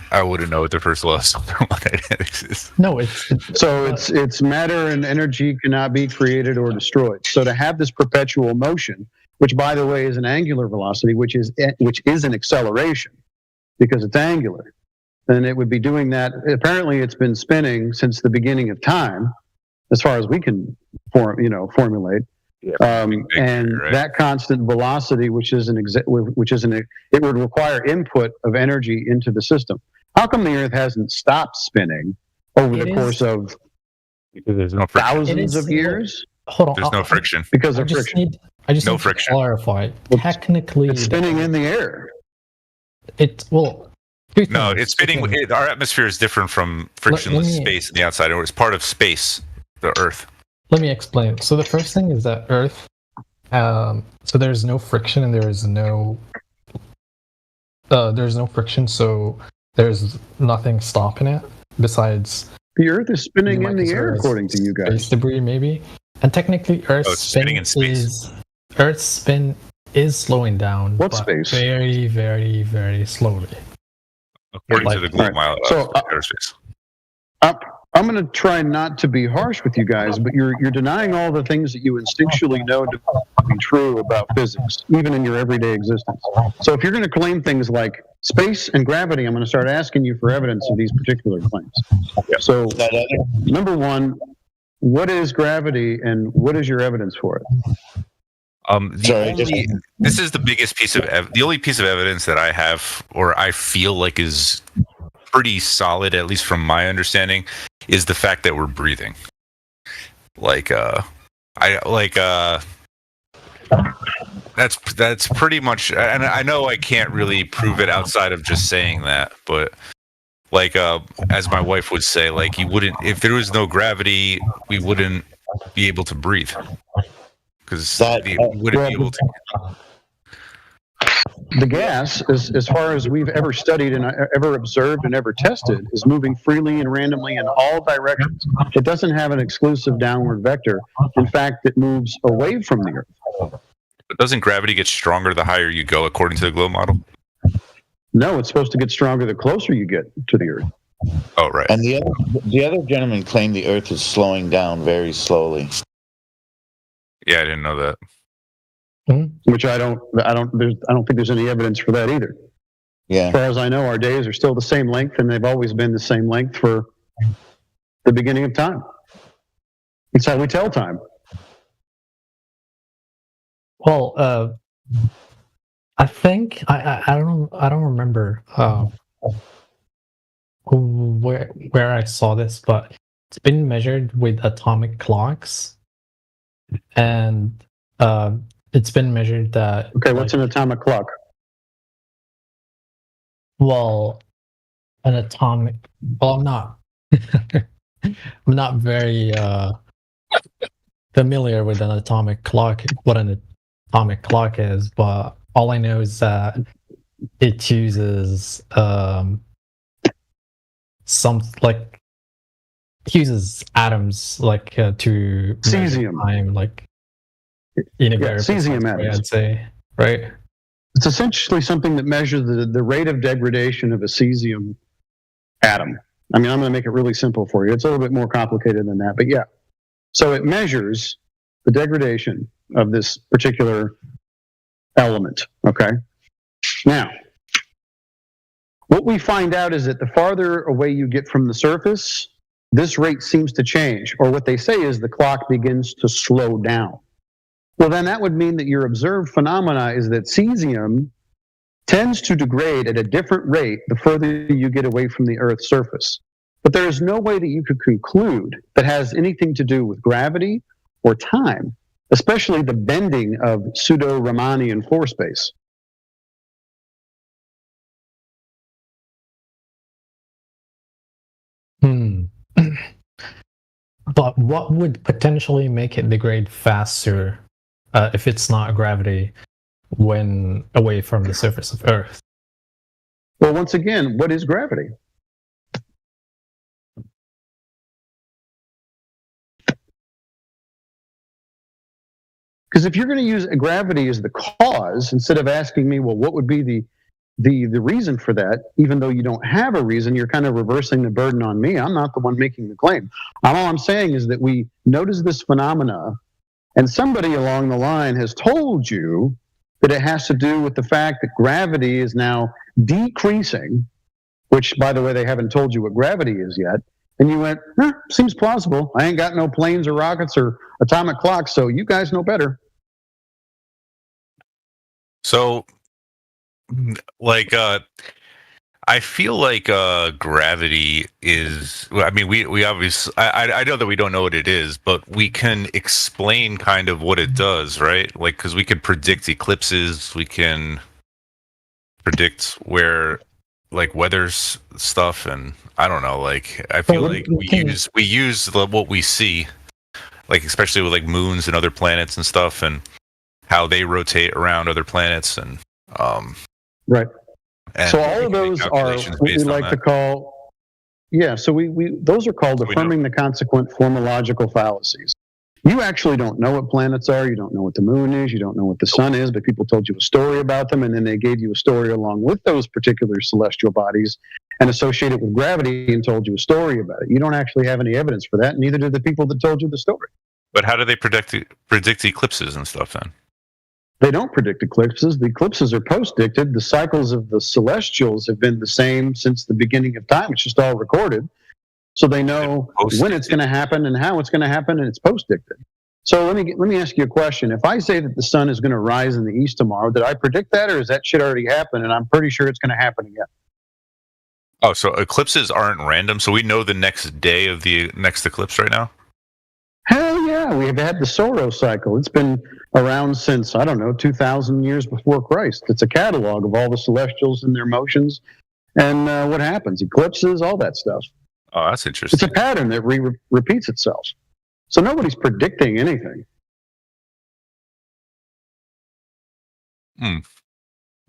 I wouldn't know what the first law of thermodynamics is. No, it's matter and energy cannot be created or destroyed. So to have this perpetual motion, which by the way is an angular velocity, which is an acceleration because it's angular, then it would be doing that. Apparently, it's been spinning since the beginning of time, as far as we can formulate. That constant velocity, it would require input of energy into the system. How come the Earth hasn't stopped spinning over the course of there's no thousands of years? Hold on. There's no friction. Because of friction. I just no need friction. To clarify. Technically, it's spinning in the air. It's spinning. Our atmosphere is different from frictionless space in the outside. It's part of space, the Earth. Let me explain. So the first thing is that Earth, so there's no friction and there's no friction, so there's nothing stopping it besides the Earth is spinning in the air, according to you guys. Space debris, maybe, and technically Earth's spin is slowing down. What space? Very, very, very slowly. According to the Globalization airspace. I'm going to try not to be harsh with you guys, but you're denying all the things that you instinctually know to be true about physics, even in your everyday existence. So if you're going to claim things like space and gravity, I'm going to start asking you for evidence of these particular claims. So, number one, what is gravity and what is your evidence for it? This is the biggest piece of the only piece of evidence that I have, or I feel like is pretty solid, at least from my understanding, is the fact that we're breathing. That's pretty much, and I know I can't really prove it outside of just saying that, but as my wife would say, if there was no gravity, we wouldn't be able to breathe. Because we wouldn't be able to. The gas, as far as we've ever studied and ever observed and ever tested, is moving freely and randomly in all directions. It doesn't have an exclusive downward vector. In fact, it moves away from the Earth. But doesn't gravity get stronger the higher you go, according to the globe model? No, it's supposed to get stronger the closer you get to the Earth. Oh, right. And the other gentleman claimed the Earth is slowing down very slowly. Yeah, I didn't know that. Which I don't think there's any evidence for that either. Yeah. As far as I know, our days are still the same length, and they've always been the same length for the beginning of time. It's how we tell time. Well, I think I don't remember where I saw this, but it's been measured with atomic clocks, and it's been measured that. Okay, what's an atomic clock? Well, an atomic. Well, I'm not. I'm not very familiar with an atomic clock. What an atomic clock is, but all I know is that it uses uses atoms to cesium time, in a very cesium way, atoms. I'd say, right? It's essentially something that measures the rate of degradation of a cesium atom. I mean, I'm going to make it really simple for you. It's a little bit more complicated than that, but yeah. So it measures the degradation of this particular element, okay? Now, what we find out is that the farther away you get from the surface, this rate seems to change, or what they say is the clock begins to slow down. Well, then that would mean that your observed phenomena is that cesium tends to degrade at a different rate the further you get away from the Earth's surface. But there is no way that you could conclude that has anything to do with gravity or time, especially the bending of pseudo-Riemannian floor space. Hmm. But what would potentially make it degrade faster if it's not gravity when away from the surface of Earth? Well, once again, what is gravity? Because if you're going to use gravity as the cause, instead of asking me, well, what would be the reason for that, even though you don't have a reason, you're kind of reversing the burden on me. I'm not the one making the claim. All I'm saying is that we notice this phenomena, and somebody along the line has told you that it has to do with the fact that gravity is now decreasing, which, by the way, they haven't told you what gravity is yet. And you went, seems plausible. I ain't got no planes or rockets or atomic clocks, so you guys know better. So, like, I feel like gravity is. I mean, we obviously. I know that we don't know what it is, but we can explain kind of what it does, right? Like, because we can predict eclipses, we can predict where, like, weather's stuff, and I don't know. Like, I feel like we use what we see, like especially with like moons and other planets and stuff, and how they rotate around other planets, and right. And so all of those are what we like to call, so we those are called affirming the consequent formological fallacies. You actually don't know what planets are, you don't know what the moon is, you don't know what the sun is, but people told you a story about them, and then they gave you a story along with those particular celestial bodies and associated with gravity and told you a story about it. You don't actually have any evidence for that, neither did the people that told you the story. But how do they predict eclipses and stuff then? They don't predict eclipses. The eclipses are post-dicted. The cycles of the celestials have been the same since the beginning of time. It's just all recorded. So they know when it's going to happen and how it's going to happen, and it's post-dicted. So let me ask you a question. If I say that the sun is going to rise in the east tomorrow, did I predict that, or is that shit already happened and I'm pretty sure it's going to happen again? Oh, so eclipses aren't random? So we know the next day of the next eclipse right now? Hell yeah, we have had the Soros cycle. It's been around since, 2,000 years before Christ. It's a catalog of all the celestials and their motions and what happens, eclipses, all that stuff. Oh, that's interesting. It's a pattern that repeats itself. So nobody's predicting anything.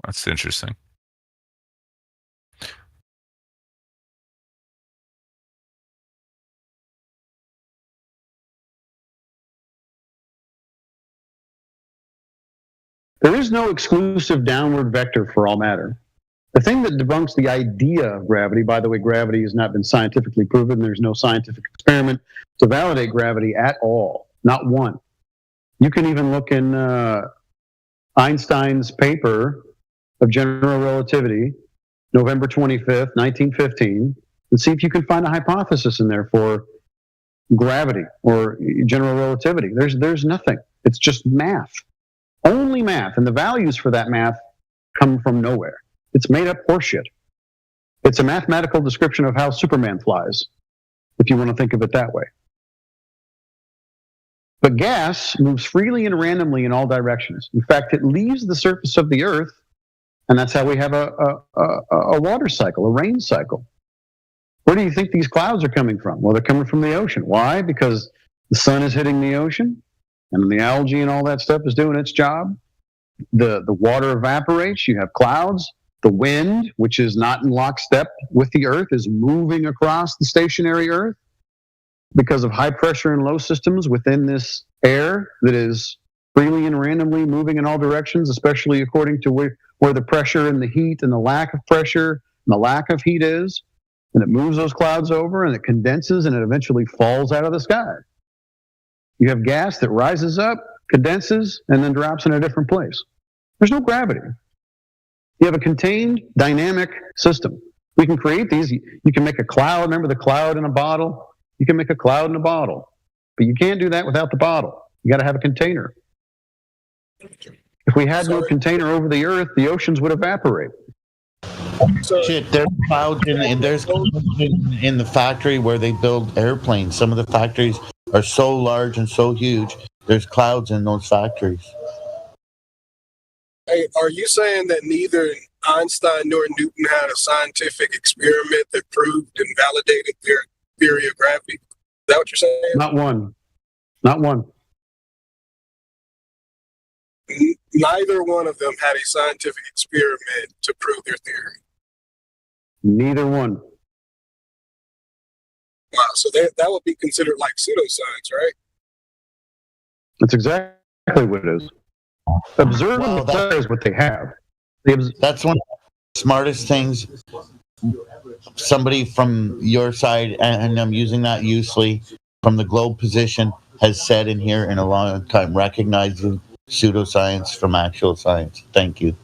That's interesting. There is no exclusive downward vector for all matter. The thing that debunks the idea of gravity, by the way, gravity has not been scientifically proven. There's no scientific experiment to validate gravity at all, not one. You can even look in Einstein's paper of general relativity, November 25th, 1915, and see if you can find a hypothesis in there for gravity or general relativity. There's nothing. It's just math. Only math, and the values for that math come from nowhere. It's made up horseshit. It's a mathematical description of how Superman flies, if you want to think of it that way. But gas moves freely and randomly in all directions. In fact, it leaves the surface of the Earth, and that's how we have a water cycle, a rain cycle. Where do you think these clouds are coming from? Well, they're coming from the ocean. Why? Because the sun is hitting the ocean, and the algae and all that stuff is doing its job. The water evaporates, you have clouds. The wind, which is not in lockstep with the Earth, is moving across the stationary Earth because of high pressure and low systems within this air that is freely and randomly moving in all directions, especially according to where the pressure and the heat and the lack of pressure and the lack of heat is. And it moves those clouds over and it condenses and it eventually falls out of the sky. You have gas that rises up, condenses, and then drops in a different place. There's no gravity. You have a contained dynamic system. We can create these. You can make a cloud. Remember the cloud in a bottle? You can make a cloud in a bottle. But you can't do that without the bottle. You got to have a container. If we had no container over the Earth, the oceans would evaporate. Shit, there's clouds in the factory where they build airplanes. Some of the factories are so large and so huge, there's clouds in those factories. Hey, are you saying that neither Einstein nor Newton had a scientific experiment that proved and validated their theory of gravity? that what you're saying? Not one. Not one. Neither one of them had a scientific experiment to prove their theory. Neither one. Wow, so that would be considered like pseudoscience, right? That's exactly what it is. Observe and declare is what they have. That's one of the smartest things somebody from your side, and I'm using that loosely, from the globe position has said in here in a long time, recognizing pseudoscience from actual science. Thank you.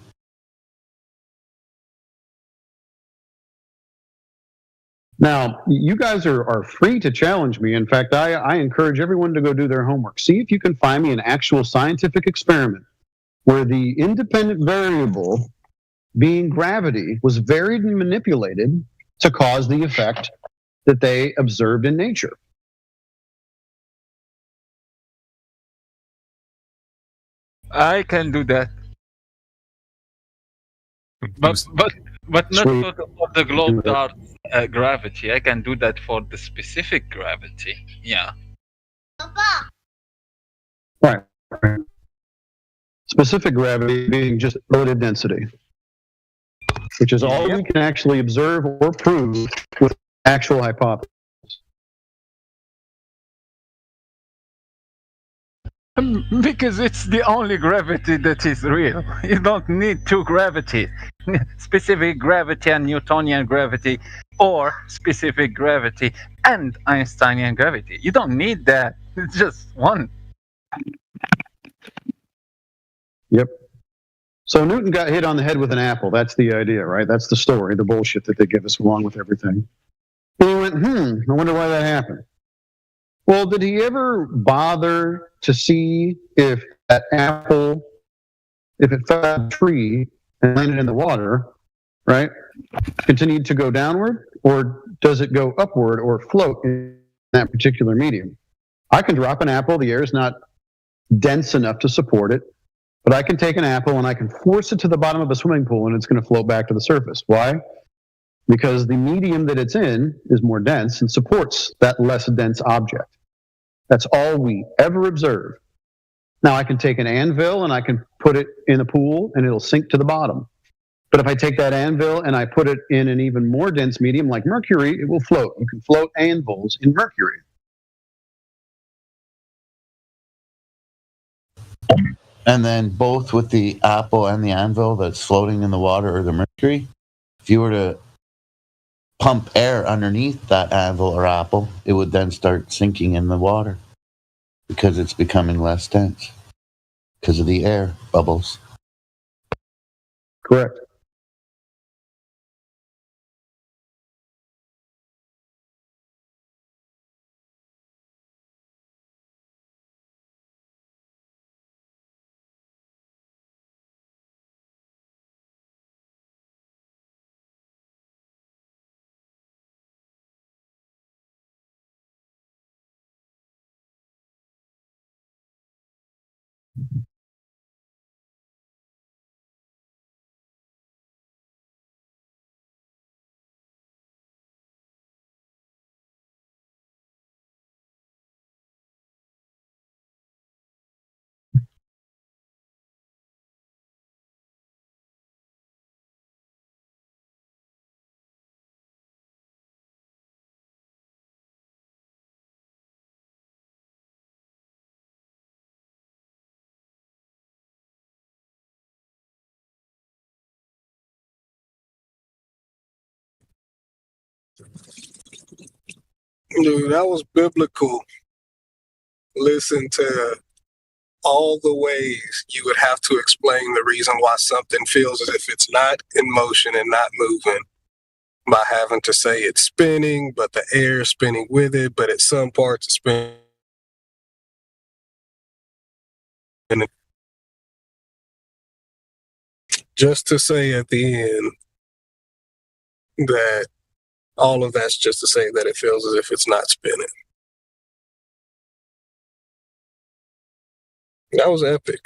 Now, you guys are free to challenge me. In fact, I encourage everyone to go do their homework. See if you can find me an actual scientific experiment where the independent variable, being gravity, was varied and manipulated to cause the effect that they observed in nature. I can do that. But not Sweet. for the globe dart gravity. I can do that for the specific gravity. Yeah. Right. Specific gravity being just relative density, which is all we can actually observe or prove with actual hypothesis. Because it's the only gravity that is real. You don't need two gravities. Specific gravity and Newtonian gravity, or specific gravity and Einsteinian gravity. You don't need that. It's just one. Yep. So Newton got hit on the head with an apple. That's the idea, right? That's the story, the bullshit that they give us along with everything. And he went, I wonder why that happened. Well, did he ever bother to see if that apple, if it fell out of a tree and landed in the water, right, continued to go downward, or does it go upward or float in that particular medium? I can drop an apple, the air is not dense enough to support it, but I can take an apple and I can force it to the bottom of a swimming pool and it's going to float back to the surface. Why? Because the medium that it's in is more dense and supports that less dense object. That's all we ever observe. Now I can take an anvil and I can put it in a pool and it'll sink to the bottom. But if I take that anvil and I put it in an even more dense medium like mercury, it will float. You can float anvils in mercury. And then both with the apple and the anvil that's floating in the water or the mercury, if you were to pump air underneath that anvil or apple, it would then start sinking in the water because it's becoming less dense because of the air bubbles. Correct. Dude, that was biblical. Listen to all the ways you would have to explain the reason why something feels as if it's not in motion and not moving, by having to say it's spinning, but the air is spinning with it, but at some parts it's spinning. Just to say at the end that all of that's just to say that it feels as if it's not spinning. That was epic.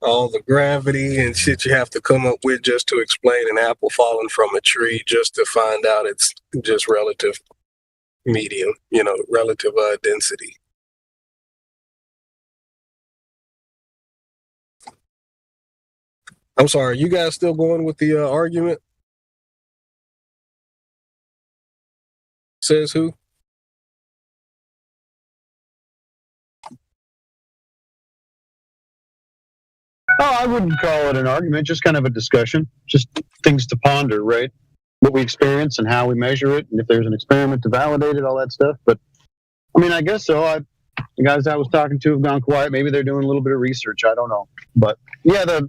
all the gravity and shit you have to come up with just to explain an apple falling from a tree just to find out it's just relative medium, relative density. I'm sorry, you guys still going with the argument? Says who? Oh, I wouldn't call it an argument, just kind of a discussion, just things to ponder, right? What we experience and how we measure it, and if there's an experiment to validate it, all that stuff. But, I mean, I guess so. The guys I was talking to have gone quiet. Maybe they're doing a little bit of research. I don't know. But, yeah,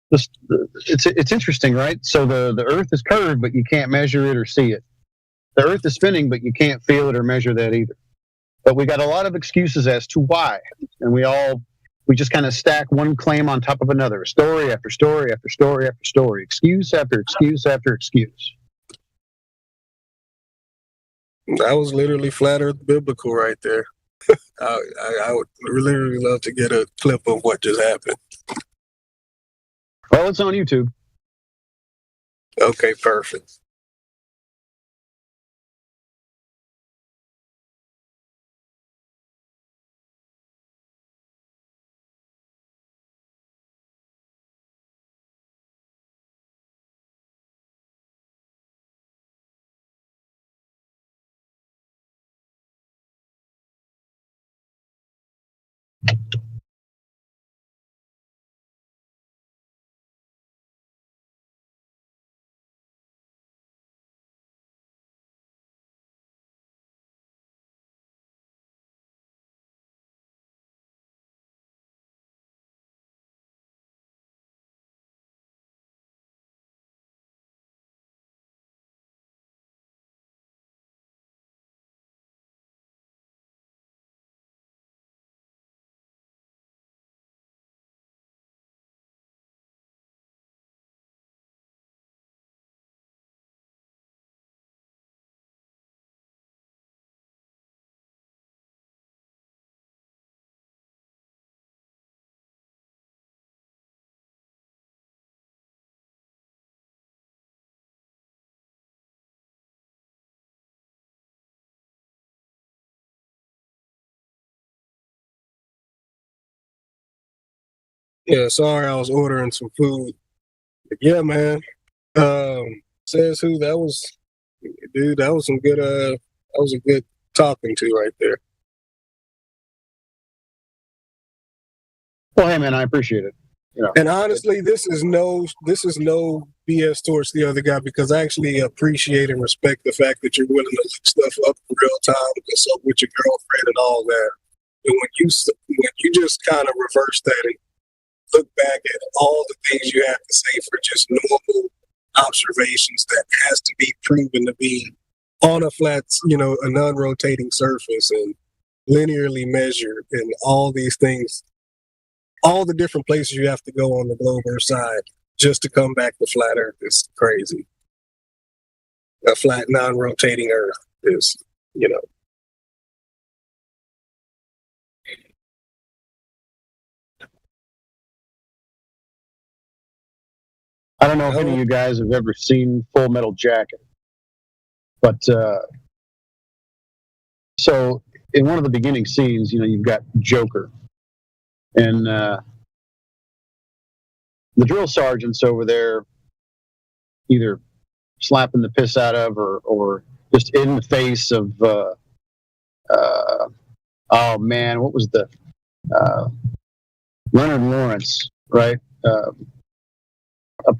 it's interesting, right? So the Earth is curved, but you can't measure it or see it. The Earth is spinning, but you can't feel it or measure that either. But we got a lot of excuses as to why, and we just kind of stack one claim on top of another, story after story after story after story, excuse after excuse after excuse. That was literally flat earth biblical right there. I would literally love to get a clip of what just happened. Well, it's on YouTube. Okay, perfect. Yeah, sorry, I was ordering some food. But yeah, man. Says who? That was some good. That was a good talking to right there. Well, hey, man, I appreciate it. And honestly, this is no BS towards the other guy, because I actually appreciate and respect the fact that you're willing to look stuff up in real time, what's up with your girlfriend and all that. And when you just kind of reverse that and look back at all the things you have to say for just normal observations that has to be proven to be on a flat, a non-rotating surface and linearly measured, and all these things, all the different places you have to go on the globe Earth side just to come back to flat Earth is crazy. A flat, non-rotating Earth is, I don't know if any of you guys have ever seen Full Metal Jacket, but so in one of the beginning scenes, you've got Joker, and the drill sergeant's over there either slapping the piss out of or just in the face of oh man, what was the Leonard Lawrence, right? A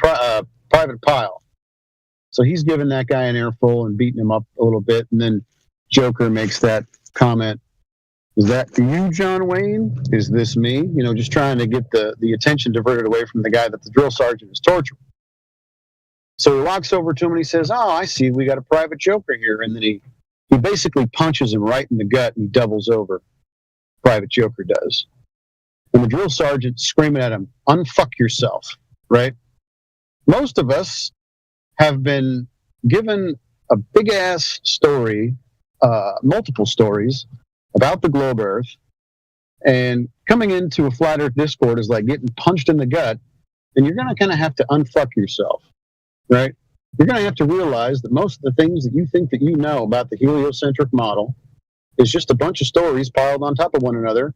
private pile. So he's giving that guy an earful and beating him up a little bit, and then Joker makes that comment, "Is that you, John Wayne? Is this me?" Just trying to get the attention diverted away from the guy that the drill sergeant is torturing. So he walks over to him and he says, "Oh, I see, we got a private Joker here." And then he basically punches him right in the gut and he doubles over. Private Joker does. And the drill sergeant's screaming at him, "Unfuck yourself," right? Most of us have been given a big-ass story, multiple stories, about the globe Earth, And coming into a flat Earth Discord is like getting punched in the gut, and you're going to kind of have to unfuck yourself, right? You're going to have to realize that most of the things that you think that you know about the heliocentric model is just a bunch of stories piled on top of one another,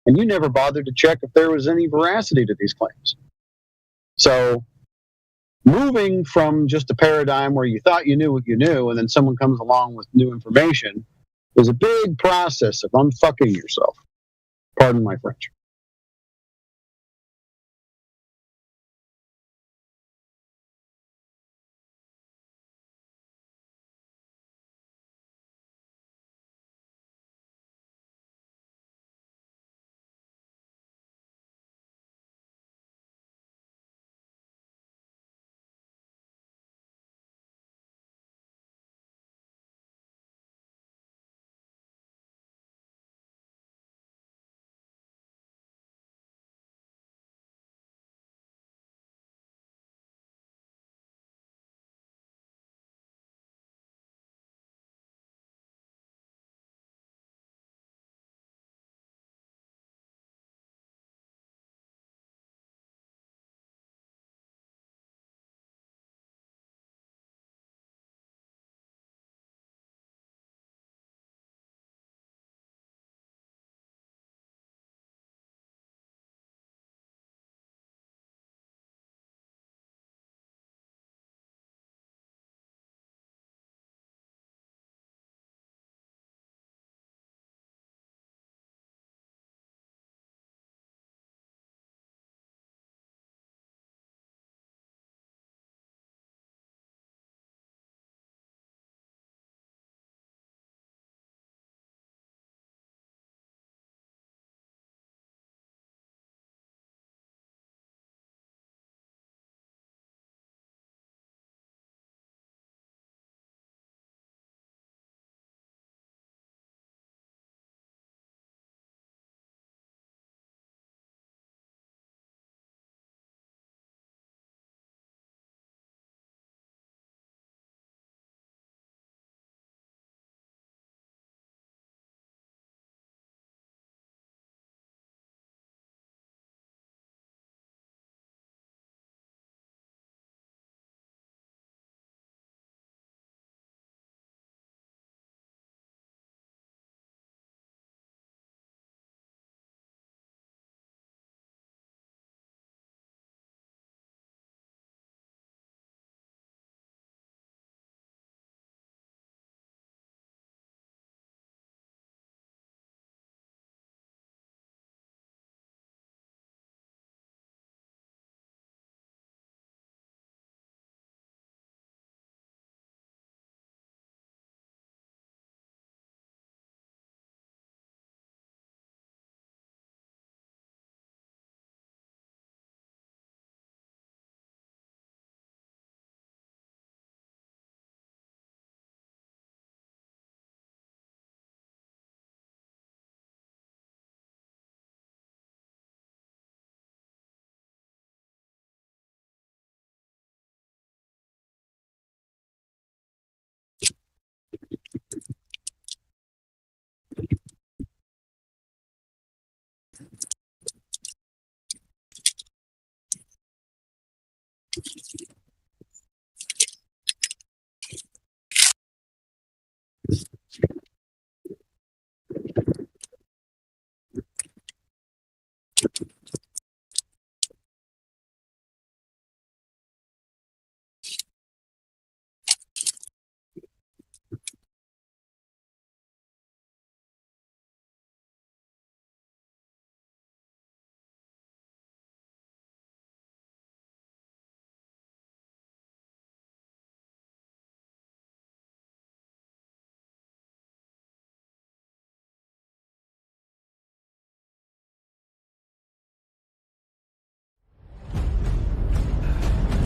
and you never bothered to check if there was any veracity to these claims. So moving from just a paradigm where you thought you knew what you knew, and then someone comes along with new information, is a big process of unfucking yourself. Pardon my French.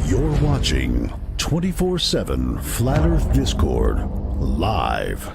You're watching 24/7 Flat Earth Discord live.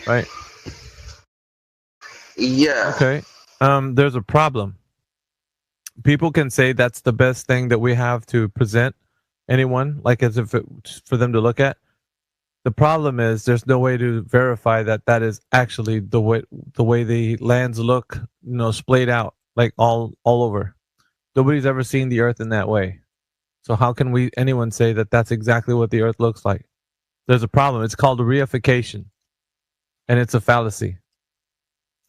right? Yeah. Okay. There's a problem. People can say that's the best thing that we have to present anyone, like as if it's for them to look at. The problem is there's no way to verify that that is actually the way the lands look, splayed out like all over. Nobody's ever seen the Earth in that way. So how can anyone say that that's exactly what the Earth looks like? There's a problem. It's called reification, and it's a fallacy.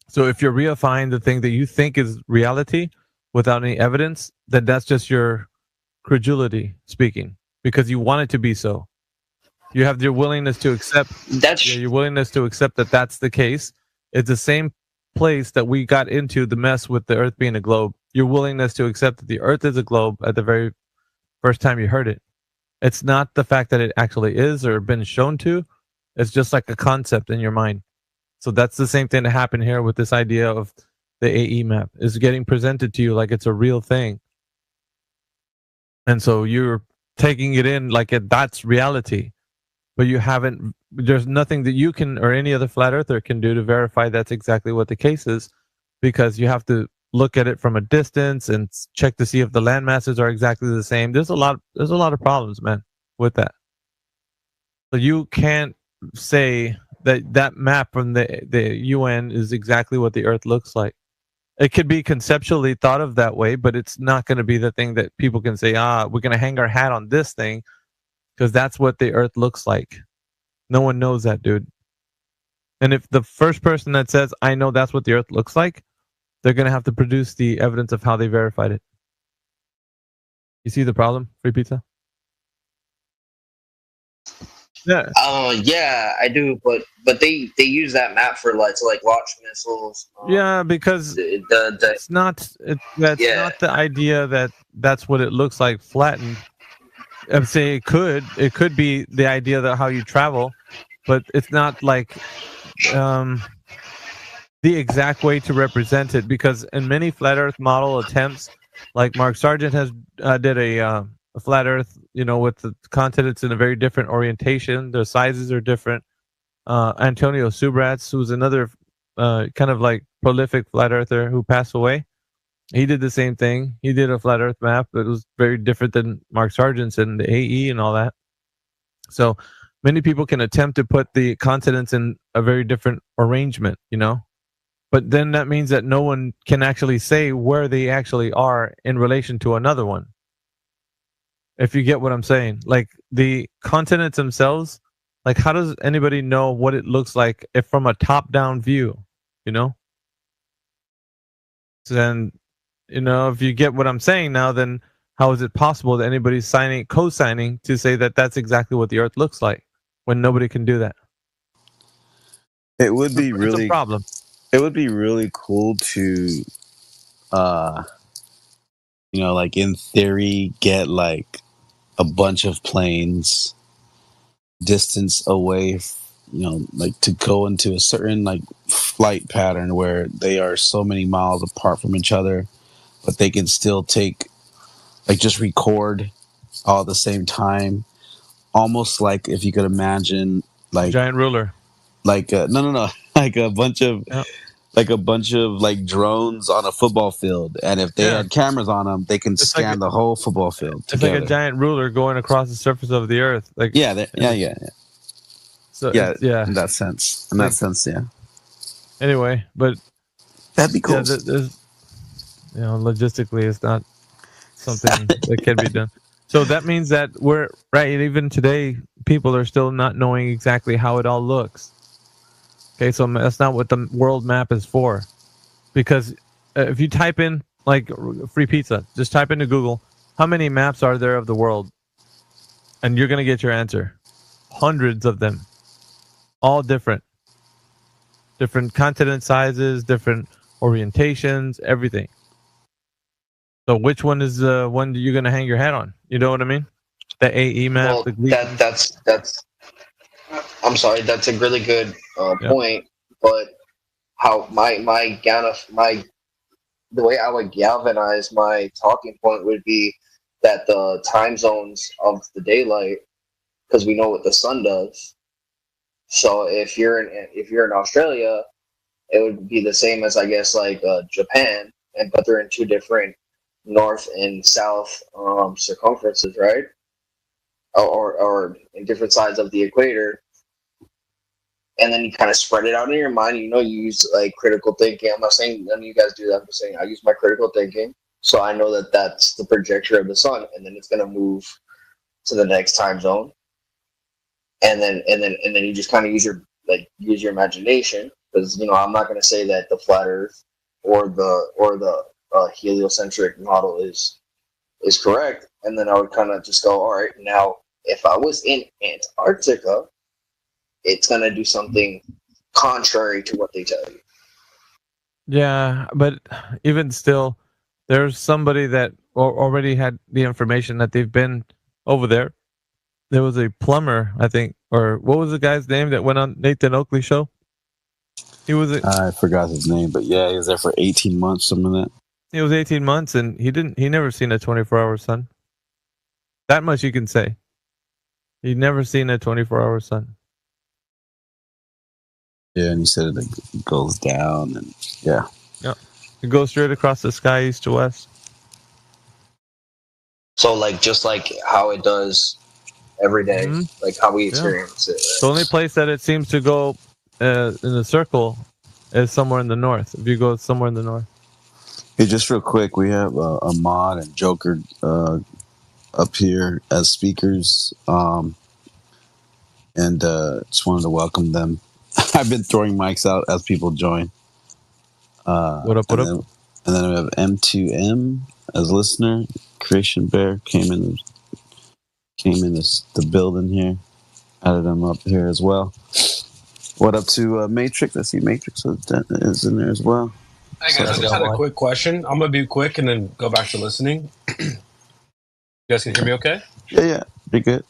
So if you're reifying the thing that you think is reality without any evidence, then that's just your credulity speaking, because you want it to be so. You have your willingness to accept. Your willingness to accept that that's the case. It's the same place that we got into the mess with the Earth being a globe. Your willingness to accept that the Earth is a globe at the very first time you heard it. It's not the fact that it actually is or been shown to. It's just like a concept in your mind. So that's the same thing that happened here with this idea of the AE map. Is getting presented to you like it's a real thing. And so you're taking it in like that's reality. But you haven't, there's nothing that you can or any other flat earther can do to verify that's exactly what the case is, because you have to look at it from a distance and check to see if the land masses are exactly the same. There's a lot of problems, man, with that. So you can't say that map from the UN is exactly what the Earth looks like. It could be conceptually thought of that way, but it's not going to be the thing that people can say, we're going to hang our hat on this thing because that's what the Earth looks like. No one knows that, dude. And if the first person that says, I know that's what the Earth looks like, they're going to have to produce the evidence of how they verified it. You see the problem, Free Pizza? Yeah. Yeah, I do, but they use that map for to launch missiles. Yeah, because it's not not the idea that that's what it looks like flattened. I'm saying it could be the idea that how you travel, but it's not like the exact way to represent it, because in many flat Earth model attempts, like Mark Sargent has did a flat Earth, with the continents in a very different orientation. Their sizes are different. Antonio Subrats, who's another kind of like prolific flat earther who passed away, he did the same thing. He did a flat Earth map, but it was very different than Mark Sargent's and the AE and all that. So many people can attempt to put the continents in a very different arrangement, but then that means that no one can actually say where they actually are in relation to another one. If you get what I'm saying, like the continents themselves, like how does anybody know what it looks like if from a top-down view, So then, if you get what I'm saying now, then how is it possible that anybody's co-signing to say that that's exactly what the Earth looks like when nobody can do that? It would be It's a problem. It would be really cool to, like in theory, get like a bunch of planes distance away, like to go into a certain like flight pattern where they are so many miles apart from each other, but they can still just record all at the same time, almost like if you could imagine like giant ruler, like no, like a bunch of like drones on a football field, and if they had cameras on them, they can scan the whole football field together. It's like a giant ruler going across the surface of the Earth. Like yeah. So in that sense, yeah. Anyway, but that'd be cool. Yeah, logistically, it's not something that can be done. So that means that we're right. Even today, people are still not knowing exactly how it all looks. Okay, so that's not what the world map is for. Because if you type in like Free Pizza, just type into Google, how many maps are there of the world? And you're gonna get your answer. Hundreds of them. All different continent sizes, different orientations, everything. So which one is the one that you're going to hang your hat on? You know what I mean? The AE map. Well, that's I'm sorry, that's a really good point. But how the way I would galvanize my talking point would be that the time zones of the daylight, because we know what the sun does, So if you're in Australia, it would be the same as, I guess, like Japan, but they're in two different north and south circumferences, right? Or in different sides of the equator. And then you kind of spread it out in your mind. You use like critical thinking. I'm not saying none of you guys do that. I'm just saying I use my critical thinking, so I know that that's the trajectory of the sun, and then it's gonna move to the next time zone. And then you just kind of use your imagination, because I'm not gonna say that the flat Earth or the heliocentric model is correct. And then I would kind of just go, all right, now if I was in Antarctica, it's going to do something contrary to what they tell you. Yeah, but even still, there's somebody that already had the information that they've been over there. There was a plumber, I think, or what was the guy's name that went on Nathan Oakley show? He was. I forgot his name, but yeah, he was there for 18 months, something like that. It was 18 months, and he never seen a 24-hour sun. That much you can say. He'd never seen a 24-hour sun. Yeah, and he said it goes down, and yeah. Yeah, it goes straight across the sky, east to west. So, just like how it does every day, like how we experience it. Right? The only place that it seems to go in a circle is somewhere in the north. If you go somewhere in the north. Hey, just real quick, we have Ahmad and Joker up here as speakers, and just wanted to welcome them. I've been throwing mics out as people join. What up? And then we have M2M as listener. Creation Bear came in the building here. Added them up here as well. What up to Matrix? I see Matrix is in there as well. Hey guys, I just had a quick question. I'm gonna be quick and then go back to listening. You guys can hear me okay? Yeah, be good.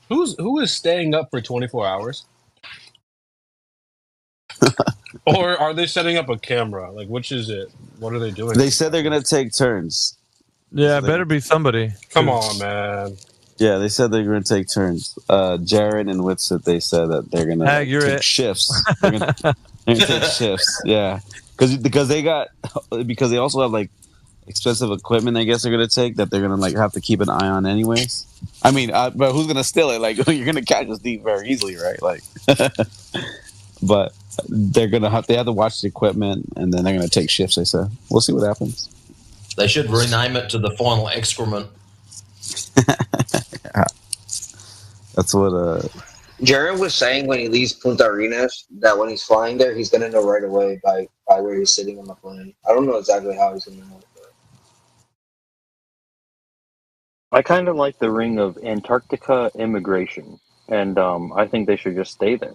Who is staying up for 24 hours? Or are they setting up a camera? Like, which is it? What are they doing? They said they're gonna take turns. Yeah, better be somebody. Come on, man. Yeah, they said they're gonna take turns. Jared and Whitsit, they said that they're gonna take shifts. They're gonna take shifts. Yeah, because they also have like expensive equipment. I guess they're gonna take that they're gonna have to keep an eye on anyways. I mean, but who's gonna steal it? Like you're gonna catch us deep very easily, right? Like, but they have to watch the equipment, and then they're gonna take shifts. They said we'll see what happens. They should rename it to the final excrement. That's what Jared was saying when he leaves Punta Arenas that when he's flying there, he's gonna know right away by where he's sitting on the plane. I don't know exactly how he's gonna know. I kind of like the ring of Antarctica immigration, and I think they should just stay there.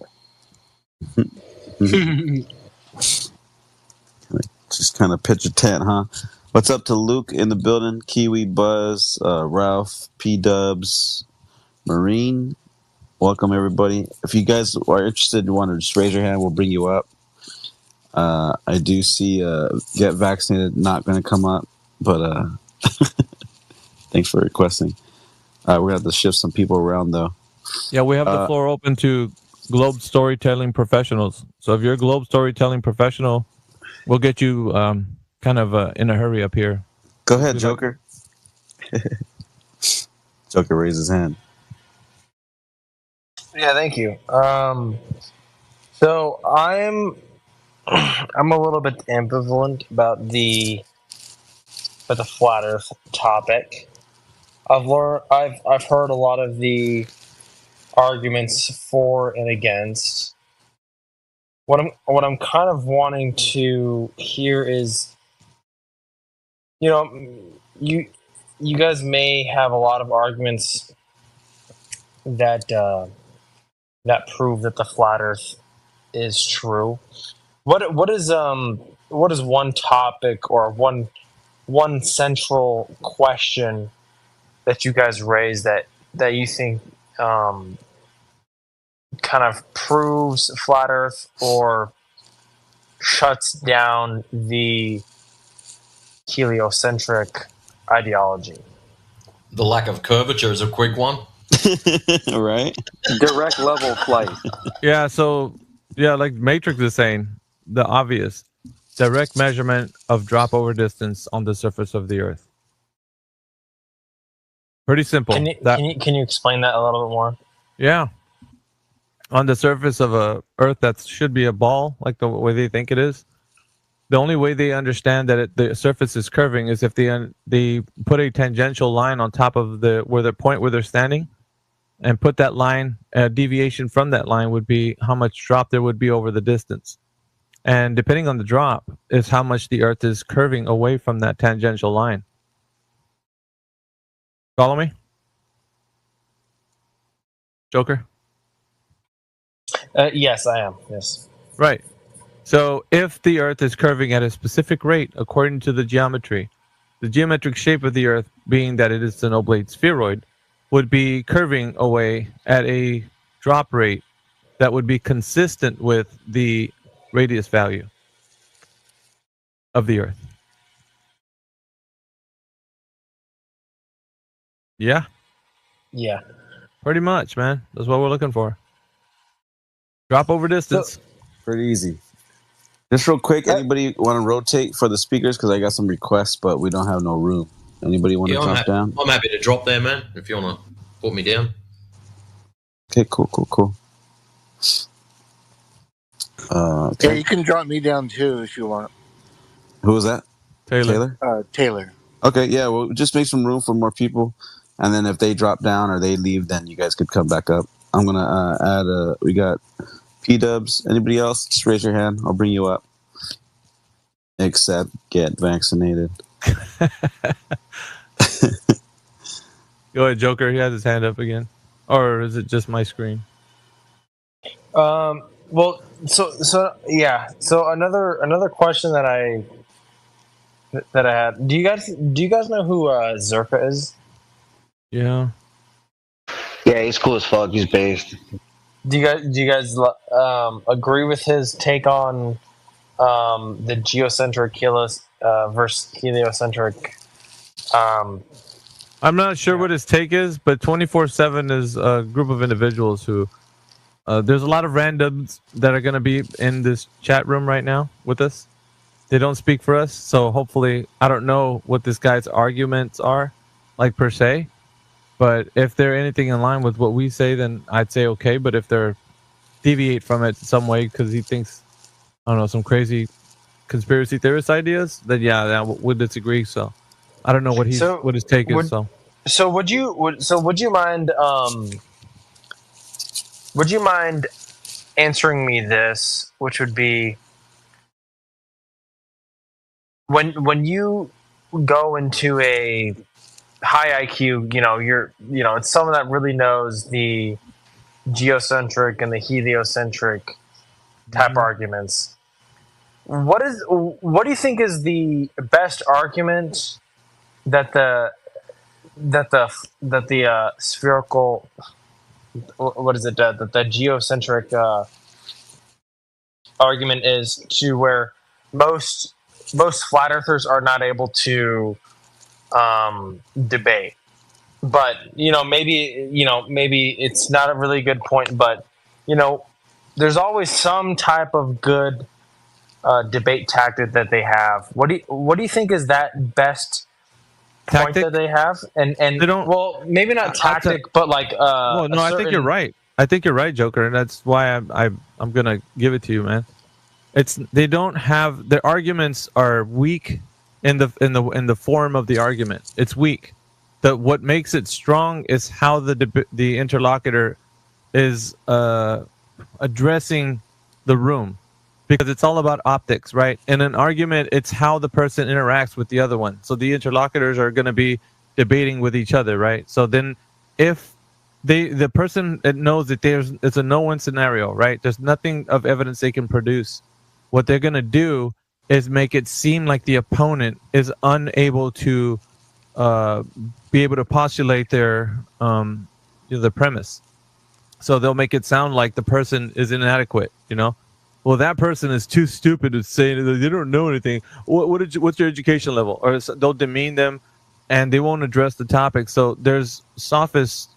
Just kind of pitch a tent, huh? What's up to Luke in the building? Kiwi, Buzz, Ralph, P-Dubs, Marine. Welcome, everybody. If you guys are interested, you want to just raise your hand, we'll bring you up. I do see get vaccinated not going to come up, but thanks for requesting. We're going to have to shift some people around, though. Yeah, we have the floor open to Globe storytelling professionals. So if you're a Globe storytelling professional, we'll get you kind of in a hurry up here. Go ahead, Joker. Joker raised his hand. Yeah, thank you. So I'm a little bit ambivalent about the flat Earth topic. I've heard a lot of the arguments for and against. What I'm kind of wanting to hear is, you guys may have a lot of arguments that prove that the flat Earth is true. What is one topic or one central question that you guys raise that you think kind of proves flat Earth or shuts down the heliocentric ideology? The lack of curvature is a quick one. Right? Direct level flight. Yeah, so like Matrix is saying, the obvious direct measurement of drop over distance on the surface of the Earth. Pretty simple. Can you explain that a little bit more? Yeah. On the surface of a Earth that should be a ball, like the way they think it is, the only way they understand that the surface is curving is if they put a tangential line on top of the point where they're standing, and put that line, a deviation from that line would be how much drop there would be over the distance. And depending on the drop is how much the Earth is curving away from that tangential line. Follow me? Joker? Yes, I am. Yes. Right. So if the Earth is curving at a specific rate according to the geometry, the geometric shape of the Earth, being that it is an oblate spheroid, would be curving away at a drop rate that would be consistent with the radius value of the Earth. Yeah? Yeah. Pretty much, man. That's what we're looking for. Drop over distance. Pretty easy. Just real quick, anybody want to rotate for the speakers? Because I got some requests, but we don't have no room. Anybody want to drop down? I'm happy to drop there, man, if you want to put me down. Okay, cool. Yeah, you can drop me down too if you want. Who was that? Taylor. Taylor. Okay, yeah, well, just make some room for more people. And then if they drop down or they leave, then you guys could come back up. I'm going to add we got P-dubs. Anybody else? Just raise your hand. I'll bring you up. Except get vaccinated. Go ahead, Joker. He has his hand up again. Or is it just my screen? Well, so yeah. So another question that I had. Do you guys know who Zerka is? Yeah. Yeah, he's cool as fuck. He's based. Do you guys agree with his take on the geocentric versus heliocentric? I'm not sure what his take is, but 24/7 is a group of individuals who there's a lot of randoms that are going to be in this chat room right now with us. They don't speak for us, so hopefully, I don't know what this guy's arguments are, like per se. But if they're anything in line with what we say, then I'd say okay. But if they're deviate from it some way because he thinks, I don't know, some crazy conspiracy theorist ideas, then yeah, would disagree. So I don't know what what his take is. So would you mind answering me this, which would be when you go into a high IQ, it's someone that really knows the geocentric and the heliocentric type arguments. What do you think is the best argument that the spherical, what is it, that the geocentric argument is, to where most flat earthers are not able to debate? But maybe it's not a really good point, but there's always some type of good debate tactic that they have. What do you think is that best point that they have? And they don't, well, maybe not tactic, but like well, no, I think you're right. I think you're right, Joker, and that's why I'm gonna give it to you, man. They don't have, their arguments are weak in the form of the argument. It's weak. What makes it strong is how the interlocutor is addressing the room, because it's all about optics, right? In an argument, it's how the person interacts with the other one. So the interlocutors are going to be debating with each other, right? So then, if the person knows that it's a no-win scenario, right? There's nothing of evidence they can produce. What they're going to do is make it seem like the opponent is unable to be able to postulate their the premise. So they'll make it sound like the person is inadequate, Well, that person is too stupid to say that they don't know anything. What's your education level? Or they'll demean them, and they won't address the topic. So there's sophist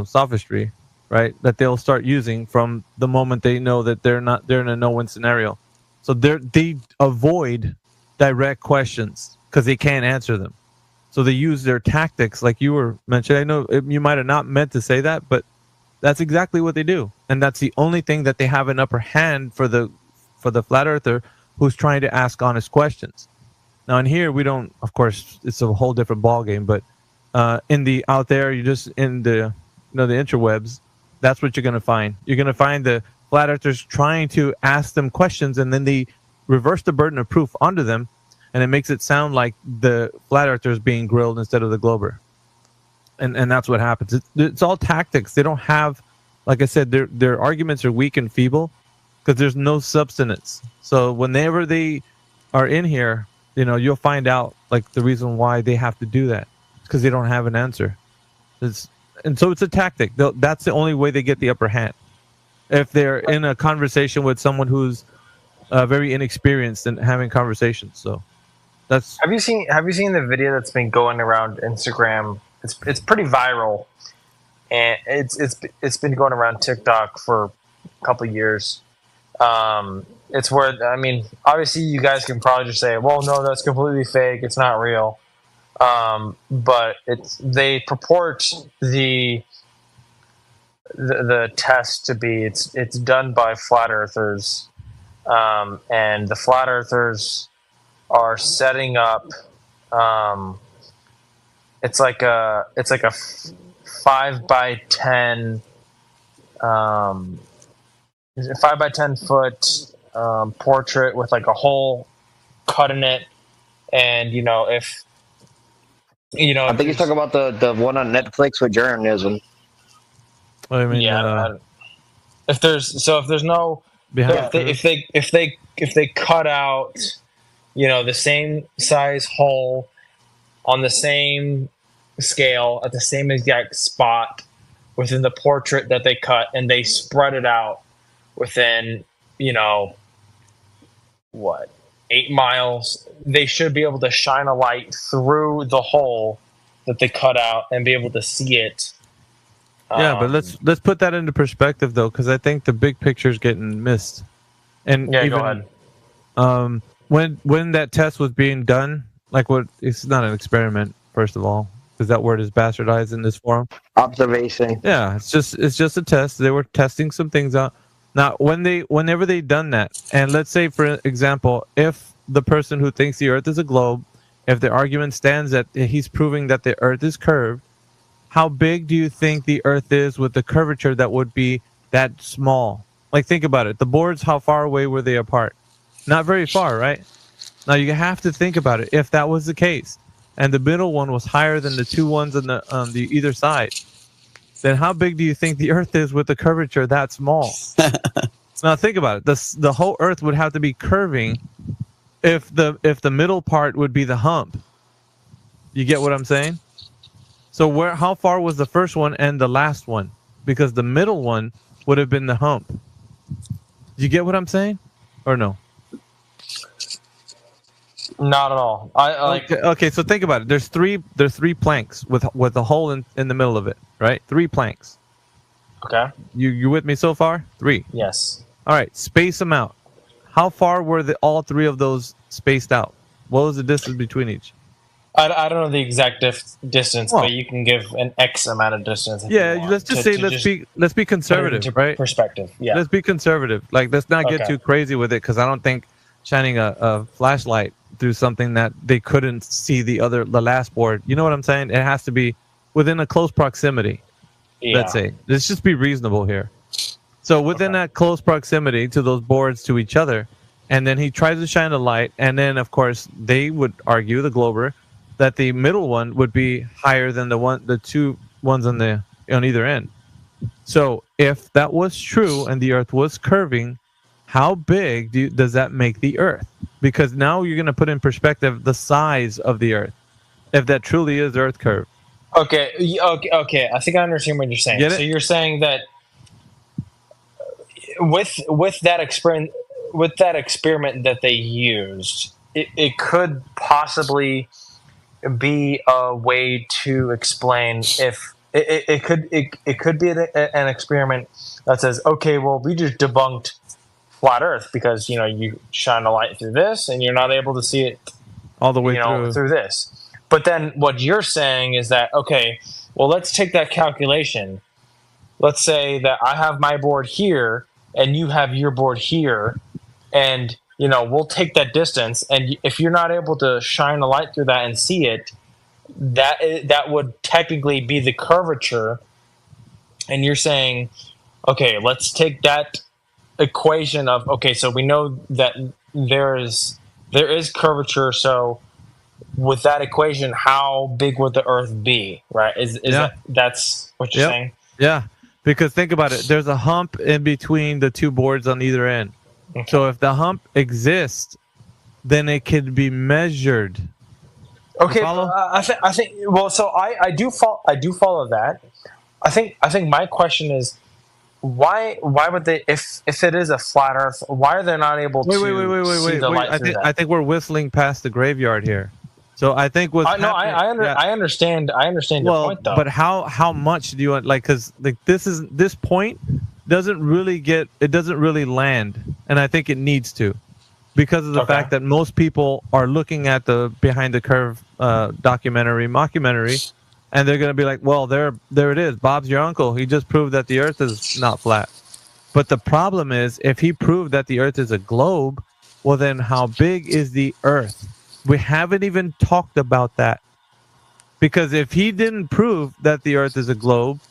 sophistry, right? That they'll start using from the moment they know that they're in a no-win scenario. So they avoid direct questions because they can't answer them. So they use their tactics, like you were mentioning. I know you might have not meant to say that, but that's exactly what they do, and that's the only thing that they have an upper hand for the flat earther who's trying to ask honest questions. Now in here we don't, of course, it's a whole different ball game, but in the out there, you just in the the interwebs, that's what you're going to find. You're going to find the flat earthers trying to ask them questions, and then they reverse the burden of proof onto them, and it makes it sound like the flat earther is being grilled instead of the glober. And that's what happens. It's all tactics. They don't have, like I said, their arguments are weak and feeble because there's no substance. So whenever they are in here, you'll find out like the reason why they have to do that, because they don't have an answer. And so it's a tactic. That's the only way they get the upper hand. If they're in a conversation with someone who's very inexperienced in having conversations. So that's. Have you seen the video that's been going around Instagram? It's pretty viral, and it's been going around TikTok for a couple of years. It's where, I mean, obviously you guys can probably just say, well, no, that's completely fake. It's not real. But they purport the test to be it's done by flat earthers, and the flat earthers are setting up. It's like a 5x10 foot portrait with like a hole cut in it, and if I think he's talking about the one on Netflix with journalism. I mean, if they cut out the same size hole on the same scale at the same exact spot within the portrait that they cut, and they spread it out within 8 miles, they should be able to shine a light through the hole that they cut out and be able to see it. Yeah, but let's put that into perspective though, because I think the big picture is getting missed. And yeah, even, go ahead. When that test was being done, it's not an experiment, first of all, because that word is bastardized in this forum. Observation. Yeah, it's just a test. They were testing some things out. Now, whenever they done that, and let's say, for example, if the person who thinks the Earth is a globe, if the argument stands that he's proving that the Earth is curved, how big do you think the Earth is with the curvature that would be that small? Like, think about it. The boards, how far away were they apart? Not very far, right? Now, you have to think about it. If that was the case, and the middle one was higher than the two ones on the either side, then how big do you think the Earth is with the curvature that small? Now think about it. The whole Earth would have to be curving if the middle part would be the hump. You get what I'm saying? So how far was the first one and the last one? Because the middle one would have been the hump. You get what I'm saying? Or no? Not at all. Okay, so think about it. There's three planks with a hole in the middle of it, right? 3 planks. Okay. You with me so far? 3. Yes. All right, space them out. How far were all 3 of those spaced out? What was the distance between each? I don't know the exact distance, but you can give an X amount of distance. Yeah, let's just say let's be conservative, right? Perspective. Yeah. Let's be conservative. Like, let's not get too crazy with it, because I don't think shining a flashlight through something that they couldn't see the last board. You know what I'm saying? It has to be within a close proximity. Yeah. Let's say. Let's just be reasonable here. So within that close proximity to those boards to each other, and then he tries to shine a light, and then of course they would argue, the glober, that the middle one would be higher than the 2 ones on either end. So if that was true and the Earth was curving, how big does that make the Earth? Because now you're going to put in perspective the size of the Earth, if that truly is Earth curve. Okay. I think I understand what you're saying. Get it? So you're saying that with that experiment that they used, it could possibly be a way to explain if it could be an experiment that says, okay, well, we just debunked flat Earth because you shine a light through this and you're not able to see it all the way through this. But then what you're saying is that, okay, well, let's take that calculation. Let's say that I have my board here and you have your board here, and we'll take that distance, and if you're not able to shine a light through that and see it, that would technically be the curvature. And you're saying, okay, let's take that equation of, okay, so we know that there is curvature, so with that equation, how big would the Earth be, right? That's what you're saying? Yeah, because think about it. There's a hump in between the two boards on either end. Okay. So if the hump exists, then it can be measured. Okay, I think. Well, so I do follow that. I think my question is, why would they, if it is a flat Earth, why are they not able to see the light through that? I think we're whistling past the graveyard here. So I think what's happening. I understand your point, though. But how much do you want? Like, because this point doesn't really land, and I think it needs to, because of the fact that most people are looking at the Behind the Curve mockumentary, and they're going to be like, well, there it is. Bob's your uncle. He just proved that the Earth is not flat. But the problem is, if he proved that the Earth is a globe, well, then how big is the Earth? We haven't even talked about that. Because if he didn't prove that the Earth is a globe,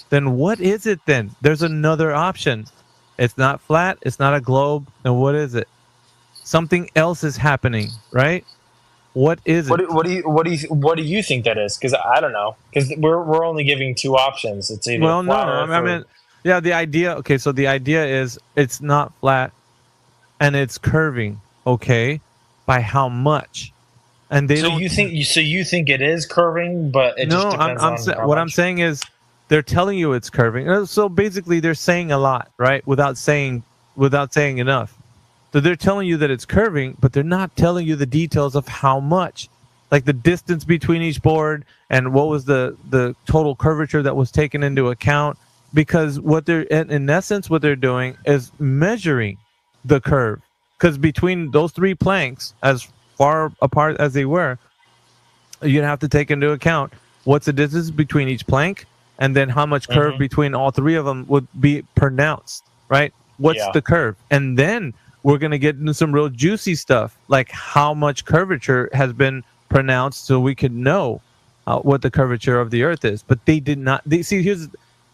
then what is it then? There's another option. It's not flat. It's not a globe. And what is it? Something else is happening, right? What is it? What do you think that is? Because I don't know. Because we're only giving two options. It's either flat Earth I mean, yeah, the idea. Okay, so the idea is it's not flat, and it's curving. Okay, by how much? And you think it is curving, but it just depends on what I'm saying is they're telling you it's curving. So basically, they're saying a lot, right? Without saying enough. So they're telling you that it's curving, but they're not telling you the details of how much, like the distance between each board and what was the total curvature that was taken into account. Because what they're in essence, what they're doing is measuring the curve. Because between those three planks, as far apart as they were, you'd have to take into account what's the distance between each plank, and then how much curve between all three of them would be pronounced, right? What's the curve? And then we're going to get into some real juicy stuff, like how much curvature has been pronounced, so we could know what the curvature of the Earth is. But they did not. Here's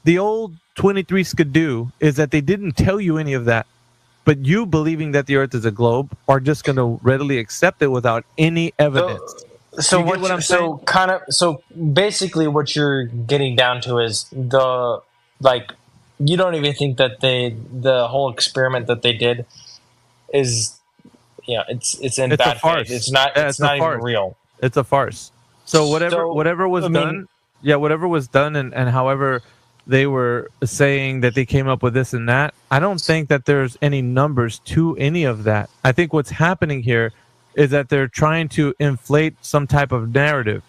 the old 23 skidoo, is that they didn't tell you any of that. But you believing that the Earth is a globe are just going to readily accept it without any evidence. So basically what you're getting down to is you don't even think that the whole experiment that they did is it's in bad faith. It's not even real. It's a farce. So whatever was done and however they were saying that they came up with this and that, I don't think that there's any numbers to any of that. I think what's happening here is that they're trying to inflate some type of narrative.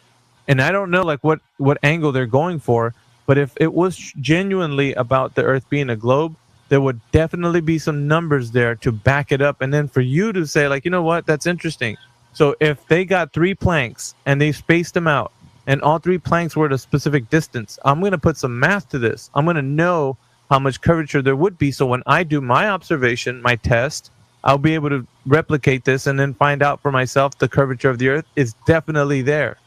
And I don't know what angle they're going for, but if it was genuinely about the Earth being a globe, there would definitely be some numbers there to back it up. And then for you to say, like, you know what, that's interesting. So if they got three planks and they spaced them out, and all three planks were at a specific distance, I'm going to put some math to this. I'm going to know how much curvature there would be. So when I do my observation, my test, I'll be able to replicate this and then find out for myself the curvature of the Earth is definitely there.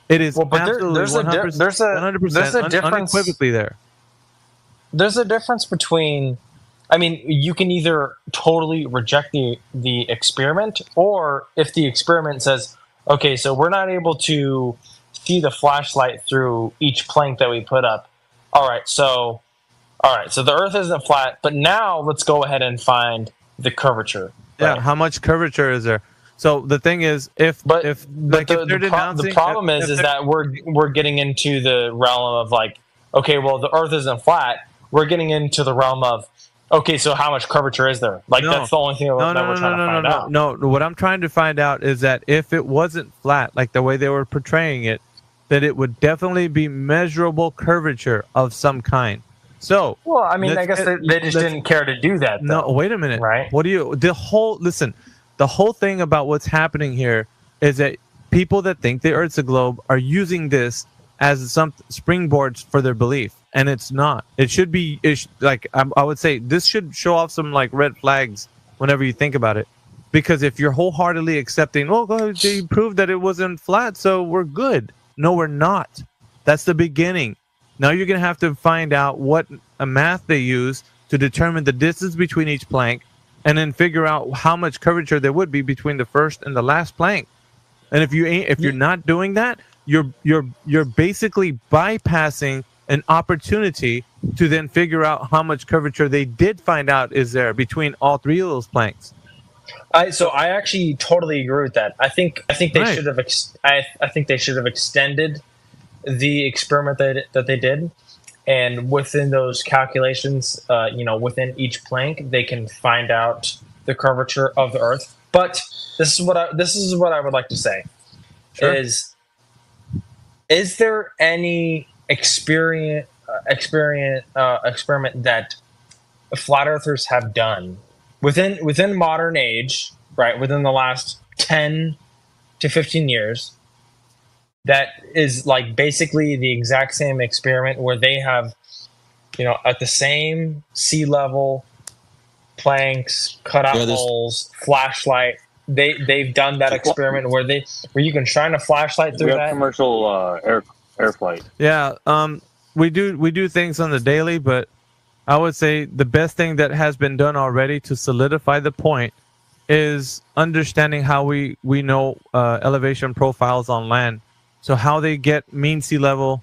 It is absolutely 100% unequivocally there. There's a difference between, I mean, you can either totally reject the experiment, or if the experiment says, okay, so we're not able to see the flashlight through each plank that we put up. All right, so the Earth isn't flat, but now let's go ahead and find the curvature. Yeah, how much curvature is there? So the thing is, the problem is that we're getting into the realm of like, okay, well, the Earth isn't flat. We're getting into the realm of, okay, so how much curvature is there? Like, that's the only thing that we're trying to find out. No, what I'm trying to find out is that if it wasn't flat, like the way they were portraying it, that it would definitely be measurable curvature of some kind. So, well, I mean, I guess they just didn't care to do that. Though, no, wait a minute. Right? What do you? The whole thing about what's happening here is that people that think the Earth's a globe are using this as some springboards for their belief, and it's not. It should be. I would say this should show off some like red flags whenever you think about it, because if you're wholeheartedly accepting, oh, God, they proved that it wasn't flat, so we're good. No, we're not. That's the beginning. Now you're going to have to find out what a math they use to determine the distance between each plank, and then figure out how much curvature there would be between the first and the last plank. And if you're not doing that, you're basically bypassing an opportunity to then figure out how much curvature they did find out is there between all three of those planks. So I actually totally agree with that. I think they Right. should have. I think they should have extended the experiment that they did, and within those calculations, within each plank, they can find out the curvature of the Earth. But this is what I would like to say: Sure. is there any experiment that flat earthers have done within modern age, right, within the last 10 to 15 years, that is like basically the exact same experiment where they have, at the same sea level, planks, cut out holes, flashlight. They've done that experiment where you can shine a flashlight through We have that. commercial air flight. Yeah, we do things on the daily, but I would say the best thing that has been done already to solidify the point is understanding how we know elevation profiles on land. So how they get mean sea level,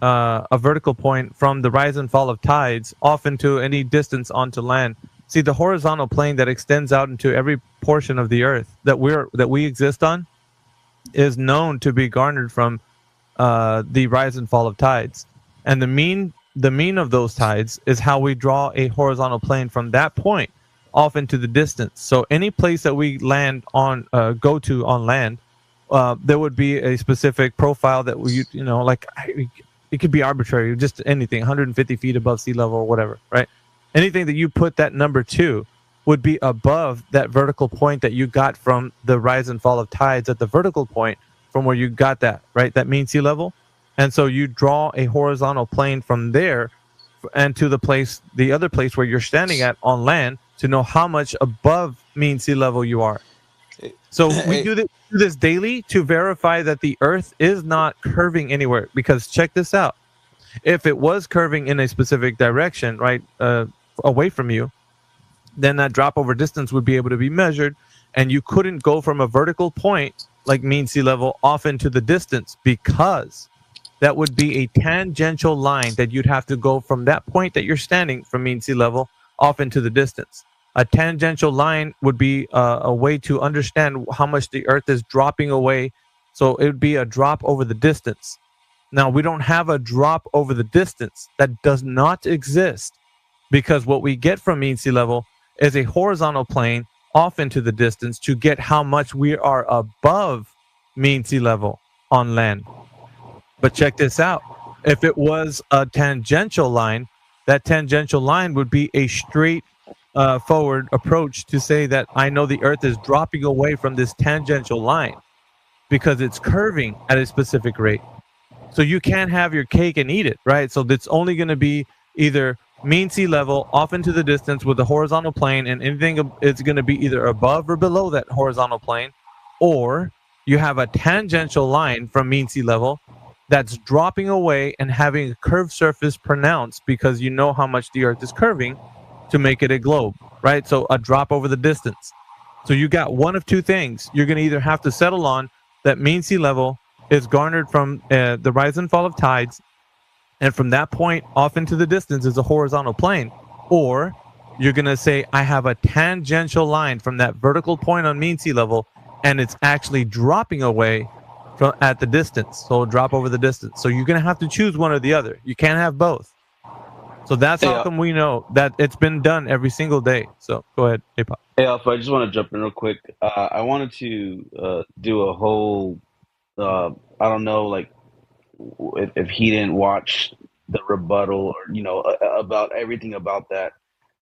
a vertical point from the rise and fall of tides off into any distance onto land. See, the horizontal plane that extends out into every portion of the Earth that we exist on is known to be garnered from the rise and fall of tides, and the mean of those tides is how we draw a horizontal plane from that point off into the distance. So any place that we land on, go to on land, there would be a specific profile that it could be arbitrary, just anything, 150 feet above sea level or whatever, right? Anything that you put that number to would be above that vertical point that you got from the rise and fall of tides at the vertical point from where you got that, right? That mean sea level. And so you draw a horizontal plane from there and to the other place where you're standing at on land to know how much above mean sea level you are. So we do this daily to verify that the Earth is not curving anywhere. Because check this out. If it was curving in a specific direction, right, away from you, then that drop over distance would be able to be measured, and you couldn't go from a vertical point like mean sea level off into the distance, because that would be a tangential line that you'd have to go from that point that you're standing from mean sea level off into the distance. A tangential line would be a way to understand how much the Earth is dropping away. So it would be a drop over the distance. Now, we don't have a drop over the distance. That does not exist, because what we get from mean sea level is a horizontal plane off into the distance to get how much we are above mean sea level on land. But check this out. If it was a tangential line, that tangential line would be a straight forward approach to say that I know the Earth is dropping away from this tangential line because it's curving at a specific rate. So you can't have your cake and eat it, right? So it's only going to be either mean sea level off into the distance with a horizontal plane, and anything is going to be either above or below that horizontal plane, or you have a tangential line from mean sea level that's dropping away and having a curved surface pronounced because you know how much the Earth is curving to make it a globe, right? So a drop over the distance. So you got one of two things. You're going to either have to settle on that mean sea level is garnered from the rise and fall of tides, and from that point off into the distance is a horizontal plane, or you're going to say I have a tangential line from that vertical point on mean sea level, and it's actually dropping away from at the distance, so drop over the distance. So you're going to have to choose one or the other. You can't have both. So that's how come we know that it's been done every single day. So go ahead, Apop. Hey, Alpha, I just want to jump in real quick. I wanted to do a whole, I don't know, like if he didn't watch the rebuttal, or about everything about that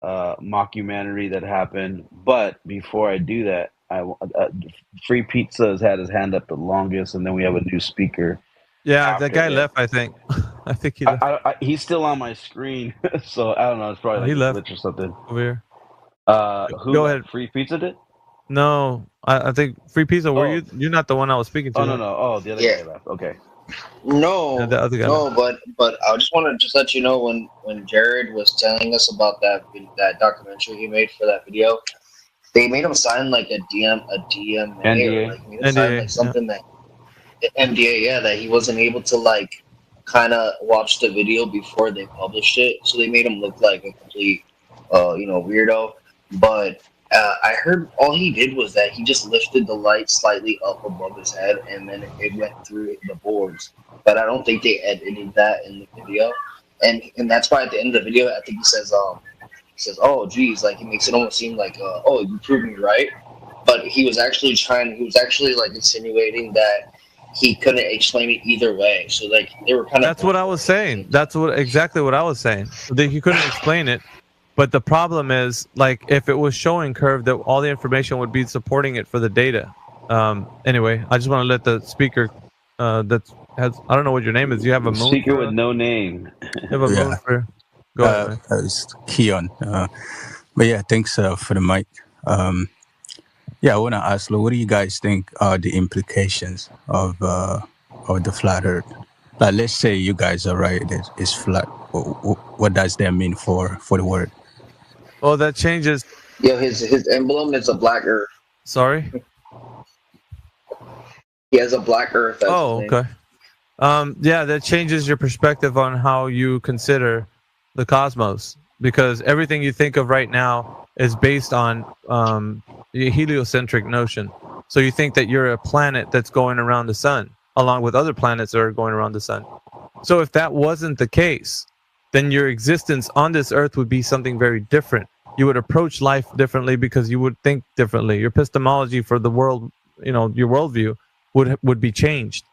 mockumentary that happened. But before I do that, Free Pizza has had his hand up the longest, and then we have a new speaker. Yeah, that guy left. I think. I think he left. He's still on my screen, so I don't know. It's probably he like a left glitch or something. over here. Who Go left? ahead. Free Pizza did? No, I think Free Pizza. Were you? You're not the one I was speaking to. Oh no. Oh, the other guy left. Okay. No, Yeah, the other guy no, left. but I just want to just let you know when Jared was telling us about that documentary he made for that video, they made him sign like a DMA NDA. or like made him sign like something that NDA, that he wasn't able to like kind of watch the video before they published it, so they made him look like a complete weirdo. But I heard all he did was that he just lifted the light slightly up above his head, and then it went through the boards. But I don't think they edited that in the video, and that's why at the end of the video, I think he says, "Oh, geez," like he makes it almost seem like, "Oh, you proved me right." But he was actually like insinuating that he couldn't explain it either way. So like they were kind of. That's what I was saying. That's exactly what I was saying. That he couldn't explain it. But the problem is, like, if it was showing curve, that all the information would be supporting it for the data. Anyway, I just want to let the speaker that has, I don't know what your name is. You have a moon? Speaker with no name. You have a moon for. Go ahead, man. It's Keon. But yeah, thanks for the mic. Yeah, I want to ask, what do you guys think are the implications of the flat Earth? Like, let's say you guys are right; it's flat. What does that mean for the world? Well, that changes. Yeah, his emblem is a black Earth. Sorry. He has a black Earth. That's his name. Okay. Yeah, that changes your perspective on how you consider the cosmos, because everything you think of right now is based on the heliocentric notion. So you think that you're a planet that's going around the sun, along with other planets that are going around the sun. So if that wasn't the case, then your existence on this earth would be something very different. You would approach life differently because you would think differently. Your epistemology for the world, your worldview would be changed.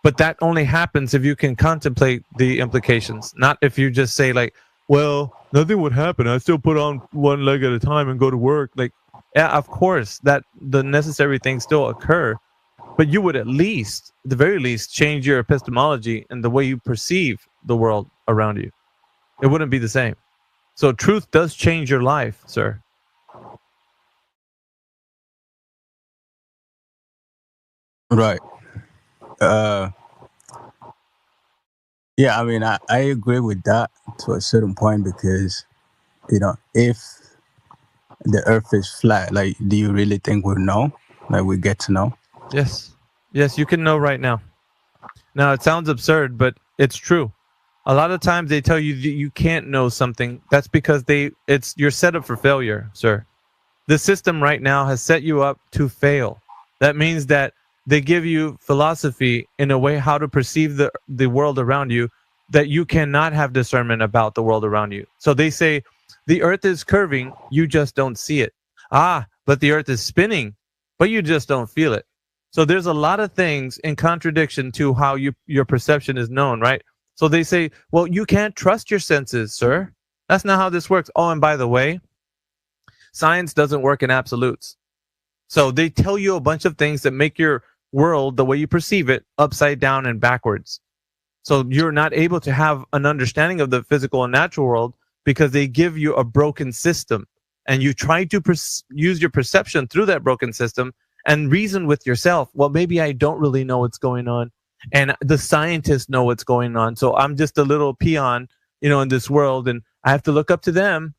But that only happens if you can contemplate the implications, not if you just say like, well, nothing would happen. I still put on one leg at a time and go to work. Like, yeah, of course, that the necessary things still occur, but you would at the very least, change your epistemology and the way you perceive the world around you. It wouldn't be the same. So truth does change your life, sir. Right. Yeah, I mean, I agree with that to a certain point, because, if the earth is flat, like, do you really think we'll know? Like, we get to know? Yes. Yes, you can know right now. Now, it sounds absurd, but it's true. A lot of times they tell you that you can't know something. That's because you're set up for failure, sir. The system right now has set you up to fail. That means that they give you philosophy in a way how to perceive the world around you, that you cannot have discernment about the world around you. So they say the earth is curving, you just don't see it. But the earth is spinning, but you just don't feel it. So there's a lot of things in contradiction to how your perception is known, right? So they say, well, you can't trust your senses, sir. That's not how this works. Oh, and by the way, science doesn't work in absolutes. So they tell you a bunch of things that make your world, the way you perceive it, upside down and backwards. So you're not able to have an understanding of the physical and natural world because they give you a broken system. And you try to use your perception through that broken system and reason with yourself. Well, maybe I don't really know what's going on, and the scientists know what's going on. So I'm just a little peon, in this world, and I have to look up to them.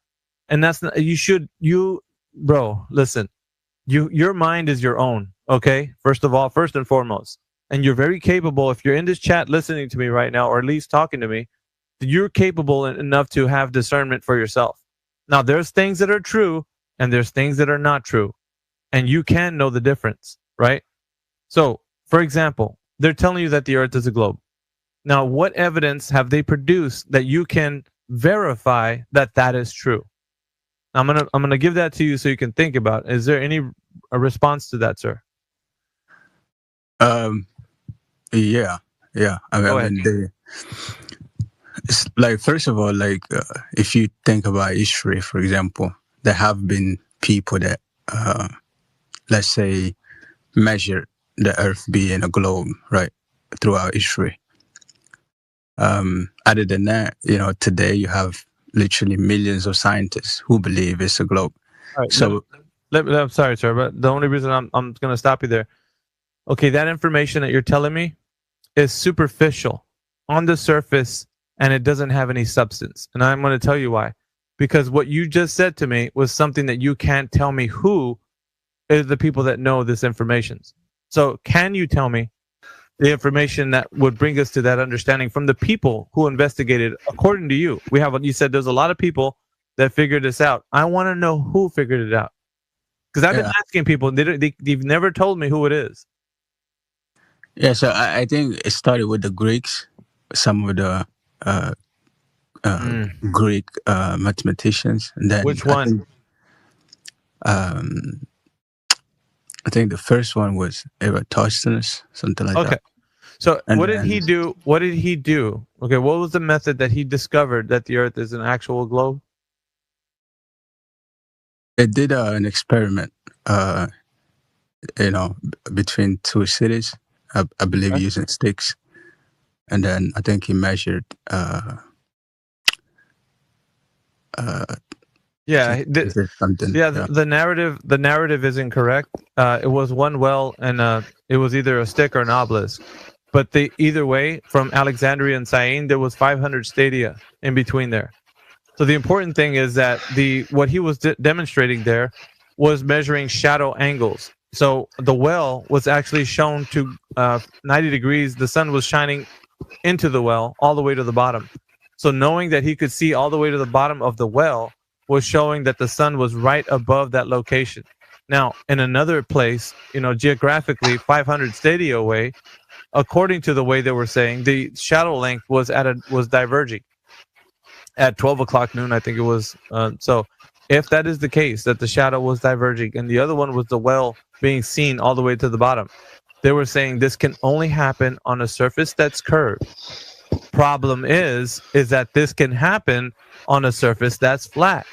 And that's not, bro, listen, your mind is your own. Okay. First and foremost, and you're very capable. If you're in this chat listening to me right now, or at least talking to me, you're capable enough to have discernment for yourself. Now, there's things that are true and there's things that are not true, and you can know the difference, right? So, for example, they're telling you that the earth is a globe. Now, what evidence have they produced that you can verify that that is true? I'm gonna give that to you so you can think about it. Is there a response to that, sir? Yeah. Yeah, Go I ahead. mean, it's like, first of all, like if you think about history, for example, there have been people that, let's say, measured the Earth being a globe, right, throughout history. Other than that, today you have literally millions of scientists who believe it's a globe. All right, So, I'm sorry, sir, but the only reason I'm going to stop you there. Okay, that information that you're telling me is superficial on the surface, and it doesn't have any substance. And I'm going to tell you why. Because what you just said to me was something that you can't tell me who is the people that know this information. So can you tell me the information that would bring us to that understanding from the people who investigated according to you? You said there's a lot of people that figured this out. I want to know who figured it out. Because I've been asking people, they've never told me who it is. Yeah, so I think it started with the Greeks, some of the Greek mathematicians. And then which one? I think the first one was Eratosthenes, something like that. Okay. So And what did he do? What did he do? Okay, what was the method that he discovered that the Earth is an actual globe? They did an experiment, between two cities, I believe, using sticks. And then I think he measured. The narrative is incorrect. It was one well, and it was either a stick or an obelisk. But either way, from Alexandria and Syene, there was 500 stadia in between there. So the important thing is that what he was demonstrating there was measuring shadow angles. So the well was actually shown to 90 degrees. The sun was shining into the well all the way to the bottom. So knowing that he could see all the way to the bottom of the well was showing that the sun was right above that location. Now, in another place, geographically 500 stadia away, according to the way they were saying, the shadow length was diverging at 12 o'clock noon, I think it was. So if that is the case, that the shadow was diverging and the other one was the well being seen all the way to the bottom, they were saying this can only happen on a surface that's curved. Problem is that this can happen on a surface that's flat.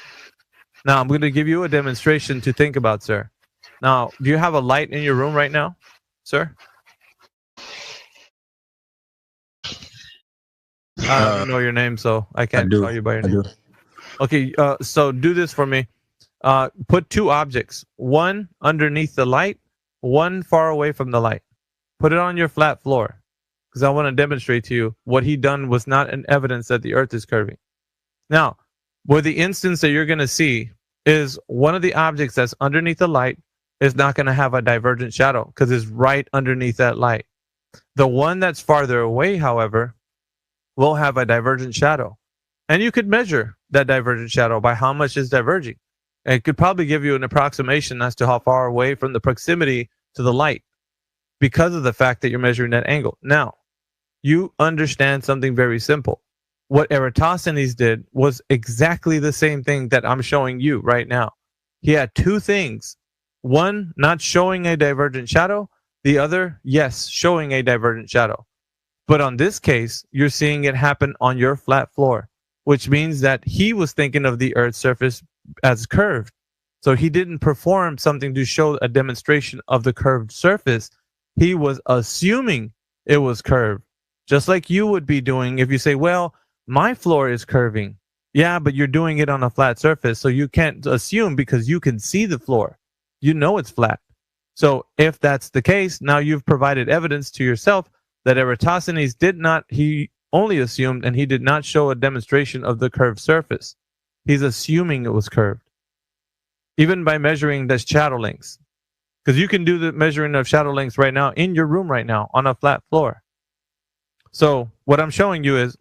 Now, I'm going to give you a demonstration to think about, sir. Now, do you have a light in your room right now, sir? I don't know your name, so I can't call you by your name. Okay, so do this for me. Put two objects, one underneath the light, one far away from the light. Put it on your flat floor, because I want to demonstrate to you what he done was not an evidence that the Earth is curving. Now, where the instance that you're going to see is one of the objects that's underneath the light is not going to have a divergent shadow because it's right underneath that light. The one that's farther away, however, will have a divergent shadow. And you could measure that divergent shadow by how much is diverging. And it could probably give you an approximation as to how far away from the proximity to the light because of the fact that you're measuring that angle. Now, you understand something very simple. What Eratosthenes did was exactly the same thing that I'm showing you right now. He had two things. One, not showing a divergent shadow. The other, yes, showing a divergent shadow. But on this case, you're seeing it happen on your flat floor, which means that he was thinking of the Earth's surface as curved. So he didn't perform something to show a demonstration of the curved surface. He was assuming it was curved, just like you would be doing if you say, well, my floor is curving. Yeah, but you're doing it on a flat surface, so you can't assume because you can see the floor. You know it's flat. So if that's the case, now you've provided evidence to yourself that Eratosthenes he only assumed and he did not show a demonstration of the curved surface. He's assuming it was curved. Even by measuring the shadow lengths. Because you can do the measuring of shadow lengths right now in your room right now on a flat floor. So what I'm showing you is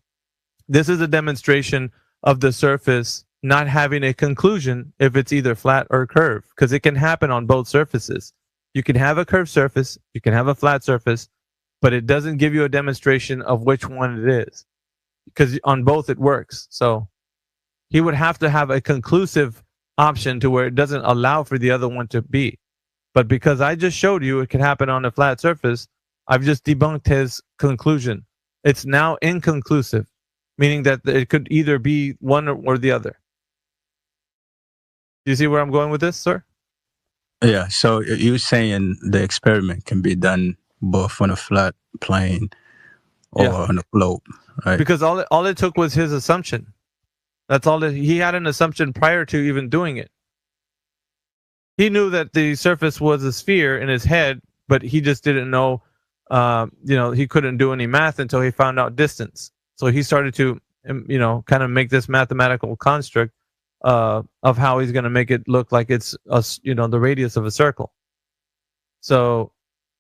this is a demonstration of the surface not having a conclusion if it's either flat or curved, because it can happen on both surfaces. You can have a curved surface, you can have a flat surface, but it doesn't give you a demonstration of which one it is, because on both it works. So he would have to have a conclusive option to where it doesn't allow for the other one to be. But because I just showed you it can happen on a flat surface, I've just debunked his conclusion. It's now inconclusive, meaning that it could either be one or the other. Do you see where I'm going with this, sir? Yeah. So you're saying the experiment can be done both on a flat plane or on a globe, right? Because all it took was his assumption. That's all. He had an assumption prior to even doing it. He knew that the surface was a sphere in his head, but he just didn't know. He couldn't do any math until he found out distance. So he started to, kind of make this mathematical construct of how he's going to make it look like it's the radius of a circle. So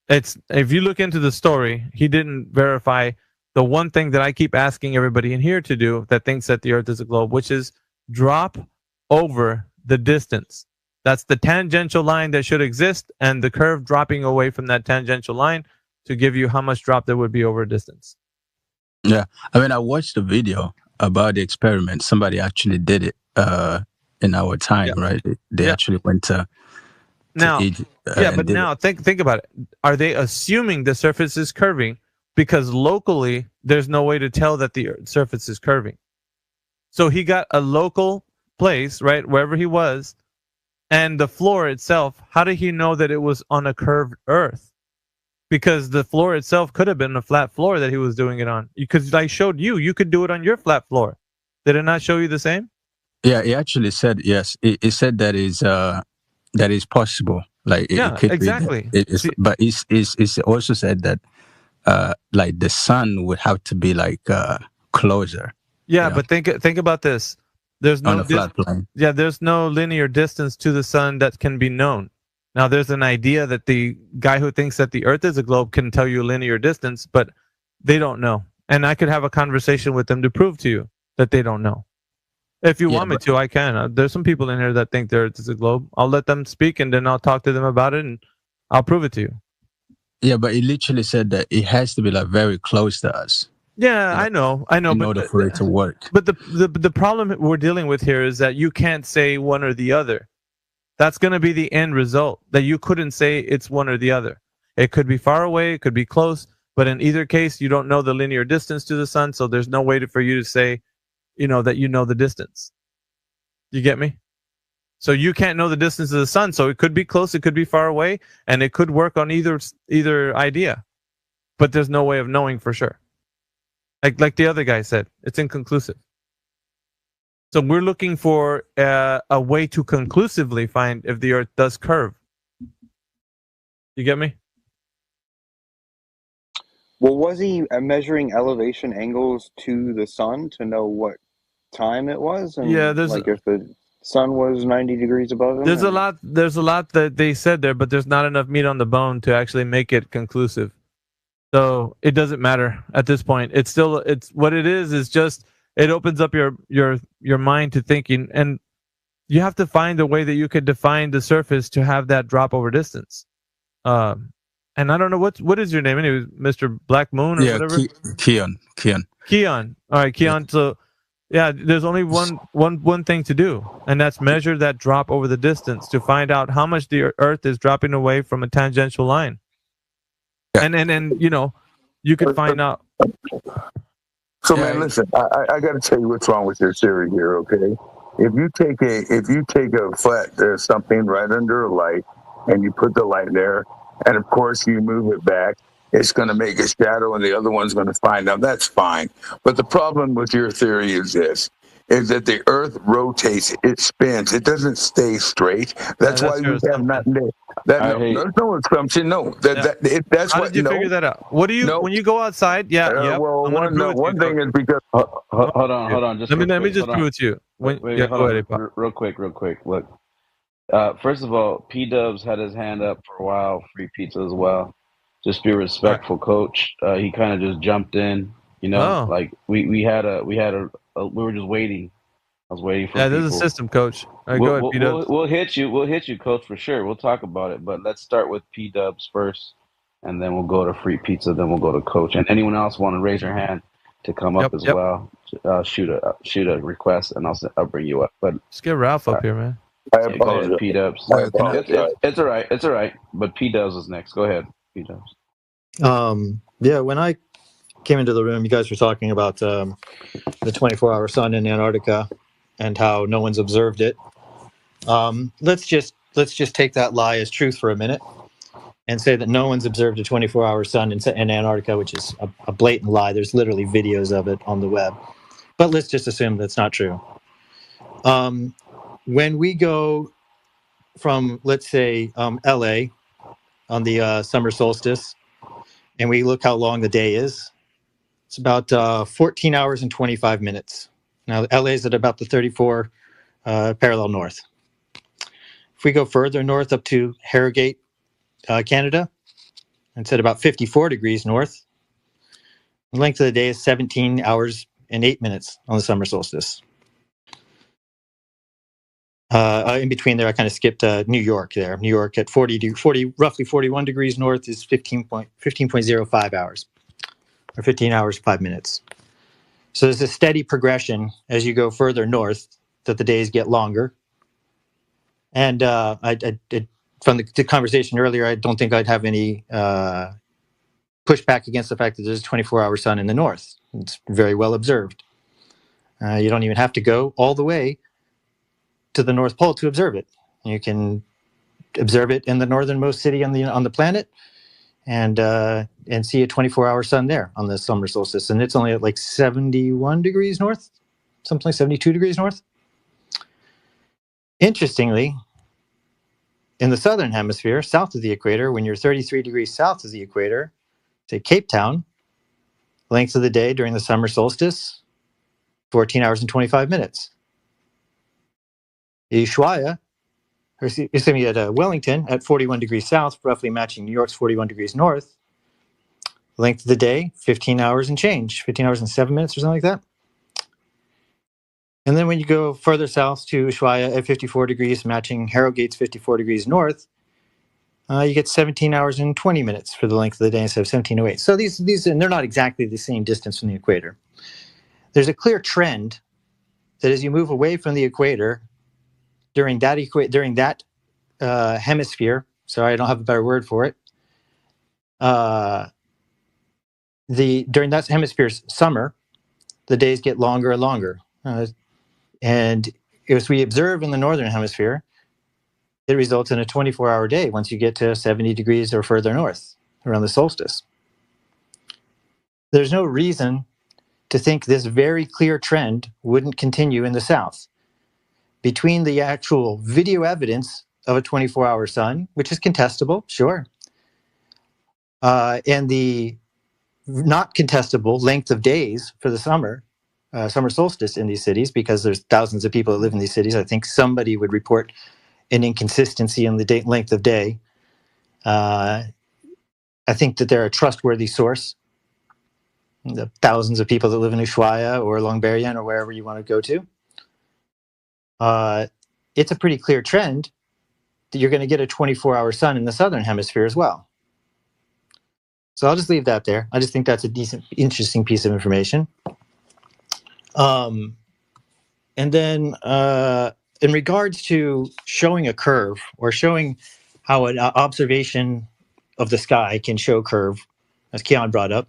if you look into the story, he didn't verify the one thing that I keep asking everybody in here to do that thinks that the Earth is a globe, which is drop over the distance. That's the tangential line that should exist, and the curve dropping away from that tangential line to give you how much drop there would be over a distance. Yeah. I mean, I watched a video about the experiment. Somebody actually did it in our time, right? They actually went to Egypt. But now think about it. Are they assuming the surface is curving because locally there's no way to tell that the surface is curving? So he got a local place, right, wherever he was, and the floor itself, how did he know that it was on a curved Earth? Because the floor itself could have been a flat floor that he was doing it on. Because I showed you could do it on your flat floor. Did it not show you the same? Yeah, he actually said yes. It said that is possible. Like it could exactly. But it's also said that like the sun would have to be like closer. Yeah, but think about this. There's no on a flat plane. Yeah, there's no linear distance to the sun that can be known. Now, there's an idea that the guy who thinks that the Earth is a globe can tell you linear distance, but they don't know. And I could have a conversation with them to prove to you that they don't know. If you want me to, I can. There's some people in here that think the Earth is a globe. I'll let them speak, and then I'll talk to them about it, and I'll prove it to you. Yeah, but he literally said that it has to be like very close to us. Yeah, I know. In order for it to work. But the problem we're dealing with here is that you can't say one or the other. That's going to be the end result, that you couldn't say it's one or the other. It could be far away, it could be close, but in either case, you don't know the linear distance to the sun, so there's no way for you to say, that you know the distance. You get me? So you can't know the distance of the sun, so it could be close, it could be far away, and it could work on either idea, but there's no way of knowing for sure. Like the other guy said, it's inconclusive. So we're looking for a way to conclusively find if the Earth does curve. You get me? Well, was he measuring elevation angles to the sun to know what time it was? And yeah, there's if the sun was 90 degrees above him. There's a lot that they said there, but there's not enough meat on the bone to actually make it conclusive. So it doesn't matter at this point. It's what it is just. It opens up your mind to thinking, and you have to find a way that you could define the surface to have that drop over distance. And I don't know what is your name anyway, Mr. Black Moon or whatever. Keon. All right, Keon. So yeah, there's only one thing to do, and that's measure that drop over the distance to find out how much the Earth is dropping away from a tangential line. And you could find out. So man, listen, I got to tell you what's wrong with your theory here, okay? If you take a flat, there's something right under a light, and you put the light there, and of course you move it back, it's going to make a shadow, and the other one's going to find out. That's fine. But the problem with your theory is this: is that the Earth rotates, it spins, it doesn't stay straight. That's why we have not. There's no assumption. No, that's How what did you figure that out? What do you when you go outside? Yeah, well, one thing is because hold on. Just let me just prove it to you. Go ahead, real quick. Look, first of all, P Dubs had his hand up for a while. Free pizza as well. Just be respectful, Coach. He kind of just jumped in. Like we were just waiting. I was waiting for. Yeah, there's a system, Coach. All right, go ahead, P Dubs. We'll hit you, Coach, for sure. We'll talk about it, but let's start with P Dubs first, and then we'll go to Free Pizza. Then we'll go to Coach. And anyone else want to raise their hand to come up as well? Shoot a request, and I'll bring you up. But just get Ralph up here, man. I apologize. P Dubs. It's all right. It's all right. But P Dubs is next. Go ahead, P Dubs. Yeah, when I came into the room, you guys were talking about the 24-hour sun in Antarctica and how no one's observed it. Let's just take that lie as truth for a minute and say that no one's observed a 24-hour sun in Antarctica, which is a blatant lie. There's literally videos of it on the web. But let's just assume that's not true. When we go from, let's say, LA on the summer solstice, and we look how long the day is, it's about 14 hours and 25 minutes. Now, LA is at about the 34 parallel north. If we go further north up to Harrogate, Canada, it's at about 54 degrees north. The length of the day is 17 hours and 8 minutes on the summer solstice. In between there, I kind of skipped New York there. New York at roughly 41 degrees north is 15.05 hours, or 15 hours, 5 minutes. So there's a steady progression as you go further north that the days get longer. And from the conversation earlier, I don't think I'd have any pushback against the fact that there's a 24-hour sun in the north. It's very well observed. You don't even have to go all the way to the North Pole to observe it. You can observe it in the northernmost city on the planet, and see a 24-hour sun there on the summer solstice, and it's only at like 71 degrees north, something like 72 degrees north. Interestingly, in the southern hemisphere, south of the equator, when you're 33 degrees south of the equator, say Cape Town, length of the day during the summer solstice, 14 hours and 25 minutes. Ushuaia, at Wellington at 41 degrees south, roughly matching New York's 41 degrees north. Length of the day, 15 hours and change, 15 hours and 7 minutes or something like that. And then when you go further south to Ushuaia at 54 degrees, matching Harrogate's 54 degrees north, you get 17 hours and 20 minutes for the length of the day instead of 17:08. So these, and they're not exactly the same distance from the equator. There's a clear trend that as you move away from the equator, during that hemisphere, sorry, I don't have a better word for it. During that hemisphere's summer, the days get longer and longer. And as we observe in the northern hemisphere, it results in a 24-hour day once you get to 70 degrees or further north around the solstice. There's no reason to think this very clear trend wouldn't continue in the south. Between the actual video evidence of a 24-hour sun, which is contestable, sure, and the not contestable length of days for the summer solstice in these cities, because there's thousands of people that live in these cities. I think somebody would report an inconsistency in the length of day. I think that they're a trustworthy source. The thousands of people that live in Ushuaia or Longbarrian or wherever you want to go to. It's a pretty clear trend that you're going to get a 24-hour sun in the southern hemisphere as well. So I'll just leave that there. I just think that's a decent, interesting piece of information. And then in regards to showing a curve or showing how an observation of the sky can show curve, as Keon brought up,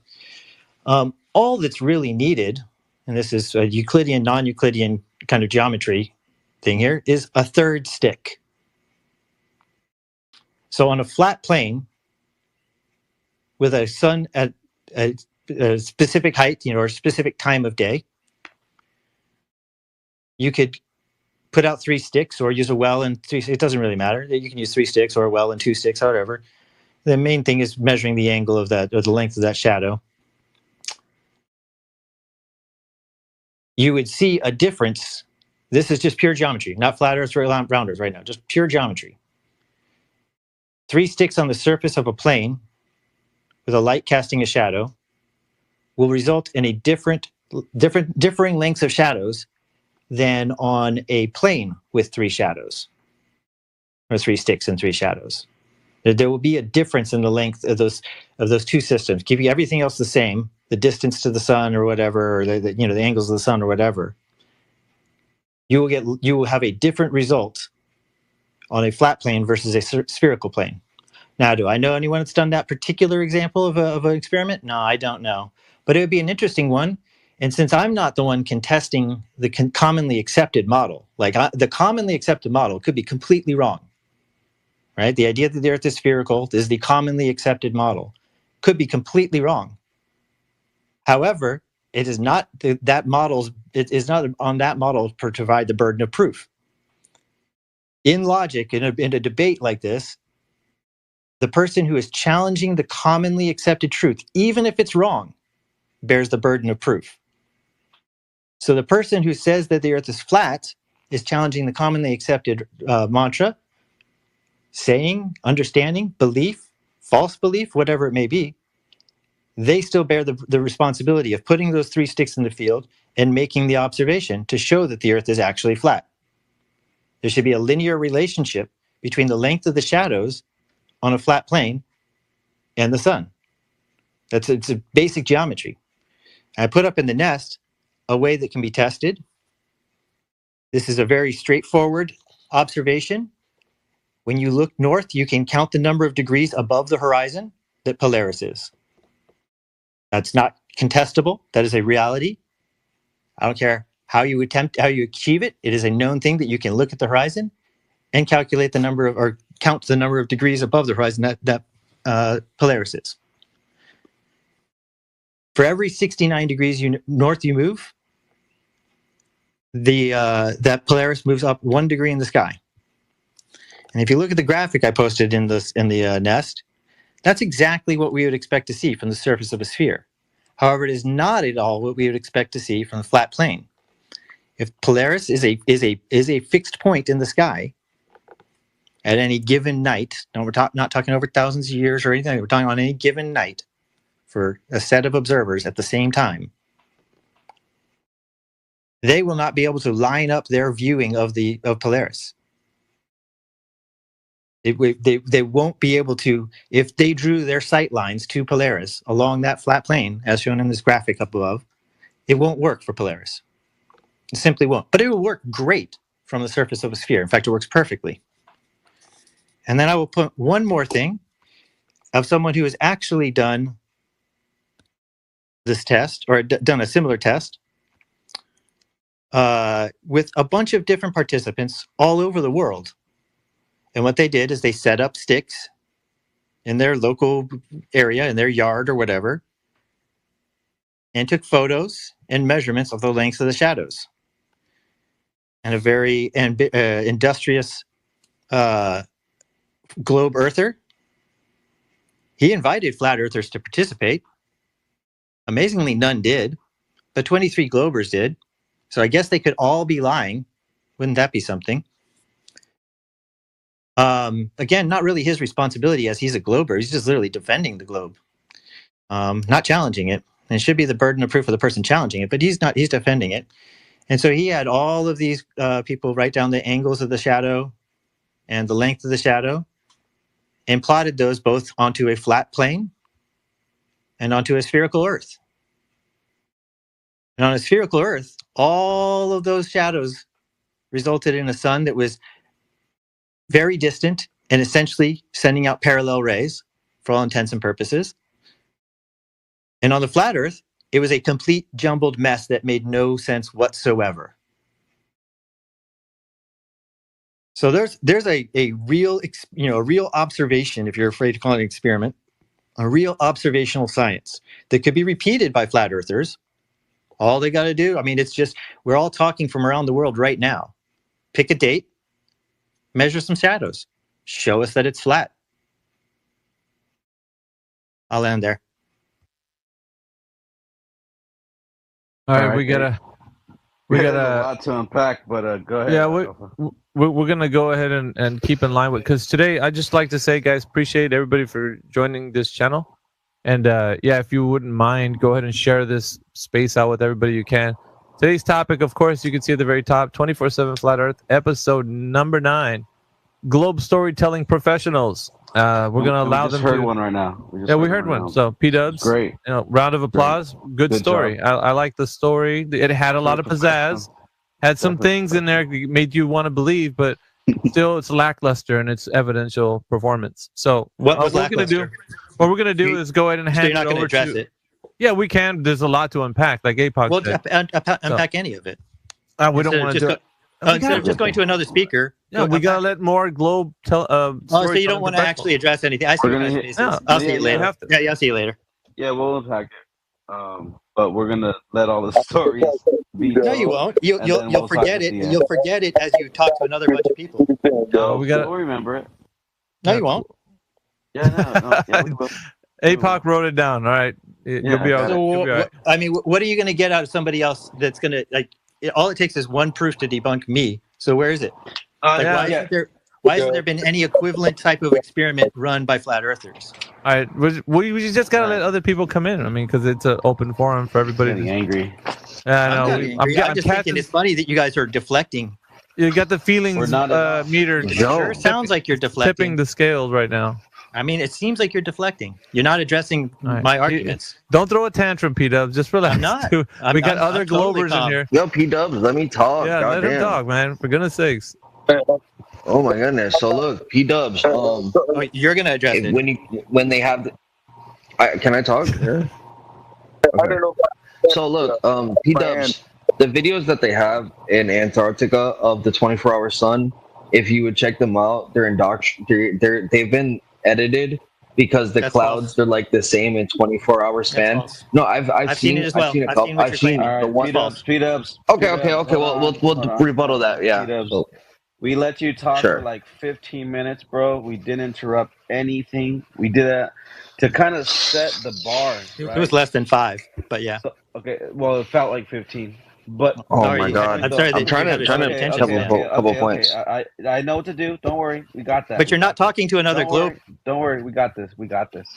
all that's really needed, and this is a Euclidean, non-Euclidean kind of geometry thing here, is a third stick. So on a flat plane with a sun at a specific height, or a specific time of day, you could put out 3 sticks or use a well and 3. It doesn't really matter. You can use 3 sticks or a well and 2 sticks, however. The main thing is measuring the angle of that, or the length of that shadow. You would see a difference. This is just pure geometry, not flat earths or round earths right now, just pure geometry. 3 sticks on the surface of a plane with a light casting a shadow will result in a differing lengths of shadows than on a plane with 3 shadows, or 3 sticks and 3 shadows. There will be a difference in the length of those 2 systems. Keeping everything else the same, the distance to the sun or whatever, or the angles of the sun or whatever, you will have a different result on a flat plane versus a spherical plane. Now, do I know anyone that's done that particular example of an experiment? No, I don't know. But it would be an interesting one. And since I'm not the one contesting the commonly accepted model, the commonly accepted model could be completely wrong, right? The idea that the Earth is spherical is the commonly accepted model, could be completely wrong. However, it is not that model's. It is not on that model to provide the burden of proof. In logic, in a debate like this, the person who is challenging the commonly accepted truth, even if it's wrong, bears the burden of proof. So the person who says that the Earth is flat is challenging the commonly accepted mantra, saying, understanding, belief, false belief, whatever it may be. They still bear the responsibility of putting those 3 sticks in the field and making the observation to show that the Earth is actually flat. There should be a linear relationship between the length of the shadows on a flat plane and the sun. It's a basic geometry. I put up in the nest a way that can be tested. This is a very straightforward observation. When you look north, you can count the number of degrees above the horizon that Polaris is. That's not contestable. That is a reality. I don't care how you achieve it. It is a known thing that you can look at the horizon and calculate the number of, or count the number of degrees above the horizon that Polaris is. For every 69 degrees north you move, that Polaris moves up 1 degree in the sky. And if you look at the graphic I posted in the nest, that's exactly what we would expect to see from the surface of a sphere. However, it is not at all what we would expect to see from a flat plane. If Polaris is a fixed point in the sky at any given night, we're not talking over thousands of years or anything, we're talking on any given night for a set of observers at the same time, they will not be able to line up their viewing of Polaris. They won't be able to, if they drew their sight lines to Polaris along that flat plane, as shown in this graphic up above, it won't work for Polaris. It simply won't. But it will work great from the surface of a sphere. In fact, it works perfectly. And then I will put one more thing of someone who has actually done this test, or done a similar test, with a bunch of different participants all over the world. And what they did is they set up sticks in their local area, in their yard or whatever, and took photos and measurements of the lengths of the shadows. And a very industrious globe earther, he invited flat earthers to participate. Amazingly, none did, but 23 globers did. So I guess they could all be lying. Wouldn't that be something? Again, not really his responsibility as he's a glober. He's just literally defending the globe, not challenging it. And it should be the burden of proof of the person challenging it, but he's not. He's defending it. And so he had all of these people write down the angles of the shadow and the length of the shadow and plotted those both onto a flat plane and onto a spherical Earth. And on a spherical Earth, all of those shadows resulted in a sun that was very distant and essentially sending out parallel rays for all intents and purposes. And on the flat Earth, it was a complete jumbled mess that made no sense whatsoever. So there's a real, a real observation, if you're afraid to call it an experiment, a real observational science that could be repeated by flat earthers. All they got to do, it's just, we're all talking from around the world right now. Pick a date, measure some shadows, show us that it's flat. I'll end there. All right, we gotta a lot to unpack, but go ahead. Yeah, we're gonna go ahead and keep in line with, because today I just like to say, guys, appreciate everybody for joining this channel, and if you wouldn't mind, go ahead and share this space out with everybody you can. Today's topic, of course, you can see at the very top, 24/7 Flat Earth, episode number 9, Globe Storytelling Professionals. We're gonna allow them to. We just heard one right now. We heard one. So P-Dubs, great. Round of applause. Good story. I like the story. It had a lot of pizzazz. Had some things in there that made you want to believe, but still it's lackluster in its evidential performance. So What was we're gonna do? lackluster? What we're gonna do is go ahead and So hand you're not it going to over address to. it. Yeah, we can. There's a lot to unpack, like APOC Well, said. unpack any of it. We don't want to do it. Instead of just going to another speaker. Yeah, we gotta let more globe tell. Oh, so you don't want to actually address anything? I see what you guys faces. I'll see you later. Yeah, I'll see you later. Yeah, we'll unpack it. But we're gonna let all the stories be. No, you won't. You'll forget it. You'll forget it as you talk to another bunch of people. No, we gotta. We'll remember it. No, you won't. Yeah, no. Yeah, we will. APOC wrote it down. All right, you'll be all right. So, You'll be all right. I mean, what are you going to get out of somebody else that's going to like? All it takes is one proof to debunk me. So where is it? Why hasn't there been any equivalent type of experiment run by flat earthers? All right, we just gotta let other people come in. I mean, because it's an open forum for everybody. Getting angry. Yeah, I know. I'm just thinking it's funny that you guys are deflecting. You got the feelings We're not meter. It sure sounds like you're deflecting. Tipping the scales right now. I mean, it seems like you're deflecting. You're not addressing my arguments. Don't throw a tantrum, P-Dubs. Just relax. I'm not. We got other I'm totally Globers calm. in here. Yo, P-Dubs, let me talk. Yeah, let him talk, man. For goodness sakes. Oh my goodness. So look, P-Dubs. You're gonna address it when they have. Can I talk? Yeah. I don't know. So look, P-Dubs, the videos that they have in Antarctica of the 24-hour sun, if you would check them out, they've been edited because the clouds are like the same in 24-hour span. No, I've seen it as well. I've seen the one. Speed ups. Okay. Well, we'll rebuttal that. Yeah. We let you talk for like 15 minutes, bro. We didn't interrupt anything. We did that to kind of set the bar. Right? It was less than 5, but yeah. So, okay. Well, it felt like 15. But my God! I'm sorry. I'm trying to couple points. I know what to do. Don't worry, we got that. But you're not talking to another globe. Don't worry, we got this.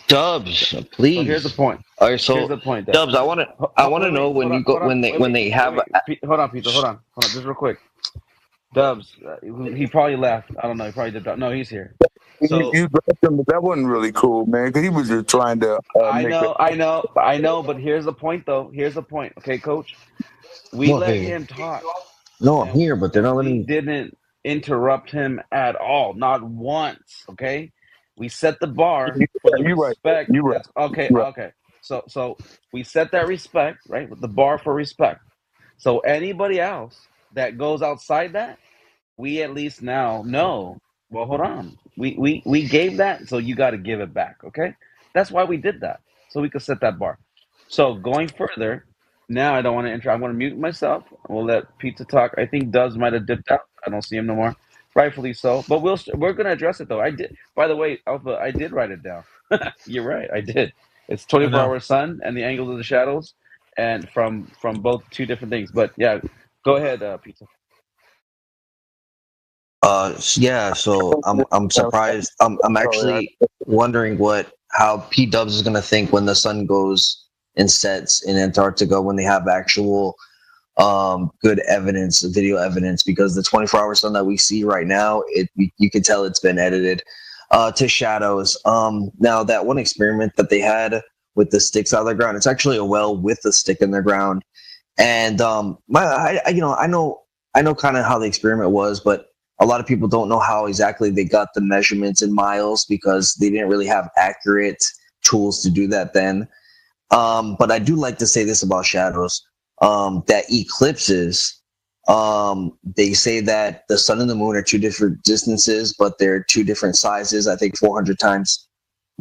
Dubs, please. So here's the point. All right, so here's the point. Dubs, I want to know when they have. Hold on, Peter. Hold on, just real quick. Dubs, he probably left. I don't know. He probably did. No, he's here. So that wasn't really cool, man. Because he was just trying to. I know. But here's the point, though. Here's the point. Okay, Coach. We let him talk. No, I'm here, but they're not letting. We didn't interrupt him at all, not once. Okay, we set the bar for the respect. You're right. Okay. So we set that respect, right, with the bar for respect. So anybody else that goes outside that, we at least now know. Well, hold on. We gave that, so you got to give it back. Okay, that's why we did that, so we could set that bar. So going further. Now I don't want to enter. I'm going to mute myself. We'll let Pizza talk. I think Dubs might have dipped out. I don't see him no more. Rightfully so. But we're going to address it though. I did. By the way, Alpha, I did write it down. You're right. I did. It's 24-hour sun and the angles of the shadows, and from both two different things. But yeah, go ahead, Pizza. Yeah. So I'm surprised. I'm actually wondering how P-Dubs is going to think when the sun goes and sets in Antarctica when they have actual good evidence, video evidence, because the 24-hour sun that we see right now, you can tell it's been edited to shadows. Now that one experiment that they had with the sticks out of the ground, it's actually a well with a stick in the ground, and I know kind of how the experiment was, but a lot of people don't know how exactly they got the measurements in miles because they didn't really have accurate tools to do that then. But I do like to say this about shadows, that eclipses, they say that the sun and the moon are two different distances, but they're two different sizes. I think 400 times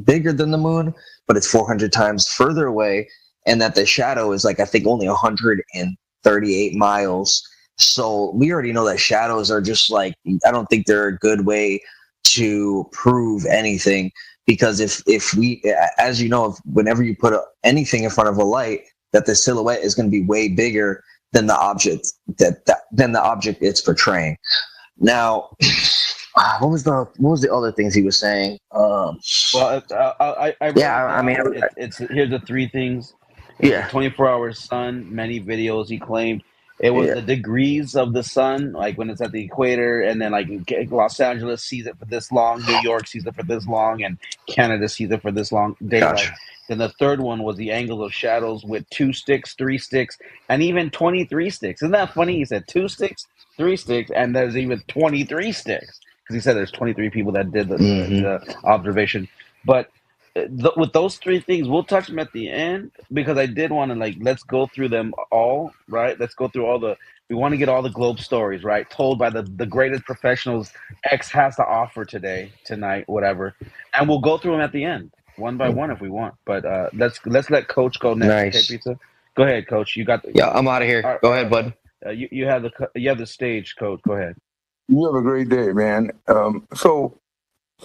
bigger than the moon, but it's 400 times further away. And that the shadow is like, I think only 138 miles. So we already know that shadows are just like, I don't think they're a good way to prove anything. Because if we, as you know, whenever you put anything in front of a light, that the silhouette is going to be way bigger than the object than the object it's portraying. Now, what was the other things he was saying? Well, it's here's the three things. Yeah, 24-hour sun. Many videos he claimed. It was the degrees of the sun, like when it's at the equator, and then like Los Angeles sees it for this long, New York sees it for this long, and Canada sees it for this long daylight. Gotcha. Then the third one was the angle of shadows with 2 sticks, 3 sticks, and even 23 sticks. Isn't that funny? He said 2 sticks, 3 sticks, and there's even 23 sticks because he said there's 23 people that did the observation. But with those 3 things, we'll touch them at the end because I did want to let's go through them all, right? Let's go through we want to get all the globe stories, right? Told by the greatest professionals X has to offer tonight, whatever, and we'll go through them at the end, one by one if we want. But let's let Coach go next. Nice. Okay, Pizza. Go ahead, Coach. You got Yeah, I'm out of here. Go ahead, bud. You have the stage, Coach. Go ahead. You have a great day, man. So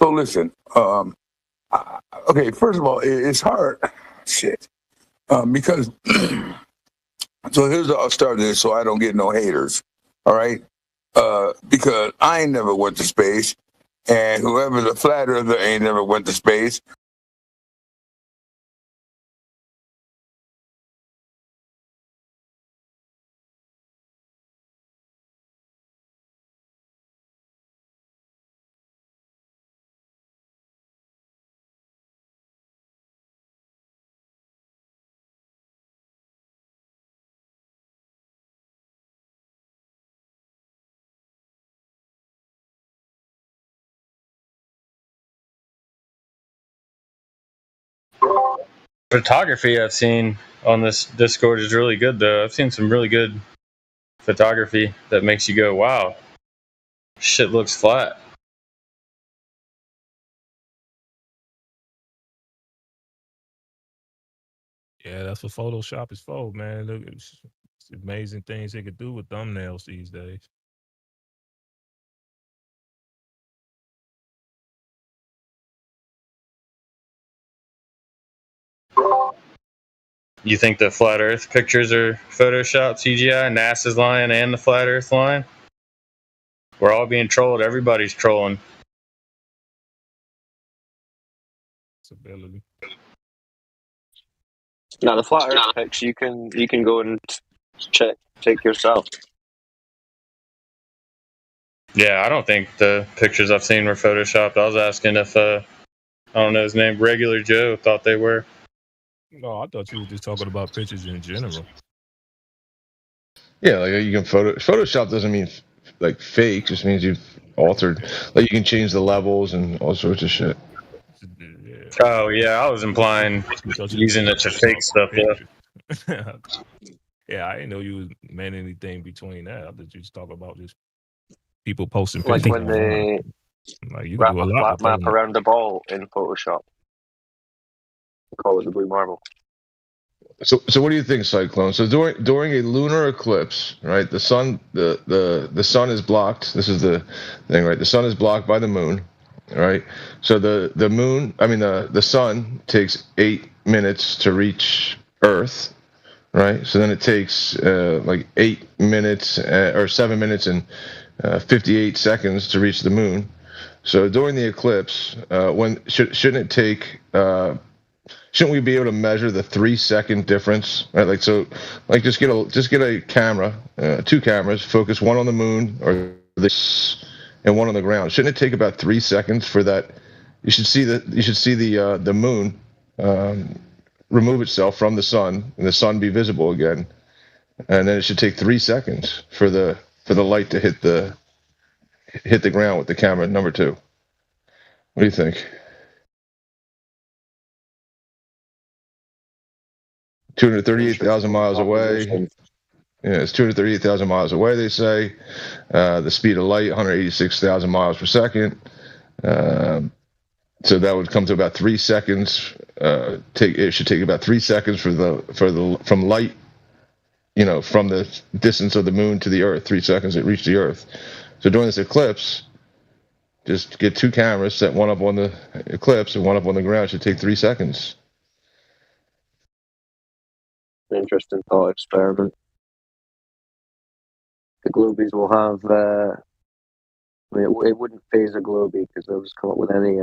listen. Okay, first of all, it's hard. Shit. Because so I'll start this so I don't get no haters. All right. Because I ain't never went to space, and whoever's a flat earther ain't never went to space. Photography I've seen on this Discord is really good, though. I've seen some really good photography that makes you go, wow, shit looks flat. Yeah, that's what Photoshop is for, man. Look, it's amazing things they could do with thumbnails these days. You think the flat Earth pictures are Photoshop, CGI, NASA's lying, and the flat Earth lying? We're all being trolled. Everybody's trolling. Stability. Now the flat Earth pics you can go and take yourself. Yeah, I don't think the pictures I've seen were photoshopped. I was asking if I don't know his name, Regular Joe, thought they were. No, I thought you were just talking about pictures in general. Yeah, like you can Photoshop doesn't mean like fake, just means you've altered. Like you can change the levels and all sorts of shit. Oh yeah, I was implying using it to fake stuff. Yeah. Yeah, I didn't know you meant anything between that. I thought you was talking about just people posting Like pictures when they like you wrap can do a a lot flat with map that. around a ball in Photoshop. Call it the blue marble. So what do you think, Cyclone? So during a lunar eclipse, right? The sun sun is blocked. This is the thing, right? The sun is blocked by the moon, right? So the moon, I mean the sun takes 8 minutes to reach Earth, right? So then it takes like 8 minutes or 7 minutes and 58 seconds to reach the moon. So during the eclipse, shouldn't it take? Shouldn't we be able to measure the 3-second difference? Right, like so, like just get a camera, 2 cameras, focus one on the moon or this, and one on the ground. Shouldn't it take about 3 seconds for that? You should see the moon remove itself from the sun, and the sun be visible again, and then it should take 3 seconds for the light to hit the ground with the camera number 2. What do you think? 238,000 miles away. Yeah, it's 238,000 miles away, they say. The speed of light, 186,000 miles per second. So that would come to about 3 seconds. It should take about 3 seconds from light, from the distance of the moon to the Earth. 3 seconds it reached the Earth. So during this eclipse, just get 2 cameras, set one up on the eclipse and one up on the ground. It should take 3 seconds. Interesting thought experiment. The Globies will have. It wouldn't phase a Globie because they'll just come up with any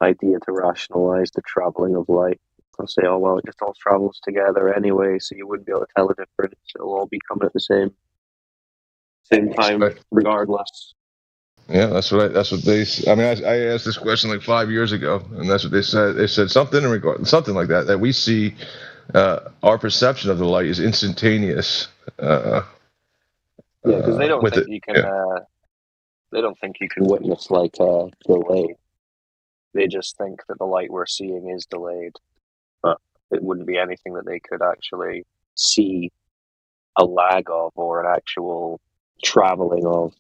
idea to rationalize the traveling of light. They'll say, "Oh well, it just all travels together anyway, so you wouldn't be able to tell the difference. It'll all be coming at the same time, regardless." Yeah, that's what they. I mean, I asked this question like 5 years ago, and that's what they said. They said something like that we see. Our perception of the light is instantaneous. Yeah, because they don't with think it. you can. Yeah. They don't think you can witness like a delay. They just think that the light we're seeing is delayed, but it wouldn't be anything that they could actually see a lag of or an actual traveling of.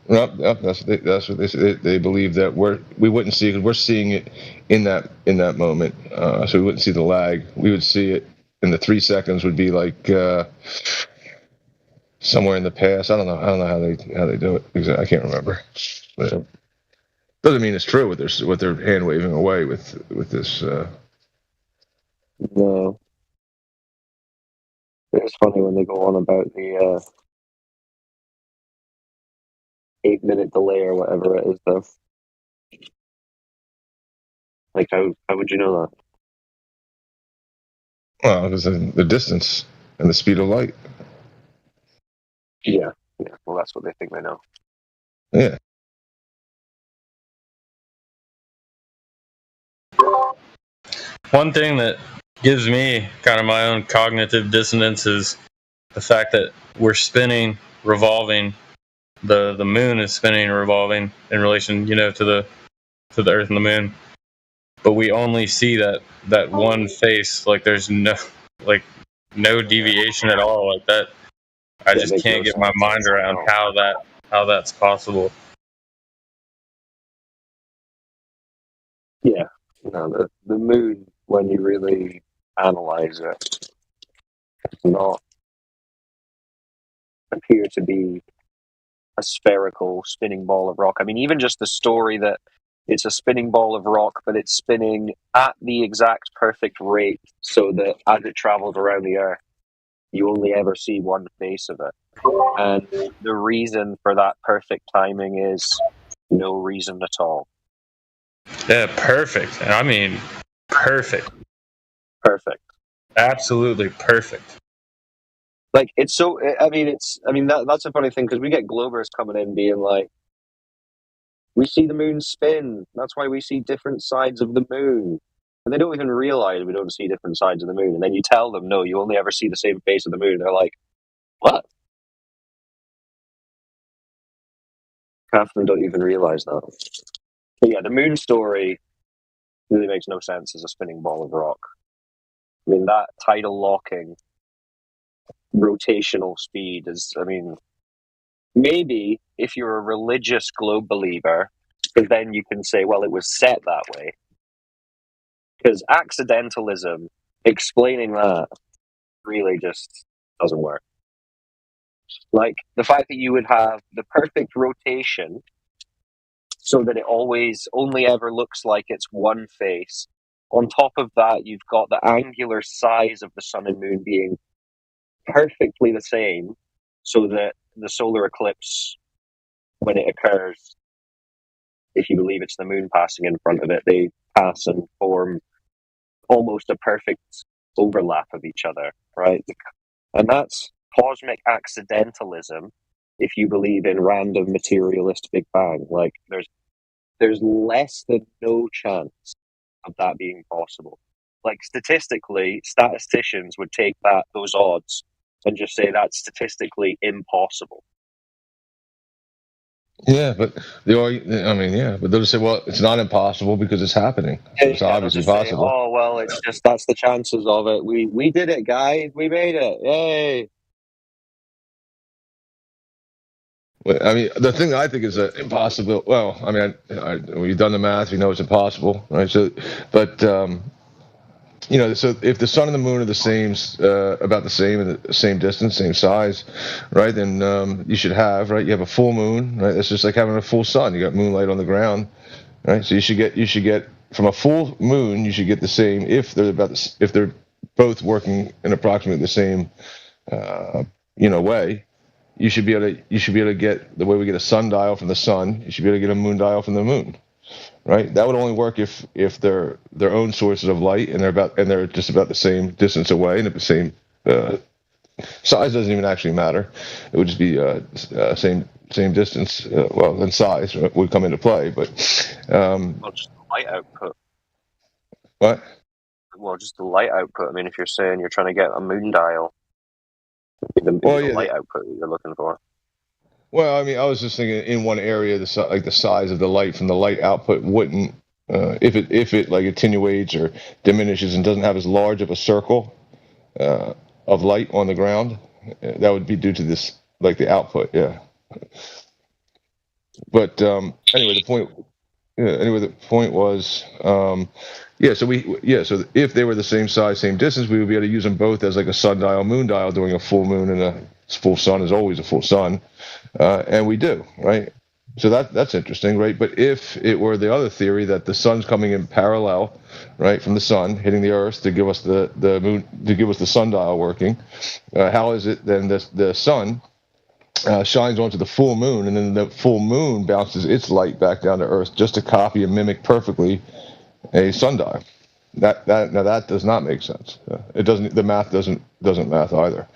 Yep, that's what they say. They believe that we wouldn't see it because we're seeing it in that moment, so we wouldn't see the lag. We would see it in the 3 seconds would be like somewhere in the past. I don't know how they do it because I can't remember. But doesn't mean it's true what they're hand waving away with this. No, it's funny when they go on about the 8-minute delay or whatever it is, though. Like, how would you know that? Well, because of the distance and the speed of light. Yeah. Well, that's what they think they know. Yeah. One thing that gives me kind of my own cognitive dissonance is the fact that we're spinning, revolving. The moon is spinning and revolving in relation, to the Earth and the moon. But we only see that one face. Like there's no deviation at all. Like that, I just can't get my mind around how that's possible. Yeah. No, the moon, when you really analyze it, does not appear to be a spherical spinning ball of rock. I mean, even just the story that it's a spinning ball of rock, but it's spinning at the exact perfect rate so that as it travels around the Earth, you only ever see one face of it. And the reason for that perfect timing is no reason at all. Yeah, perfect. I mean, perfect. Perfect. Absolutely perfect. Like, it's so, that's a funny thing because we get Globers coming in being like, we see the moon spin. That's why we see different sides of the moon. And they don't even realize we don't see different sides of the moon. And then you tell them, no, you only ever see the same face of the moon. They're like, what? Half of them don't even realize that. But yeah, the moon story really makes no sense as a spinning ball of rock. I mean, that tidal locking rotational speed is, maybe if you're a religious globe believer, because then you can say, well, it was set that way. Because accidentalism, explaining that, really just doesn't work. Like, the fact that you would have the perfect rotation so that it always only ever looks like it's one face. On top of that, you've got the angular size of the sun and moon being perfectly the same, so that the solar eclipse, when it occurs, if you believe it's the moon passing in front of it, they pass and form almost a perfect overlap of each other, right? And that's cosmic accidentalism if you believe in random materialist Big Bang. Like, there's less than no chance of that being possible. Like, statistically, statisticians would take those odds and just say that's statistically impossible. Yeah, but they'll just say, well, it's not impossible because it's happening. It's obviously possible. Oh, well, it's just that's the chances of it. We did it, guys. We made it. Yay. I mean, the thing that I think is impossible. Well, I mean, we've done the math. We know it's impossible, right? So, but so if the sun and the moon are the same, about the same, and the same distance, same size, right? Then you should have, right? You have a full moon, right? It's just like having a full sun. You got moonlight on the ground, right? So you should get from a full moon. You should get the same if they're both working in approximately the same, way. You should be able to get the way we get a sundial from the sun. You should be able to get a moon dial from the moon, right? That would only work if they're their own sources of light and they're just about the same distance away and the same size doesn't even actually matter. It would just be same distance. Then size would come into play, but just the light output. What? Well, just the light output. I mean, if you're saying you're trying to get a moon dial, The light output you're looking for. Well, I mean, I was just thinking in one area, the size of the light from the light output wouldn't, if it like attenuates or diminishes and doesn't have as large of a circle of light on the ground, that would be due to this, like the output, yeah. But anyway, the point was, so if they were the same size, same distance, we would be able to use them both as like a sundial, moon dial during a full moon, and a full sun is always a full sun. And we do, right? So that's interesting, right? But if it were the other theory that the sun's coming in parallel, right, from the sun hitting the Earth to give us the moon, to give us the sundial working, how is it then the sun shines onto the full moon, and then the full moon bounces its light back down to Earth just to copy and mimic perfectly a sundial? That does not make sense. It doesn't. The math doesn't math either.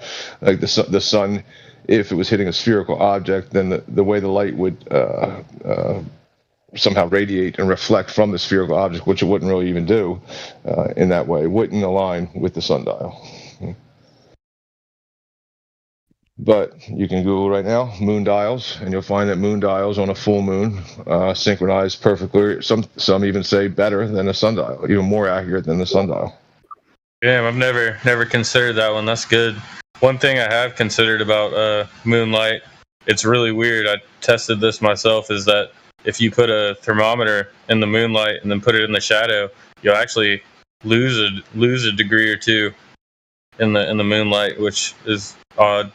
Like the sun, if it was hitting a spherical object, then the way the light would somehow radiate and reflect from the spherical object, which it wouldn't really even do in that way, wouldn't align with the sundial. But you can Google right now moon dials, and you'll find that moon dials on a full moon synchronize perfectly. Some even say better than a sundial, even more accurate than the sundial. Yeah, I've never considered that one. That's good. One thing I have considered about moonlight, it's really weird. I tested this myself. Is that if you put a thermometer in the moonlight and then put it in the shadow, you'll actually lose a degree or two in the moonlight, which is odd.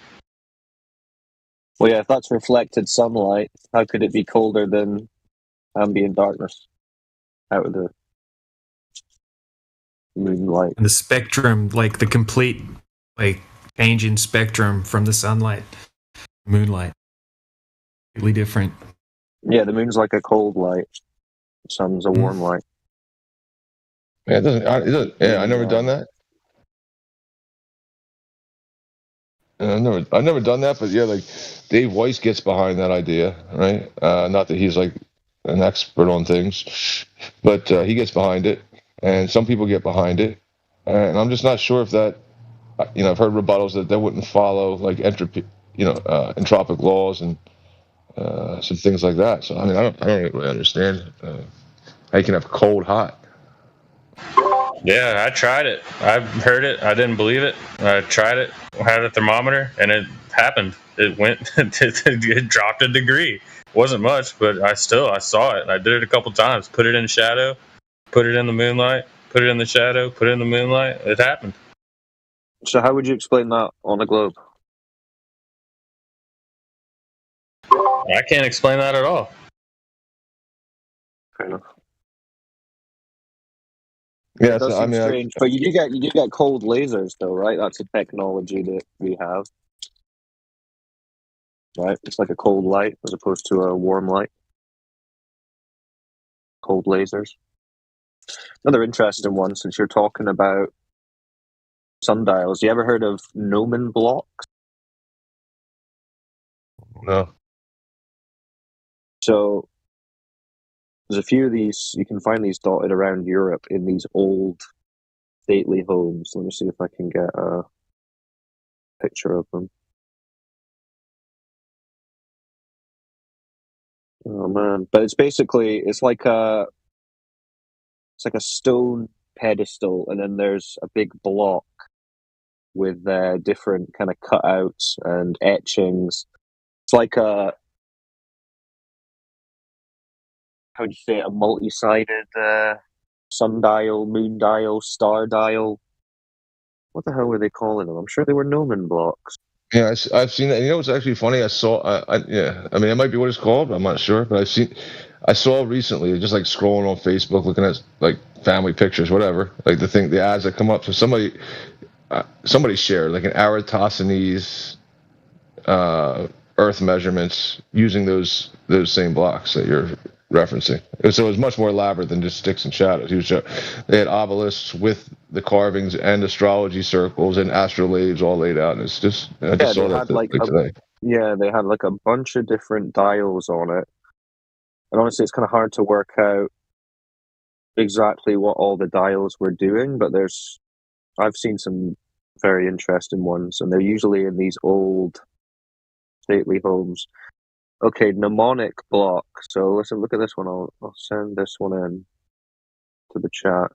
Well, yeah, if that's reflected sunlight, how could it be colder than ambient darkness out of the moonlight? And the spectrum, like the complete, like change in spectrum from the sunlight, moonlight, completely different. Yeah, the moon's like a cold light. The sun's a warm light. Yeah, I've never done that. I've never done that, but yeah, like Dave Weiss gets behind that idea, right? Not that he's like an expert on things, but he gets behind it, and some people get behind it, and I'm just not sure if that, I've heard rebuttals that wouldn't follow like entropy, entropic laws and some things like that. So I mean, I don't really understand how you can have cold hot. Yeah, I tried it. I heard it. I didn't believe it. I tried it. I had a thermometer, and it happened. It went. It dropped a degree. It wasn't much, but I saw it. I did it a couple times. Put it in shadow. Put it in the moonlight. Put it in the shadow. Put it in the moonlight. It happened. So how would you explain that on a globe? I can't explain that at all. Fair enough. Yeah, it does seem strange, but you do get cold lasers, though, right? That's a technology that we have, right? It's like a cold light as opposed to a warm light. Cold lasers. Another interesting one, since you're talking about sundials. You ever heard of gnomon blocks? No. So there's a few of these. You can find these dotted around Europe in these old stately homes. Let me see if I can get a picture of them. Oh man! But it's basically it's like a stone pedestal, and then there's a big block with different kind of cutouts and etchings. It's like a how do you say it? A multi-sided sundial, moon dial, star dial. What the hell were they calling them? I'm sure they were gnomon blocks. Yeah, I've seen that. You know what's actually funny? I mean, it might be what it's called. I'm not sure, but I saw recently, just like scrolling on Facebook, looking at like family pictures, whatever, like the ads that come up. So somebody shared like an Eratosthenes Earth measurements using those same blocks that you're referencing. So it was much more elaborate than just sticks and shadows. They had obelisks with the carvings and astrology circles and astrolabes all laid out. And it's just I just saw that today. Yeah, they had like a bunch of different dials on it. And honestly, it's kind of hard to work out exactly what all the dials were doing, but I've seen some very interesting ones, and they're usually in these old stately homes. Okay, mnemonic block. So listen, look at this one. I'll send this one in to the chat.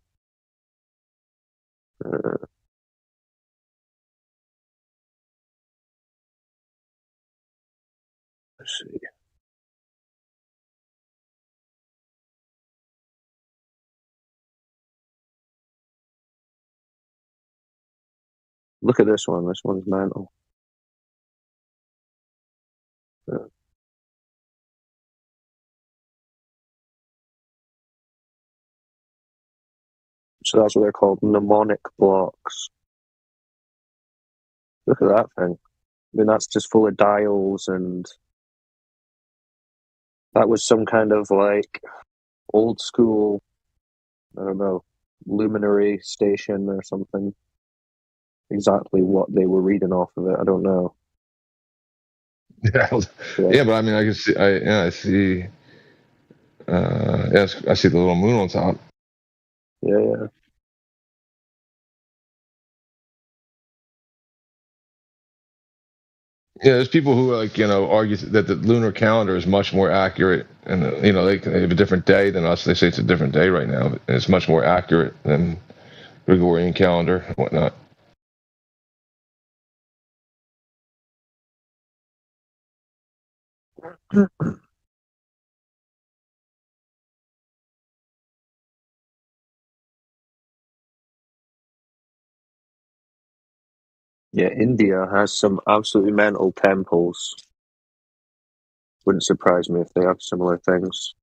Let's see. Look at this one. This one's mental. So that's what they're called, mnemonic blocks. Look at that thing. I mean, that's just full of dials, and that was some kind of like old school, I don't know, luminary station or something. Exactly what they were reading off of it, I don't know. Yeah, but I mean, I can see. I see. Yes, I see the little moon on top. Yeah. Yeah, there's people who argue that the lunar calendar is much more accurate, and they have a different day than us. They say it's a different day right now, and it's much more accurate than Gregorian calendar and whatnot. Yeah, India has some absolutely mental temples. Wouldn't surprise me if they have similar things.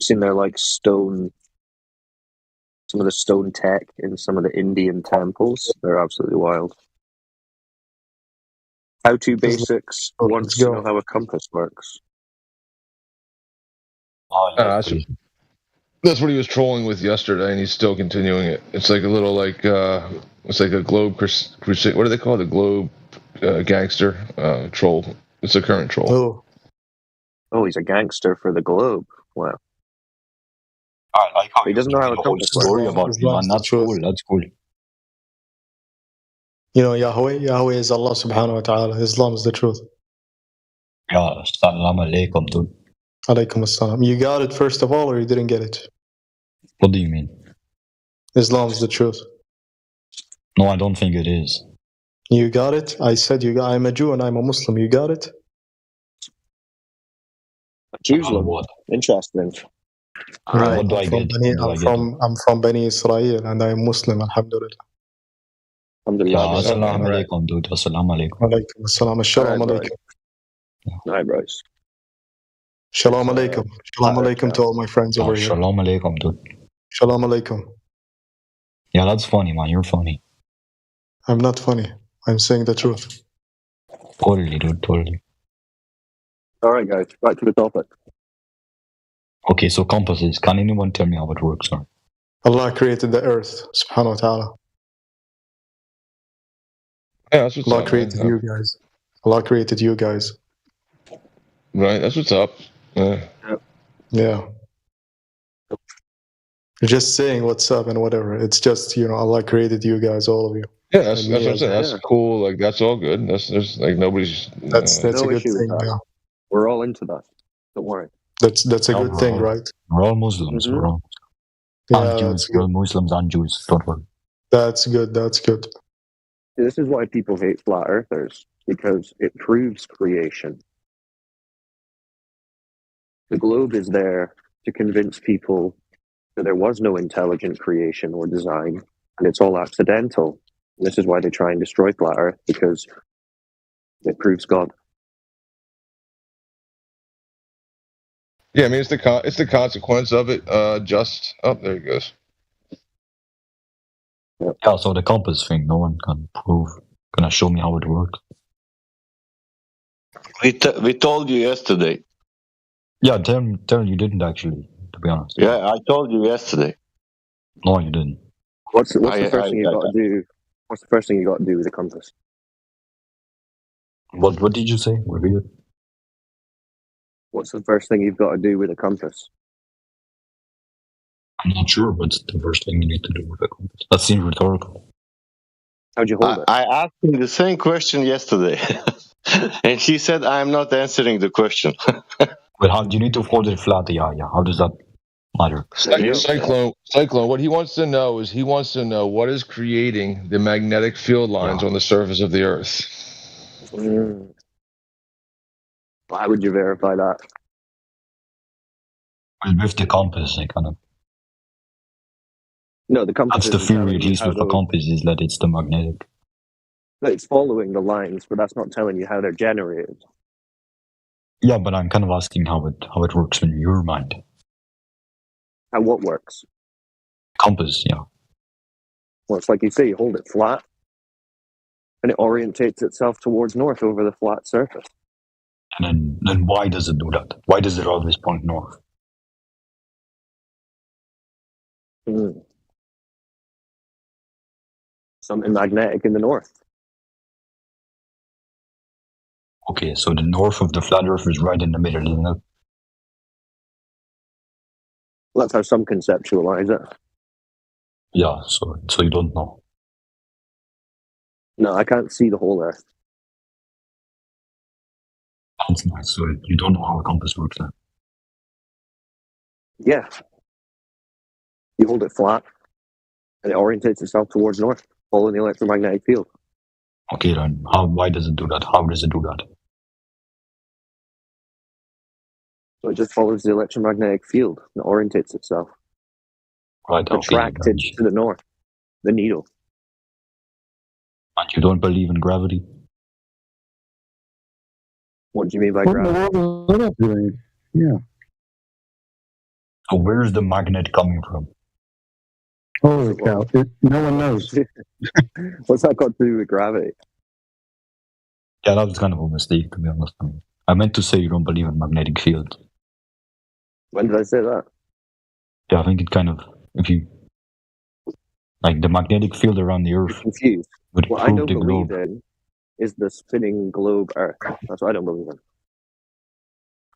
Seen their like stone, some of the stone tech in some of the Indian temples. They're absolutely wild. How to basics wants to know how a compass works. That's what he was trolling with yesterday, and he's still continuing it. It's like a little it's like a globe crusade. What do they call it? A globe gangster troll. It's a current troll. Oh, he's a gangster for the globe. Wow. I like how he doesn't know how a compass story works. about Elon. That's cool. That's cool. You know, Yahweh is Allah subhanahu wa ta'ala. Islam is the truth. Yeah, salam alaikum, dude. Alaikum assalam. You got it first of all, or you didn't get it? What do you mean? Islam is the truth. No, I don't think it is. You got it? I said you got. I'm a Jew and I'm a Muslim. You got it? Jerusalem. Interesting. Right. What do I get? I'm from Bani Israel and I'm Muslim, alhamdulillah. Yeah, assalamu alaikum, dude. Assalamu alaikum. Alaikum assalam. Shalom alaikum. Hi, Bryce. Shalom alaikum. Shalom alaikum to all my friends over here. Shalom alaikum, dude. Shalom alaikum. Yeah, that's funny, man. You're funny. I'm not funny. I'm saying the truth. Totally, dude. Totally. All right, guys. Back to the topic. Okay, so compasses. Can anyone tell me how it works? Or? Allah created the earth, subhanahu wa ta'ala. Yeah, that's what's Allah up, created man. you guys. Allah created you guys. Right, that's what's up. Yeah. Just saying what's up and whatever. It's just, Allah created you guys, all of you. Yeah, that's what I'm saying. That's cool. Like, that's all good. There's like nobody's. That's no a good issue thing. with that. Yeah. We're all into that. Don't worry. That's a good thing, right? We're all Muslims. We're all Jews. We're all Muslims and Jews. Don't worry. That's good. That's good. This is why people hate flat earthers, because it proves creation. The globe is there to convince people that there was no intelligent creation or design, and it's all accidental. And this is why they try and destroy flat earth, because it proves God. Yeah, I mean it's the consequence of it. There he goes. Yeah, so the compass thing, no one can prove. Gonna show me how it works. We told you yesterday. Yeah, tell you didn't actually, to be honest. Yeah, I told you yesterday. No, you didn't. What's the first thing you got to do? What's the first thing you got to do with a compass? What did you say? Repeat it. What's the first thing you've got to do with a compass? I'm not sure what's the first thing you need to do with a compass. That seems rhetorical. How'd you hold it? I asked him the same question yesterday, and he said I'm not answering the question. But how do you need to hold it flat? Yeah. How does that matter? Cyclone, what he wants to know is what is creating the magnetic field lines on the surface of the Earth. Why would you verify that? Well, with the compass, I kind of. No, the compass. That's the theory, at least with the compass, is that it's the magnetic. It's following the lines, but that's not telling you how they're generated. Yeah, but I'm kind of asking how it works in your mind. How what works? Compass, yeah. Well, it's like you say, you hold it flat, and it orientates itself towards north over the flat surface. And then why does it do that? Why does it always point north? Something magnetic in the north. Okay, so the north of the flat Earth is right in the middle, isn't it? Well, that's how some conceptualize it. Yeah, so you don't know. No, I can't see the whole Earth. That's nice. So you don't know how a compass works then? Yeah. You hold it flat, and it orientates itself towards north, following the electromagnetic field. Okay, then why does it do that? How does it do that? So it just follows the electromagnetic field and orientates itself. Right, attracted to the north, the needle. And you don't believe in gravity? What do you mean by gravity? Yeah. So where's the magnet coming from? Holy cow! No one knows. What's that got to do with gravity? Yeah, that was kind of a mistake, to be honest. I meant to say you don't believe in magnetic fields. When did I say that? Yeah, I think it kind of, if you, like the magnetic field around the Earth confused. would What I prove don't the believe globe. in is the spinning globe Earth. That's what I don't believe in.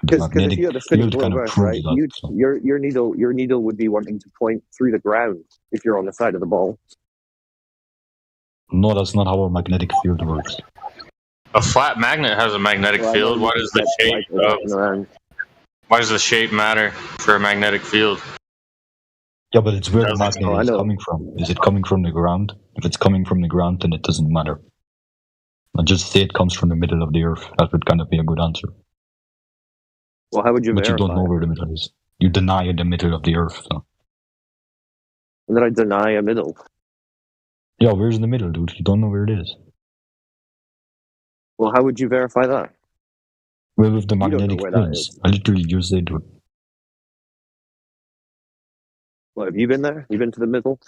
The Because if magnetic you had a spinning field kind globe of Earth, proves right, that. your needle would be wanting to point through the ground if you're on the side of the ball. No, that's not how a magnetic field works. A flat magnet has a magnetic field. Why does the shape matter for a magnetic field? Yeah, but it's where the magnet is coming from. Is it coming from the ground? If it's coming from the ground, then it doesn't matter. I just say it comes from the middle of the Earth. That would kind of be a good answer. Well, how would you But verify you don't know where the middle is. You deny the middle of the Earth. So. And then I deny a middle. Yeah, where's the middle, dude? You don't know where it is. Well, how would you verify that? Well, with the You don't know magnetic where that fields. is. I literally just said, dude. Well, have you been there? You been to the middle?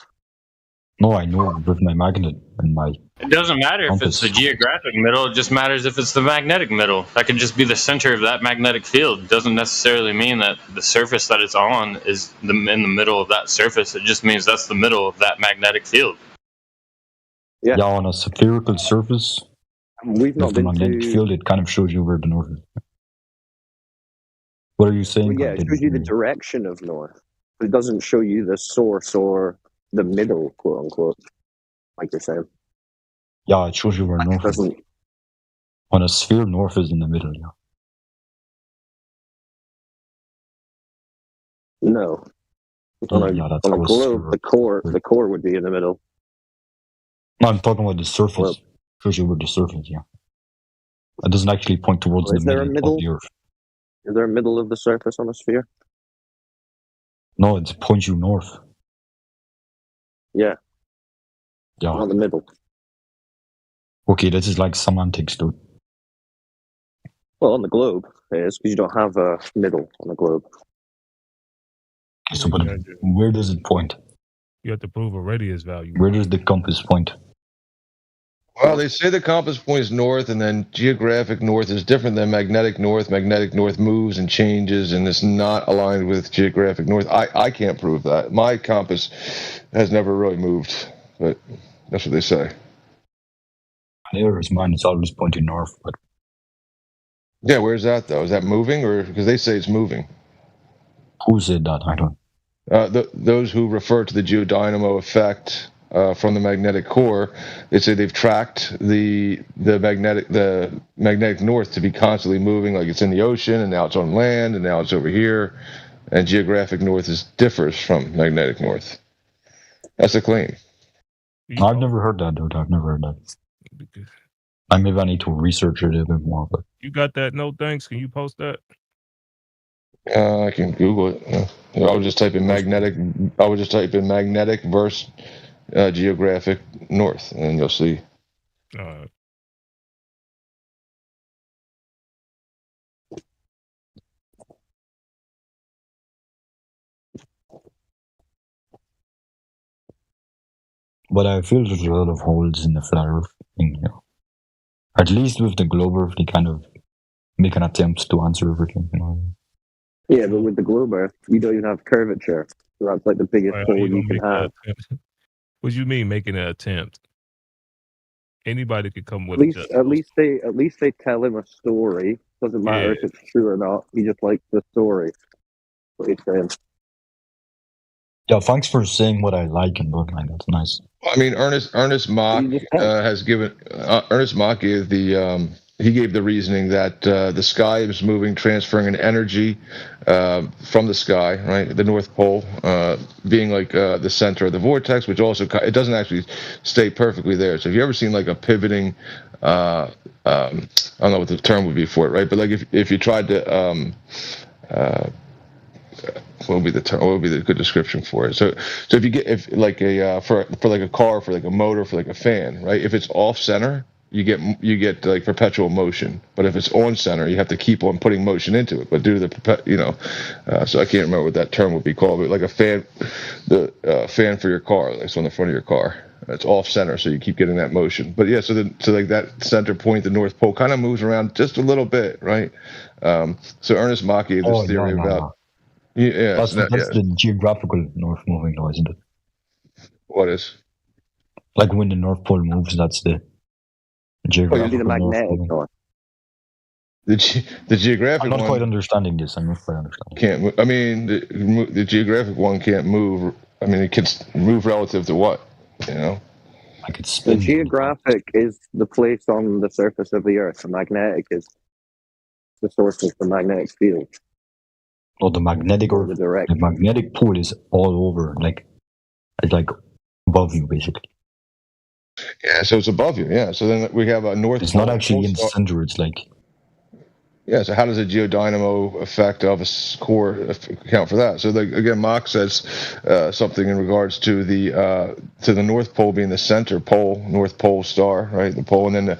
No, I know with my magnet and my. It doesn't matter if it's the geographic middle. It just matters if it's the magnetic middle. That could just be the center of that magnetic field. It doesn't necessarily mean that the surface that it's on is in the middle of that surface. It just means that's the middle of that magnetic field. Yeah, on a spherical surface, We've not with the been magnetic to. field, it kind of shows you where the north is. What are you saying? Well, yeah, I it didn't shows you the hear you. direction of north, but it doesn't show you the source or the middle, quote unquote, like you're saying. Yeah, it shows you where north is. doesn't- On a sphere, north is in the middle, yeah. No. Oh, On a, yeah, that's on a how a globe, sphere the core would be in the middle. No, I'm talking about the surface. Shows you where the surface, yeah. It doesn't actually point towards Well, is the there a middle of middle? the Earth. Is there a middle of the surface on a sphere? No, it points you north. Yeah. Yeah. Not the middle. Okay, this is like semantics, dude. Well, on the globe, it is, because you don't have a middle on the globe. Okay, so, but where does it point? You have to prove a radius value. Where does the compass point? Well, they say the compass points north, and then geographic north is different than magnetic north. Magnetic north moves and changes, and it's not aligned with geographic north. I can't prove that. My compass has never really moved, but that's what they say. There's mine. It's always pointing north, but yeah, where's that though? Is that moving, or because they say it's moving? Who said that? I don't. Those who refer to the geodynamo effect from the magnetic core. They say they've tracked the magnetic north to be constantly moving, like it's in the ocean, and now it's on land, and now it's over here, and geographic north differs from magnetic north. That's a claim. I've never heard that, dude. I've never heard that. Maybe I need to research it a bit more. But You got that? No thanks. Can you post that? I can Google it. I would just type in magnetic. I would just type in magnetic versus geographic north, and you'll see. But I feel there's a lot of holes in the flat Earth thing. At least with the globe Earth, they kind of make an attempt to answer everything. Yeah, but with the globe Earth, you don't even have curvature. So that's like the biggest hole you can have. What do you mean making an attempt? Anybody could come with At least they tell him a story. Doesn't matter if it's true or not. He just likes the story. What he's saying. Yeah, thanks for saying what I like and don't like. That's nice. I mean, Ernest Mach has given. Ernest Mach gave the reasoning that the sky is moving, transferring an energy from the sky, right? The North Pole being like the center of the vortex, which also it doesn't actually stay perfectly there. So, have you ever seen like a pivoting? I don't know what the term would be for it, right? But like if you tried to what would be the term? What would be the good description for it? So if you get for like a car, for like a motor, for like a fan, right? If it's off center, you get like perpetual motion. But if it's on center, you have to keep on putting motion into it. But due to the so I can't remember what that term would be called. But like a fan, the fan for your car, that's on the front of your car. It's off center, so you keep getting that motion. But yeah, so like that center point, the North Pole, kind of moves around just a little bit, right? So Ernest Mach gave this theory about. Yeah, that's the geographical North moving, though, isn't it? What is? Like when the North Pole moves, that's the geographical magnetic North. The geographic. I'm not quite understanding this. I'm not quite understanding. Can't move. I mean, the geographic one can't move. I mean, it can move relative to what? I could spin. The geographic is the place on the surface of the Earth. The magnetic is the source of the magnetic field. Oh, the magnetic the magnetic pole is all over, it's like above you, basically. Yeah, so it's above you. Yeah, so then we have a North. It's not actually in the center. It's like. Yeah, so how does a geodynamo effect of a core account for that? So again, Mach says something in regards to the North Pole being the center pole, North Pole star, right? The pole, and then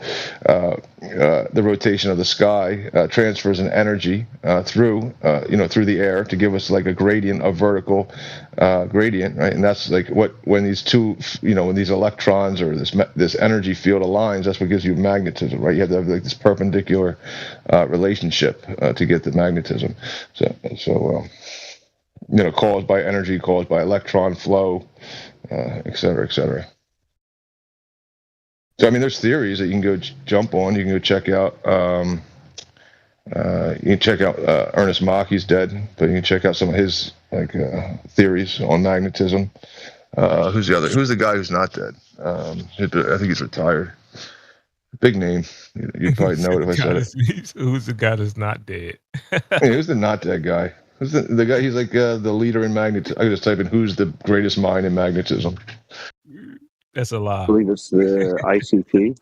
the rotation of the sky transfers an energy through the air to give us like a gradient, a vertical gradient, right? And that's like when these two, when these electrons or this energy field aligns, that's what gives you magnetism, right? You have to have like this perpendicular relationship to get the magnetism. So caused by energy, caused by electron flow, et cetera, et cetera. So I mean, there's theories that you can go jump on. You can go check out. You can check out Ernest Mach. He's dead, but you can check out some of his theories on magnetism. Who's the other? Who's the guy who's not dead? I think he's retired. Big name. You'd probably know it if I said it. Who's the guy that's not dead? Hey, who's the not dead guy? Who's the guy? He's like the leader in magnetism. I can just type in who's the greatest mind in magnetism. That's a lie. I believe it's the ICP.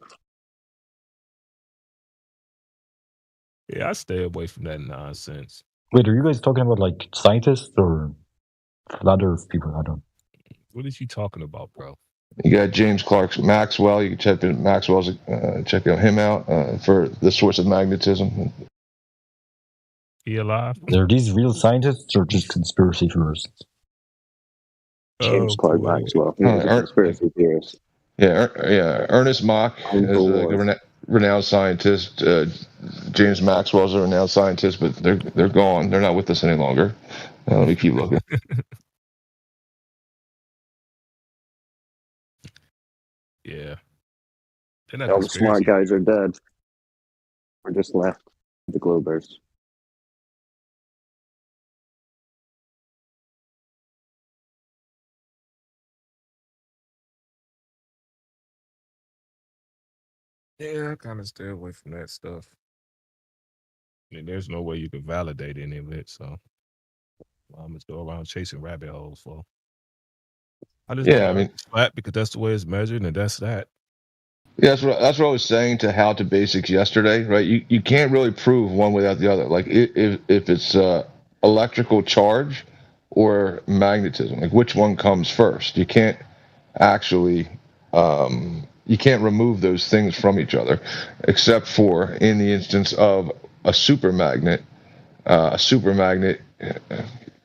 Yeah, I stay away from that nonsense. Wait, are you guys talking about like scientists or flat Earth people? I don't. What is you talking about, bro? You got James Clerk Maxwell. You can check in Maxwell's. Check him out for the source of magnetism. He alive? Are these real scientists or just conspiracy theorists? James Clerk Maxwell. He's a conspiracy theorist. Yeah, Ernest Mach is a renowned scientist. James Maxwell's a renowned scientist, but they're gone. They're not with us any longer. Let me keep looking. Yeah. All the smart guys are dead. We're just left the Globers. Yeah, I kind of stay away from that stuff. I mean, there's no way you can validate any of it, so I'm just go around chasing rabbit holes for. I just know the Earth is flat because that's the way it's measured, and that's that. Yeah, that's what I was saying to How to Basics yesterday, right? You can't really prove one without the other. Like if it's electrical charge or magnetism, like which one comes first? You can't actually you can't remove those things from each other, except for in the instance of a supermagnet. A supermagnet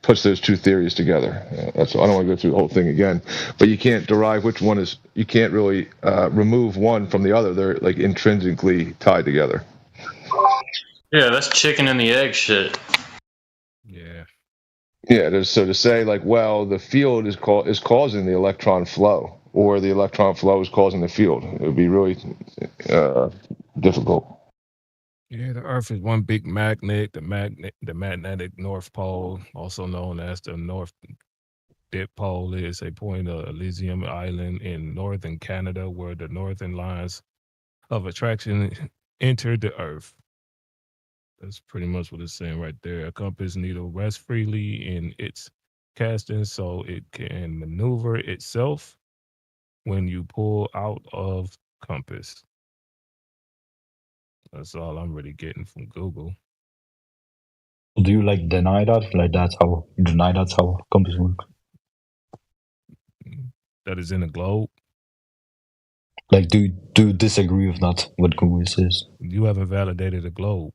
puts those two theories together. That's I don't want to go through the whole thing again, but you can't derive which one is. You can't really remove one from the other. They're like intrinsically tied together. Yeah, that's chicken and the egg shit. Yeah. Yeah. So to say like, well, the field is causing the electron flow, or the electron flow is causing the field, it would be really difficult. Yeah, the Earth is one big magnet. The magnetic North Pole, also known as the North Dipole, is a point of Elysium Island in northern Canada, where the northern lines of attraction entered the Earth. That's pretty much what it's saying right there. A compass needle rests freely in its casting, so it can maneuver itself when you pull out of compass. That's all I'm really getting from Google. Do you like deny that? Like that's how compass works? That is in the globe? Like do you disagree with that, what Google says? You haven't validated a globe.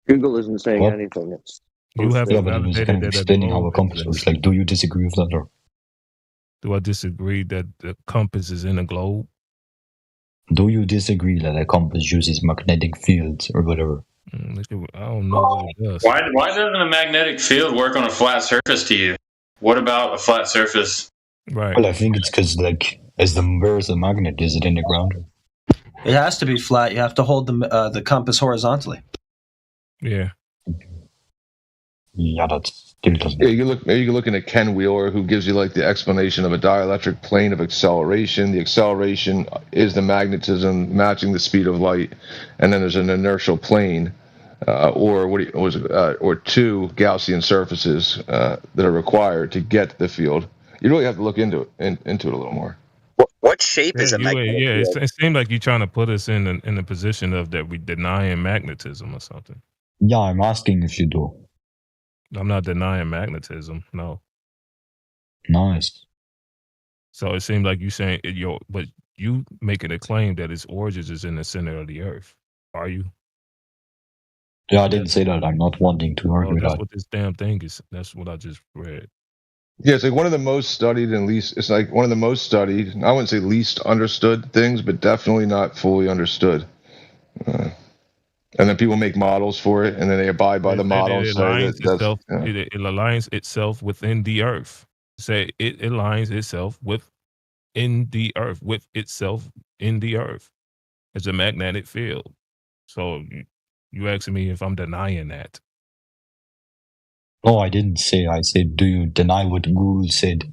Google isn't saying What? anything. It's You haven't yeah, but it was kind of explaining how a compass works. Like, do you disagree with that, or do I disagree that the compass is in a globe? do you disagree that a compass uses magnetic fields or whatever? I don't know what it does. Why doesn't a magnetic field work on a flat surface to you? What about a flat surface? Right. Well, I think it's because like where's the magnet? Is it in the ground? It has to be flat. You have to hold the compass horizontally. Yeah. Yeah, that still doesn't. Yeah, you can look into Ken Wheeler, who gives you like the explanation of a dielectric plane of acceleration. The acceleration is the magnetism matching the speed of light, and then there's an inertial plane, or two Gaussian surfaces that are required to get the field. You really have to look into it a little more. What shape is a magnetic field? It seemed like you're trying to put us in the position of that we denying magnetism or something. Yeah, I'm asking if you do. I'm not denying magnetism. No. Nice. So it seemed like you saying but you making a claim that its origins is in the center of the Earth. Are you? Yeah, I didn't say that. I'm not wanting to argue that's that. what this damn thing is. That's what I just read. Yeah, it's like one of the most studied and least. It's like one of the most studied. I wouldn't say least understood things, but definitely not fully understood. And then people make models for it, and then they abide by the models. It aligns itself within the Earth. Say it aligns itself within the Earth, with itself in the Earth. It's a magnetic field. So you asking me if I'm denying that? No, I didn't say. I said, do you deny what Google said?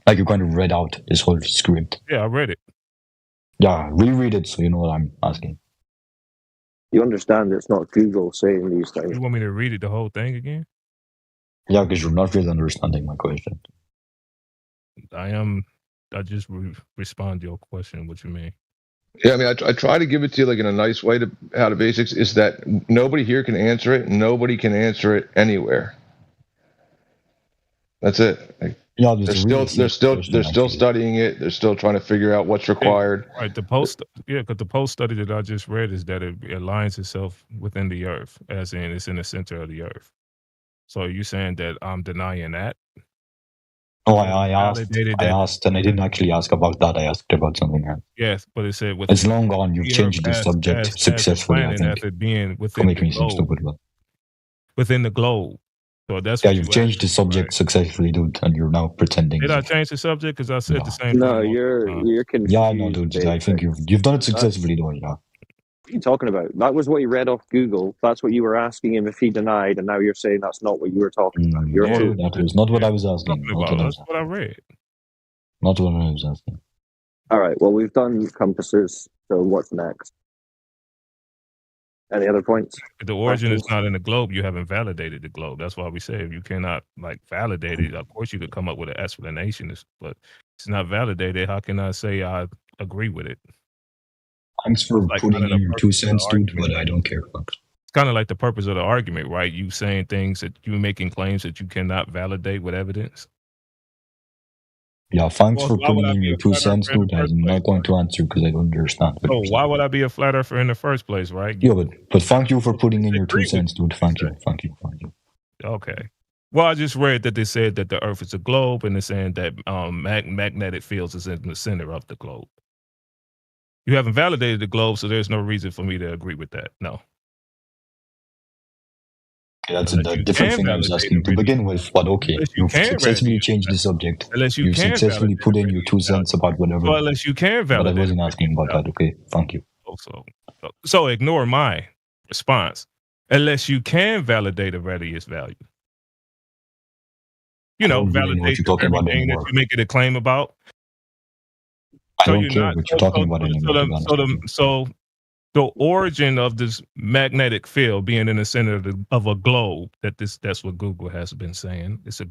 Like you kind of read out this whole script. Yeah, I read it. Yeah, reread it so you know what I'm asking. You understand it's not Google saying these things. You want me to read it the whole thing again? Yeah, because you're not really understanding my question. I just respond to your question. What you mean? Yeah, I mean, I try to give it to you like in a nice way to How to Basics. Is that nobody here can answer it. Nobody can answer it anywhere. That's it. Like, yeah, they're still studying it. They're still trying to figure out what's required. Right. Because the post study that I just read is that it aligns itself within the Earth, as in it's in the center of the Earth. So are you saying that I'm denying that? Oh, I asked, and I didn't actually ask about that. I asked about something else. Yes, but it said it's long gone. You've changed the subject successfully. I think. As it being Don't make me seem stupid, but within the globe. So that's you've changed the subject successfully, dude, and you're now pretending. Did I change the subject? Because I said the same thing. No, you're confused. Yeah, I know, dude. I think you've done it successfully, though. Yeah. What are you talking about? That was what he read off Google. That's what you were asking him if he denied, and now you're saying that's not what you were talking about. That was not what I was asking. That's what I read. Not what I was asking. All right. Well, we've done compasses. So what's next? Any other points? If the origin is not in the globe, you haven't validated the globe. That's why we say if you cannot validate it, of course you could come up with an explanation, but it's not validated. How can I say I agree with it? Thanks for putting in your 2 cents, dude, but I don't care. It's kind of like the purpose of the argument, right? You saying things that you're making claims that you cannot validate with evidence. Yeah, thanks for putting in your 2 cents, dude. I'm not going to answer because I don't understand. Oh, why would I be a flat earther in the first place, right? Yeah, but thank you for putting in your 2 cents, dude. Thank you. Okay. Well, I just read that they said that the Earth is a globe, and they're saying that magnetic fields is in the center of the globe. You haven't validated the globe, so there's no reason for me to agree with that. No. That's a different thing I was asking to begin with, but okay. You've successfully changed the subject. You've successfully put in your 2 cents about whatever. Well, unless you can validate. But I wasn't asking about that, okay? Thank you. So ignore my response. Unless you can validate a radius value. You know, validate everything that you make it a claim about. I don't care what you're talking about anymore. So the origin of this magnetic field being in the center of a globe, that's what Google has been saying. It's a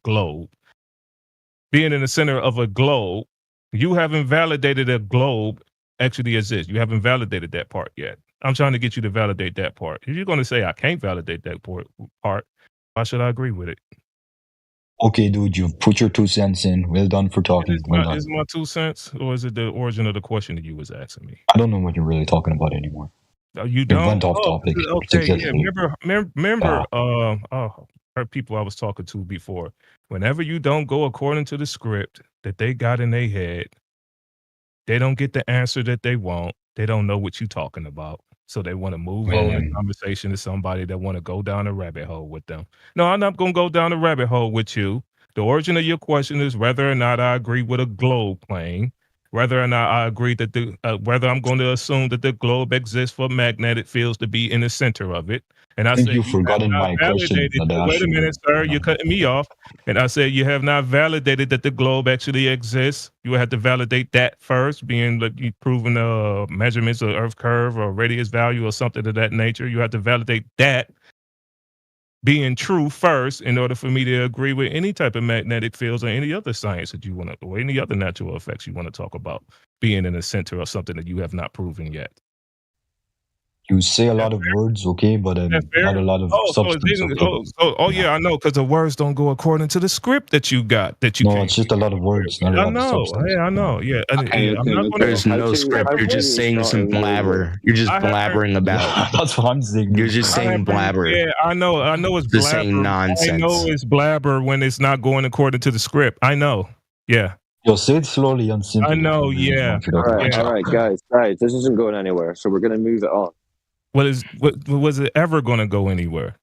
globe. Being in the center of a globe, you haven't validated a globe actually exists. You haven't validated that part yet. I'm trying to get you to validate that part. If you're going to say I can't validate that part, why should I agree with it? Okay, dude, you've put your 2 cents in. Well done for talking. Is it my 2 cents, or is it the origin of the question that you was asking me? I don't know what you're really talking about anymore. You don't? It went off topic. Okay, yeah. Remember, people I was talking to before. Whenever you don't go according to the script that they got in their head, they don't get the answer that they want. They don't know what you're talking about. So they want to move on the conversation to somebody that want to go down a rabbit hole with them. No, I'm not going to go down a rabbit hole with you. The origin of your question is whether or not I agree with a globe plane, whether or not I agree that whether I'm going to assume that the globe exists for magnetic fields to be in the center of it. And I said, you've forgotten my question. Wait a minute, sir, you're cutting me off. And I said, you have not validated that the globe actually exists. You have to validate that first, being like you proven measurements of Earth curve or radius value or something of that nature. You have to validate that being true first in order for me to agree with any type of magnetic fields or any other science that you want to, or any other natural effects you want to talk about being in the center of something that you have not proven yet. You say a lot of words, okay, but not a lot of substance. Yeah, I know, because the words don't go according to the script that you got. No, it's just a lot of words, not a lot of substance. Yeah, I know. Yeah, there's no script. You're just saying some blabber. You're just blabbering about. That's what I'm saying. You're just saying blabber. Yeah, I know it's blabber. Just saying nonsense. I know it's blabber when it's not going according to the script. I know. Yeah. You'll say it slowly and simply. I know. Yeah. All right, guys. This isn't going anywhere, so we're gonna move it on. Was it ever going to go anywhere?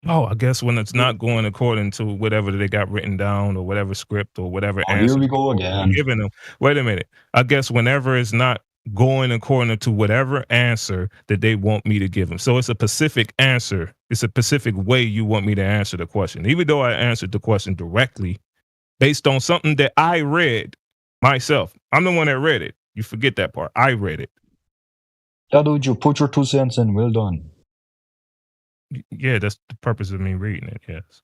Oh, I guess when it's not going according to whatever they got written down or whatever script or whatever answer. Here we go again. Giving them. Wait a minute. I guess whenever it's not going according to whatever answer that they want me to give them. So it's a specific answer. It's a specific way you want me to answer the question. Even though I answered the question directly based on something that I read myself. I'm the one that read it. You forget that part. I read it. Yeah, dude, you put your 2 cents in. Well done. Yeah, that's the purpose of me reading it, yes.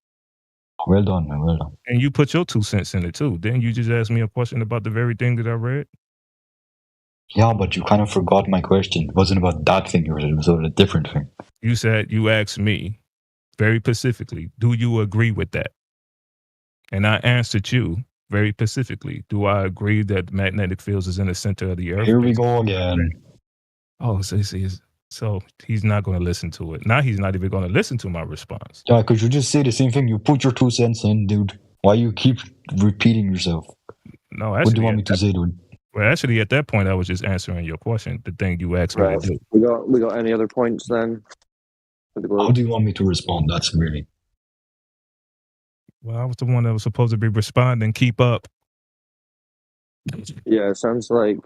Well done, man. Well done. And you put your 2 cents in it, too. Didn't you just ask me a question about the very thing that I read? Yeah, but you kind of forgot my question. It wasn't about that thing you read. It was about a different thing. You asked me very specifically, do you agree with that? And I answered you very specifically. Do I agree that magnetic fields is in the center of the Earth? Here we go again. Oh, so he's not going to listen to it. Now he's not even going to listen to my response. Yeah, because you just say the same thing. You put your 2 cents in, dude. Why you keep repeating yourself? No, actually, what do you want me to say, dude? Well, actually, at that point, I was just answering your question, the thing you asked me to do. We got any other points then? How do you want me to respond? That's really... Well, I was the one that was supposed to be responding. Keep up. Yeah, it sounds like...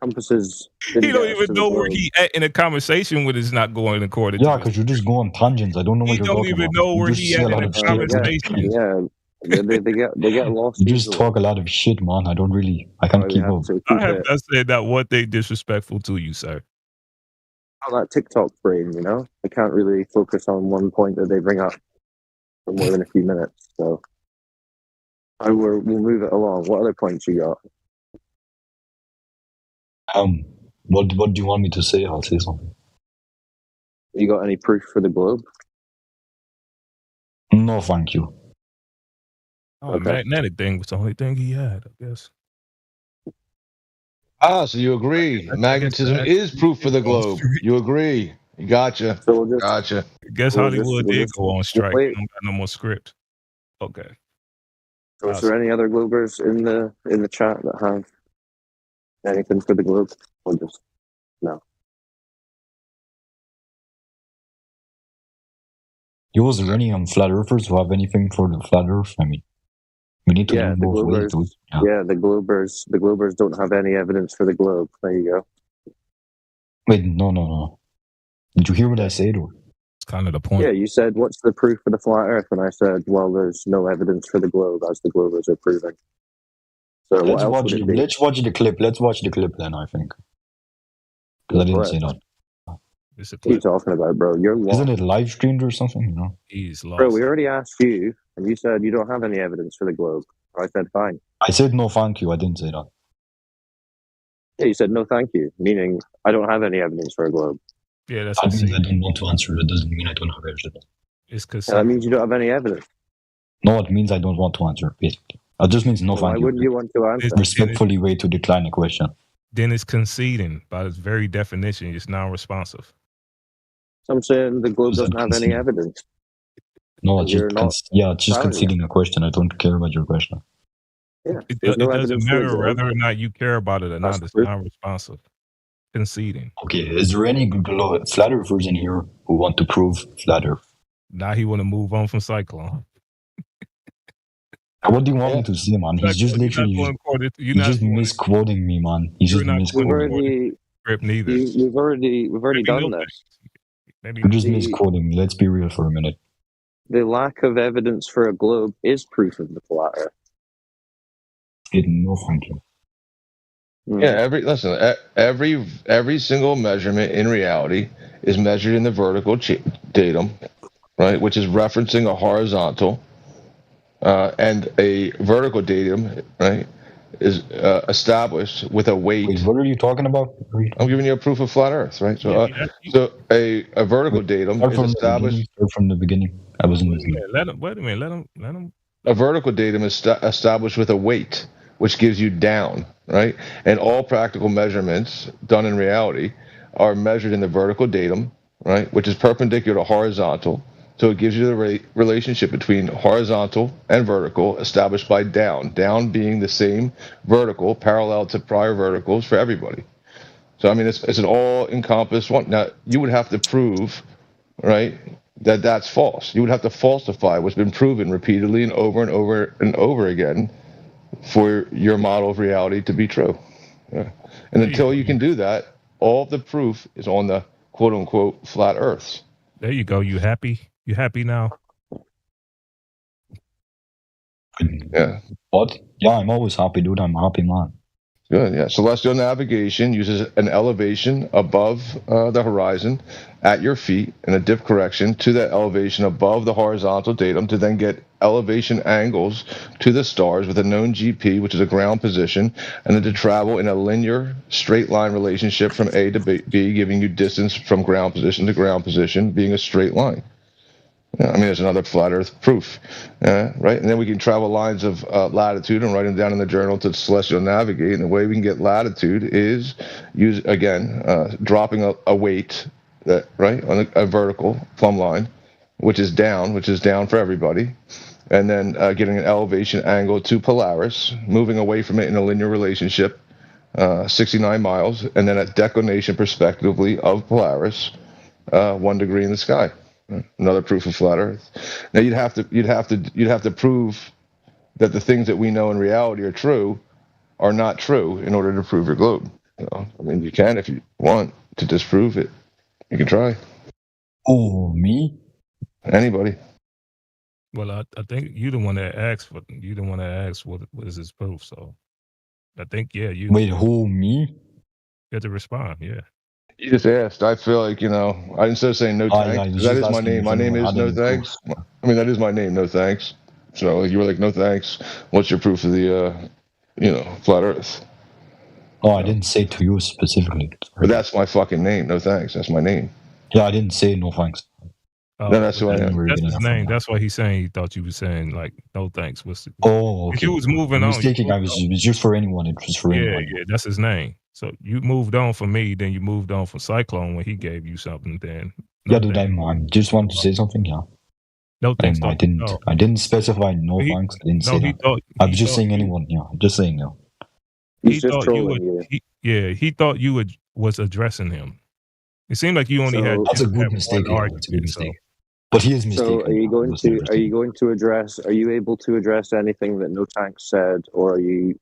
compasses. He don't even know where he at in a conversation with is not going according. Yeah, because you just go on tangents. I don't know what you're talking about. He don't even know where he at in a conversation. Yeah, They get lost. You just talk a lot of shit, man. I can't keep up. I have not said that one thing disrespectful to you, sir. On that TikTok brain, you know, I can't really focus on one point that they bring up for more than a few minutes. So we'll move it along. What other points you got? What do you want me to say? I'll say something. You got any proof for the globe? No, thank you. Oh, magnetic thing was the only thing he had, I guess. So you agree? Magnetism is proof for the globe. You agree? Gotcha. Gotcha. I guess Hollywood did go on strike. They don't got no more script. Okay. So is there any other globers in the chat that have anything for the globe? Or just no? Was there any flat earthers who have anything for the flat earth? I mean, we need to learn both ways. The globers don't have any evidence for the globe. There you go. Wait, no. Did you hear what I said? Or? It's kind of the point. Yeah, you said, what's the proof for the flat earth? And I said, well, there's no evidence for the globe, as the globers are proving. So let's watch the clip. Let's watch the clip then, I think. Because I didn't say that. What are you talking about, bro? You're lost. Isn't it live streamed or something? You know? He's lost. Bro, we already asked you, and you said you don't have any evidence for the globe. I said, fine. I said no thank you. I didn't say that. Yeah, you said no thank you, meaning I don't have any evidence for a globe. Yeah, that's that means I don't want to answer. It doesn't mean I don't have evidence. It's because that means you don't have any evidence. No, it means I don't want to answer, basically. That just means no thank you. Why wouldn't you want to answer? Respectfully way to decline a question. Then it's conceding. By its very definition, it's non-responsive. So I'm saying the globe doesn't have any evidence. No, it's just conceding a question. I don't care about your question. Yeah, it doesn't matter whether or not you care about it or not. It's non-responsive. Conceding. Okay, is there any flat earthers in here who want to prove flat earth? Now he want to move on from Cyclone. What do you want me to say, man? He's just literally misquoting me, man. He's just misquoting me. We've already done this. You're just misquoting me. Let's be real for a minute. The lack of evidence for a globe is proof of the flat earth. No, thank you. Yeah, every single measurement in reality is measured in the vertical datum, right, which is referencing a horizontal, and a vertical datum, right, is established with a weight. Wait, what are you talking about? I'm giving you a proof of flat Earth, right? So, so a vertical datum is established from the beginning. I wasn't listening. Let him. A vertical datum is established with a weight, which gives you down, right? And all practical measurements done in reality are measured in the vertical datum, right, which is perpendicular to horizontal. So it gives you the relationship between horizontal and vertical established by down being the same vertical parallel to prior verticals for everybody. So, I mean, it's an all-encompassed one. Now, you would have to prove, right, that that's false. You would have to falsify what's been proven repeatedly and over again for your model of reality to be true. Yeah. And until you can do that, all of the proof is on the quote-unquote flat earths. There you go. You happy? You happy now? Yeah. What? Yeah, I'm always happy, dude. I'm a happy man. Good, yeah. Celestial navigation uses an elevation above the horizon at your feet and a dip correction to that elevation above the horizontal datum to then get elevation angles to the stars with a known GP, which is a ground position, and then to travel in a linear straight line relationship from A to B, giving you distance from ground position to ground position being a straight line. Yeah, I mean, there's another flat Earth proof, right? And then we can travel lines of latitude and write them down in the journal to celestial navigate. And the way we can get latitude is dropping a weight right on a vertical plumb line, which is down for everybody, and then getting an elevation angle to Polaris, moving away from it in a linear relationship, 69 miles, and then at declination prospectively of Polaris, 1 degree in the sky. Another proof of flat Earth. Now you'd have to prove that the things that we know in reality are true are not true in order to prove your globe. You know? I mean, you can if you want to disprove it. You can try. Oh, me? Anybody. Well, I think you the one that asked what is his proof. So I think you. Wait, who, me? You have to respond. Yeah. You just asked. I feel like, instead of saying no thanks, yeah, that is my name. My name is no thanks. I mean, that is my name, no thanks. So you were like, no thanks. What's your proof of the, flat Earth? Oh, I didn't say to you specifically. But that's my fucking name. No thanks. That's my name. Yeah, I didn't say no thanks. No, that's who I am. That's his name. That's why he's saying he thought you were saying like no thanks. Oh, okay. You was moving on. Mistaking. It was just for anyone. It was for anyone. Yeah, that's his name. So you moved on from me, then you moved on from Cyclone when he gave you something. Then dude, I just wanted to say something. Yeah. No thanks. I didn't specify no thanks. I didn't say that. I was just saying anyone. Yeah, just saying no. He's just trolling you. He thought you was addressing him. It seemed like you only had. That's a good mistake. That's a good mistake. But he is mistaken. So are you going to address? Are you able to address anything that No Tanks said, or are you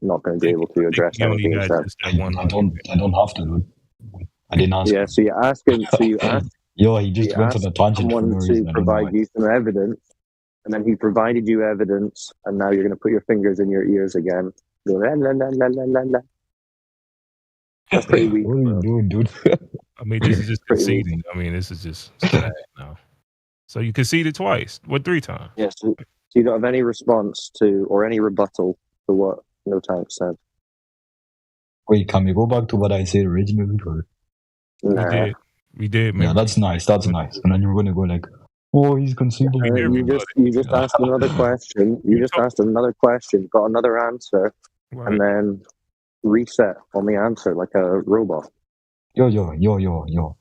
not going to be able to address anything he said? I don't have to. Dude. I didn't ask. Yeah. So you ask him. So you ask. Yo, he just went on a tangent for no reason. To provide you some evidence, and then he provided you evidence, and now you're going to put your fingers in your ears again. Go, la, la, la, la, la, la. That's pretty weak. What are you doing, dude? I mean, this is just conceding. I mean, this is just sad now. So you conceded twice. What, 3 times? Yes. So you don't have any response to or any rebuttal to what No Tanks said. Wait, can we go back to what I said originally? Or? Nah. We did. Yeah, that's nice. That's nice. And then you're going to go like, oh, he's conceding. You just asked another question. You just asked another question, got another answer, and then reset on the answer like a robot. Yo.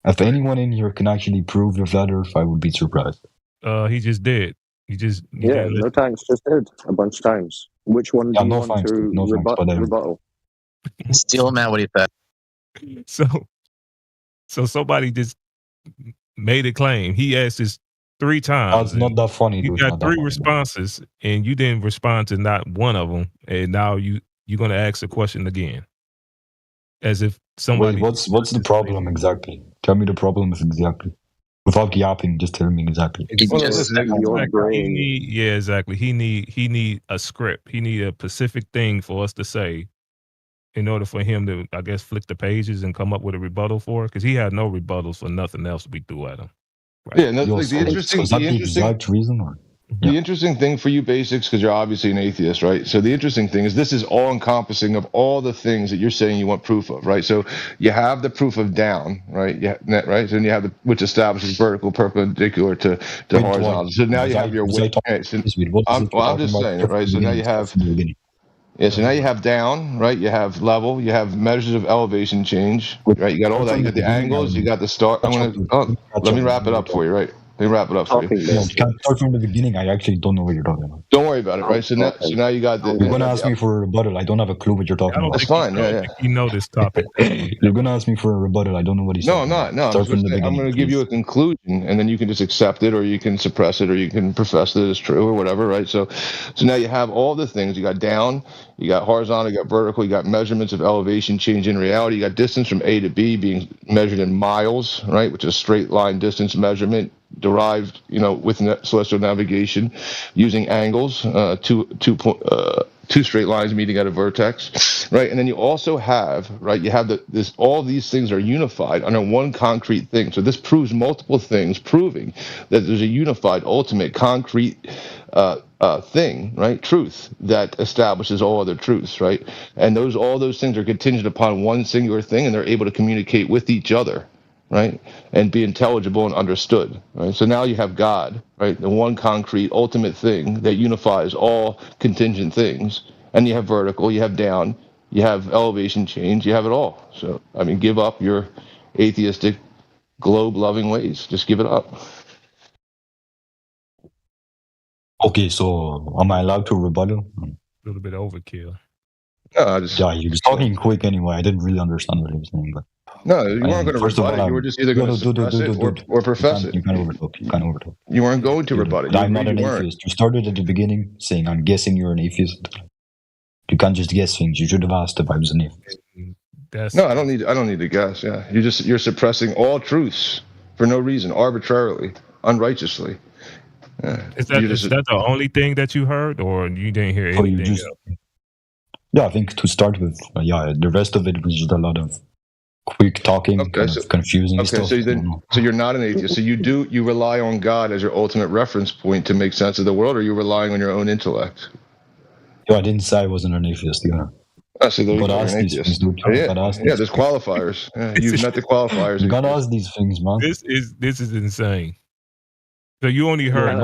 If anyone in here can actually prove the flat Earth, I would be surprised. He just did. No Tanks just did a bunch of times. Which one do you want to rebuttal? Still mad what he said. So somebody just made a claim. He asked this 3 times. That's not that funny, dude. You got 3 responses, and you didn't respond to not one of them, and now you're going to ask the question again. As if somebody... Wait, what's the problem exactly? Tell me the problem is exactly. Without yapping, just tell me exactly. Yeah, exactly. He need a script. He need a specific thing for us to say in order for him to, I guess, flick the pages and come up with a rebuttal for it, because he had no rebuttals for nothing else we threw at him. Right? Yeah, no, like the interesting thing for you basics, because you're obviously an atheist, right? So the interesting thing is this is all encompassing of all the things that you're saying you want proof of, right? So you have the proof of down, right? Yeah, right. So then you have which establishes vertical perpendicular to horizontal. So now you have your weight. I'm just saying it, right? So now you have. Yeah, so now you have down, right? You have level, you have measures of elevation change, right? You got all that. You got the angles, you got the start. Let me wrap it up for you, right? Let me wrap it up for you. Start from the beginning. I actually don't know what you're talking about. Don't worry about it, right? So now you got the. You're gonna ask me for a rebuttal. I don't have a clue what you're talking about. That's fine. Yeah. You know this topic. You're gonna ask me for a rebuttal. I don't know what he's saying. No, I'm going to give you a conclusion, and then you can just accept it, or you can suppress it, or you can profess that it's true, or whatever, right? So now you have all the things. You got down, you got horizontal, you got vertical, you got measurements of elevation change in reality. You got distance from A to B being measured in miles, right? Which is a straight line distance measurement derived, with celestial navigation using angles, two straight lines meeting at a vertex, right? And then you also have, right, you have all these things are unified under one concrete thing. So this proves multiple things, proving that there's a unified, ultimate, concrete thing, right? Truth that establishes all other truths, right? And all those things are contingent upon one singular thing, and they're able to communicate with each other, right, and be intelligible and understood, right? So now you have God, right, the one concrete ultimate thing that unifies all contingent things, and you have vertical, you have down, you have elevation change, you have it all. So, I mean, give up your atheistic, globe-loving ways. Just give it up. Okay, so am I allowed to rebuttal? A little bit overkill. Yeah, he was talking quick anyway. I didn't really understand what he was saying, but. No, you weren't going to rebut it. You were just either going to suppress it or profess it. You can't overtalk. You weren't going to rebut it. I'm not an atheist. You started at the beginning saying, I'm guessing you're an atheist. You can't just guess things. You should have asked if I was an atheist. No, I don't need to guess. Yeah, you're suppressing all truths for no reason, arbitrarily, unrighteously. Is that the only thing that you heard, or you didn't hear anything else? Yeah, I think to start with, the rest of it was just a lot of quick talking, kind of confusing stuff. So you're not an atheist. So you rely on God as your ultimate reference point to make sense of the world, or you're relying on your own intellect? Yeah, I didn't say I wasn't an atheist either. So there you go, you're an atheist. There's qualifiers. You've met the qualifiers. You gotta ask these things, man. This is insane. So you only heard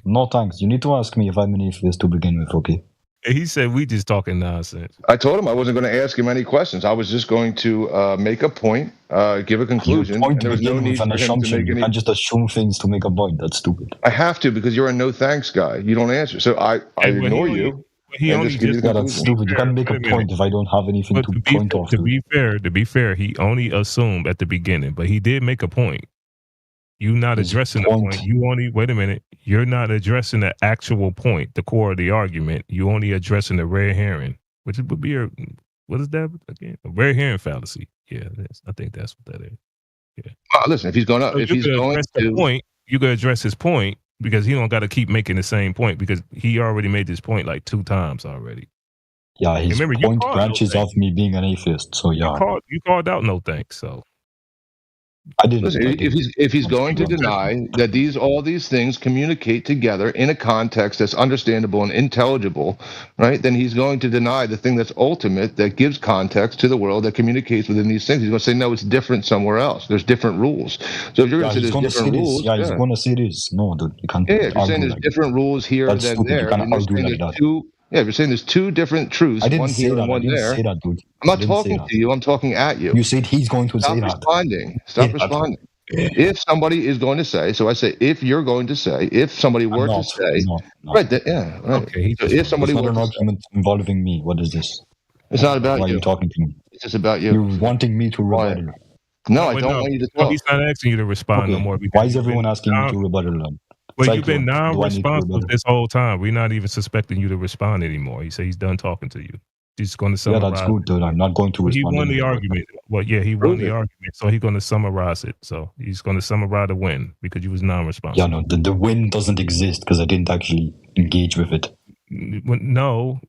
No thanks. You need to ask me if I'm an atheist to begin with, okay? He said we just talking nonsense. I told him I wasn't going to ask him any questions. I was just going to make a point, give a conclusion. Point and there was no need an for him assumption. to make any... You can't just assume things to make a point. That's stupid. I have to, because you're a no thanks guy. You don't answer. So I ignore you. That's stupid. You can't make a point if I don't have anything to point off. To be fair, he only assumed at the beginning, but he did make a point. You're not addressing the point. Wait a minute. You're not addressing the actual point, the core of the argument. You only addressing the red herring, which would be what is that again? A red herring fallacy. Yeah, I think that's what that is. Yeah. Listen, if he's going to, you could address his point because he don't got to keep making the same point because he already made this point like 2 times already. Yeah, his point branches off me being an atheist. So yeah, you called out no thanks. So. I didn't. Listen, if he's going to deny that all these things communicate together in a context that's understandable and intelligible, right? Then he's going to deny the thing that's ultimate, that gives context to the world, that communicates within these things. He's going to say, no, it's different somewhere else. There's different rules. So if you're going to say there's different rules, he's going to say this. No, dude, you can't. If you're saying there's different rules here than there, and you're saying there's two. Yeah, if you're saying there's 2 different truths, one here and one there. Say that, dude. I'm not talking to you. I'm talking at you. You said he's going to say that. Stop responding. If somebody is going to say, so I say, if you're going to say, if somebody were to say, right? Okay. So if somebody were to an argument involving me, what is this? It's not about you. Why are you talking to me? It's just about you. You're wanting me to rebuttal. No, I don't want you to talk. He's not asking you to respond no more. Why is everyone asking me to rebuttal then? Well, you've been non-responsive this whole time. We're not even suspecting you to respond anymore. He said he's done talking to you. He's going to summarize. Yeah, that's good, dude. I'm not going to respond. He won the argument. Well, yeah, he won the argument. So he's going to summarize it. So he's going to summarize the win because you was non-responsive. Yeah, no, the win doesn't exist because I didn't actually engage with it. No,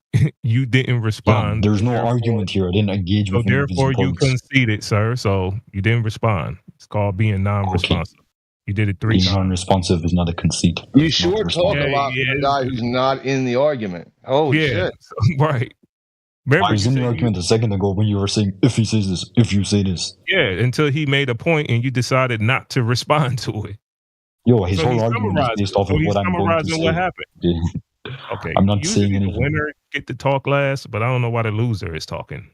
you didn't respond. Yeah, there's no argument here. I didn't engage with it. So therefore, you conceded, sir. So you didn't respond. It's called being non-responsive. Okay. You did it 3 times. Being non-responsive is not a conceit. You sure talk a lot for a guy who's not in the argument. Oh, shit. Right. Remember, I was in the argument a second ago when you were saying, if he says this, if you say this. Yeah, until he made a point and you decided not to respond to it. Yo, his whole argument is based off of what I'm going to say. What happened. Yeah. Okay. I'm not saying anything. The winner get to talk last, but I don't know why the loser is talking.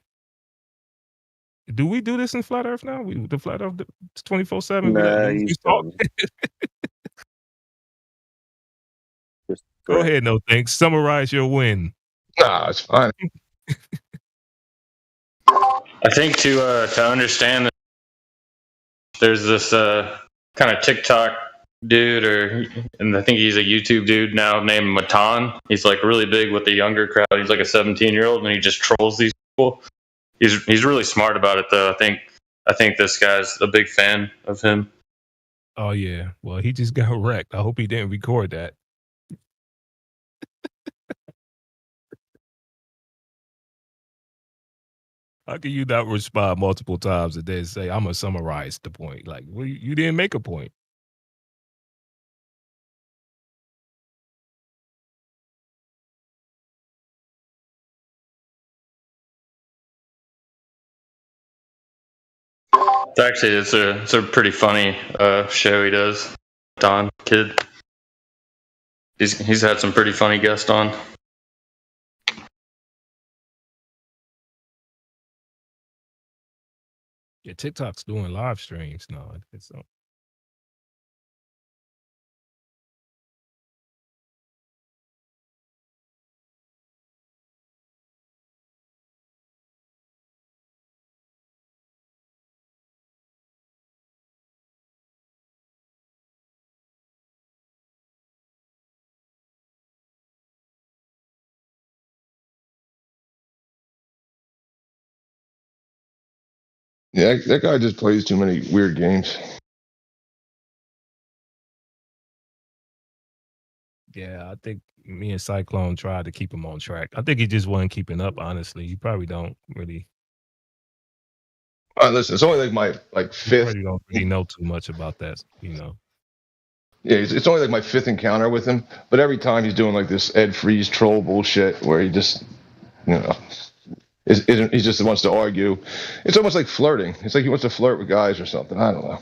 Do we do this in Flat Earth now? The Flat Earth 24/7? Nah, he's talk. Go ahead, no thanks. Summarize your win. Nah, it's fine. I think to understand that there's this kind of TikTok dude, and I think he's a YouTube dude now named Matan. He's like really big with the younger crowd. He's like a 17-year-old, and he just trolls these people. He's really smart about it, though. I think this guy's a big fan of him. Oh yeah. Well, he just got wrecked. I hope he didn't record that. How can you not respond multiple times and then say, I'm going to summarize the point? Like, well, you didn't make a point. It's a pretty funny show he does. Don Kid. He's had some pretty funny guests on. Yeah, TikTok's doing live streams now. Yeah, that guy just plays too many weird games. Yeah, I think me and Cyclone tried to keep him on track. I think he just wasn't keeping up. Honestly, you probably don't really. Listen, it's only like my fifth. You don't really know too much about that, Yeah, it's only like my fifth encounter with him. But every time he's doing like this Ed Freeze troll bullshit where he just, he just wants to argue. It's almost like flirting. It's like he wants to flirt with guys or something. I don't know.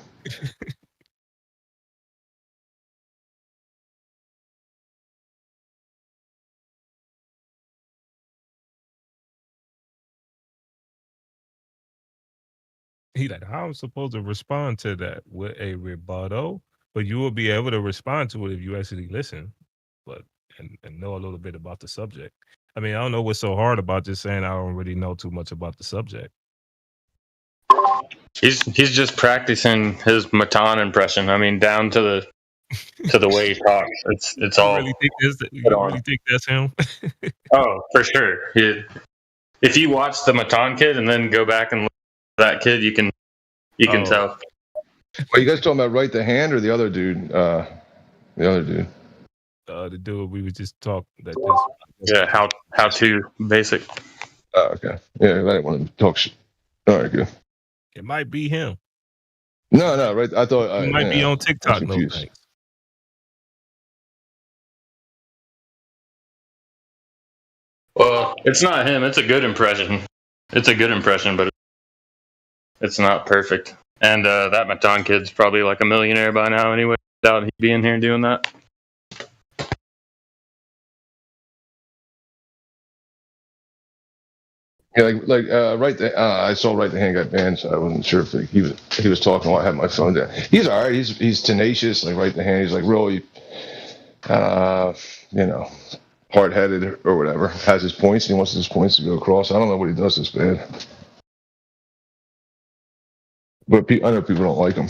He like, how am I supposed to respond to that with a rebuttal? But you will be able to respond to it if you actually listen, and know a little bit about the subject. I mean, I don't know what's so hard about just saying I don't really know too much about the subject. He's just practicing his Matan impression. I mean, down to the way he talks. It's all. You really think that's him? Oh, for sure. If you watch the Matan kid and then go back and look at that kid, you can tell. Are you guys talking about Right the Hand or the other dude? The other dude. The dude we would just talk that Yeah, how to basic. Oh, okay. Yeah, I didn't want to talk shit. All right, good. It might be him. No, right. I thought he might be on TikTok. No thanks. Well, it's not him. It's a good impression. It's a good impression, but it's not perfect. And that Matan kid's probably like a millionaire by now anyway, without he being here doing that. Yeah, right. I saw Right the Hand got banned, so I wasn't sure if he was talking while I had my phone down. He's all right. He's tenacious. Like Right the Hand, he's like really, hard-headed or whatever. Has his points. And he wants his points to go across. I don't know what he does this bad, but I know people don't like him.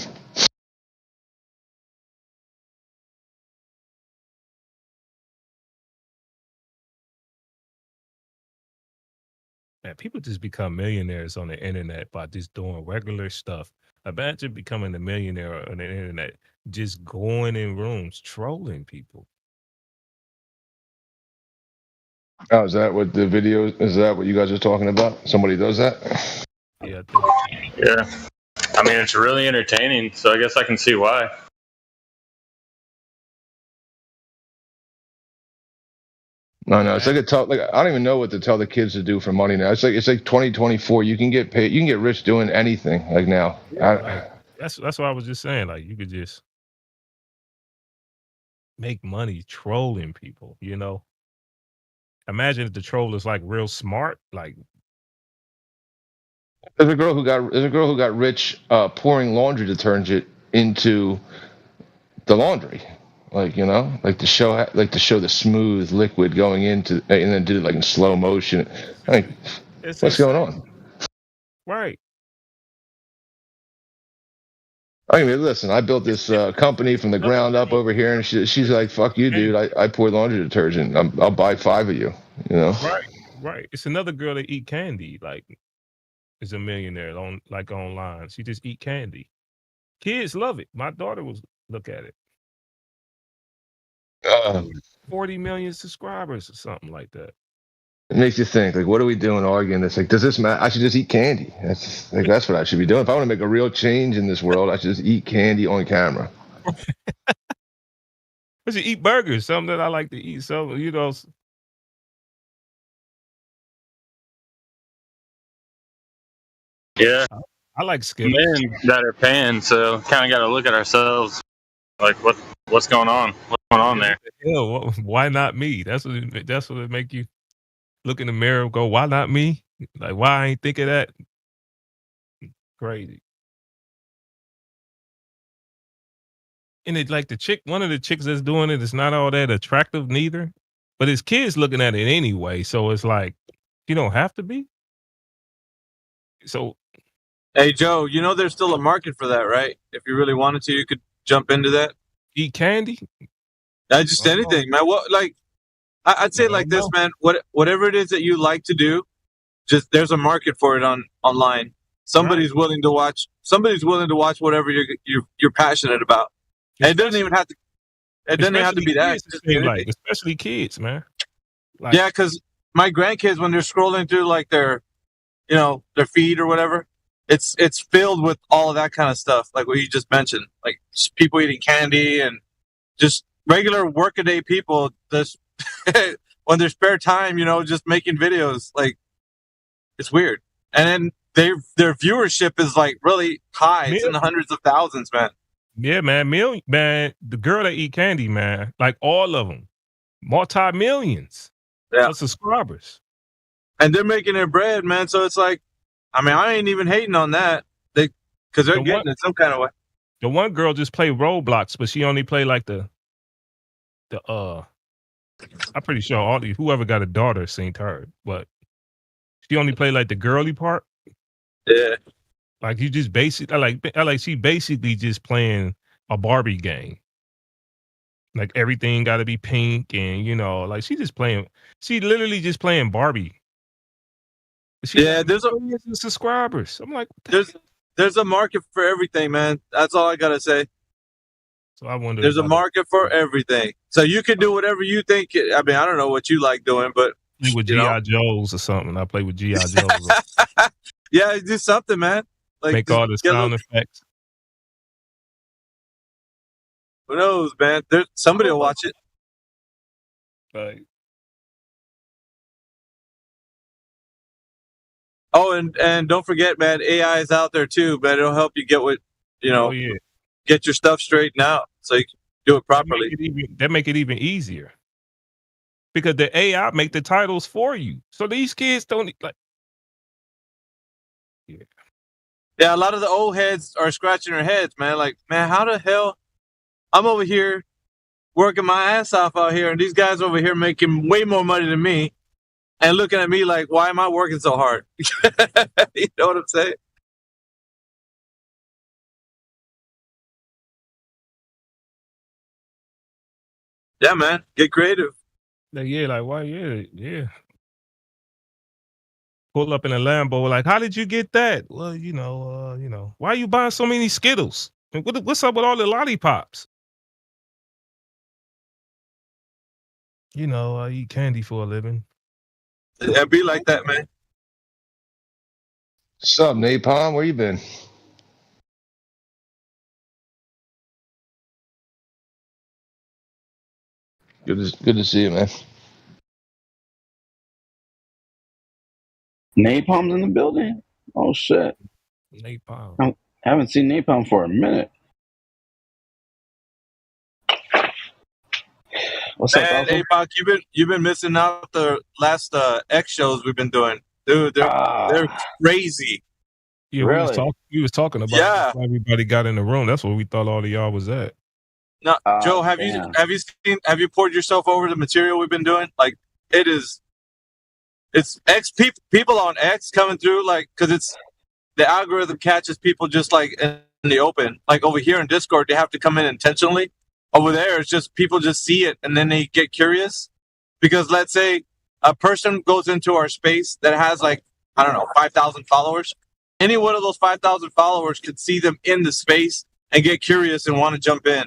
Man, people just become millionaires on the internet by just doing regular stuff. Imagine becoming a millionaire on the internet, just going in rooms, trolling people. Oh, is that what the video? Is that what you guys are talking about? Somebody does that? Yeah. Yeah. I mean, it's really entertaining, so I guess I can see why. No, it's like I don't even know what to tell the kids to do for money now. It's like 2024. You can get paid. You can get rich doing anything. Like now. That's what I was just saying. Like you could just make money trolling people. Imagine if the troll is like real smart. Like there's a girl who got rich pouring laundry detergent into the laundry. Like to show the smooth liquid going into, and then did it like in slow motion. Like, what's going on? Right. I mean, listen. I built this company from the ground up over here, and she's like, "Fuck you, dude! I pour laundry detergent. I'll buy 5 of you." Right. It's another girl that eat candy. Like, is a millionaire online. She just eat candy. Kids love it. My daughter was look at it. 40 million subscribers or something like that. It makes you think, like, what are we doing arguing? It's like, does this matter? I should just eat candy. That's what I should be doing. If I want to make a real change in this world, I should just eat candy on camera. I should eat burgers, something that I like to eat. So, Yeah. I like Skittles. Men that are paying, so kind of got to look at ourselves. Like, what's going on? What's going on there? Hell, why not me? That's what it make you look in the mirror and go, why not me? Like, why I ain't think of that? Crazy. And it's like one of the chicks that's doing it is not all that attractive neither, but his kids looking at it anyway. So it's like, you don't have to be. So, hey Joe, there's still a market for that, right? If you really wanted to, you could jump into that. Eat candy? Just anything, man. What I'd say like this, man. Whatever it is that you like to do, just there's a market for it online. Somebody's willing to watch. Somebody's willing to watch whatever you're passionate about. And it doesn't even have to. It doesn't have to be that. Like, especially kids, man. Like, yeah, because my grandkids, when they're scrolling through like their feed or whatever, it's filled with all of that kind of stuff, like what you just mentioned, like people eating candy and just regular workaday people just on their spare time, just making videos. Like, it's weird. And then their viewership is like really high. It's in the hundreds of thousands, man. Yeah, man. Man, the girl that eat candy, man, like all of them, multi-millions of subscribers. And they're making their bread, man. So it's like, I mean, I ain't even hating on that. Because they're getting it some kind of way. The one girl just played Roblox, but she only played like the I'm pretty sure whoever got a daughter seen her, but she only played like the girly part. Yeah. Like you just she basically just playing a Barbie game. Like everything got to be pink, and like she literally just playing Barbie. There's subscribers. I'm like, there's a market for everything, man. That's all I gotta say. So I wonder. There's a market for everything. So you can do whatever you think. I mean, I don't know what you like doing, but play with G.I. Joes or something. I play with G.I. Joes. Yeah, do something, man. Like make all the sound effects. Who knows, man? Somebody will watch it. Right. Oh, and don't forget, man, AI is out there too, but it'll help you get get your stuff straightened out so you can do it properly. That make it even easier. Because the AI make the titles for you. So these kids don't like. Yeah, a lot of the old heads are scratching their heads, man. Like, man, how the hell? I'm over here working my ass off out here, and these guys over here making way more money than me. And looking at me like, why am I working so hard? You know what I'm saying? Yeah, man. Get creative. Yeah, like, why? Yeah. Pull up in a Lambo, like, how did you get that? Well, why are you buying so many Skittles? And what's up with all the lollipops? I eat candy for a living. Yeah, be like that, man. What's up, Napalm? Where you been? Good to see you, man. Napalm's in the building? Oh, shit. Napalm. I haven't seen Napalm for a minute. What's up, man, Apoc, you've been missing out the last X shows we've been doing. Dude, they're crazy. Yeah, really? we was talking about it before everybody got in the room. That's where we thought all of y'all was at. Now, Joe, have you poured yourself over the material we've been doing? Like, it's X people on X coming through, like, because it's the algorithm catches people just like in the open. Like over here in Discord, they have to come in intentionally. Over there, it's just people just see it and then they get curious. Because let's say a person goes into our space that has like, I don't know, 5,000 followers. Any one of those 5,000 followers could see them in the space and get curious and want to jump in.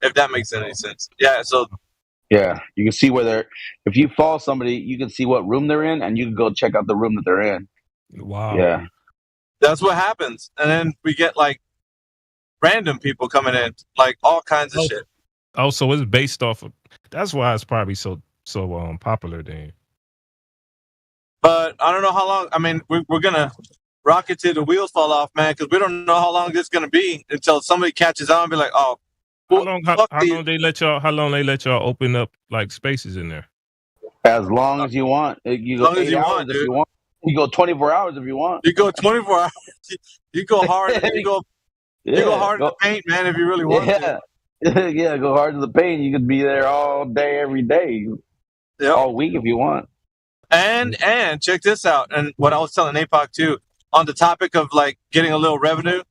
If that makes any sense. Yeah, so. Yeah, you can see if you follow somebody, you can see what room they're in and you can go check out the room that they're in. Wow. Yeah. That's what happens. And then we get like random people coming in, like all kinds of shit. Oh, so it's based off of, that's why it's probably so popular then. But I don't know how long, I mean, we're going to rock it till the wheels fall off, man, because we don't know how long this is going to be until somebody catches on and be like, oh, how long they let y'all open up like spaces in there? As long as you want. You go 8 hours if you want. You go 24 hours if you want. You go 24 hours. You go hard. You go hard in the paint, man, if you really want to. Yeah, go hard to the paint. You could be there all day, every day. Yep. All week if you want. And check this out. And what I was telling APOC too, on the topic of like getting a little revenue,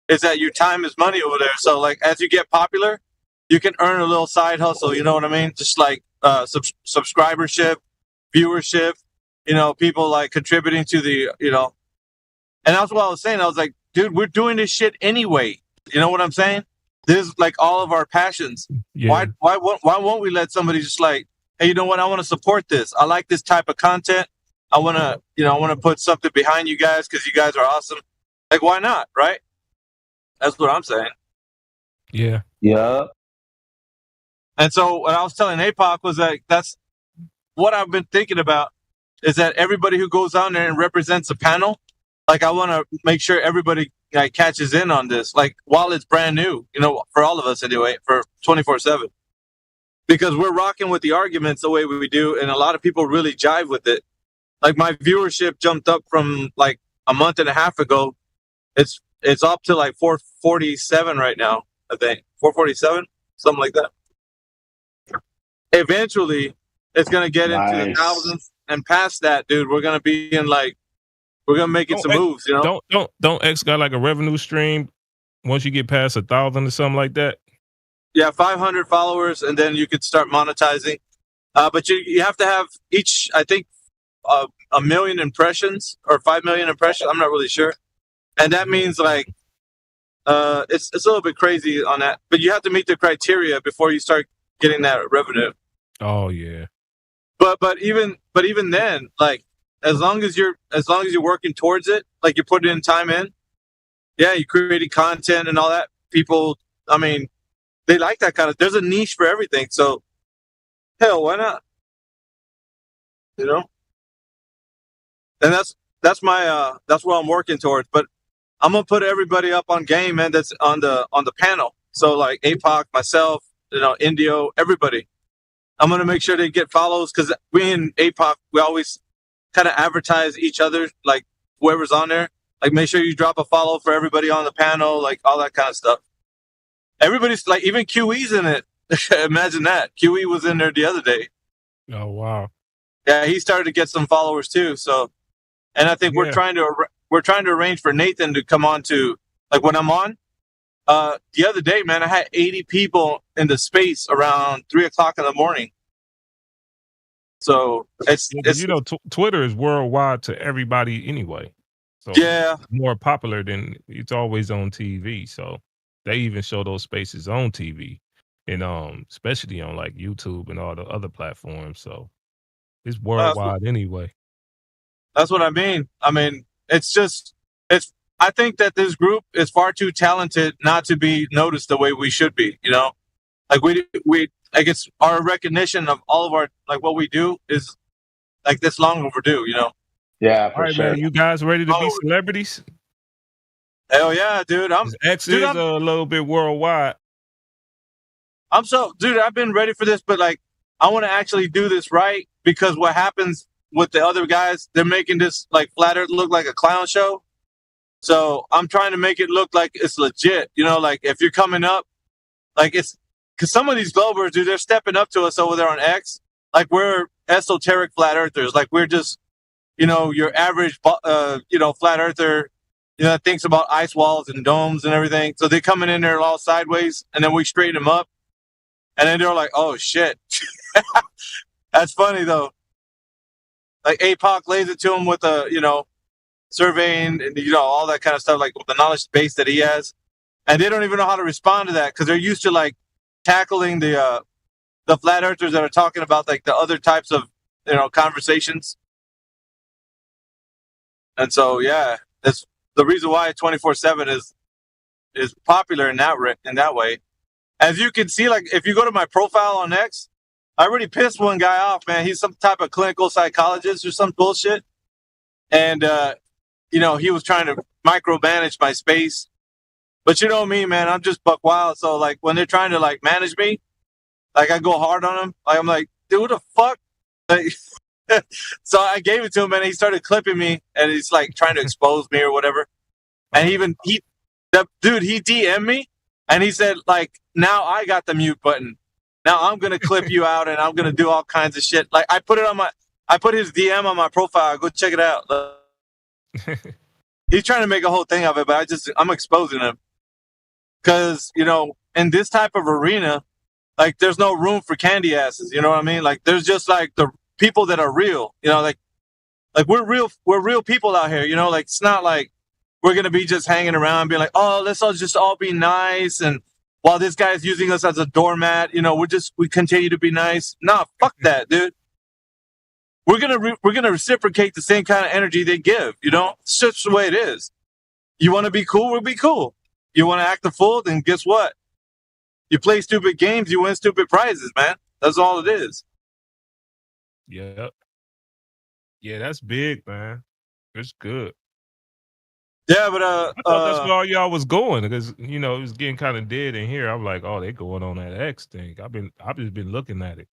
is that your time is money over there. So like as you get popular, you can earn a little side hustle. You know what I mean? Just like subscribership, viewership. People like contributing to the. And that's what I was saying. I was like, dude, we're doing this shit anyway. You know what I'm saying? this is like all of our passions. Yeah. Why won't we let somebody just like, hey, you know what? I want to support this. I like this type of content. I want to put something behind you guys because you guys are awesome. Like, why not? Right? That's what I'm saying. Yeah. Yeah. And so what I was telling APOC was that that's what I've been thinking about, is that everybody who goes on there and represents a panel, like I want to make sure everybody like catches in on this, like while it's brand new, for all of us anyway, for 24/7, because we're rocking with the arguments the way we do, and a lot of people really jive with it. Like my viewership jumped up from like a month and a half ago. It's up to like 447 right now, I think 447, something like that. Eventually, it's gonna get into the thousands, and past that, dude, we're gonna be in like, we're gonna make it some moves, Don't X got like a revenue stream once you get past 1,000 or something like that? Yeah, 500 followers, and then you could start monetizing. But you have to have each, I think, 1 million impressions or 5 million impressions. I'm not really sure, and that means like it's a little bit crazy on that. But you have to meet the criteria before you start getting that revenue. Oh yeah. But even then, like as long as you're working towards it, like you're putting in time in, yeah, you creating content and all that. People, I mean, they like that kind of. There's a niche for everything. So, hell, why not? And that's what I'm working towards. But I'm gonna put everybody up on game, man. That's on the panel. So like APOC, myself, Indio, everybody. I'm gonna make sure they get follows, because we in APOC, we always kind of advertise each other, like whoever's on there. Like make sure you drop a follow for everybody on the panel, like all that kind of stuff. Everybody's like, even QE's in it. Imagine that. QE was in there the other day. Oh wow. Yeah, he started to get some followers too. So, and I think we're trying to arrange for Nathan to come on to, like when I'm on. The other day, man, I had 80 people in the space around 3:00 in the morning. So it's Twitter is worldwide to everybody anyway. So yeah, it's more popular than it's always on TV. So they even show those spaces on TV, and especially on like YouTube and all the other platforms. So it's worldwide anyway. That's what I mean. I mean, I think that this group is far too talented not to be noticed the way we should be. Like we I guess our recognition of all of our, like what we do is like this long overdue. Yeah, all right, man. You guys ready to be celebrities? Hell yeah, dude. X is a little bit worldwide. Dude, I've been ready for this, but like I want to actually do this right, because what happens with the other guys, they're making this like flat earth look like a clown show. So I'm trying to make it look like it's legit, like if you're coming up, like it's, because some of these Globers, dude, they're stepping up to us over there on X. Like we're esoteric flat earthers. Like we're just, your average, flat earther, that thinks about ice walls and domes and everything. So they're coming in there all sideways, and then we straighten them up. And then they're like, oh shit. That's funny though. Like APOC lays it to him with a, surveying and all that kind of stuff, like the knowledge base that he has, and they don't even know how to respond to that, because they're used to like tackling the flat earthers that are talking about like the other types of conversations. And so yeah, that's the reason why 24/7 is popular in that way. As you can see, like if you go to my profile on X, I already pissed one guy off, man. He's some type of clinical psychologist or some bullshit, and he was trying to micromanage my space. But me, man, I'm just buck wild. So like when they're trying to like manage me, like I go hard on them. Like I'm like, dude, what the fuck? Like, so I gave it to him, and he started clipping me, and he's like trying to expose me or whatever. And he DM'd me, and he said like, now I got the mute button. Now I'm gonna clip you out, and I'm gonna do all kinds of shit. Like I put his DM on my profile. Go check it out. He's trying to make a whole thing of it, but I'm exposing him, because in this type of arena, like there's no room for candy asses. You know what I mean? Like there's just like the people that are real. Like we're real people out here. Like it's not like we're gonna be just hanging around and being like, oh, let's all just all be nice and while this guy's using us as a doormat. We continue to be nice. Nah, fuck that, dude. We're gonna reciprocate the same kind of energy they give. It's just the way it is. You want to be cool, we'll be cool. You want to act a fool, then guess what? You play stupid games, you win stupid prizes, man. That's all it is. Yep. Yeah, that's big, man. It's good. Yeah, but I thought that's where all y'all was going because it was getting kind of dead in here. I'm like, oh, they going on that X thing. I've just been looking at it.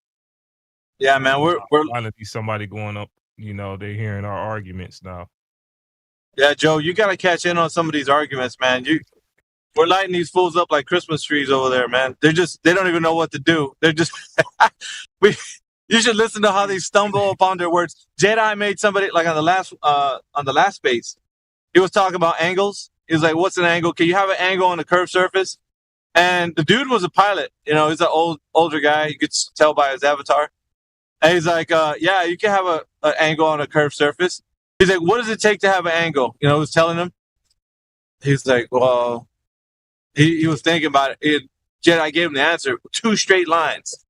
Yeah, man, we're finally somebody going up. They're hearing our arguments now. Yeah, Joe, you got to catch in on some of these arguments, man. We're lighting these fools up like Christmas trees over there, man. They don't even know what to do. They're just you should listen to how they stumble upon their words. Jedi made somebody like on the last space. He was talking about angles. He was like, "What's an angle? Can you have an angle on a curved surface?" And the dude was a pilot. He's an older guy. You could tell by his avatar. And he's like, "Yeah, you can have an angle on a curved surface." He's like, "What does it take to have an angle?" He was telling him. He's like, "Well," he was thinking about it. Jedi gave him the answer: 2 straight lines.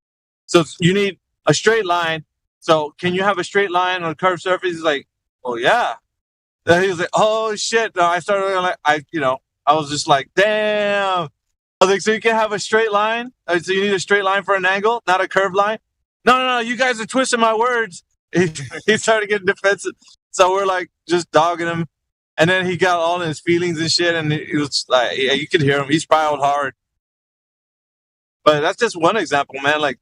So you need a straight line. So can you have a straight line on a curved surface? He's like, "Oh yeah." And he was like, "Oh shit!" No, I started like I was just like, "Damn." I was like, "So you can have a straight line? So you need a straight line for an angle, not a curved line?" No, you guys are twisting my words. He started getting defensive. So we're like just dogging him. And then he got all in his feelings and shit. And it was like, yeah, you could hear him. He spiraled hard. But that's just one example, man. Like,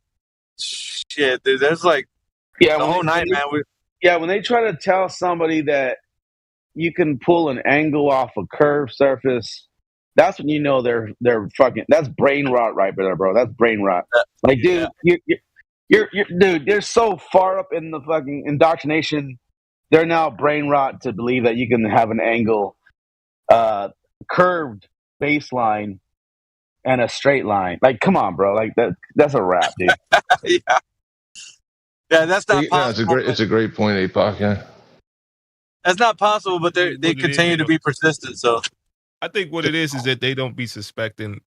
shit, dude, there's like the whole night, man. When they try to tell somebody that you can pull an angle off a curved surface, that's when you know they're fucking. That's brain rot right there, bro. That's brain rot. Like, dude, they're so far up in the fucking indoctrination. They're now brain rot to believe that you can have an angle, curved baseline, and a straight line. Like, come on, bro. Like that's a wrap, dude. Yeah, that's not possible. It's a great point, Apoc. Yeah. That's not possible, but they continue to be persistent. So I think what it is that they don't be suspecting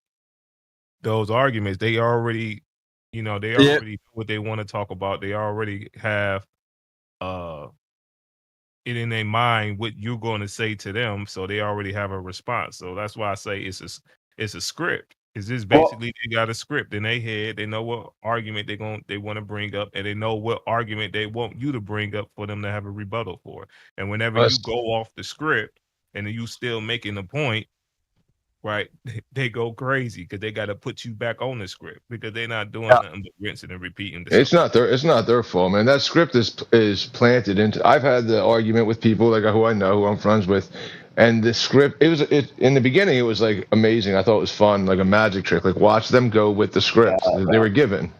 those arguments. They already, they already know what they want to talk about. They already have it in their mind what you're going to say to them, so they already have a response. So that's why I say it's a script. It's just basically they got a script in their head. They know what argument they want to bring up, and they know what argument they want you to bring up for them to have a rebuttal for. And whenever you go off the script and you still making the point, right? They go crazy because they got to put you back on the script because they're not doing nothing but rinsing and repeating. It's not their fault, man. That script is planted into. I've had the argument with people like who I know, who I'm friends with, and the script. In the beginning, it was like amazing. I thought it was fun, like a magic trick. Like watch them go with the script they were given,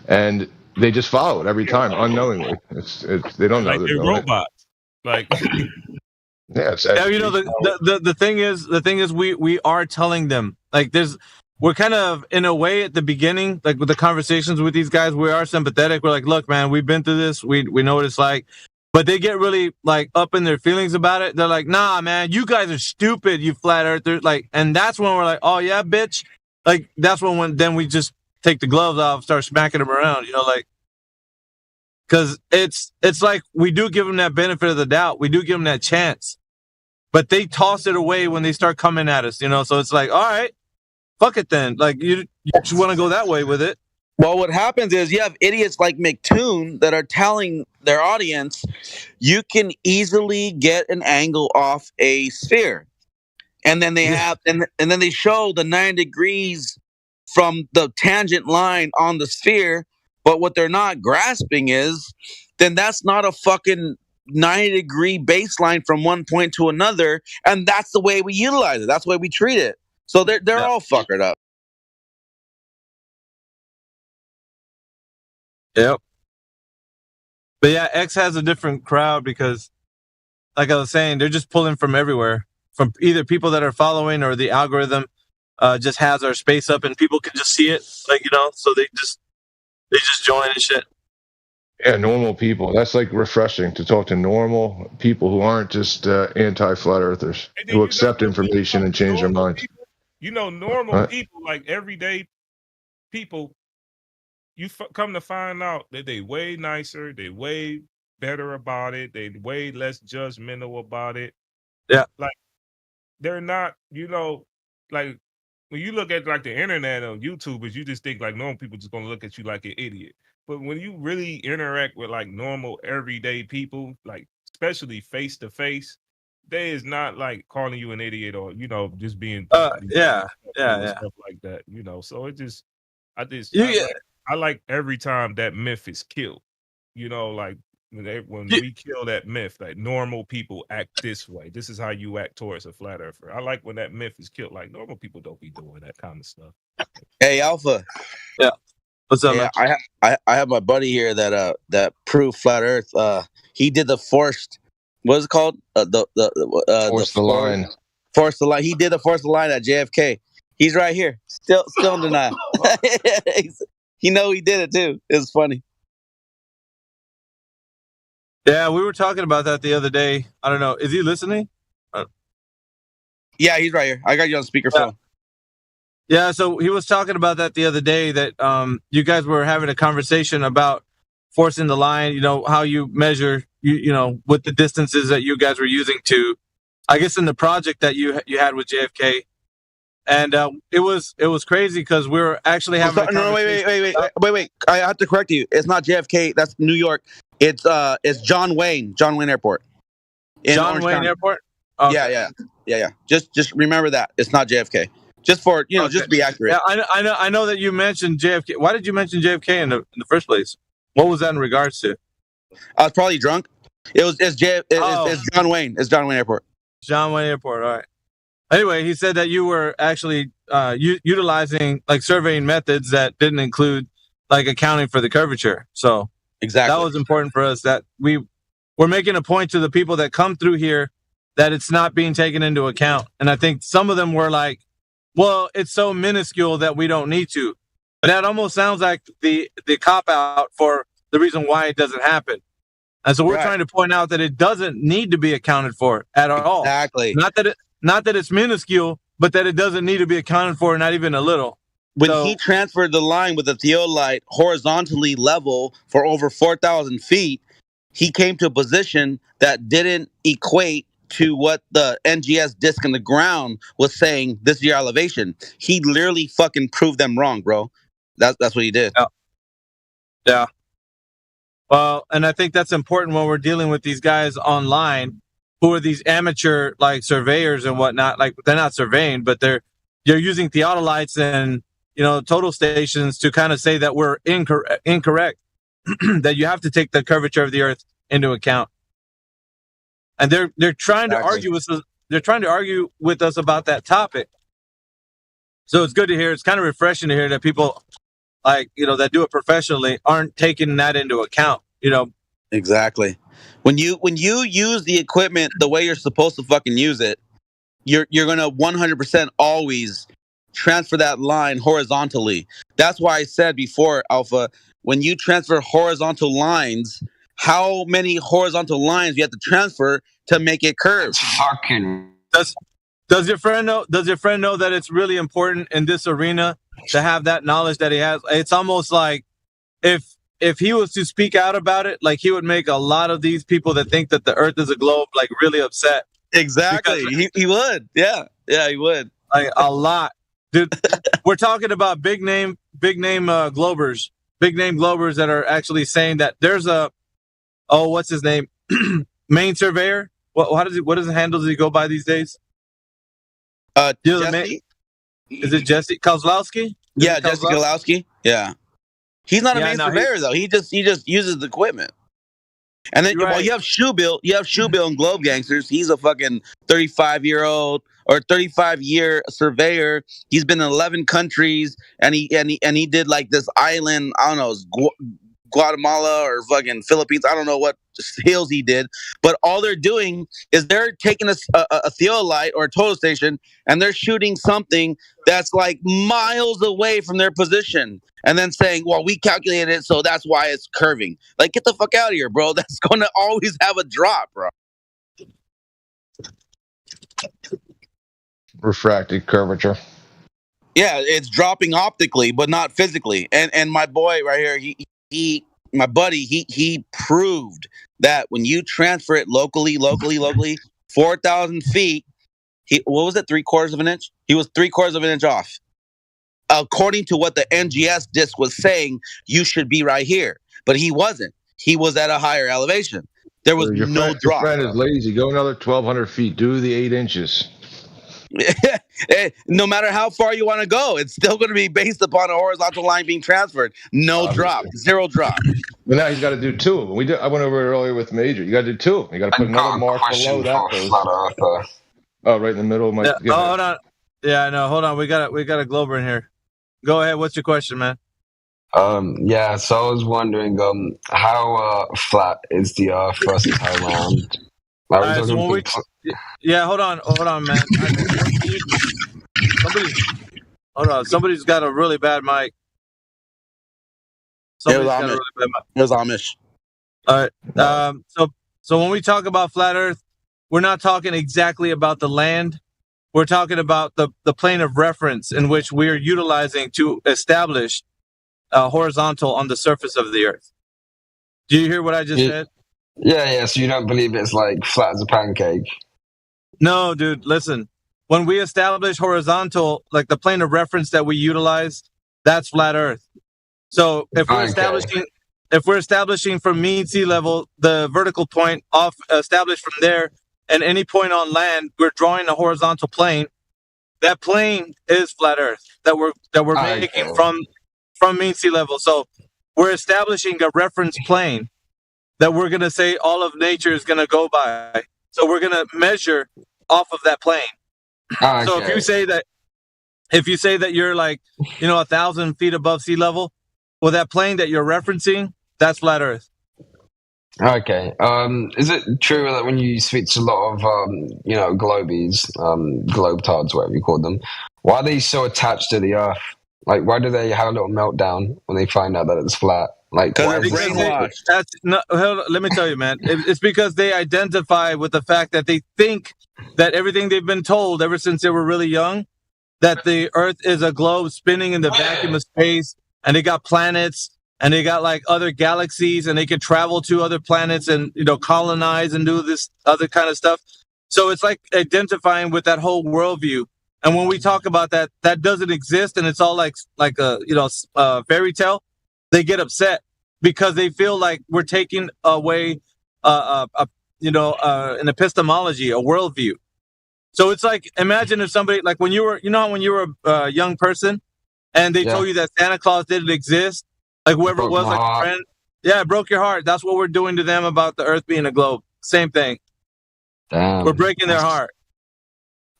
and they just follow it every time unknowingly. They don't know like they're robots, like. Yeah, the thing is we are telling them like we're kind of in a way at the beginning, like with the conversations with these guys, we are sympathetic. We're like, look, man, we've been through this, we know what it's like, but they get really like up in their feelings about it. They're like, nah, man, you guys are stupid, you flat earthers, like, and that's when we're like, oh yeah, bitch, like that's then we just take the gloves off, start smacking them around, like. Because it's like we do give them that benefit of the doubt. We do give them that chance. But they toss it away when they start coming at us, So it's like, all right, fuck it then. Like, you just want to go that way with it. Well, what happens is you have idiots like McToon that are telling their audience you can easily get an angle off a sphere. And then they have and then they show the 9 degrees from the tangent line on the sphere. But what they're not grasping is, then that's not a fucking 90-degree baseline from one point to another, and that's the way we utilize it. That's the way we treat it. So they're all fuckered up. Yep. But yeah, X has a different crowd because, like I was saying, they're just pulling from everywhere, from either people that are following or the algorithm just has our space up and people can just see it, like so they just join and shit. Yeah, normal people. That's like refreshing to talk to normal people who aren't just anti-flat earthers who accept information and change their minds. You know, normal people, like everyday people, you come to find out that they way nicer, they way better about it, they way less judgmental about it. Yeah. Like they're not, like when you look at like the internet on YouTubers, you just think like normal people just gonna look at you like an idiot. But when you really interact with like normal everyday people, like especially face to face, they is not like calling you an idiot or just being yeah. stuff like that. So I like every time that myth is killed. Like when we kill that myth, like normal people act this way. This is how you act towards a flat earther. I like when that myth is killed. Like normal people don't be doing that kind of stuff. Hey, Alpha. Yeah. What's up, Yeah, man? I have my buddy here that proved flat Earth. He did the forced. What is it called? Force the line. Force the line. He did the force the line at JFK. He's right here, still in denial. He did it too. It was funny. Yeah, we were talking about that the other day. I don't know. Is he listening? Yeah, he's right here. I got you on speakerphone. Yeah, so he was talking about that the other day, that you guys were having a conversation about forcing the line, how you measure, with the distances that you guys were using to, I guess in the project that you had with JFK. And it was crazy because we were actually having a conversation. Wait. I have to correct you. It's not JFK. That's New York. It's John Wayne Airport. John Wayne Airport? Okay. Yeah. Just remember that. It's not JFK. Just for, just to be accurate. Yeah, I know that you mentioned JFK. Why did you mention JFK in the first place? What was that in regards to? I was probably drunk. It's John Wayne. It's John Wayne Airport. John Wayne Airport. All right. Anyway, he said that you were actually utilizing like surveying methods that didn't include like accounting for the curvature. So exactly, that was important for us. That we're making a point to the people that come through here that it's not being taken into account. And I think some of them were like, well, it's so minuscule that we don't need to. But that almost sounds like the cop out for the reason why it doesn't happen. And so we're trying to point out that it doesn't need to be accounted for at all. Exactly. Not that it's minuscule, but that it doesn't need to be accounted for, not even a little. When he transferred the line with a theodolite horizontally level for over 4,000 feet, he came to a position that didn't equate to what the NGS disc in the ground was saying. This is your elevation. He literally fucking proved them wrong, bro. That's what he did. Yeah. Well, and I think that's important when we're dealing with these guys online who are these amateur like surveyors and whatnot. Like they're not surveying, but they're using theodolites and total stations to kind of say that we're incorrect, that you have to take the curvature of the Earth into account. And they're trying to argue with us. They're trying to argue with us about that topic. So it's good to hear. It's kind of refreshing to hear that people like that do it professionally aren't taking that into account. Exactly. When you use the equipment the way you're supposed to fucking use it, you're gonna 100% always transfer that line horizontally. That's why I said before, Alpha, when you transfer horizontal lines, how many horizontal lines you have to transfer to make it curve? Fucking. Does your friend know? Does your friend know that it's really important in this arena to have that knowledge that he has? It's almost like if he was to speak out about it, like he would make a lot of these people that think that the Earth is a globe like really upset. Exactly. He would. Yeah, he would. Like a lot, dude. We're talking about big name globers, that are actually saying that there's what's his name? Main surveyor. What does the handle does he go by these days? Jesse? Is it Jesse Kozlowski? Yeah, Jesse Kozlowski. Yeah. He's not a main surveyor though. He just uses the equipment. And then you have Shoebill. You have Shoebill in Globe Gangsters. He's a fucking 35-year-old or 35-year surveyor. He's been in 11 countries, and he did like this island. I don't know, Guatemala or fucking Philippines. I don't know what hills he did, but all they're doing is they're taking a theodolite or a total station, and they're shooting something that's like miles away from their position, and then saying, well, we calculated it, so that's why it's curving. Like, get the fuck out of here, bro. That's going to always have a drop, bro. Refracted curvature. Yeah, it's dropping optically, but not physically. And my boy right here, my buddy, he proved that when you transfer it locally, 4,000 feet, what was it, 3/4 of an inch? He was 3/4 of an inch off. According to what the NGS disc was saying, you should be right here, but he wasn't. He was at a higher elevation. There was no drop. Your friend is lazy. Go another 1,200 feet. Do the 8 inches. No matter how far you want to go, it's still going to be based upon a horizontal line being transferred. No drop, 0 drop. But now he's got to do 2 of them. I went over it earlier with Major. You got to do 2 of them. You got to put another mark below that post. Oh, right in the middle. Hold on. Yeah, no, hold on. We got a Glober in here. Go ahead. What's your question, man? Yeah. So I was wondering, how flat is the Earth versus how round? Yeah, hold on, man. Somebody's got a really bad mic. There's Amish. All right. So when we talk about flat Earth, we're not talking exactly about the land. We're talking about the plane of reference in which we're utilizing to establish horizontal on the surface of the Earth. Do you hear what I just said? Yeah. So you don't believe it's like flat as a pancake? No, dude. Listen, when we establish horizontal, like the plane of reference that we utilize, that's flat Earth. So if we're establishing from mean sea level, the vertical point off established from there, and any point on land, we're drawing a horizontal plane. That plane is flat Earth that we're making from mean sea level. So we're establishing a reference plane that we're going to say all of nature is going to go by. So we're going to measure off of that plane. So if you say that you're like, 1,000 feet above sea level, well, that plane that you're referencing, that's flat Earth. Okay. Is it true that when you speak to a lot of, globies, globetards, whatever you call them, why are they so attached to the Earth? Like, why do they have a little meltdown when they find out that it's flat? Like, because they're brainwashed. Let me tell you, man. It's because they identify with the fact that they think that everything they've been told ever since they were really young, that the Earth is a globe spinning in the vacuum of space, and they got planets, and they got like other galaxies, and they can travel to other planets and colonize and do this other kind of stuff. So it's like identifying with that whole worldview. And when we talk about that doesn't exist, and it's all like a fairy tale. They get upset because they feel like we're taking away, an epistemology, a worldview. So it's like, imagine if somebody, like when you were a young person, and they told you that Santa Claus didn't exist, like whoever it was, like a friend, it broke your heart. That's what we're doing to them about the Earth being a globe. Same thing. Damn. We're breaking their heart.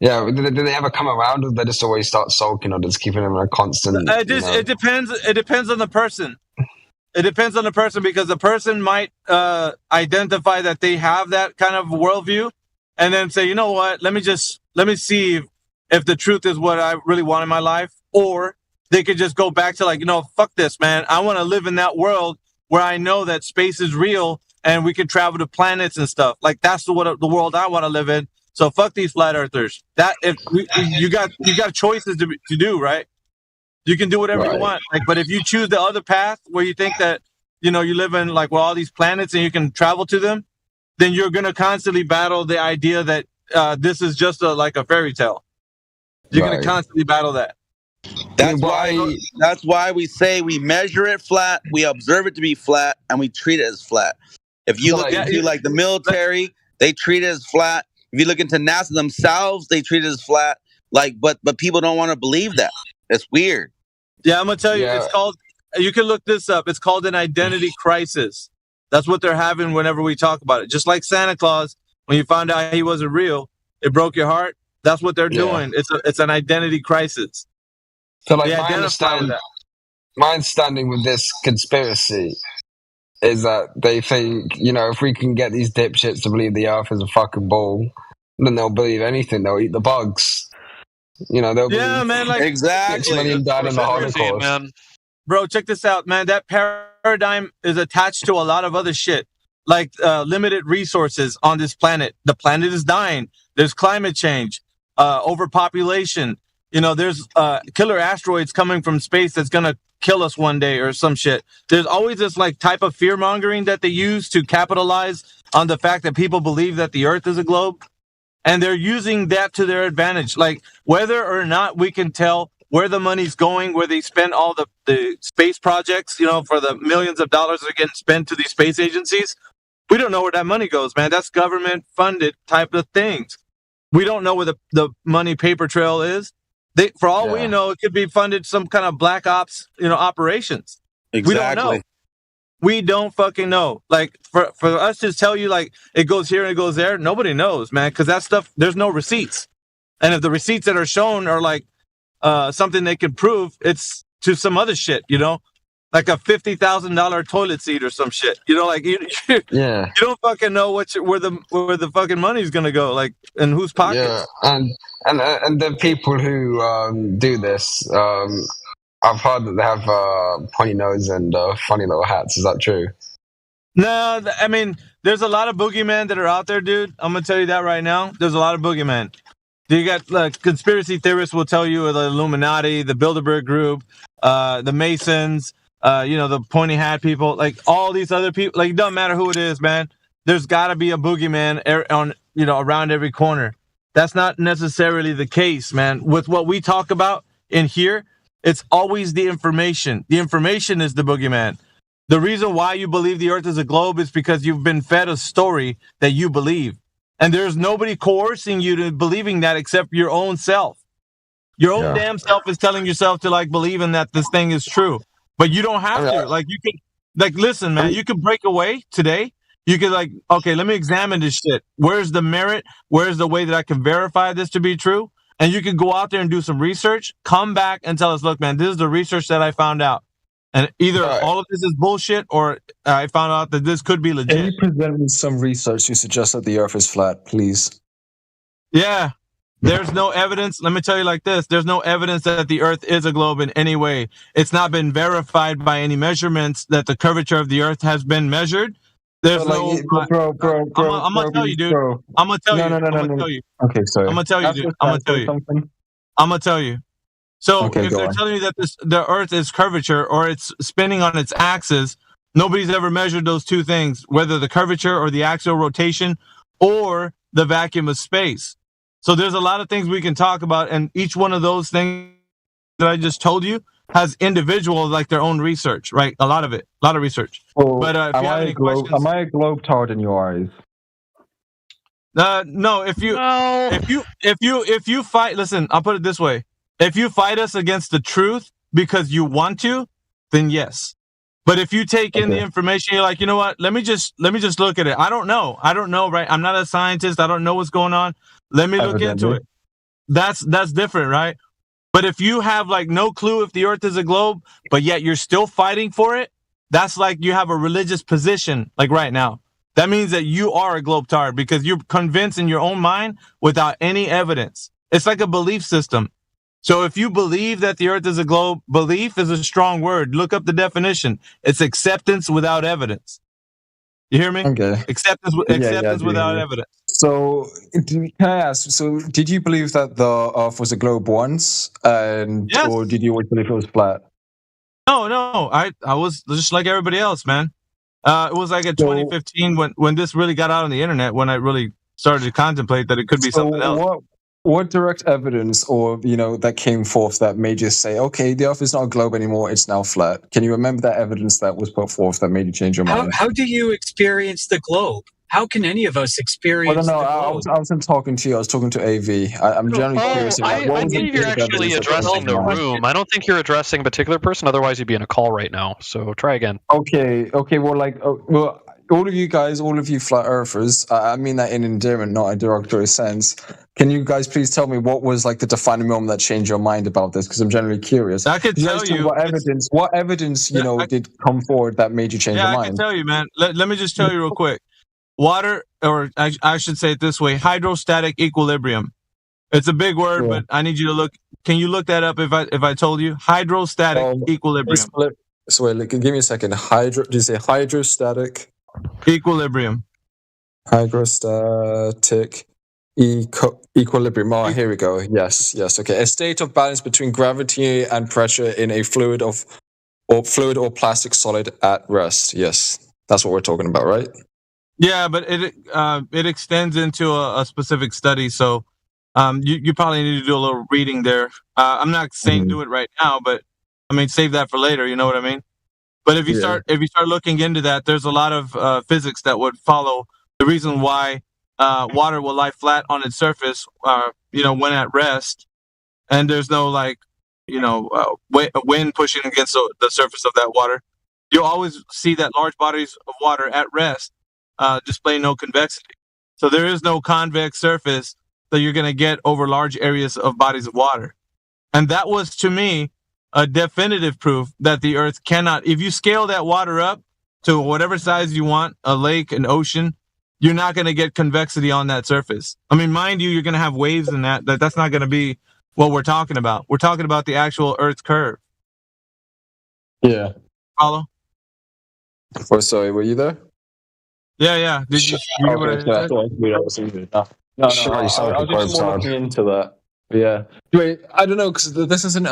Yeah, did they ever come around, or they just always start sulking, or just keeping them in a constant? It depends. It depends on the person. It depends on the person, because the person might identify that they have that kind of worldview, and then say, you know what? Let me see if the truth is what I really want in my life, or they could just go back to like, fuck this, man. I want to live in that world where I know that space is real and we can travel to planets and stuff. Like that's the world I want to live in. So fuck these flat earthers. That if you got choices to do, right? You can do whatever you want. Like, but if you choose the other path where you think that you live in like all these planets and you can travel to them, then you're gonna constantly battle the idea that this is just like a fairy tale. You're gonna constantly battle that. That's why we say we measure it flat, we observe it to be flat, and we treat it as flat. If you look into like the military, they treat it as flat. If you look into NASA themselves, they treat it as flat. Like, but people don't want to believe that. It's weird. Yeah, I'm gonna tell you, it's called. You can look this up. It's called an identity crisis. That's what they're having whenever we talk about it. Just like Santa Claus, when you found out he wasn't real, it broke your heart. That's what they're doing. It's an identity crisis. So, like, my understanding with this conspiracy is that they think, if we can get these dipshits to believe the Earth is a fucking ball, then they'll believe anything. They'll eat the bugs. They'll believe man, like, 6 million died in the Holocaust. Man. Bro, check this out, man. That paradigm is attached to a lot of other shit, like limited resources on this planet. The planet is dying. There's climate change, overpopulation. there's killer asteroids coming from space that's gonna kill us one day or some shit. There's always this like type of fear mongering that they use to capitalize on the fact that people believe that the Earth is a globe, and they're using that to their advantage. Like whether or not we can tell where the money's going, where they spend all the space projects, for the millions of dollars that are getting spent to these space agencies. We don't know where that money goes, man. That's government funded type of things. We don't know where the money paper trail is. For all we know, it could be funded some kind of black ops, operations. Exactly. We don't know. We don't fucking know. Like for us to tell you like it goes here and it goes there, nobody knows, man, because that stuff, there's no receipts. And if the receipts that are shown are like something they can prove, it's to some other shit, like a $50,000 toilet seat or some shit. Like you don't fucking know where the fucking money's gonna go, like in whose pockets. Yeah, and the people who do this, I've heard that they have pointy nose and funny little hats. Is that true? No, I mean, there's a lot of boogeymen that are out there, dude. I'm gonna tell you that right now. There's a lot of boogeymen. You got conspiracy theorists will tell you the Illuminati, the Bilderberg Group, the Masons, the pointy hat people, like all these other people. Like it doesn't matter who it is, man. There's got to be a boogeyman around every corner. That's not necessarily the case, man. With what we talk about in here, it's always the information. The information is the boogeyman. The reason why you believe the Earth is a globe is because you've been fed a story that you believe. And there's nobody coercing you to believing that except your own self. Your own damn self is telling yourself to like believe in that this thing is true. But you don't have to. Like you can listen, man, you can break away today. You can like, okay, let me examine this shit. Where's the merit? Where's the way that I can verify this to be true? And you can go out there and do some research, come back and tell us, look, man, this is the research that I found out. And either all of this is bullshit or I found out that this could be legit. Can you present me some research to suggest that the Earth is flat, please? Yeah. There's no evidence. Let me tell you like this. There's no evidence that the Earth is a globe in any way. It's not been verified by any measurements that the curvature of the Earth has been measured. There's I'm gonna tell you, dude. I'm gonna tell you. I'm gonna tell you. Okay, sorry. I'm gonna tell you, dude. I'm gonna tell you. I'm gonna tell you. So if they're telling you that the Earth is curvature or it's spinning on its axis, nobody's ever measured those two things, whether the curvature or the axial rotation or the vacuum of space. So there's a lot of things we can talk about, and each one of those things that I just told you has individual like their own research, right? A lot of research. Well, but if you have any questions, am I a globe-tard in your eyes? No. If you fight, listen, I'll put it this way: if you fight us against the truth because you want to, then yes. But if you take in the information, you're like, you know what? Let me just look at it. I don't know, right? I'm not a scientist. I don't know what's going on. Let me look into it. That's different, right? But if you have like no clue if the Earth is a globe, but yet you're still fighting for it, that's like you have a religious position like right now. That means that you are a globe-tard because you're convinced in your own mind without any evidence. It's like a belief system. So if you believe that the Earth is a globe, belief is a strong word. Look up the definition. It's acceptance without evidence. You hear me? Okay. Acceptance without evidence. So, can I ask? So, did you believe that the Earth was a globe once, or did you always believe it was flat? No. I was just like everybody else, man. It was like in 2015 when this really got out on the internet, when I really started to contemplate that it could be something else. What direct evidence, or that came forth that made you say, okay, the Earth is not a globe anymore; it's now flat? Can you remember that evidence that was put forth that made you change your mind? How do you experience the globe? How can any of us experience the globe? I wasn't talking to you. I was talking to AV. I'm generally curious. I think you're actually addressing the room. I don't think you're addressing a particular person. Otherwise, you'd be in a call right now. So try again. Okay. Well, all of you flat earthers, I mean that in endearment, not a derogatory sense. Can you guys please tell me what was like the defining moment that changed your mind about this? Because I'm generally curious. I could tell you what evidence did come forward that made you change your mind. I can tell you, man. Let me just tell you real quick. Water, or I should say it this way, hydrostatic equilibrium. It's a big word, but I need you to look. Can you look that up if I told you? Hydrostatic equilibrium. So wait, give me a second. Did you say hydrostatic? Equilibrium. Hydrostatic Equilibrium. Oh, here we go. Yes. Okay. A state of balance between gravity and pressure in a fluid or plastic solid at rest. Yes, that's what we're talking about, right? Yeah, but it extends into a specific study, so you probably need to do a little reading there. I'm not saying do it right now, but I mean save that for later. You know what I mean? But if you start looking into that, there's a lot of physics that would follow the reason why water will lie flat on its surface, when at rest, and there's no wind pushing against the surface of that water. You'll always see that large bodies of water at rest display no convexity. So there is no convex surface that you're going to get over large areas of bodies of water. And that was, to me, a definitive proof that the Earth cannot, if you scale that water up to whatever size you want, a lake, an ocean, you're not going to get convexity on that surface. I mean, mind you, you're going to have waves in that's not going to be what we're talking about. We're talking about the actual Earth curve. Yeah. Follow? Oh, sorry, were you there? Yeah. Did you hear what I said? No, I was just more looking into that. Yeah. Wait, I don't know, because this isn't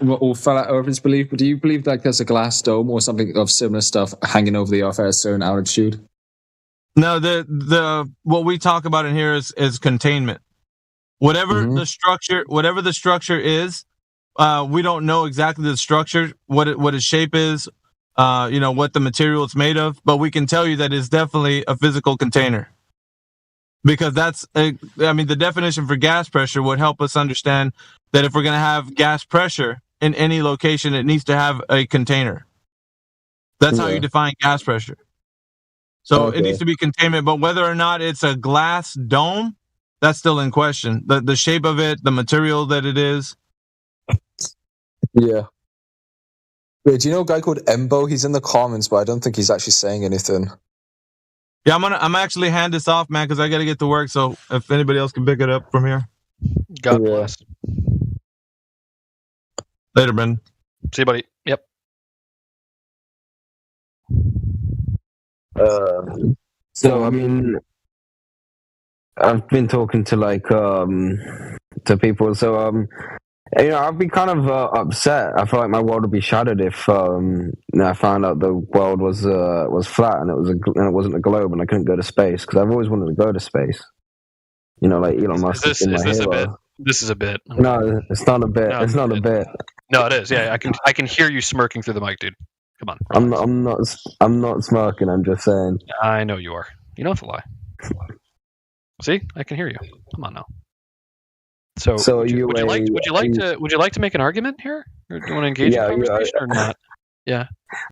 what all flat earthers believe, but do you believe like there's a glass dome or something of similar stuff hanging over the Earth at a certain altitude? No, the what we talk about in here is containment. Whatever the structure is, we don't know exactly the structure, what its shape is, what the material it's made of, but we can tell you that it's definitely a physical container. Because the definition for gas pressure would help us understand that if we're going to have gas pressure in any location, it needs to have a container. That's how you define gas pressure. So it needs to be containment, but whether or not it's a glass dome, that's still in question. The shape of it, the material that it is. Yeah. Wait, do you know a guy called Embo? He's in the comments, but I don't think he's actually saying anything. Yeah, I'm actually hand this off, man, because I got to get to work. So if anybody else can pick it up from here. God bless. Later, Ben. See you, buddy. Yep. So I mean, I've been talking to to people. So I'd be kind of upset. I feel like my world would be shattered if I found out the world was flat and it wasn't a globe and I couldn't go to space, because I've always wanted to go to space. Like Elon Musk is my hero. A bit? This is a bit. No, it's not a bit. No, it's not a bit. No, it is. Yeah, I can hear you smirking through the mic, dude. Come on. I'm not smirking. I'm just saying. I know you are. You don't have to lie. See, I can hear you. Come on now. So would you like to make an argument here, or do you want to engage in conversation or not? Yeah.